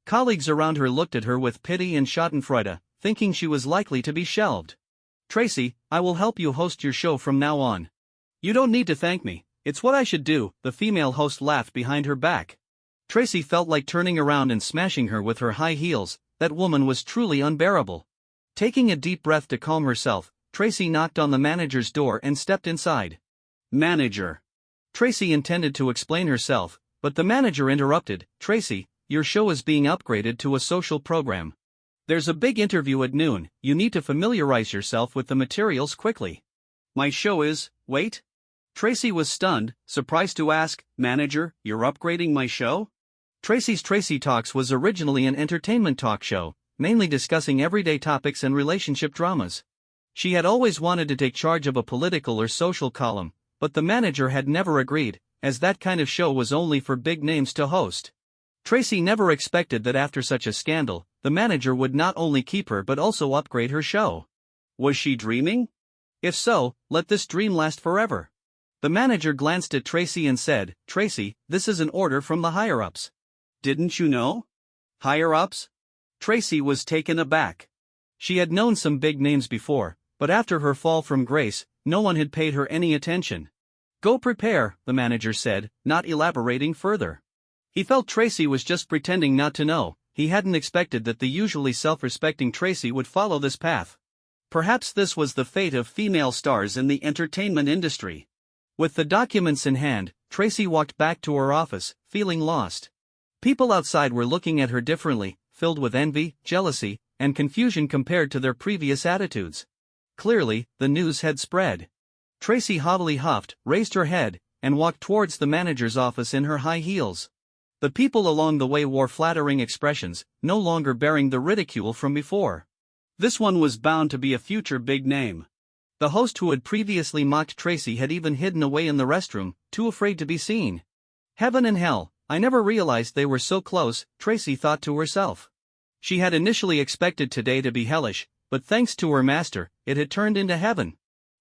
Colleagues around her looked at her with pity and schadenfreude, thinking she was likely to be shelved. "Tracy, I will help you host your show from now on. You don't need to thank me, it's what I should do," the female host laughed behind her back. Tracy felt like turning around and smashing her with her high heels. That woman was truly unbearable. Taking a deep breath to calm herself, Tracy knocked on the manager's door and stepped inside. "Manager." Tracy intended to explain herself, but the manager interrupted. "Tracy, your show is being upgraded to a social program. There's a big interview at noon, you need to familiarize yourself with the materials quickly." "My show is, wait?" Tracy was stunned, surprised to ask, "Manager, you're upgrading my show?" Tracy's Tracy Talks was originally an entertainment talk show, mainly discussing everyday topics and relationship dramas. She had always wanted to take charge of a political or social column, but the manager had never agreed, as that kind of show was only for big names to host. Tracy never expected that after such a scandal, the manager would not only keep her but also upgrade her show. Was she dreaming? If so, let this dream last forever. The manager glanced at Tracy and said, "Tracy, this is an order from the higher-ups." "Didn't you know?" "Higher-ups?" Tracy was taken aback. She had known some big names before, but after her fall from grace, no one had paid her any attention. "Go prepare," the manager said, not elaborating further. He felt Tracy was just pretending not to know. He hadn't expected that the usually self-respecting Tracy would follow this path. Perhaps this was the fate of female stars in the entertainment industry. With the documents in hand, Tracy walked back to her office, feeling lost. People outside were looking at her differently, filled with envy, jealousy, and confusion compared to their previous attitudes. Clearly, the news had spread. Tracy haughtily huffed, raised her head, and walked towards the manager's office in her high heels. The people along the way wore flattering expressions, no longer bearing the ridicule from before. This one was bound to be a future big name. The host who had previously mocked Tracy had even hidden away in the restroom, too afraid to be seen. "Heaven and hell, I never realized they were so close," Tracy thought to herself. She had initially expected today to be hellish, but thanks to her master, it had turned into heaven.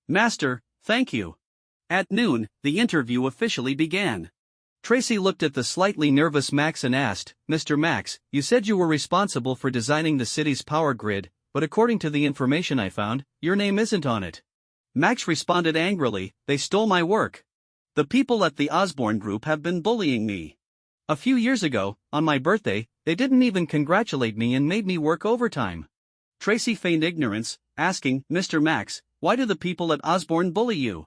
"Master, thank you." At noon, the interview officially began. Tracy looked at the slightly nervous Max and asked, "Mr. Max, you said you were responsible for designing the city's power grid, but according to the information I found, your name isn't on it." Max responded angrily, "They stole my work. The people at the Osborne Group have been bullying me. A few years ago, on my birthday, they didn't even congratulate me and made me work overtime." Tracy feigned ignorance, asking, "Mr. Max, why do the people at Osborne bully you?"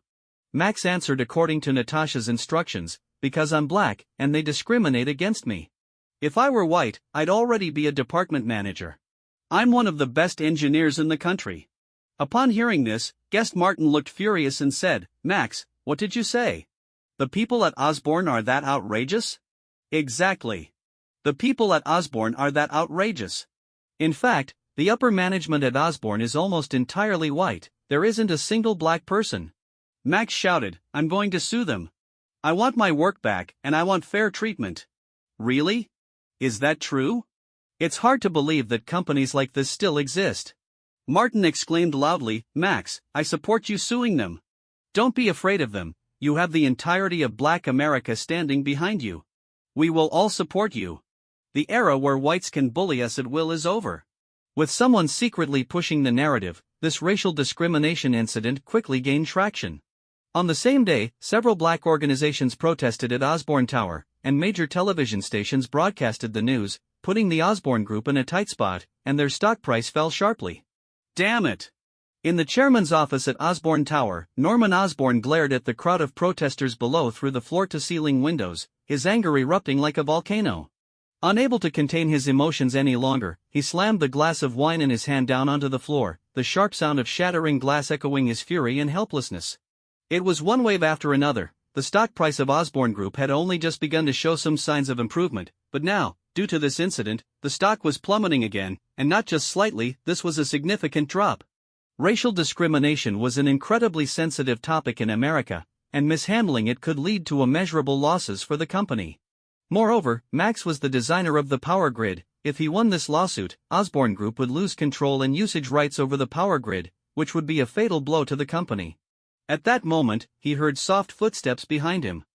Max answered according to Natasha's instructions, "Because I'm black, and they discriminate against me. If I were white, I'd already be a department manager. I'm one of the best engineers in the country." Upon hearing this, guest Martin looked furious and said, "Max, what did you say? The people at Osborne are that outrageous?" "Exactly. The people at Osborne are that outrageous. In fact, the upper management at Osborne is almost entirely white, there isn't a single black person." Max shouted, "I'm going to sue them. I want my work back, and I want fair treatment." "Really? Is that true? It's hard to believe that companies like this still exist." Martin exclaimed loudly, "Max, I support you suing them. Don't be afraid of them, you have the entirety of Black America standing behind you. We will all support you. The era where whites can bully us at will is over." With someone secretly pushing the narrative, this racial discrimination incident quickly gained traction. On the same day, several black organizations protested at Osborne Tower, and major television stations broadcasted the news, putting the Osborne Group in a tight spot, and their stock price fell sharply. "Damn it!" In the chairman's office at Osborne Tower, Norman Osborne glared at the crowd of protesters below through the floor-to-ceiling windows, his anger erupting like a volcano. Unable to contain his emotions any longer, he slammed the glass of wine in his hand down onto the floor, the sharp sound of shattering glass echoing his fury and helplessness. It was one wave after another. The stock price of Osborne Group had only just begun to show some signs of improvement, but now, due to this incident, the stock was plummeting again, and not just slightly, this was a significant drop. Racial discrimination was an incredibly sensitive topic in America, and mishandling it could lead to immeasurable losses for the company. Moreover, Max was the designer of the power grid, if he won this lawsuit, Osborne Group would lose control and usage rights over the power grid, which would be a fatal blow to the company. At that moment, he heard soft footsteps behind him.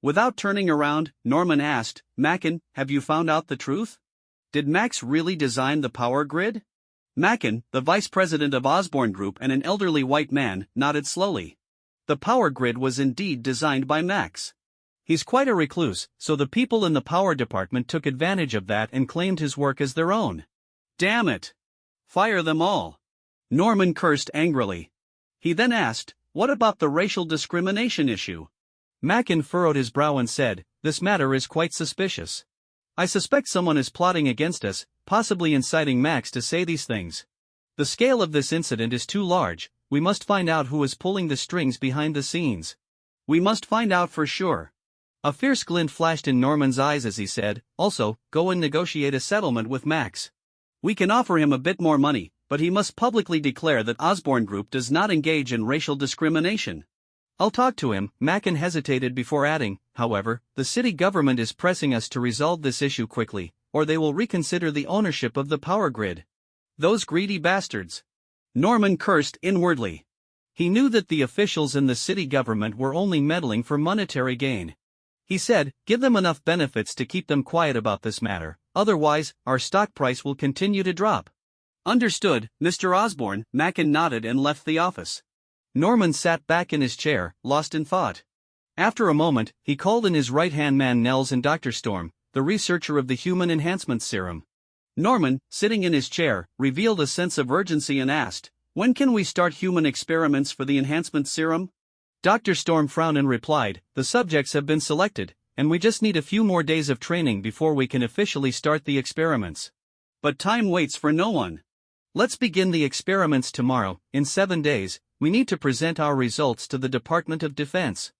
Without turning around, Norman asked, "Mackin, have you found out the truth? Did Max really design the power grid?" Mackin, the vice president of Osborne Group and an elderly white man, nodded slowly. The power grid was indeed designed by Max. He's quite a recluse, so the people in the power department took advantage of that and claimed his work as their own. Damn it! Fire them all! Norman cursed angrily. He then asked, "What about the racial discrimination issue?" Mackin furrowed his brow and said, "This matter is quite suspicious. I suspect someone is plotting against us, possibly inciting Max to say these things. The scale of this incident is too large, we must find out who is pulling the strings behind the scenes. We must find out for sure." A fierce glint flashed in Norman's eyes as he said, "Also, go and negotiate a settlement with Max. We can offer him a bit more money, but he must publicly declare that Osborne Group does not engage in racial discrimination." "I'll talk to him," Mackin hesitated before adding, "however, the city government is pressing us to resolve this issue quickly, or they will reconsider the ownership of the power grid. Those greedy bastards." Norman cursed inwardly. He knew that the officials in the city government were only meddling for monetary gain. He said, "Give them enough benefits to keep them quiet about this matter, otherwise, our stock price will continue to drop." "Understood, Mr. Osborne." Mackin nodded and left the office. Norman sat back in his chair, lost in thought. After a moment, he called in his right-hand man Nels and Dr. Storm, the researcher of the Human Enhancement Serum. Norman, sitting in his chair, revealed a sense of urgency and asked, "When can we start human experiments for the enhancement serum?" Dr. Storm frowned and replied, "The subjects have been selected, and we just need a few more days of training before we can officially start the experiments." "But time waits for no one." "Let's begin the experiments tomorrow. In 7 days, we need to present our results to the Department of Defense.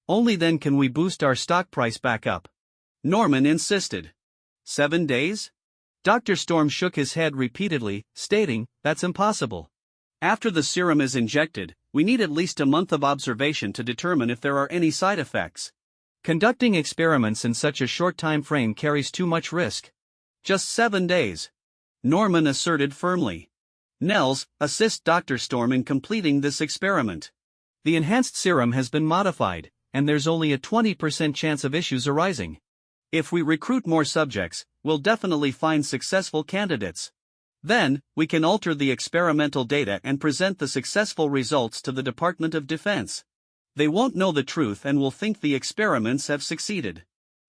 Only then can we boost our stock price back up." Norman insisted. 7 days? Dr. Storm shook his head repeatedly, stating, "That's impossible. After the serum is injected, we need at least a month of observation to determine if there are any side effects. Conducting experiments in such a short time frame carries too much risk." "Just 7 days," Norman asserted firmly. "Nels, assist Dr. Storm in completing this experiment. The enhanced serum has been modified, and there's only a 20% chance of issues arising. If we recruit more subjects, we'll definitely find successful candidates. Then, we can alter the experimental data and present the successful results to the Department of Defense. They won't know the truth and will think the experiments have succeeded."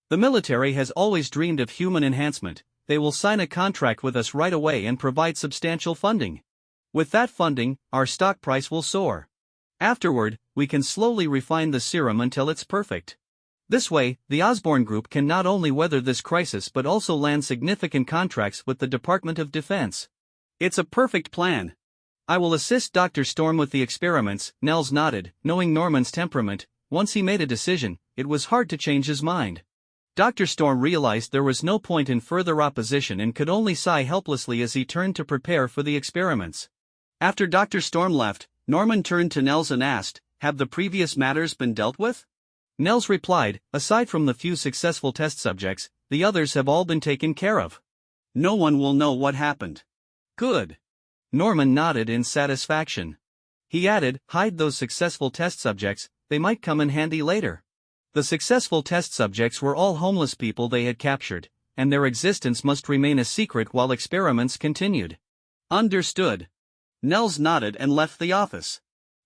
"The military has always dreamed of human enhancement. They will sign a contract with us right away and provide substantial funding. With that funding, our stock price will soar. Afterward, we can slowly refine the serum until it's perfect. This way, the Osborne Group can not only weather this crisis but also land significant contracts with the Department of Defense." "It's a perfect plan." "I will assist Dr. Storm with the experiments," Nels nodded, knowing Norman's temperament. Once he made a decision, it was hard to change his mind. Dr. Storm realized there was no point in further opposition and could only sigh helplessly as he turned to prepare for the experiments. After Dr. Storm left, Norman turned to Nels and asked, "Have the previous matters been dealt with?" Nels replied, "Aside from the few successful test subjects, the others have all been taken care of." "No one will know what happened." "Good." Norman nodded in satisfaction. He added, "Hide those successful test subjects, they might come in handy later." The successful test subjects were all homeless people they had captured, and their existence must remain a secret while experiments continued. "Understood." Nels nodded and left the office.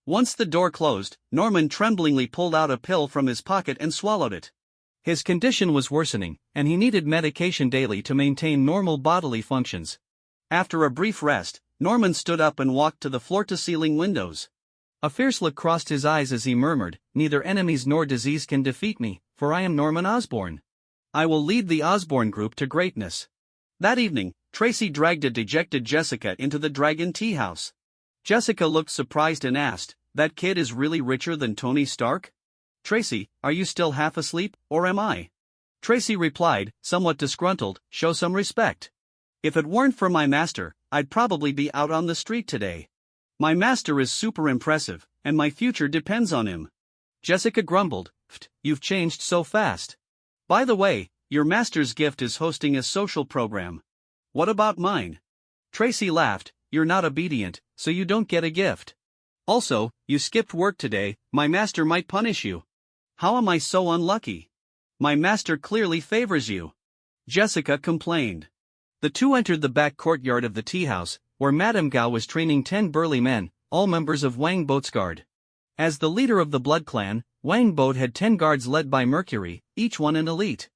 Once the door closed, Norman tremblingly pulled out a pill from his pocket and swallowed it. His condition was worsening, and he needed medication daily to maintain normal bodily functions. After a brief rest, Norman stood up and walked to the floor-to-ceiling windows. A fierce look crossed his eyes as he murmured, "Neither enemies nor disease can defeat me, for I am Norman Osborne. I will lead the Osborne Group to greatness." That evening, Tracy dragged a dejected Jessica into the Dragon Tea House. Jessica looked surprised and asked, "That kid is really richer than Tony Stark? Tracy, are you still half asleep, or am I?" Tracy replied, somewhat disgruntled, "Show some respect. If it weren't for my master, I'd probably be out on the street today. My master is super impressive, and my future depends on him." Jessica grumbled, "You've changed so fast. By the way, your master's gift is hosting a social program. What about mine? Tracy laughed. You're not obedient, so you don't get a gift. Also, you skipped work today, my master might punish you. How am I so unlucky? My master clearly favors you. Jessica complained. The two entered the back courtyard of the tea house, where Madame Gao was training 10 burly men, all members of Wang Boat's guard. As the leader of the blood clan, Wang Boat had 10 guards led by Mercury, each one an elite.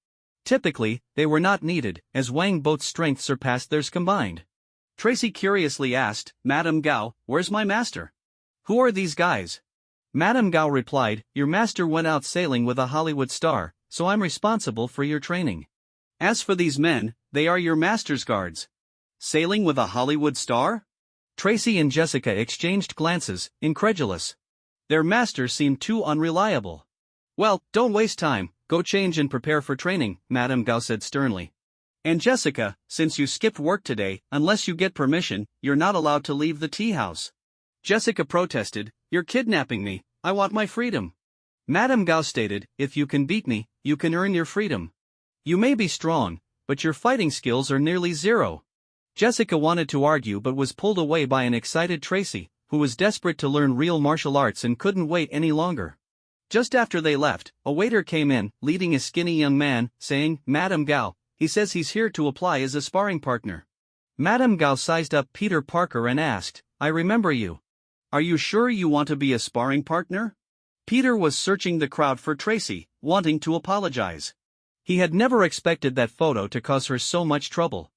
Typically, they were not needed, as Wang Boat's strength surpassed theirs combined. Tracy curiously asked, Madame Gao, where's my master? Who are these guys? Madame Gao replied, your master went out sailing with a Hollywood star, so I'm responsible for your training. As for these men, they are your master's guards. Sailing with a Hollywood star? Tracy and Jessica exchanged glances, incredulous. Their master seemed too unreliable. Well, don't waste time, go change and prepare for training, Madame Gao said sternly. And Jessica, since you skipped work today, unless you get permission, you're not allowed to leave the tea house. Jessica protested, you're kidnapping me, I want my freedom. Madame Gao stated, if you can beat me, you can earn your freedom. You may be strong, but your fighting skills are nearly zero. Jessica wanted to argue but was pulled away by an excited Tracy, who was desperate to learn real martial arts and couldn't wait any longer. Just after they left, a waiter came in, leading a skinny young man, saying, Madame Gao, he says he's here to apply as a sparring partner. Madame Gao sized up Peter Parker and asked, I remember you. Are you sure you want to be a sparring partner? Peter was searching the crowd for Tracy, wanting to apologize. He had never expected that photo to cause her so much trouble.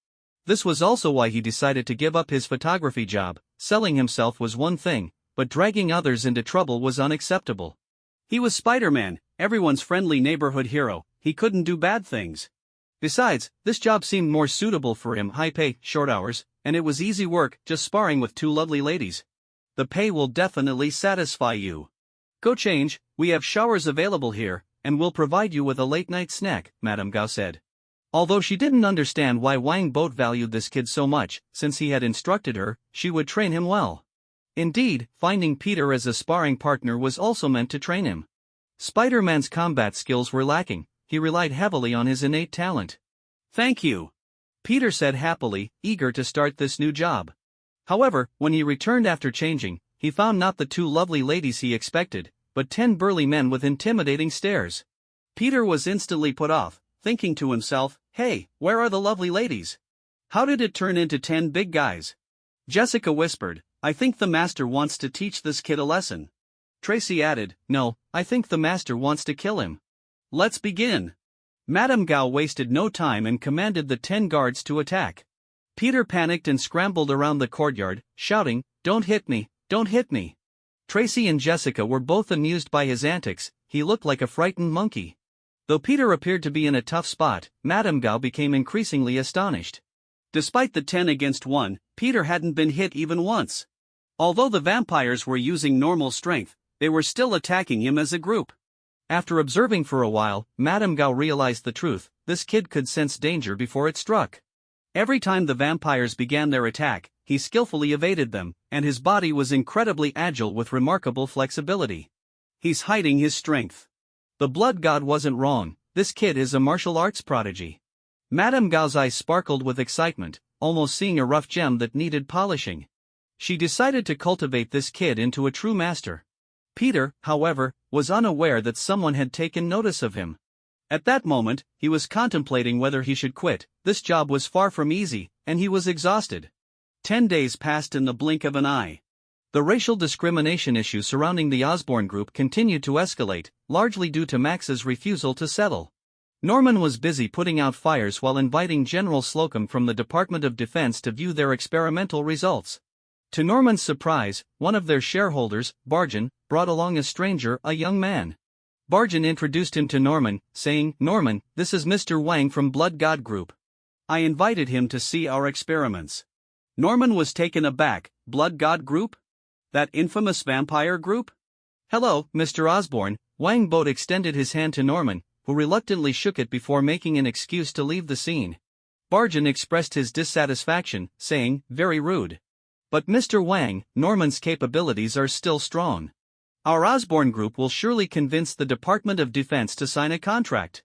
This was also why he decided to give up his photography job. Selling himself was one thing, but dragging others into trouble was unacceptable. He was Spider-Man, everyone's friendly neighborhood hero, he couldn't do bad things. Besides, this job seemed more suitable for him, high pay, short hours, and it was easy work, just sparring with two lovely ladies. The pay will definitely satisfy you. Go change, we have showers available here, and we'll provide you with a late-night snack, Madame Gao said. Although she didn't understand why Wang Boat valued this kid so much, since he had instructed her, she would train him well. Indeed, finding Peter as a sparring partner was also meant to train him. Spider-Man's combat skills were lacking, he relied heavily on his innate talent. Thank you, Peter said happily, eager to start this new job. However, when he returned after changing, he found not the two lovely ladies he expected, but 10 burly men with intimidating stares. Peter was instantly put off, thinking to himself, hey, where are the lovely ladies? How did it turn into 10 big guys? Jessica whispered, I think the master wants to teach this kid a lesson. Tracy added, no, I think the master wants to kill him. Let's begin. Madame Gao wasted no time and commanded the 10 guards to attack. Peter panicked and scrambled around the courtyard, shouting, don't hit me, don't hit me. Tracy and Jessica were both amused by his antics, he looked like a frightened monkey. Though Peter appeared to be in a tough spot, Madame Gao became increasingly astonished. Despite the 10 against 1, Peter hadn't been hit even once. Although the vampires were using normal strength, they were still attacking him as a group. After observing for a while, Madame Gao realized the truth, this kid could sense danger before it struck. Every time the vampires began their attack, he skillfully evaded them, and his body was incredibly agile with remarkable flexibility. He's hiding his strength. The blood god wasn't wrong, this kid is a martial arts prodigy. Madame Gao's eyes sparkled with excitement, almost seeing a rough gem that needed polishing. She decided to cultivate this kid into a true master. Peter, however, was unaware that someone had taken notice of him. At that moment, he was contemplating whether he should quit. This job was far from easy, and he was exhausted. 10 days passed in the blink of an eye. The racial discrimination issue surrounding the Osborne group continued to escalate, largely due to Max's refusal to settle. Norman was busy putting out fires while inviting General Slocum from the Department of Defense to view their experimental results. To Norman's surprise, one of their shareholders, Barjan, brought along a stranger, a young man. Barjan introduced him to Norman, saying, Norman, this is Mr. Wang from Blood God Group. I invited him to see our experiments. Norman was taken aback. Blood God Group? That infamous vampire group? Hello, Mr. Osborne. Wang Boat extended his hand to Norman, who reluctantly shook it before making an excuse to leave the scene. Barjan expressed his dissatisfaction, saying, very rude. But Mr. Wang, Norman's capabilities are still strong. Our Osborne group will surely convince the Department of Defense to sign a contract.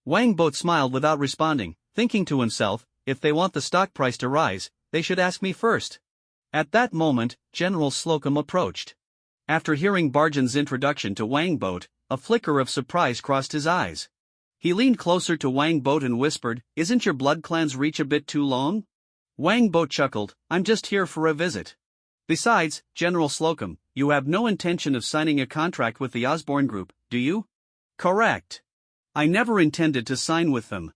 Wang Boat smiled without responding, thinking to himself, if they want the stock price to rise, they should ask me first. At that moment, General Slocum approached. After hearing Barjan's introduction to Wangbot, a flicker of surprise crossed his eyes. He leaned closer to Wangbot and whispered, "Isn't your blood clan's reach a bit too long?" Wangbot chuckled, "I'm just here for a visit. Besides, General Slocum, you have no intention of signing a contract with the Osborne Group, do you?" "Correct. I never intended to sign with them.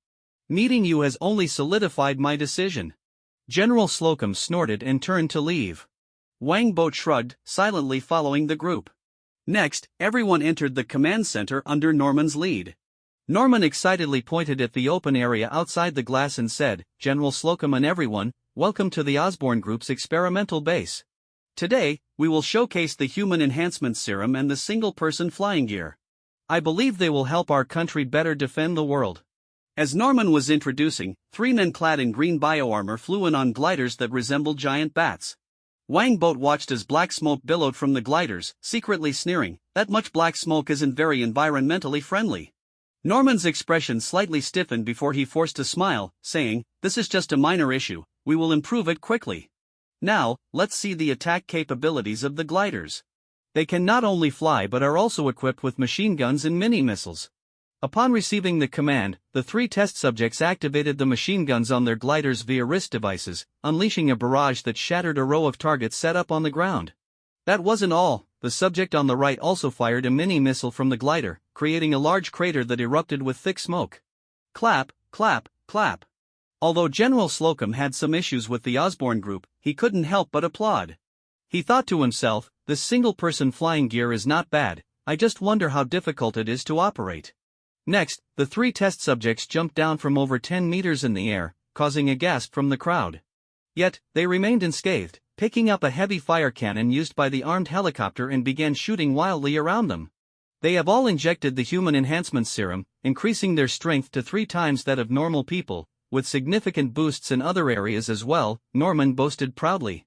Meeting you has only solidified my decision." General Slocum snorted and turned to leave. Wangbot shrugged, silently following the group. Next, everyone entered the command center under Norman's lead. Norman excitedly pointed at the open area outside the glass and said, "General Slocum and everyone, welcome to the Osborne Group's experimental base. Today, we will showcase the Human Enhancement Serum and the single-person flying gear. I believe they will help our country better defend the world." As Norman was introducing, 3 men clad in green bioarmor flew in on gliders that resembled giant bats. Wangbot watched as black smoke billowed from the gliders, secretly sneering, "That much black smoke isn't very environmentally friendly." Norman's expression slightly stiffened before he forced a smile, saying, "This is just a minor issue, we will improve it quickly. Now, let's see the attack capabilities of the gliders. They can not only fly but are also equipped with machine guns and mini-missiles." Upon receiving the command, the 3 test subjects activated the machine guns on their gliders via wrist devices, unleashing a barrage that shattered a row of targets set up on the ground. That wasn't all. The subject on the right also fired a mini-missile from the glider, creating a large crater that erupted with thick smoke. Clap, clap, clap. Although General Slocum had some issues with the Osborne Group, he couldn't help but applaud. He thought to himself, "This single-person flying gear is not bad, I just wonder how difficult it is to operate." Next, the 3 test subjects jumped down from over 10 meters in the air, causing a gasp from the crowd. Yet, they remained unscathed, picking up a heavy fire cannon used by the armed helicopter and began shooting wildly around them. They have all injected the Human Enhancement Serum, increasing their strength to 3 times that of normal people, with significant boosts in other areas as well, Norman boasted proudly.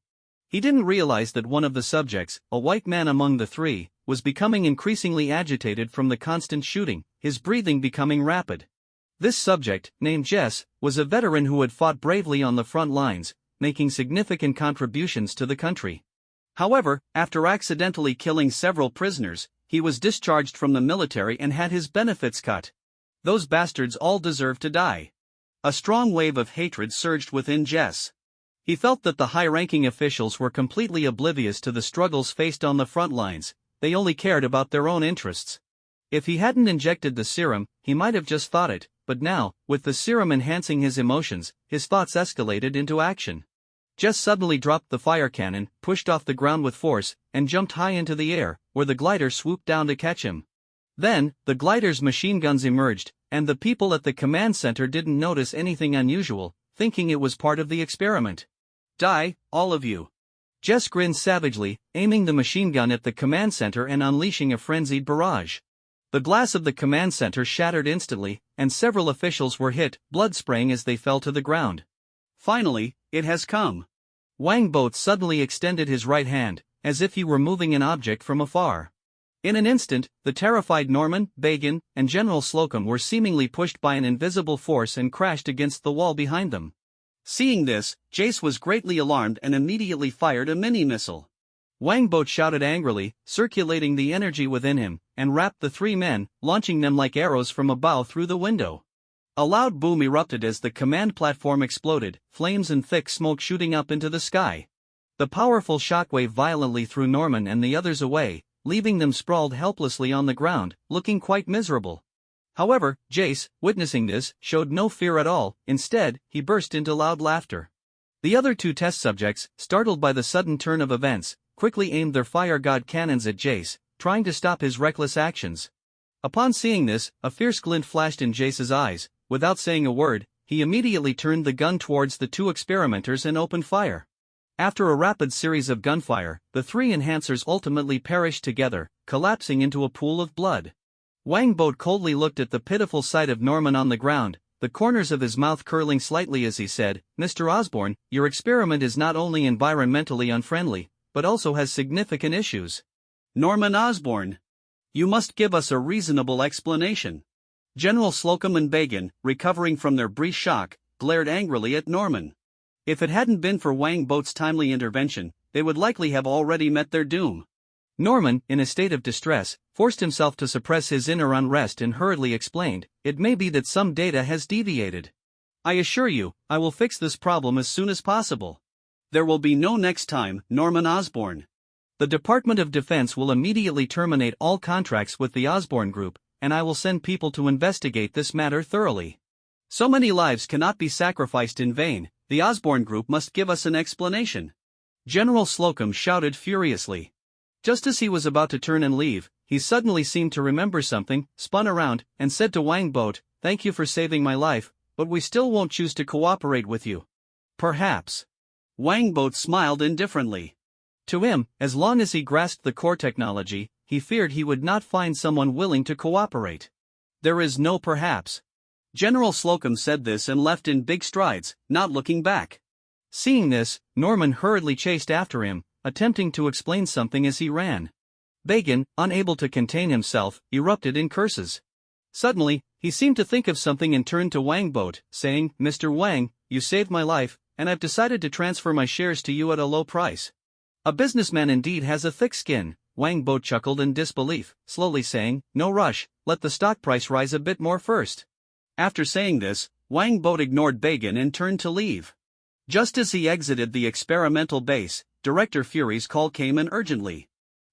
He didn't realize that one of the subjects, a white man among the 3, was becoming increasingly agitated from the constant shooting, his breathing becoming rapid. This subject, named Jess, was a veteran who had fought bravely on the front lines, making significant contributions to the country. However, after accidentally killing several prisoners, he was discharged from the military and had his benefits cut. Those bastards all deserve to die. A strong wave of hatred surged within Jess. He felt that the high-ranking officials were completely oblivious to the struggles faced on the front lines. They only cared about their own interests. If he hadn't injected the serum, he might have just thought it, but now, with the serum enhancing his emotions, his thoughts escalated into action. Jess suddenly dropped the fire cannon, pushed off the ground with force, and jumped high into the air, where the glider swooped down to catch him. Then, the glider's machine guns emerged, and the people at the command center didn't notice anything unusual, thinking it was part of the experiment. "Die, all of you." Jess grinned savagely, aiming the machine gun at the command center and unleashing a frenzied barrage. The glass of the command center shattered instantly, and several officials were hit, blood spraying as they fell to the ground. Finally, it has come. Wangbot suddenly extended his right hand, as if he were moving an object from afar. In an instant, the terrified Norman, Bagan, and General Slocum were seemingly pushed by an invisible force and crashed against the wall behind them. Seeing this, Jace was greatly alarmed and immediately fired a mini-missile. Wangbot shouted angrily, circulating the energy within him, and wrapped the 3 men, launching them like arrows from a bow through the window. A loud boom erupted as the command platform exploded, flames and thick smoke shooting up into the sky. The powerful shockwave violently threw Norman and the others away, leaving them sprawled helplessly on the ground, looking quite miserable. However, Jace, witnessing this, showed no fear at all. Instead, he burst into loud laughter. The other 2 test subjects, startled by the sudden turn of events, quickly aimed their fire god cannons at Jace, trying to stop his reckless actions. Upon seeing this, a fierce glint flashed in Jace's eyes. Without saying a word, he immediately turned the gun towards the 2 experimenters and opened fire. After a rapid series of gunfire, the 3 enhancers ultimately perished together, collapsing into a pool of blood. Wangbot coldly looked at the pitiful sight of Norman on the ground, the corners of his mouth curling slightly as he said, "Mr. Osborne, your experiment is not only environmentally unfriendly, but also has significant issues." "Norman Osborne, you must give us a reasonable explanation." General Slocum and Bagan, recovering from their brief shock, glared angrily at Norman. If it hadn't been for Wang Boat's timely intervention, they would likely have already met their doom. Norman, in a state of distress, forced himself to suppress his inner unrest and hurriedly explained, "It may be that some data has deviated. I assure you, I will fix this problem as soon as possible." "There will be no next time, Norman Osborn. The Department of Defense will immediately terminate all contracts with the Osborn Group, and I will send people to investigate this matter thoroughly. So many lives cannot be sacrificed in vain. The Osborn Group must give us an explanation." General Slocum shouted furiously. Just as he was about to turn and leave, he suddenly seemed to remember something, spun around, and said to Wang Boat, "Thank you for saving my life, but we still won't choose to cooperate with you." "Perhaps." Wang Boat smiled indifferently. To him, as long as he grasped the core technology, he feared he would not find someone willing to cooperate. "There is no perhaps." General Slocum said this and left in big strides, not looking back. Seeing this, Norman hurriedly chased after him, attempting to explain something as he ran. Bagan, unable to contain himself, erupted in curses. Suddenly, he seemed to think of something and turned to Wang Boat, saying, "Mr. Wang, you saved my life, and I've decided to transfer my shares to you at a low price." "A businessman indeed has a thick skin," Wang Boat chuckled in disbelief, slowly saying, "No rush, let the stock price rise a bit more first." After saying this, Wang Boat ignored Bagan and turned to leave. Just as he exited the experimental base, Director Fury's call came in urgently.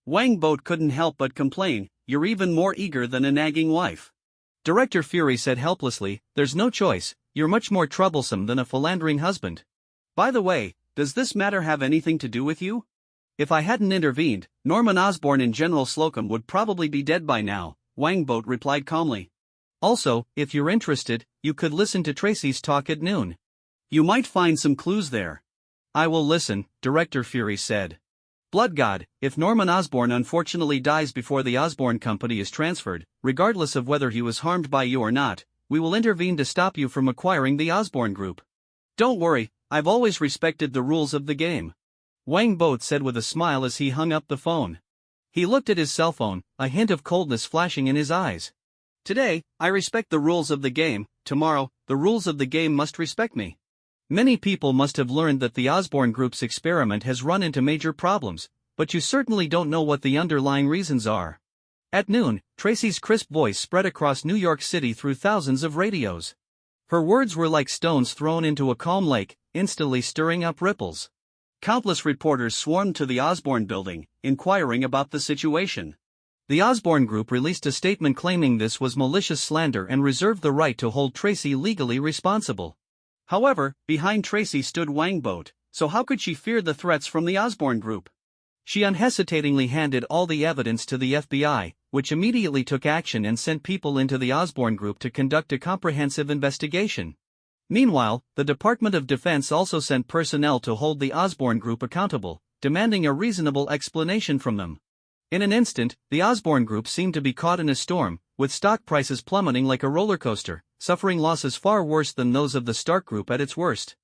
Wang Boat couldn't help but complain, "You're even more eager than a nagging wife." Director Fury said helplessly, "There's no choice, you're much more troublesome than a philandering husband." "By the way, does this matter have anything to do with you?" "If I hadn't intervened, Norman Osborn and General Slocum would probably be dead by now," Wang Boat replied calmly. "Also, if you're interested, you could listen to Tracy's talk at noon. You might find some clues there." "I will listen," Director Fury said. "Blood God, if Norman Osborn unfortunately dies before the Osborn Company is transferred, regardless of whether he was harmed by you or not, we will intervene to stop you from acquiring the Osborn Group." "Don't worry, I've always respected the rules of the game," Wang Boat said with a smile as he hung up the phone. He looked at his cell phone, a hint of coldness flashing in his eyes. "Today, I respect the rules of the game. Tomorrow, the rules of the game must respect me." Many people must have learned that the Osborn Group's experiment has run into major problems, but you certainly don't know what the underlying reasons are. At noon, Tracy's crisp voice spread across New York City through thousands of radios. Her words were like stones thrown into a calm lake, instantly stirring up ripples. Countless reporters swarmed to the Osborn building, inquiring about the situation. The Osborn Group released a statement claiming this was malicious slander and reserved the right to hold Tracy legally responsible. However, behind Tracy stood Wang Boat, so how could she fear the threats from the Osborn Group? She unhesitatingly handed all the evidence to the FBI, which immediately took action and sent people into the Osborn Group to conduct a comprehensive investigation. Meanwhile, the Department of Defense also sent personnel to hold the Osborn Group accountable, demanding a reasonable explanation from them. In an instant, the Osborn Group seemed to be caught in a storm, with stock prices plummeting like a roller coaster, suffering losses far worse than those of the Stark Group at its worst.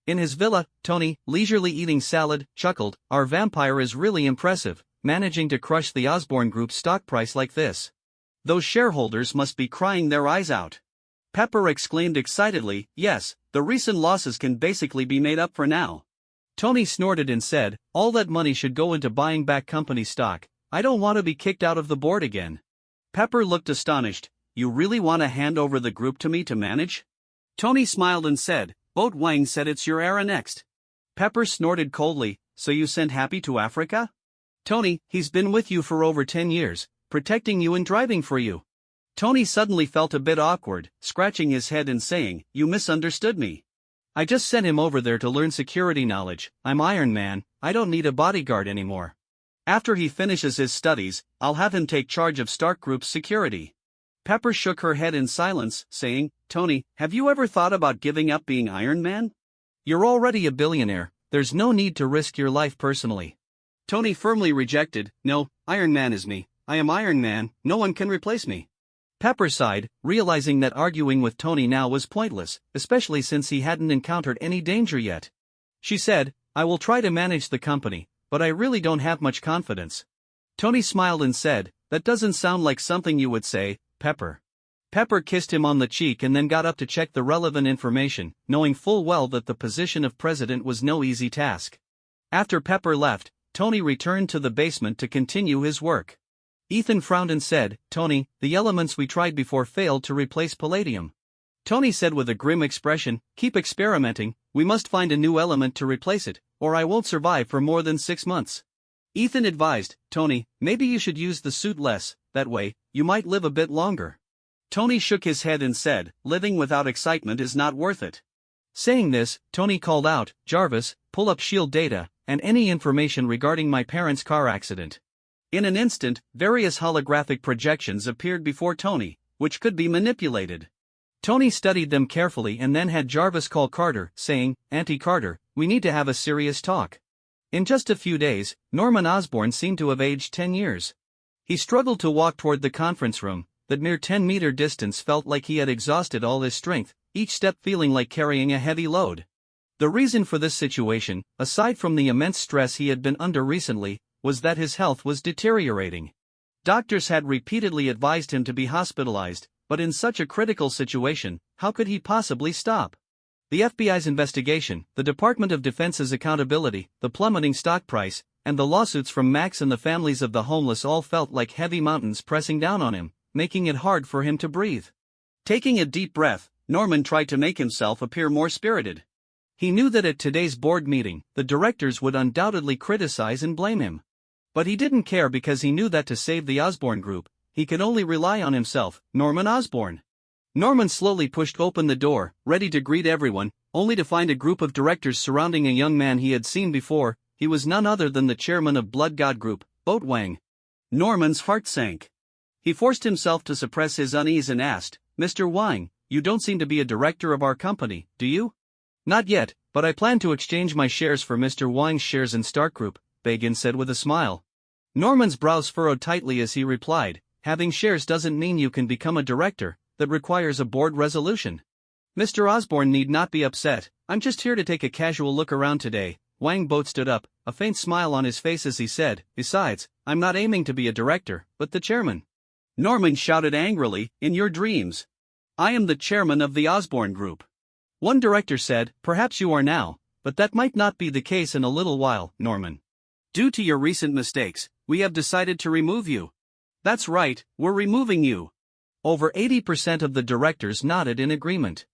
In his villa, Tony, leisurely eating salad, chuckled, "Our vampire is really impressive, managing to crush the Osborn Group's stock price like this. Those shareholders must be crying their eyes out." Pepper exclaimed excitedly, "Yes, the recent losses can basically be made up for now." Tony snorted and said, "All that money should go into buying back company stock. I don't want to be kicked out of the board again." Pepper looked astonished. "You really want to hand over the group to me to manage?" Tony smiled and said, "Boat Wang said it's your era next." Pepper snorted coldly, "So you sent Happy to Africa?" "Tony, he's been with you for over 10 years, protecting you and driving for you." Tony suddenly felt a bit awkward, scratching his head and saying, "You misunderstood me." "I just sent him over there to learn security knowledge. I'm Iron Man, I don't need a bodyguard anymore. After he finishes his studies, I'll have him take charge of Stark Group's security." Pepper shook her head in silence, saying, "Tony, have you ever thought about giving up being Iron Man?" "You're already a billionaire, there's no need to risk your life personally." Tony firmly rejected, "No, Iron Man is me. I am Iron Man, no one can replace me." Pepper sighed, realizing that arguing with Tony now was pointless, especially since he hadn't encountered any danger yet. She said, "I will try to manage the company, but I really don't have much confidence." Tony smiled and said, "That doesn't sound like something you would say, Pepper." Pepper kissed him on the cheek and then got up to check the relevant information, knowing full well that the position of president was no easy task. After Pepper left, Tony returned to the basement to continue his work. Ethan frowned and said, "Tony, the elements we tried before failed to replace palladium." Tony said with a grim expression, "Keep experimenting, we must find a new element to replace it, or I won't survive for more than 6 months." Ethan advised, "Tony, maybe you should use the suit less, that way, you might live a bit longer." Tony shook his head and said, "Living without excitement is not worth it." Saying this, Tony called out, "Jarvis, pull up shield data, and any information regarding my parents' car accident." In an instant, various holographic projections appeared before Tony, which could be manipulated. Tony studied them carefully and then had Jarvis call Carter, saying, "Auntie Carter, we need to have a serious talk." In just a few days, Norman Osborn seemed to have aged 10 years. He struggled to walk toward the conference room. That mere 10-meter distance felt like he had exhausted all his strength, each step feeling like carrying a heavy load. The reason for this situation, aside from the immense stress he had been under recently, was that his health was deteriorating. Doctors had repeatedly advised him to be hospitalized, but in such a critical situation, how could he possibly stop? The FBI's investigation, the Department of Defense's accountability, the plummeting stock price, and the lawsuits from Max and the families of the homeless all felt like heavy mountains pressing down on him, making it hard for him to breathe. Taking a deep breath, Norman tried to make himself appear more spirited. He knew that at today's board meeting, the directors would undoubtedly criticize and blame him. But he didn't care because he knew that to save the Osborn group, he could only rely on himself, Norman Osborn. Norman slowly pushed open the door, ready to greet everyone, only to find a group of directors surrounding a young man he had seen before. He was none other than the chairman of Blood God Group, Boat Wang. Norman's heart sank. He forced himself to suppress his unease and asked, "Mr. Wang, you don't seem to be a director of our company, do you?" "Not yet, but I plan to exchange my shares for Mr. Wang's shares in Stark Group," Begin said with a smile. Norman's brows furrowed tightly as he replied, "Having shares doesn't mean you can become a director, that requires a board resolution." "Mr. Osborn need not be upset, I'm just here to take a casual look around today." Wang Boat stood up, a faint smile on his face as he said, "Besides, I'm not aiming to be a director, but the chairman." Norman shouted angrily, "In your dreams. I am the chairman of the Osborn Group." One director said, "Perhaps you are now, but that might not be the case in a little while, Norman. Due to your recent mistakes, we have decided to remove you." "That's right, we're removing you." Over 80% of the directors nodded in agreement.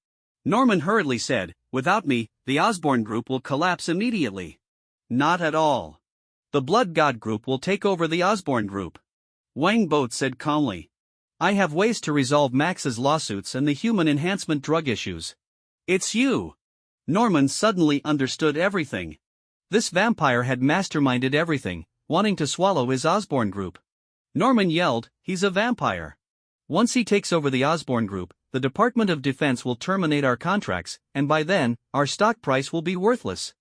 Norman hurriedly said, "Without me, the Osborn Group will collapse immediately." "Not at all. The Blood God Group will take over the Osborn Group." Wang Boat said calmly, "I have ways to resolve Max's lawsuits and the human enhancement drug issues." "It's you." Norman suddenly understood everything. This vampire had masterminded everything, wanting to swallow his Osborn Group. Norman yelled, "He's a vampire. Once he takes over the Osborn Group, the Department of Defense will terminate our contracts, and by then, our stock price will be worthless."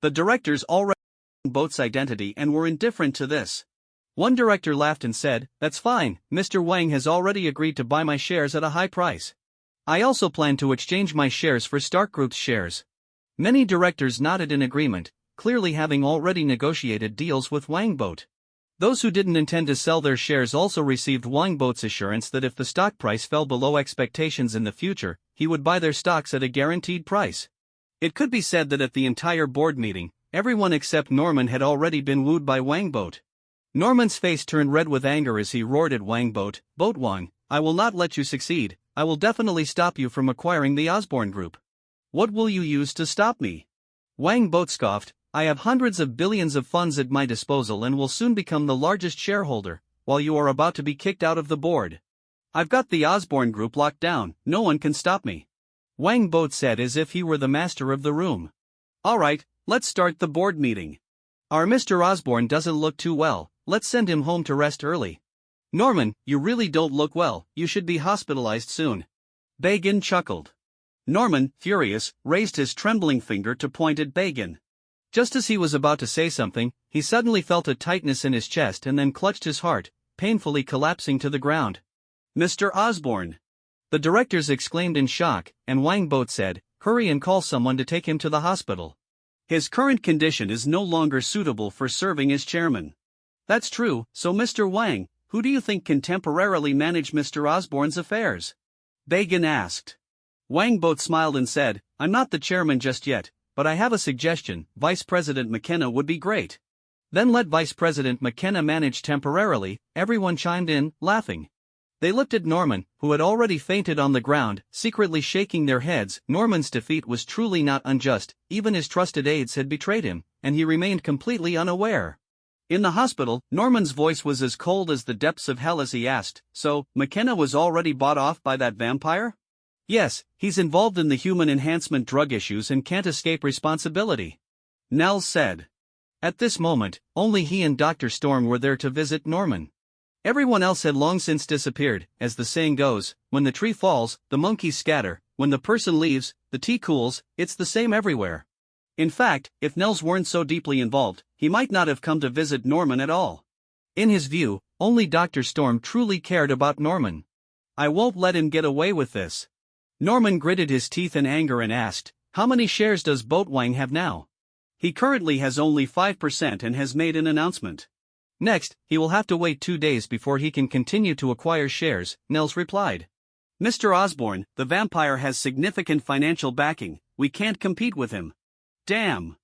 The directors already knew Boat's identity and were indifferent to this. One director laughed and said, "That's fine, Mr. Wang has already agreed to buy my shares at a high price. I also plan to exchange my shares for Stark Group's shares." Many directors nodded in agreement, clearly having already negotiated deals with Wang Boat. Those who didn't intend to sell their shares also received Wang Boat's assurance that if the stock price fell below expectations in the future, he would buy their stocks at a guaranteed price. It could be said that at the entire board meeting, everyone except Norman had already been wooed by Wang Boat. Norman's face turned red with anger as he roared at Wang Boat, "Boat Wang, I will not let you succeed. I will definitely stop you from acquiring the Osborn Group." "What will you use to stop me?" Wang Boat scoffed, "I have hundreds of billions of funds at my disposal and will soon become the largest shareholder, while you are about to be kicked out of the board. I've got the Osborn Group locked down, no one can stop me." Wang Boat said as if he were the master of the room. "All right, let's start the board meeting. Our Mr. Osborn doesn't look too well, let's send him home to rest early." "Norman, you really don't look well, you should be hospitalized soon." Begin chuckled. Norman, furious, raised his trembling finger to point at Begin. Just as he was about to say something, he suddenly felt a tightness in his chest and then clutched his heart, painfully collapsing to the ground. "Mr. Osborn!" The directors exclaimed in shock, and Wang Boat said, "Hurry and call someone to take him to the hospital. His current condition is no longer suitable for serving as chairman." "That's true, so Mr. Wang, who do you think can temporarily manage Mr. Osborn's affairs?" Bagan asked. Wangbot smiled and said, I'm not the chairman just yet, but I have a suggestion. Vice President McKenna would be great. Then let Vice President McKenna manage temporarily. Everyone chimed in, laughing. They looked at Norman, who had already fainted on the ground, secretly shaking their heads. Norman's defeat was truly not unjust, even his trusted aides had betrayed him, and he remained completely unaware. In the hospital, Norman's voice was as cold as the depths of hell as he asked, so, McKenna was already bought off by that vampire? Yes, he's involved in the human enhancement drug issues and can't escape responsibility. Nels said. At this moment, only he and Dr. Storm were there to visit Norman. Everyone else had long since disappeared. As the saying goes, when the tree falls, the monkeys scatter, when the person leaves, the tea cools. It's the same everywhere. In fact, if Nels weren't so deeply involved, he might not have come to visit Norman at all. In his view, only Dr. Storm truly cared about Norman. I won't let him get away with this. Norman gritted his teeth in anger and asked, how many shares does Boatwang have now? He currently has only 5% and has made an announcement. Next, he will have to wait 2 days before he can continue to acquire shares, Nels replied. Mr. Osborne, the vampire has significant financial backing, we can't compete with him. Damn.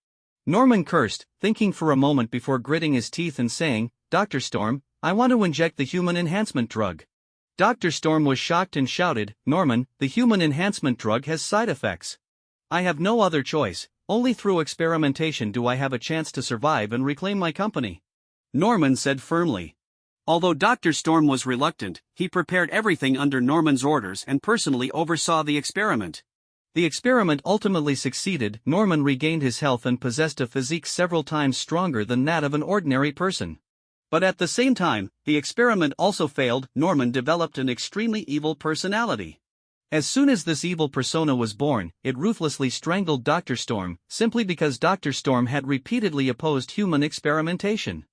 Norman cursed, thinking for a moment before gritting his teeth and saying, Dr. Storm, I want to inject the human enhancement drug. Dr. Storm was shocked and shouted, Norman, the human enhancement drug has side effects. I have no other choice, only through experimentation do I have a chance to survive and reclaim my company. Norman said firmly. Although Dr. Storm was reluctant, he prepared everything under Norman's orders and personally oversaw the experiment. The experiment ultimately succeeded. Norman regained his health and possessed a physique several times stronger than that of an ordinary person. But at the same time, the experiment also failed. Norman developed an extremely evil personality. As soon as this evil persona was born, it ruthlessly strangled Dr. Storm, simply because Dr. Storm had repeatedly opposed human experimentation.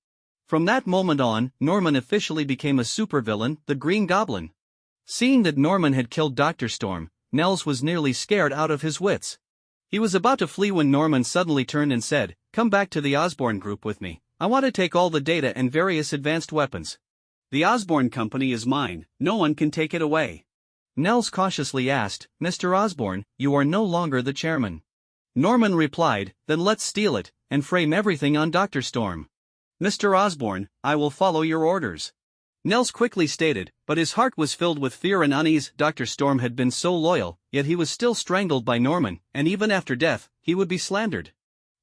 From that moment on, Norman officially became a supervillain, the Green Goblin. Seeing that Norman had killed Dr. Storm, Nels was nearly scared out of his wits. He was about to flee when Norman suddenly turned and said, Come back to the Osborne group with me. I want to take all the data and various advanced weapons. The Osborne company is mine, no one can take it away. Nels cautiously asked, Mr. Osborne, you are no longer the chairman. Norman replied, Then let's steal it, and frame everything on Dr. Storm. Mr. Osborne, I will follow your orders. Nels quickly stated, but his heart was filled with fear and unease. Dr. Storm had been so loyal, yet he was still strangled by Norman, and even after death, he would be slandered.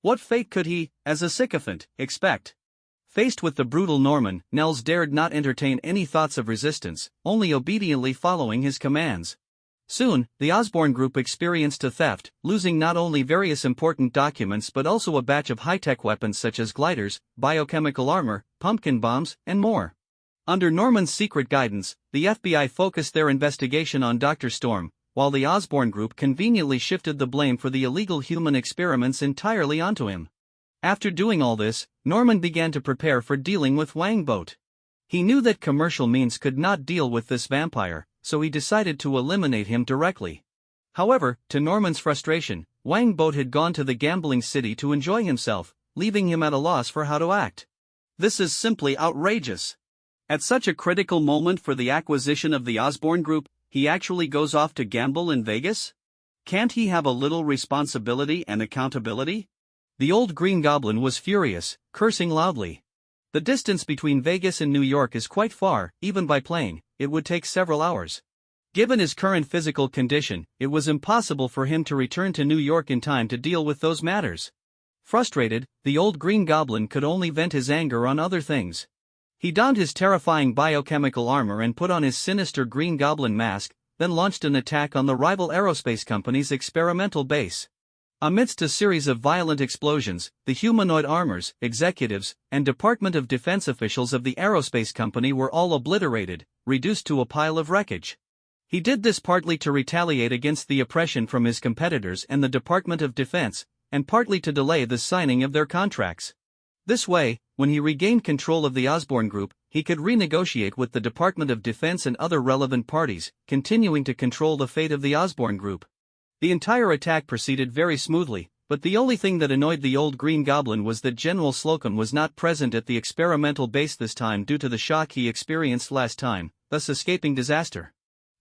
What fate could he, as a sycophant, expect? Faced with the brutal Norman, Nels dared not entertain any thoughts of resistance, only obediently following his commands. Soon, the Osborne group experienced a theft, losing not only various important documents but also a batch of high-tech weapons such as gliders, biochemical armor, pumpkin bombs, and more. Under Norman's secret guidance, the FBI focused their investigation on Dr. Storm, while the Osborne group conveniently shifted the blame for the illegal human experiments entirely onto him. After doing all this, Norman began to prepare for dealing with Wangbot. He knew that commercial means could not deal with this vampire, so he decided to eliminate him directly. However, to Norman's frustration, Wangbot had gone to the gambling city to enjoy himself, leaving him at a loss for how to act. This is simply outrageous. At such a critical moment for the acquisition of the Osborne group, he actually goes off to gamble in Vegas? Can't he have a little responsibility and accountability? The old Green Goblin was furious, cursing loudly. The distance between Vegas and New York is quite far, even by plane, it would take several hours. Given his current physical condition, it was impossible for him to return to New York in time to deal with those matters. Frustrated, the old Green Goblin could only vent his anger on other things. He donned his terrifying biochemical armor and put on his sinister Green Goblin mask, then launched an attack on the rival aerospace company's experimental base. Amidst a series of violent explosions, the humanoid armors, executives, and Department of Defense officials of the aerospace company were all obliterated, reduced to a pile of wreckage. He did this partly to retaliate against the oppression from his competitors and the Department of Defense, and partly to delay the signing of their contracts. This way, when he regained control of the Osborne group, he could renegotiate with the Department of Defense and other relevant parties, continuing to control the fate of the Osborne group. The entire attack proceeded very smoothly, but the only thing that annoyed the old Green Goblin was that General Slocum was not present at the experimental base this time due to the shock he experienced last time, thus escaping disaster.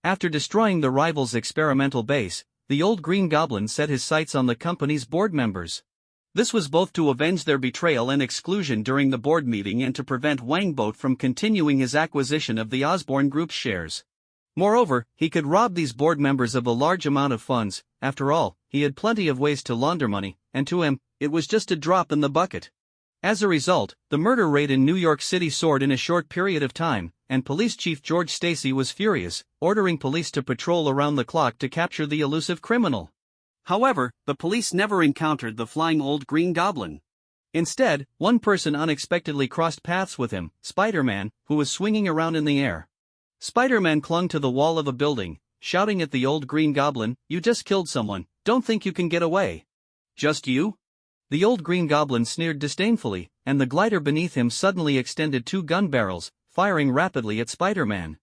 After destroying the rival's experimental base, the old Green Goblin set his sights on the company's board members. This was both to avenge their betrayal and exclusion during the board meeting and to prevent Wangbot from continuing his acquisition of the Osborne Group's shares. Moreover, he could rob these board members of a large amount of funds. After all, he had plenty of ways to launder money, and to him, it was just a drop in the bucket. As a result, the murder rate in New York City soared in a short period of time, and Police Chief George Stacy was furious, ordering police to patrol around the clock to capture the elusive criminal. However, the police never encountered the flying old Green Goblin. Instead, one person unexpectedly crossed paths with him, Spider-Man, who was swinging around in the air. Spider-Man clung to the wall of a building, shouting at the old Green Goblin, "You just killed someone, don't think you can get away." "Just you?" The old Green Goblin sneered disdainfully, and the glider beneath him suddenly extended 2 gun barrels, firing rapidly at Spider-Man.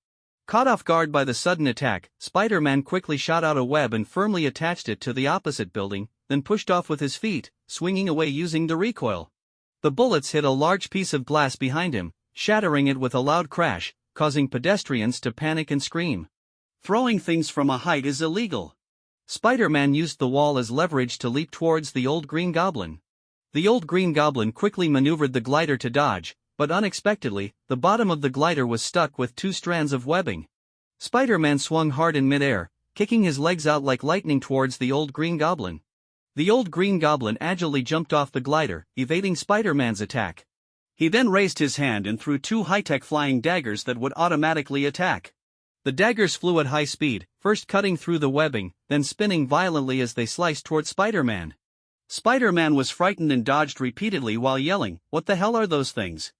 Caught off guard by the sudden attack, Spider-Man quickly shot out a web and firmly attached it to the opposite building, then pushed off with his feet, swinging away using the recoil. The bullets hit a large piece of glass behind him, shattering it with a loud crash, causing pedestrians to panic and scream. Throwing things from a height is illegal. Spider-Man used the wall as leverage to leap towards the old Green Goblin. The old Green Goblin quickly maneuvered the glider to dodge, but unexpectedly, the bottom of the glider was stuck with 2 strands of webbing. Spider-Man swung hard in midair, kicking his legs out like lightning towards the old Green Goblin. The old Green Goblin agilely jumped off the glider, evading Spider-Man's attack. He then raised his hand and threw 2 high-tech flying daggers that would automatically attack. The daggers flew at high speed, first cutting through the webbing, then spinning violently as they sliced toward Spider-Man. Spider-Man was frightened and dodged repeatedly while yelling, "What the hell are those things?"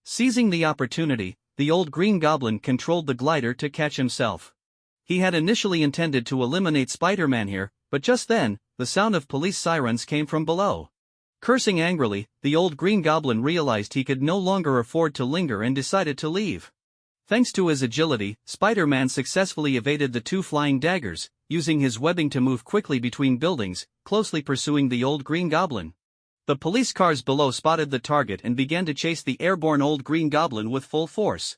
Seizing the opportunity, the old Green Goblin controlled the glider to catch himself. He had initially intended to eliminate Spider-Man here, but just then, the sound of police sirens came from below. Cursing angrily, the old Green Goblin realized he could no longer afford to linger and decided to leave. Thanks to his agility, Spider-Man successfully evaded the 2 flying daggers, using his webbing to move quickly between buildings, closely pursuing the old Green Goblin. The police cars below spotted the target and began to chase the airborne old Green Goblin with full force.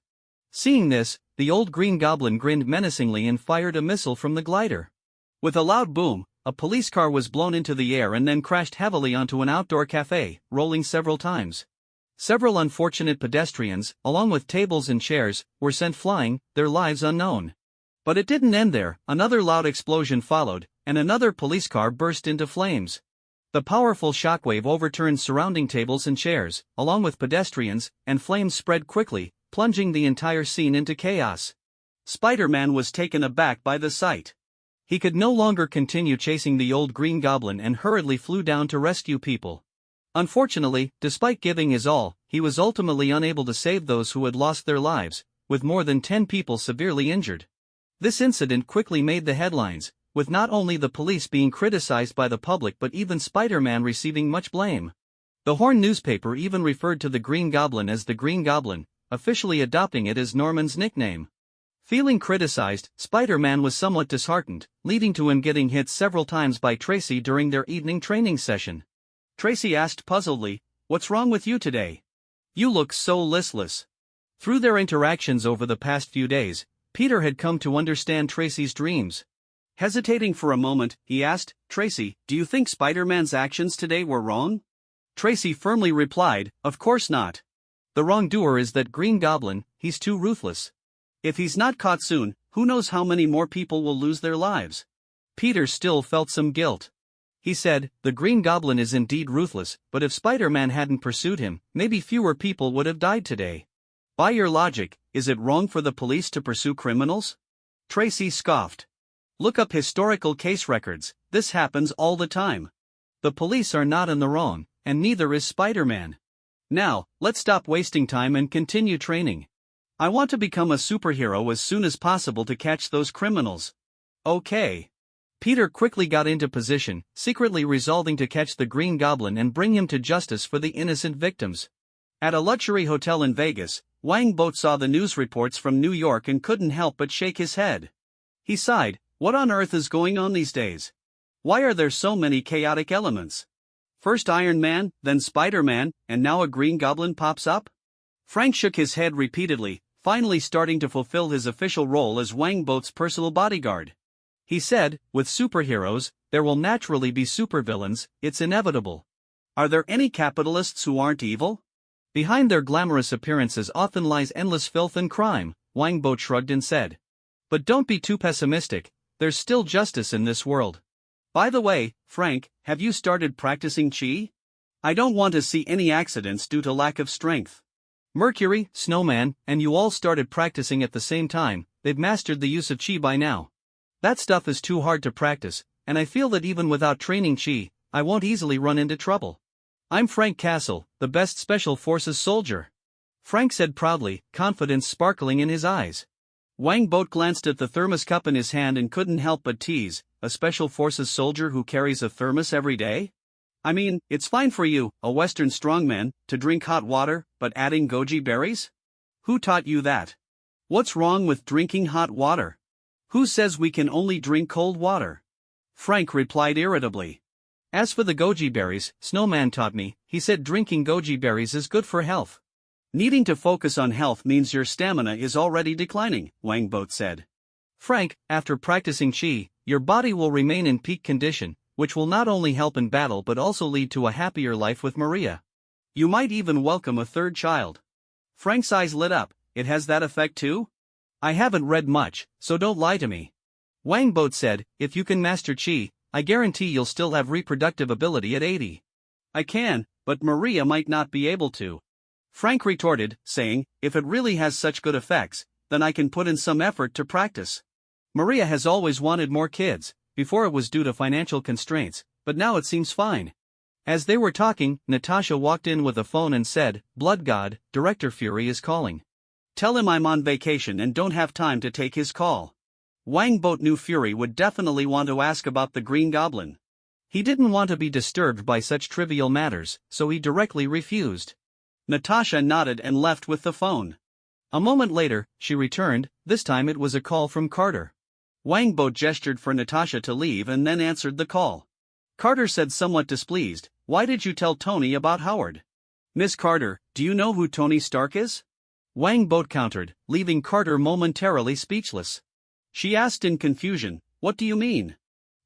Seeing this, the old Green Goblin grinned menacingly and fired a missile from the glider. With a loud boom, a police car was blown into the air and then crashed heavily onto an outdoor cafe, rolling several times. Several unfortunate pedestrians, along with tables and chairs, were sent flying, their lives unknown. But it didn't end there. Another loud explosion followed, and another police car burst into flames. The powerful shockwave overturned surrounding tables and chairs, along with pedestrians, and flames spread quickly, plunging the entire scene into chaos. Spider-Man was taken aback by the sight. He could no longer continue chasing the old Green Goblin and hurriedly flew down to rescue people. Unfortunately, despite giving his all, he was ultimately unable to save those who had lost their lives, with more than 10 people severely injured. This incident quickly made the headlines, with not only the police being criticized by the public but even Spider-Man receiving much blame. The Horn newspaper even referred to the Green Goblin as the Green Goblin, officially adopting it as Norman's nickname. Feeling criticized, Spider-Man was somewhat disheartened, leading to him getting hit several times by Tracy during their evening training session. Tracy asked puzzledly, "What's wrong with you today? You look so listless." Through their interactions over the past few days, Peter had come to understand Tracy's dreams. Hesitating for a moment, he asked, "Tracy, do you think Spider-Man's actions today were wrong?" Tracy firmly replied, "Of course not. The wrongdoer is that Green Goblin, he's too ruthless. If he's not caught soon, who knows how many more people will lose their lives." Peter still felt some guilt. He said, "The Green Goblin is indeed ruthless, but if Spider-Man hadn't pursued him, maybe fewer people would have died today." "By your logic, is it wrong for the police to pursue criminals?" Tracy scoffed. "Look up historical case records, this happens all the time. The police are not in the wrong, and neither is Spider-Man. Now, let's stop wasting time and continue training. I want to become a superhero as soon as possible to catch those criminals." "Okay." Peter quickly got into position, secretly resolving to catch the Green Goblin and bring him to justice for the innocent victims. At a luxury hotel in Vegas, Wangbot saw the news reports from New York and couldn't help but shake his head. He sighed, "What on earth is going on these days? Why are there so many chaotic elements? First Iron Man, then Spider-Man, and now a Green Goblin pops up?" Frank shook his head repeatedly, finally starting to fulfill his official role as Wang Boat's personal bodyguard. He said, with superheroes, there will naturally be supervillains, it's inevitable. Are there any capitalists who aren't evil? Behind their glamorous appearances often lies endless filth and crime, Wang Boat shrugged and said. But don't be too pessimistic, there's still justice in this world. By the way, Frank, have you started practicing chi? I don't want to see any accidents due to lack of strength. Mercury, Snowman, and you all started practicing at the same time, they've mastered the use of chi by now. That stuff is too hard to practice, and I feel that even without training chi, I won't easily run into trouble. I'm Frank Castle, the best Special Forces soldier. Frank said proudly, confidence sparkling in his eyes. Wang Boat glanced at the thermos cup in his hand and couldn't help but tease, a Special Forces soldier who carries a thermos every day? I mean, it's fine for you, a Western strongman, to drink hot water, but adding goji berries? Who taught you that? What's wrong with drinking hot water? Who says we can only drink cold water? Frank replied irritably. As for the goji berries, Snowman taught me, he said drinking goji berries is good for health. Needing to focus on health means your stamina is already declining, Wang Boat said. Frank, after practicing chi, your body will remain in peak condition, which will not only help in battle but also lead to a happier life with Maria. You might even welcome a third child. Frank's eyes lit up, it has that effect too? I haven't read much, so don't lie to me. Wang Boat said, if you can master chi, I guarantee you'll still have reproductive ability at 80. I can, but Maria might not be able to. Frank retorted, saying, if it really has such good effects, then I can put in some effort to practice. Maria has always wanted more kids. Before it was due to financial constraints, but now it seems fine. As they were talking, Natasha walked in with a phone and said, Blood God, Director Fury is calling. Tell him I'm on vacation and don't have time to take his call. Wang Boat knew Fury would definitely want to ask about the Green Goblin. He didn't want to be disturbed by such trivial matters, so he directly refused. Natasha nodded and left with the phone. A moment later, she returned, this time it was a call from Carter. Wang Boat gestured for Natasha to leave and then answered the call. Carter said somewhat displeased, why did you tell Tony about Howard? Miss Carter, do you know who Tony Stark is? Wang Boat countered, leaving Carter momentarily speechless. She asked in confusion, what do you mean?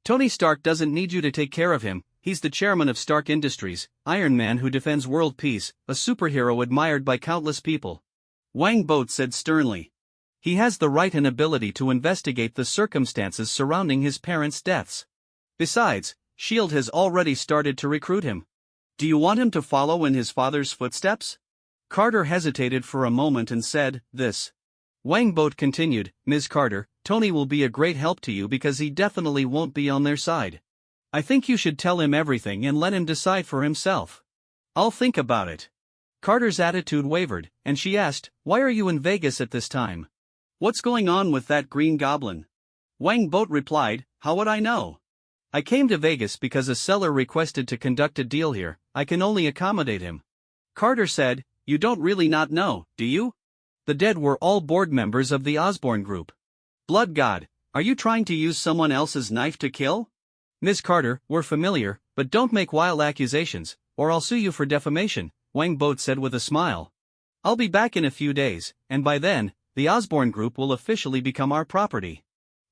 Tony Stark doesn't need you to take care of him, he's the chairman of Stark Industries, Iron Man who defends world peace, a superhero admired by countless people. Wang Boat said sternly. He has the right and ability to investigate the circumstances surrounding his parents' deaths. Besides, S.H.I.E.L.D. has already started to recruit him. Do you want him to follow in his father's footsteps? Carter hesitated for a moment and said, this. Wang Boat continued, Ms. Carter, Tony will be a great help to you because he definitely won't be on their side. I think you should tell him everything and let him decide for himself. I'll think about it. Carter's attitude wavered, and she asked, why are you in Vegas at this time? What's going on with that Green Goblin? Wang Boat replied, how would I know? I came to Vegas because a seller requested to conduct a deal here, I can only accommodate him. Carter said, you don't really not know, do you? The dead were all board members of the Osborne Group. Blood God, are you trying to use someone else's knife to kill? Miss Carter, we're familiar, but don't make wild accusations, or I'll sue you for defamation, Wang Boat said with a smile. I'll be back in a few days, and by then, the Osborne Group will officially become our property.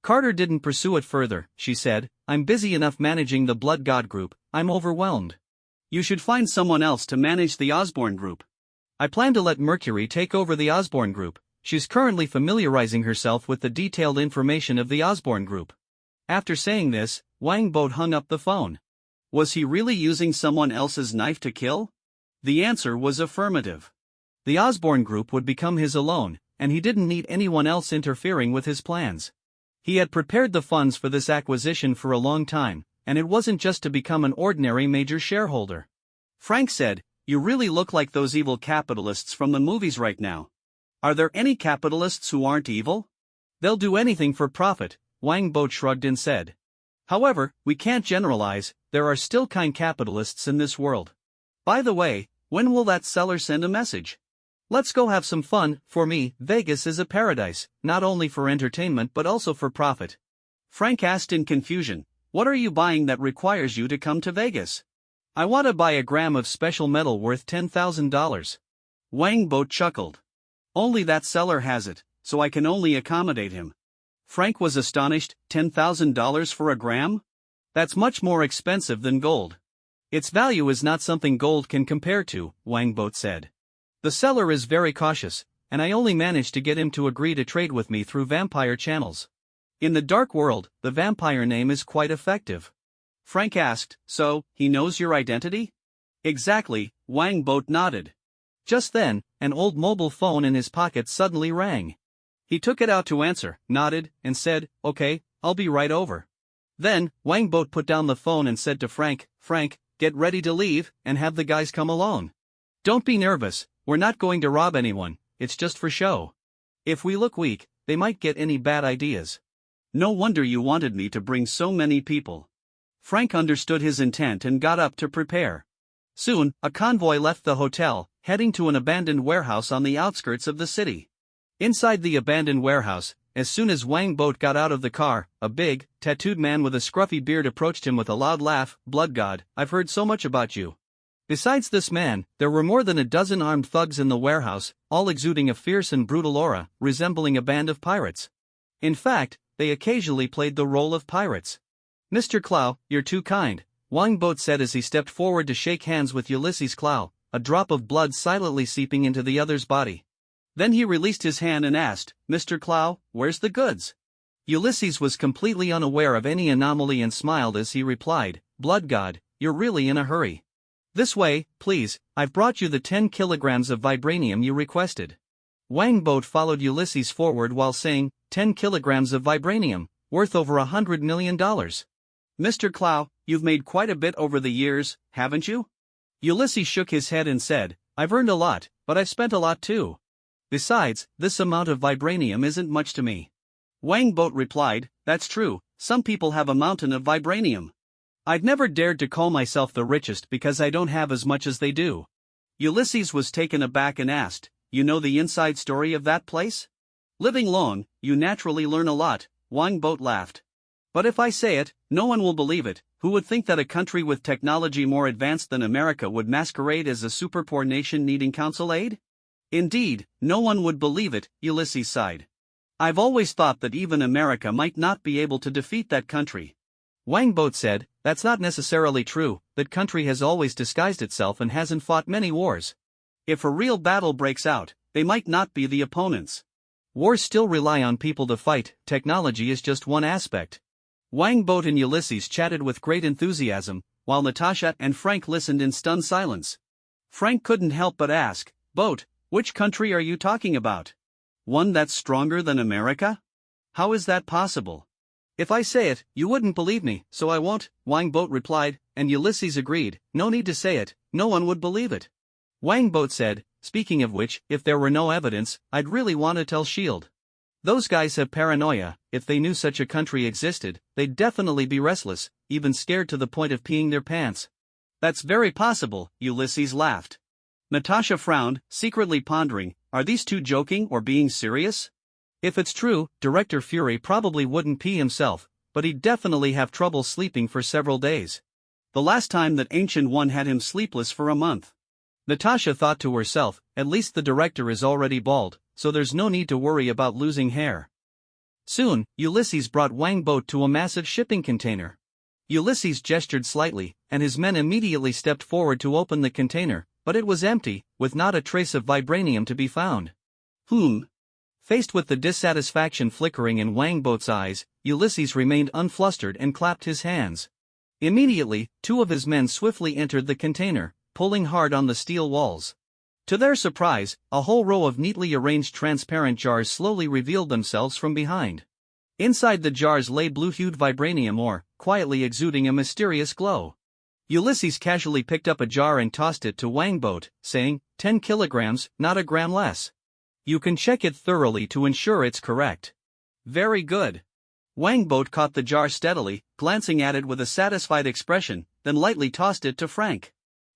Carter didn't pursue it further, she said, I'm busy enough managing the Blood God Group, I'm overwhelmed. You should find someone else to manage the Osborne Group. I plan to let Mercury take over the Osborne Group, she's currently familiarizing herself with the detailed information of the Osborne Group. After saying this, Wang Boat hung up the phone. Was he really using someone else's knife to kill? The answer was affirmative. The Osborne Group would become his alone, and he didn't need anyone else interfering with his plans. He had prepared the funds for this acquisition for a long time, and it wasn't just to become an ordinary major shareholder. Frank said, you really look like those evil capitalists from the movies right now. Are there any capitalists who aren't evil? They'll do anything for profit, Wang Boat shrugged and said. However, we can't generalize, there are still kind capitalists in this world. By the way, when will that seller send a message? Let's go have some fun. For me, Vegas is a paradise, not only for entertainment but also for profit. Frank asked in confusion, what are you buying that requires you to come to Vegas? I want to buy a gram of special metal worth $10,000. Wang Boat chuckled. Only that seller has it, so I can only accommodate him. Frank was astonished. $10,000 for a gram? That's much more expensive than gold. Its value is not something gold can compare to, Wangbot said. The seller is very cautious, and I only managed to get him to agree to trade with me through vampire channels. In the dark world, the vampire name is quite effective. Frank asked, so, he knows your identity? Exactly, Wangbot nodded. Just then, an old mobile phone in his pocket suddenly rang. He took it out to answer, nodded, and said, okay, I'll be right over. Then, Wangbot put down the phone and said to Frank, Frank, get ready to leave, and have the guys come along. Don't be nervous, we're not going to rob anyone, it's just for show. If we look weak, they might get any bad ideas. No wonder you wanted me to bring so many people. Frank understood his intent and got up to prepare. Soon, a convoy left the hotel, heading to an abandoned warehouse on the outskirts of the city. Inside the abandoned warehouse, as soon as Wangbot got out of the car, a big, tattooed man with a scruffy beard approached him with a loud laugh. Blood God, I've heard so much about you. Besides this man, there were more than a dozen armed thugs in the warehouse, all exuding a fierce and brutal aura, resembling a band of pirates. In fact, they occasionally played the role of pirates. Mr. Clow, you're too kind, Wangbot said as he stepped forward to shake hands with Ulysses Clow, a drop of blood silently seeping into the other's body. Then he released his hand and asked, Mr. Clow, where's the goods? Ulysses was completely unaware of any anomaly and smiled as he replied, Blood God, you're really in a hurry. This way, please, I've brought you the 10 kilograms of vibranium you requested. Wangbot followed Ulysses forward while saying, 10 kilograms of vibranium, worth over $100 million. Mr. Clow, you've made quite a bit over the years, haven't you? Ulysses shook his head and said, I've earned a lot, but I've spent a lot too. Besides, this amount of vibranium isn't much to me. Wangbot replied, that's true, some people have a mountain of vibranium. I've never dared to call myself the richest because I don't have as much as they do. Ulysses was taken aback and asked, you know the inside story of that place? Living long, you naturally learn a lot, Wangbot laughed. But if I say it, no one will believe it. Who would think that a country with technology more advanced than America would masquerade as a super poor nation needing counsel aid? Indeed, no one would believe it, Ulysses sighed. I've always thought that even America might not be able to defeat that country. Wangbot said, that's not necessarily true, that country has always disguised itself and hasn't fought many wars. If a real battle breaks out, they might not be the opponents. Wars still rely on people to fight, technology is just one aspect. Wangbot and Ulysses chatted with great enthusiasm, while Natasha and Frank listened in stunned silence. Frank couldn't help but ask, Boat, which country are you talking about? One that's stronger than America? How is that possible? If I say it, you wouldn't believe me, so I won't, Wangbot replied, and Ulysses agreed, no need to say it, no one would believe it. Wangbot said, speaking of which, if there were no evidence, I'd really want to tell S.H.I.E.L.D. Those guys have paranoia, if they knew such a country existed, they'd definitely be restless, even scared to the point of peeing their pants. That's very possible, Ulysses laughed. Natasha frowned, secretly pondering, are these two joking or being serious? If it's true, Director Fury probably wouldn't pee himself, but he'd definitely have trouble sleeping for several days. The last time that Ancient One had him sleepless for a month. Natasha thought to herself, at least the director is already bald, so there's no need to worry about losing hair. Soon, Ulysses brought Wangbot to a massive shipping container. Ulysses gestured slightly, and his men immediately stepped forward to open the container, but it was empty, with not a trace of vibranium to be found. Faced with the dissatisfaction flickering in Wangbot's eyes, Ulysses remained unflustered and clapped his hands. Immediately, two of his men swiftly entered the container, pulling hard on the steel walls. To their surprise, a whole row of neatly arranged transparent jars slowly revealed themselves from behind. Inside the jars lay blue-hued vibranium ore, quietly exuding a mysterious glow. Ulysses casually picked up a jar and tossed it to Wangbot, saying, 10 kilograms, not a gram less. You can check it thoroughly to ensure it's correct. Very good. Wangbot caught the jar steadily, glancing at it with a satisfied expression, then lightly tossed it to Frank.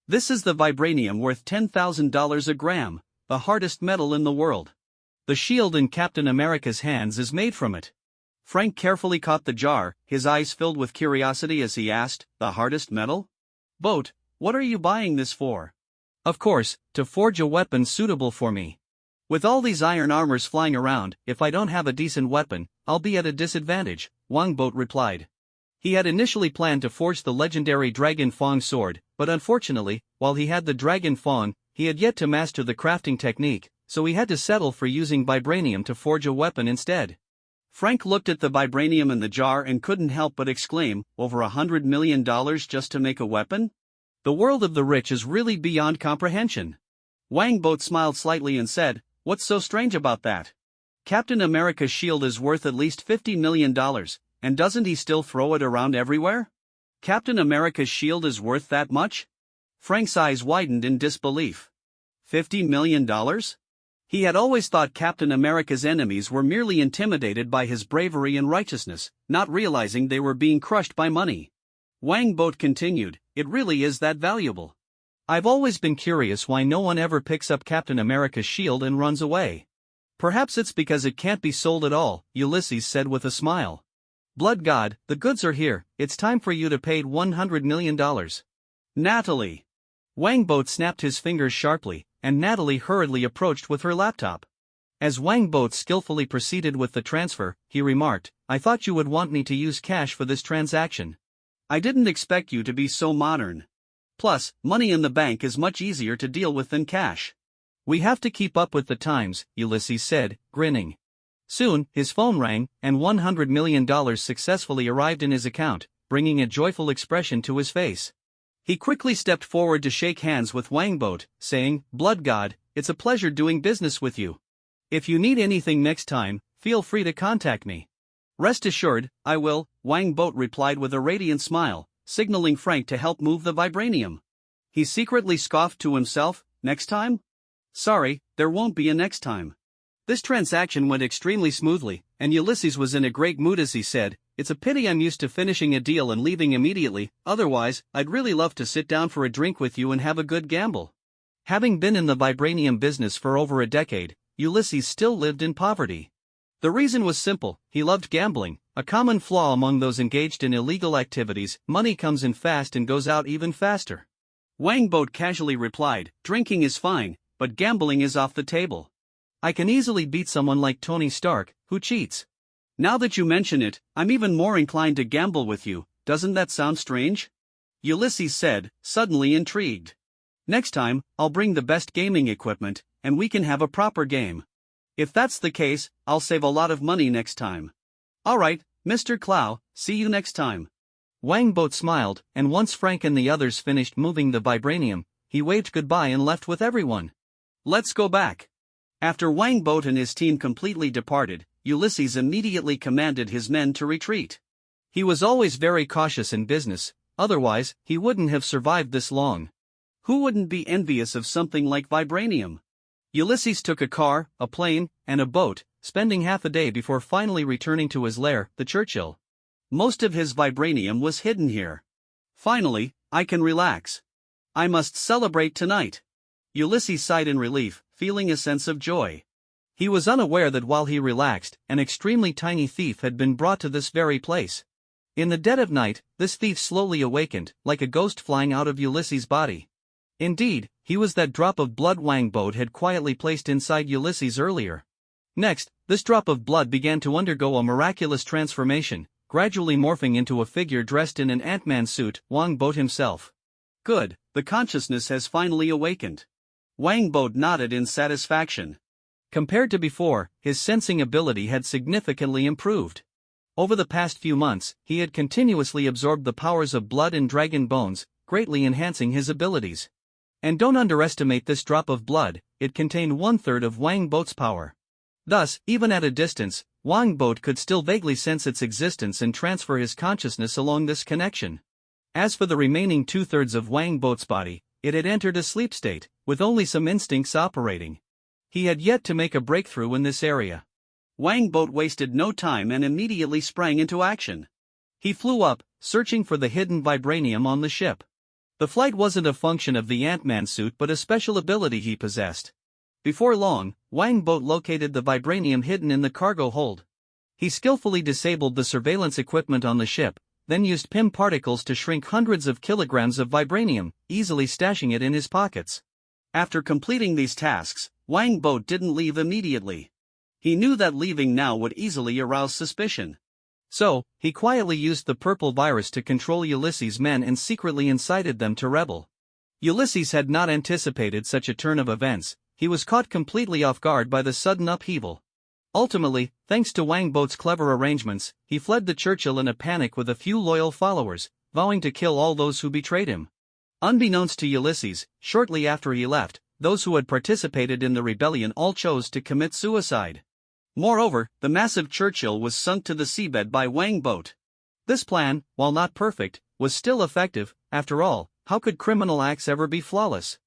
This is the vibranium worth $10,000 a gram, the hardest metal in the world. The shield in Captain America's hands is made from it. Frank carefully caught the jar, his eyes filled with curiosity as he asked, the hardest metal? Boat, what are you buying this for? Of course, to forge a weapon suitable for me. With all these iron armors flying around, if I don't have a decent weapon, I'll be at a disadvantage, Wangbot replied. He had initially planned to forge the legendary Dragon Fang sword, but unfortunately, while he had the Dragon Fang, he had yet to master the crafting technique, so he had to settle for using vibranium to forge a weapon instead. Frank looked at the vibranium in the jar and couldn't help but exclaim, over $100 million just to make a weapon? The world of the rich is really beyond comprehension. Wangbot smiled slightly and said, "What's so strange about that? Captain America's shield is worth at least $50 million, and doesn't he still throw it around everywhere? Captain America's shield is worth that much?" Frank's eyes widened in disbelief. $50 million? He had always thought Captain America's enemies were merely intimidated by his bravery and righteousness, not realizing they were being crushed by money. Wangbot continued, "It really is that valuable. I've always been curious why no one ever picks up Captain America's shield and runs away. Perhaps it's because it can't be sold at all," Ulysses said with a smile. "Blood God, the goods are here, it's time for you to pay $100 million. Natalie!" Wangbot snapped his fingers sharply, and Natalie hurriedly approached with her laptop. As Wangbot skillfully proceeded with the transfer, he remarked, "I thought you would want me to use cash for this transaction. I didn't expect you to be so modern. Plus, money in the bank is much easier to deal with than cash." "We have to keep up with the times," Ulysses said, grinning. Soon, his phone rang, and $100 million successfully arrived in his account, bringing a joyful expression to his face. He quickly stepped forward to shake hands with Wangbot, saying, "Blood God, it's a pleasure doing business with you. If you need anything next time, feel free to contact me." "Rest assured, I will," Wangbot replied with a radiant smile, signaling Frank to help move the vibranium. He secretly scoffed to himself, "Next time? Sorry, there won't be a next time." This transaction went extremely smoothly, and Ulysses was in a great mood as he said, "It's a pity I'm used to finishing a deal and leaving immediately, otherwise, I'd really love to sit down for a drink with you and have a good gamble." Having been in the vibranium business for over a decade, Ulysses still lived in poverty. The reason was simple: he loved gambling, a common flaw among those engaged in illegal activities. Money comes in fast and goes out even faster. Wangbot casually replied, "Drinking is fine, but gambling is off the table. I can easily beat someone like Tony Stark, who cheats. Now that you mention it, I'm even more inclined to gamble with you. Doesn't that sound strange?" Ulysses said, suddenly intrigued. "Next time, I'll bring the best gaming equipment, and we can have a proper game. If that's the case, I'll save a lot of money next time." "Alright, Mr. Clow, see you next time." Wangbot smiled, and once Frank and the others finished moving the vibranium, he waved goodbye and left with everyone. "Let's go back." After Wangbot and his team completely departed, Ulysses immediately commanded his men to retreat. He was always very cautious in business, otherwise, he wouldn't have survived this long. Who wouldn't be envious of something like vibranium? Ulysses took a car, a plane, and a boat, spending half a day before finally returning to his lair, the Churchill. Most of his vibranium was hidden here. "Finally, I can relax. I must celebrate tonight." Ulysses sighed in relief, feeling a sense of joy. He was unaware that while he relaxed, an extremely tiny thief had been brought to this very place. In the dead of night, this thief slowly awakened, like a ghost flying out of Ulysses' body. Indeed, he was that drop of blood Wangbot had quietly placed inside Ulysses earlier. Next, this drop of blood began to undergo a miraculous transformation, gradually morphing into a figure dressed in an Ant-Man suit, Wangbot himself. "Good, the consciousness has finally awakened." Wangbot nodded in satisfaction. Compared to before, his sensing ability had significantly improved. Over the past few months, he had continuously absorbed the powers of blood and dragon bones, greatly enhancing his abilities. And don't underestimate this drop of blood, it contained 1/3 of Wangbot's power. Thus, even at a distance, Wangbot could still vaguely sense its existence and transfer his consciousness along this connection. As for the remaining 2/3 of Wangbot's body, it had entered a sleep state, with only some instincts operating. He had yet to make a breakthrough in this area. Wangbot wasted no time and immediately sprang into action. He flew up, searching for the hidden vibranium on the ship. The flight wasn't a function of the Ant-Man suit but a special ability he possessed. Before long, Wangbot located the vibranium hidden in the cargo hold. He skillfully disabled the surveillance equipment on the ship, then used PIM particles to shrink hundreds of kilograms of vibranium, easily stashing it in his pockets. After completing these tasks, Wang Bo didn't leave immediately. He knew that leaving now would easily arouse suspicion. So, he quietly used the purple virus to control Ulysses' men and secretly incited them to rebel. Ulysses had not anticipated such a turn of events. He was caught completely off guard by the sudden upheaval. Ultimately, thanks to Wang Bo's clever arrangements, he fled the Churchill in a panic with a few loyal followers, vowing to kill all those who betrayed him. Unbeknownst to Ulysses, shortly after he left, those who had participated in the rebellion all chose to commit suicide. Moreover, the massive Churchill was sunk to the seabed by Wang Boat. This plan, while not perfect, was still effective. After all, how could criminal acts ever be flawless?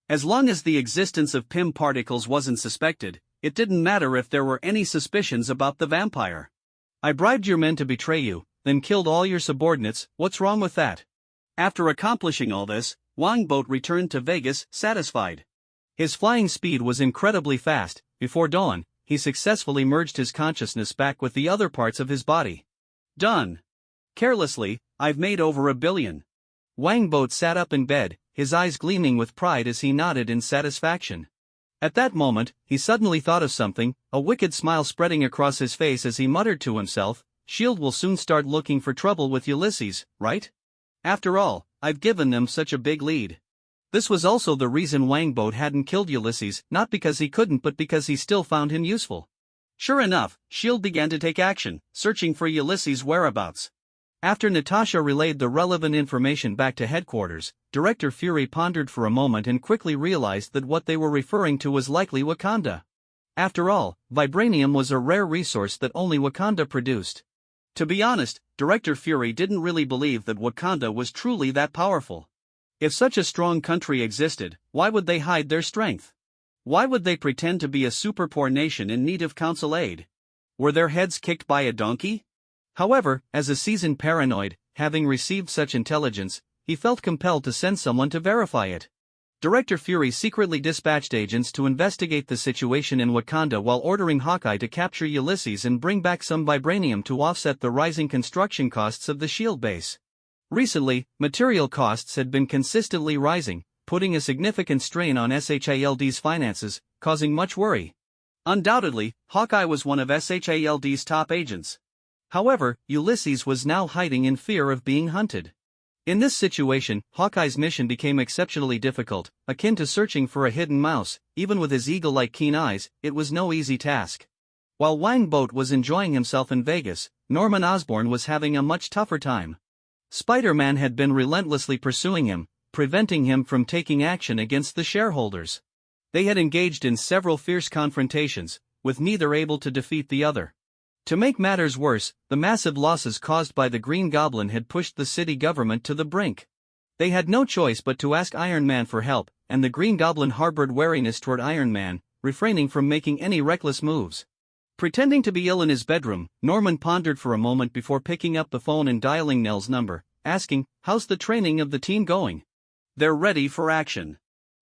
As long as the existence of PIM particles wasn't suspected, it didn't matter if there were any suspicions about the vampire. I bribed your men to betray you, then killed all your subordinates. What's wrong with that? After accomplishing all this, Wang Boat returned to Vegas, satisfied. His flying speed was incredibly fast. Before dawn, he successfully merged his consciousness back with the other parts of his body. Done. Carelessly, I've made over $1 billion. Wang Boat sat up in bed, his eyes gleaming with pride as he nodded in satisfaction. At that moment, he suddenly thought of something, a wicked smile spreading across his face as he muttered to himself, S.H.I.E.L.D. will soon start looking for trouble with Ulysses, right? After all, I've given them such a big lead. This was also the reason Wang Boat hadn't killed Ulysses, not because he couldn't but because he still found him useful. Sure enough, S.H.I.E.L.D. began to take action, searching for Ulysses' whereabouts. After Natasha relayed the relevant information back to headquarters, Director Fury pondered for a moment and quickly realized that what they were referring to was likely Wakanda. After all, vibranium was a rare resource that only Wakanda produced. To be honest, Director Fury didn't really believe that Wakanda was truly that powerful. If such a strong country existed, why would they hide their strength? Why would they pretend to be a super poor nation in need of council aid? Were their heads kicked by a donkey? However, as a seasoned paranoid, having received such intelligence, he felt compelled to send someone to verify it. Director Fury secretly dispatched agents to investigate the situation in Wakanda while ordering Hawkeye to capture Ulysses and bring back some vibranium to offset the rising construction costs of the S.H.I.E.L.D. base. Recently, material costs had been consistently rising, putting a significant strain on S.H.I.E.L.D.'s finances, causing much worry. Undoubtedly, Hawkeye was one of S.H.I.E.L.D.'s top agents. However, Ulysses was now hiding in fear of being hunted. In this situation, Hawkeye's mission became exceptionally difficult, akin to searching for a hidden mouse. Even with his eagle-like keen eyes, it was no easy task. While Wang Boat was enjoying himself in Vegas, Norman Osborn was having a much tougher time. Spider-Man had been relentlessly pursuing him, preventing him from taking action against the shareholders. They had engaged in several fierce confrontations, with neither able to defeat the other. To make matters worse, the massive losses caused by the Green Goblin had pushed the city government to the brink. They had no choice but to ask Iron Man for help, and the Green Goblin harbored wariness toward Iron Man, refraining from making any reckless moves. Pretending to be ill in his bedroom, Norman pondered for a moment before picking up the phone and dialing Nell's number, asking, "How's the training of the team going?" "They're ready for action."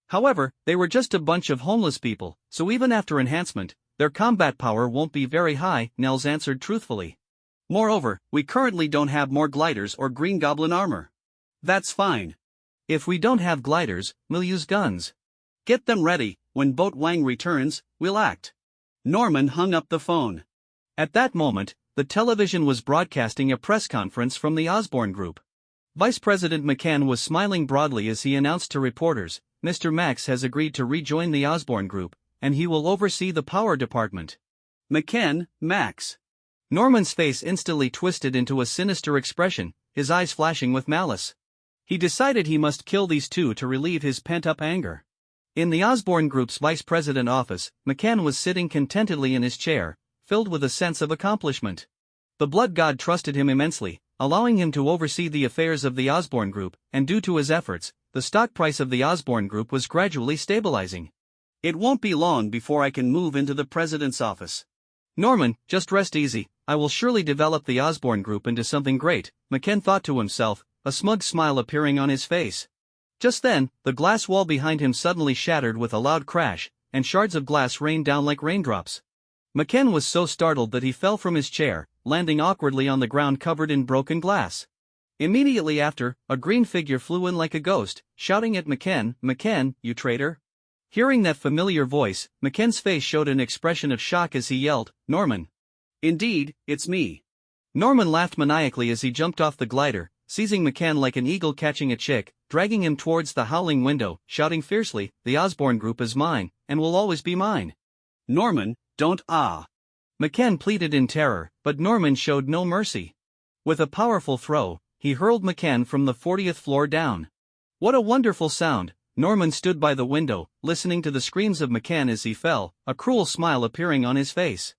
However, they were just a bunch of homeless people, so even after enhancement, their combat power won't be very high, Nels answered truthfully. "Moreover, we currently don't have more gliders or Green Goblin armor." "That's fine. If we don't have gliders, we'll use guns." "Get them ready. When Boat Wang returns, we'll act." Norman hung up the phone. At that moment, the television was broadcasting a press conference from the Osborne Group. Vice President McCann was smiling broadly as he announced to reporters, "Mr. Max has agreed to rejoin the Osborne Group, and he will oversee the power department." "McCann, Max." Norman's face instantly twisted into a sinister expression, his eyes flashing with malice. He decided he must kill these two to relieve his pent-up anger. In the Osborne Group's vice president office, McCann was sitting contentedly in his chair, filled with a sense of accomplishment. The blood god trusted him immensely, allowing him to oversee the affairs of the Osborne Group, and due to his efforts, the stock price of the Osborne Group was gradually stabilizing. "It won't be long before I can move into the president's office." "Norman, just rest easy. I will surely develop the Osborne Group into something great," McCann thought to himself, a smug smile appearing on his face. Just then, the glass wall behind him suddenly shattered with a loud crash, and shards of glass rained down like raindrops. McCann was so startled that he fell from his chair, landing awkwardly on the ground covered in broken glass. Immediately after, a green figure flew in like a ghost, shouting at McCann, "McCann, you traitor! Hearing that familiar voice, McKen's face showed an expression of shock as he yelled, "Norman!" Indeed, it's me. Norman laughed maniacally as he jumped off the glider, seizing McKen like an eagle catching a chick, dragging him towards the howling window, shouting fiercely, "The Osborne Group is mine, and will always be mine." Norman, don't McKen pleaded in terror, but Norman showed no mercy. With a powerful throw, he hurled McKen from the 40th floor down. What a wonderful sound! Norman stood by the window, listening to the screams of McKen as he fell, a cruel smile appearing on his face.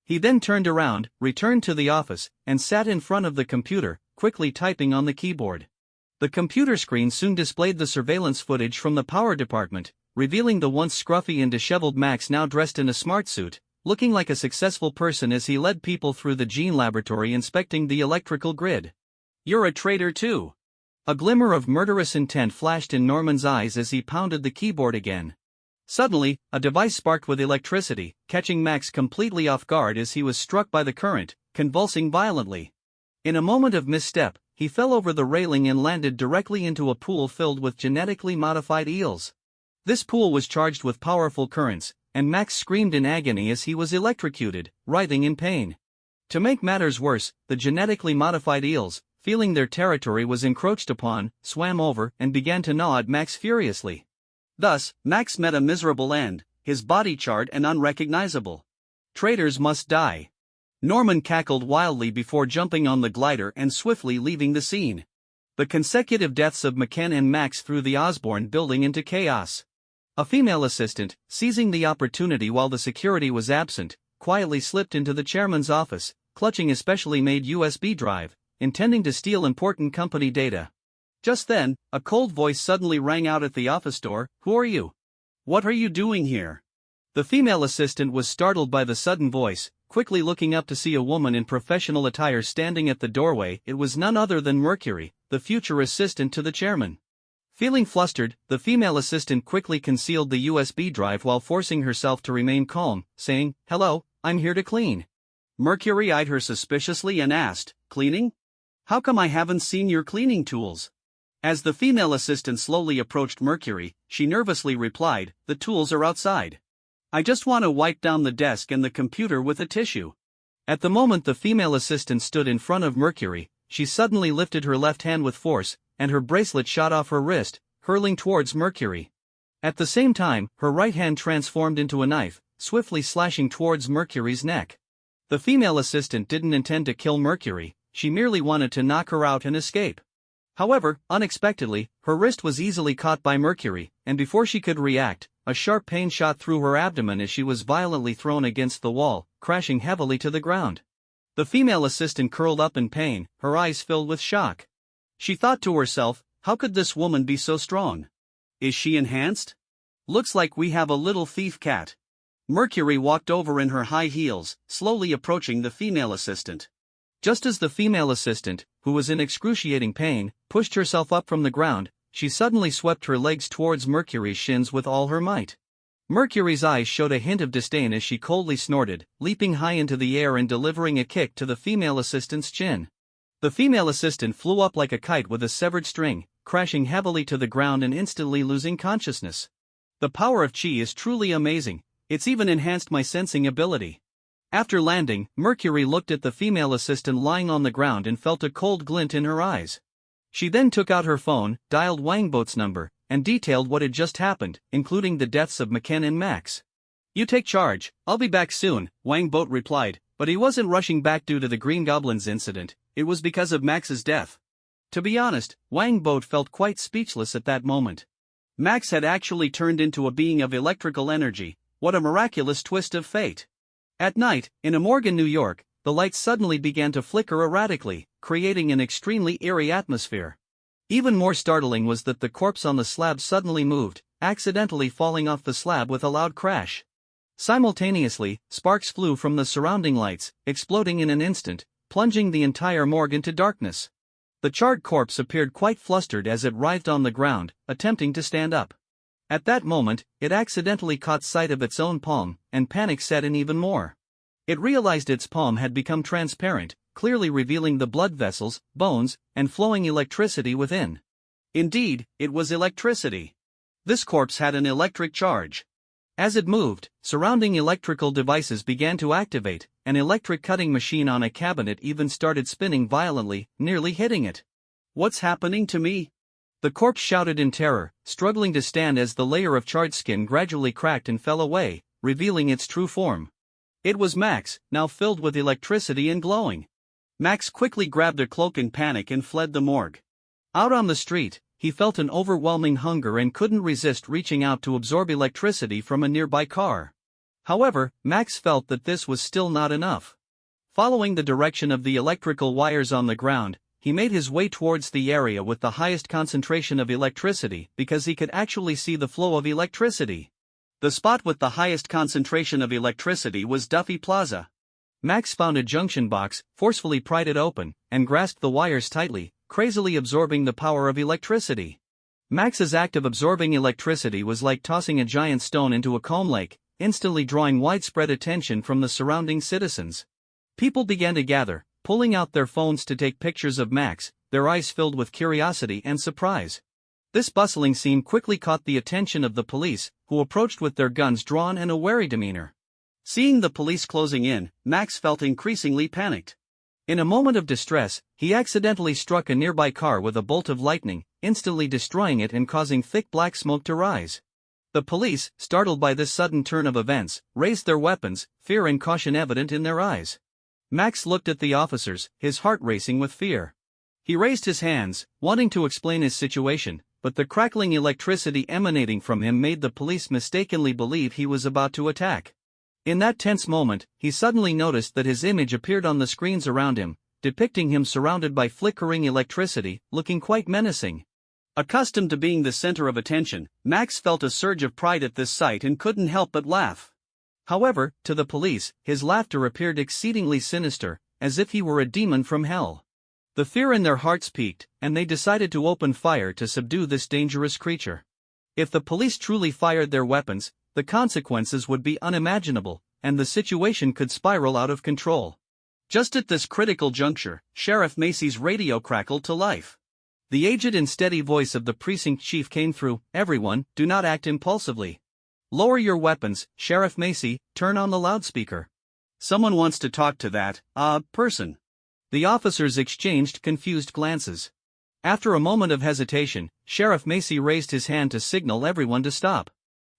He then turned around, returned to the office, and sat in front of the computer, quickly typing on the keyboard. The computer screen soon displayed the surveillance footage from the power department, revealing the once scruffy and disheveled Max now dressed in a smart suit, looking like a successful person as he led people through the gene laboratory inspecting the electrical grid. "You're a traitor too." A glimmer of murderous intent flashed in Norman's eyes as he pounded the keyboard again. Suddenly, a device sparked with electricity, catching Max completely off guard as he was struck by the current, convulsing violently. In a moment of misstep, he fell over the railing and landed directly into a pool filled with genetically modified eels. This pool was charged with powerful currents, and Max screamed in agony as he was electrocuted, writhing in pain. To make matters worse, the genetically modified eels, feeling their territory was encroached upon, swam over and began to gnaw at Max furiously. Thus, Max met a miserable end, his body charred and unrecognizable. "Traitors must die." Norman cackled wildly before jumping on the glider and swiftly leaving the scene. The consecutive deaths of McKen and Max threw the Osborne building into chaos. A female assistant, seizing the opportunity while the security was absent, quietly slipped into the chairman's office, clutching a specially made USB drive, intending to steal important company data. Just then, a cold voice suddenly rang out at the office door, "Who are you? What are you doing here?" The female assistant was startled by the sudden voice, quickly looking up to see a woman in professional attire standing at the doorway. It was none other than Mercury, the future assistant to the chairman. Feeling flustered, the female assistant quickly concealed the USB drive while forcing herself to remain calm, saying, "Hello, I'm here to clean." Mercury eyed her suspiciously and asked, "Cleaning? How come I haven't seen your cleaning tools?" As the female assistant slowly approached Mercury, she nervously replied, "The tools are outside. I just want to wipe down the desk and the computer with a tissue." At the moment the female assistant stood in front of Mercury, she suddenly lifted her left hand with force, and her bracelet shot off her wrist, hurling towards Mercury. At the same time, her right hand transformed into a knife, swiftly slashing towards Mercury's neck. The female assistant didn't intend to kill Mercury, she merely wanted to knock her out and escape. However, unexpectedly, her wrist was easily caught by Mercury, and before she could react, a sharp pain shot through her abdomen as she was violently thrown against the wall, crashing heavily to the ground. The female assistant curled up in pain, her eyes filled with shock. She thought to herself, "How could this woman be so strong? Is she enhanced? Looks like we have a little thief cat." Mercury walked over in her high heels, slowly approaching the female assistant. Just as the female assistant, who was in excruciating pain, pushed herself up from the ground, she suddenly swept her legs towards Mercury's shins with all her might. Mercury's eyes showed a hint of disdain as she coldly snorted, leaping high into the air and delivering a kick to the female assistant's chin. The female assistant flew up like a kite with a severed string, crashing heavily to the ground and instantly losing consciousness. The power of Chi is truly amazing, it's even enhanced my sensing ability. After landing, Mercury looked at the female assistant lying on the ground and felt a cold glint in her eyes. She then took out her phone, dialed Wangboat's number, and detailed what had just happened, including the deaths of McKen and Max. "You take charge, I'll be back soon," Wangboat replied, but he wasn't rushing back due to the Green Goblin's incident, it was because of Max's death. To be honest, Wangboat felt quite speechless at that moment. Max had actually turned into a being of electrical energy, what a miraculous twist of fate. At night, in a morgue in New York, the lights suddenly began to flicker erratically, creating an extremely eerie atmosphere. Even more startling was that the corpse on the slab suddenly moved, accidentally falling off the slab with a loud crash. Simultaneously, sparks flew from the surrounding lights, exploding in an instant, plunging the entire morgue into darkness. The charred corpse appeared quite flustered as it writhed on the ground, attempting to stand up. At that moment, it accidentally caught sight of its own palm, and panic set in even more. It realized its palm had become transparent, clearly revealing the blood vessels, bones, and flowing electricity within. Indeed, it was electricity. This corpse had an electric charge. As it moved, surrounding electrical devices began to activate. An electric cutting machine on a cabinet even started spinning violently, nearly hitting it. "What's happening to me?" The corpse shouted in terror, struggling to stand as the layer of charred skin gradually cracked and fell away, revealing its true form. It was Max, now filled with electricity and glowing. Max quickly grabbed a cloak in panic and fled the morgue. Out on the street, he felt an overwhelming hunger and couldn't resist reaching out to absorb electricity from a nearby car. However, Max felt that this was still not enough. Following the direction of the electrical wires on the ground, he made his way towards the area with the highest concentration of electricity because he could actually see the flow of electricity. The spot with the highest concentration of electricity was Duffy Plaza. Max found a junction box, forcefully pried it open, and grasped the wires tightly, crazily absorbing the power of electricity. Max's act of absorbing electricity was like tossing a giant stone into a calm lake, instantly drawing widespread attention from the surrounding citizens. People began to gather, pulling out their phones to take pictures of Max, their eyes filled with curiosity and surprise. This bustling scene quickly caught the attention of the police, who approached with their guns drawn and a wary demeanor. Seeing the police closing in, Max felt increasingly panicked. In a moment of distress, he accidentally struck a nearby car with a bolt of lightning, instantly destroying it and causing thick black smoke to rise. The police, startled by this sudden turn of events, raised their weapons, fear and caution evident in their eyes. Max looked at the officers, his heart racing with fear. He raised his hands, wanting to explain his situation, but the crackling electricity emanating from him made the police mistakenly believe he was about to attack. In that tense moment, he suddenly noticed that his image appeared on the screens around him, depicting him surrounded by flickering electricity, looking quite menacing. Accustomed to being the center of attention, Max felt a surge of pride at this sight and couldn't help but laugh. However, to the police, his laughter appeared exceedingly sinister, as if he were a demon from hell. The fear in their hearts peaked, and they decided to open fire to subdue this dangerous creature. If the police truly fired their weapons, the consequences would be unimaginable, and the situation could spiral out of control. Just at this critical juncture, Sheriff Macy's radio crackled to life. The aged and steady voice of the precinct chief came through. "Everyone, do not act impulsively. Lower your weapons, Sheriff Macy, turn on the loudspeaker. Someone wants to talk to that, person." The officers exchanged confused glances. After a moment of hesitation, Sheriff Macy raised his hand to signal everyone to stop.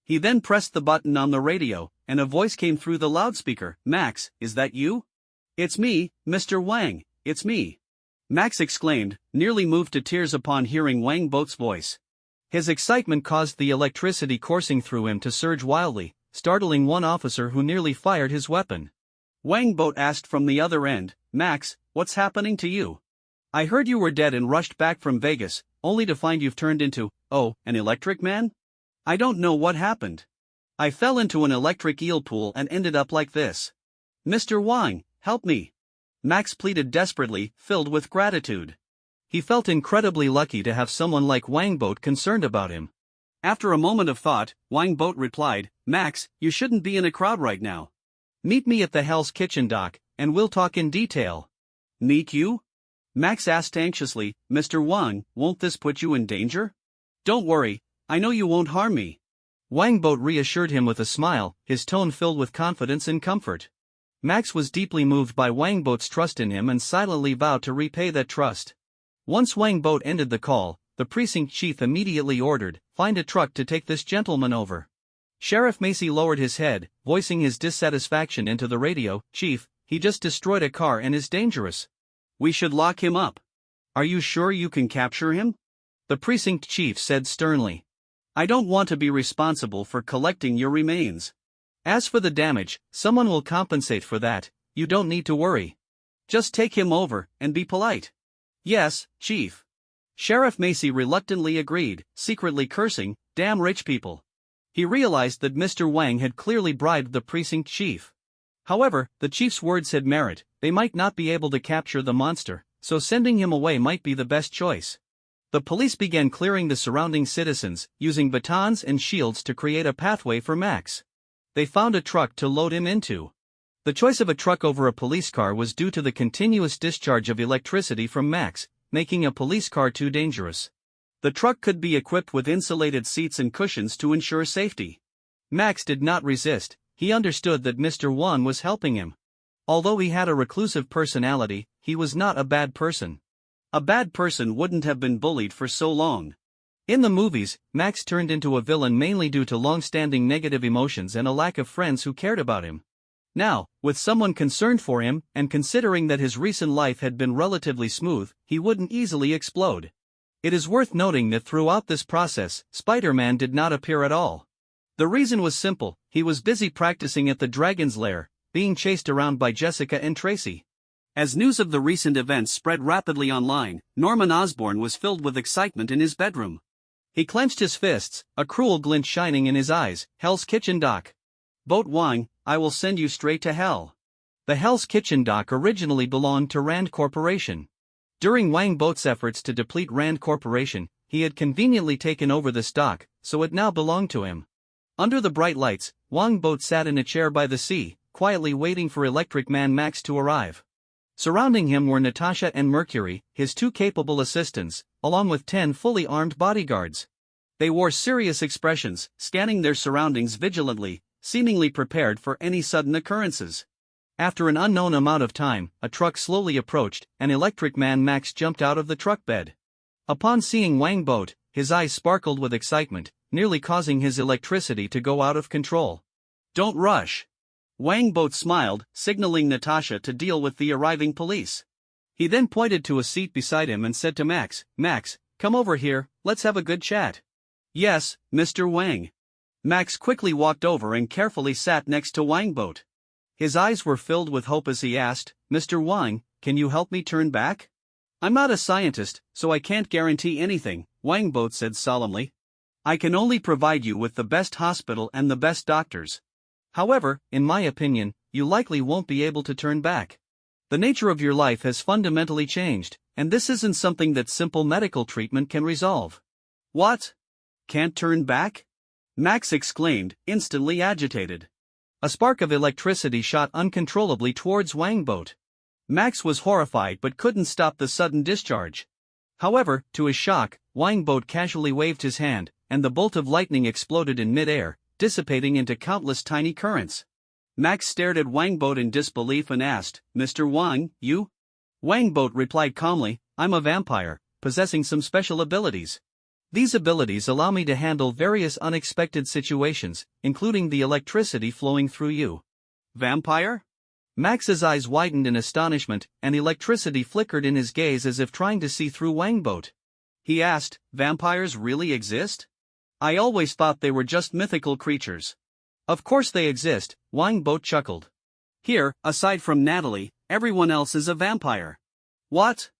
He then pressed the button on the radio, and a voice came through the loudspeaker. "Max, is that you?" "It's me, Mr. Wang, it's me," Max exclaimed, nearly moved to tears upon hearing Wang Boat's voice. His excitement caused the electricity coursing through him to surge wildly, startling one officer who nearly fired his weapon. Wang Boat asked from the other end, "Max, what's happening to you? I heard you were dead and rushed back from Vegas, only to find you've turned into, an electric man? I don't know what happened. I fell into an electric eel pool and ended up like this. Mr. Wang, help me." Max pleaded desperately, filled with gratitude. He felt incredibly lucky to have someone like Wang Boat concerned about him. After a moment of thought, Wang Boat replied, "Max, you shouldn't be in a crowd right now. Meet me at the Hell's Kitchen dock, and we'll talk in detail." "Meet you?" Max asked anxiously. "Mr. Wang, won't this put you in danger?" "Don't worry, I know you won't harm me." Wang Boat reassured him with a smile, his tone filled with confidence and comfort. Max was deeply moved by Wang Boat's trust in him and silently vowed to repay that trust. Once Wang Boat ended the call, the precinct chief immediately ordered, "Find a truck to take this gentleman over." Sheriff Macy lowered his head, voicing his dissatisfaction into the radio. "Chief, he just destroyed a car and is dangerous. We should lock him up." "Are you sure you can capture him?" the precinct chief said sternly. "I don't want to be responsible for collecting your remains. As for the damage, someone will compensate for that, you don't need to worry. Just take him over, and be polite." "Yes, Chief." Sheriff Macy reluctantly agreed, secretly cursing, "Damn rich people." He realized that Mr. Wang had clearly bribed the precinct chief. However, the chief's words had merit. They might not be able to capture the monster, so sending him away might be the best choice. The police began clearing the surrounding citizens, using batons and shields to create a pathway for Max. They found a truck to load him into. The choice of a truck over a police car was due to the continuous discharge of electricity from Max, making a police car too dangerous. The truck could be equipped with insulated seats and cushions to ensure safety. Max did not resist. He understood that Mr. Wang was helping him. Although he had a reclusive personality, he was not a bad person. A bad person wouldn't have been bullied for so long. In the movies, Max turned into a villain mainly due to long-standing negative emotions and a lack of friends who cared about him. Now, with someone concerned for him, and considering that his recent life had been relatively smooth, he wouldn't easily explode. It is worth noting that throughout this process, Spider-Man did not appear at all. The reason was simple: he was busy practicing at the Dragon's Lair, being chased around by Jessica and Tracy. As news of the recent events spread rapidly online, Norman Osborn was filled with excitement in his bedroom. He clenched his fists, a cruel glint shining in his eyes. Hell's Kitchen doc. Boat Wang, I will send you straight to hell. The Hell's Kitchen doc originally belonged to Rand Corporation. During Wang Boat's efforts to deplete Rand Corporation, he had conveniently taken over the stock, so it now belonged to him. Under the bright lights, Wang Boat sat in a chair by the sea, quietly waiting for Electric Man Max to arrive. Surrounding him were Natasha and Mercury, his two capable assistants, along with 10 fully armed bodyguards. They wore serious expressions, scanning their surroundings vigilantly, seemingly prepared for any sudden occurrences. After an unknown amount of time, a truck slowly approached, and Electric Man Max jumped out of the truck bed. Upon seeing Wang Boat, his eyes sparkled with excitement, nearly causing his electricity to go out of control. Don't rush. Wang Boat smiled, signaling Natasha to deal with the arriving police. He then pointed to a seat beside him and said to Max, "Max, come over here, let's have a good chat." "Yes, Mr. Wang." Max quickly walked over and carefully sat next to Wang Boat. His eyes were filled with hope as he asked, "Mr. Wang, can you help me turn back?" "I'm not a scientist, so I can't guarantee anything," Wang Boat said solemnly. "I can only provide you with the best hospital and the best doctors. However, in my opinion, you likely won't be able to turn back. The nature of your life has fundamentally changed, and this isn't something that simple medical treatment can resolve." "What? Can't turn back?" Max exclaimed, instantly agitated. A spark of electricity shot uncontrollably towards Wang Boat. Max was horrified but couldn't stop the sudden discharge. However, to his shock, Wang Boat casually waved his hand, and the bolt of lightning exploded in mid-air, dissipating into countless tiny currents. Max stared at Wang Boat in disbelief and asked, "Mr. Wang, you?" Wang Boat replied calmly, "I'm a vampire, possessing some special abilities. These abilities allow me to handle various unexpected situations, including the electricity flowing through you." "Vampire?" Max's eyes widened in astonishment, and electricity flickered in his gaze as if trying to see through Wang Boat. He asked, "Vampires really exist? I always thought they were just mythical creatures." "Of course they exist," Wang Boat chuckled. "Here, aside from Natalie, everyone else is a vampire." "What?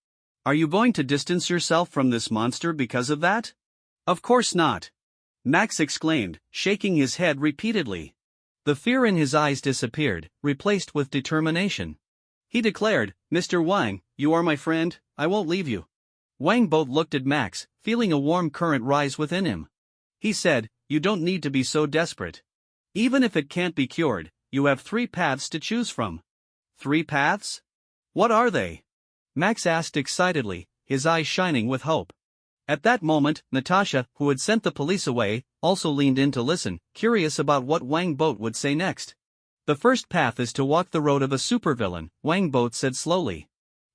Are you going to distance yourself from this monster because of that?" "Of course not," Max exclaimed, shaking his head repeatedly. The fear in his eyes disappeared, replaced with determination. He declared, "Mr. Wang, you are my friend, I won't leave you." Wang Boat looked at Max, feeling a warm current rise within him. He said, "You don't need to be so desperate. Even if it can't be cured, you have 3 paths to choose from." "3 paths? What are they?" Max asked excitedly, his eyes shining with hope. At that moment, Natasha, who had sent the police away, also leaned in to listen, curious about what Wang Boat would say next. "The first path is to walk the road of a supervillain," Wang Boat said slowly.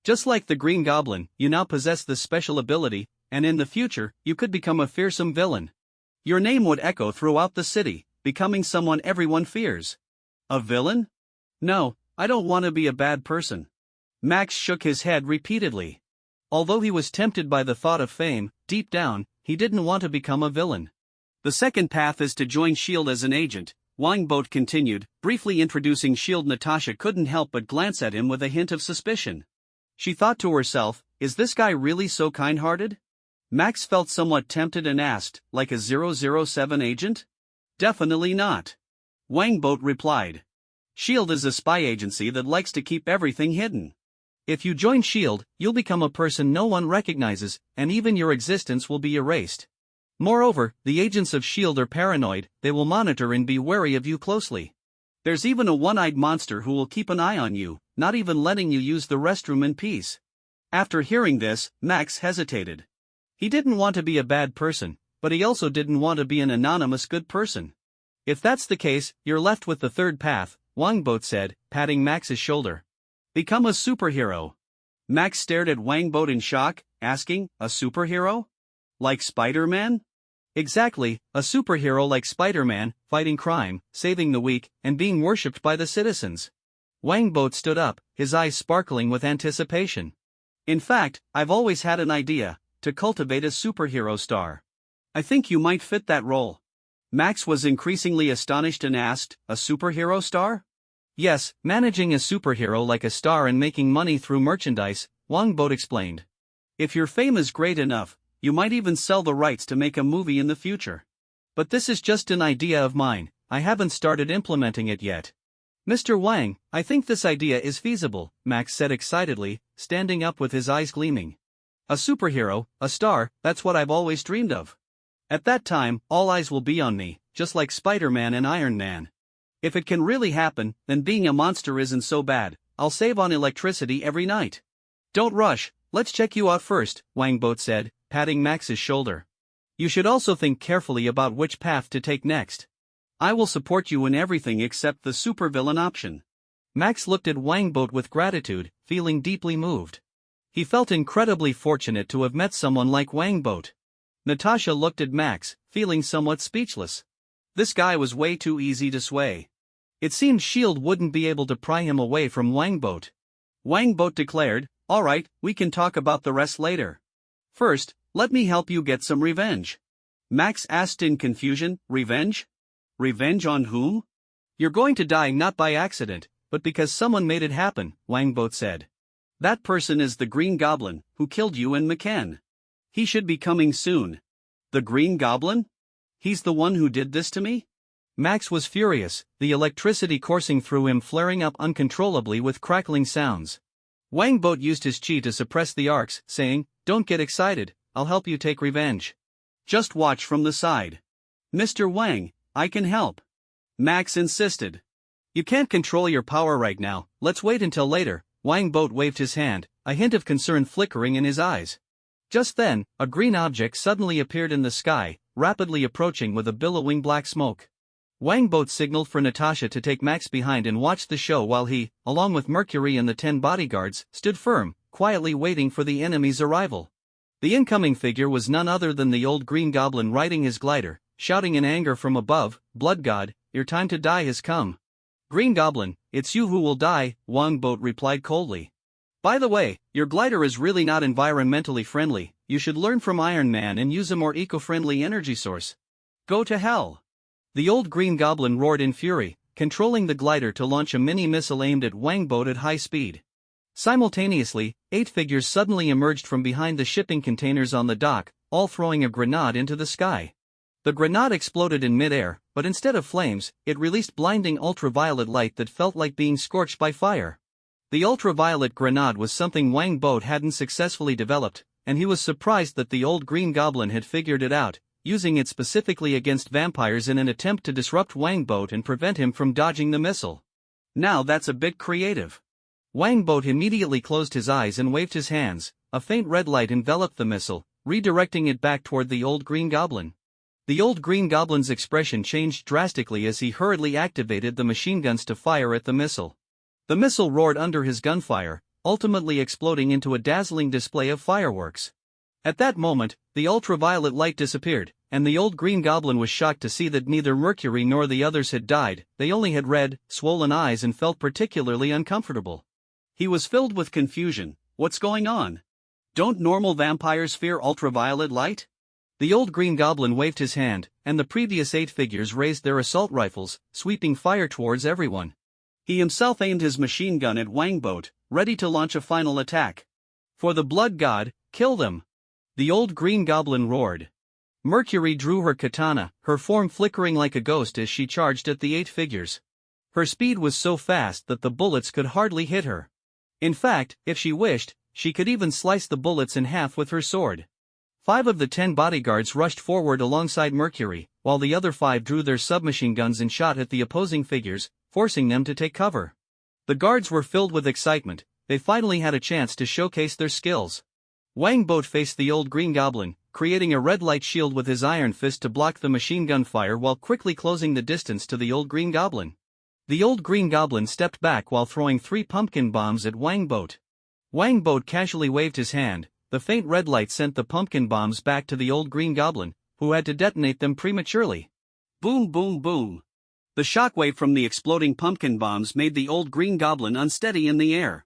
"Just like the Green Goblin, you now possess this special ability, and in the future, you could become a fearsome villain. Your name would echo throughout the city, becoming someone everyone fears." "A villain? No, I don't want to be a bad person." Max shook his head repeatedly. Although he was tempted by the thought of fame, deep down, he didn't want to become a villain. "The second path is to join S.H.I.E.L.D. as an agent," Wang Boat continued, briefly introducing S.H.I.E.L.D. Natasha couldn't help but glance at him with a hint of suspicion. She thought to herself, "Is this guy really so kind-hearted?" Max felt somewhat tempted and asked, "Like a 007 agent?" "Definitely not," Wang Boat replied. "S.H.I.E.L.D. is a spy agency that likes to keep everything hidden. If you join S.H.I.E.L.D., you'll become a person no one recognizes, and even your existence will be erased. Moreover, the agents of S.H.I.E.L.D. are paranoid, they will monitor and be wary of you closely. There's even a one-eyed monster who will keep an eye on you, not even letting you use the restroom in peace." After hearing this, Max hesitated. He didn't want to be a bad person, but he also didn't want to be an anonymous good person. If that's the case, you're left with the third path, Wangbot said, patting Max's shoulder. Become a superhero. Max stared at Wangbot in shock, asking, a superhero? Like Spider-Man? Exactly, a superhero like Spider-Man, fighting crime, saving the weak, and being worshipped by the citizens. Wangbot stood up, his eyes sparkling with anticipation. In fact, I've always had an idea, to cultivate a superhero star. I think you might fit that role. Max was increasingly astonished and asked, a superhero star? Yes, managing a superhero like a star and making money through merchandise, Wangbot explained. If your fame is great enough, you might even sell the rights to make a movie in the future. But this is just an idea of mine, I haven't started implementing it yet. Mr. Wang, I think this idea is feasible, Max said excitedly, standing up with his eyes gleaming. A superhero, a star, that's what I've always dreamed of. At that time, all eyes will be on me, just like Spider-Man and Iron Man. If it can really happen, then being a monster isn't so bad, I'll save on electricity every night. Don't rush, let's check you out first, Wangbot said, patting Max's shoulder. You should also think carefully about which path to take next. I will support you in everything except the supervillain option. Max looked at Wangbot with gratitude, feeling deeply moved. He felt incredibly fortunate to have met someone like Wangbot. Natasha looked at Max, feeling somewhat speechless. This guy was way too easy to sway. It seemed S.H.I.E.L.D. wouldn't be able to pry him away from Wangbot. Wangbot declared, alright, we can talk about the rest later. First, let me help you get some revenge. Max asked in confusion, revenge? Revenge on whom? You're going to die not by accident, but because someone made it happen, Wangbot said. That person is the Green Goblin, who killed you and McKen. He should be coming soon. The Green Goblin? He's the one who did this to me? Max was furious, the electricity coursing through him flaring up uncontrollably with crackling sounds. Wangbot used his chi to suppress the arcs, saying, don't get excited, I'll help you take revenge. Just watch from the side. Mr. Wang, I can help. Max insisted. You can't control your power right now, let's wait until later. Wangbot waved his hand, a hint of concern flickering in his eyes. Just then, a green object suddenly appeared in the sky, rapidly approaching with a billowing black smoke. Wangbot signaled for Natasha to take Max behind and watch the show while he, along with Mercury and the 10 bodyguards, stood firm, quietly waiting for the enemy's arrival. The incoming figure was none other than the old Green Goblin riding his glider, shouting in anger from above, Blood God, your time to die has come. Green Goblin, it's you who will die, Wangbot replied coldly. By the way, your glider is really not environmentally friendly, you should learn from Iron Man and use a more eco-friendly energy source. Go to hell. The old Green Goblin roared in fury, controlling the glider to launch a mini-missile aimed at Wangbot at high speed. Simultaneously, 8 figures suddenly emerged from behind the shipping containers on the dock, all throwing a grenade into the sky. The grenade exploded in mid-air, but instead of flames, it released blinding ultraviolet light that felt like being scorched by fire. The ultraviolet grenade was something Wangbot hadn't successfully developed, and he was surprised that the old Green Goblin had figured it out, using it specifically against vampires in an attempt to disrupt Wangbot and prevent him from dodging the missile. Now that's a bit creative. Wangbot immediately closed his eyes and waved his hands, a faint red light enveloped the missile, redirecting it back toward the old Green Goblin. The old Green Goblin's expression changed drastically as he hurriedly activated the machine guns to fire at the missile. The missile roared under his gunfire, ultimately exploding into a dazzling display of fireworks. At that moment, the ultraviolet light disappeared, and the old Green Goblin was shocked to see that neither Mercury nor the others had died, they only had red, swollen eyes and felt particularly uncomfortable. He was filled with confusion. What's going on? Don't normal vampires fear ultraviolet light? The old Green Goblin waved his hand, and the previous 8 figures raised their assault rifles, sweeping fire towards everyone. He himself aimed his machine gun at Wangbot, ready to launch a final attack. For the Blood God, kill them! The old Green Goblin roared. Mercury drew her katana, her form flickering like a ghost as she charged at the 8 figures. Her speed was so fast that the bullets could hardly hit her. In fact, if she wished, she could even slice the bullets in half with her sword. 5 of the 10 bodyguards rushed forward alongside Mercury, while the other 5 drew their submachine guns and shot at the opposing figures, forcing them to take cover. The guards were filled with excitement, they finally had a chance to showcase their skills. Wang Boat faced the old green goblin, creating a red light shield with his iron fist to block the machine gun fire while quickly closing the distance to the old green goblin. The old green goblin stepped back while throwing 3 pumpkin bombs at Wang Boat. Wang Boat casually waved his hand. The faint red light sent the pumpkin bombs back to the old green goblin, who had to detonate them prematurely. Boom boom boom. The shockwave from the exploding pumpkin bombs made the old green goblin unsteady in the air.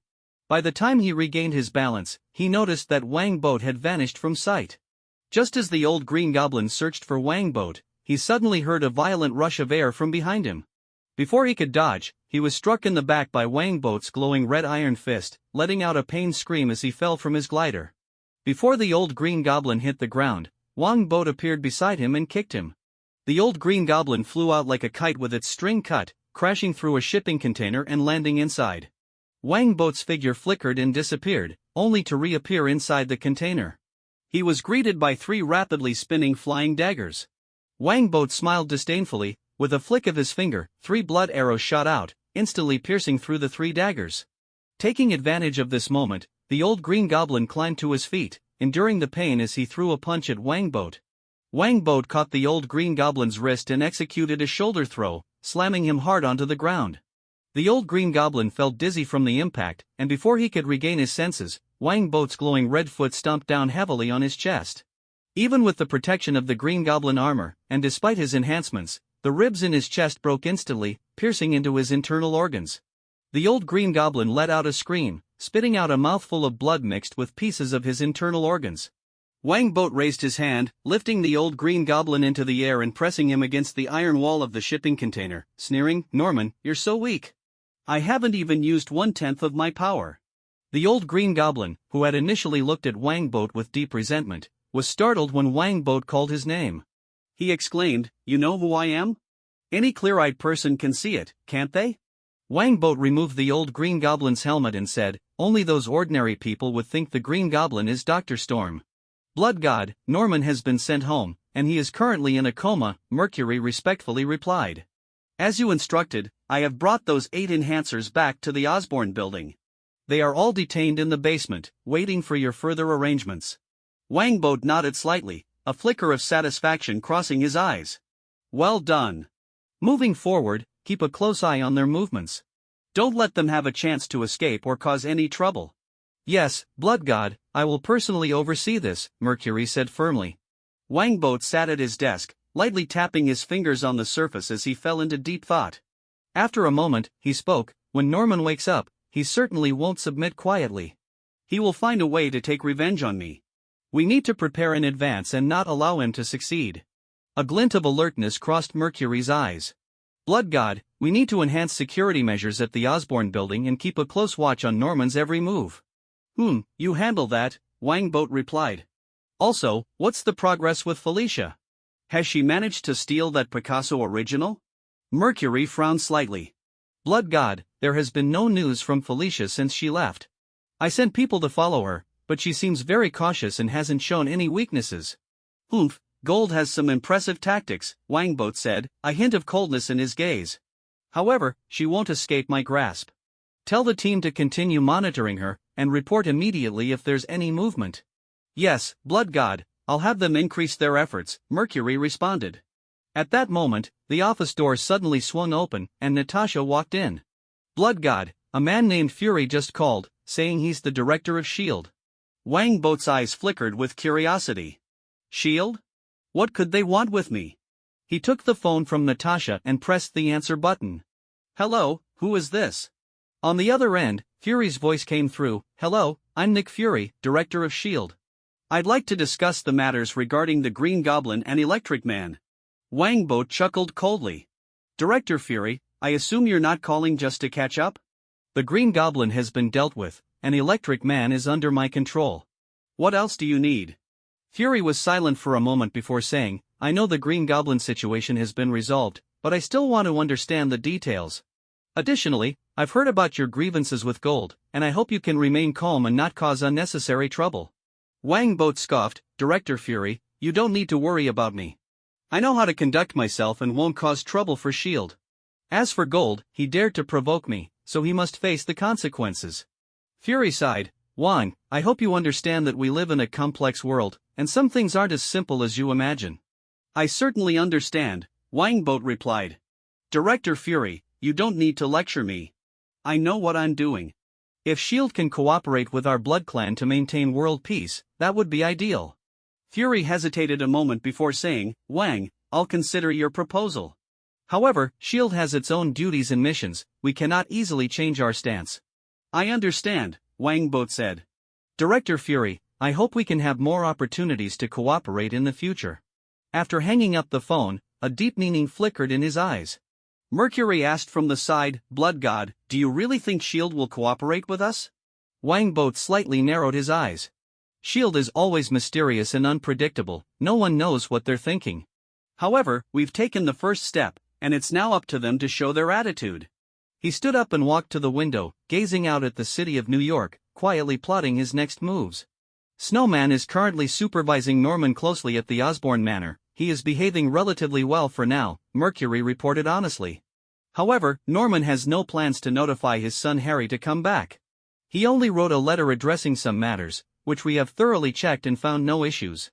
By the time he regained his balance, he noticed that Wang Boat had vanished from sight. Just as the old green goblin searched for Wang Boat, he suddenly heard a violent rush of air from behind him. Before he could dodge, he was struck in the back by Wang Boat's glowing red iron fist, letting out a pained scream as he fell from his glider. Before the old green goblin hit the ground, Wang Boat appeared beside him and kicked him. The old green goblin flew out like a kite with its string cut, crashing through a shipping container and landing inside. Wang Boat's figure flickered and disappeared, only to reappear inside the container. He was greeted by 3 rapidly spinning flying daggers. Wang Boat smiled disdainfully. With a flick of his finger, 3 blood arrows shot out, instantly piercing through the 3 daggers. Taking advantage of this moment, the old green goblin climbed to his feet, enduring the pain as he threw a punch at Wang Boat. Wang Boat caught the old green goblin's wrist and executed a shoulder throw, slamming him hard onto the ground. The old green goblin felt dizzy from the impact, and before he could regain his senses, Wang Boat's glowing red foot stomped down heavily on his chest. Even with the protection of the green goblin armor, and despite his enhancements, the ribs in his chest broke instantly, piercing into his internal organs. The old green goblin let out a scream, spitting out a mouthful of blood mixed with pieces of his internal organs. Wang Boat raised his hand, lifting the old green goblin into the air and pressing him against the iron wall of the shipping container, sneering, "Norman, you're so weak. I haven't even used 1/10 of my power." The old green goblin, who had initially looked at Wang Boat with deep resentment, was startled when Wang Boat called his name. He exclaimed, "You know who I am? Any clear-eyed person can see it, can't they?" Wang Boat removed the old green goblin's helmet and said, "Only those ordinary people would think the green goblin is Dr. Storm. Blood God, Norman has been sent home, and he is currently in a coma," Mercury respectfully replied. "As you instructed, I have brought those 8 enhancers back to the Osborne building. They are all detained in the basement, waiting for your further arrangements." Wang Boat nodded slightly, a flicker of satisfaction crossing his eyes. "Well done. Moving forward, keep a close eye on their movements. Don't let them have a chance to escape or cause any trouble." "Yes, Blood God, I will personally oversee this," Mercury said firmly. Wang Boat sat at his desk, lightly tapping his fingers on the surface as he fell into deep thought. After a moment, he spoke, "When Norman wakes up, he certainly won't submit quietly. He will find a way to take revenge on me. We need to prepare in advance and not allow him to succeed." A glint of alertness crossed Mercury's eyes. "Blood God, we need to enhance security measures at the Osborne building and keep a close watch on Norman's every move." You handle that," Wang Boat replied. "Also, what's the progress with Felicia? Has she managed to steal that Picasso original?" Mercury frowned slightly. "Blood God, there has been no news from Felicia since she left. I sent people to follow her, but she seems very cautious and hasn't shown any weaknesses." Gold has some impressive tactics," Wang Boat said, a hint of coldness in his gaze. "However, she won't escape my grasp. Tell the team to continue monitoring her, and report immediately if there's any movement." "Yes, Blood God, I'll have them increase their efforts," Mercury responded. At that moment, the office door suddenly swung open, and Natasha walked in. "Blood God, a man named Fury just called, saying he's the director of S.H.I.E.L.D. Wang Boat's eyes flickered with curiosity. "S.H.I.E.L.D.? What could they want with me?" He took the phone from Natasha and pressed the answer button. "Hello, who is this?" On the other end, Fury's voice came through. "Hello, I'm Nick Fury, director of S.H.I.E.L.D. I'd like to discuss the matters regarding the Green Goblin and Electric Man." Wang Boat chuckled coldly. "Director Fury, I assume you're not calling just to catch up? The Green Goblin has been dealt with, and Electric Man is under my control. What else do you need?" Fury was silent for a moment before saying, "I know the Green Goblin situation has been resolved, but I still want to understand the details. Additionally, I've heard about your grievances with Gold, and I hope you can remain calm and not cause unnecessary trouble." Wang Boat scoffed, "Director Fury, you don't need to worry about me. I know how to conduct myself and won't cause trouble for S.H.I.E.L.D. As for Gold, he dared to provoke me, so he must face the consequences." Fury sighed, Wang, I hope you understand that we live in a complex world, and some things aren't as simple as you imagine. I certainly understand, Wangbot replied. Director Fury, you don't need to lecture me. I know what I'm doing. If S.H.I.E.L.D. can cooperate with our Blood Clan to maintain world peace, that would be ideal. Fury hesitated a moment before saying, Wang, I'll consider your proposal. However, S.H.I.E.L.D. has its own duties and missions, we cannot easily change our stance. I understand, Wangbot said. Director Fury, I hope we can have more opportunities to cooperate in the future. After hanging up the phone, a deep meaning flickered in his eyes. Mercury asked from the side, Blood God, do you really think S.H.I.E.L.D. will cooperate with us? Wangbot slightly narrowed his eyes. S.H.I.E.L.D. is always mysterious and unpredictable, no one knows what they're thinking. However, we've taken the first step, and it's now up to them to show their attitude. He stood up and walked to the window, gazing out at the city of New York, quietly plotting his next moves. Snowman is currently supervising Norman closely at the Osborne Manor. He is behaving relatively well for now, Mercury reported honestly. However, Norman has no plans to notify his son Harry to come back. He only wrote a letter addressing some matters, which we have thoroughly checked and found no issues.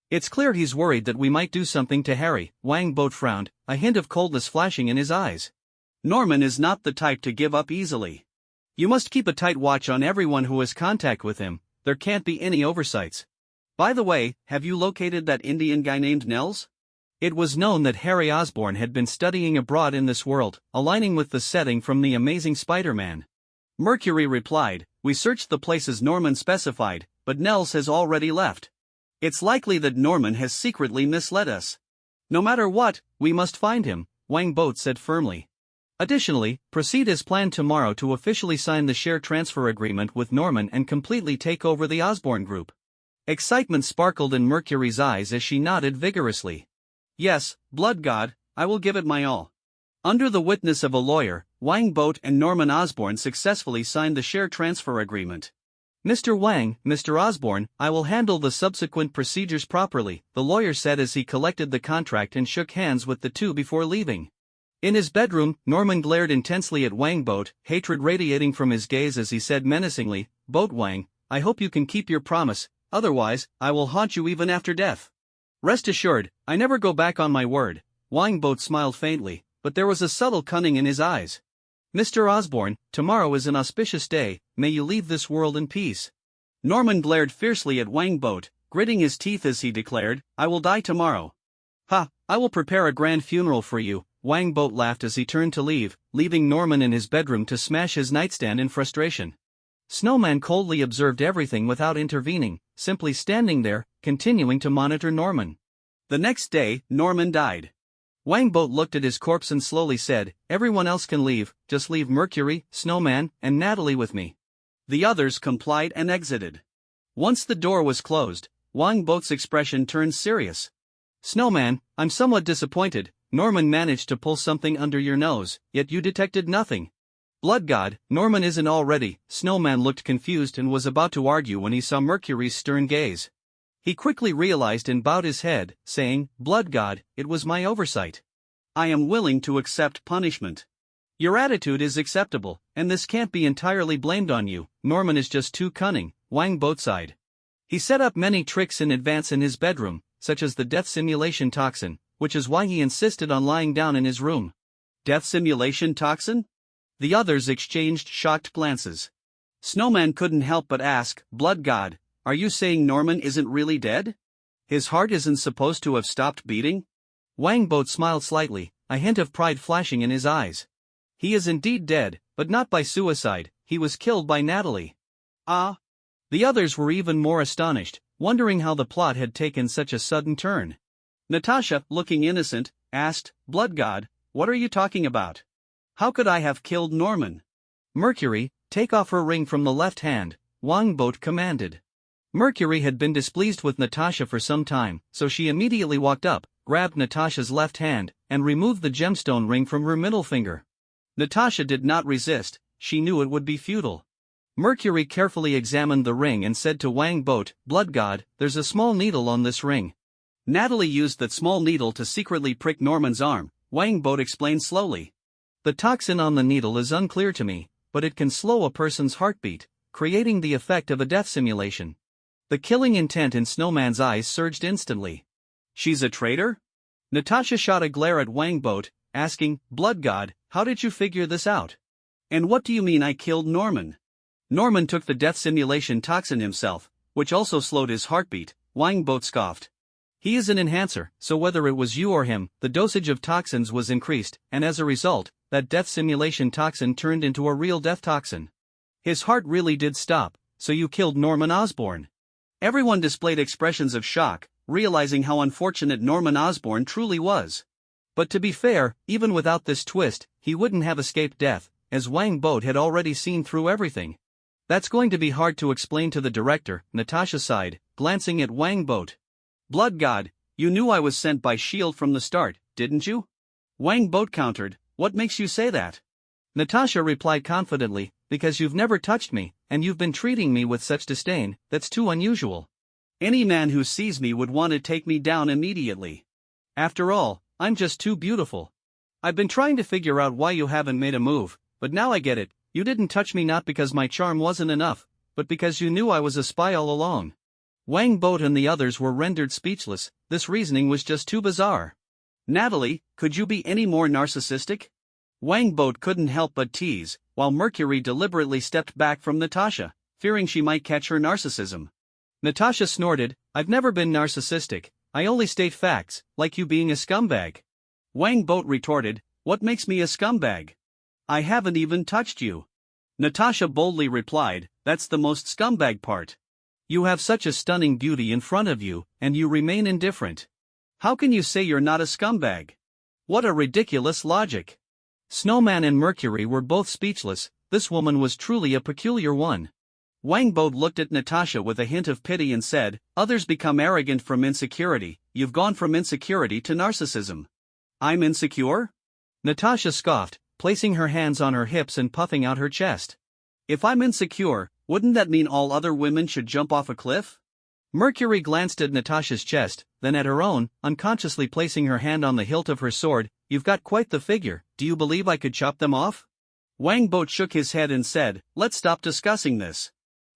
It's clear he's worried that we might do something to Harry. Wangbot frowned, a hint of coldness flashing in his eyes. Norman is not the type to give up easily. You must keep a tight watch on everyone who has contact with him, there can't be any oversights. By the way, have you located that Indian guy named Nels? It was known that Harry Osborn had been studying abroad in this world, aligning with the setting from The Amazing Spider-Man. Mercury replied, we searched the places Norman specified, but Nels has already left. It's likely that Norman has secretly misled us. No matter what, we must find him, Wangbot said firmly. Additionally, proceed as planned tomorrow to officially sign the share transfer agreement with Norman and completely take over the Osborn Group. Excitement sparkled in Mercury's eyes as she nodded vigorously. Yes, Blood God, I will give it my all. Under the witness of a lawyer, Wangbot and Norman Osborn successfully signed the share transfer agreement. Mr. Wang, Mr. Osborn, I will handle the subsequent procedures properly, the lawyer said as he collected the contract and shook hands with the two before leaving. In his bedroom, Norman glared intensely at Wangbot, hatred radiating from his gaze as he said menacingly, Boat Wang, I hope you can keep your promise, otherwise, I will haunt you even after death. Rest assured, I never go back on my word. Wangbot smiled faintly, but there was a subtle cunning in his eyes. Mr. Osborn, tomorrow is an auspicious day, may you leave this world in peace. Norman glared fiercely at Wangbot, gritting his teeth as he declared, I will die tomorrow. Ha, I will prepare a grand funeral for you, Wangbot laughed as he turned to leave, leaving Norman in his bedroom to smash his nightstand in frustration. Snowman coldly observed everything without intervening, simply standing there, continuing to monitor Norman. The next day, Norman died. Wangbot looked at his corpse and slowly said, everyone else can leave, just leave Mercury, Snowman, and Natalie with me. The others complied and exited. Once the door was closed, Wangbot's expression turned serious. Snowman, I'm somewhat disappointed, Norman managed to pull something under your nose, yet you detected nothing. Blood God, Norman isn't all ready. Snowman looked confused and was about to argue when he saw Mercury's stern gaze. He quickly realized and bowed his head, saying, Blood God, it was my oversight. I am willing to accept punishment. Your attitude is acceptable, and this can't be entirely blamed on you. Norman is just too cunning, Wangbot sighed. He set up many tricks in advance in his bedroom, such as the death simulation toxin, which is why he insisted on lying down in his room. Death simulation toxin? The others exchanged shocked glances. Snowman couldn't help but ask, Blood God, are you saying Norman isn't really dead? His heart isn't supposed to have stopped beating? Wangbot smiled slightly, a hint of pride flashing in his eyes. He is indeed dead, but not by suicide, he was killed by Natalie. Ah? The others were even more astonished, wondering how the plot had taken such a sudden turn. Natasha, looking innocent, asked, Blood God, what are you talking about? How could I have killed Norman? Mercury, take off her ring from the left hand, Wangbot commanded. Mercury had been displeased with Natasha for some time, so she immediately walked up, grabbed Natasha's left hand, and removed the gemstone ring from her middle finger. Natasha did not resist, she knew it would be futile. Mercury carefully examined the ring and said to Wangbot, Blood God, there's a small needle on this ring. Natalie used that small needle to secretly prick Norman's arm, Wangbot explained slowly. The toxin on the needle is unclear to me, but it can slow a person's heartbeat. creating the effect of a death simulation. The killing intent in Snowman's eyes surged instantly. She's a traitor? Natasha shot a glare at Wangbot, asking, Blood God, how did you figure this out? And what do you mean I killed Norman? Norman took the death simulation toxin himself, which also slowed his heartbeat, Wangbot scoffed. He is an enhancer, so whether it was you or him, the dosage of toxins was increased, and as a result, that death simulation toxin turned into a real death toxin. His heart really did stop, so you killed Norman Osborn. Everyone displayed expressions of shock, realizing how unfortunate Norman Osborn truly was. But to be fair, even without this twist, he wouldn't have escaped death, as Wangbot had already seen through everything. That's going to be hard to explain to the director, Natasha sighed, glancing at Wangbot. Blood God, you knew I was sent by S.H.I.E.L.D. from the start, didn't you? Wangbot countered, what makes you say that? Natasha replied confidently, because you've never touched me, and you've been treating me with such disdain, that's too unusual. Any man who sees me would want to take me down immediately. After all, I'm just too beautiful. I've been trying to figure out why you haven't made a move, but now I get it, you didn't touch me not because my charm wasn't enough, but because you knew I was a spy all along. Wangbot and the others were rendered speechless, this reasoning was just too bizarre. Natalie, could you be any more narcissistic? Wangbot couldn't help but tease, while Mercury deliberately stepped back from Natasha, fearing she might catch her narcissism. Natasha snorted, I've never been narcissistic, I only state facts, like you being a scumbag. Wangbot retorted, what makes me a scumbag? I haven't even touched you. Natasha boldly replied, that's the most scumbag part. You have such a stunning beauty in front of you, and you remain indifferent. How can you say you're not a scumbag? What a ridiculous logic. Snowman and Mercury were both speechless, this woman was truly a peculiar one. Wangbot looked at Natasha with a hint of pity and said, others become arrogant from insecurity, you've gone from insecurity to narcissism. I'm insecure? Natasha scoffed, placing her hands on her hips and puffing out her chest. If I'm insecure, wouldn't that mean all other women should jump off a cliff? Mercury glanced at Natasha's chest, then at her own, unconsciously placing her hand on the hilt of her sword. You've got quite the figure, do you believe I could chop them off? Wangbot shook his head and said, let's stop discussing this.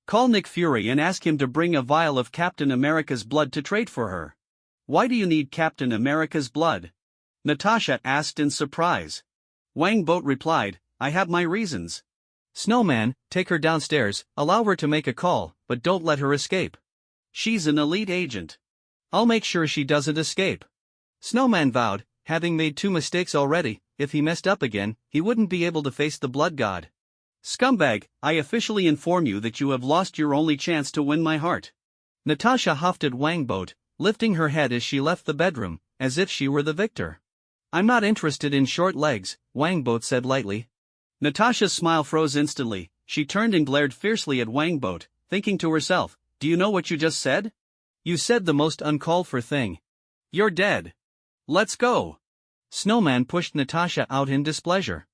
Call Nick Fury and ask him to bring a vial of Captain America's blood to trade for her. Why do you need Captain America's blood? Natasha asked in surprise. Wangbot replied, I have my reasons. Snowman, take her downstairs, allow her to make a call, but don't let her escape. She's an elite agent. I'll make sure she doesn't escape. Snowman vowed, having made 2 mistakes already, if he messed up again, he wouldn't be able to face the Blood God. Scumbag, I officially inform you that you have lost your only chance to win my heart. Natasha huffed at Wangbot, lifting her head as she left the bedroom, as if she were the victor. I'm not interested in short legs, Wangbot said lightly. Natasha's smile froze instantly, she turned and glared fiercely at Wangbot, thinking to herself, do you know what you just said? You said the most uncalled for thing. You're dead. Let's go. Snowman pushed Natasha out in displeasure.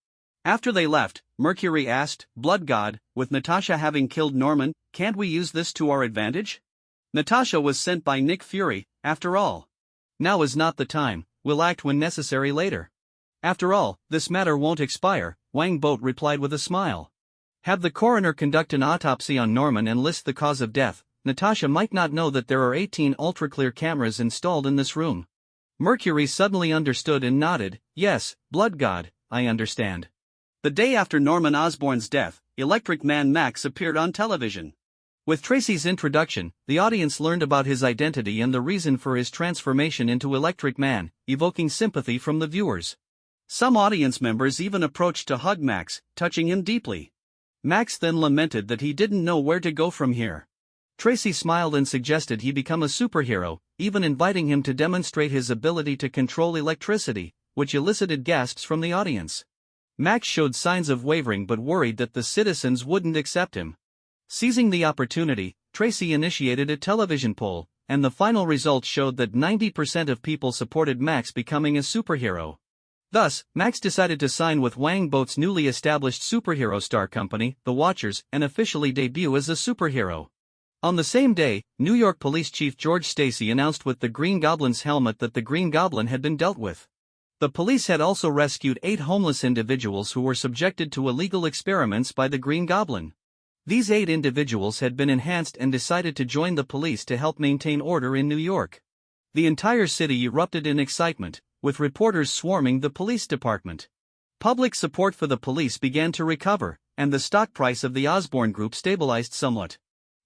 After they left, Mercury asked, Blood God, with Natasha having killed Norman, can't we use this to our advantage? Natasha was sent by Nick Fury, after all. Now is not the time, we'll act when necessary later. After all, this matter won't expire, Wangbot replied with a smile. Have the coroner conduct an autopsy on Norman and list the cause of death. Natasha might not know that there are 18 ultra-clear cameras installed in this room. Mercury suddenly understood and nodded, yes, Blood God, I understand. The day after Norman Osborn's death, Electric Man Max appeared on television. With Tracy's introduction, the audience learned about his identity and the reason for his transformation into Electric Man, evoking sympathy from the viewers. Some audience members even approached to hug Max, touching him deeply. Max then lamented that he didn't know where to go from here. Tracy smiled and suggested he become a superhero, even inviting him to demonstrate his ability to control electricity, which elicited gasps from the audience. Max showed signs of wavering but worried that the citizens wouldn't accept him. Seizing the opportunity, Tracy initiated a television poll, and the final results showed that 90% of people supported Max becoming a superhero. Thus, Max decided to sign with Wangbot's newly established superhero star company, The Watchers, and officially debut as a superhero. On the same day, New York Police Chief George Stacy announced with the Green Goblin's helmet that the Green Goblin had been dealt with. The police had also rescued 8 homeless individuals who were subjected to illegal experiments by the Green Goblin. These 8 individuals had been enhanced and decided to join the police to help maintain order in New York. The entire city erupted in excitement, with reporters swarming the police department. Public support for the police began to recover, and the stock price of the Osborne Group stabilized somewhat.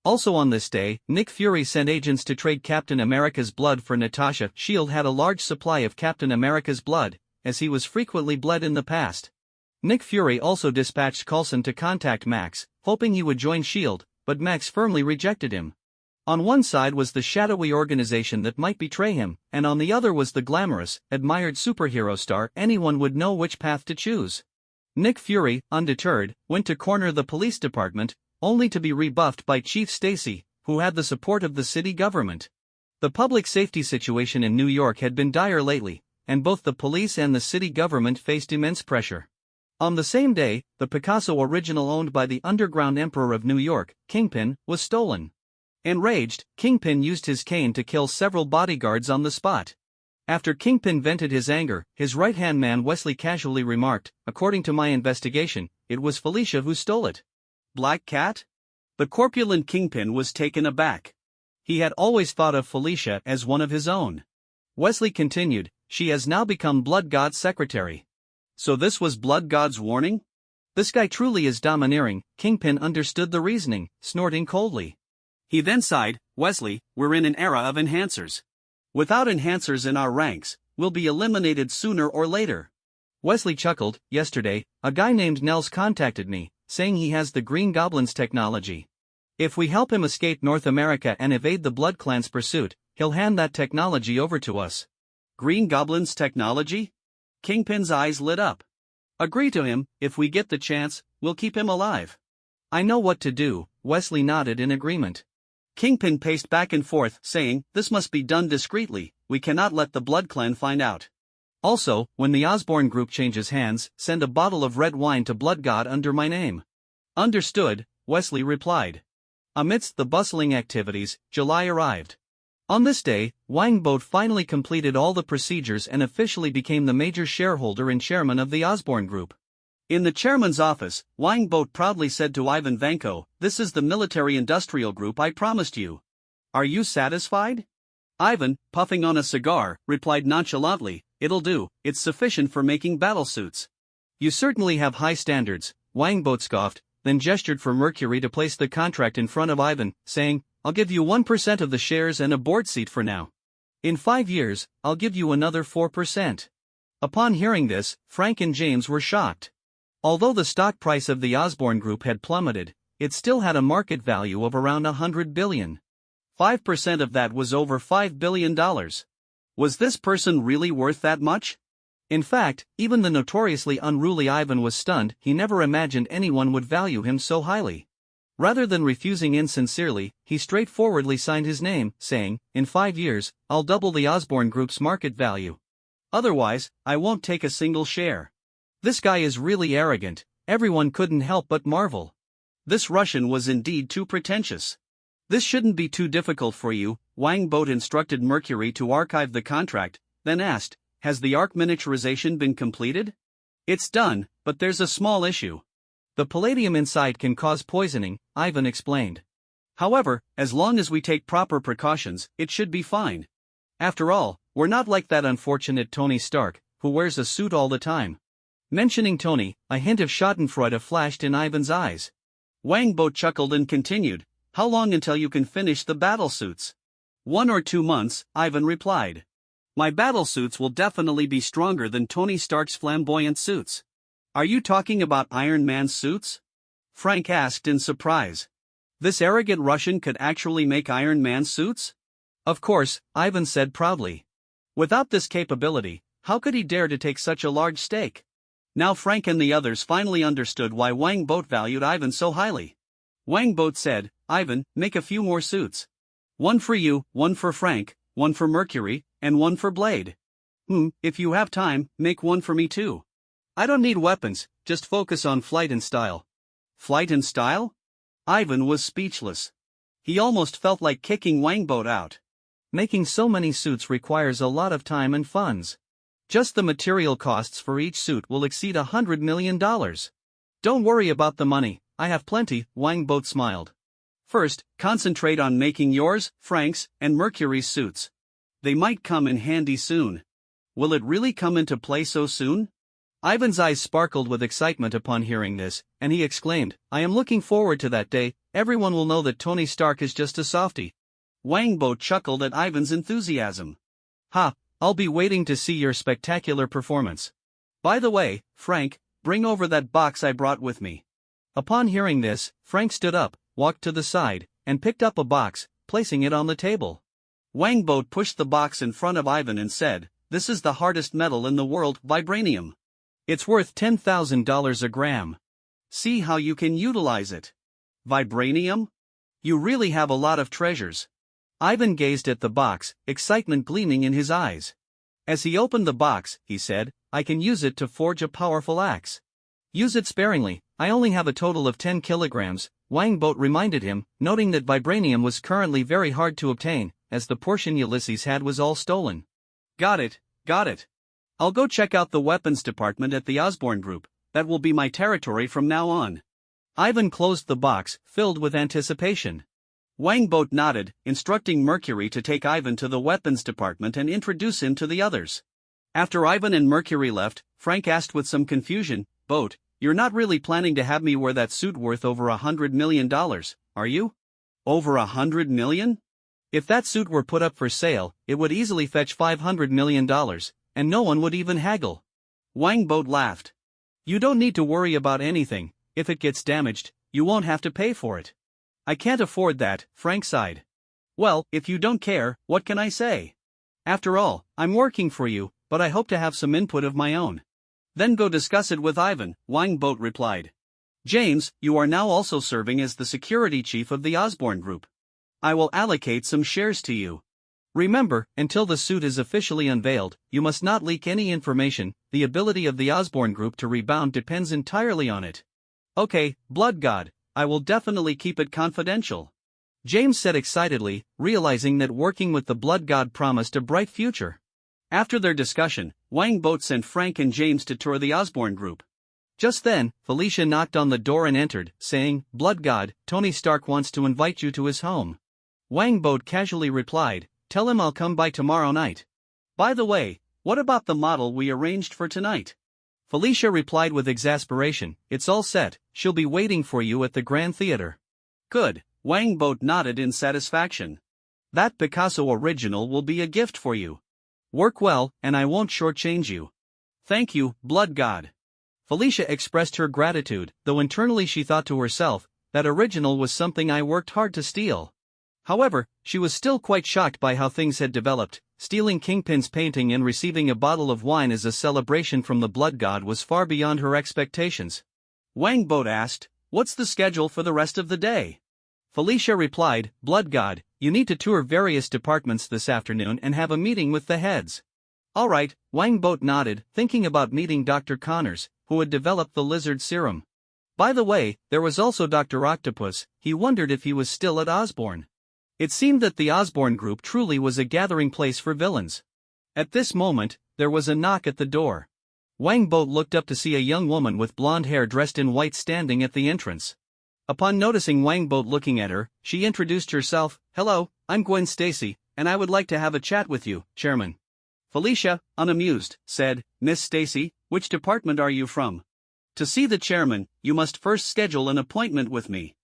Also on this day, Nick Fury sent agents to trade Captain America's blood for Natasha. S.H.I.E.L.D. had a large supply of Captain America's blood, as he was frequently bled in the past. Nick Fury also dispatched Coulson to contact Max, hoping he would join S.H.I.E.L.D., but Max firmly rejected him. On one side was the shadowy organization that might betray him, and on the other was the glamorous, admired superhero star. Anyone would know which path to choose. Nick Fury, undeterred, went to corner the police department, only to be rebuffed by Chief Stacy, who had the support of the city government. The public safety situation in New York had been dire lately, and both the police and the city government faced immense pressure. On the same day, the Picasso original owned by the underground emperor of New York, Kingpin, was stolen. Enraged, Kingpin used his cane to kill several bodyguards on the spot. After Kingpin vented his anger, his right-hand man Wesley casually remarked, "According to my investigation, it was Felicia who stole it." Black Cat? The corpulent Kingpin was taken aback. He had always thought of Felicia as one of his own. Wesley continued, "She has now become Blood God's secretary." So this was Blood God's warning? "This guy truly is domineering." Kingpin understood the reasoning, snorting coldly. He then sighed, "Wesley, we're in an era of enhancers. Without enhancers in our ranks, we'll be eliminated sooner or later." Wesley chuckled. "Yesterday, a guy named Nels contacted me, saying he has the Green Goblin's technology. If we help him escape North America and evade the Blood Clan's pursuit, he'll hand that technology over to us." Green Goblin's technology? Kingpin's eyes lit up. "Agree to him. If we get the chance, we'll keep him alive." "I know what to do." Wesley nodded in agreement. Kingpin paced back and forth, saying, "This must be done discreetly. We cannot let the Blood Clan find out. Also, when the Osborne Group changes hands, send a bottle of red wine to Blood God under my name." "Understood," Wesley replied. Amidst the bustling activities, July arrived. On this day, Wang finally completed all the procedures and officially became the major shareholder and chairman of the Osborne Group. In the chairman's office, Wang proudly said to Ivan Vanko, "This is the military-industrial group I promised you. Are you satisfied?" Ivan, puffing on a cigar, replied nonchalantly, "It'll do, it's sufficient for making battlesuits." "You certainly have high standards," Wang scoffed, then gestured for Mercury to place the contract in front of Ivan, saying, "I'll give you 1% of the shares and a board seat for now. In 5 years, I'll give you another 4%. Upon hearing this, Frank and James were shocked. Although the stock price of the Osborne Group had plummeted, it still had a market value of around $100 billion. 5% of that was over $5 billion. Was this person really worth that much? In fact, even the notoriously unruly Ivan was stunned. He never imagined anyone would value him so highly. Rather than refusing insincerely, he straightforwardly signed his name, saying, "In 5 years, I'll double the Osborne Group's market value. Otherwise, I won't take a single share." This guy is really arrogant. Everyone couldn't help but marvel. This Russian was indeed too pretentious. "This shouldn't be too difficult for you," Wang instructed Mercury to archive the contract, then asked, "Has the arc miniaturization been completed?" "It's done, but there's a small issue. The palladium inside can cause poisoning," Ivan explained. "However, as long as we take proper precautions, it should be fine. After all, we're not like that unfortunate Tony Stark, who wears a suit all the time." Mentioning Tony, a hint of schadenfreude flashed in Ivan's eyes. Wang chuckled and continued, "How long until you can finish the battlesuits?" 1 or 2 months, Ivan replied. "My battlesuits will definitely be stronger than Tony Stark's flamboyant suits." "Are you talking about Iron Man's suits?" Frank asked in surprise. This arrogant Russian could actually make Iron Man's suits? "Of course," Ivan said proudly. Without this capability, how could he dare to take such a large stake? Now Frank and the others finally understood why Wang valued Ivan so highly. Wang said, "Ivan, make a few more suits. 1 for you, 1 for Frank, 1 for Mercury, and 1 for Blade. If you have time, make 1 for me too. I don't need weapons, just focus on flight and style." Flight and style? Ivan was speechless. He almost felt like kicking Wang out. Making so many suits requires a lot of time and funds. Just the material costs for each suit will exceed $100 million. "Don't worry about the money," I have plenty, Wang Boat smiled. First, concentrate on making yours, Frank's, and Mercury's suits. They might come in handy soon. Will it really come into play so soon? Ivan's eyes sparkled with excitement upon hearing this, and he exclaimed, I am looking forward to that day. Everyone will know that Tony Stark is just a softie. Wang Boat chuckled at Ivan's enthusiasm. Ha, I'll be waiting to see your spectacular performance. By the way, Frank, bring over that box I brought with me. Upon hearing this, Frank stood up, walked to the side, and picked up a box, placing it on the table. Wang Boat pushed the box in front of Ivan and said, This is the hardest metal in the world, vibranium. It's worth $10,000 a gram. See how you can utilize it. Vibranium? You really have a lot of treasures. Ivan gazed at the box, excitement gleaming in his eyes. As he opened the box, he said, I can use it to forge a powerful axe. Use it sparingly, I only have a total of 10 kilograms, Wang Boat reminded him, noting that vibranium was currently very hard to obtain, as the portion Ulysses had was all stolen. Got it. I'll go check out the weapons department at the Osborne Group, that will be my territory from now on. Ivan closed the box, filled with anticipation. Wang Boat nodded, instructing Mercury to take Ivan to the weapons department and introduce him to the others. After Ivan and Mercury left, Frank asked with some confusion, Boat, you're not really planning to have me wear that suit worth over $100 million, are you? Over $100 million? If that suit were put up for sale, it would easily fetch $500 million, and no one would even haggle. Wang Boat laughed. You don't need to worry about anything. If it gets damaged, you won't have to pay for it. I can't afford that, Frank sighed. Well, if you don't care, what can I say? After all, I'm working for you, but I hope to have some input of my own. Then go discuss it with Ivan, Wang Boat replied. James, you are now also serving as the security chief of the Osborne Group. I will allocate some shares to you. Remember, until the suit is officially unveiled, you must not leak any information. The ability of the Osborne Group to rebound depends entirely on it. Okay, Blood God, I will definitely keep it confidential. James said excitedly, realizing that working with the Blood God promised a bright future. After their discussion, Wang Boat sent Frank and James to tour the Osborne Group. Just then, Felicia knocked on the door and entered, saying, Blood God, Tony Stark wants to invite you to his home. Wang Boat casually replied, Tell him I'll come by tomorrow night. By the way, what about the model we arranged for tonight? Felicia replied with exasperation, It's all set, she'll be waiting for you at the Grand Theater. Good, Wang Boat nodded in satisfaction. That Picasso original will be a gift for you. Work well, and I won't shortchange you. Thank you, Blood God. Felicia expressed her gratitude, though internally she thought to herself, that original was something I worked hard to steal. However, she was still quite shocked by how things had developed. Stealing Kingpin's painting and receiving a bottle of wine as a celebration from the Blood God was far beyond her expectations. Wang Boat asked, What's the schedule for the rest of the day? Felicia replied, Blood God, you need to tour various departments this afternoon and have a meeting with the heads. All right, Wang Boat nodded, thinking about meeting Dr. Connors, who had developed the lizard serum. By the way, there was also Dr. Octopus. He wondered if he was still at Osborne. It seemed that the Osborne Group truly was a gathering place for villains. At this moment, there was a knock at the door. Wang Boat looked up to see a young woman with blonde hair dressed in white standing at the entrance. Upon noticing Wang Boat looking at her, she introduced herself, Hello, I'm Gwen Stacy, and I would like to have a chat with you, Chairman. Felicia, unamused, said, Miss Stacy, which department are you from? To see the chairman, you must first schedule an appointment with me.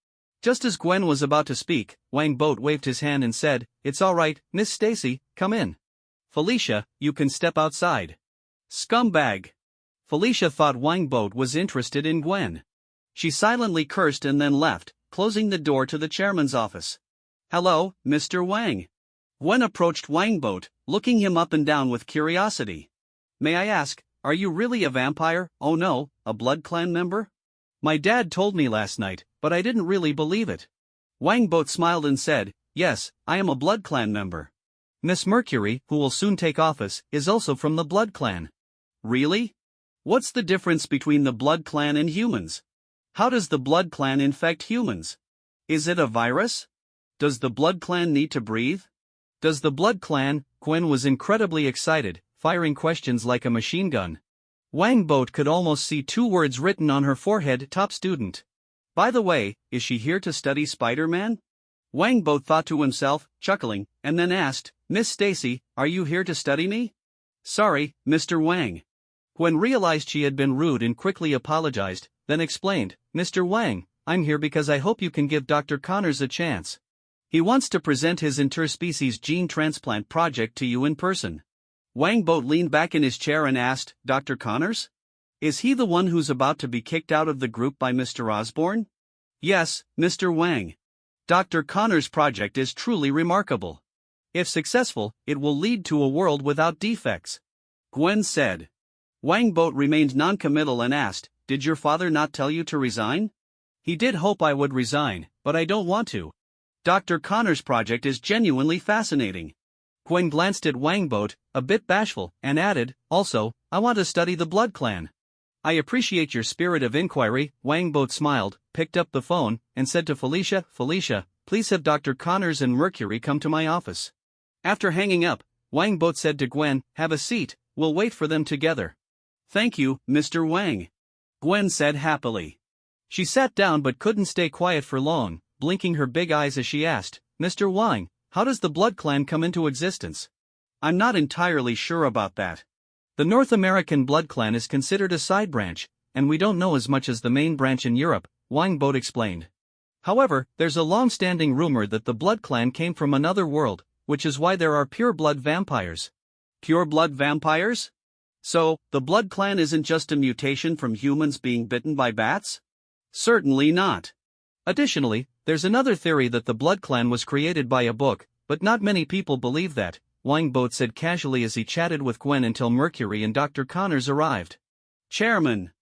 Just as Gwen was about to speak, Wang Boat waved his hand and said, It's all right, Miss Stacy, come in. Felicia, you can step outside. Scumbag. Felicia thought Wang Boat was interested in Gwen. She silently cursed and then left, closing the door to the chairman's office. Hello, Mr. Wang. Gwen approached Wang Boat, looking him up and down with curiosity. May I ask, are you really a vampire? Oh no, a Blood Clan member? My dad told me last night, but I didn't really believe it. Wang Boat smiled and said, Yes, I am a Blood Clan member. Miss Mercury, who will soon take office, is also from the Blood Clan. Really? What's the difference between the Blood Clan and humans? How does the Blood Clan infect humans? Is it a virus? Does the Blood Clan need to breathe? Does the Blood Clan? Gwen was incredibly excited, firing questions like a machine gun. Wang Boat could almost see two words written on her forehead, Top Student. By the way, is she here to study Spider-Man? Wang Bo thought to himself, chuckling, and then asked, Miss Stacy, are you here to study me? Sorry, Mr. Wang. Gwen realized she had been rude and quickly apologized, then explained, Mr. Wang, I'm here because I hope you can give Dr. Connors a chance. He wants to present his interspecies gene transplant project to you in person. Wang Bo leaned back in his chair and asked, Dr. Connors? Is he the one who's about to be kicked out of the group by Mr. Osborne? Yes, Mr. Wang. Dr. Connors' project is truly remarkable. If successful, it will lead to a world without defects. Gwen said. Wang Bo remained non-committal and asked, Did your father not tell you to resign? He did hope I would resign, but I don't want to. Dr. Connors' project is genuinely fascinating. Gwen glanced at Wang Bo, a bit bashful, and added, Also, I want to study the Blood Clan. I appreciate your spirit of inquiry. Wang Bo smiled, picked up the phone, and said to Felicia, Felicia, please have Dr. Connors and Mercury come to my office. After hanging up, Wang Bo said to Gwen, Have a seat, we'll wait for them together. Thank you, Mr. Wang. Gwen said happily. She sat down but couldn't stay quiet for long, blinking her big eyes as she asked, Mr. Wang, how does the Blood Clan come into existence? I'm not entirely sure about that. The North American Blood Clan is considered a side branch, and we don't know as much as the main branch in Europe, Wang Bo explained. However, there's a long-standing rumor that the Blood Clan came from another world, which is why there are pure-blood vampires. Pure-blood vampires? So, the Blood Clan isn't just a mutation from humans being bitten by bats? Certainly not. Additionally, there's another theory that the Blood Clan was created by a book, but not many people believe that, Wang Bo said casually as he chatted with Gwen until Mercury and Dr. Connors arrived. Chairman.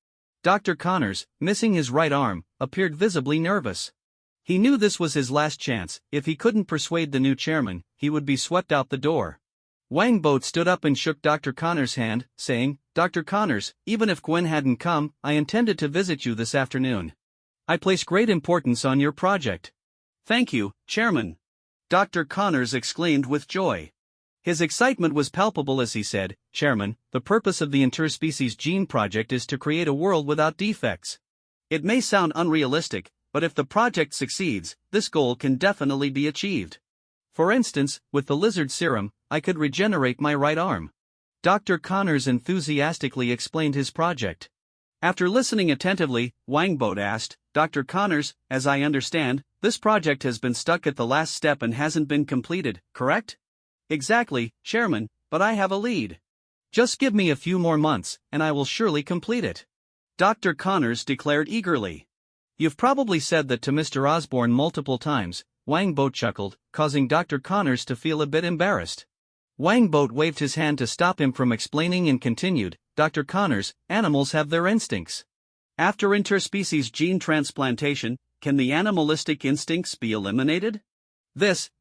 Dr. Connors, missing his right arm, appeared visibly nervous. He knew this was his last chance. If he couldn't persuade the new chairman, he would be swept out the door. Wang Bo stood up and shook Dr. Connors' hand, saying, Dr. Connors, even if Gwen hadn't come, I intended to visit you this afternoon. I place great importance on your project. Thank you, Chairman. Dr. Connors exclaimed with joy. His excitement was palpable as he said, Chairman, the purpose of the interspecies gene project is to create a world without defects. It may sound unrealistic, but if the project succeeds, this goal can definitely be achieved. For instance, with the lizard serum, I could regenerate my right arm. Dr. Connors enthusiastically explained his project. After listening attentively, Wang Bo asked, Dr. Connors, as I understand, this project has been stuck at the last step and hasn't been completed, correct? Exactly, Chairman, but I have a lead. Just give me a few more months, and I will surely complete it. Dr. Connors declared eagerly. You've probably said that to Mr. Osborne multiple times, Wang Bo chuckled, causing Dr. Connors to feel a bit embarrassed. Wang Bo waved his hand to stop him from explaining and continued, Dr. Connors, animals have their instincts. After interspecies gene transplantation, can the animalistic instincts be eliminated?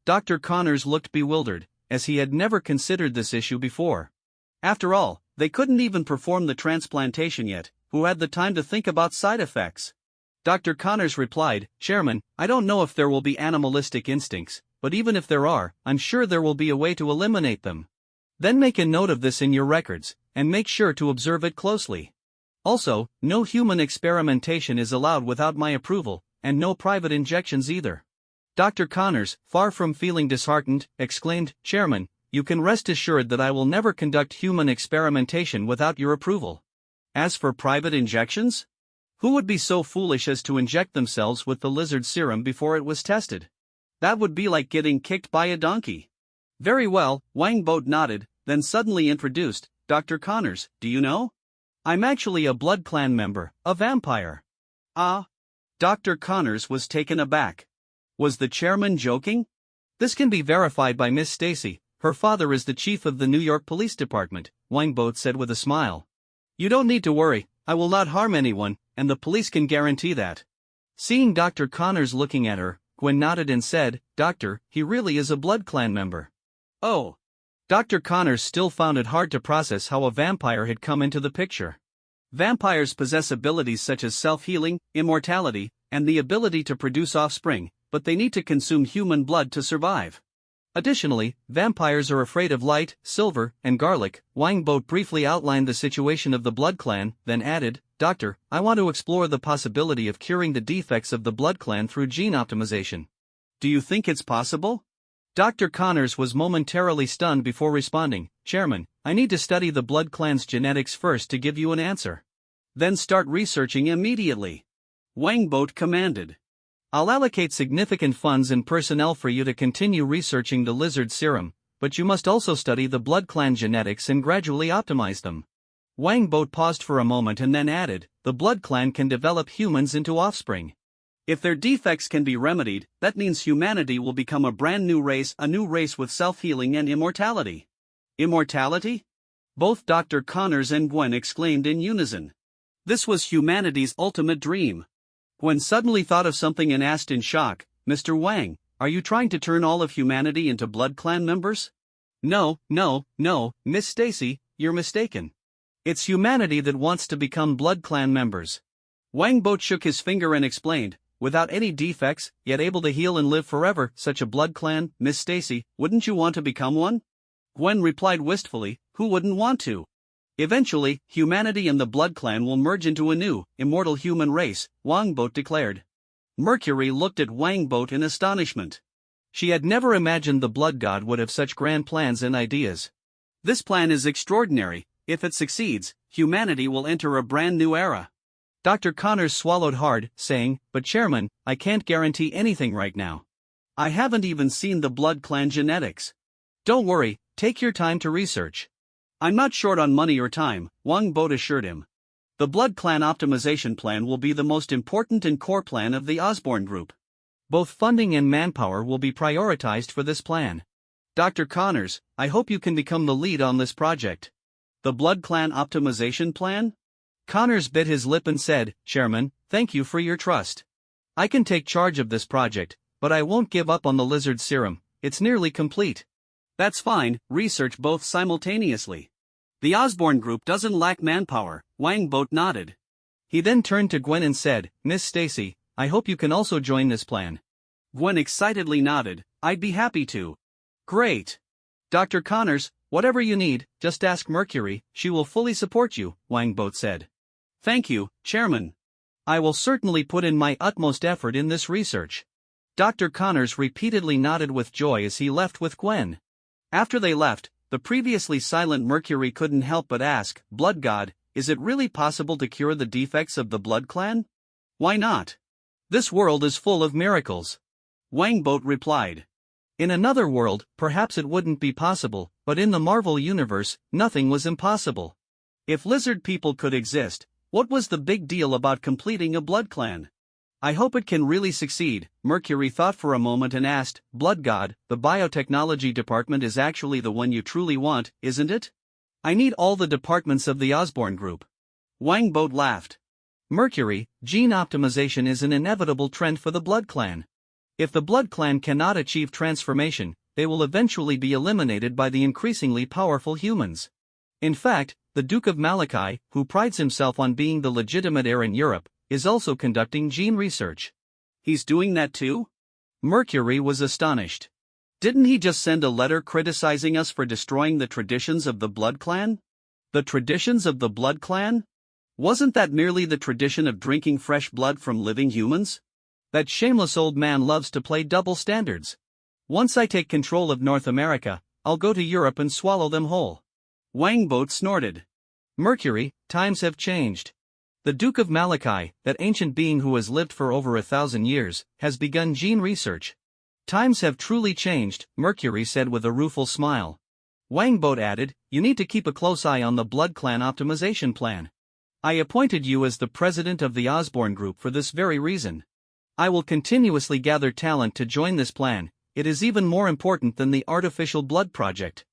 Dr. Connors looked bewildered, as he had never considered this issue before. After all, they couldn't even perform the transplantation yet, who had the time to think about side effects? Dr. Connors replied, Chairman, I don't know if there will be animalistic instincts, but even if there are, I'm sure there will be a way to eliminate them. Then make a note of this in your records, and make sure to observe it closely. Also, no human experimentation is allowed without my approval, and no private injections either. Dr. Connors, far from feeling disheartened, exclaimed, Chairman, you can rest assured that I will never conduct human experimentation without your approval. As for private injections? Who would be so foolish as to inject themselves with the lizard serum before it was tested? That would be like getting kicked by a donkey. Very well, Wang Bo nodded, then suddenly introduced, Dr. Connors, do you know? I'm actually a Blood Clan member, a vampire. Ah? Dr. Connors was taken aback. Was the chairman joking? This can be verified by Miss Stacy. Her father is the chief of the New York Police Department, Wang Bo said with a smile. You don't need to worry, I will not harm anyone, and the police can guarantee that. Seeing Dr. Connors looking at her, Gwen nodded and said, Doctor, he really is a Blood Clan member. Oh. Dr. Connors still found it hard to process how a vampire had come into the picture. Vampires possess abilities such as self-healing, immortality, and the ability to produce offspring, but they need to consume human blood to survive. Additionally, vampires are afraid of light, silver, and garlic. Wangboat briefly outlined the situation of the Blood Clan, then added, Doctor, I want to explore the possibility of curing the defects of the Blood Clan through gene optimization. Do you think it's possible? Dr. Connors was momentarily stunned before responding, Chairman, I need to study the Blood Clan's genetics first to give you an answer. Then start researching immediately. Wangboat commanded. I'll allocate significant funds and personnel for you to continue researching the lizard serum, but you must also study the Blood Clan genetics and gradually optimize them. Wangboat paused for a moment and then added, the Blood Clan can develop humans into offspring. If their defects can be remedied, that means humanity will become a brand new race, a new race with self-healing and immortality. Immortality? Both Dr. Connors and Gwen exclaimed in unison. This was humanity's ultimate dream. Gwen suddenly thought of something and asked in shock, Mr. Wang, are you trying to turn all of humanity into Blood Clan members? No, Miss Stacy, you're mistaken. It's humanity that wants to become Blood Clan members. Wangboat shook his finger and explained, without any defects, yet able to heal and live forever, such a Blood Clan, Miss Stacy, wouldn't you want to become one? Gwen replied wistfully, who wouldn't want to? Eventually, humanity and the Blood Clan will merge into a new, immortal human race, Wangboat declared. Mercury looked at Wangboat in astonishment. She had never imagined the Blood God would have such grand plans and ideas. This plan is extraordinary. If it succeeds, humanity will enter a brand new era. Dr. Connors swallowed hard, saying, But Chairman, I can't guarantee anything right now. I haven't even seen the Blood Clan genetics. Don't worry, take your time to research. I'm not short on money or time, Wangboat assured him. The Blood Clan optimization plan will be the most important and core plan of the Osborne Group. Both funding and manpower will be prioritized for this plan. Dr. Connors, I hope you can become the lead on this project. The Blood Clan optimization plan? Connors bit his lip and said, Chairman, thank you for your trust. I can take charge of this project, but I won't give up on the lizard serum, it's nearly complete. That's fine, research both simultaneously. The Osborne Group doesn't lack manpower, Wangboat nodded. He then turned to Gwen and said, Miss Stacy, I hope you can also join this plan. Gwen excitedly nodded, I'd be happy to. Great. Dr. Connors, whatever you need, just ask Mercury, she will fully support you, Wangboat said. Thank you, Chairman. I will certainly put in my utmost effort in this research. Dr. Connors repeatedly nodded with joy as he left with Gwen. After they left, the previously silent Mercury couldn't help but ask, Blood God, is it really possible to cure the defects of the Blood Clan? Why not? This world is full of miracles. Wangboat replied. In another world, perhaps it wouldn't be possible, but in the Marvel Universe, nothing was impossible. If lizard people could exist, what was the big deal about completing a Blood Clan? I hope it can really succeed, Mercury thought for a moment and asked, Blood God, the biotechnology department is actually the one you truly want, isn't it? I need all the departments of the Osborne Group. Wangboat laughed. Mercury, gene optimization is an inevitable trend for the Blood Clan. If the Blood Clan cannot achieve transformation, they will eventually be eliminated by the increasingly powerful humans. In fact, the Duke of Malachi, who prides himself on being the legitimate heir in Europe, is also conducting gene research. He's doing that too? Mercury was astonished. Didn't he just send a letter criticizing us for destroying the traditions of the Blood Clan? The traditions of the Blood Clan? Wasn't that merely the tradition of drinking fresh blood from living humans? That shameless old man loves to play double standards. Once I take control of North America, I'll go to Europe and swallow them whole. Wangboat snorted. Mercury, times have changed. The Duke of Malachi, that ancient being who has lived for over 1,000 years, has begun gene research. Times have truly changed, Mercury said with a rueful smile. Wangboat added, you need to keep a close eye on the Blood Clan optimization plan. I appointed you as the president of the Osborne Group for this very reason. I will continuously gather talent to join this plan, it is even more important than the artificial blood project.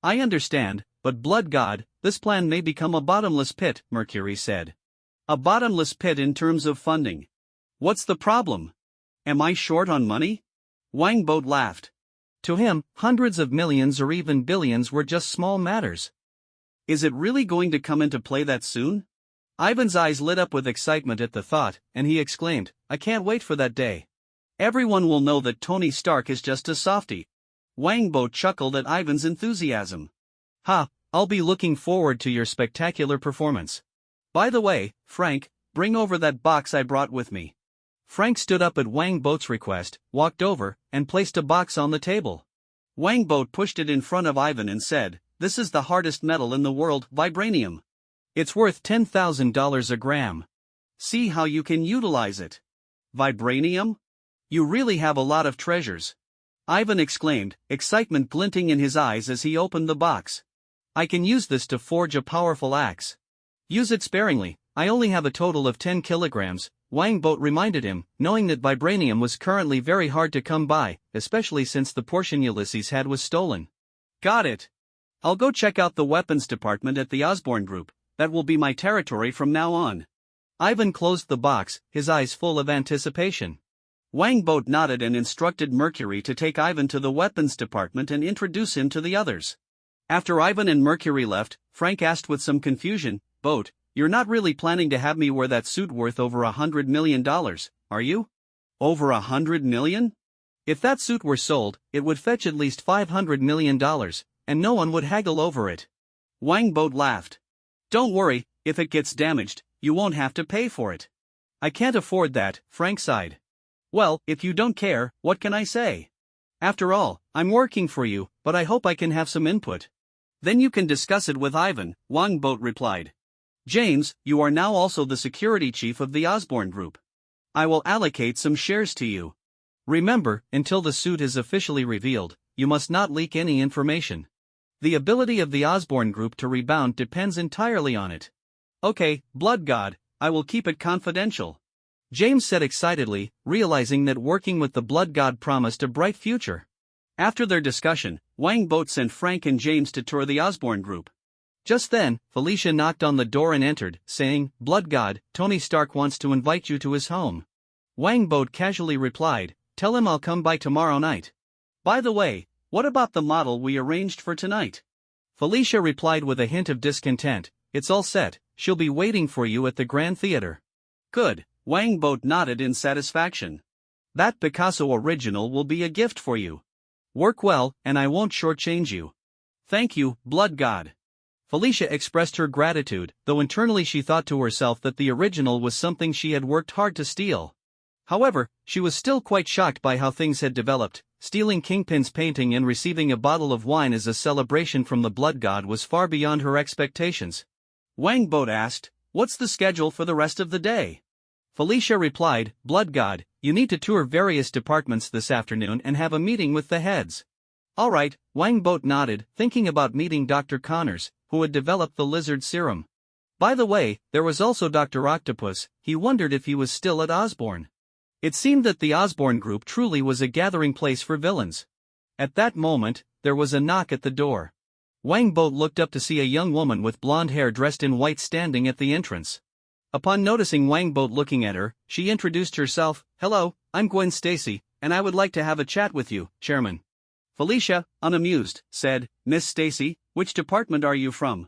I understand, but Blood God, this plan may become a bottomless pit, Mercury said. A bottomless pit in terms of funding. What's the problem? Am I short on money? Wangboat laughed. To him, hundreds of millions or even billions were just small matters. Is it really going to come into play that soon? Ivan's eyes lit up with excitement at the thought, and he exclaimed, I can't wait for that day. Everyone will know that Tony Stark is just a softie. Wang Bo chuckled at Ivan's enthusiasm. Ha, I'll be looking forward to your spectacular performance. By the way, Frank, bring over that box I brought with me. Frank stood up at Wang Boat's request, walked over, and placed a box on the table. Wang Boat pushed it in front of Ivan and said, "This is the hardest metal in the world, vibranium. It's worth $10,000 a gram. See how you can utilize it." "Vibranium? You really have a lot of treasures," Ivan exclaimed, excitement glinting in his eyes as he opened the box. "I can use this to forge a powerful axe." "Use it sparingly, I only have a total of 10 kilograms, Wang Boat reminded him, knowing that vibranium was currently very hard to come by, especially since the portion Ulysses had was stolen. "Got it. I'll go check out the weapons department at the Osborne Group, that will be my territory from now on." Ivan closed the box, his eyes full of anticipation. Wang Boat nodded and instructed Mercury to take Ivan to the weapons department and introduce him to the others. After Ivan and Mercury left, Frank asked with some confusion, "Boat, you're not really planning to have me wear that suit worth over $100 million, are you?" "Over $100 million? If that suit were sold, it would fetch at least $500 million, and no one would haggle over it." Wang Boat laughed. "Don't worry, if it gets damaged, you won't have to pay for it." "I can't afford that," Frank sighed. "Well, if you don't care, what can I say? After all, I'm working for you, but I hope I can have some input." "Then you can discuss it with Ivan," Wang Boat replied. "James, you are now also the security chief of the Osborne Group. I will allocate some shares to you. Remember, until the suit is officially revealed, you must not leak any information. The ability of the Osborne Group to rebound depends entirely on it." "Okay, Blood God, I will keep it confidential," James said excitedly, realizing that working with the Blood God promised a bright future. After their discussion, Wang Boat sent Frank and James to tour the Osborne Group. Just then, Felicia knocked on the door and entered, saying, "Blood God, Tony Stark wants to invite you to his home." Wang Boat casually replied, "Tell him I'll come by tomorrow night." "By the way, what about the model we arranged for tonight?" Felicia replied with a hint of discontent, "It's all set, she'll be waiting for you at the Grand Theater." "Good," Wang Boat nodded in satisfaction. "That Picasso original will be a gift for you. Work well, and I won't shortchange you." "Thank you, Blood God." Felicia expressed her gratitude, though internally she thought to herself that the original was something she had worked hard to steal. However, she was still quite shocked by how things had developed. Stealing Kingpin's painting and receiving a bottle of wine as a celebration from the Blood God was far beyond her expectations. Wang Boat asked, "What's the schedule for the rest of the day?" Felicia replied, "Blood God, you need to tour various departments this afternoon and have a meeting with the heads." "All right," Wang Boat nodded, thinking about meeting Dr. Connors, who had developed the lizard serum. By the way, there was also Dr. Octopus. He wondered if he was still at Osborne. It seemed that the Osborne Group truly was a gathering place for villains. At that moment, there was a knock at the door. Wang Boat looked up to see a young woman with blonde hair dressed in white standing at the entrance. Upon noticing Wang Boat looking at her, she introduced herself, "Hello, I'm Gwen Stacy, and I would like to have a chat with you, Chairman." Felicia, unamused, said, "Miss Stacy, which department are you from?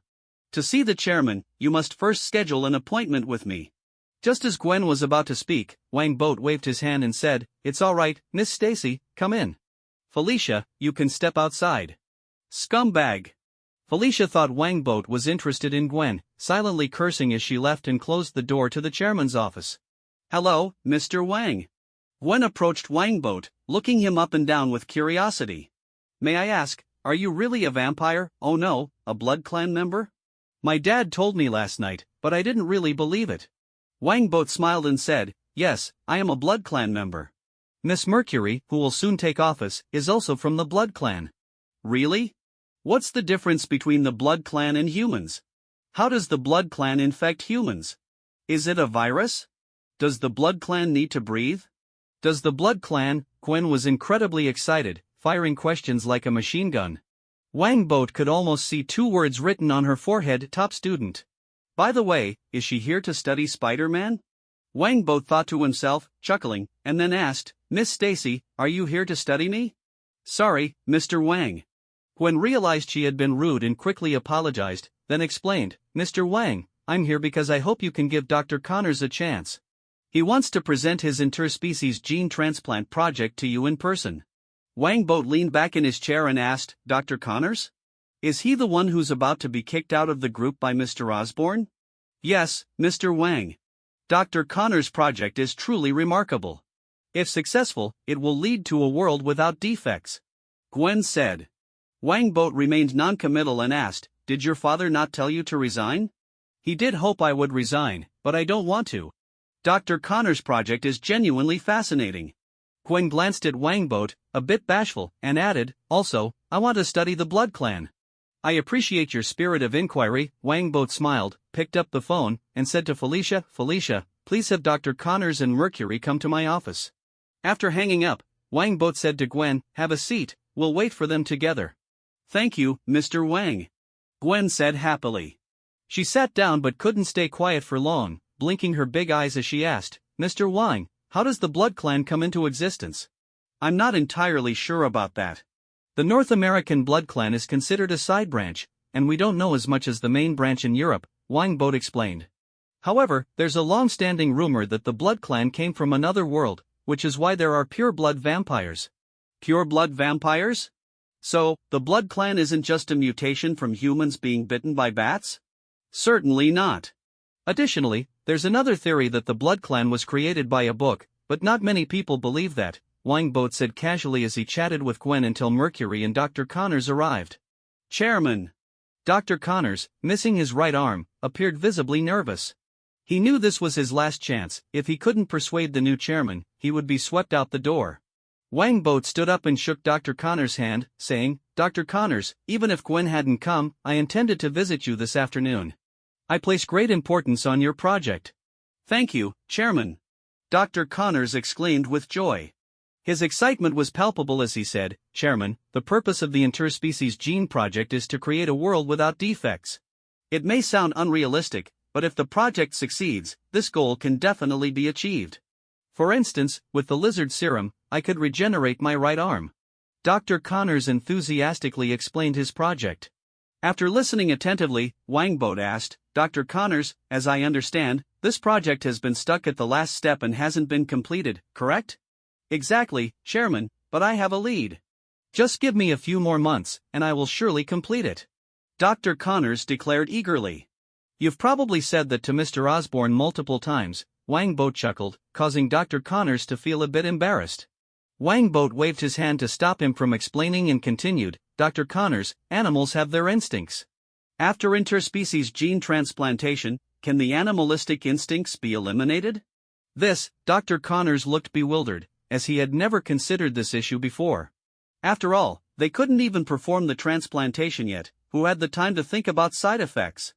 To see the chairman, you must first schedule an appointment with me." Just as Gwen was about to speak, Wang Boat waved his hand and said, "It's all right, Miss Stacy, come in. Felicia, you can step outside." "Scumbag." Felicia thought Wang Boat was interested in Gwen, silently cursing as she left and closed the door to the chairman's office. "Hello, Mr. Wang." Gwen approached Wang Boat, looking him up and down with curiosity. "May I ask, are you really a vampire? Oh no, a Blood Clan member?" "My dad told me last night, but I didn't really believe it." Wang Boat smiled and said, "Yes, I am a Blood Clan member. Miss Mercury, who will soon take office, is also from the Blood Clan." "Really? What's the difference between the Blood Clan and humans? How does the Blood Clan infect humans? Is it a virus? Does the Blood Clan need to breathe?" "Does the Blood Clan?" Gwen was incredibly excited, firing questions like a machine gun. Wang Boat could almost see 2 words written on her forehead: top student. "By the way, is she here to study Spider-Man?" Wang Boat thought to himself, chuckling, and then asked, "Miss Stacy, are you here to study me?" "Sorry, Mr. Wang." Gwen realized she had been rude and quickly apologized, then explained, "Mr. Wang, I'm here because I hope you can give Dr. Connors a chance. He wants to present his interspecies gene transplant project to you in person." Wangbot leaned back in his chair and asked, Dr. Connors? Is he the one who's about to be kicked out of the group by Mr. Osborne? Yes, Mr. Wang. Dr. Connors' project is truly remarkable. If successful, it will lead to a world without defects. Gwen said. Wangbot remained non-committal and asked, Did your father not tell you to resign? He did hope I would resign, but I don't want to. Dr. Connors' project is genuinely fascinating. Gwen glanced at Wangbot, a bit bashful, and added, Also, I want to study the Blood Clan. I appreciate your spirit of inquiry. Wangbot smiled, picked up the phone, and said to Felicia, Felicia, please have Dr. Connors and Mercury come to my office. After hanging up, Wangbot said to Gwen, Have a seat, we'll wait for them together. Thank you, Mr. Wang. Gwen said happily. She sat down but couldn't stay quiet for long, blinking her big eyes as she asked, Mr. Wang, how does the Blood Clan come into existence? I'm not entirely sure about that. The North American Blood Clan is considered a side branch, and we don't know as much as the main branch in Europe, Wangbot explained. However, there's a long-standing rumor that the Blood Clan came from another world, which is why there are pure-blood vampires. Pure-blood vampires? So, the Blood Clan isn't just a mutation from humans being bitten by bats? Certainly not. Additionally, there's another theory that the Blood Clan was created by a book, but not many people believe that, Wangbot said casually as he chatted with Gwen until Mercury and Dr. Connors arrived. Chairman. Dr. Connors, missing his right arm, appeared visibly nervous. He knew this was his last chance. If he couldn't persuade the new chairman, he would be swept out the door. Wangbot stood up and shook Dr. Connors' hand, saying, Dr. Connors, even if Gwen hadn't come, I intended to visit you this afternoon. I place great importance on your project. Thank you, Chairman. Dr. Connors exclaimed with joy. His excitement was palpable as he said, Chairman, the purpose of the interspecies gene project is to create a world without defects. It may sound unrealistic, but if the project succeeds, this goal can definitely be achieved. For instance, with the lizard serum, I could regenerate my right arm. Dr. Connors enthusiastically explained his project. After listening attentively, Wangbot asked, Dr. Connors, as I understand, this project has been stuck at the last step and hasn't been completed, correct? Exactly, Chairman, but I have a lead. Just give me a few more months, and I will surely complete it. Dr. Connors declared eagerly. You've probably said that to Mr. Osborne multiple times, Wangbot chuckled, causing Dr. Connors to feel a bit embarrassed. Wangbot waved his hand to stop him from explaining and continued, Dr. Connors, animals have their instincts. After interspecies gene transplantation, can the animalistic instincts be eliminated? Dr. Connors looked bewildered, as he had never considered this issue before. After all, they couldn't even perform the transplantation yet, who had the time to think about side effects?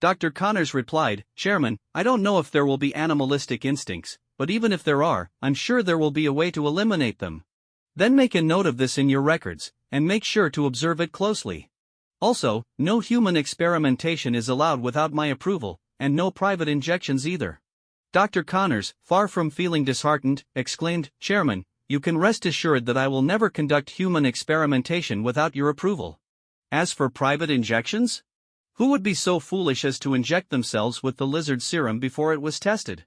Dr. Connors replied, Chairman, I don't know if there will be animalistic instincts, but even if there are, I'm sure there will be a way to eliminate them. Then make a note of this in your records, and make sure to observe it closely. Also, no human experimentation is allowed without my approval, and no private injections either. Dr. Connors, far from feeling disheartened, exclaimed, Chairman, you can rest assured that I will never conduct human experimentation without your approval. As for private injections? Who would be so foolish as to inject themselves with the lizard serum before it was tested?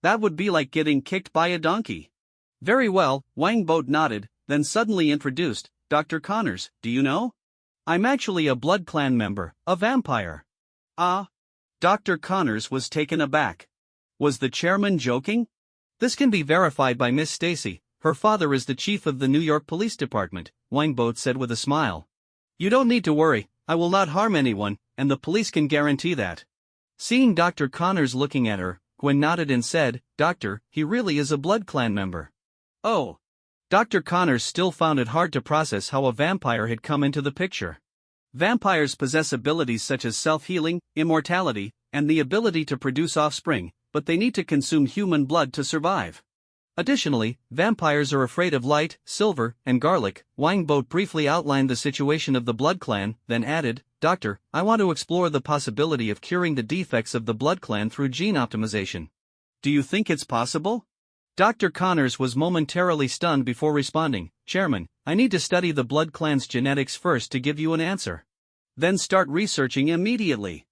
That would be like getting kicked by a donkey. Very well, Wangbot nodded, then suddenly introduced, Dr. Connors, do you know? I'm actually a Blood Clan member, a vampire. Ah? Dr. Connors was taken aback. Was the chairman joking? This can be verified by Miss Stacy. Her father is the chief of the New York Police Department, Wangbot said with a smile. You don't need to worry, I will not harm anyone, and the police can guarantee that. Seeing Dr. Connors looking at her, Gwen nodded and said, Doctor, he really is a Blood Clan member. Oh. Dr. Connors still found it hard to process how a vampire had come into the picture. Vampires possess abilities such as self-healing, immortality, and the ability to produce offspring, but they need to consume human blood to survive. Additionally, vampires are afraid of light, silver, and garlic. Wangbot briefly outlined the situation of the Blood Clan, then added, Doctor, I want to explore the possibility of curing the defects of the Blood Clan through gene optimization. Do you think it's possible? Dr. Connors was momentarily stunned before responding, Chairman, I need to study the Blood Clan's genetics first to give you an answer. Then start researching immediately.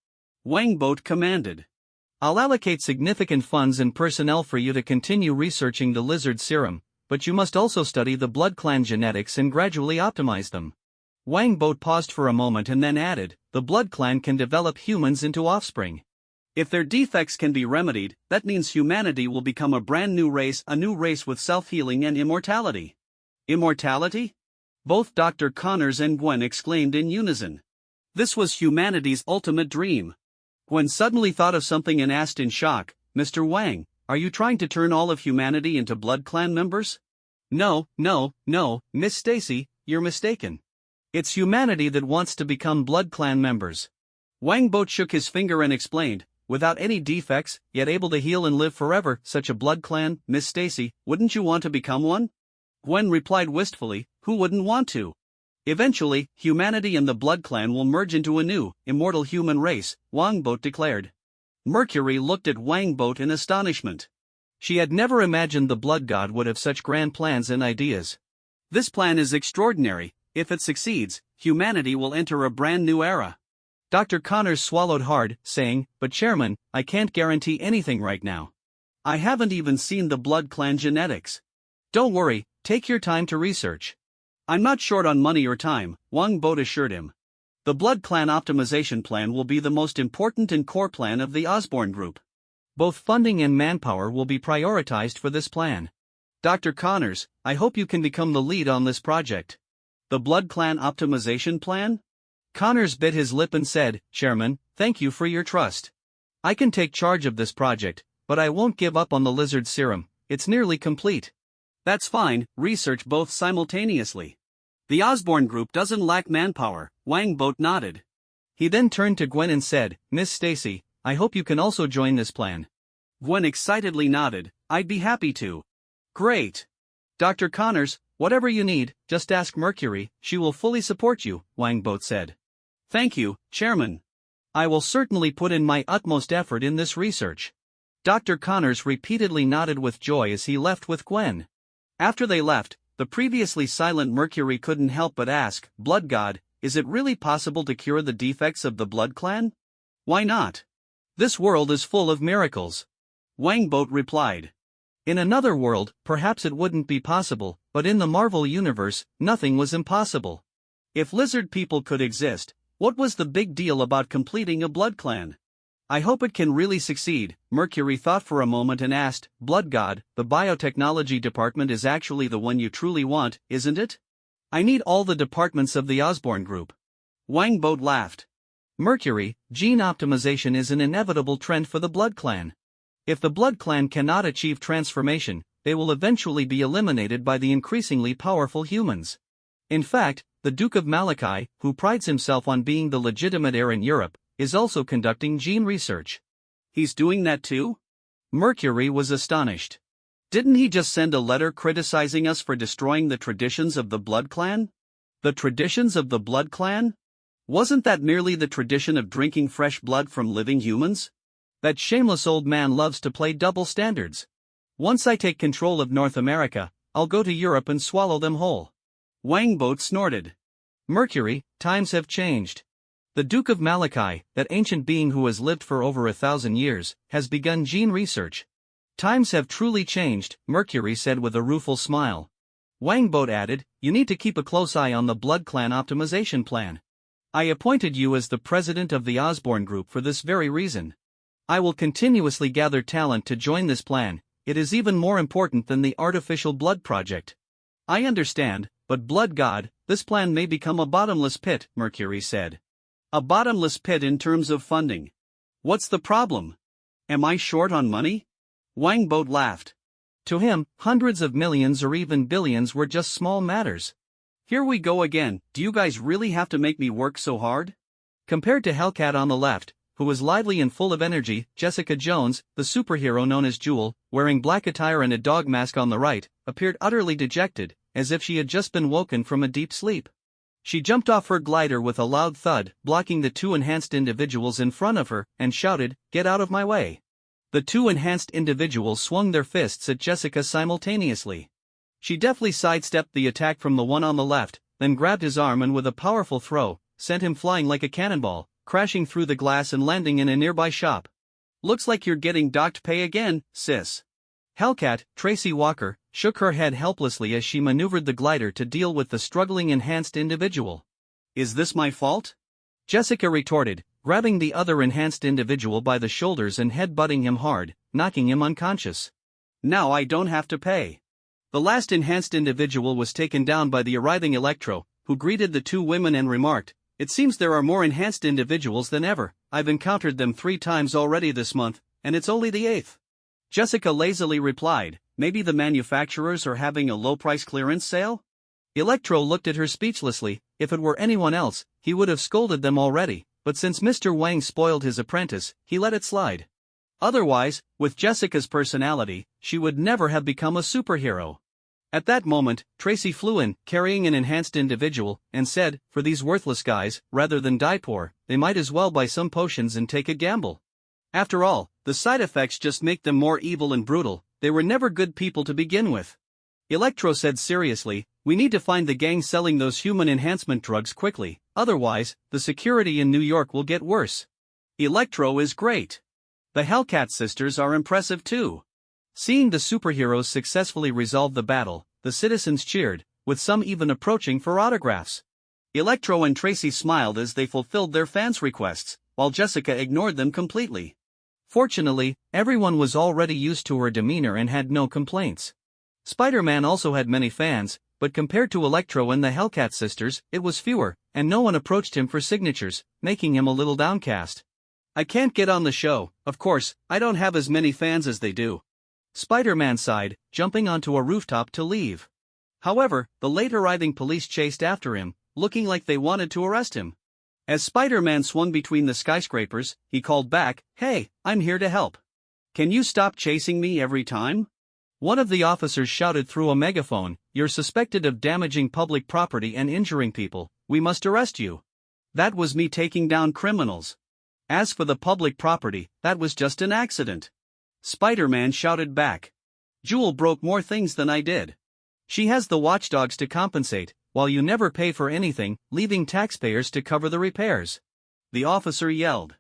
Wangbot commanded. I'll allocate significant funds and personnel for you to continue researching the lizard serum, but you must also study the blood clan genetics and gradually optimize them. Wang Bo paused for a moment and then added, the blood clan can develop humans into offspring. If their defects can be remedied, that means humanity will become a brand new race, a new race with self-healing and immortality. Immortality? Both Dr. Connors and Gwen exclaimed in unison. This was humanity's ultimate dream. Gwen suddenly thought of something and asked in shock, Mr. Wang, are you trying to turn all of humanity into blood clan members? No, Miss Stacy, you're mistaken. It's humanity that wants to become blood clan members. Wang Bo shook his finger and explained, without any defects, yet able to heal and live forever, such a blood clan, Miss Stacy, wouldn't you want to become one? Gwen replied wistfully, who wouldn't want to? Eventually, humanity and the blood clan will merge into a new, immortal human race, Wang Bo declared. Mercury looked at Wang Bo in astonishment. She had never imagined the blood god would have such grand plans and ideas. This plan is extraordinary. If it succeeds, humanity will enter a brand new era. Dr. Connors swallowed hard, saying, but Chairman, I can't guarantee anything right now. I haven't even seen the blood clan genetics. Don't worry, take your time to research. I'm not short on money or time, Wang Bo assured him. The blood clan optimization plan will be the most important and core plan of the Osborne Group. Both funding and manpower will be prioritized for this plan. Dr. Connors, I hope you can become the lead on this project. The blood clan optimization plan? Connors bit his lip and said, Chairman, thank you for your trust. I can take charge of this project, but I won't give up on the lizard serum, it's nearly complete. That's fine, research both simultaneously. The Osborne Group doesn't lack manpower, Wang Bo nodded. He then turned to Gwen and said, Miss Stacy, I hope you can also join this plan. Gwen excitedly nodded, I'd be happy to. Great. Dr. Connors, whatever you need, just ask Mercury, she will fully support you, Wang Bo said. Thank you, Chairman. I will certainly put in my utmost effort in this research. Dr. Connors repeatedly nodded with joy as he left with Gwen. After they left, the previously silent Mercury couldn't help but ask, Blood God, is it really possible to cure the defects of the blood clan? Why not? This world is full of miracles. Wang Bo replied. In another world, perhaps it wouldn't be possible, but in the Marvel universe, nothing was impossible. If lizard people could exist, what was the big deal about completing a blood clan? I hope it can really succeed, Mercury thought for a moment and asked, Blood God, the biotechnology department is actually the one you truly want, isn't it? I need all the departments of the Osborne Group. Wang Bo laughed. Mercury, gene optimization is an inevitable trend for the blood clan. If the blood clan cannot achieve transformation, they will eventually be eliminated by the increasingly powerful humans. In fact, the Duke of Malachi, who prides himself on being the legitimate heir in Europe, is also conducting gene research. He's doing that too? Mercury was astonished. Didn't he just send a letter criticizing us for destroying the traditions of the blood clan? The traditions of the blood clan? Wasn't that merely the tradition of drinking fresh blood from living humans? That shameless old man loves to play double standards. Once I take control of North America, I'll go to Europe and swallow them whole. Wang Bo snorted. Mercury, times have changed. The Duke of Malachi, that ancient being who has lived for over 1,000 years, has begun gene research. Times have truly changed, Mercury said with a rueful smile. Wang Bo added, you need to keep a close eye on the blood clan optimization plan. I appointed you as the president of the Osborne Group for this very reason. I will continuously gather talent to join this plan, it is even more important than the artificial blood project. I understand, but Blood God, this plan may become a bottomless pit, Mercury said. A bottomless pit in terms of funding. What's the problem? Am I short on money? Wang Bo laughed. To him, hundreds of millions or even billions were just small matters. Here we go again, do you guys really have to make me work so hard? Compared to Hellcat on the left, who was lively and full of energy, Jessica Jones, the superhero known as Jewel, wearing black attire and a dog mask on the right, appeared utterly dejected, as if she had just been woken from a deep sleep. She jumped off her glider with a loud thud, blocking the two enhanced individuals in front of her, and shouted, "Get out of my way!" The two enhanced individuals swung their fists at Jessica simultaneously. She deftly sidestepped the attack from the one on the left, then grabbed his arm and with a powerful throw, sent him flying like a cannonball, crashing through the glass and landing in a nearby shop. Looks like you're getting docked pay again, sis. Hellcat, Tracy Walker, shook her head helplessly as she maneuvered the glider to deal with the struggling enhanced individual. Is this my fault? Jessica retorted, grabbing the other enhanced individual by the shoulders and head-butting him hard, knocking him unconscious. Now I don't have to pay. The last enhanced individual was taken down by the arriving Electro, who greeted the two women and remarked, "It seems there are more enhanced individuals than ever. I've encountered them 3 times already this month, and it's only the 8th. Jessica lazily replied, "Maybe the manufacturers are having a low-price clearance sale?" Electro looked at her speechlessly. If it were anyone else, he would have scolded them already, but since Mr. Wang spoiled his apprentice, he let it slide. Otherwise, with Jessica's personality, she would never have become a superhero. At that moment, Tracy flew in, carrying an enhanced individual, and said, "For these worthless guys, rather than die poor, they might as well buy some potions and take a gamble. After all, the side effects just make them more evil and brutal. They were never good people to begin with." Electro said seriously, "We need to find the gang selling those human enhancement drugs quickly, otherwise, the security in New York will get worse." Electro is great. The Hellcat sisters are impressive too. Seeing the superheroes successfully resolve the battle, the citizens cheered, with some even approaching for autographs. Electro and Tracy smiled as they fulfilled their fans' requests, while Jessica ignored them completely. Fortunately, everyone was already used to her demeanor and had no complaints. Spider-Man also had many fans, but compared to Electro and the Hellcat sisters, it was fewer, and no one approached him for signatures, making him a little downcast. "I can't get on the show, of course, I don't have as many fans as they do." Spider-Man sighed, jumping onto a rooftop to leave. However, the late-arriving police chased after him, looking like they wanted to arrest him. As Spider-Man swung between the skyscrapers, he called back, "Hey, I'm here to help. Can you stop chasing me every time?" One of the officers shouted through a megaphone, "You're suspected of damaging public property and injuring people. We must arrest you." "That was me taking down criminals. As for the public property, that was just an accident." Spider-Man shouted back, "Jewel broke more things than I did. She has the watchdogs to compensate, while you never pay for anything, leaving taxpayers to cover the repairs." The officer yelled.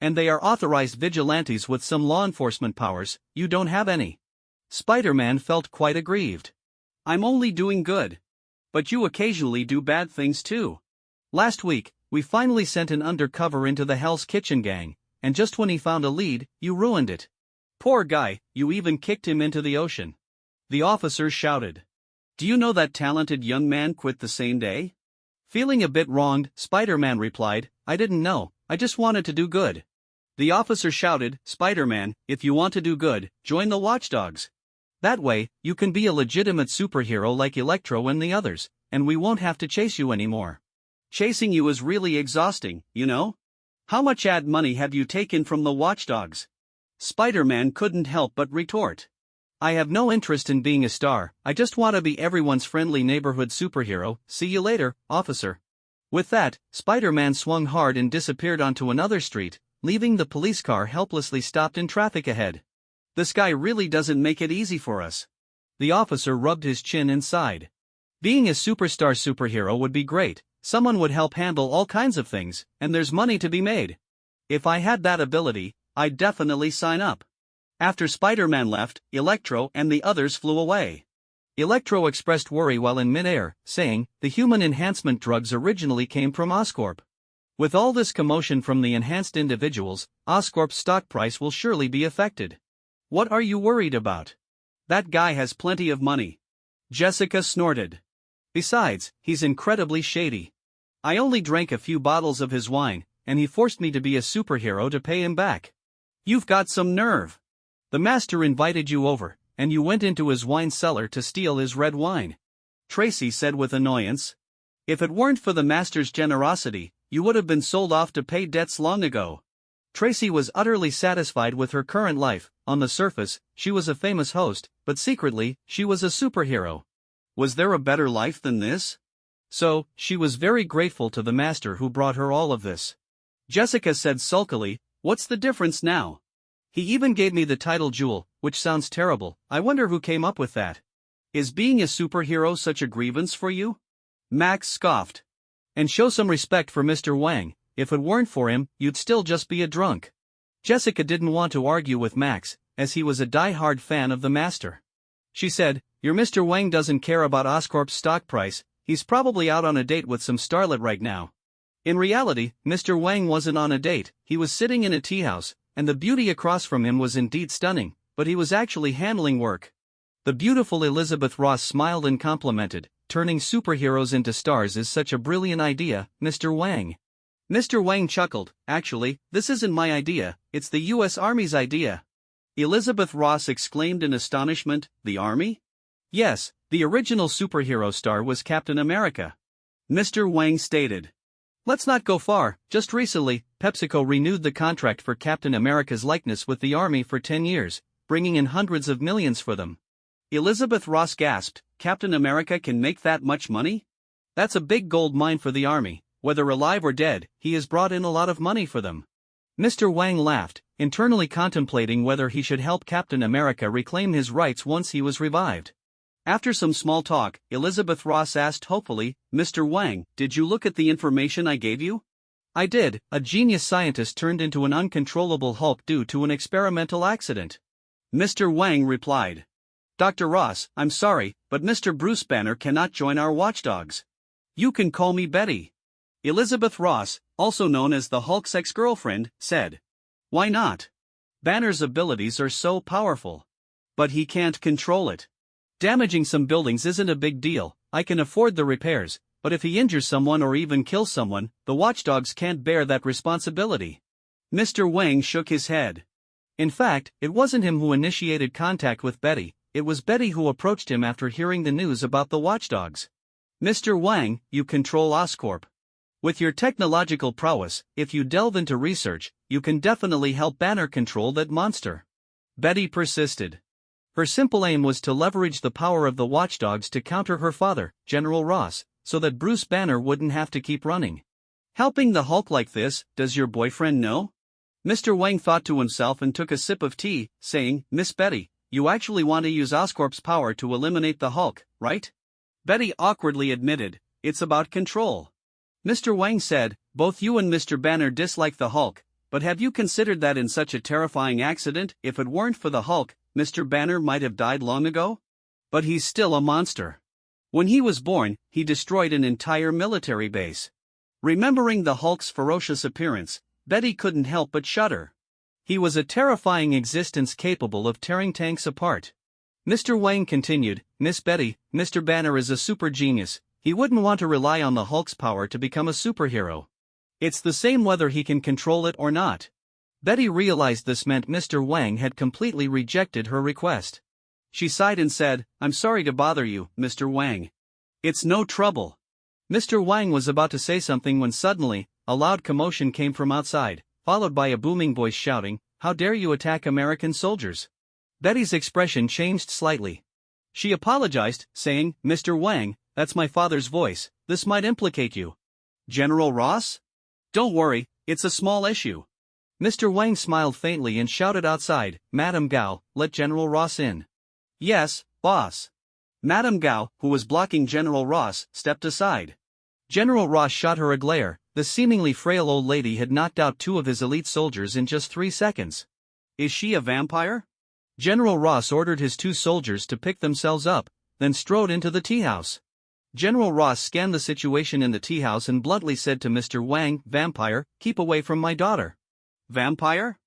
"And they are authorized vigilantes with some law enforcement powers, you don't have any." Spider-Man felt quite aggrieved. "I'm only doing good. But you occasionally do bad things too." "Last week, we finally sent an undercover into the Hell's Kitchen gang, and just when he found a lead, you ruined it." "Poor guy, you even kicked him into the ocean." The officers shouted. "Do you know that talented young man quit the same day?" Feeling a bit wronged, Spider-Man replied, "I didn't know, I just wanted to do good." The officer shouted, "Spider-Man, if you want to do good, join the watchdogs. That way, you can be a legitimate superhero like Electro and the others, and we won't have to chase you anymore." "Chasing you is really exhausting, you know? How much ad money have you taken from the watchdogs?" Spider-Man couldn't help but retort. "I have no interest in being a star, I just want to be everyone's friendly neighborhood superhero. See you later, officer." With that, Spider-Man swung hard and disappeared onto another street, leaving the police car helplessly stopped in traffic ahead. "This guy really doesn't make it easy for us." The officer rubbed his chin and sighed. "Being a superstar superhero would be great, someone would help handle all kinds of things, and there's money to be made. If I had that ability, I'd definitely sign up." After Spider-Man left, Electro and the others flew away. Electro expressed worry while in midair, saying, "The human enhancement drugs originally came from Oscorp. With all this commotion from the enhanced individuals, Oscorp's stock price will surely be affected." "What are you worried about? That guy has plenty of money." Jessica snorted. "Besides, he's incredibly shady. I only drank a few bottles of his wine, and he forced me to be a superhero to pay him back." "You've got some nerve. The master invited you over, and you went into his wine cellar to steal his red wine," Tracy said with annoyance. "If it weren't for the master's generosity, you would have been sold off to pay debts long ago." Tracy was utterly satisfied with her current life. On the surface, she was a famous host, but secretly, she was a superhero. Was there a better life than this? So, she was very grateful to the master who brought her all of this. Jessica said sulkily, "What's the difference now?" "He even gave me the title Jewel, which sounds terrible. I wonder who came up with that." "Is being a superhero such a grievance for you?" Max scoffed. "And show some respect for Mr. Wang. If it weren't for him, you'd still just be a drunk." Jessica didn't want to argue with Max, as he was a die-hard fan of the master. She said, "Your Mr. Wang doesn't care about Oscorp's stock price, he's probably out on a date with some starlet right now." In reality, Mr. Wang wasn't on a date, he was sitting in a tea house, and the beauty across from him was indeed stunning, but he was actually handling work. The beautiful Elizabeth Ross smiled and complimented, "Turning superheroes into stars is such a brilliant idea, Mr. Wang." Mr. Wang chuckled, "Actually, this isn't my idea, it's the US Army's idea." Elizabeth Ross exclaimed in astonishment, "The Army?" "Yes, the original superhero star was Captain America." Mr. Wang stated. "Let's not go far, just recently, PepsiCo renewed the contract for Captain America's likeness with the Army for 10 years, bringing in hundreds of millions for them." Elizabeth Ross gasped, "Captain America can make that much money? That's a big gold mine for the Army, whether alive or dead, he has brought in a lot of money for them." Mr. Wang laughed, internally contemplating whether he should help Captain America reclaim his rights once he was revived. After some small talk, Elizabeth Ross asked hopefully, "Mr. Wang, did you look at the information I gave you?" "I did. A genius scientist turned into an uncontrollable Hulk due to an experimental accident." Mr. Wang replied. "Dr. Ross, I'm sorry, but Mr. Bruce Banner cannot join our watchdogs. You can call me Betty." Elizabeth Ross, also known as the Hulk's ex-girlfriend, said. "Why not? Banner's abilities are so powerful. But he can't control it. Damaging some buildings isn't a big deal, I can afford the repairs, but if he injures someone or even kills someone, the watchdogs can't bear that responsibility." Mr. Wang shook his head. In fact, it wasn't him who initiated contact with Betty, it was Betty who approached him after hearing the news about the watchdogs. "Mr. Wang, you control Oscorp. With your technological prowess, if you delve into research, you can definitely help Banner control that monster." Betty persisted. Her simple aim was to leverage the power of the watchdogs to counter her father, General Ross, so that Bruce Banner wouldn't have to keep running. "Helping the Hulk like this, does your boyfriend know?" Mr. Wang thought to himself and took a sip of tea, saying, "Miss Betty, you actually want to use Oscorp's power to eliminate the Hulk, right?" Betty awkwardly admitted, "It's about control." Mr. Wang said, "Both you and Mr. Banner dislike the Hulk, but have you considered that in such a terrifying accident, if it weren't for the Hulk, Mr. Banner might have died long ago? But he's still a monster. When he was born, he destroyed an entire military base." Remembering the Hulk's ferocious appearance, Betty couldn't help but shudder. He was a terrifying existence capable of tearing tanks apart. Mr. Wang continued, "Miss Betty, Mr. Banner is a super genius, he wouldn't want to rely on the Hulk's power to become a superhero. It's the same whether he can control it or not." Betty realized this meant Mr. Wang had completely rejected her request. She sighed and said, "I'm sorry to bother you, Mr. Wang." "It's no trouble." Mr. Wang was about to say something when suddenly, a loud commotion came from outside, followed by a booming voice shouting, "How dare you attack American soldiers?" Betty's expression changed slightly. She apologized, saying, "Mr. Wang, that's my father's voice, this might implicate you." "General Ross?" "Don't worry, it's a small issue." Mr. Wang smiled faintly and shouted outside, "Madam Gao, let General Ross in." "Yes, boss." Madam Gao, who was blocking General Ross, stepped aside. General Ross shot her a glare. The seemingly frail old lady had knocked out 2 of his elite soldiers in just 3 seconds. "Is she a vampire?" General Ross ordered his 2 soldiers to pick themselves up, then strode into the tea house. General Ross scanned the situation in the tea house and bluntly said to Mr. Wang, "Vampire, keep away from my daughter." "Vampire?"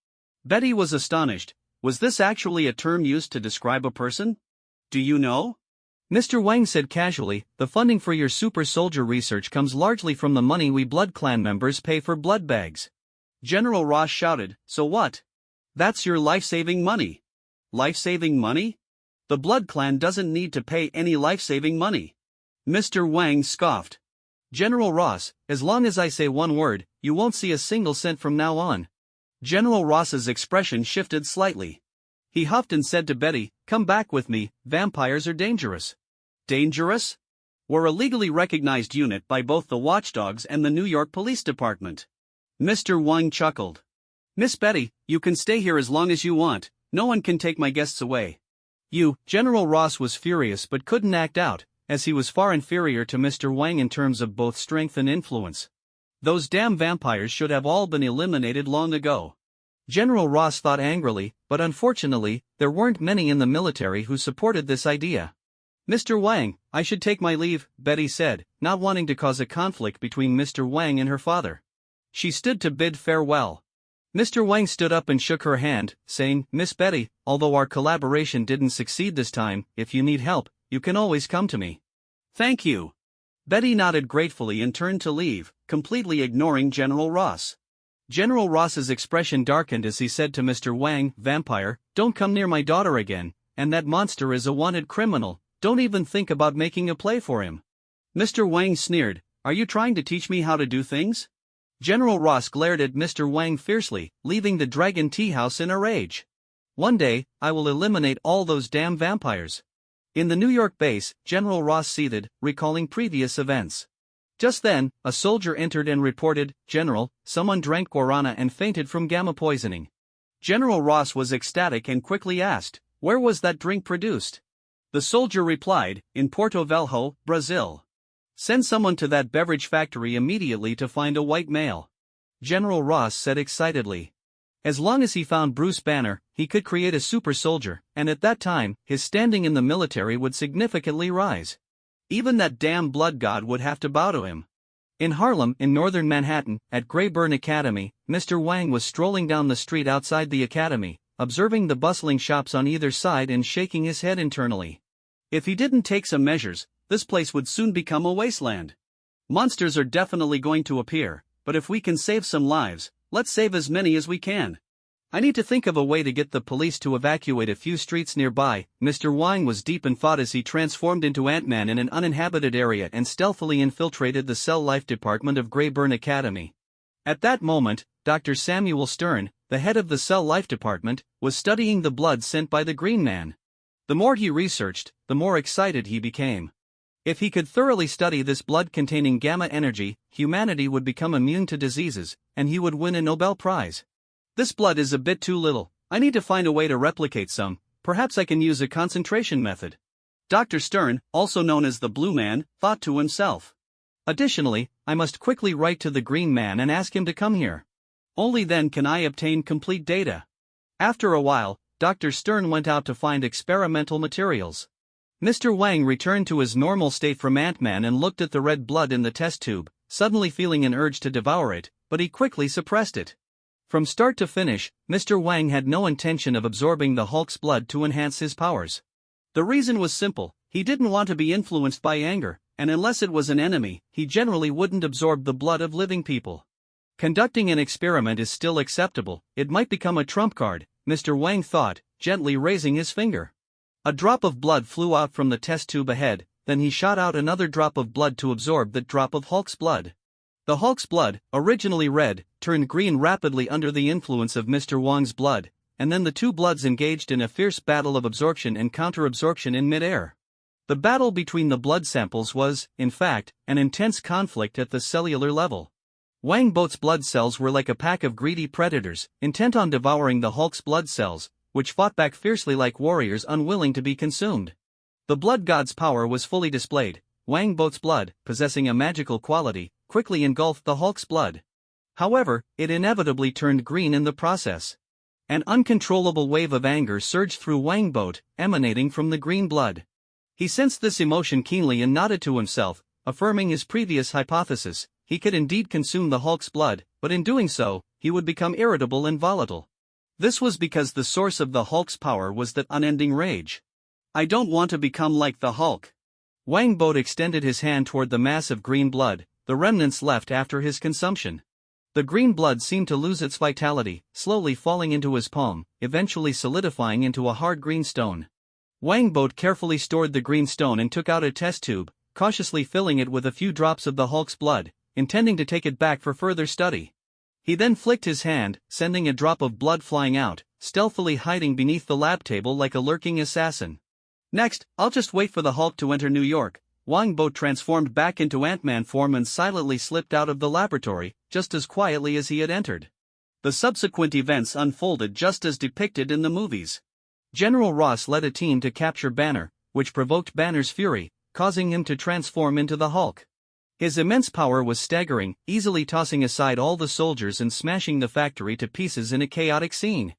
Betty was astonished. Was this actually a term used to describe a person? "Do you know?" Mr. Wang said casually, "The funding for your super soldier research comes largely from the money we Blood Clan members pay for blood bags." General Ross shouted, "So what? That's your life-saving money." "Life-saving money? The Blood Clan doesn't need to pay any life-saving money." Mr. Wang scoffed. "General Ross, as long as I say one word, you won't see a single cent from now on." General Ross's expression shifted slightly. He huffed and said to Betty, "Come back with me, vampires are dangerous." "Dangerous?" "We're a legally recognized unit by both the watchdogs and the New York Police Department." Mr. Wang chuckled. "Miss Betty, you can stay here as long as you want, no one can take my guests away." General Ross was furious but couldn't act out, as he was far inferior to Mr. Wang in terms of both strength and influence. Those damn vampires should have all been eliminated long ago. General Ross thought angrily, but unfortunately, there weren't many in the military who supported this idea. Mr. Wang, I should take my leave, Betty said, not wanting to cause a conflict between Mr. Wang and her father. She stood to bid farewell. Mr. Wang stood up and shook her hand, saying, Miss Betty, although our collaboration didn't succeed this time, if you need help, you can always come to me. Thank you. Betty nodded gratefully and turned to leave, completely ignoring General Ross. General Ross's expression darkened as he said to Mr. Wang, Vampire, don't come near my daughter again, and that monster is a wanted criminal, don't even think about making a play for him. Mr. Wang sneered, Are you trying to teach me how to do things? General Ross glared at Mr. Wang fiercely, leaving the Dragon Tea House in a rage. One day, I will eliminate all those damn vampires. In the New York base, General Ross seethed, recalling previous events. Just then, a soldier entered and reported, General, someone drank guarana and fainted from gamma poisoning. General Ross was ecstatic and quickly asked, Where was that drink produced? The soldier replied, In Porto Velho, Brazil. Send someone to that beverage factory immediately to find a white male. General Ross said excitedly. As long as he found Bruce Banner, he could create a super soldier, and at that time, his standing in the military would significantly rise. Even that damn blood god would have to bow to him. In Harlem, in northern Manhattan, at Reborn Academy, Mr. Wang was strolling down the street outside the academy, observing the bustling shops on either side and shaking his head internally. If he didn't take some measures, this place would soon become a wasteland. Monsters are definitely going to appear, but if we can save some lives, let's save as many as we can. I need to think of a way to get the police to evacuate a few streets nearby. Mr. Wang was deep in thought as he transformed into Ant-Man in an uninhabited area and stealthily infiltrated the cell life department of Greyburn Academy. At that moment, Dr. Samuel Stern, the head of the cell life department, was studying the blood sent by the Green Man. The more he researched, the more excited he became. If he could thoroughly study this blood containing gamma energy, humanity would become immune to diseases, and he would win a Nobel Prize. This blood is a bit too little, I need to find a way to replicate some, perhaps I can use a concentration method. Dr. Stern, also known as the Blue Man, thought to himself. Additionally, I must quickly write to the Green Man and ask him to come here. Only then can I obtain complete data. After a while, Dr. Stern went out to find experimental materials. Mr. Wang returned to his normal state from Ant-Man and looked at the red blood in the test tube, suddenly feeling an urge to devour it, but he quickly suppressed it. From start to finish, Mr. Wang had no intention of absorbing the Hulk's blood to enhance his powers. The reason was simple, he didn't want to be influenced by anger, and unless it was an enemy, he generally wouldn't absorb the blood of living people. Conducting an experiment is still acceptable, it might become a trump card, Mr. Wang thought, gently raising his finger. A drop of blood flew out from the test tube ahead, then he shot out another drop of blood to absorb that drop of Hulk's blood. The Hulk's blood, originally red, turned green rapidly under the influence of Mr. Wang's blood, and then the two bloods engaged in a fierce battle of absorption and counter-absorption in mid-air. The battle between the blood samples was, in fact, an intense conflict at the cellular level. Wang Boat's blood cells were like a pack of greedy predators, intent on devouring the Hulk's blood cells, which fought back fiercely like warriors unwilling to be consumed. The blood god's power was fully displayed. Wang Boat's blood, possessing a magical quality, quickly engulfed the Hulk's blood. However, it inevitably turned green in the process. An uncontrollable wave of anger surged through Wang Boat, emanating from the green blood. He sensed this emotion keenly and nodded to himself, affirming his previous hypothesis. He could indeed consume the Hulk's blood, but in doing so, he would become irritable and volatile. This was because the source of the Hulk's power was that unending rage. I don't want to become like the Hulk. Wang Boat extended his hand toward the mass of green blood, the remnants left after his consumption. The green blood seemed to lose its vitality, slowly falling into his palm, eventually solidifying into a hard green stone. Wang Boat carefully stored the green stone and took out a test tube, cautiously filling it with a few drops of the Hulk's blood, intending to take it back for further study. He then flicked his hand, sending a drop of blood flying out, stealthily hiding beneath the lab table like a lurking assassin. Next, I'll just wait for the Hulk to enter New York. Wang Boat transformed back into Ant-Man form and silently slipped out of the laboratory, just as quietly as he had entered. The subsequent events unfolded just as depicted in the movies. General Ross led a team to capture Banner, which provoked Banner's fury, causing him to transform into the Hulk. His immense power was staggering, easily tossing aside all the soldiers and smashing the factory to pieces in a chaotic scene.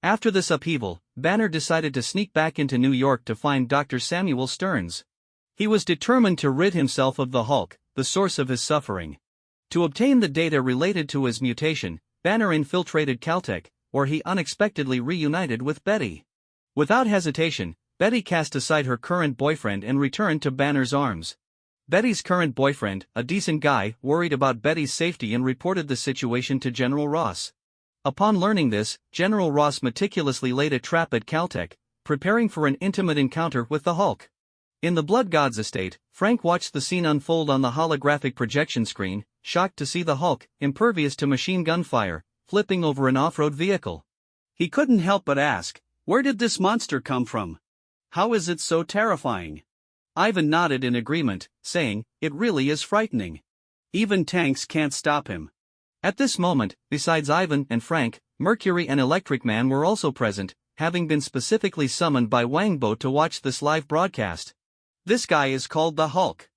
After this upheaval, Banner decided to sneak back into New York to find Dr. Samuel Stearns. He was determined to rid himself of the Hulk, the source of his suffering. To obtain the data related to his mutation, Banner infiltrated Caltech, where he unexpectedly reunited with Betty. Without hesitation, Betty cast aside her current boyfriend and returned to Banner's arms. Betty's current boyfriend, a decent guy, worried about Betty's safety and reported the situation to General Ross. Upon learning this, General Ross meticulously laid a trap at Caltech, preparing for an intimate encounter with the Hulk. In the Blood God's estate, Frank watched the scene unfold on the holographic projection screen, shocked to see the Hulk, impervious to machine gun fire, flipping over an off-road vehicle. He couldn't help but ask, where did this monster come from? How is it so terrifying? Ivan nodded in agreement, saying, it really is frightening. Even tanks can't stop him. At this moment, besides Ivan and Frank, Mercury and Electric Man were also present, having been specifically summoned by Wangbo to watch this live broadcast. This guy is called the Hulk.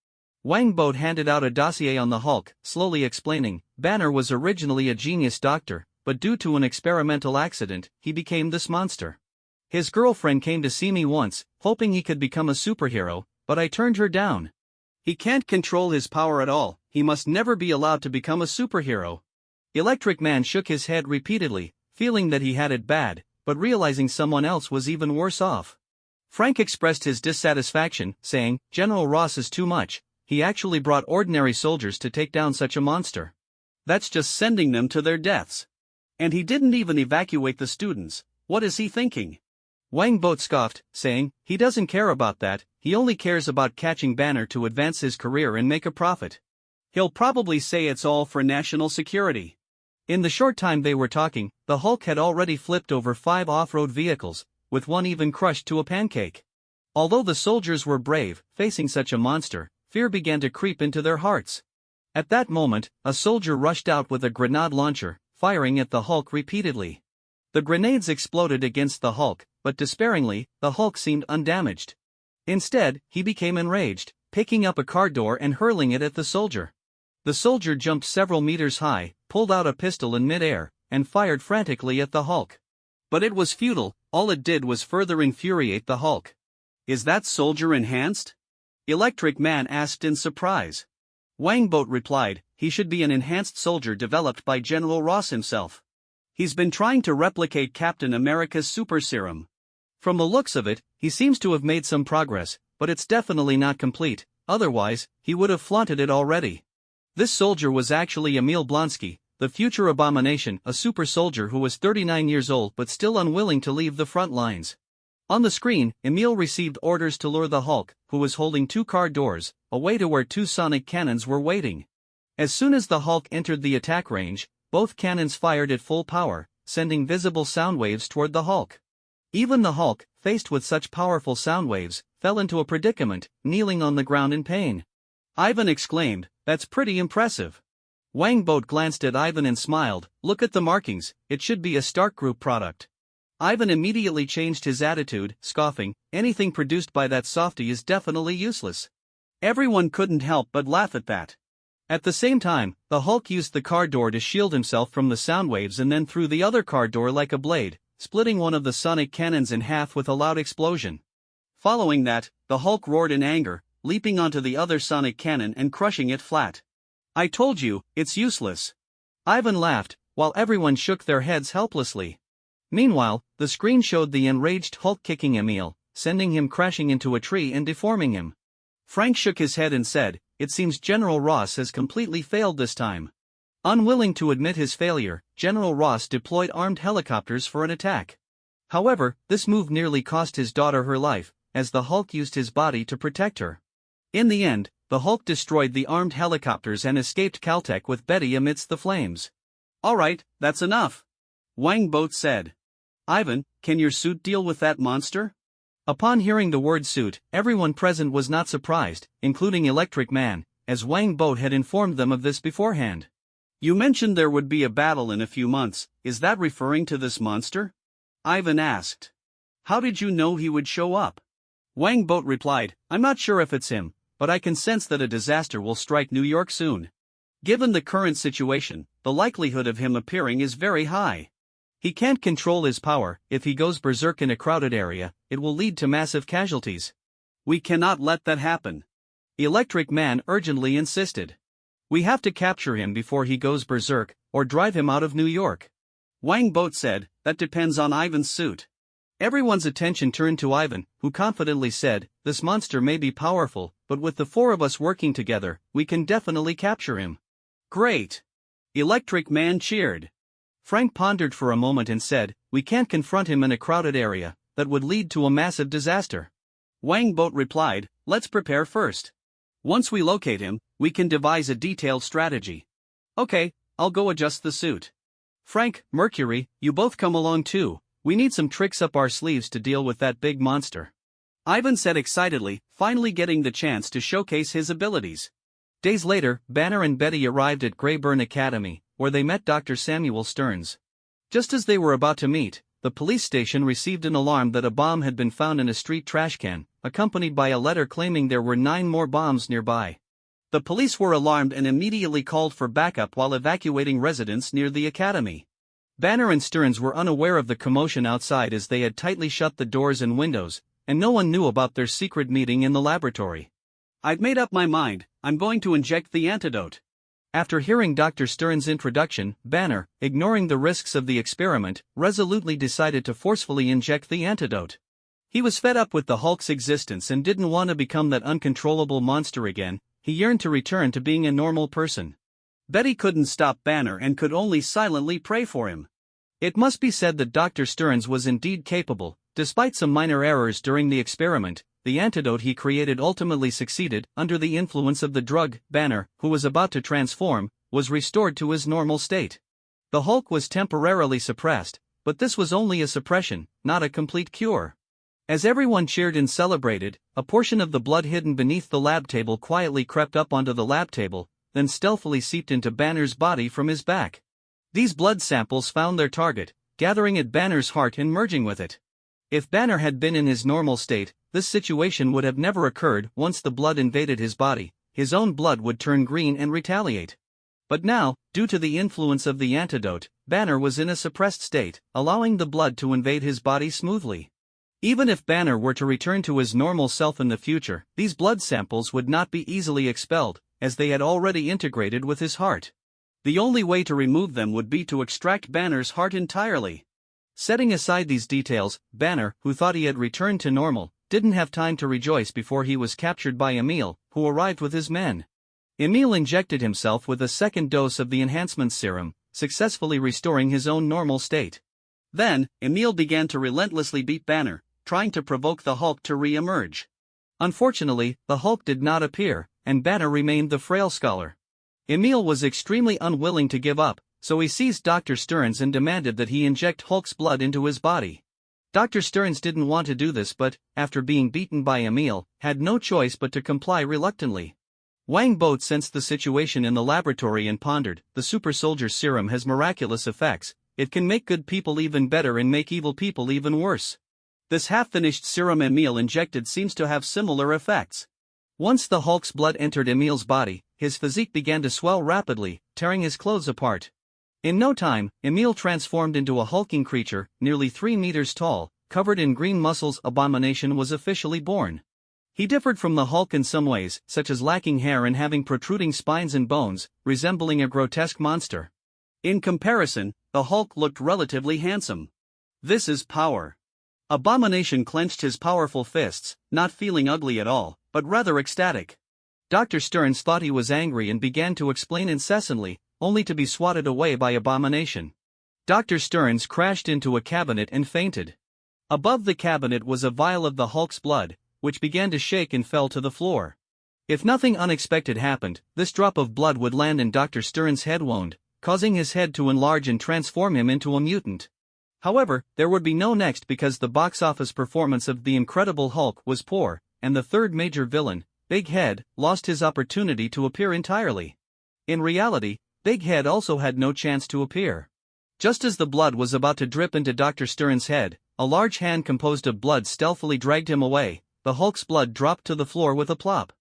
Wangbo handed out a dossier on the Hulk, slowly explaining, Banner was originally a genius doctor, but due to an experimental accident, he became this monster. His girlfriend came to see me once, hoping he could become a superhero, but I turned her down. He can't control his power at all, he must never be allowed to become a superhero. Electric Man shook his head repeatedly, feeling that he had it bad, but realizing someone else was even worse off. Frank expressed his dissatisfaction, saying, General Ross is too much, he actually brought ordinary soldiers to take down such a monster. That's just sending them to their deaths. And he didn't even evacuate the students, what is he thinking? Wangbo scoffed, saying, he doesn't care about that, he only cares about catching Banner to advance his career and make a profit. He'll probably say it's all for national security. In the short time they were talking, the Hulk had already flipped over 5 off-road vehicles, with one even crushed to a pancake. Although the soldiers were brave, facing such a monster, fear began to creep into their hearts. At that moment, a soldier rushed out with a grenade launcher, firing at the Hulk repeatedly. The grenades exploded against the Hulk, but despairingly, the Hulk seemed undamaged. Instead, he became enraged, picking up a car door and hurling it at the soldier. The soldier jumped several meters high, pulled out a pistol in mid-air, and fired frantically at the Hulk. But it was futile, all it did was further infuriate the Hulk. Is that soldier enhanced? Electric Man asked in surprise. Wangbo replied, he should be an enhanced soldier developed by General Ross himself. He's been trying to replicate Captain America's super serum. From the looks of it, he seems to have made some progress, but it's definitely not complete, otherwise, he would have flaunted it already. This soldier was actually Emil Blonsky, the future abomination, a super soldier who was 39 years old but still unwilling to leave the front lines. On the screen, Emil received orders to lure the Hulk, who was holding 2 car doors, away to where 2 sonic cannons were waiting. As soon as the Hulk entered the attack range, both cannons fired at full power, sending visible sound waves toward the Hulk. Even the Hulk, faced with such powerful sound waves, fell into a predicament, kneeling on the ground in pain. Ivan exclaimed, that's pretty impressive. Wangbo glanced at Ivan and smiled, look at the markings, it should be a Stark Group product. Ivan immediately changed his attitude, scoffing, anything produced by that softie is definitely useless. Everyone couldn't help but laugh at that. At the same time, the Hulk used the car door to shield himself from the sound waves and then threw the other car door like a blade, splitting one of the sonic cannons in half with a loud explosion. Following that, the Hulk roared in anger, leaping onto the other sonic cannon and crushing it flat. I told you, it's useless. Ivan laughed, while everyone shook their heads helplessly. Meanwhile, the screen showed the enraged Hulk kicking Emil, sending him crashing into a tree and deforming him. Frank shook his head and said, it seems General Ross has completely failed this time. Unwilling to admit his failure, General Ross deployed armed helicopters for an attack. However, this move nearly cost his daughter her life, as the Hulk used his body to protect her. In the end, the Hulk destroyed the armed helicopters and escaped Caltech with Betty amidst the flames. Alright, that's enough. Wangbo said. Ivan, can your suit deal with that monster? Upon hearing the word suit, everyone present was not surprised, including Electric Man, as Wangbo had informed them of this beforehand. You mentioned there would be a battle in a few months, is that referring to this monster? Ivan asked. How did you know he would show up? Wangbo replied, I'm not sure if it's him, but I can sense that a disaster will strike New York soon. Given the current situation, the likelihood of him appearing is very high. He can't control his power. If he goes berserk in a crowded area, it will lead to massive casualties. We cannot let that happen. Electric Man urgently insisted. We have to capture him before he goes berserk, or drive him out of New York. Wang Boat said, that depends on Ivan's suit. Everyone's attention turned to Ivan, who confidently said, this monster may be powerful, but with the four of us working together, we can definitely capture him. Great! Electric Man cheered. Frank pondered for a moment and said, we can't confront him in a crowded area, that would lead to a massive disaster. Wang Boat replied, let's prepare first. Once we locate him, we can devise a detailed strategy. Okay, I'll go adjust the suit. Frank, Mercury, you both come along too. We need some tricks up our sleeves to deal with that big monster. Ivan said excitedly, finally getting the chance to showcase his abilities. Days later, Banner and Betty arrived at Reborn Academy, where they met Dr. Samuel Stearns. Just as they were about to meet, the police station received an alarm that a bomb had been found in a street trash can, accompanied by a letter claiming there were 9 more bombs nearby. The police were alarmed and immediately called for backup while evacuating residents near the academy. Banner and Stearns were unaware of the commotion outside as they had tightly shut the doors and windows, and no one knew about their secret meeting in the laboratory. I've made up my mind, I'm going to inject the antidote. After hearing Dr. Stearns' introduction, Banner, ignoring the risks of the experiment, resolutely decided to forcefully inject the antidote. He was fed up with the Hulk's existence and didn't want to become that uncontrollable monster again. He yearned to return to being a normal person. Betty couldn't stop Banner and could only silently pray for him. It must be said that Dr. Stearns was indeed capable. Despite some minor errors during the experiment, the antidote he created ultimately succeeded. Under the influence of the drug, Banner, who was about to transform, was restored to his normal state. The Hulk was temporarily suppressed, but this was only a suppression, not a complete cure. As everyone cheered and celebrated, a portion of the blood hidden beneath the lab table quietly crept up onto the lab table, then stealthily seeped into Banner's body from his back. These blood samples found their target, gathering at Banner's heart and merging with it. If Banner had been in his normal state, this situation would have never occurred. Once the blood invaded his body, his own blood would turn green and retaliate. But now, due to the influence of the antidote, Banner was in a suppressed state, allowing the blood to invade his body smoothly. Even if Banner were to return to his normal self in the future, these blood samples would not be easily expelled, as they had already integrated with his heart. The only way to remove them would be to extract Banner's heart entirely. Setting aside these details, Banner, who thought he had returned to normal, didn't have time to rejoice before he was captured by Emile, who arrived with his men. Emile injected himself with a second dose of the enhancement serum, successfully restoring his own normal state. Then, Emile began to relentlessly beat Banner, trying to provoke the Hulk to re-emerge. Unfortunately, the Hulk did not appear, and Banner remained the frail scholar. Emile was extremely unwilling to give up, so he seized Dr. Stearns and demanded that he inject Hulk's blood into his body. Dr. Stearns didn't want to do this but, after being beaten by Emile, had no choice but to comply reluctantly. Wang Boat sensed the situation in the laboratory and pondered, the super soldier serum has miraculous effects. It can make good people even better and make evil people even worse. This half-finished serum Emile injected seems to have similar effects. Once the Hulk's blood entered Emile's body, his physique began to swell rapidly, tearing his clothes apart. In no time, Emile transformed into a hulking creature, nearly 3 meters tall, covered in green muscles. Abomination was officially born. He differed from the Hulk in some ways, such as lacking hair and having protruding spines and bones, resembling a grotesque monster. In comparison, the Hulk looked relatively handsome. This is power. Abomination clenched his powerful fists, not feeling ugly at all, but rather ecstatic. Dr. Stearns thought he was angry and began to explain incessantly, only to be swatted away by Abomination. Dr. Stearns crashed into a cabinet and fainted. Above the cabinet was a vial of the Hulk's blood, which began to shake and fell to the floor. If nothing unexpected happened, this drop of blood would land in Dr. Stearns' head wound, causing his head to enlarge and transform him into a mutant. However, there would be no next because the box office performance of The Incredible Hulk was poor, and the third major villain, Big Head, lost his opportunity to appear entirely. In reality, Big Head also had no chance to appear. Just as the blood was about to drip into Dr. Stearns' head, a large hand composed of blood stealthily dragged him away. The Hulk's blood dropped to the floor with a plop.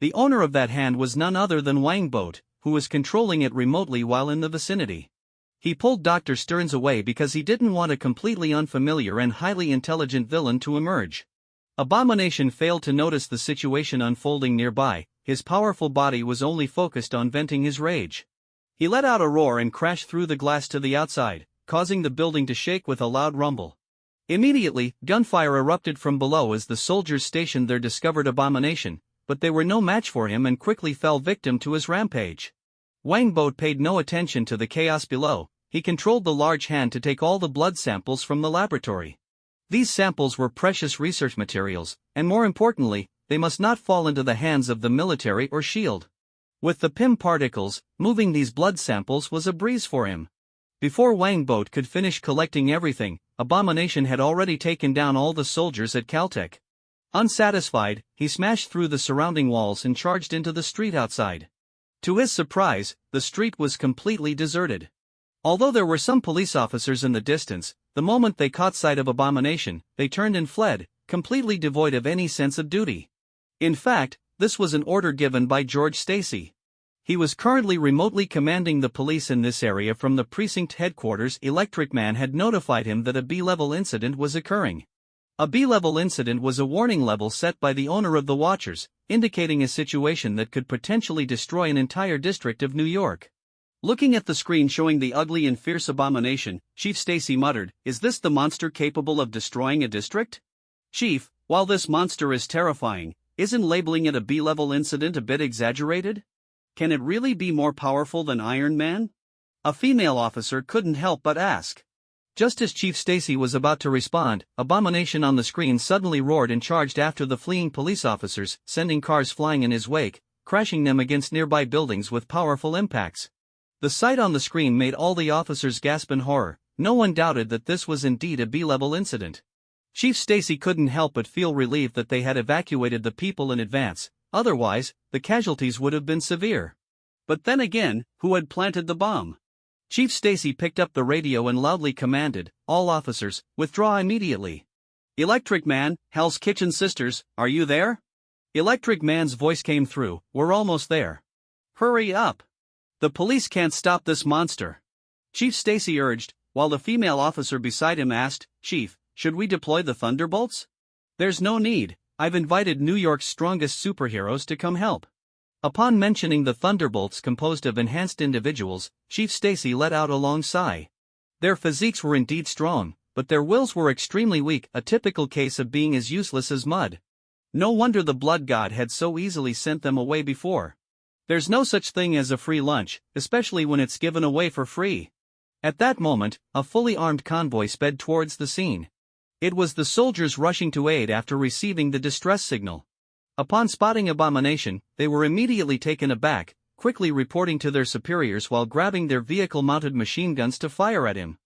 The owner of that hand was none other than Wangbot, who was controlling it remotely while in the vicinity. He pulled Dr. Stearns away because he didn't want a completely unfamiliar and highly intelligent villain to emerge. Abomination failed to notice the situation unfolding nearby. His powerful body was only focused on venting his rage. He let out a roar and crashed through the glass to the outside, causing the building to shake with a loud rumble. Immediately, gunfire erupted from below as the soldiers stationed there discovered Abomination, but they were no match for him and quickly fell victim to his rampage. Wangbot paid no attention to the chaos below. He controlled the large hand to take all the blood samples from the laboratory. These samples were precious research materials, and more importantly, they must not fall into the hands of the military or shield. With the PIM particles, moving these blood samples was a breeze for him. Before Wangbot could finish collecting everything, Abomination had already taken down all the soldiers at Caltech. Unsatisfied, he smashed through the surrounding walls and charged into the street outside. To his surprise, the street was completely deserted. Although there were some police officers in the distance, the moment they caught sight of Abomination, they turned and fled, completely devoid of any sense of duty. In fact, this was an order given by George Stacy. He was currently remotely commanding the police in this area from the precinct headquarters. Electric Man had notified him that a B-level incident was occurring. A B-level incident was a warning level set by the owner of the Watchers, indicating a situation that could potentially destroy an entire district of New York. Looking at the screen showing the ugly and fierce Abomination, Chief Stacy muttered, "Is this the monster capable of destroying a district? Chief, while this monster is terrifying, isn't labeling it a B-level incident a bit exaggerated? Can it really be more powerful than Iron Man?" A female officer couldn't help but ask. Just as Chief Stacy was about to respond, Abomination on the screen suddenly roared and charged after the fleeing police officers, sending cars flying in his wake, crashing them against nearby buildings with powerful impacts. The sight on the screen made all the officers gasp in horror. No one doubted that this was indeed a B-level incident. Chief Stacy couldn't help but feel relieved that they had evacuated the people in advance, otherwise, the casualties would have been severe. But then again, who had planted the bomb? Chief Stacy picked up the radio and loudly commanded, "All officers, withdraw immediately." "Electric Man, Hell's Kitchen Sisters, are you there?" Electric Man's voice came through, "We're almost there." "Hurry up. The police can't stop this monster," Chief Stacy urged, while the female officer beside him asked, "Chief, should we deploy the Thunderbolts?" "There's no need, I've invited New York's strongest superheroes to come help." Upon mentioning the Thunderbolts composed of enhanced individuals, Chief Stacy let out a long sigh. Their physiques were indeed strong, but their wills were extremely weak, a typical case of being as useless as mud. No wonder the Blood God had so easily sent them away before. There's no such thing as a free lunch, especially when it's given away for free. At that moment, a fully armed convoy sped towards the scene. It was the soldiers rushing to aid after receiving the distress signal. Upon spotting Abomination, they were immediately taken aback, quickly reporting to their superiors while grabbing their vehicle-mounted machine guns to fire at him.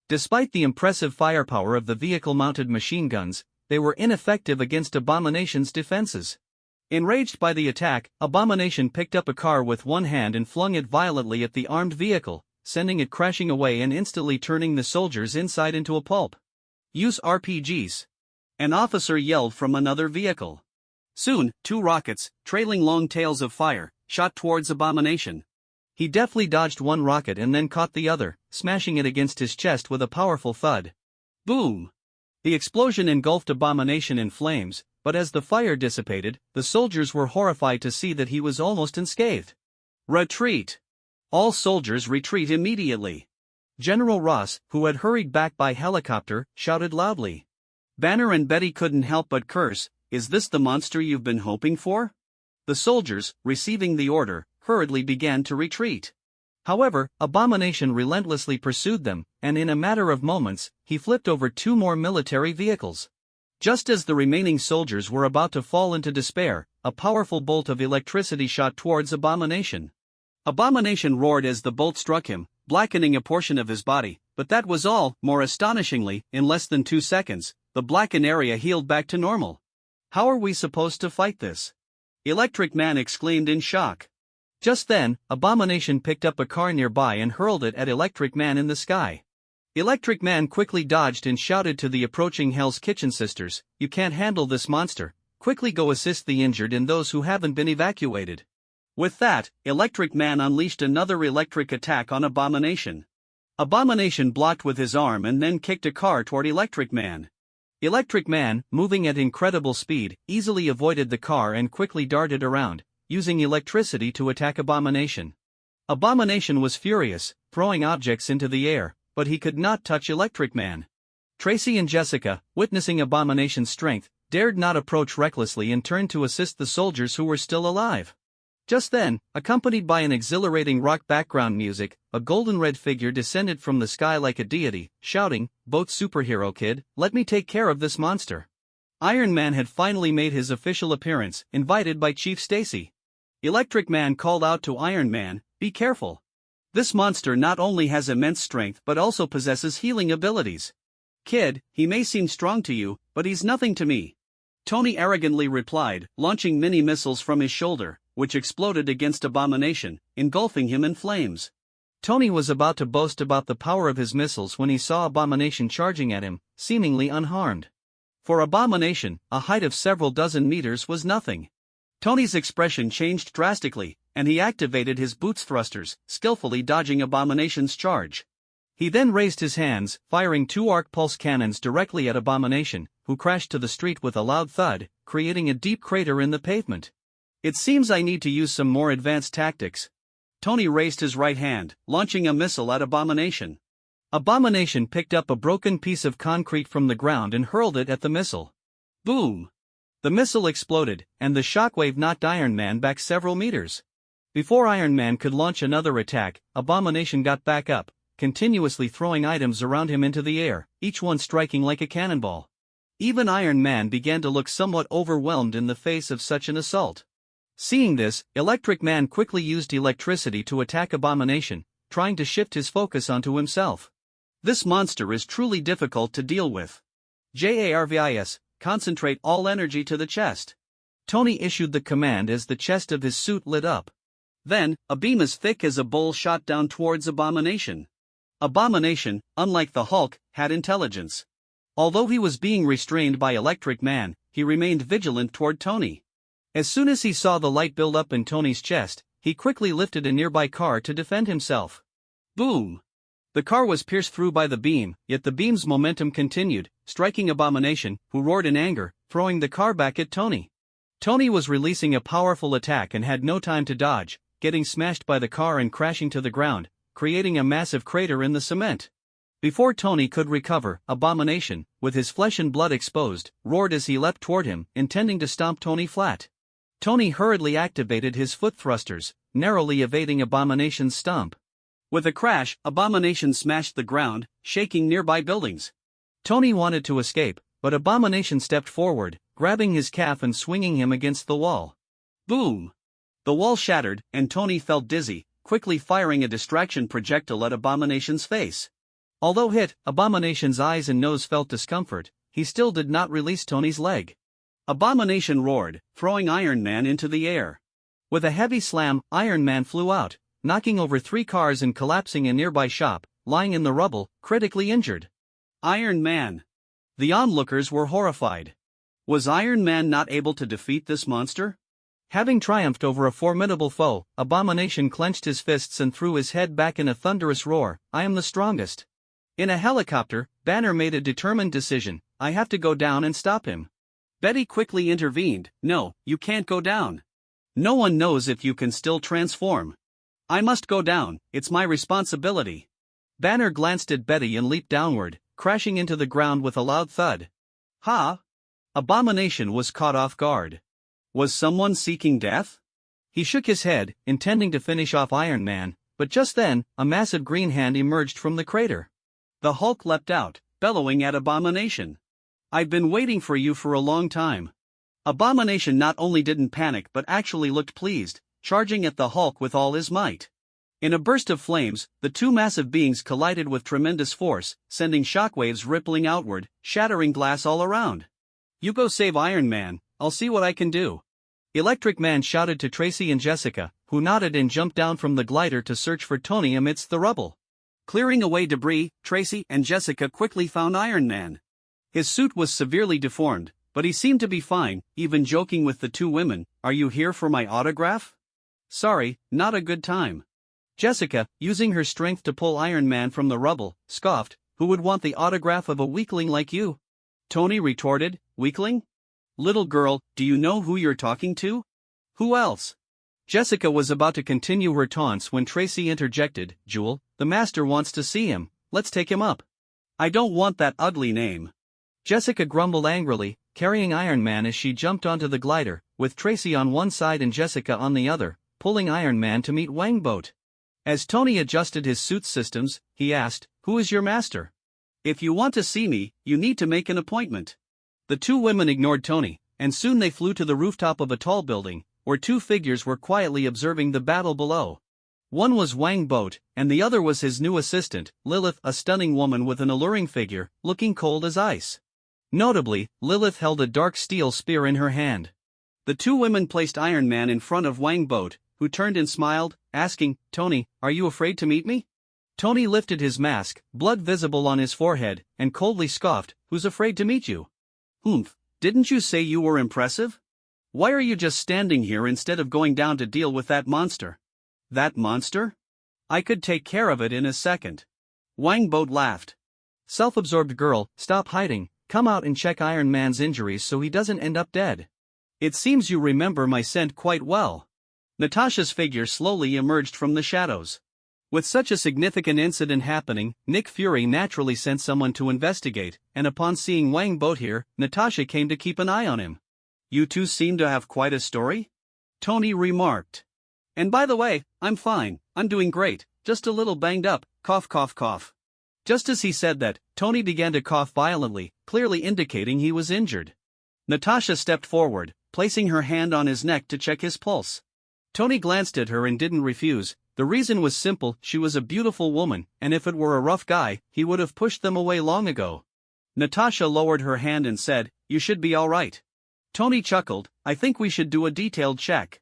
Despite the impressive firepower of the vehicle-mounted machine guns, they were ineffective against Abomination's defenses. Enraged by the attack, Abomination picked up a car with one hand and flung it violently at the armed vehicle, sending it crashing away and instantly turning the soldiers inside into a pulp. "Use RPGs." An officer yelled from another vehicle. Soon, two rockets, trailing long tails of fire, shot towards Abomination. He deftly dodged one rocket and then caught the other, smashing it against his chest with a powerful thud. Boom! The explosion engulfed Abomination in flames, but as the fire dissipated, the soldiers were horrified to see that he was almost unscathed. "Retreat! All soldiers retreat immediately!" General Ross, who had hurried back by helicopter, shouted loudly. Banner and Betty couldn't help but curse, "Is this the monster you've been hoping for?" The soldiers, receiving the order, hurriedly began to retreat. However, Abomination relentlessly pursued them, and in a matter of moments, he flipped over two more military vehicles. Just as the remaining soldiers were about to fall into despair, a powerful bolt of electricity shot towards Abomination. Abomination roared as the bolt struck him, blackening a portion of his body, but that was all. More astonishingly, in less than 2 seconds, the blackened area healed back to normal. "How are we supposed to fight this?" Electric Man exclaimed in shock. Just then, Abomination picked up a car nearby and hurled it at Electric Man in the sky. Electric Man quickly dodged and shouted to the approaching Hell's Kitchen Sisters, "You can't handle this monster. quickly go assist the injured and those who haven't been evacuated. With that, Electric Man unleashed another electric attack on Abomination. Abomination blocked with his arm and then kicked a car toward Electric Man. Electric Man, moving at incredible speed, easily avoided the car and quickly darted around, using electricity to attack Abomination. Abomination was furious, throwing objects into the air, but he could not touch Electric Man. Tracy and Jessica, witnessing Abomination's strength, dared not approach recklessly and turned to assist the soldiers who were still alive. Just then, accompanied by an exhilarating rock background music, a golden-red figure descended from the sky like a deity, shouting, "Boat superhero kid, let me take care of this monster." Iron Man had finally made his official appearance, invited by Chief Stacy. Electric Man called out to Iron Man, "Be careful. This monster not only has immense strength but also possesses healing abilities. Kid, he may seem strong to you, but he's nothing to me." Tony arrogantly replied, launching mini-missiles from his shoulder, which exploded against Abomination, engulfing him in flames. Tony was about to boast about the power of his missiles when he saw Abomination charging at him, seemingly unharmed. For Abomination, a height of several dozen meters was nothing. Tony's expression changed drastically, and he activated his boots thrusters, skillfully dodging Abomination's charge. He then raised his hands, firing 2 arc pulse cannons directly at Abomination, who crashed to the street with a loud thud, creating a deep crater in the pavement. "It seems I need to use some more advanced tactics." Tony raised his right hand, launching a missile at Abomination. Abomination picked up a broken piece of concrete from the ground and hurled it at the missile. Boom! The missile exploded, and the shockwave knocked Iron Man back several meters. Before Iron Man could launch another attack, Abomination got back up, continuously throwing items around him into the air, each one striking like a cannonball. Even Iron Man began to look somewhat overwhelmed in the face of such an assault. Seeing this, Electric Man quickly used electricity to attack Abomination, trying to shift his focus onto himself. "This monster is truly difficult to deal with. JARVIS, concentrate all energy to the chest." Tony issued the command as the chest of his suit lit up. Then, a beam as thick as a bowl shot down towards Abomination. Abomination, unlike the Hulk, had intelligence. Although he was being restrained by Electric Man, he remained vigilant toward Tony. As soon as he saw the light build up in Tony's chest, he quickly lifted a nearby car to defend himself. Boom! The car was pierced through by the beam, yet the beam's momentum continued, striking Abomination, who roared in anger, throwing the car back at Tony. Tony was releasing a powerful attack and had no time to dodge, getting smashed by the car and crashing to the ground, creating a massive crater in the cement. Before Tony could recover, Abomination, with his flesh and blood exposed, roared as he leapt toward him, intending to stomp Tony flat. Tony hurriedly activated his foot thrusters, narrowly evading Abomination's stomp. With a crash, Abomination smashed the ground, shaking nearby buildings. Tony wanted to escape, but Abomination stepped forward, grabbing his calf and swinging him against the wall. Boom! The wall shattered, and Tony felt dizzy, quickly firing a distraction projectile at Abomination's face. Although hit, Abomination's eyes and nose felt discomfort, he still did not release Tony's leg. Abomination roared, throwing Iron Man into the air. With a heavy slam, Iron Man flew out, knocking over 3 cars and collapsing a nearby shop, lying in the rubble, critically injured. Iron Man! The onlookers were horrified. Was Iron Man not able to defeat this monster? Having triumphed over a formidable foe, Abomination clenched his fists and threw his head back in a thunderous roar, "I am the strongest." In a helicopter, Banner made a determined decision, "I have to go down and stop him." Betty quickly intervened, "No, you can't go down. No one knows if you can still transform. I must go down, it's my responsibility." Banner glanced at Betty and leaped downward, crashing into the ground with a loud thud. Ha! Abomination was caught off guard. Was someone seeking death? He shook his head, intending to finish off Iron Man, but just then, a massive green hand emerged from the crater. The Hulk leapt out, bellowing at Abomination. "I've been waiting for you for a long time." Abomination not only didn't panic but actually looked pleased, charging at the Hulk with all his might. In a burst of flames, the two massive beings collided with tremendous force, sending shockwaves rippling outward, shattering glass all around. "You go save Iron Man, I'll see what I can do." Electric Man shouted to Tracy and Jessica, who nodded and jumped down from the glider to search for Tony amidst the rubble. Clearing away debris, Tracy and Jessica quickly found Iron Man. His suit was severely deformed, But he seemed to be fine, even joking with the two women. "Are you here for my autograph?" "Sorry, not a good time." Jessica, using her strength to pull Iron Man from the rubble, scoffed, "Who would want the autograph of a weakling like you?" Tony retorted, "Weakling? Little girl, do you know who you're talking to? Who else?" Jessica was about to continue her taunts when Tracy interjected, "Jewel, the master wants to see him, let's take him up." "I don't want that ugly name." Jessica grumbled angrily, carrying Iron Man as she jumped onto the glider, with Tracy on one side and Jessica on the other, pulling Iron Man to meet Wangboat. As Tony adjusted his suit systems, he asked, "Who is your master? If you want to see me, you need to make an appointment." The two women ignored Tony, and soon they flew to the rooftop of a tall building, where two figures were quietly observing the battle below. One was Wangboat, and the other was his new assistant, Lilith, a stunning woman with an alluring figure, looking cold as ice. Notably, Lilith held a dark steel spear in her hand. The two women placed Iron Man in front of Wangboat, who turned and smiled, asking, "Tony, are you afraid to meet me?" Tony lifted his mask, blood visible on his forehead, and coldly scoffed, "Who's afraid to meet you?" "Humph, didn't you say you were impressive? Why are you just standing here instead of going down to deal with that monster?" "That monster? I could take care of it in a second." Wangboat laughed. "Self-absorbed girl, stop hiding, come out and check Iron Man's injuries so he doesn't end up dead. It seems you remember my scent quite well." Natasha's figure slowly emerged from the shadows. With such a significant incident happening, Nick Fury naturally sent someone to investigate, and upon seeing Wangboat here, Natasha came to keep an eye on him. "You two seem to have quite a story?" Tony remarked. "And by the way, I'm fine, I'm doing great, just a little banged up, cough cough cough." Just as he said that, Tony began to cough violently, clearly indicating he was injured. Natasha stepped forward, placing her hand on his neck to check his pulse. Tony glanced at her and didn't refuse. The reason was simple: she was a beautiful woman, and if it were a rough guy, he would have pushed them away long ago. Natasha lowered her hand and said, "You should be all right." Tony chuckled, "I think we should do a detailed check."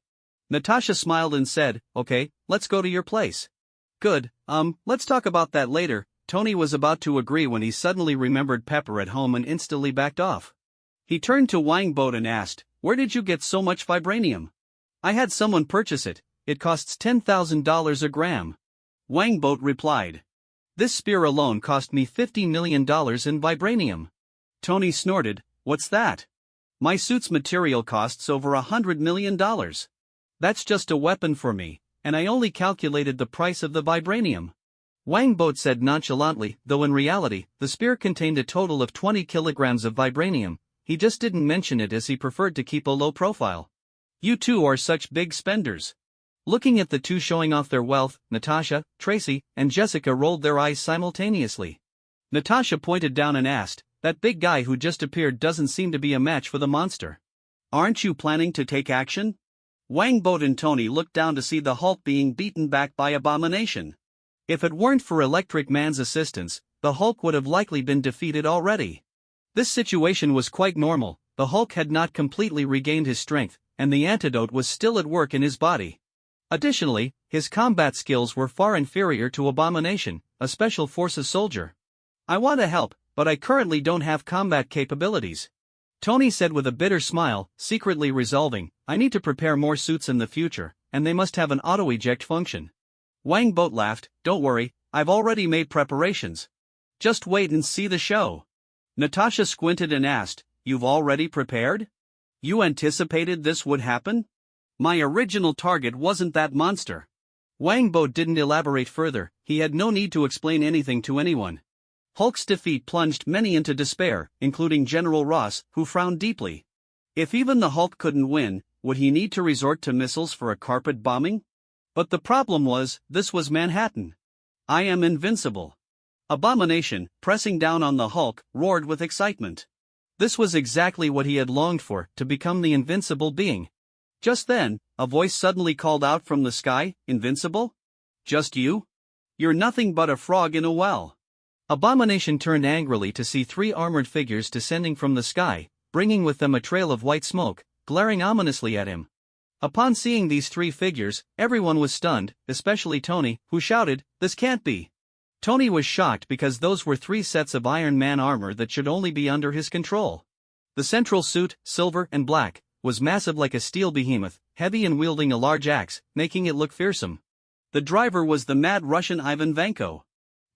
Natasha smiled and said, "Okay, let's go to your place." "Good, let's talk about that later." Tony was about to agree when he suddenly remembered Pepper at home and instantly backed off. He turned to Wangboat and asked, "Where did you get so much vibranium?" "I had someone purchase it. It costs $10,000 a gram." Wangboat replied. "This spear alone cost me $50 million in vibranium." Tony snorted, "What's that? My suit's material costs over $100 million. That's just a weapon for me, and I only calculated the price of the vibranium." Wangboat said nonchalantly, though in reality, the spear contained a total of 20 kilograms of vibranium. He just didn't mention it as he preferred to keep a low profile. "You two are such big spenders." Looking at the two showing off their wealth, Natasha, Tracy, and Jessica rolled their eyes simultaneously. Natasha pointed down and asked, "That big guy who just appeared doesn't seem to be a match for the monster. Aren't you planning to take action?" Wangboat and Tony looked down to see the Hulk being beaten back by Abomination. If it weren't for Electric Man's assistance, the Hulk would have likely been defeated already. This situation was quite normal. The Hulk had not completely regained his strength, and the antidote was still at work in his body. Additionally, his combat skills were far inferior to Abomination, a special forces soldier. "I want to help, but I currently don't have combat capabilities," Tony said with a bitter smile, secretly resolving, "I need to prepare more suits in the future, and they must have an auto-eject function." Wangboat laughed, "Don't worry, I've already made preparations. Just wait and see the show." Natasha squinted and asked, "You've already prepared? You anticipated this would happen? My original target wasn't that monster." Wangboat didn't elaborate further. He had no need to explain anything to anyone. Hulk's defeat plunged many into despair, including General Ross, who frowned deeply. If even the Hulk couldn't win, would he need to resort to missiles for a carpet bombing? But the problem was, this was Manhattan. "I am invincible." Abomination, pressing down on the Hulk, roared with excitement. This was exactly what he had longed for, to become the invincible being. Just then, a voice suddenly called out from the sky, "Invincible? Just you? You're nothing but a frog in a well." Abomination turned angrily to see three armored figures descending from the sky, bringing with them a trail of white smoke, glaring ominously at him. Upon seeing these three figures, everyone was stunned, especially Tony, who shouted, "This can't be!" Tony was shocked because those were three sets of Iron Man armor that should only be under his control. The central suit, silver and black, was massive like a steel behemoth, heavy and wielding a large axe, making it look fearsome. The driver was the mad Russian Ivan Vanko.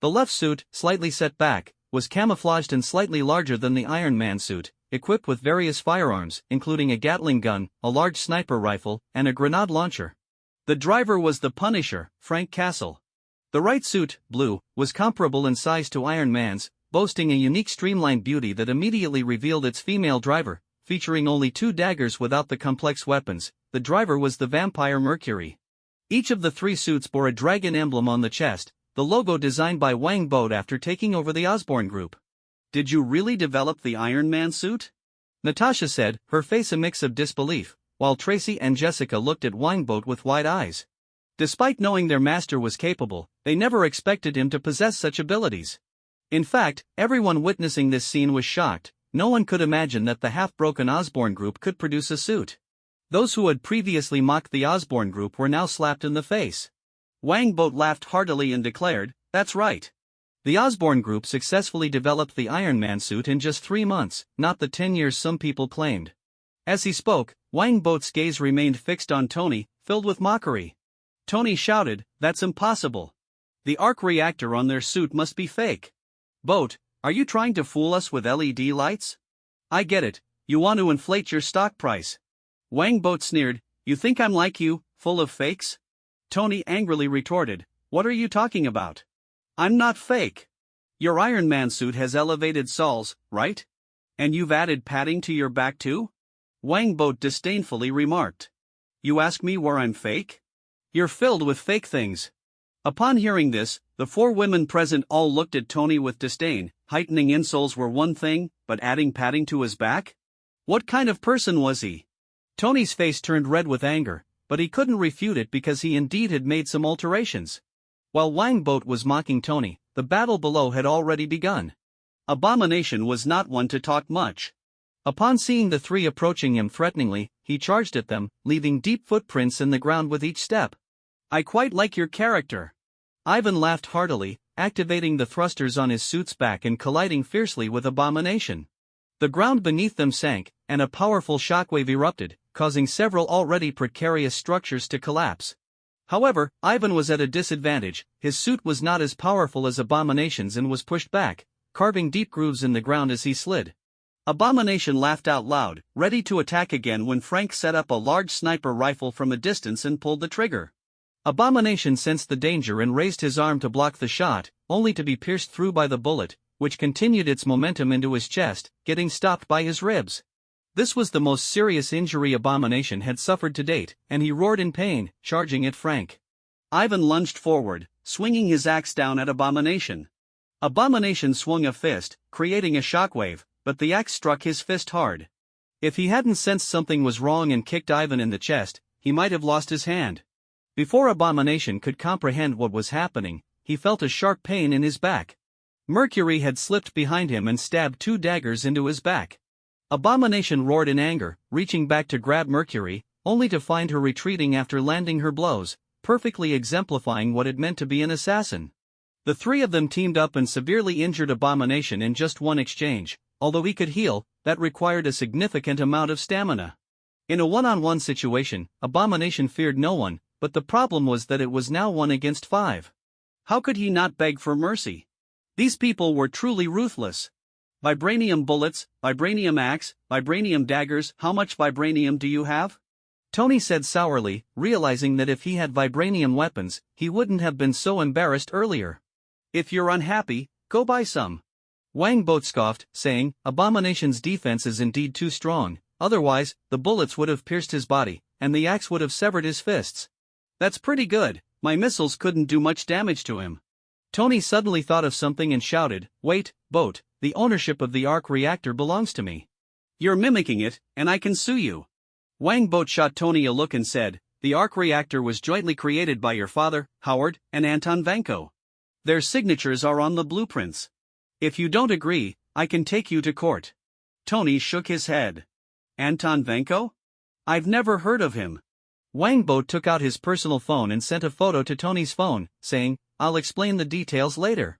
The left suit, slightly set back, was camouflaged and slightly larger than the Iron Man suit, equipped with various firearms, including a Gatling gun, a large sniper rifle, and a grenade launcher. The driver was the Punisher, Frank Castle. The right suit, blue, was comparable in size to Iron Man's, boasting a unique streamlined beauty that immediately revealed its female driver, featuring only 2 daggers without the complex weapons. The driver was the vampire Mercury. Each of the 3 suits bore a dragon emblem on the chest, the logo designed by Wang Bod after taking over the Osborne Group. Did you really develop the Iron Man suit? Natasha said, her face a mix of disbelief, while Tracy and Jessica looked at Wang Bod with wide eyes. Despite knowing their master was capable, they never expected him to possess such abilities. In fact, everyone witnessing this scene was shocked. No one could imagine that the half-broken Osborne Group could produce a suit. Those who had previously mocked the Osborne Group were now slapped in the face. Wang Bod laughed heartily and declared, "That's right. The Osborne Group successfully developed the Iron Man suit in just 3 months, not the 10 years some people claimed." As he spoke, Wang Bod's gaze remained fixed on Tony, filled with mockery. Tony shouted, "That's impossible. The arc reactor on their suit must be fake. Bod, are you trying to fool us with LED lights? I get it, you want to inflate your stock price." Wang Bod sneered, "You think I'm like you, full of fakes?" Tony angrily retorted, "What are you talking about? I'm not fake. Your Iron Man suit has elevated soles, right? And you've added padding to your back too?" Wang Bod disdainfully remarked. "You ask me where I'm fake? You're filled with fake things." Upon hearing this, the 4 women present all looked at Tony with disdain. Heightening insoles were one thing, but adding padding to his back? What kind of person was he? Tony's face turned red with anger, but he couldn't refute it because he indeed had made some alterations. While Wang Bod was mocking Tony, the battle below had already begun. Abomination was not one to talk much. Upon seeing the 3 approaching him threateningly, he charged at them, leaving deep footprints in the ground with each step. "I quite like your character." Ivan laughed heartily, activating the thrusters on his suit's back and colliding fiercely with Abomination. The ground beneath them sank, and a powerful shockwave erupted, causing several already precarious structures to collapse. However, Ivan was at a disadvantage. His suit was not as powerful as Abomination's and was pushed back, carving deep grooves in the ground as he slid. Abomination laughed out loud, ready to attack again when Frank set up a large sniper rifle from a distance and pulled the trigger. Abomination sensed the danger and raised his arm to block the shot, only to be pierced through by the bullet, which continued its momentum into his chest, getting stopped by his ribs. This was the most serious injury Abomination had suffered to date, and he roared in pain, charging at Frank. Ivan lunged forward, swinging his axe down at Abomination. Abomination swung a fist, creating a shockwave, but the axe struck his fist hard. If he hadn't sensed something was wrong and kicked Ivan in the chest, he might have lost his hand. Before Abomination could comprehend what was happening, he felt a sharp pain in his back. Mercury had slipped behind him and stabbed 2 daggers into his back. Abomination roared in anger, reaching back to grab Mercury, only to find her retreating after landing her blows, perfectly exemplifying what it meant to be an assassin. The 3 of them teamed up and severely injured Abomination in just one exchange. Although he could heal, that required a significant amount of stamina. In a one-on-one situation, Abomination feared no one, but the problem was that it was now 1 against 5. How could he not beg for mercy? These people were truly ruthless. Vibranium bullets, vibranium axe, vibranium daggers. How much vibranium do you have? Tony said sourly, realizing that if he had vibranium weapons, he wouldn't have been so embarrassed earlier. If you're unhappy, go buy some. Wang Bod scoffed, saying, Abomination's defense is indeed too strong, otherwise, the bullets would have pierced his body, and the axe would have severed his fists. That's pretty good, my missiles couldn't do much damage to him. Tony suddenly thought of something and shouted, Wait, Bod, the ownership of the arc reactor belongs to me. You're mimicking it, and I can sue you. Wang Bod shot Tony a look and said, The arc reactor was jointly created by your father, Howard, and Anton Vanko. Their signatures are on the blueprints. If you don't agree, I can take you to court. Tony shook his head. Anton Vanko? I've never heard of him. Wang Bod took out his personal phone and sent a photo to Tony's phone, saying, I'll explain the details later.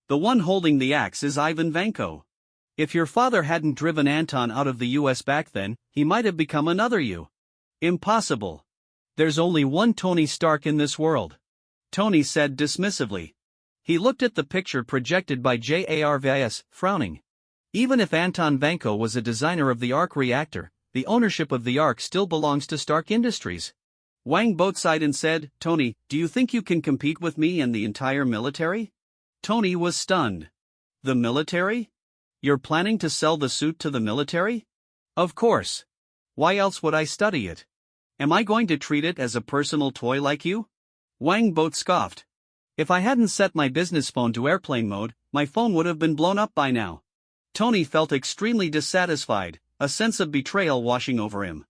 The one holding the axe is Ivan Vanko. If your father hadn't driven Anton out of the US back then, he might have become another you. Impossible. There's only one Tony Stark in this world. Tony said dismissively. He looked at the picture projected by Jarvis, frowning. Even if Anton Vanko was a designer of the arc reactor, the ownership of the arc still belongs to Stark Industries. Wang both sighed and said, Tony, do you think you can compete with me and the entire military? Tony was stunned. The military? You're planning to sell the suit to the military? Of course. Why else would I study it? Am I going to treat it as a personal toy like you? Wang both scoffed. If I hadn't set my business phone to airplane mode, my phone would have been blown up by now. Tony felt extremely dissatisfied, a sense of betrayal washing over him.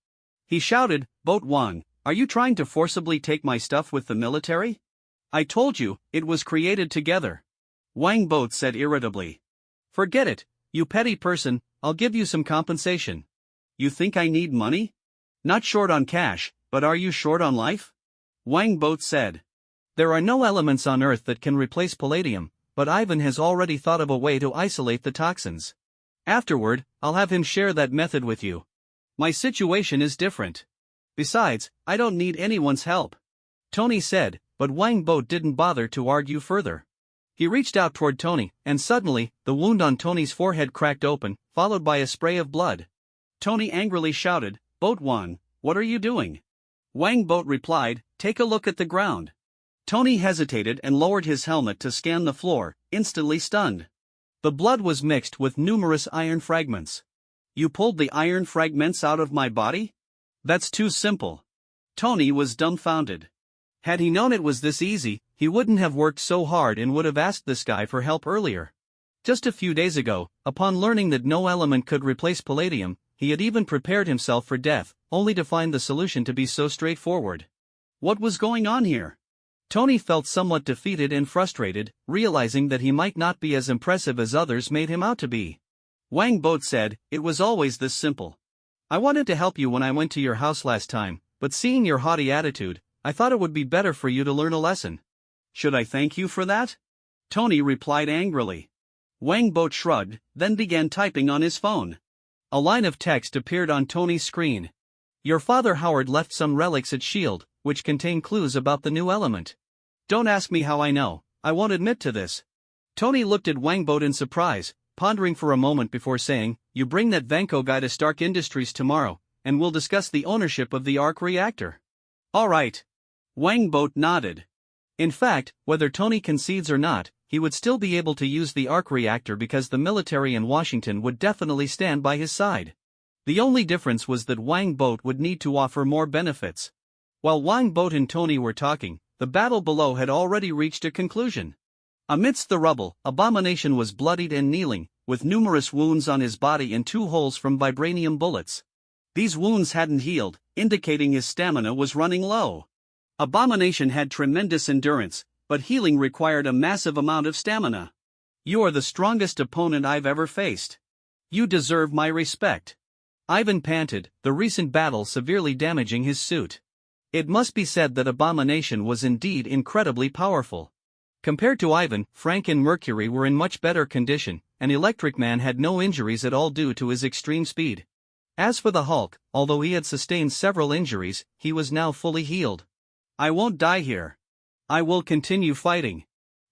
He shouted, Boat Wang, are you trying to forcibly take my stuff with the military? I told you, it was created together. Wang Boat said irritably. Forget it, you petty person, I'll give you some compensation. You think I need money? Not short on cash, but are you short on life? Wang Boat said. There are no elements on Earth that can replace palladium, but Ivan has already thought of a way to isolate the toxins. Afterward, I'll have him share that method with you. My situation is different. Besides, I don't need anyone's help. Tony said, but Wang Boat didn't bother to argue further. He reached out toward Tony, and suddenly, the wound on Tony's forehead cracked open, followed by a spray of blood. Tony angrily shouted, Boat Wang, what are you doing? Wang Boat replied, take a look at the ground. Tony hesitated and lowered his helmet to scan the floor, instantly stunned. The blood was mixed with numerous iron fragments. You pulled the iron fragments out of my body? That's too simple. Tony was dumbfounded. Had he known it was this easy, he wouldn't have worked so hard and would have asked this guy for help earlier. Just a few days ago, upon learning that no element could replace palladium, he had even prepared himself for death, only to find the solution to be so straightforward. What was going on here? Tony felt somewhat defeated and frustrated, realizing that he might not be as impressive as others made him out to be. Wang Boat said, it was always this simple. I wanted to help you when I went to your house last time, but seeing your haughty attitude, I thought it would be better for you to learn a lesson. Should I thank you for that? Tony replied angrily. Wang Boat shrugged, then began typing on his phone. A line of text appeared on Tony's screen. Your father Howard left some relics at S.H.I.E.L.D., which contain clues about the new element. Don't ask me how I know, I won't admit to this. Tony looked at Wang Boat in surprise, pondering for a moment before saying, you bring that Vanko guy to Stark Industries tomorrow, and we'll discuss the ownership of the arc reactor. All right. Wang Boat nodded. In fact, whether Tony concedes or not, he would still be able to use the arc reactor because the military in Washington would definitely stand by his side. The only difference was that Wang Boat would need to offer more benefits. While Wang Boat and Tony were talking, the battle below had already reached a conclusion. Amidst the rubble, Abomination was bloodied and kneeling, with numerous wounds on his body and 2 holes from vibranium bullets. These wounds hadn't healed, indicating his stamina was running low. Abomination had tremendous endurance, but healing required a massive amount of stamina. You are the strongest opponent I've ever faced. You deserve my respect. Ivan panted, the recent battle severely damaging his suit. It must be said that Abomination was indeed incredibly powerful. Compared to Ivan, Frank and Mercury were in much better condition, and Electric Man had no injuries at all due to his extreme speed. As for the Hulk, although he had sustained several injuries, he was now fully healed. I won't die here. I will continue fighting.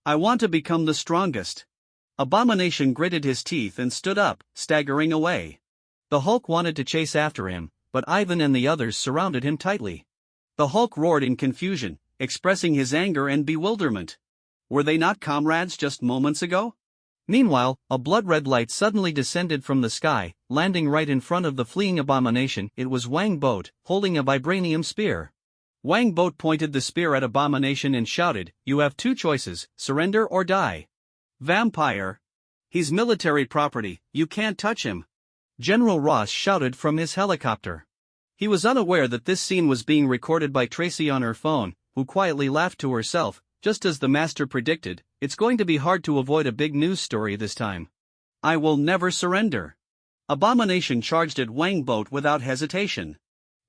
I want to become the strongest. Abomination gritted his teeth and stood up, staggering away. The Hulk wanted to chase after him, but Ivan and the others surrounded him tightly. The Hulk roared in confusion, expressing his anger and bewilderment. Were they not comrades just moments ago? Meanwhile, a blood-red light suddenly descended from the sky, landing right in front of the fleeing Abomination. It was Wang Boat, holding a vibranium spear. Wang Boat pointed the spear at Abomination and shouted, you have 2 choices, surrender or die. Vampire. He's military property, you can't touch him. General Ross shouted from his helicopter. He was unaware that this scene was being recorded by Tracy on her phone, who quietly laughed to herself, just as the master predicted, it's going to be hard to avoid a big news story this time. I will never surrender. Abomination charged at Wang Boat without hesitation.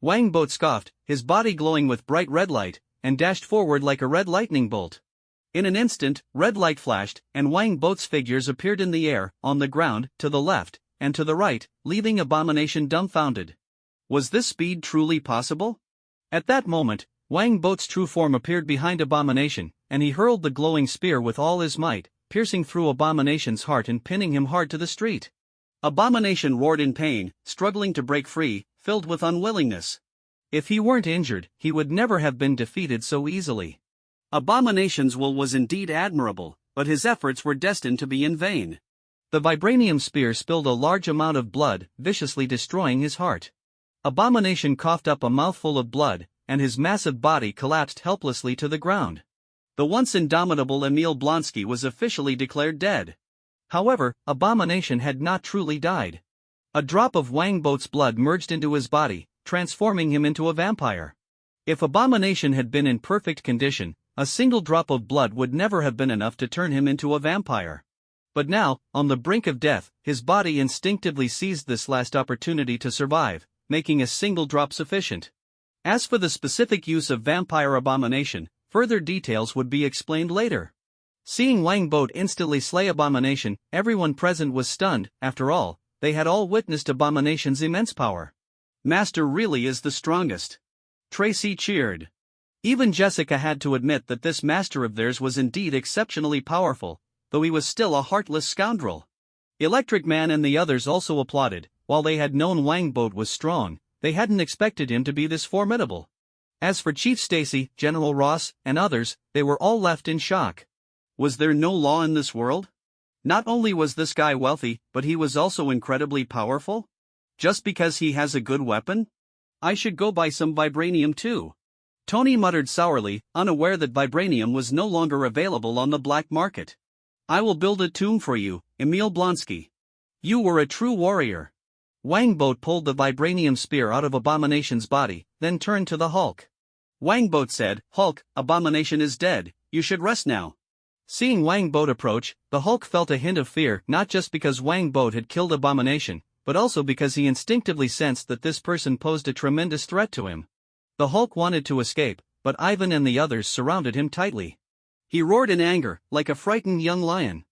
Wang Boat scoffed, his body glowing with bright red light, and dashed forward like a red lightning bolt. In an instant, red light flashed, and Wang Boat's figures appeared in the air, on the ground, to the left, and to the right, leaving Abomination dumbfounded. Was this speed truly possible? At that moment, Wang Boat's true form appeared behind Abomination, and he hurled the glowing spear with all his might, piercing through Abomination's heart and pinning him hard to the street. Abomination roared in pain, struggling to break free, filled with unwillingness. If he weren't injured, he would never have been defeated so easily. Abomination's will was indeed admirable, but his efforts were destined to be in vain. The vibranium spear spilled a large amount of blood, viciously destroying his heart. Abomination coughed up a mouthful of blood, and his massive body collapsed helplessly to the ground. The once indomitable Emil Blonsky was officially declared dead. However, Abomination had not truly died. A drop of Wang Boat's blood merged into his body, transforming him into a vampire. If Abomination had been in perfect condition, a single drop of blood would never have been enough to turn him into a vampire. But now, on the brink of death, his body instinctively seized this last opportunity to survive, making a single drop sufficient. As for the specific use of vampire Abomination, further details would be explained later. Seeing Wang Boat instantly slay Abomination, everyone present was stunned. After all, they had all witnessed Abomination's immense power. Master really is the strongest. Tracy cheered. Even Jessica had to admit that this master of theirs was indeed exceptionally powerful, though he was still a heartless scoundrel. Electric Man and the others also applauded. While they had known Wang Boat was strong, they hadn't expected him to be this formidable. As for Chief Stacy, General Ross, and others, they were all left in shock. Was there no law in this world? Not only was this guy wealthy, but he was also incredibly powerful? Just because he has a good weapon? I should go buy some vibranium too. Tony muttered sourly, unaware that vibranium was no longer available on the black market. I will build a tomb for you, Emil Blonsky. You were a true warrior. Wang Boat pulled the vibranium spear out of Abomination's body, then turned to the Hulk. Wang Boat said, Hulk, Abomination is dead, you should rest now. Seeing Wang Boat approach, the Hulk felt a hint of fear, not just because Wang Boat had killed Abomination, but also because he instinctively sensed that this person posed a tremendous threat to him. The Hulk wanted to escape, but Ivan and the others surrounded him tightly. He roared in anger, like a frightened young lion.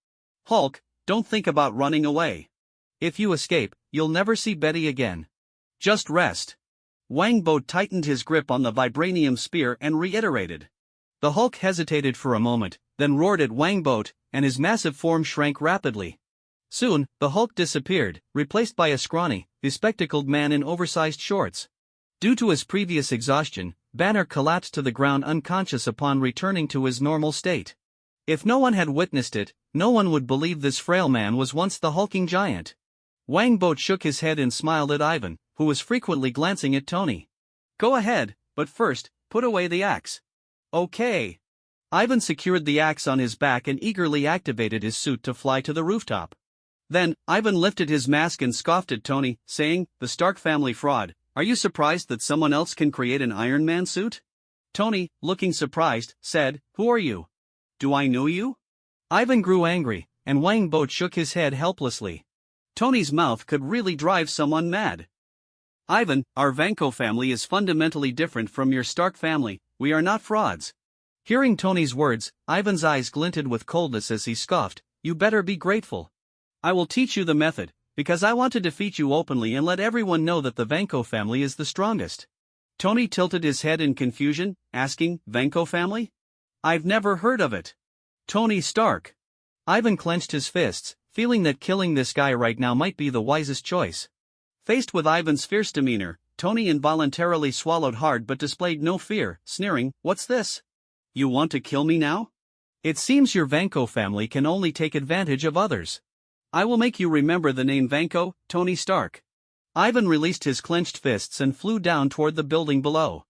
Hulk, don't think about running away. If you escape, you'll never see Betty again. Just rest. Wang Boat tightened his grip on the vibranium spear and reiterated. The Hulk hesitated for a moment, then roared at Wang Boat, and his massive form shrank rapidly. Soon, the Hulk disappeared, replaced by a scrawny, bespectacled man in oversized shorts. Due to his previous exhaustion, Banner collapsed to the ground unconscious upon returning to his normal state. If no one had witnessed it, no one would believe this frail man was once the hulking giant. Wang Boat shook his head and smiled at Ivan, who was frequently glancing at Tony. Go ahead, but first, put away the axe. Okay. Ivan secured the axe on his back and eagerly activated his suit to fly to the rooftop. Then, Ivan lifted his mask and scoffed at Tony, saying, The Stark family fraud. Are you surprised that someone else can create an Iron Man suit? Tony, looking surprised, said, Who are you? Do I know you? Ivan grew angry, and Wang Boat shook his head helplessly. Tony's mouth could really drive someone mad. Ivan, our Vanko family is fundamentally different from your Stark family, we are not frauds. Hearing Tony's words, Ivan's eyes glinted with coldness as he scoffed, You better be grateful. I will teach you the method, because I want to defeat you openly and let everyone know that the Vanko family is the strongest. Tony tilted his head in confusion, asking, Vanko family? I've never heard of it. Tony Stark. Ivan clenched his fists, feeling that killing this guy right now might be the wisest choice. Faced with Ivan's fierce demeanor, Tony involuntarily swallowed hard but displayed no fear, sneering, What's this? You want to kill me now? It seems your Vanko family can only take advantage of others. I will make you remember the name Vanko, Tony Stark. Ivan released his clenched fists and flew down toward the building below.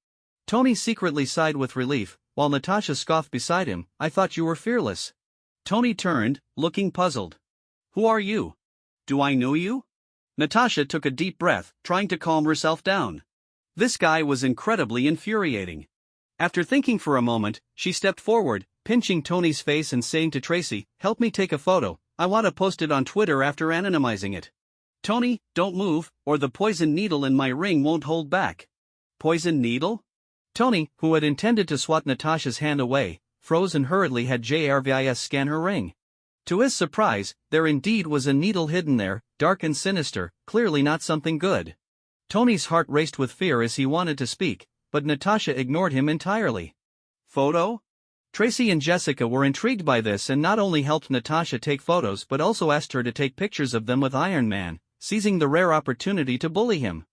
Tony secretly sighed with relief, while Natasha scoffed beside him, I thought you were fearless. Tony turned, looking puzzled. Who are you? Do I know you? Natasha took a deep breath, trying to calm herself down. This guy was incredibly infuriating. After thinking for a moment, she stepped forward, pinching Tony's face and saying to Tracy, Help me take a photo. I want to post it on Twitter after anonymizing it. Tony, don't move, or the poison needle in my ring won't hold back. Poison needle? Tony, who had intended to swat Natasha's hand away, froze and hurriedly had JRVIS scan her ring. To his surprise, there indeed was a needle hidden there, dark and sinister, clearly not something good. Tony's heart raced with fear as he wanted to speak, but Natasha ignored him entirely. Photo? Tracy and Jessica were intrigued by this and not only helped Natasha take photos but also asked her to take pictures of them with Iron Man, seizing the rare opportunity to bully him.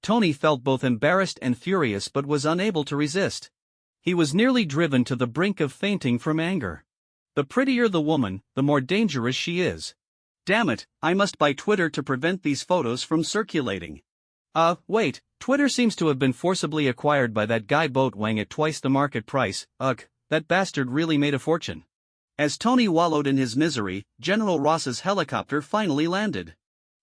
Tony felt both embarrassed and furious but was unable to resist. He was nearly driven to the brink of fainting from anger. The prettier the woman, the more dangerous she is. Damn it, I must buy Twitter to prevent these photos from circulating. Wait, Twitter seems to have been forcibly acquired by that guy Boatwang at twice the market price. Ugh, that bastard really made a fortune. As Tony wallowed in his misery, General Ross's helicopter finally landed.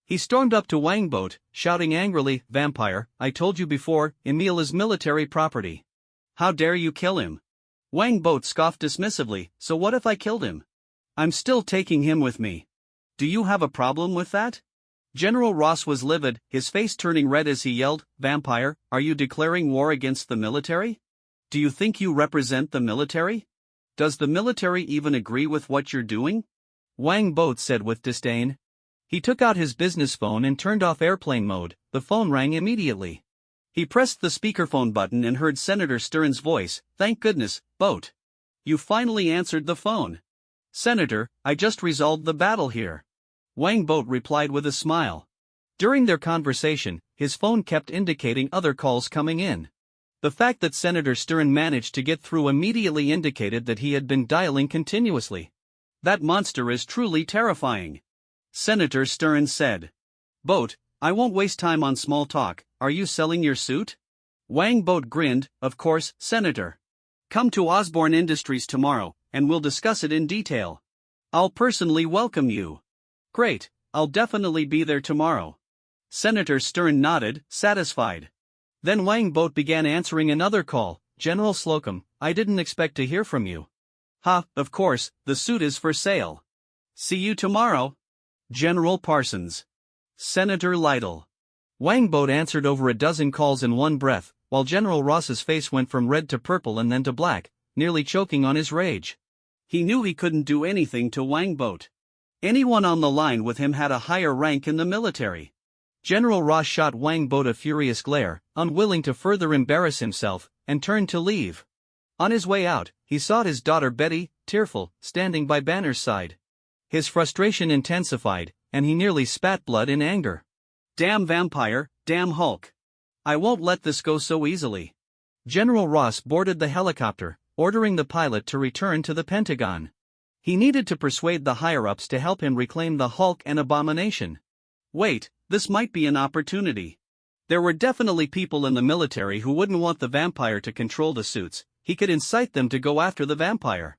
He stormed up to Wangboat, shouting angrily, "Vampire, I told you before, Emil is military property. How dare you kill him?" Wangboat scoffed dismissively, "So what if I killed him? I'm still taking him with me. Do you have a problem with that?" General Ross was livid, his face turning red as he yelled, "Vampire, are you declaring war against the military? Do you think you represent the military? Does the military even agree with what you're doing?" Wangboat said with disdain. He took out his business phone and turned off airplane mode. The phone rang immediately. He pressed the speakerphone button and heard Senator Stern's voice. "Thank goodness, Boat. You finally answered the phone." "Senator, I just resolved the battle here," Wangboat replied with a smile. During their conversation, his phone kept indicating other calls coming in. The fact that Senator Stern managed to get through immediately indicated that he had been dialing continuously. "That monster is truly terrifying," Senator Stern said. "Boat, I won't waste time on small talk. Are you selling your suit?" Wangboat grinned, "Of course, Senator. Come to Osborne Industries tomorrow, and we'll discuss it in detail. I'll personally welcome you." "Great, I'll definitely be there tomorrow." Senator Stern nodded, satisfied. Then Wangboat began answering another call. "General Slocum, I didn't expect to hear from you." "Ha, of course, the suit is for sale. See you tomorrow." General Parsons. Senator Lytle. Wangboat answered over a dozen calls in one breath, while General Ross's face went from red to purple and then to black, nearly choking on his rage. He knew he couldn't do anything to Wangboat. Anyone on the line with him had a higher rank in the military. General Ross shot Wangboat a furious glare, unwilling to further embarrass himself, and turned to leave. On his way out, he saw his daughter Betty, tearful, standing by Banner's side. His frustration intensified, and he nearly spat blood in anger. "Damn vampire, damn Hulk. I won't let this go so easily." General Ross boarded the helicopter, ordering the pilot to return to the Pentagon. He needed to persuade the higher-ups to help him reclaim the Hulk and Abomination. Wait, this might be an opportunity. There were definitely people in the military who wouldn't want the vampire to control the suits. He could incite them to go after the vampire.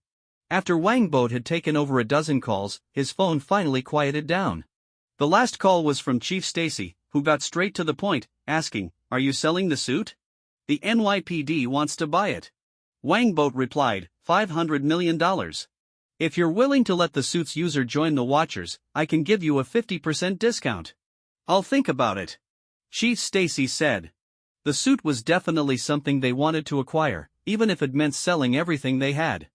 After Wangboat had taken over a dozen calls, his phone finally quieted down. The last call was from Chief Stacy, who got straight to the point, asking, "Are you selling the suit? The NYPD wants to buy it." Wangboat replied, $500 million. "If you're willing to let the suit's user join the Watchers, I can give you a 50% discount." "I'll think about it," Chief Stacy said. The suit was definitely something they wanted to acquire, even if it meant selling everything they had.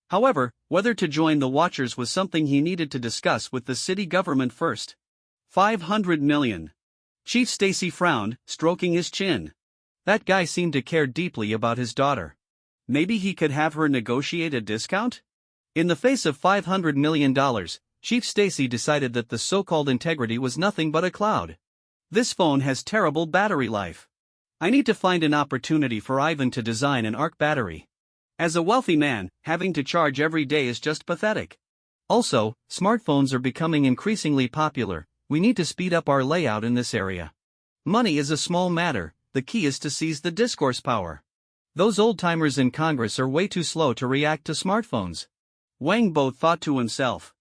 However, whether to join the Watchers was something he needed to discuss with the city government first. $500 million. Chief Stacy frowned, stroking his chin. That guy seemed to care deeply about his daughter. Maybe he could have her negotiate a discount? In the face of $500 million, Chief Stacy decided that the so-called integrity was nothing but a cloud. This phone has terrible battery life. I need to find an opportunity for Ivan to design an arc battery. As a wealthy man, having to charge every day is just pathetic. Also, smartphones are becoming increasingly popular. We need to speed up our layout in this area. Money is a small matter, the key is to seize the discourse power. Those old-timers in Congress are way too slow to react to smartphones. Wangboat thought to himself.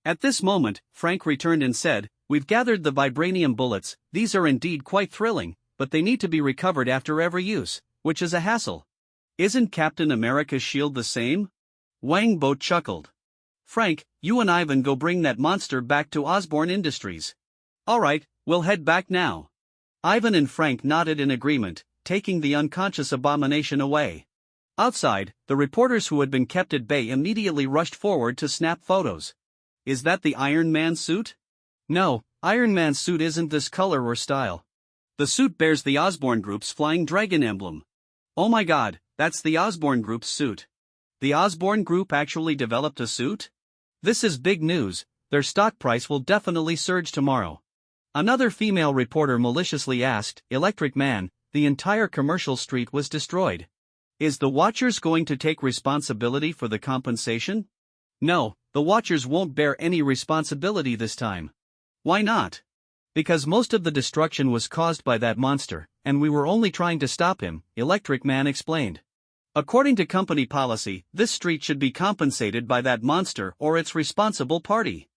At this moment, Frank returned and said, "We've gathered the vibranium bullets. These are indeed quite thrilling, but they need to be recovered after every use, which is a hassle." "Isn't Captain America's shield the same?" Wangboat chuckled. "Frank, you and Ivan go bring that monster back to Osborne Industries." "All right, we'll head back now." Ivan and Frank nodded in agreement, taking the unconscious abomination away. Outside, the reporters who had been kept at bay immediately rushed forward to snap photos. Is that the Iron Man suit? No, Iron Man's suit isn't this color or style. The suit bears the Osborne Group's flying dragon emblem. Oh my god, that's the Osborne Group's suit. The Osborne Group actually developed a suit? This is big news, their stock price will definitely surge tomorrow. Another female reporter maliciously asked, Electric Man, the entire commercial street was destroyed. Is the Watchers going to take responsibility for the compensation? No, the Watchers won't bear any responsibility this time. Why not? Because most of the destruction was caused by that monster, and we were only trying to stop him, Electric Man explained. According to company policy, this street should be compensated by that monster or its responsible party.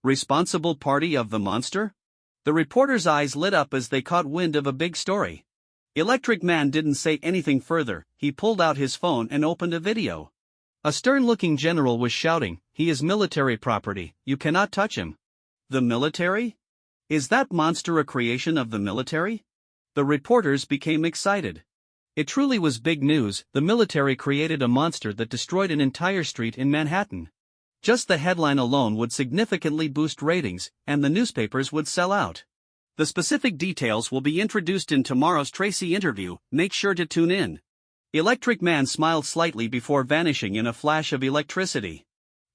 Responsible party of the monster? The reporters' eyes lit up as they caught wind of a big story. Electric Man didn't say anything further, he pulled out his phone and opened a video. A stern-looking general was shouting, he is military property, you cannot touch him. The military? Is that monster a creation of the military? The reporters became excited. It truly was big news, the military created a monster that destroyed an entire street in Manhattan. Just the headline alone would significantly boost ratings, and the newspapers would sell out. The specific details will be introduced in tomorrow's Tracy interview, make sure to tune in. Electric Man smiled slightly before vanishing in a flash of electricity.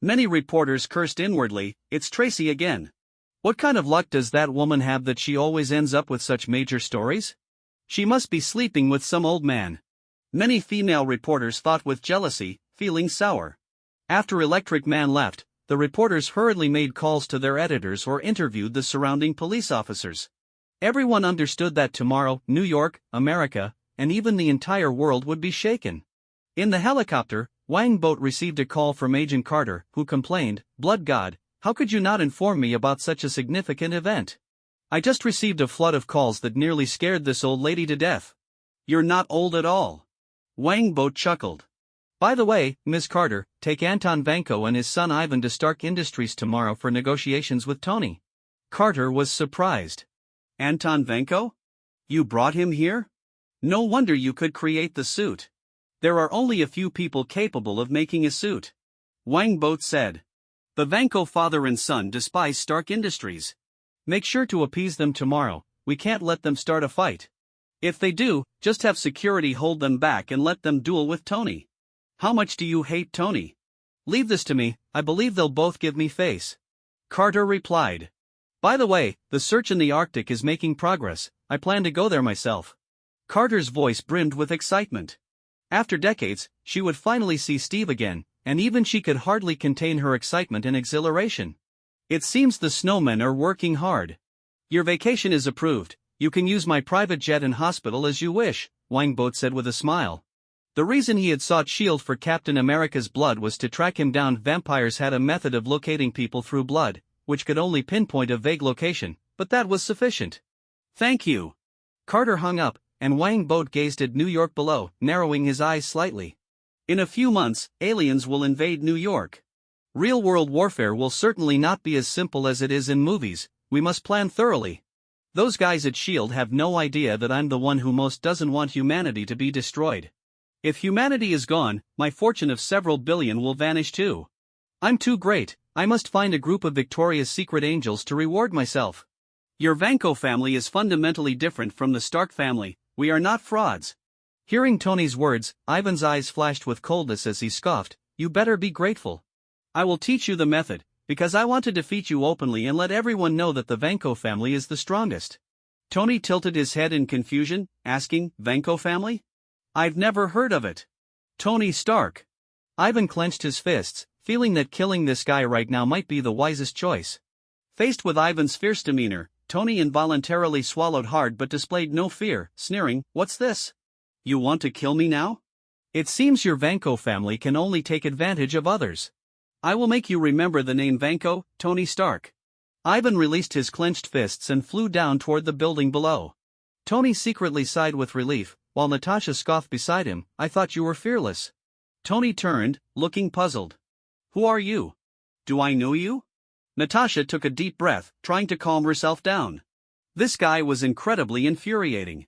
Many reporters cursed inwardly, it's Tracy again. What kind of luck does that woman have that she always ends up with such major stories? She must be sleeping with some old man. Many female reporters thought with jealousy, feeling sour. After Electric Man left, the reporters hurriedly made calls to their editors or interviewed the surrounding police officers. Everyone understood that tomorrow, New York, America, and even the entire world would be shaken. In the helicopter, Wang Boat received a call from Agent Carter, who complained, Blood God, how could you not inform me about such a significant event? I just received a flood of calls that nearly scared this old lady to death. You're not old at all. Wang Boat chuckled. By the way, Ms. Carter, take Anton Vanko and his son Ivan to Stark Industries tomorrow for negotiations with Tony. Carter was surprised. Anton Vanko? You brought him here? No wonder you could create the suit. There are only a few people capable of making a suit. Wang Boat said. The Vanko father and son despise Stark Industries. Make sure to appease them tomorrow, we can't let them start a fight. If they do, just have security hold them back and let them duel with Tony. How much do you hate Tony? Leave this to me, I believe they'll both give me face. Carter replied. By the way, the search in the Arctic is making progress, I plan to go there myself. Carter's voice brimmed with excitement. After decades, she would finally see Steve again, and even she could hardly contain her excitement and exhilaration. It seems the snowmen are working hard. Your vacation is approved, you can use my private jet and hospital as you wish, Wang Boat said with a smile. The reason he had sought S.H.I.E.L.D. for Captain America's blood was to track him down. Vampires had a method of locating people through blood, which could only pinpoint a vague location, but that was sufficient. Thank you. Carter hung up, and Wang Boat gazed at New York below, narrowing his eyes slightly. In a few months, aliens will invade New York. Real-world warfare will certainly not be as simple as it is in movies, we must plan thoroughly. Those guys at S.H.I.E.L.D. have no idea that I'm the one who most doesn't want humanity to be destroyed. If humanity is gone, my fortune of several billion will vanish too. I'm too great, I must find a group of Victoria's Secret angels to reward myself. Your Vanko family is fundamentally different from the Stark family, we are not frauds. Hearing Tony's words, Ivan's eyes flashed with coldness as he scoffed, you better be grateful. I will teach you the method, because I want to defeat you openly and let everyone know that the Vanko family is the strongest. Tony tilted his head in confusion, asking, Vanko family? I've never heard of it. Tony Stark. Ivan clenched his fists, feeling that killing this guy right now might be the wisest choice. Faced with Ivan's fierce demeanor, Tony involuntarily swallowed hard but displayed no fear, sneering, what's this? You want to kill me now? It seems your Vanko family can only take advantage of others. I will make you remember the name Vanko, Tony Stark. Ivan released his clenched fists and flew down toward the building below. Tony secretly sighed with relief, while Natasha scoffed beside him, I thought you were fearless. Tony turned, looking puzzled. Who are you? Do I know you? Natasha took a deep breath, trying to calm herself down. This guy was incredibly infuriating.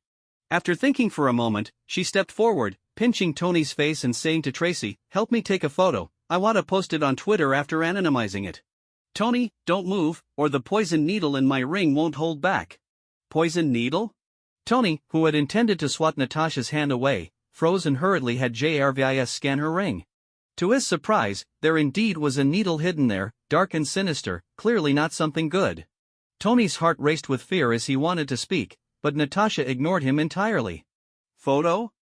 After thinking for a moment, she stepped forward, pinching Tony's face and saying to Tracy, "Help me take a photo, I want to post it on Twitter after anonymizing it." "Tony, don't move, or the poison needle in my ring won't hold back." "Poison needle?" Tony, who had intended to swat Natasha's hand away, froze and hurriedly had JRVIS scan her ring. To his surprise, there indeed was a needle hidden there, dark and sinister, clearly not something good. Tony's heart raced with fear as he wanted to speak, but Natasha ignored him entirely. "Photo?"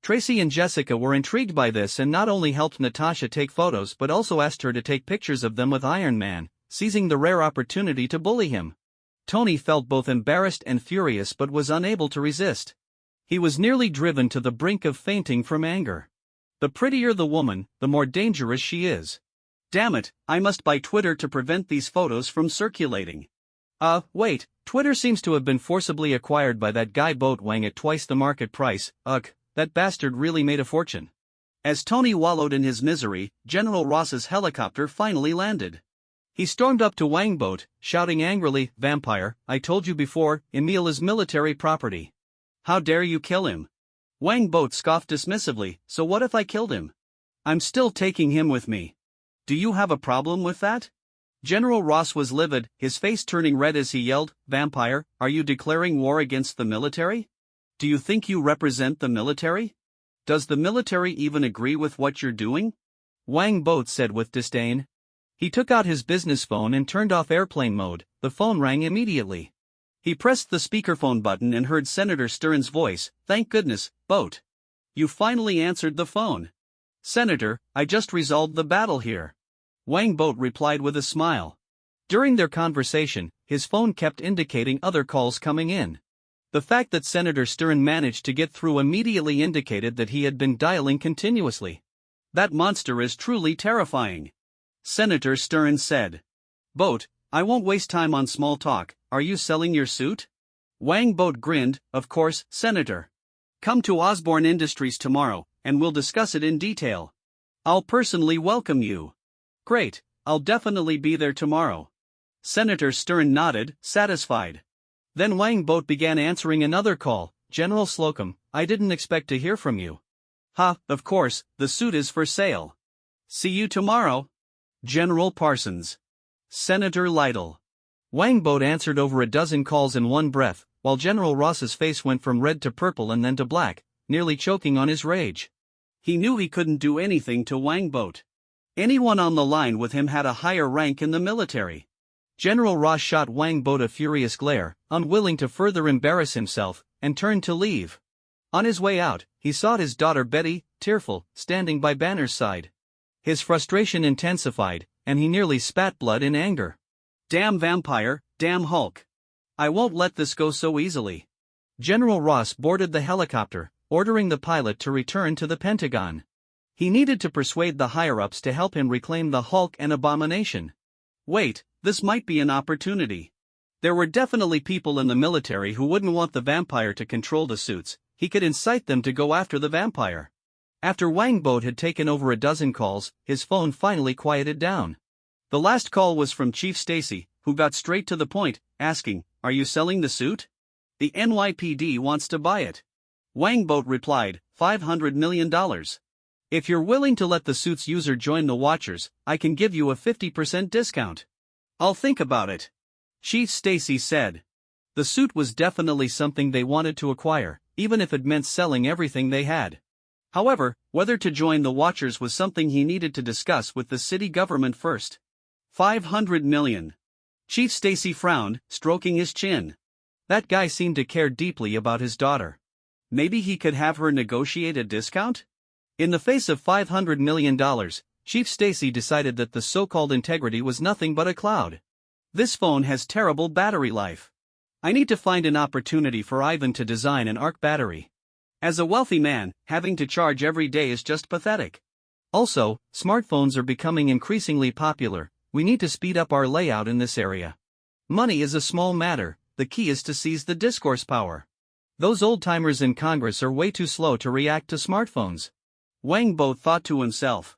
Tracy and Jessica were intrigued by this and not only helped Natasha take photos but also asked her to take pictures of them with Iron Man, seizing the rare opportunity to bully him. Tony felt both embarrassed and furious but was unable to resist. He was nearly driven to the brink of fainting from anger. The prettier the woman, the more dangerous she is. Damn it, I must buy Twitter to prevent these photos from circulating. Wait, Twitter seems to have been forcibly acquired by that guy Boatwang at twice the market price. Ugh, that bastard really made a fortune. As Tony wallowed in his misery, General Ross's helicopter finally landed. He stormed up to Wangboat, shouting angrily, "Vampire, I told you before, Emil is military property. How dare you kill him?" Wangboat scoffed dismissively, "So what if I killed him? I'm still taking him with me. Do you have a problem with that?" General Ross was livid, his face turning red as he yelled, "Vampire, are you declaring war against the military? Do you think you represent the military? Does the military even agree with what you're doing?" Wangboat said with disdain. He took out his business phone and turned off airplane mode. The phone rang immediately. He pressed the speakerphone button and heard Senator Stern's voice, "Thank goodness, Boat. You finally answered the phone." "Senator, I just resolved the battle here," Wangboat replied with a smile. During their conversation, his phone kept indicating other calls coming in. The fact that Senator Stern managed to get through immediately indicated that he had been dialing continuously. "That monster is truly terrifying," Senator Stern said. "Boat, I won't waste time on small talk, are you selling your suit?" Wangboat grinned, "Of course, Senator. Come to Osborne Industries tomorrow, and we'll discuss it in detail. I'll personally welcome you." "Great, I'll definitely be there tomorrow." Senator Stern nodded, satisfied. Then Wangboat began answering another call. "General Slocum, I didn't expect to hear from you." "Ha, of course, the suit is for sale. See you tomorrow." General Parsons. Senator Lytle. Wangboat answered over a dozen calls in one breath, while General Ross's face went from red to purple and then to black, nearly choking on his rage. He knew he couldn't do anything to Wangboat. Anyone on the line with him had a higher rank in the military. General Ross shot Wangboat a furious glare, unwilling to further embarrass himself, and turned to leave. On his way out, he saw his daughter Betty, tearful, standing by Banner's side. His frustration intensified, and he nearly spat blood in anger. "Damn Vampire, damn Hulk. I won't let this go so easily." General Ross boarded the helicopter, ordering the pilot to return to the Pentagon. He needed to persuade the higher-ups to help him reclaim the Hulk and Abomination. Wait, this might be an opportunity. There were definitely people in the military who wouldn't want the vampire to control the suits. He could incite them to go after the vampire. After Wangboat had taken over a dozen calls, his phone finally quieted down. The last call was from Chief Stacy, who got straight to the point, asking, "Are you selling the suit? The NYPD wants to buy it." Wangboat replied, $500 million. "If you're willing to let the suit's user join the Watchers, I can give you a 50% discount." "I'll think about it," Chief Stacy said. The suit was definitely something they wanted to acquire, even if it meant selling everything they had. However, whether to join the Watchers was something he needed to discuss with the city government first. $500 million. Chief Stacy frowned, stroking his chin. That guy seemed to care deeply about his daughter. Maybe he could have her negotiate a discount? In the face of $500 million, Chief Stacy decided that the so-called integrity was nothing but a cloud. This phone has terrible battery life. I need to find an opportunity for Ivan to design an ARC battery. As a wealthy man, having to charge every day is just pathetic. Also, smartphones are becoming increasingly popular. We need to speed up our layout in this area. Money is a small matter, the key is to seize the discourse power. Those old-timers in Congress are way too slow to react to smartphones. Wangboat thought to himself.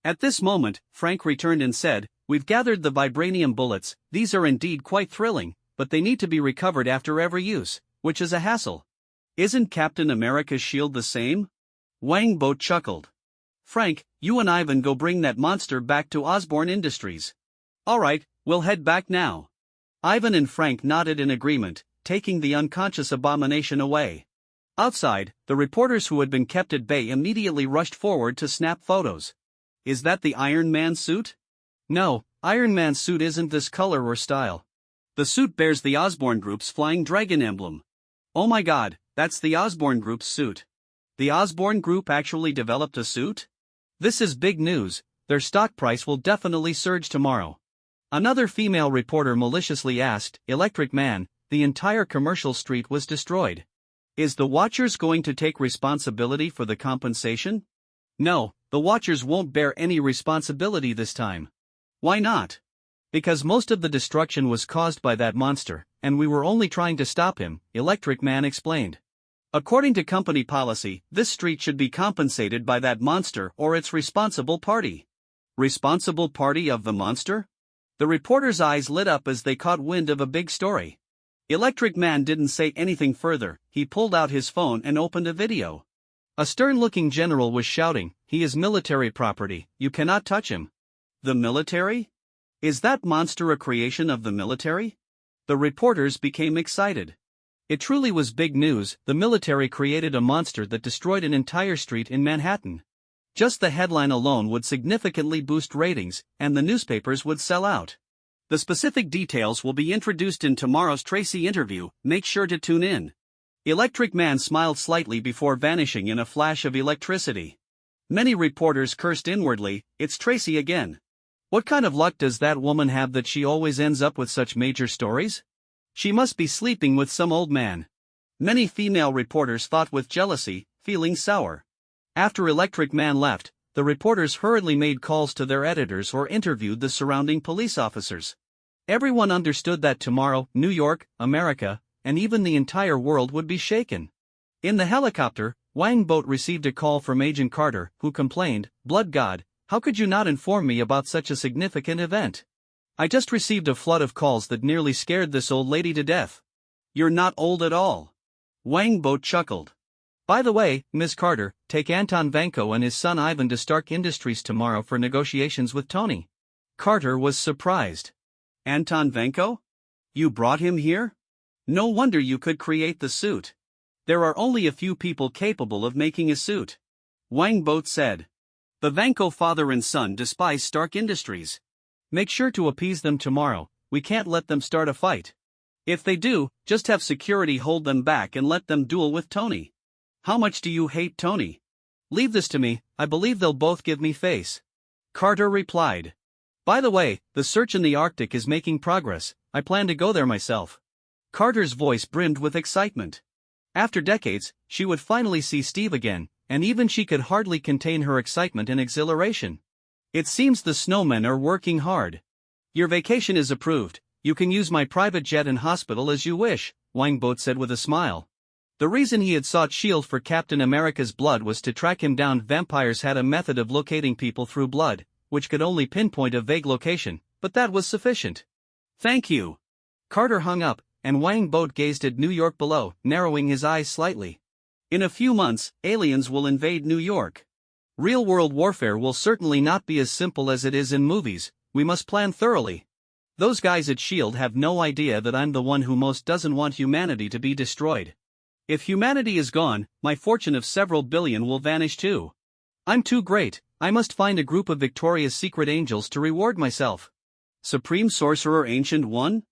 At this moment, Frank returned and said, "We've gathered the vibranium bullets. These are indeed quite thrilling, but they need to be recovered after every use, which is a hassle. Isn't Captain America's shield the same?" Wang Bo chuckled. Frank, you and Ivan go bring that monster back to Osborne Industries. Alright, we'll head back now. Ivan and Frank nodded in agreement, taking the unconscious abomination away. Outside, the reporters who had been kept at bay immediately rushed forward to snap photos. Is that the Iron Man suit? No, Iron Man's suit isn't this color or style. The suit bears the Osborne Group's flying dragon emblem. Oh my god, that's the Osborne Group's suit. The Osborne Group actually developed a suit? This is big news, their stock price will definitely surge tomorrow. Another female reporter maliciously asked, Electric Man, the entire commercial street was destroyed. Is the Watchers going to take responsibility for the compensation? No, the Watchers won't bear any responsibility this time. Why not? Because most of the destruction was caused by that monster, and we were only trying to stop him, Electric Man explained. According to company policy, this street should be compensated by that monster or its responsible party. Responsible party of the monster? The reporters' eyes lit up as they caught wind of a big story. Electric Man didn't say anything further, he pulled out his phone and opened a video. A stern-looking general was shouting, he is military property, you cannot touch him. The military? Is that monster a creation of the military? The reporters became excited. It truly was big news, the military created a monster that destroyed an entire street in Manhattan. Just the headline alone would significantly boost ratings, and the newspapers would sell out. The specific details will be introduced in tomorrow's Tracy interview, make sure to tune in. Electric Man smiled slightly before vanishing in a flash of electricity. Many reporters cursed inwardly, it's Tracy again. What kind of luck does that woman have that she always ends up with such major stories? She must be sleeping with some old man. Many female reporters thought with jealousy, feeling sour. After Electric Man left, the reporters hurriedly made calls to their editors or interviewed the surrounding police officers. Everyone understood that tomorrow, New York, America, and even the entire world would be shaken. In the helicopter, Wang Boat received a call from Agent Carter, who complained, Blood God, how could you not inform me about such a significant event? I just received a flood of calls that nearly scared this old lady to death. You're not old at all. Wang Boat chuckled. By the way, Ms. Carter, take Anton Vanko and his son Ivan to Stark Industries tomorrow for negotiations with Tony. Carter was surprised. Anton Vanko? You brought him here? No wonder you could create the suit. There are only a few people capable of making a suit. Wang Boat said. The Vanko father and son despise Stark Industries. Make sure to appease them tomorrow, we can't let them start a fight. If they do, just have security hold them back and let them duel with Tony. How much do you hate Tony? Leave this to me, I believe they'll both give me face. Carter replied. By the way, the search in the Arctic is making progress, I plan to go there myself. Carter's voice brimmed with excitement. After decades, she would finally see Steve again, and even she could hardly contain her excitement and exhilaration. It seems the snowmen are working hard. Your vacation is approved, you can use my private jet and hospital as you wish, Wang Boat said with a smile. The reason he had sought S.H.I.E.L.D. for Captain America's blood was to track him down. Vampires had a method of locating people through blood, which could only pinpoint a vague location, but that was sufficient. Thank you. Carter hung up, and Wang Boat gazed at New York below, narrowing his eyes slightly. In a few months, aliens will invade New York. Real-world warfare will certainly not be as simple as it is in movies, we must plan thoroughly. Those guys at S.H.I.E.L.D. have no idea that I'm the one who most doesn't want humanity to be destroyed. If humanity is gone, my fortune of several billion will vanish too. I'm too great, I must find a group of Victoria's Secret angels to reward myself. Supreme Sorcerer Ancient One?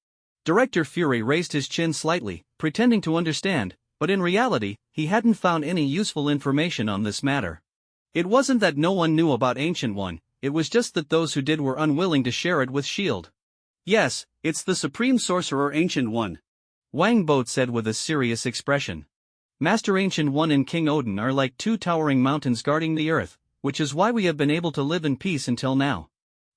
Director Fury raised his chin slightly, pretending to understand, but in reality, he hadn't found any useful information on this matter. It wasn't that no one knew about Ancient One, it was just that those who did were unwilling to share it with S.H.I.E.L.D. Yes, it's the Supreme Sorcerer Ancient One. Wang Boat said with a serious expression. Master Ancient One and King Odin are like two towering mountains guarding the earth, which is why we have been able to live in peace until now.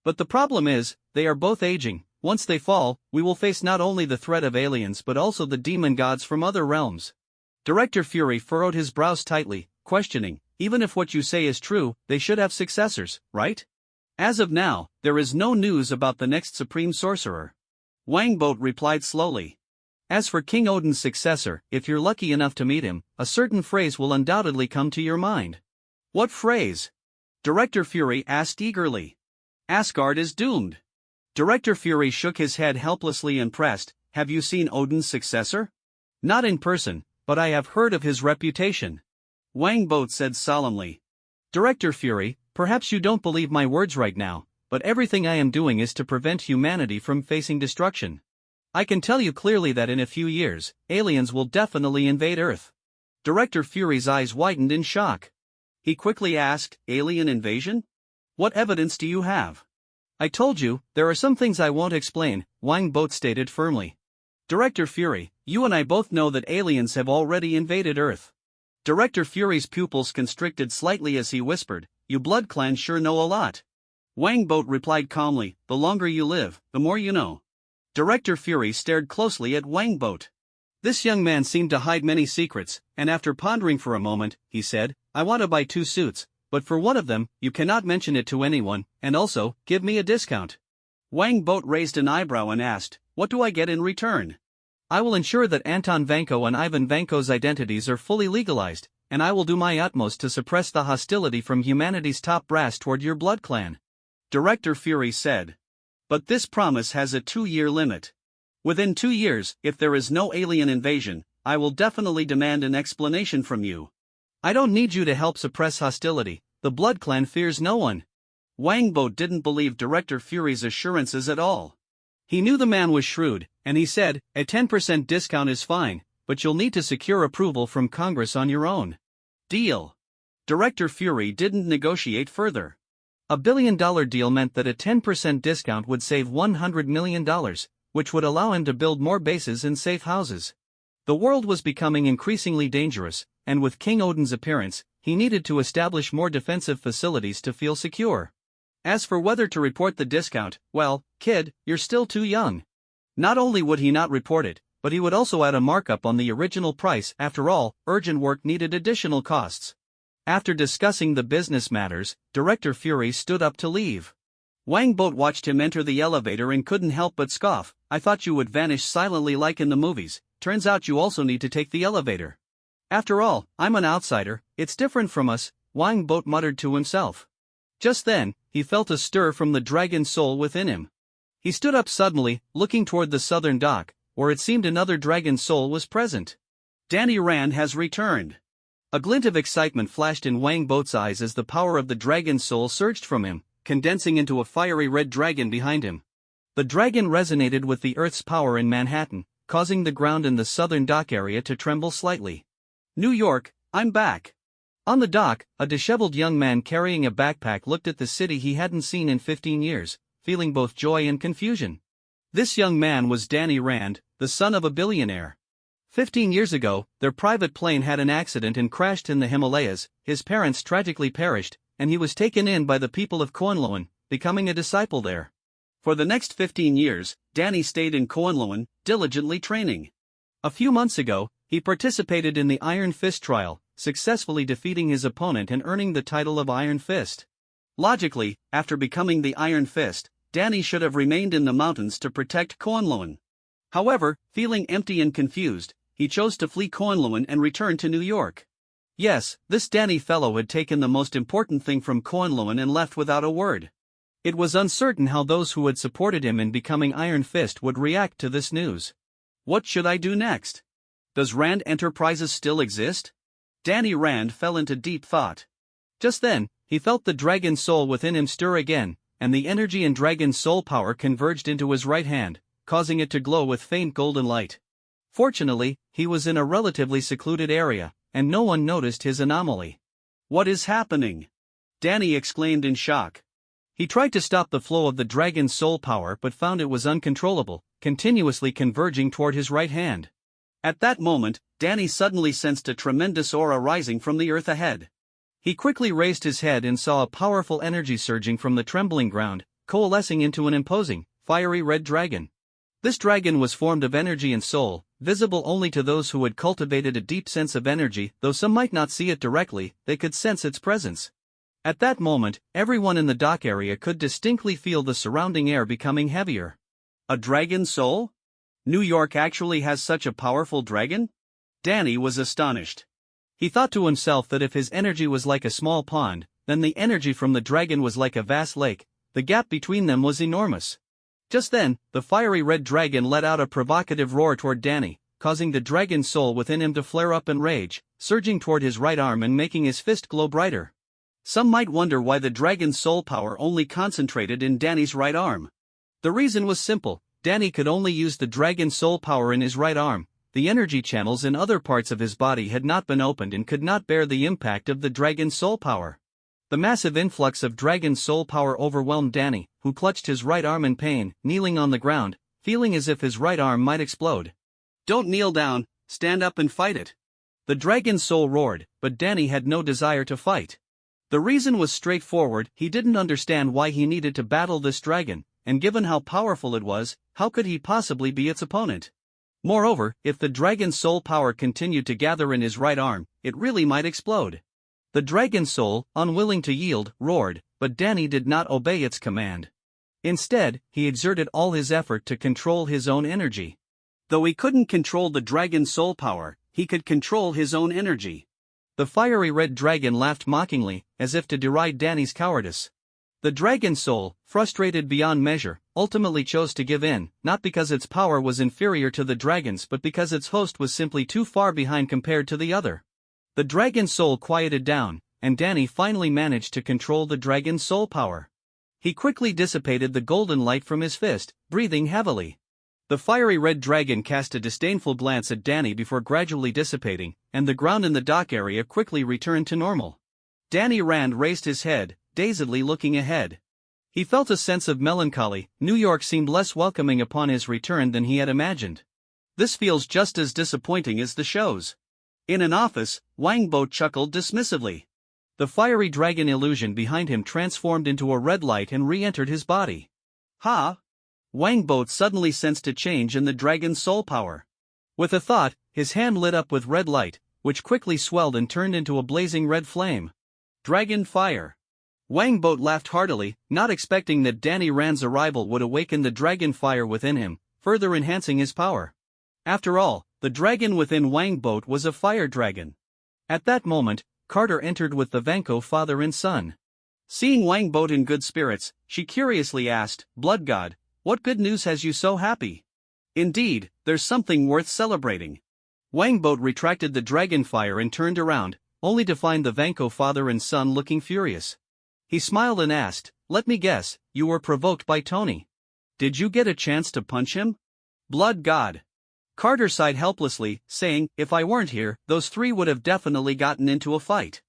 But the problem is, they are both aging. Once they fall, we will face not only the threat of aliens but also the demon gods from other realms. Director Fury furrowed his brows tightly, questioning, even if what you say is true, they should have successors, right? As of now, there is no news about the next Supreme Sorcerer. Wang Boat replied slowly. As for King Odin's successor, if you're lucky enough to meet him, a certain phrase will undoubtedly come to your mind. What phrase? Director Fury asked eagerly. Asgard is doomed. Director Fury shook his head helplessly and pressed, have you seen Odin's successor? Not in person, but I have heard of his reputation. Wang Boat said solemnly. Director Fury, perhaps you don't believe my words right now, but everything I am doing is to prevent humanity from facing destruction. I can tell you clearly that in a few years, aliens will definitely invade Earth. Director Fury's eyes widened in shock. He quickly asked, alien invasion? What evidence do you have? I told you, there are some things I won't explain, Wang Boat stated firmly. Director Fury, you and I both know that aliens have already invaded Earth. Director Fury's pupils constricted slightly as he whispered, you blood clans sure know a lot. Wang Boat replied calmly, the longer you live, the more you know. Director Fury stared closely at Wang Boat. This young man seemed to hide many secrets, and after pondering for a moment, he said, I want to buy 2 suits, but for one of them, you cannot mention it to anyone, and also, give me a discount. Wang Boat raised an eyebrow and asked, what do I get in return? I will ensure that Anton Vanko and Ivan Vanko's identities are fully legalized, and I will do my utmost to suppress the hostility from humanity's top brass toward your blood clan. Director Fury said. But this promise has a 2-year limit. Within 2 years, if there is no alien invasion, I will definitely demand an explanation from you. I don't need you to help suppress hostility, the blood clan fears no one. Wang Boat didn't believe Director Fury's assurances at all. He knew the man was shrewd, and he said, a 10% discount is fine, but you'll need to secure approval from Congress on your own. Deal. Director Fury didn't negotiate further. A $1 billion deal meant that a 10% discount would save $100 million, which would allow him to build more bases and safe houses. The world was becoming increasingly dangerous, and with King Odin's appearance, he needed to establish more defensive facilities to feel secure. As for whether to report the discount, well, kid, you're still too young. Not only would he not report it, but he would also add a markup on the original price. After all, urgent work needed additional costs. After discussing the business matters, Director Fury stood up to leave. Wang Boat watched him enter the elevator and couldn't help but scoff. I thought you would vanish silently like in the movies, turns out you also need to take the elevator. After all, I'm an outsider, it's different from us, Wang Boat muttered to himself. Just then, he felt a stir from the dragon soul within him. He stood up suddenly, looking toward the southern dock, where it seemed another dragon soul was present. Danny Rand has returned. A glint of excitement flashed in Wang Boat's eyes as the power of the dragon soul surged from him, condensing into a fiery red dragon behind him. The dragon resonated with the Earth's power in Manhattan, causing the ground in the southern dock area to tremble slightly. New York, I'm back. On the dock, a disheveled young man carrying a backpack looked at the city he hadn't seen in 15 years, feeling both joy and confusion. This young man was Danny Rand, the son of a billionaire. 15 years ago, their private plane had an accident and crashed in the Himalayas, his parents tragically perished, and he was taken in by the people of Kowloon, becoming a disciple there. For the next 15 years, Danny stayed in Kowloon, diligently training. A few months ago, he participated in the Iron Fist trial, successfully defeating his opponent and earning the title of Iron Fist. Logically, after becoming the Iron Fist, Danny should have remained in the mountains to protect Kowloon. However, feeling empty and confused, he chose to flee Kowloon and return to New York. Yes, this Danny fellow had taken the most important thing from Kowloon and left without a word. It was uncertain how those who had supported him in becoming Iron Fist would react to this news. What should I do next? Does Rand Enterprises still exist? Danny Rand fell into deep thought. Just then, he felt the dragon soul within him stir again, and the energy and dragon soul power converged into his right hand, causing it to glow with faint golden light. Fortunately, he was in a relatively secluded area, and no one noticed his anomaly. What is happening? Danny exclaimed in shock. He tried to stop the flow of the dragon's soul power but found it was uncontrollable, continuously converging toward his right hand. At that moment, Danny suddenly sensed a tremendous aura rising from the earth ahead. He quickly raised his head and saw a powerful energy surging from the trembling ground, coalescing into an imposing, fiery red dragon. This dragon was formed of energy and soul, visible only to those who had cultivated a deep sense of energy. Though some might not see it directly, they could sense its presence. At that moment, everyone in the dock area could distinctly feel the surrounding air becoming heavier. A dragon soul? New York actually has such a powerful dragon? Danny was astonished. He thought to himself that if his energy was like a small pond, then the energy from the dragon was like a vast lake. The gap between them was enormous. Just then, the fiery red dragon let out a provocative roar toward Danny, causing the dragon's soul within him to flare up in rage, surging toward his right arm and making his fist glow brighter. Some might wonder why the dragon's soul power only concentrated in Danny's right arm. The reason was simple: Danny could only use the dragon's soul power in his right arm. The energy channels in other parts of his body had not been opened and could not bear the impact of the dragon's soul power. The massive influx of dragon's soul power overwhelmed Danny, who clutched his right arm in pain, kneeling on the ground, feeling as if his right arm might explode. "Don't kneel down, stand up and fight it." The dragon's soul roared, but Danny had no desire to fight. The reason was straightforward: he didn't understand why he needed to battle this dragon, and given how powerful it was, how could he possibly be its opponent? Moreover, if the dragon's soul power continued to gather in his right arm, it really might explode. The dragon's soul, unwilling to yield, roared, but Danny did not obey its command. Instead, he exerted all his effort to control his own energy. Though he couldn't control the dragon's soul power, he could control his own energy. The fiery red dragon laughed mockingly, as if to deride Danny's cowardice. The dragon's soul, frustrated beyond measure, ultimately chose to give in, not because its power was inferior to the dragon's but because its host was simply too far behind compared to the other. The dragon's soul quieted down, and Danny finally managed to control the dragon's soul power. He quickly dissipated the golden light from his fist, breathing heavily. The fiery red dragon cast a disdainful glance at Danny before gradually dissipating, and the ground in the dock area quickly returned to normal. Danny Rand raised his head, dazedly looking ahead. He felt a sense of melancholy. New York seemed less welcoming upon his return than he had imagined. "This feels just as disappointing as the shows." In an office, Wangbo chuckled dismissively. The fiery dragon illusion behind him transformed into a red light and re-entered his body. "Ha!" Wangbo suddenly sensed a change in the dragon's soul power. With a thought, his hand lit up with red light, which quickly swelled and turned into a blazing red flame. "Dragon fire." Wangbo laughed heartily, not expecting that Danny Rand's arrival would awaken the dragon fire within him, further enhancing his power. After all, the dragon within Wangbo was a fire dragon. At that moment, Carter entered with the Vanko father and son. Seeing Wangbo in good spirits, she curiously asked, "Blood God, what good news has you so happy?" "Indeed, there's something worth celebrating." Wangbo retracted the dragon fire and turned around, only to find the Vanko father and son looking furious. He smiled and asked, "Let me guess, you were provoked by Tony. Did you get a chance to punch him?" "Blood God." Carter sighed helplessly, saying, "If I weren't here, those three would have definitely gotten into a fight.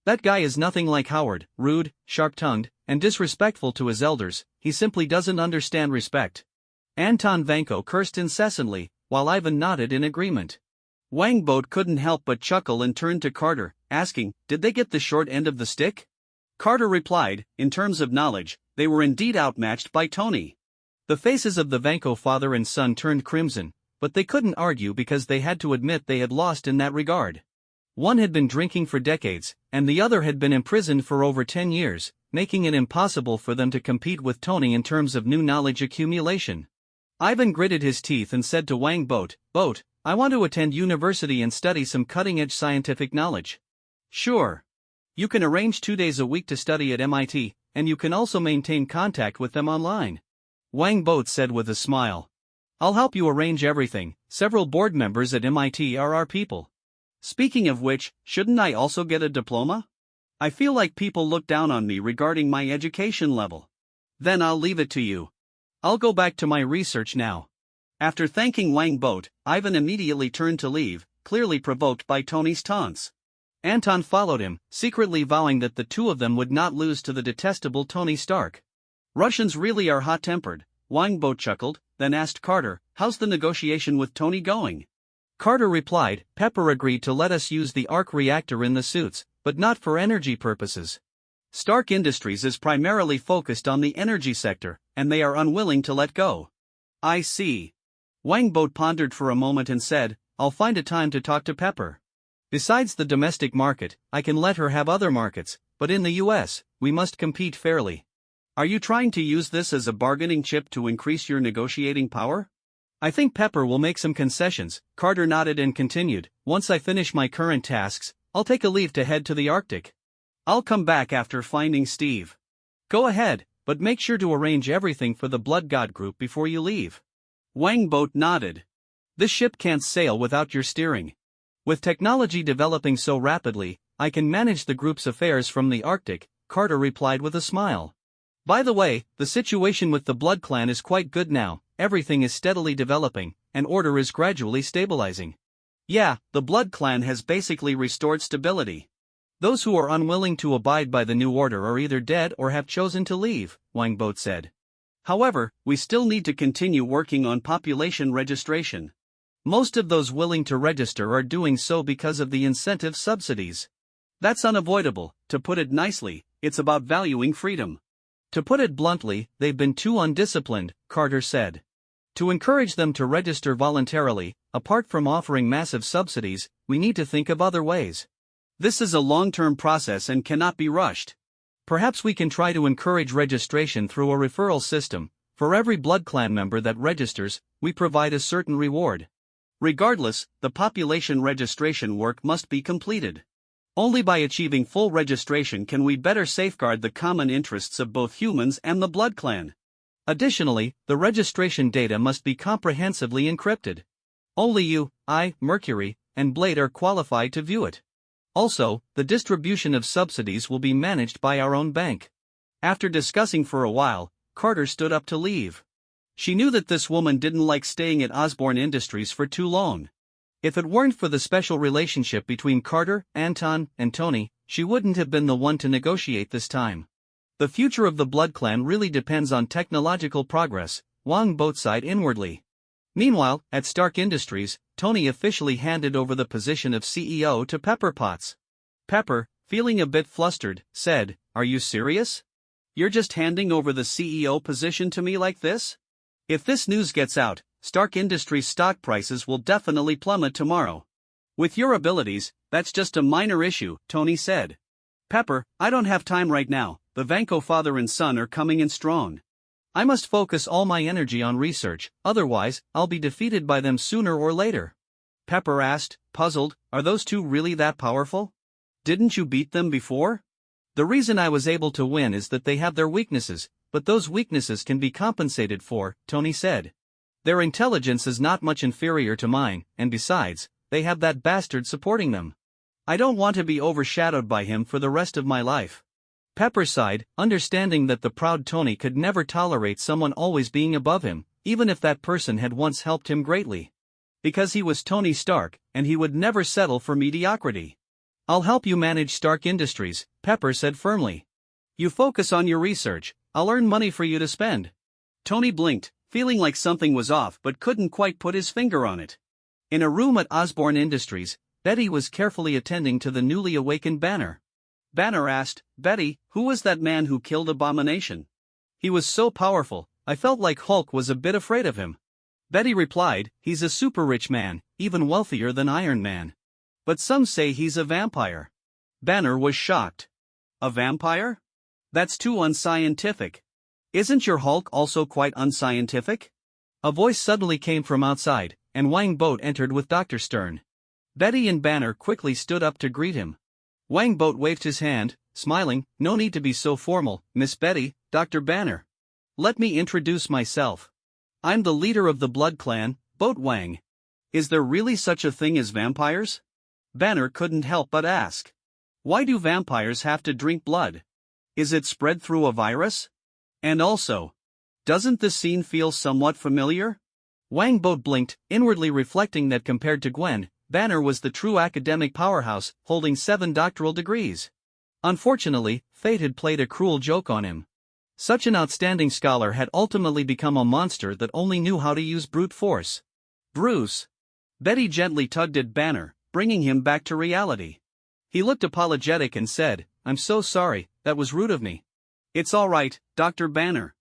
That guy is nothing like Howard, rude, sharp-tongued, and disrespectful to his elders. He simply doesn't understand respect." Anton Vanko cursed incessantly, while Ivan nodded in agreement. Wangbo couldn't help but chuckle and turned to Carter, asking, "Did they get the short end of the stick?" Carter replied, "In terms of knowledge, they were indeed outmatched by Tony." The faces of the Vanko father and son turned crimson, but they couldn't argue because they had to admit they had lost in that regard. One had been drinking for decades, and the other had been imprisoned for over 10 years, making it impossible for them to compete with Tony in terms of new knowledge accumulation. Ivan gritted his teeth and said to Wangbo, "Boat, I want to attend university and study some cutting-edge scientific knowledge." "Sure. You can arrange 2 days a week to study at MIT, and you can also maintain contact with them online," Wangbo said with a smile. "I'll help you arrange everything. Several board members at MIT are our people. Speaking of which, shouldn't I also get a diploma? I feel like people look down on me regarding my education level." "Then I'll leave it to you. I'll go back to my research now." After thanking Wangbo, Ivan immediately turned to leave, clearly provoked by Tony's taunts. Anton followed him, secretly vowing that the two of them would not lose to the detestable Tony Stark. "Russians really are hot-tempered," Wangbo chuckled, then asked Carter, "How's the negotiation with Tony going?" Carter replied, "Pepper agreed to let us use the arc reactor in the suits, but not for energy purposes. Stark Industries is primarily focused on the energy sector, and they are unwilling to let go." "I see." Wangbo pondered for a moment and said, "I'll find a time to talk to Pepper. Besides the domestic market, I can let her have other markets, but in the US, we must compete fairly." "Are you trying to use this as a bargaining chip to increase your negotiating power?" "I think Pepper will make some concessions," Carter nodded and continued, "Once I finish my current tasks, I'll take a leave to head to the Arctic. I'll come back after finding Steve. Go ahead, but make sure to arrange everything for the Blood God group before you leave. Wang Boat nodded. This ship can't sail without your steering. With technology developing so rapidly, I can manage the group's affairs from the Arctic, Carter replied with a smile. By the way, the situation with the Blood Clan is quite good now, everything is steadily developing, and order is gradually stabilizing. Yeah, the Blood Clan has basically restored stability. Those who are unwilling to abide by the new order are either dead or have chosen to leave, Wang Boat said. However, we still need to continue working on population registration. Most of those willing to register are doing so because of the incentive subsidies. That's unavoidable. To put it nicely, it's about valuing freedom. To put it bluntly, they've been too undisciplined, Carter said. To encourage them to register voluntarily, apart from offering massive subsidies, we need to think of other ways. This is a long-term process and cannot be rushed. Perhaps we can try to encourage registration through a referral system. For every Blood Clan member that registers, we provide a certain reward. Regardless, the population registration work must be completed. Only by achieving full registration can we better safeguard the common interests of both humans and the Blood Clan. Additionally, the registration data must be comprehensively encrypted. Only you, I, Mercury, and Blade are qualified to view it. Also, the distribution of subsidies will be managed by our own bank. After discussing for a while, Carter stood up to leave. She knew that this woman didn't like staying at Osborne Industries for too long. If it weren't for the special relationship between Carter, Anton, and Tony, she wouldn't have been the one to negotiate this time. The future of the Blood Clan really depends on technological progress, Wang Boat sighed inwardly. Meanwhile, at Stark Industries, Tony officially handed over the position of CEO to Pepper Potts. Pepper, feeling a bit flustered, said, "Are you serious? You're just handing over the CEO position to me like this? If this news gets out, Stark Industries stock prices will definitely plummet tomorrow." "With your abilities, that's just a minor issue," Tony said. "Pepper, I don't have time right now, the Vanko father and son are coming in strong. I must focus all my energy on research, otherwise, I'll be defeated by them sooner or later." Pepper asked, puzzled, "Are those two really that powerful? Didn't you beat them before?" "The reason I was able to win is that they have their weaknesses, but those weaknesses can be compensated for," Tony said. "Their intelligence is not much inferior to mine, and besides, they have that bastard supporting them. I don't want to be overshadowed by him for the rest of my life." Pepper sighed, understanding that the proud Tony could never tolerate someone always being above him, even if that person had once helped him greatly. Because he was Tony Stark, and he would never settle for mediocrity. "I'll help you manage Stark Industries," Pepper said firmly. "You focus on your research, I'll earn money for you to spend." Tony blinked, feeling like something was off but couldn't quite put his finger on it. In a room at Osborne Industries, Betty was carefully attending to the newly awakened Banner. Banner asked, "Betty, who was that man who killed Abomination? He was so powerful, I felt like Hulk was a bit afraid of him." Betty replied, "He's a super rich man, even wealthier than Iron Man. But some say he's a vampire." Banner was shocked. "A vampire? That's too unscientific. Isn't your Hulk also quite unscientific?" A voice suddenly came from outside, and Wang Boat entered with Dr. Stern. Betty and Banner quickly stood up to greet him. Wang Boat waved his hand, smiling, "No need to be so formal, Miss Betty, Dr. Banner. Let me introduce myself. I'm the leader of the Blood Clan, Boat Wang. Is there really such a thing as vampires?" Banner couldn't help but ask. "Why do vampires have to drink blood? Is it spread through a virus? And also, doesn't this scene feel somewhat familiar?" Wang Boat blinked, inwardly reflecting that compared to Gwen, Banner was the true academic powerhouse, holding 7 doctoral degrees. Unfortunately, fate had played a cruel joke on him. Such an outstanding scholar had ultimately become a monster that only knew how to use brute force. "Bruce." Betty gently tugged at Banner, bringing him back to reality. He looked apologetic and said, "I'm so sorry, that was rude of me." "It's all right, Dr. Banner.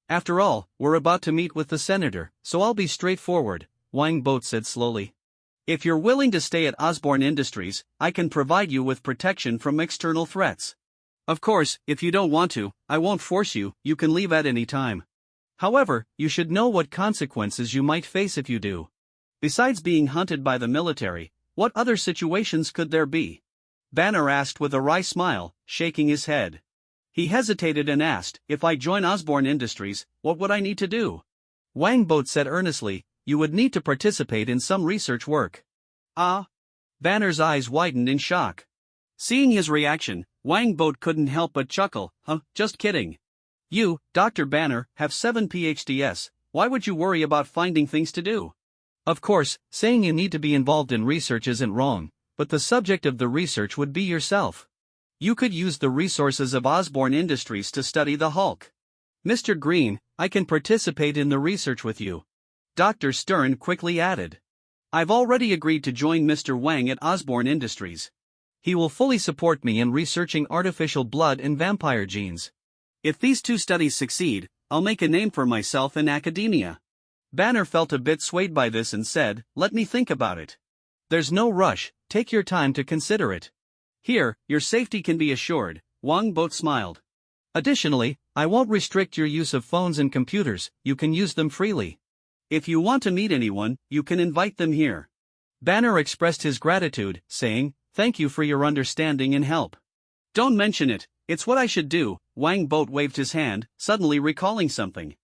After all, we're about to meet with the senator, so I'll be straightforward," Wang Boat said slowly. "If you're willing to stay at Osborne Industries, I can provide you with protection from external threats. Of course, if you don't want to, I won't force you, you can leave at any time. However, you should know what consequences you might face if you do. Besides being hunted by the military, what other situations could there be?" Banner asked with a wry smile, shaking his head. He hesitated and asked, if I join Osborne Industries, what would I need to do? Wangbot said earnestly, you would need to participate in some research work. Ah? Banner's eyes widened in shock. Seeing his reaction, Wangbot couldn't help but chuckle, just kidding. You, Dr. Banner, have 7 PhDs, why would you worry about finding things to do? Of course, saying you need to be involved in research isn't wrong, but the subject of the research would be yourself. You could use the resources of Osborne Industries to study the Hulk. Mr. Green, I can participate in the research with you. Dr. Stern quickly added. I've already agreed to join Mr. Wang at Osborne Industries. He will fully support me in researching artificial blood and vampire genes. If these 2 studies succeed, I'll make a name for myself in academia. Banner felt a bit swayed by this and said, let me think about it. There's no rush, take your time to consider it. Here, your safety can be assured, Wangbot smiled. Additionally, I won't restrict your use of phones and computers, you can use them freely. If you want to meet anyone, you can invite them here. Banner expressed his gratitude, saying, thank you for your understanding and help. Don't mention it, it's what I should do. Wangbot waved his hand, suddenly recalling something.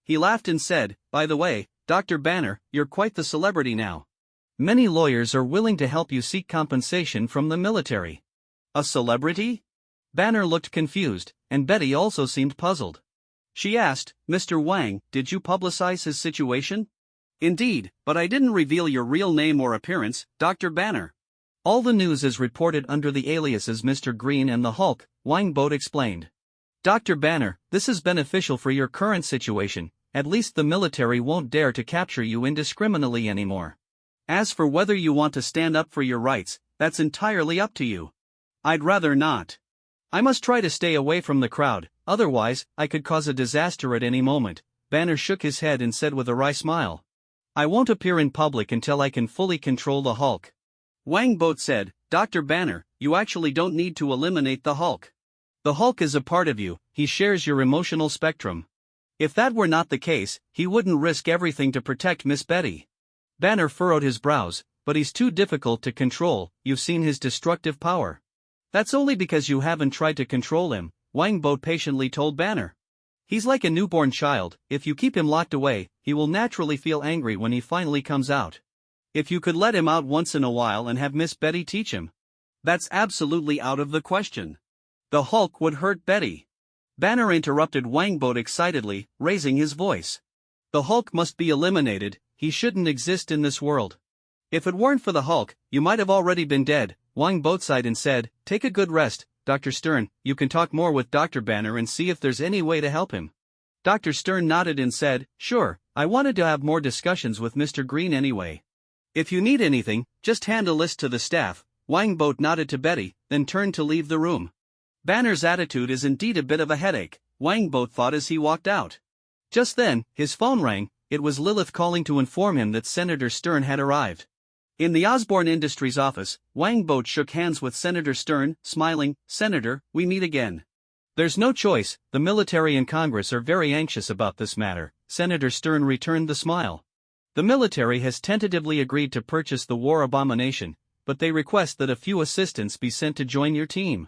He laughed and said, by the way, Dr. Banner, you're quite the celebrity now. Many lawyers are willing to help you seek compensation from the military. A celebrity? Banner looked confused, and Betty also seemed puzzled. She asked, Mr. Wang, did you publicize his situation? Indeed, but I didn't reveal your real name or appearance, Dr. Banner. All the news is reported under the aliases Mr. Green and the Hulk, Wangbot explained. Dr. Banner, this is beneficial for your current situation, at least the military won't dare to capture you indiscriminately anymore. As for whether you want to stand up for your rights, that's entirely up to you. I'd rather not. I must try to stay away from the crowd, otherwise, I could cause a disaster at any moment. Banner shook his head and said with a wry smile. I won't appear in public until I can fully control the Hulk. Wangbot said, Dr. Banner, you actually don't need to eliminate the Hulk. The Hulk is a part of you, he shares your emotional spectrum. If that were not the case, he wouldn't risk everything to protect Miss Betty. Banner furrowed his brows, but he's too difficult to control, you've seen his destructive power. That's only because you haven't tried to control him, Wangbot patiently told Banner. He's like a newborn child, if you keep him locked away, he will naturally feel angry when he finally comes out. If you could let him out once in a while and have Miss Betty teach him. That's absolutely out of the question. The Hulk would hurt Betty. Banner interrupted Wangbot excitedly, raising his voice. The Hulk must be eliminated, he shouldn't exist in this world. If it weren't for the Hulk, you might have already been dead, Wangbot sighed and said, take a good rest, Dr. Stern, you can talk more with Dr. Banner and see if there's any way to help him. Dr. Stern nodded and said, sure, I wanted to have more discussions with Mr. Green anyway. If you need anything, just hand a list to the staff. Wangbot nodded to Betty, then turned to leave the room. Banner's attitude is indeed a bit of a headache, Wangbot thought as he walked out. Just then, his phone rang, it was Lilith calling to inform him that Senator Stern had arrived. In the Osborne Industries office, Wangbot shook hands with Senator Stern, smiling, Senator, we meet again. There's no choice, the military and Congress are very anxious about this matter, Senator Stern returned the smile. The military has tentatively agreed to purchase the war abomination, but they request that a few assistants be sent to join your team.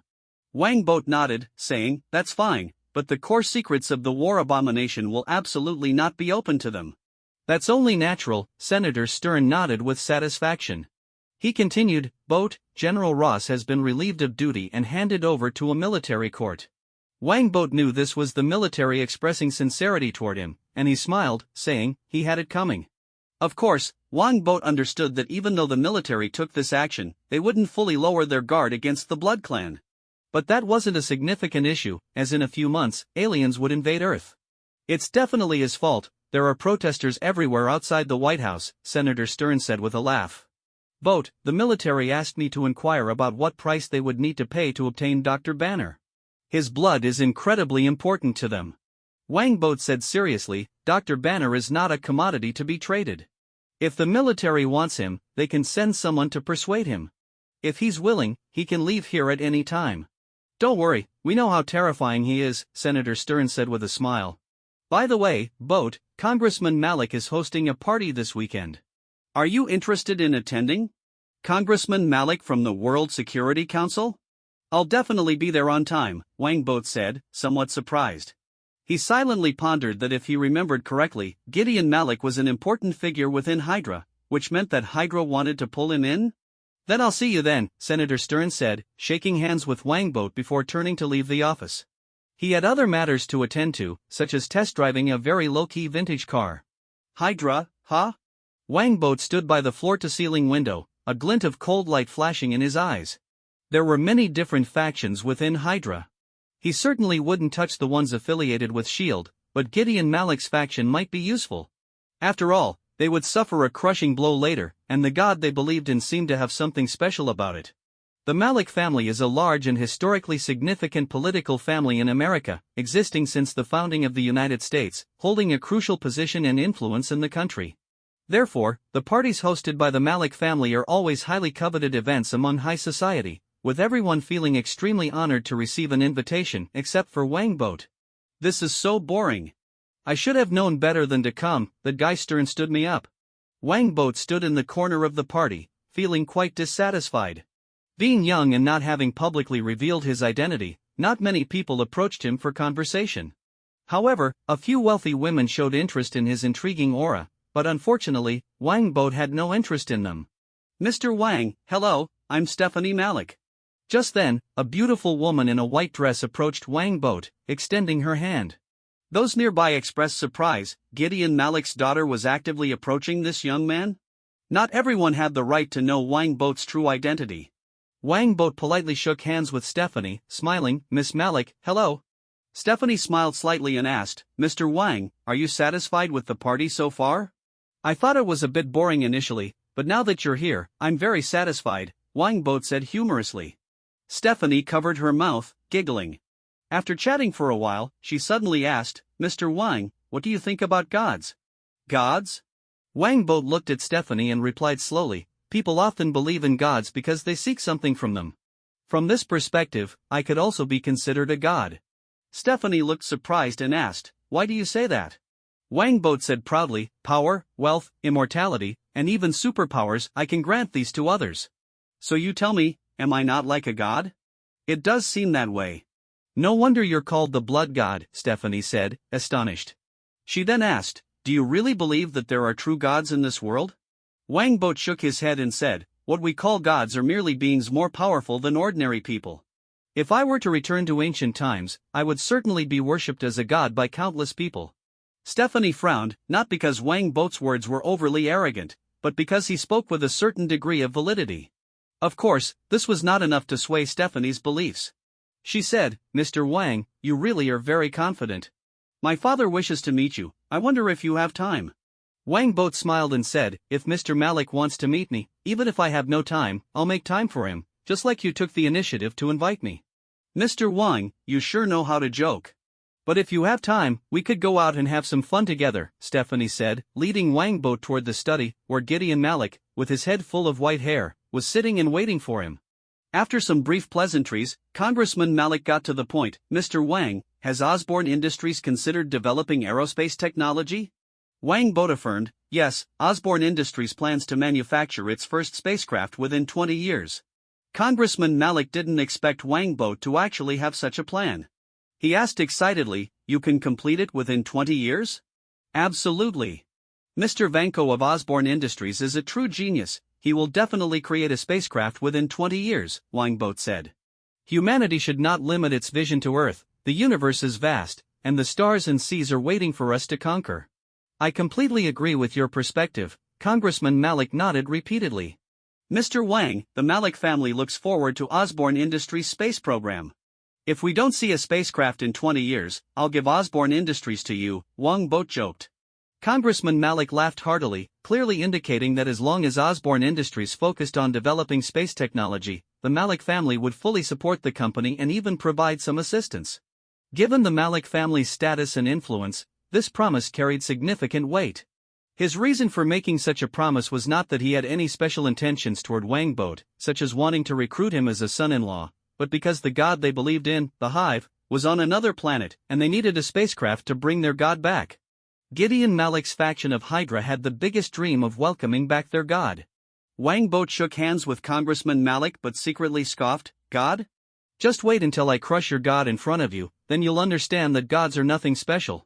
Wangbot nodded, saying, that's fine, but the core secrets of the war abomination will absolutely not be open to them. That's only natural, Senator Stern nodded with satisfaction. He continued, Boat, General Ross has been relieved of duty and handed over to a military court. Wangbot knew this was the military expressing sincerity toward him, and he smiled, saying, he had it coming. Of course, Wangbot understood that even though the military took this action, they wouldn't fully lower their guard against the Blood Clan. But that wasn't a significant issue, as in a few months, aliens would invade Earth. It's definitely his fault, there are protesters everywhere outside the White House, Senator Stern said with a laugh. Boat, the military asked me to inquire about what price they would need to pay to obtain Dr. Banner. His blood is incredibly important to them. Wangbot said seriously, Dr. Banner is not a commodity to be traded. If the military wants him, they can send someone to persuade him. If he's willing, he can leave here at any time. Don't worry, we know how terrifying he is, Senator Stern said with a smile. By the way, Boat, Congressman Malik is hosting a party this weekend. Are you interested in attending? Congressman Malik from the World Security Council? I'll definitely be there on time, Wang Boat said, somewhat surprised. He silently pondered that if he remembered correctly, Gideon Malik was an important figure within Hydra, which meant that Hydra wanted to pull him in? Then I'll see you then, Senator Stern said, shaking hands with Wang Boat before turning to leave the office. He had other matters to attend to, such as test driving a very low-key vintage car. Hydra, huh? Wang Boat stood by the floor-to-ceiling window, a glint of cold light flashing in his eyes. There were many different factions within Hydra. He certainly wouldn't touch the ones affiliated with S.H.I.E.L.D., but Gideon Malik's faction might be useful. After all, they would suffer a crushing blow later, and the god they believed in seemed to have something special about it. The Malik family is a large and historically significant political family in America, existing since the founding of the United States, holding a crucial position and influence in the country. Therefore, the parties hosted by the Malik family are always highly coveted events among high society, with everyone feeling extremely honored to receive an invitation except for Wang Boat. This is so boring. I should have known better than to come, that guy Stern stood me up. Wang Boat stood in the corner of the party, feeling quite dissatisfied. Being young and not having publicly revealed his identity, not many people approached him for conversation. However, a few wealthy women showed interest in his intriguing aura, but unfortunately, Wang Boat had no interest in them. Mr. Wang, hello, I'm Stephanie Malik. Just then, a beautiful woman in a white dress approached Wang Boat, extending her hand. Those nearby expressed surprise. Gideon Malik's daughter was actively approaching this young man? Not everyone had the right to know Wang Boat's true identity. Wang Boat politely shook hands with Stephanie, smiling. Miss Malik, hello. Stephanie smiled slightly and asked, Mr. Wang, are you satisfied with the party so far? I thought it was a bit boring initially, but now that you're here, I'm very satisfied, Wang Boat said humorously. Stephanie covered her mouth, giggling. After chatting for a while, she suddenly asked, Mr. Wang, what do you think about gods? Gods? Wang Boat looked at Stephanie and replied slowly, people often believe in gods because they seek something from them. From this perspective, I could also be considered a god. Stephanie looked surprised and asked, why do you say that? Wang Boat said proudly, power, wealth, immortality, and even superpowers, I can grant these to others. So you tell me, am I not like a god? It does seem that way. No wonder you're called the blood god, Stephanie said, astonished. She then asked, do you really believe that there are true gods in this world? Wang Boat shook his head and said, what we call gods are merely beings more powerful than ordinary people. If I were to return to ancient times, I would certainly be worshipped as a god by countless people. Stephanie frowned, not because Wang Boat's words were overly arrogant, but because he spoke with a certain degree of validity. Of course, this was not enough to sway Stephanie's beliefs. She said, Mr. Wang, you really are very confident. My father wishes to meet you, I wonder if you have time. Wang Boat smiled and said, if Mr. Malik wants to meet me, even if I have no time, I'll make time for him, just like you took the initiative to invite me. Mr. Wang, you sure know how to joke. But if you have time, we could go out and have some fun together, Stephanie said, leading Wang Boat toward the study, where Gideon Malik, with his head full of white hair, was sitting and waiting for him. After some brief pleasantries, Congressman Malik got to the point. Mr. Wang, has Osborne Industries considered developing aerospace technology? Wang Boat affirmed, yes, Osborne Industries plans to manufacture its first spacecraft within 20 years. Congressman Malik didn't expect Wang Boat to actually have such a plan. He asked excitedly, you can complete it within 20 years? Absolutely. Mr. Vanko of Osborne Industries is a true genius, he will definitely create a spacecraft within 20 years, Wang Boat said. Humanity should not limit its vision to Earth, the universe is vast, and the stars and seas are waiting for us to conquer. I completely agree with your perspective, Congressman Malik nodded repeatedly. Mr. Wang, the Malik family looks forward to Osborne Industries' space program. If we don't see a spacecraft in 20 years, I'll give Osborne Industries to you, Wang Boat joked. Congressman Malik laughed heartily, clearly indicating that as long as Osborne Industries focused on developing space technology, the Malik family would fully support the company and even provide some assistance. Given the Malik family's status and influence, this promise carried significant weight. His reason for making such a promise was not that he had any special intentions toward Wang Boat, such as wanting to recruit him as a son-in-law, but because the god they believed in, the Hive, was on another planet and they needed a spacecraft to bring their god back. Gideon Malik's faction of Hydra had the biggest dream of welcoming back their god. Wang Boat shook hands with Congressman Malik but secretly scoffed, God? Just wait until I crush your god in front of you, then you'll understand that gods are nothing special.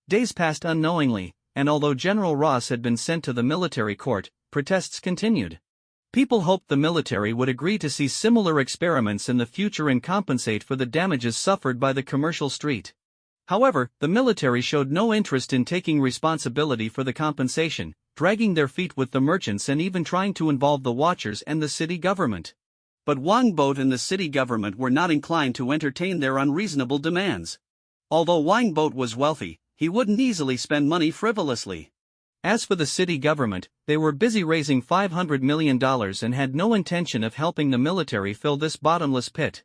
Days passed unknowingly, and although General Ross had been sent to the military court, protests continued. People hoped the military would agree to see similar experiments in the future and compensate for the damages suffered by the commercial street. However, the military showed no interest in taking responsibility for the compensation, dragging their feet with the merchants and even trying to involve the watchers and the city government. But Wang Boat and the city government were not inclined to entertain their unreasonable demands. Although Wang Boat was wealthy, he wouldn't easily spend money frivolously. As for the city government, they were busy raising $500 million and had no intention of helping the military fill this bottomless pit.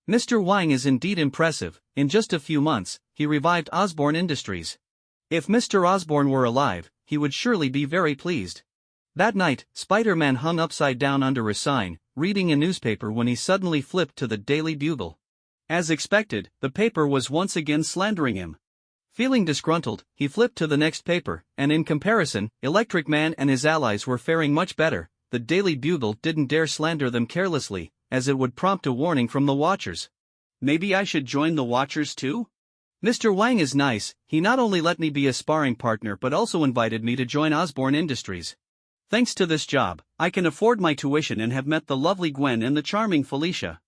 Mr. Wang is indeed impressive. In just a few months, he revived Osborne Industries. If Mr. Osborne were alive, he would surely be very pleased. That night, Spider-Man hung upside down under a sign, reading a newspaper when he suddenly flipped to the Daily Bugle. As expected, the paper was once again slandering him. Feeling disgruntled, he flipped to the next paper, and in comparison, Electric Man and his allies were faring much better. The Daily Bugle didn't dare slander them carelessly, as it would prompt a warning from the watchers. Maybe I should join the watchers too? Mr. Wang is nice. He not only let me be a sparring partner but also invited me to join Osborne Industries. Thanks to this job, I can afford my tuition and have met the lovely Gwen and the charming Felicia.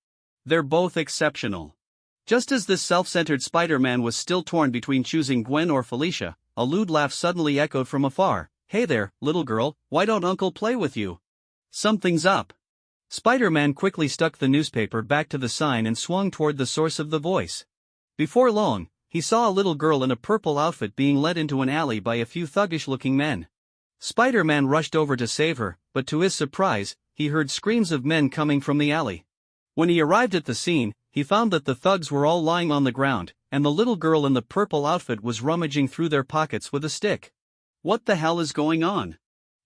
They're both exceptional. Just as this self-centered Spider-Man was still torn between choosing Gwen or Felicia, a lewd laugh suddenly echoed from afar. Hey there, little girl, why don't Uncle play with you? Something's up. Spider-Man quickly stuck the newspaper back to the sign and swung toward the source of the voice. Before long, he saw a little girl in a purple outfit being led into an alley by a few thuggish-looking men. Spider-Man rushed over to save her, but to his surprise, he heard screams of men coming from the alley. When he arrived at the scene, he found that the thugs were all lying on the ground, and the little girl in the purple outfit was rummaging through their pockets with a stick. What the hell is going on?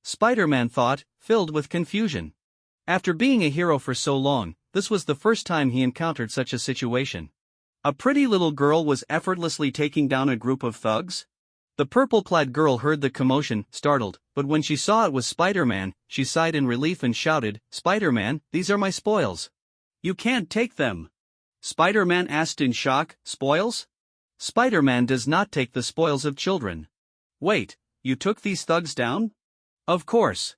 Spider-Man thought, filled with confusion. After being a hero for so long, this was the first time he encountered such a situation. A pretty little girl was effortlessly taking down a group of thugs? The purple-clad girl heard the commotion, startled, but when she saw it was Spider-Man, she sighed in relief and shouted, "Spider-Man, these are my spoils." You can't take them. Spider-Man asked in shock, spoils? Spider-Man does not take the spoils of children. Wait, you took these thugs down? Of course.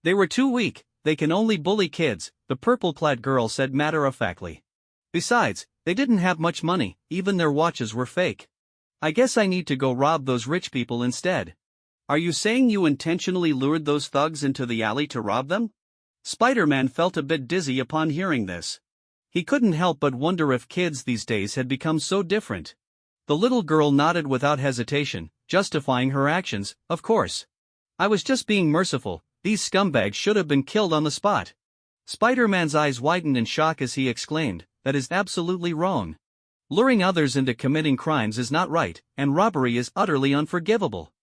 They were too weak, they can only bully kids, the purple-clad girl said matter-of-factly. Besides, they didn't have much money, even their watches were fake. I guess I need to go rob those rich people instead. Are you saying you intentionally lured those thugs into the alley to rob them? Spider-Man felt a bit dizzy upon hearing this. He couldn't help but wonder if kids these days had become so different. The little girl nodded without hesitation, justifying her actions, of course. I was just being merciful, these scumbags should have been killed on the spot. Spider-Man's eyes widened in shock as he exclaimed, that is absolutely wrong. Luring others into committing crimes is not right, and robbery is utterly unforgivable.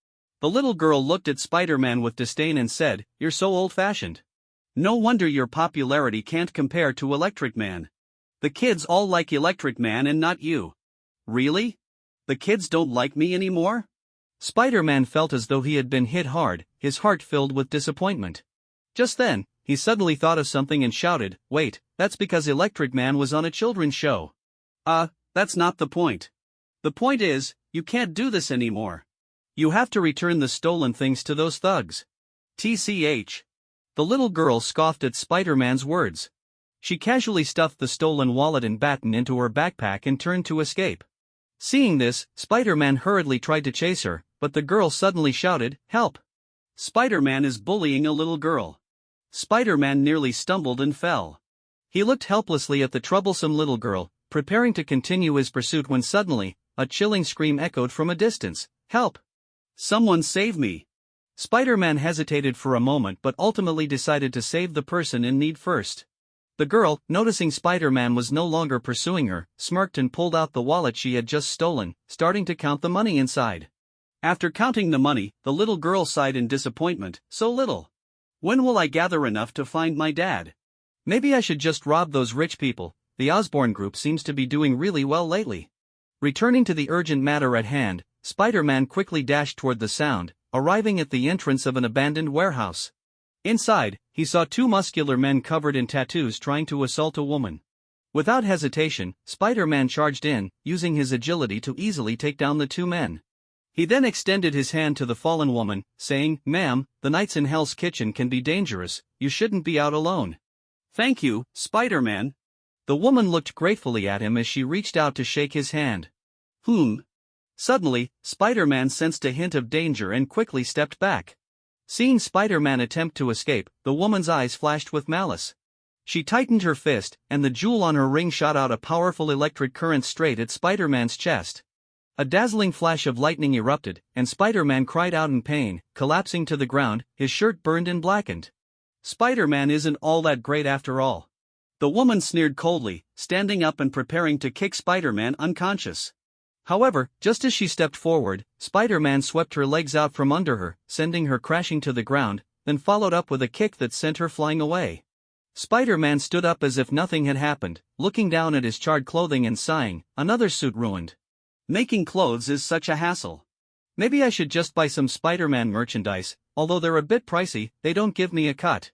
The little girl looked at Spider-Man with disdain and said, "You're so old-fashioned. No wonder your popularity can't compare to Electric Man. The kids all like Electric Man and not you." Really? The kids don't like me anymore? Spider-Man felt as though he had been hit hard, his heart filled with disappointment. Just then, he suddenly thought of something and shouted, "Wait, that's because Electric Man was on a children's show." That's not the point. The point is, you can't do this anymore. You have to return the stolen things to those thugs. TCH. The little girl scoffed at Spider-Man's words. She casually stuffed the stolen wallet and baton into her backpack and turned to escape. Seeing this, Spider-Man hurriedly tried to chase her, but the girl suddenly shouted, "Help! Spider-Man is bullying a little girl." Spider-Man nearly stumbled and fell. He looked helplessly at the troublesome little girl, preparing to continue his pursuit when suddenly, a chilling scream echoed from a distance, "Help! Someone save me!" Spider-Man hesitated for a moment but ultimately decided to save the person in need first. The girl, noticing Spider-Man was no longer pursuing her, smirked and pulled out the wallet she had just stolen, starting to count the money inside. After counting the money, the little girl sighed in disappointment, "So little. When will I gather enough to find my dad? Maybe I should just rob those rich people. The Osborne group seems to be doing really well lately." Returning to the urgent matter at hand, Spider-Man quickly dashed toward the sound, arriving at the entrance of an abandoned warehouse. Inside, he saw two muscular men covered in tattoos trying to assault a woman. Without hesitation, Spider-Man charged in, using his agility to easily take down the two men. He then extended his hand to the fallen woman, saying, "Ma'am, the nights in Hell's Kitchen can be dangerous, you shouldn't be out alone." "Thank you, Spider-Man." The woman looked gratefully at him as she reached out to shake his hand. Suddenly, Spider-Man sensed a hint of danger and quickly stepped back. Seeing Spider-Man attempt to escape, the woman's eyes flashed with malice. She tightened her fist, and the jewel on her ring shot out a powerful electric current straight at Spider-Man's chest. A dazzling flash of lightning erupted, and Spider-Man cried out in pain, collapsing to the ground, his shirt burned and blackened. "Spider-Man isn't all that great after all." The woman sneered coldly, standing up and preparing to kick Spider-Man unconscious. However, just as she stepped forward, Spider-Man swept her legs out from under her, sending her crashing to the ground, then followed up with a kick that sent her flying away. Spider-Man stood up as if nothing had happened, looking down at his charred clothing and sighing, "Another suit ruined. Making clothes is such a hassle. Maybe I should just buy some Spider-Man merchandise, although they're a bit pricey, they don't give me a cut."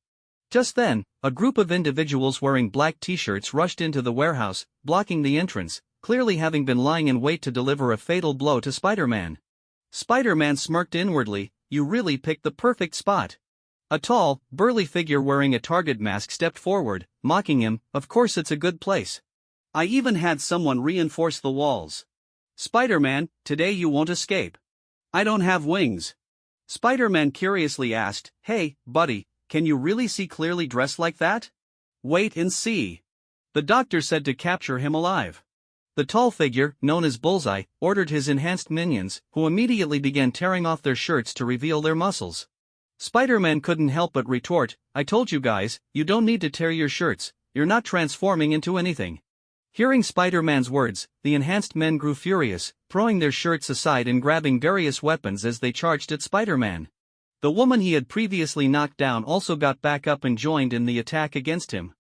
Just then, a group of individuals wearing black t-shirts rushed into the warehouse, blocking the entrance, clearly having been lying in wait to deliver a fatal blow to Spider-Man. Spider-Man smirked inwardly, "You really picked the perfect spot." A tall, burly figure wearing a target mask stepped forward, mocking him, "Of course it's a good place. I even had someone reinforce the walls. Spider-Man, today you won't escape." "I don't have wings." Spider-Man curiously asked, "Hey, buddy, can you really see clearly dressed like that?" "Wait and see." The doctor said to capture him alive. The tall figure, known as Bullseye, ordered his enhanced minions, who immediately began tearing off their shirts to reveal their muscles. Spider-Man couldn't help but retort, "I told you guys, you don't need to tear your shirts, you're not transforming into anything." Hearing Spider-Man's words, the enhanced men grew furious, throwing their shirts aside and grabbing various weapons as they charged at Spider-Man. The woman he had previously knocked down also got back up and joined in the attack against him.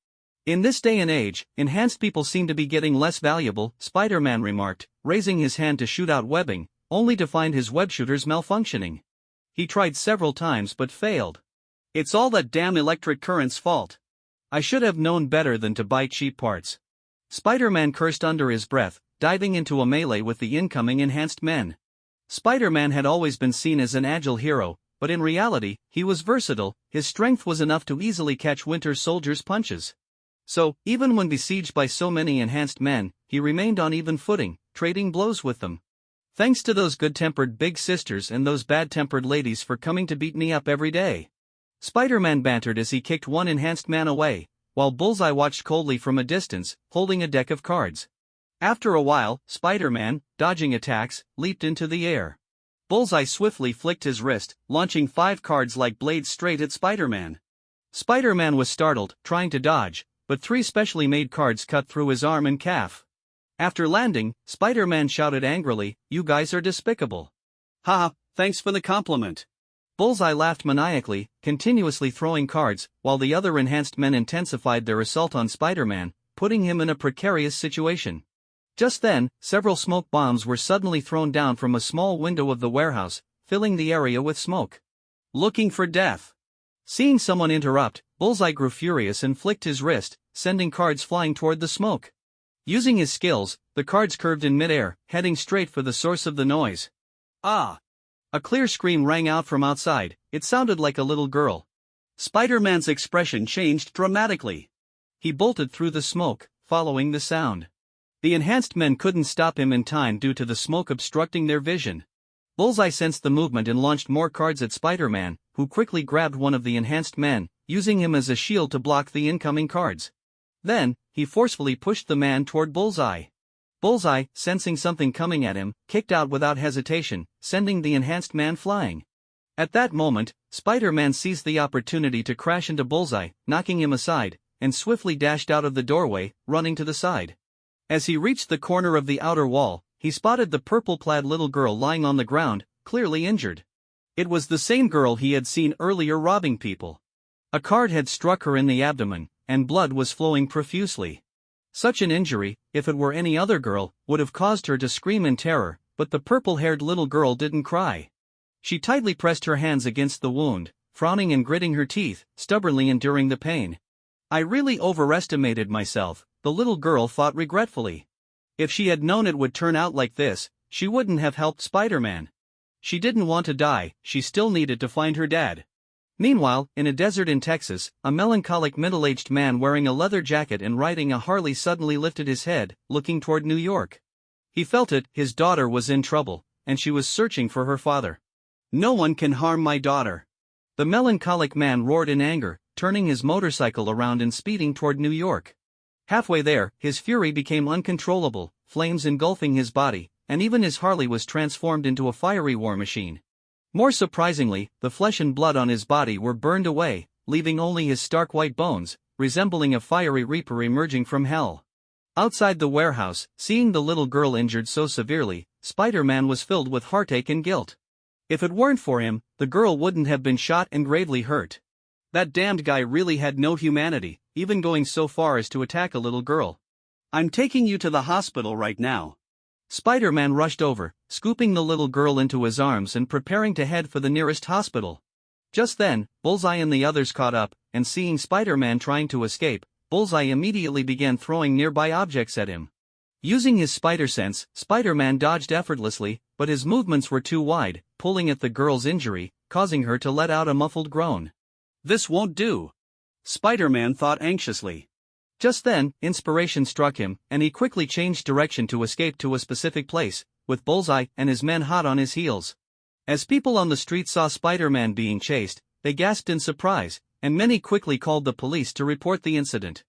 "In this day and age, enhanced people seem to be getting less valuable," Spider-Man remarked, raising his hand to shoot out webbing, only to find his web shooters malfunctioning. He tried several times but failed. "It's all that damn electric current's fault. I should have known better than to buy cheap parts." Spider-Man cursed under his breath, diving into a melee with the incoming enhanced men. Spider-Man had always been seen as an agile hero, but in reality, he was versatile. His strength was enough to easily catch Winter Soldier's punches. So, even when besieged by so many enhanced men, he remained on even footing, trading blows with them. "Thanks to those good-tempered big sisters and those bad-tempered ladies for coming to beat me up every day." Spider-Man bantered as he kicked one enhanced man away, while Bullseye watched coldly from a distance, holding a deck of cards. After a while, Spider-Man, dodging attacks, leaped into the air. Bullseye swiftly flicked his wrist, launching 5 cards like blades straight at Spider-Man. Spider-Man was startled, trying to dodge, but 3 specially made cards cut through his arm and calf. After landing, Spider-Man shouted angrily, "You guys are despicable." "Ha, thanks for the compliment." Bullseye laughed maniacally, continuously throwing cards, while the other enhanced men intensified their assault on Spider-Man, putting him in a precarious situation. Just then, several smoke bombs were suddenly thrown down from a small window of the warehouse, filling the area with smoke. "Looking for death." Seeing someone interrupt, Bullseye grew furious and flicked his wrist, sending cards flying toward the smoke. Using his skills, the cards curved in midair, heading straight for the source of the noise. "Ah!" A clear scream rang out from outside. It sounded like a little girl. Spider-Man's expression changed dramatically. He bolted through the smoke, following the sound. The enhanced men couldn't stop him in time due to the smoke obstructing their vision. Bullseye sensed the movement and launched more cards at Spider-Man, who quickly grabbed one of the enhanced men, using him as a shield to block the incoming cards. Then, he forcefully pushed the man toward Bullseye. Bullseye, sensing something coming at him, kicked out without hesitation, sending the enhanced man flying. At that moment, Spider-Man seized the opportunity to crash into Bullseye, knocking him aside, and swiftly dashed out of the doorway, running to the side. As he reached the corner of the outer wall, he spotted the purple-clad little girl lying on the ground, clearly injured. It was the same girl he had seen earlier robbing people. A card had struck her in the abdomen, and blood was flowing profusely. Such an injury, if it were any other girl, would have caused her to scream in terror, but the purple-haired little girl didn't cry. She tightly pressed her hands against the wound, frowning and gritting her teeth, stubbornly enduring the pain. I really overestimated myself, the little girl thought regretfully. If she had known it would turn out like this, she wouldn't have helped Spider-Man. She didn't want to die, she still needed to find her dad. Meanwhile, in a desert in Texas, a melancholic middle-aged man wearing a leather jacket and riding a Harley suddenly lifted his head, looking toward New York. He felt it, his daughter was in trouble, and she was searching for her father. "No one can harm my daughter." The melancholic man roared in anger, turning his motorcycle around and speeding toward New York. Halfway there, his fury became uncontrollable, flames engulfing his body, and even his Harley was transformed into a fiery war machine. More surprisingly, the flesh and blood on his body were burned away, leaving only his stark white bones, resembling a fiery reaper emerging from hell. Outside the warehouse, seeing the little girl injured so severely, Spider-Man was filled with heartache and guilt. If it weren't for him, the girl wouldn't have been shot and gravely hurt. That damned guy really had no humanity, even going so far as to attack a little girl. "I'm taking you to the hospital right now." Spider-Man rushed over, scooping the little girl into his arms and preparing to head for the nearest hospital. Just then, Bullseye and the others caught up, and seeing Spider-Man trying to escape, Bullseye immediately began throwing nearby objects at him. Using his spider sense, Spider-Man dodged effortlessly, but his movements were too wide, pulling at the girl's injury, causing her to let out a muffled groan. "This won't do," Spider-Man thought anxiously. Just then, inspiration struck him, and he quickly changed direction to escape to a specific place, with Bullseye and his men hot on his heels. As people on the street saw Spider-Man being chased, they gasped in surprise, and many quickly called the police to report the incident.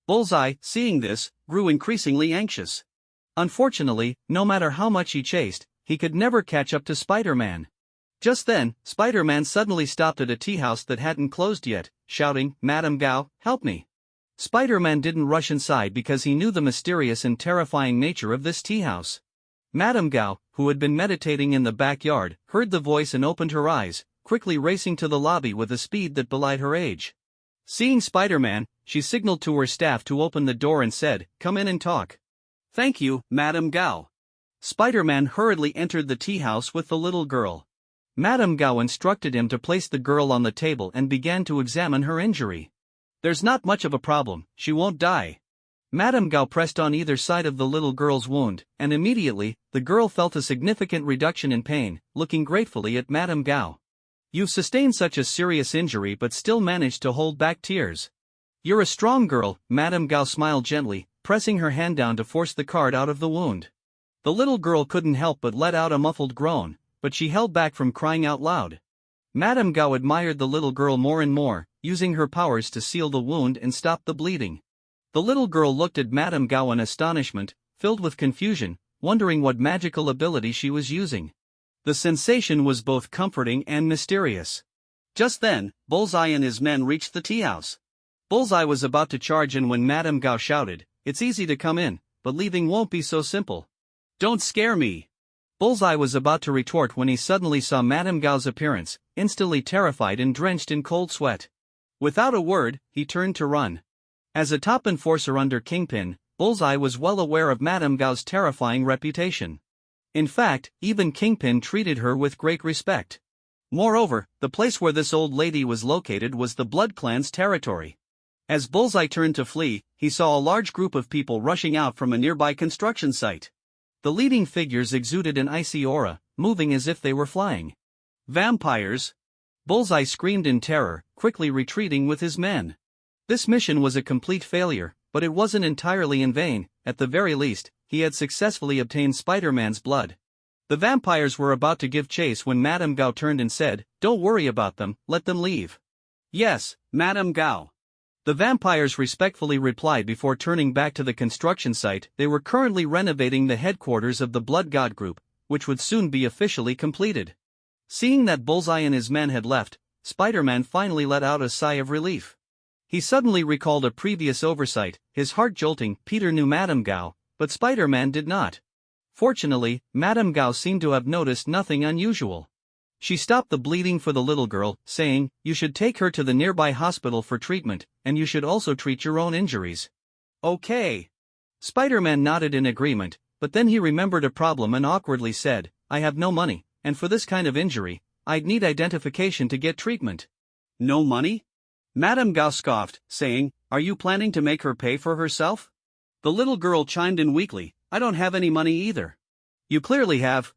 Bullseye, seeing this, grew increasingly anxious. Unfortunately, no matter how much he chased, he could never catch up to Spider-Man. Just then, Spider-Man suddenly stopped at a tea house that hadn't closed yet, shouting, "Madame Gao, help me." Spider-Man didn't rush inside because he knew the mysterious and terrifying nature of this tea house. Madame Gao, who had been meditating in the backyard, heard the voice and opened her eyes, quickly racing to the lobby with a speed that belied her age. Seeing Spider-Man, she signaled to her staff to open the door and said, "Come in and talk." "Thank you, Madame Gao." Spider-Man hurriedly entered the tea house with the little girl. Madame Gao instructed him to place the girl on the table and began to examine her injury. "There's not much of a problem, she won't die." Madame Gao pressed on either side of the little girl's wound, and immediately, the girl felt a significant reduction in pain, looking gratefully at Madame Gao. "You've sustained such a serious injury but still managed to hold back tears. You're a strong girl," Madame Gao smiled gently, pressing her hand down to force the card out of the wound. The little girl couldn't help but let out a muffled groan, but she held back from crying out loud. Madame Gao admired the little girl more and more, using her powers to seal the wound and stop the bleeding. The little girl looked at Madame Gao in astonishment, filled with confusion, wondering what magical ability she was using. The sensation was both comforting and mysterious. Just then, Bullseye and his men reached the tea house. Bullseye was about to charge in when Madame Gao shouted, "It's easy to come in, but leaving won't be so simple." "Don't scare me." Bullseye was about to retort when he suddenly saw Madame Gao's appearance, instantly terrified and drenched in cold sweat. Without a word, he turned to run. As a top enforcer under Kingpin, Bullseye was well aware of Madame Gao's terrifying reputation. In fact, even Kingpin treated her with great respect. Moreover, the place where this old lady was located was the Blood Clan's territory. As Bullseye turned to flee, he saw a large group of people rushing out from a nearby construction site. The leading figures exuded an icy aura, moving as if they were flying. "Vampires!" Bullseye screamed in terror, quickly retreating with his men. This mission was a complete failure, but it wasn't entirely in vain. At the very least, he had successfully obtained Spider-Man's blood. The vampires were about to give chase when Madame Gao turned and said, "Don't worry about them, let them leave." "Yes, Madame Gao." The vampires respectfully replied before turning back to the construction site. They were currently renovating the headquarters of the Blood God Group, which would soon be officially completed. Seeing that Bullseye and his men had left, Spider-Man finally let out a sigh of relief. He suddenly recalled a previous oversight. His heart jolting. Peter knew Madame Gao, but Spider-Man did not. Fortunately, Madame Gao seemed to have noticed nothing unusual. She stopped the bleeding for the little girl, saying, "You should take her to the nearby hospital for treatment, and you should also treat your own injuries." "Okay." Spider-Man nodded in agreement, but then he remembered a problem and awkwardly said, "I have no money, and for this kind of injury, I'd need identification to get treatment." No money? Madame Gao scoffed, saying, "Are you planning to make her pay for herself?" The little girl chimed in weakly, "I don't have any money either." "You clearly have,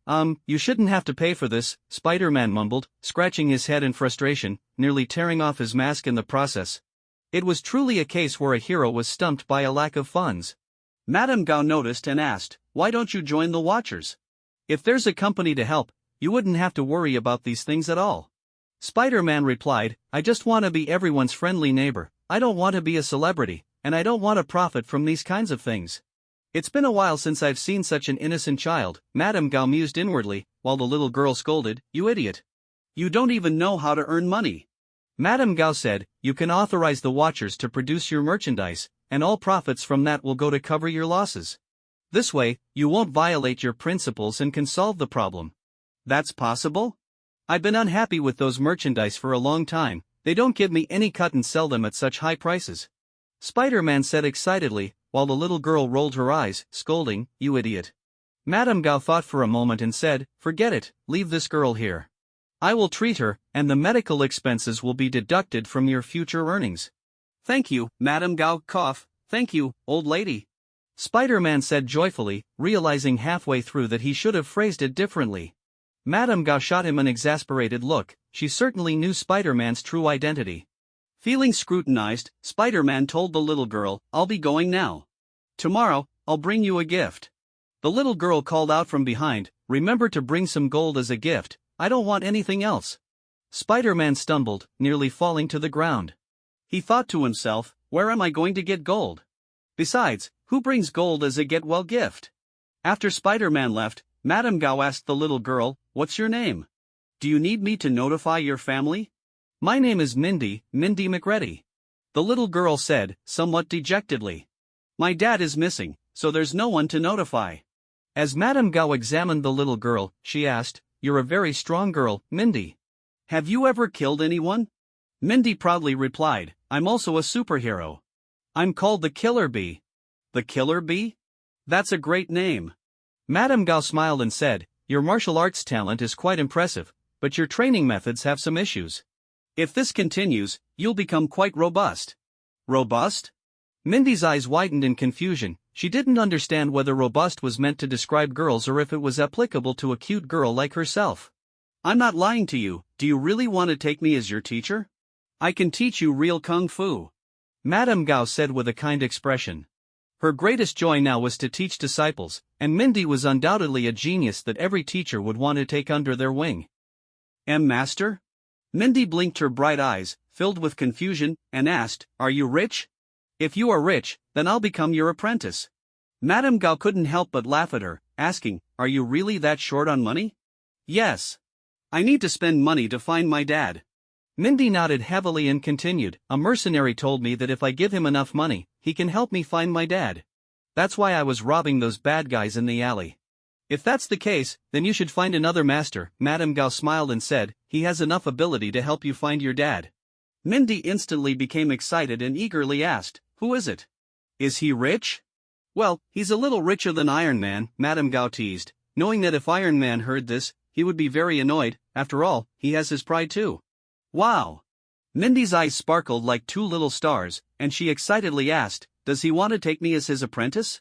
you shouldn't have to pay for this," Spider-Man mumbled, scratching his head in frustration, nearly tearing off his mask in the process. It was truly a case where a hero was stumped by a lack of funds. Madame Gao noticed and asked, "Why don't you join the Watchers? If there's a company to help, you wouldn't have to worry about these things at all." Spider-Man replied, "I just want to be everyone's friendly neighbor. I don't want to be a celebrity, and I don't want to profit from these kinds of things." "It's been a while since I've seen such an innocent child," Madame Gao mused inwardly, while the little girl scolded, "You idiot. You don't even know how to earn money." Madame Gao said, "You can authorize the Watchers to produce your merchandise, and all profits from that will go to cover your losses. This way, you won't violate your principles and can solve the problem." "That's possible? I've been unhappy with those merchandise for a long time. They don't give me any cut and sell them at such high prices," Spider-Man said excitedly, while the little girl rolled her eyes, scolding, "You idiot." Madame Gao thought for a moment and said, "Forget it, leave this girl here. I will treat her, and the medical expenses will be deducted from your future earnings." "Thank you, Madame Gao, cough, thank you, old lady," Spider-Man said joyfully, realizing halfway through that he should have phrased it differently. Madame Gao shot him an exasperated look. She certainly knew Spider-Man's true identity. Feeling scrutinized, Spider-Man told the little girl, "I'll be going now. Tomorrow, I'll bring you a gift." The little girl called out from behind, "Remember to bring some gold as a gift, I don't want anything else." Spider-Man stumbled, nearly falling to the ground. He thought to himself, "Where am I going to get gold? Besides, who brings gold as a get-well gift?" After Spider-Man left, Madame Gao asked the little girl, "What's your name? Do you need me to notify your family?" "My name is Mindy McReady," the little girl said, somewhat dejectedly. "My dad is missing, so there's no one to notify." As Madame Gao examined the little girl, she asked, "You're a very strong girl, Mindy. Have you ever killed anyone?" Mindy proudly replied, "I'm also a superhero. I'm called the Killer Bee." "The Killer Bee? That's a great name." Madame Gao smiled and said, "Your martial arts talent is quite impressive, but your training methods have some issues. If this continues, you'll become quite robust." "Robust?" Mindy's eyes widened in confusion. She didn't understand whether robust was meant to describe girls or if it was applicable to a cute girl like herself. "I'm not lying to you. Do you really want to take me as your teacher? I can teach you real kung fu," Madame Gao said with a kind expression. Her greatest joy now was to teach disciples, and Mindy was undoubtedly a genius that every teacher would want to take under their wing. Master?" Mindy blinked her bright eyes, filled with confusion, and asked, "Are you rich? If you are rich, then I'll become your apprentice." Madame Gao couldn't help but laugh at her, asking, "Are you really that short on money?" "Yes. I need to spend money to find my dad." Mindy nodded heavily and continued, "A mercenary told me that if I give him enough money, he can help me find my dad. That's why I was robbing those bad guys in the alley." "If that's the case, then you should find another master," Madame Gao smiled and said, "He has enough ability to help you find your dad." Mindy instantly became excited and eagerly asked, "Who is it? Is he rich?" "Well, he's a little richer than Iron Man," Madame Gao teased, knowing that if Iron Man heard this, he would be very annoyed. After all, he has his pride too. "Wow!" Mindy's eyes sparkled like two little stars, and she excitedly asked, "Does he want to take me as his apprentice?"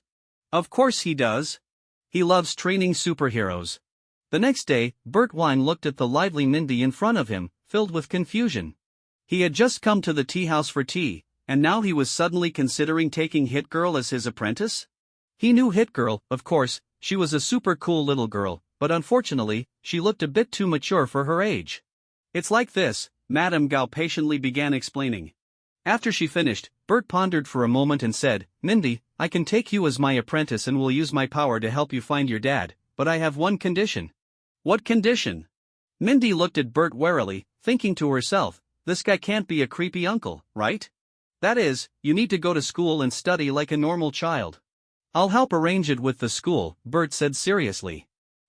"Of course he does. He loves training superheroes." The next day, Bert Wine looked at the lively Mindy in front of him, filled with confusion. He had just come to the tea house for tea, and now he was suddenly considering taking Hit Girl as his apprentice? He knew Hit Girl, of course. She was a super cool little girl, but unfortunately, she looked a bit too mature for her age. "It's like this," Madame Gao patiently began explaining. After she finished, Bert pondered for a moment and said, "Mindy, I can take you as my apprentice and will use my power to help you find your dad, but I have one condition." "What condition?" Mindy looked at Bert warily, thinking to herself, "This guy can't be a creepy uncle, right? That is, you need to go to school and study like a normal child." "I'll help arrange it with the school," Bert said seriously.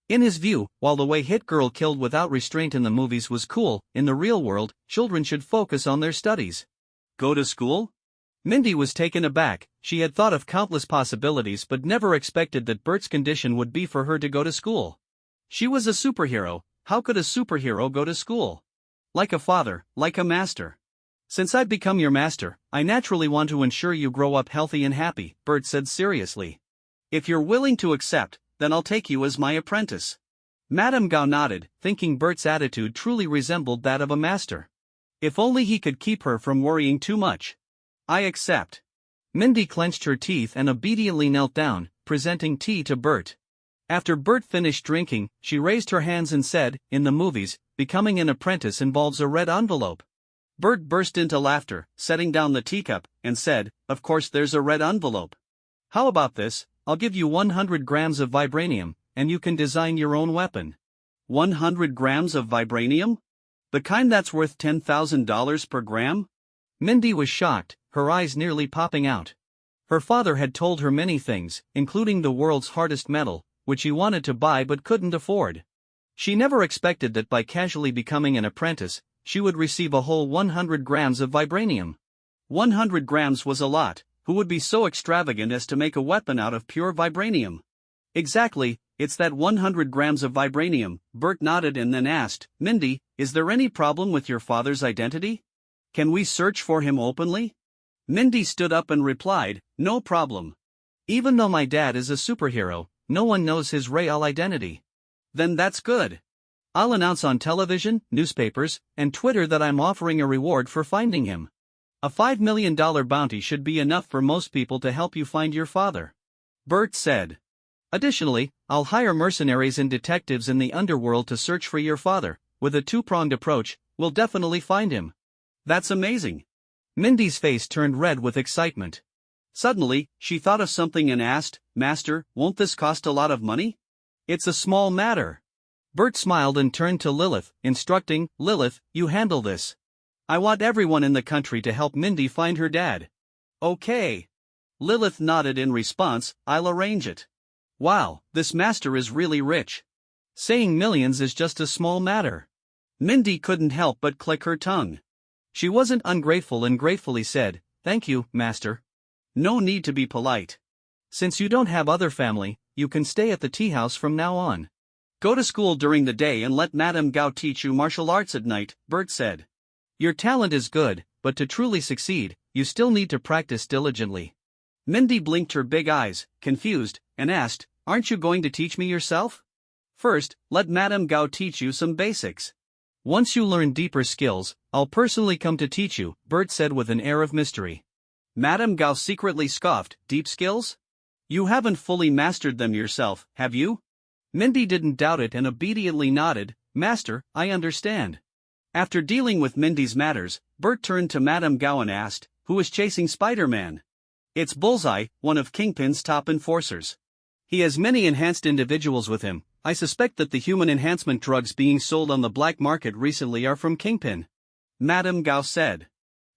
In his view, while the way Hit Girl killed without restraint in the movies was cool, in the real world, children should focus on their studies. "Go to school?" Mindy was taken aback. She had thought of countless possibilities but never expected that Bert's condition would be for her to go to school. She was a superhero. How could a superhero go to school? Like a father, like a master. Since I've become your master, I naturally want to ensure you grow up healthy and happy, Bert said seriously. If you're willing to accept, then I'll take you as my apprentice. Madame Gao nodded, thinking Bert's attitude truly resembled that of a master. If only he could keep her from worrying too much. I accept. Mindy clenched her teeth and obediently knelt down, presenting tea to Bert. After Bert finished drinking, she raised her hands and said, in the movies, becoming an apprentice involves a red envelope. Bert burst into laughter, setting down the teacup, and said, of course there's a red envelope. How about this? I'll give you 100 grams of vibranium, and you can design your own weapon. 100 grams of vibranium? The kind that's worth $10,000 per gram? Mindy was shocked, her eyes nearly popping out. Her father had told her many things, including the world's hardest metal, which he wanted to buy but couldn't afford. She never expected that by casually becoming an apprentice, she would receive a whole 100 grams of vibranium. 100 grams was a lot. Who would be so extravagant as to make a weapon out of pure vibranium? Exactly, it's that 100 grams of vibranium, Bert nodded and then asked, Mindy, is there any problem with your father's identity? Can we search for him openly? Mindy stood up and replied, no problem. Even though my dad is a superhero, no one knows his real identity. Then that's good. I'll announce on television, newspapers, and Twitter that I'm offering a reward for finding him. A $5 million bounty should be enough for most people to help you find your father. Bert said. Additionally, I'll hire mercenaries and detectives in the underworld to search for your father. With a two-pronged approach, we'll definitely find him. That's amazing. Mindy's face turned red with excitement. Suddenly, she thought of something and asked, Master, won't this cost a lot of money? It's a small matter. Bert smiled and turned to Lilith, instructing, Lilith, you handle this. I want everyone in the country to help Mindy find her dad. Okay. Lilith nodded in response, I'll arrange it. Wow, this master is really rich. Saying millions is just a small matter. Mindy couldn't help but click her tongue. She wasn't ungrateful and gratefully said, thank you, master. No need to be polite. Since you don't have other family, you can stay at the tea house from now on. Go to school during the day and let Madame Gao teach you martial arts at night, Bert said. Your talent is good, but to truly succeed, you still need to practice diligently. Mindy blinked her big eyes, confused, and asked, aren't you going to teach me yourself? First, let Madame Gao teach you some basics. Once you learn deeper skills, I'll personally come to teach you, Bert said with an air of mystery. Madame Gao secretly scoffed, deep skills? You haven't fully mastered them yourself, have you? Mindy didn't doubt it and obediently nodded, Master, I understand. After dealing with Mindy's matters, Bert turned to Madame Gao and asked, who is chasing Spider-Man? It's Bullseye, one of Kingpin's top enforcers. He has many enhanced individuals with him. I suspect that the human enhancement drugs being sold on the black market recently are from Kingpin. Madame Gao said.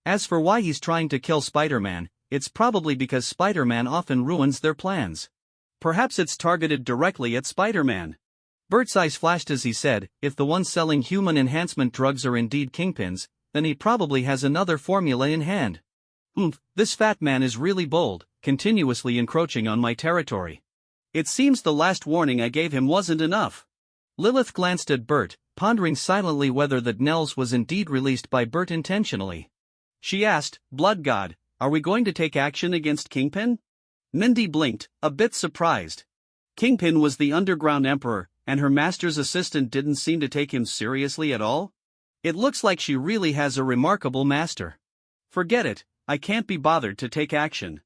As for why he's trying to kill Spider-Man, it's probably because Spider-Man often ruins their plans. Perhaps it's targeted directly at Spider-Man. Bert's eyes flashed as he said, if the ones selling human enhancement drugs are indeed Kingpins, then he probably has another formula in hand. This fat man is really bold, continuously encroaching on my territory. It seems the last warning I gave him wasn't enough. Lilith glanced at Bert, pondering silently whether that Nels was indeed released by Bert intentionally. She asked, Blood God, are we going to take action against Kingpin? Mindy blinked, a bit surprised. Kingpin was the underground emperor, and her master's assistant didn't seem to take him seriously at all? It looks like she really has a remarkable master. Forget it, I can't be bothered to take action.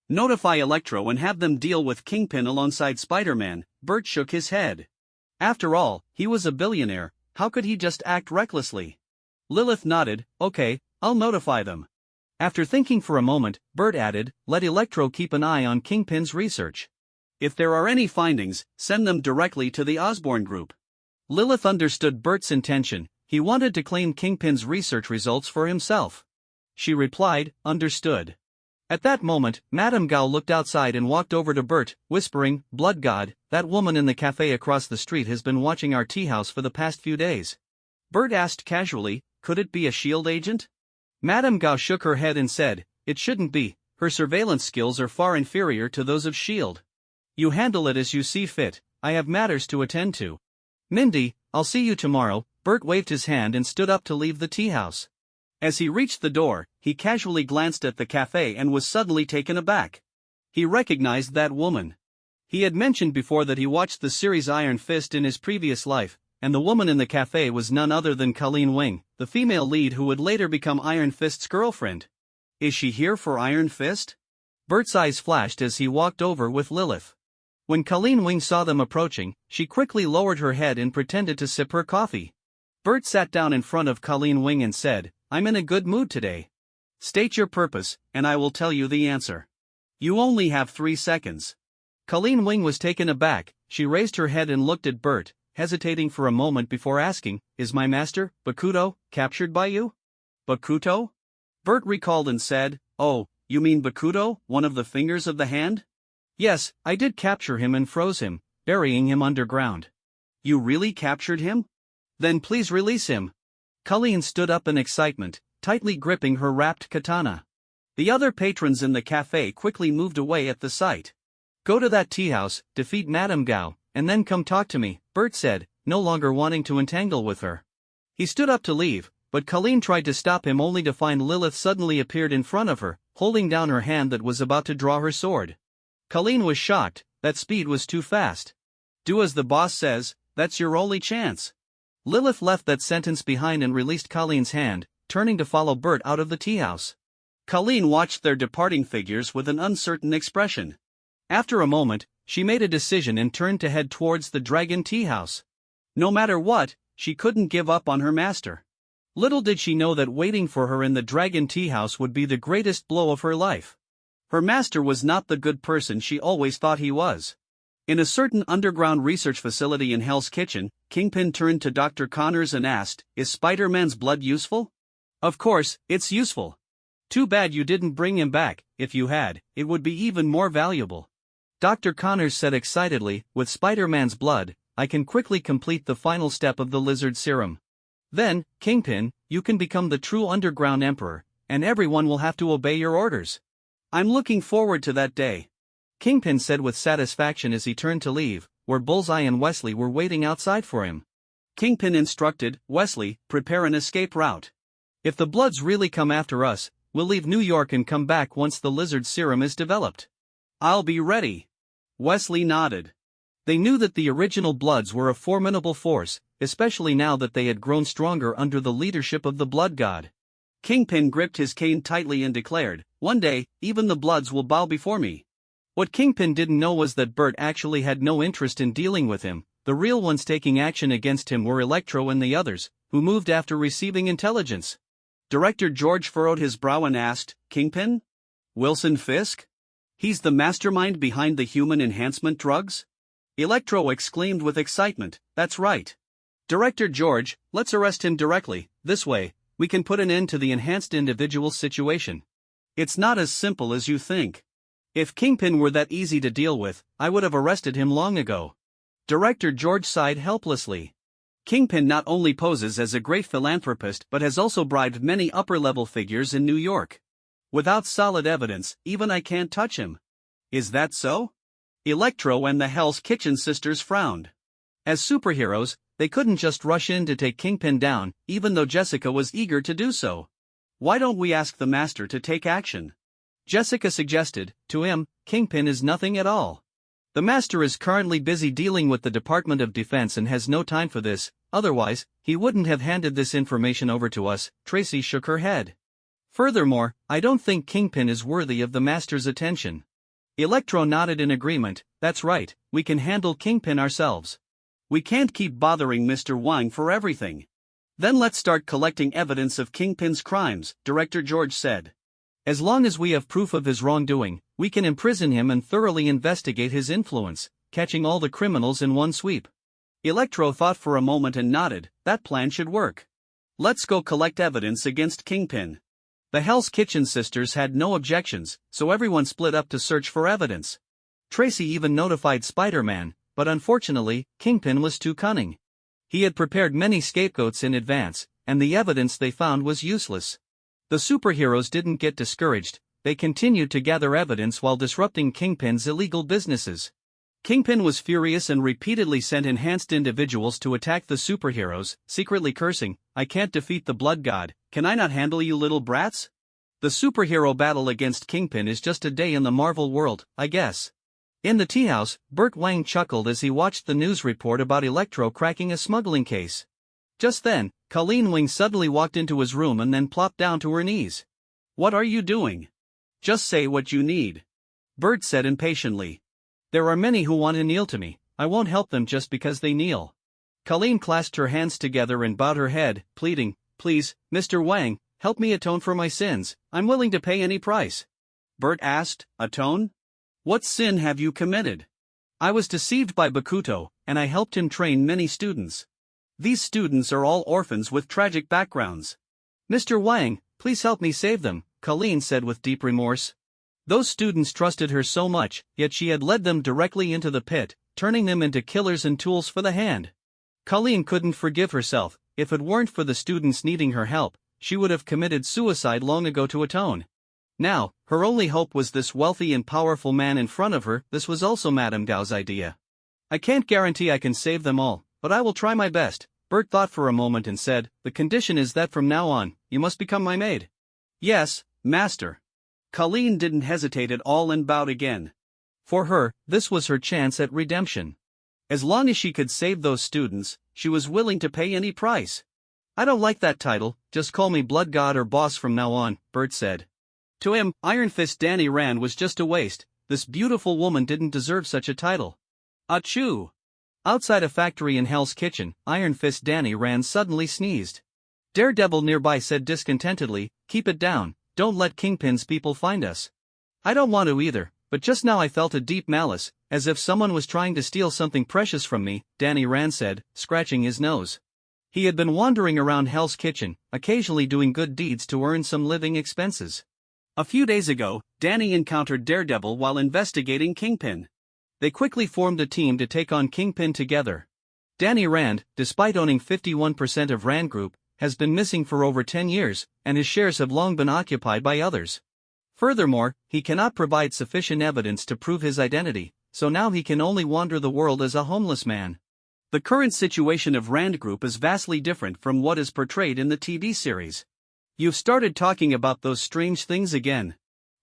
Notify Electro and have them deal with Kingpin alongside Spider-Man, Bert shook his head. After all, he was a billionaire, how could he just act recklessly? Lilith nodded, okay, I'll notify them. After thinking for a moment, Bert added, let Electro keep an eye on Kingpin's research. If there are any findings, send them directly to the Osborne Group. Lilith understood Bert's intention, he wanted to claim Kingpin's research results for himself. She replied, understood. At that moment, Madame Gao looked outside and walked over to Bert, whispering, Blood God, that woman in the cafe across the street has been watching our tea house for the past few days. Bert asked casually, could it be a SHIELD agent? Madame Gao shook her head and said, it shouldn't be, her surveillance skills are far inferior to those of SHIELD. You handle it as you see fit, I have matters to attend to. Mindy, I'll see you tomorrow, Bert waved his hand and stood up to leave the tea house. As he reached the door, he casually glanced at the cafe and was suddenly taken aback. He recognized that woman. He had mentioned before that he watched the series Iron Fist in his previous life, and the woman in the cafe was none other than Colleen Wing, the female lead who would later become Iron Fist's girlfriend. Is she here for Iron Fist? Bert's eyes flashed as he walked over with Lilith. When Colleen Wing saw them approaching, she quickly lowered her head and pretended to sip her coffee. Bert sat down in front of Colleen Wing and said, "I'm in a good mood today. State your purpose, and I will tell you the answer. You only have 3 seconds." Colleen Wing was taken aback. She raised her head and looked at Bert, hesitating for a moment before asking, "Is my master, Bakuto, captured by you?" "Bakuto?" Bert recalled and said, "Oh, you mean Bakuto, one of the fingers of the hand?" "Yes, I did capture him and froze him, burying him underground." "You really captured him? Then please release him." Colleen stood up in excitement, tightly gripping her wrapped katana. The other patrons in the cafe quickly moved away at the sight. "Go to that tea house, defeat Madame Gao, and then come talk to me," Bert said, no longer wanting to entangle with her. He stood up to leave, but Colleen tried to stop him only to find Lilith suddenly appeared in front of her, holding down her hand that was about to draw her sword. Colleen was shocked. That speed was too fast. "Do as the boss says, that's your only chance." Lilith left that sentence behind and released Colleen's hand, turning to follow Bert out of the tea house. Colleen watched their departing figures with an uncertain expression. After a moment, she made a decision and turned to head towards the Dragon Tea House. No matter what, she couldn't give up on her master. Little did she know that waiting for her in the Dragon Tea House would be the greatest blow of her life. Her master was not the good person she always thought he was. In a certain underground research facility in Hell's Kitchen, Kingpin turned to Dr. Connors and asked, "Is Spider-Man's blood useful?" "Of course, it's useful. Too bad you didn't bring him back. If you had, it would be even more valuable." Dr. Connors said excitedly, "With Spider-Man's blood, I can quickly complete the final step of the lizard serum. Then, Kingpin, you can become the true underground emperor, and everyone will have to obey your orders." "I'm looking forward to that day," Kingpin said with satisfaction as he turned to leave, where Bullseye and Wesley were waiting outside for him. Kingpin instructed, "Wesley, prepare an escape route. If the Bloods really come after us, we'll leave New York and come back once the lizard serum is developed." "I'll be ready." Wesley nodded. They knew that the original Bloods were a formidable force, especially now that they had grown stronger under the leadership of the Blood God. Kingpin gripped his cane tightly and declared, "One day, even the Bloods will bow before me." What Kingpin didn't know was that Bert actually had no interest in dealing with him. The real ones taking action against him were Electro and the others, who moved after receiving intelligence. Director George furrowed his brow and asked, "Kingpin? Wilson Fisk? He's the mastermind behind the human enhancement drugs?" Electro exclaimed with excitement, "That's right. Director George, let's arrest him directly. This way, we can put an end to the enhanced individual situation. It's not as simple as you think. If Kingpin were that easy to deal with, I would have arrested him long ago." Director George sighed helplessly. Kingpin not only poses as a great philanthropist but has also bribed many upper-level figures in New York. Without solid evidence, even I can't touch him. Is that so? Electro and the Hell's Kitchen sisters frowned. As superheroes, they couldn't just rush in to take Kingpin down, even though Jessica was eager to do so. "Why don't we ask the Master to take action?" Jessica suggested. "To him, Kingpin is nothing at all. The Master is currently busy dealing with the Department of Defense and has no time for this, otherwise, he wouldn't have handed this information over to us." Tracy shook her head. "Furthermore, I don't think Kingpin is worthy of the Master's attention." Electro nodded in agreement. "That's right, we can handle Kingpin ourselves. We can't keep bothering Mr. Wang for everything." "Then let's start collecting evidence of Kingpin's crimes," Director George said. "As long as we have proof of his wrongdoing, we can imprison him and thoroughly investigate his influence, catching all the criminals in one sweep." Electro thought for a moment and nodded. "That plan should work. Let's go collect evidence against Kingpin." The Hell's Kitchen sisters had no objections, so everyone split up to search for evidence. Tracy even notified Spider-Man, but unfortunately, Kingpin was too cunning. He had prepared many scapegoats in advance, and the evidence they found was useless. The superheroes didn't get discouraged. They continued to gather evidence while disrupting Kingpin's illegal businesses. Kingpin was furious and repeatedly sent enhanced individuals to attack the superheroes, secretly cursing, "I can't defeat the blood god, can I not handle you little brats?" The superhero battle against Kingpin is just a day in the Marvel world, I guess. In the tea house, Burt Wang chuckled as he watched the news report about Electro cracking a smuggling case. Just then, Colleen Wing suddenly walked into his room and then plopped down to her knees. "What are you doing? Just say what you need," Burt said impatiently. "There are many who want to kneel to me, I won't help them just because they kneel." Colleen clasped her hands together and bowed her head, pleading, "Please, Mr. Wang, help me atone for my sins, I'm willing to pay any price." Burt asked, "Atone? What sin have you committed?" "I was deceived by Bakuto, and I helped him train many students. These students are all orphans with tragic backgrounds. Mr. Wang, please help me save them," Colleen said with deep remorse. Those students trusted her so much, yet she had led them directly into the pit, turning them into killers and tools for the hand. Colleen couldn't forgive herself. If it weren't for the students needing her help, she would have committed suicide long ago to atone. Now, her only hope was this wealthy and powerful man in front of her. This was also Madame Gao's idea. "I can't guarantee I can save them all, but I will try my best," Burt thought for a moment and said, "The condition is that from now on, you must become my maid." "Yes, master." Colleen didn't hesitate at all and bowed again. For her, this was her chance at redemption. As long as she could save those students, she was willing to pay any price. "I don't like that title, just call me Blood God or Boss from now on," Burt said. To him, Iron Fist Danny Rand was just a waste. This beautiful woman didn't deserve such a title. Achoo! Outside a factory in Hell's Kitchen, Iron Fist Danny Rand suddenly sneezed. Daredevil nearby said discontentedly, "Keep it down, don't let Kingpin's people find us." "I don't want to either, but just now I felt a deep malice, as if someone was trying to steal something precious from me," Danny Rand said, scratching his nose. He had been wandering around Hell's Kitchen, occasionally doing good deeds to earn some living expenses. A few days ago, Danny encountered Daredevil while investigating Kingpin. They quickly formed a team to take on Kingpin together. Danny Rand, despite owning 51% of Rand Group, has been missing for over 10 years, and his shares have long been occupied by others. Furthermore, he cannot provide sufficient evidence to prove his identity, so now he can only wander the world as a homeless man. The current situation of Rand Group is vastly different from what is portrayed in the TV series. "You've started talking about those strange things again."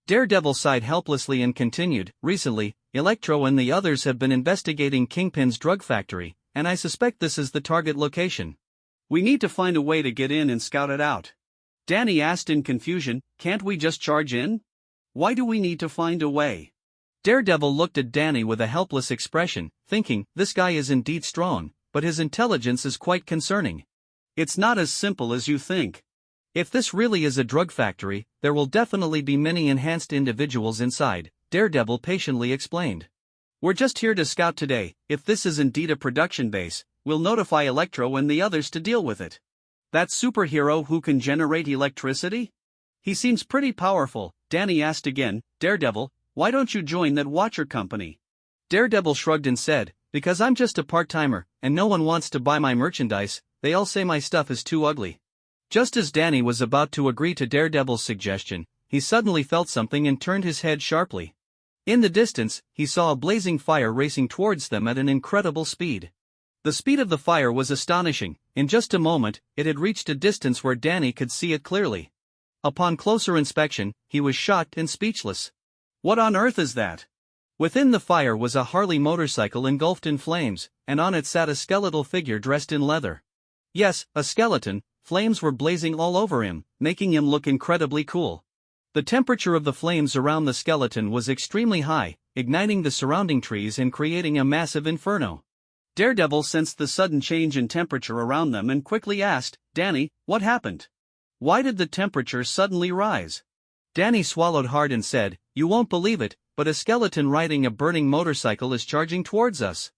Daredevil sighed helplessly and continued, "Recently, Electro and the others have been investigating Kingpin's drug factory, and I suspect this is the target location. We need to find a way to get in and scout it out." Danny asked in confusion, "Can't we just charge in? Why do we need to find a way?" Daredevil looked at Danny with a helpless expression, thinking, this guy is indeed strong, but his intelligence is quite concerning. "It's not as simple as you think. If this really is a drug factory, there will definitely be many enhanced individuals inside," Daredevil patiently explained. "We're just here to scout today. If this is indeed a production base, we'll notify Electro and the others to deal with it." "That superhero who can generate electricity? He seems pretty powerful," Danny asked again. "Daredevil, why don't you join that watcher company?" Daredevil shrugged and said, "Because I'm just a part-timer, and no one wants to buy my merchandise. They all say my stuff is too ugly." Just as Danny was about to agree to Daredevil's suggestion, he suddenly felt something and turned his head sharply. In the distance, he saw a blazing fire racing towards them at an incredible speed. The speed of the fire was astonishing. In just a moment, it had reached a distance where Danny could see it clearly. Upon closer inspection, he was shocked and speechless. "What on earth is that?" Within the fire was a Harley motorcycle engulfed in flames, and on it sat a skeletal figure dressed in leather. Yes, a skeleton. Flames were blazing all over him, making him look incredibly cool. The temperature of the flames around the skeleton was extremely high, igniting the surrounding trees and creating a massive inferno. Daredevil sensed the sudden change in temperature around them and quickly asked, "Danny, what happened? Why did the temperature suddenly rise?" Danny swallowed hard and said, "You won't believe it, but a skeleton riding a burning motorcycle is charging towards us."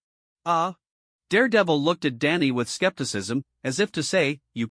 Daredevil looked at Danny with skepticism, as if to say, "You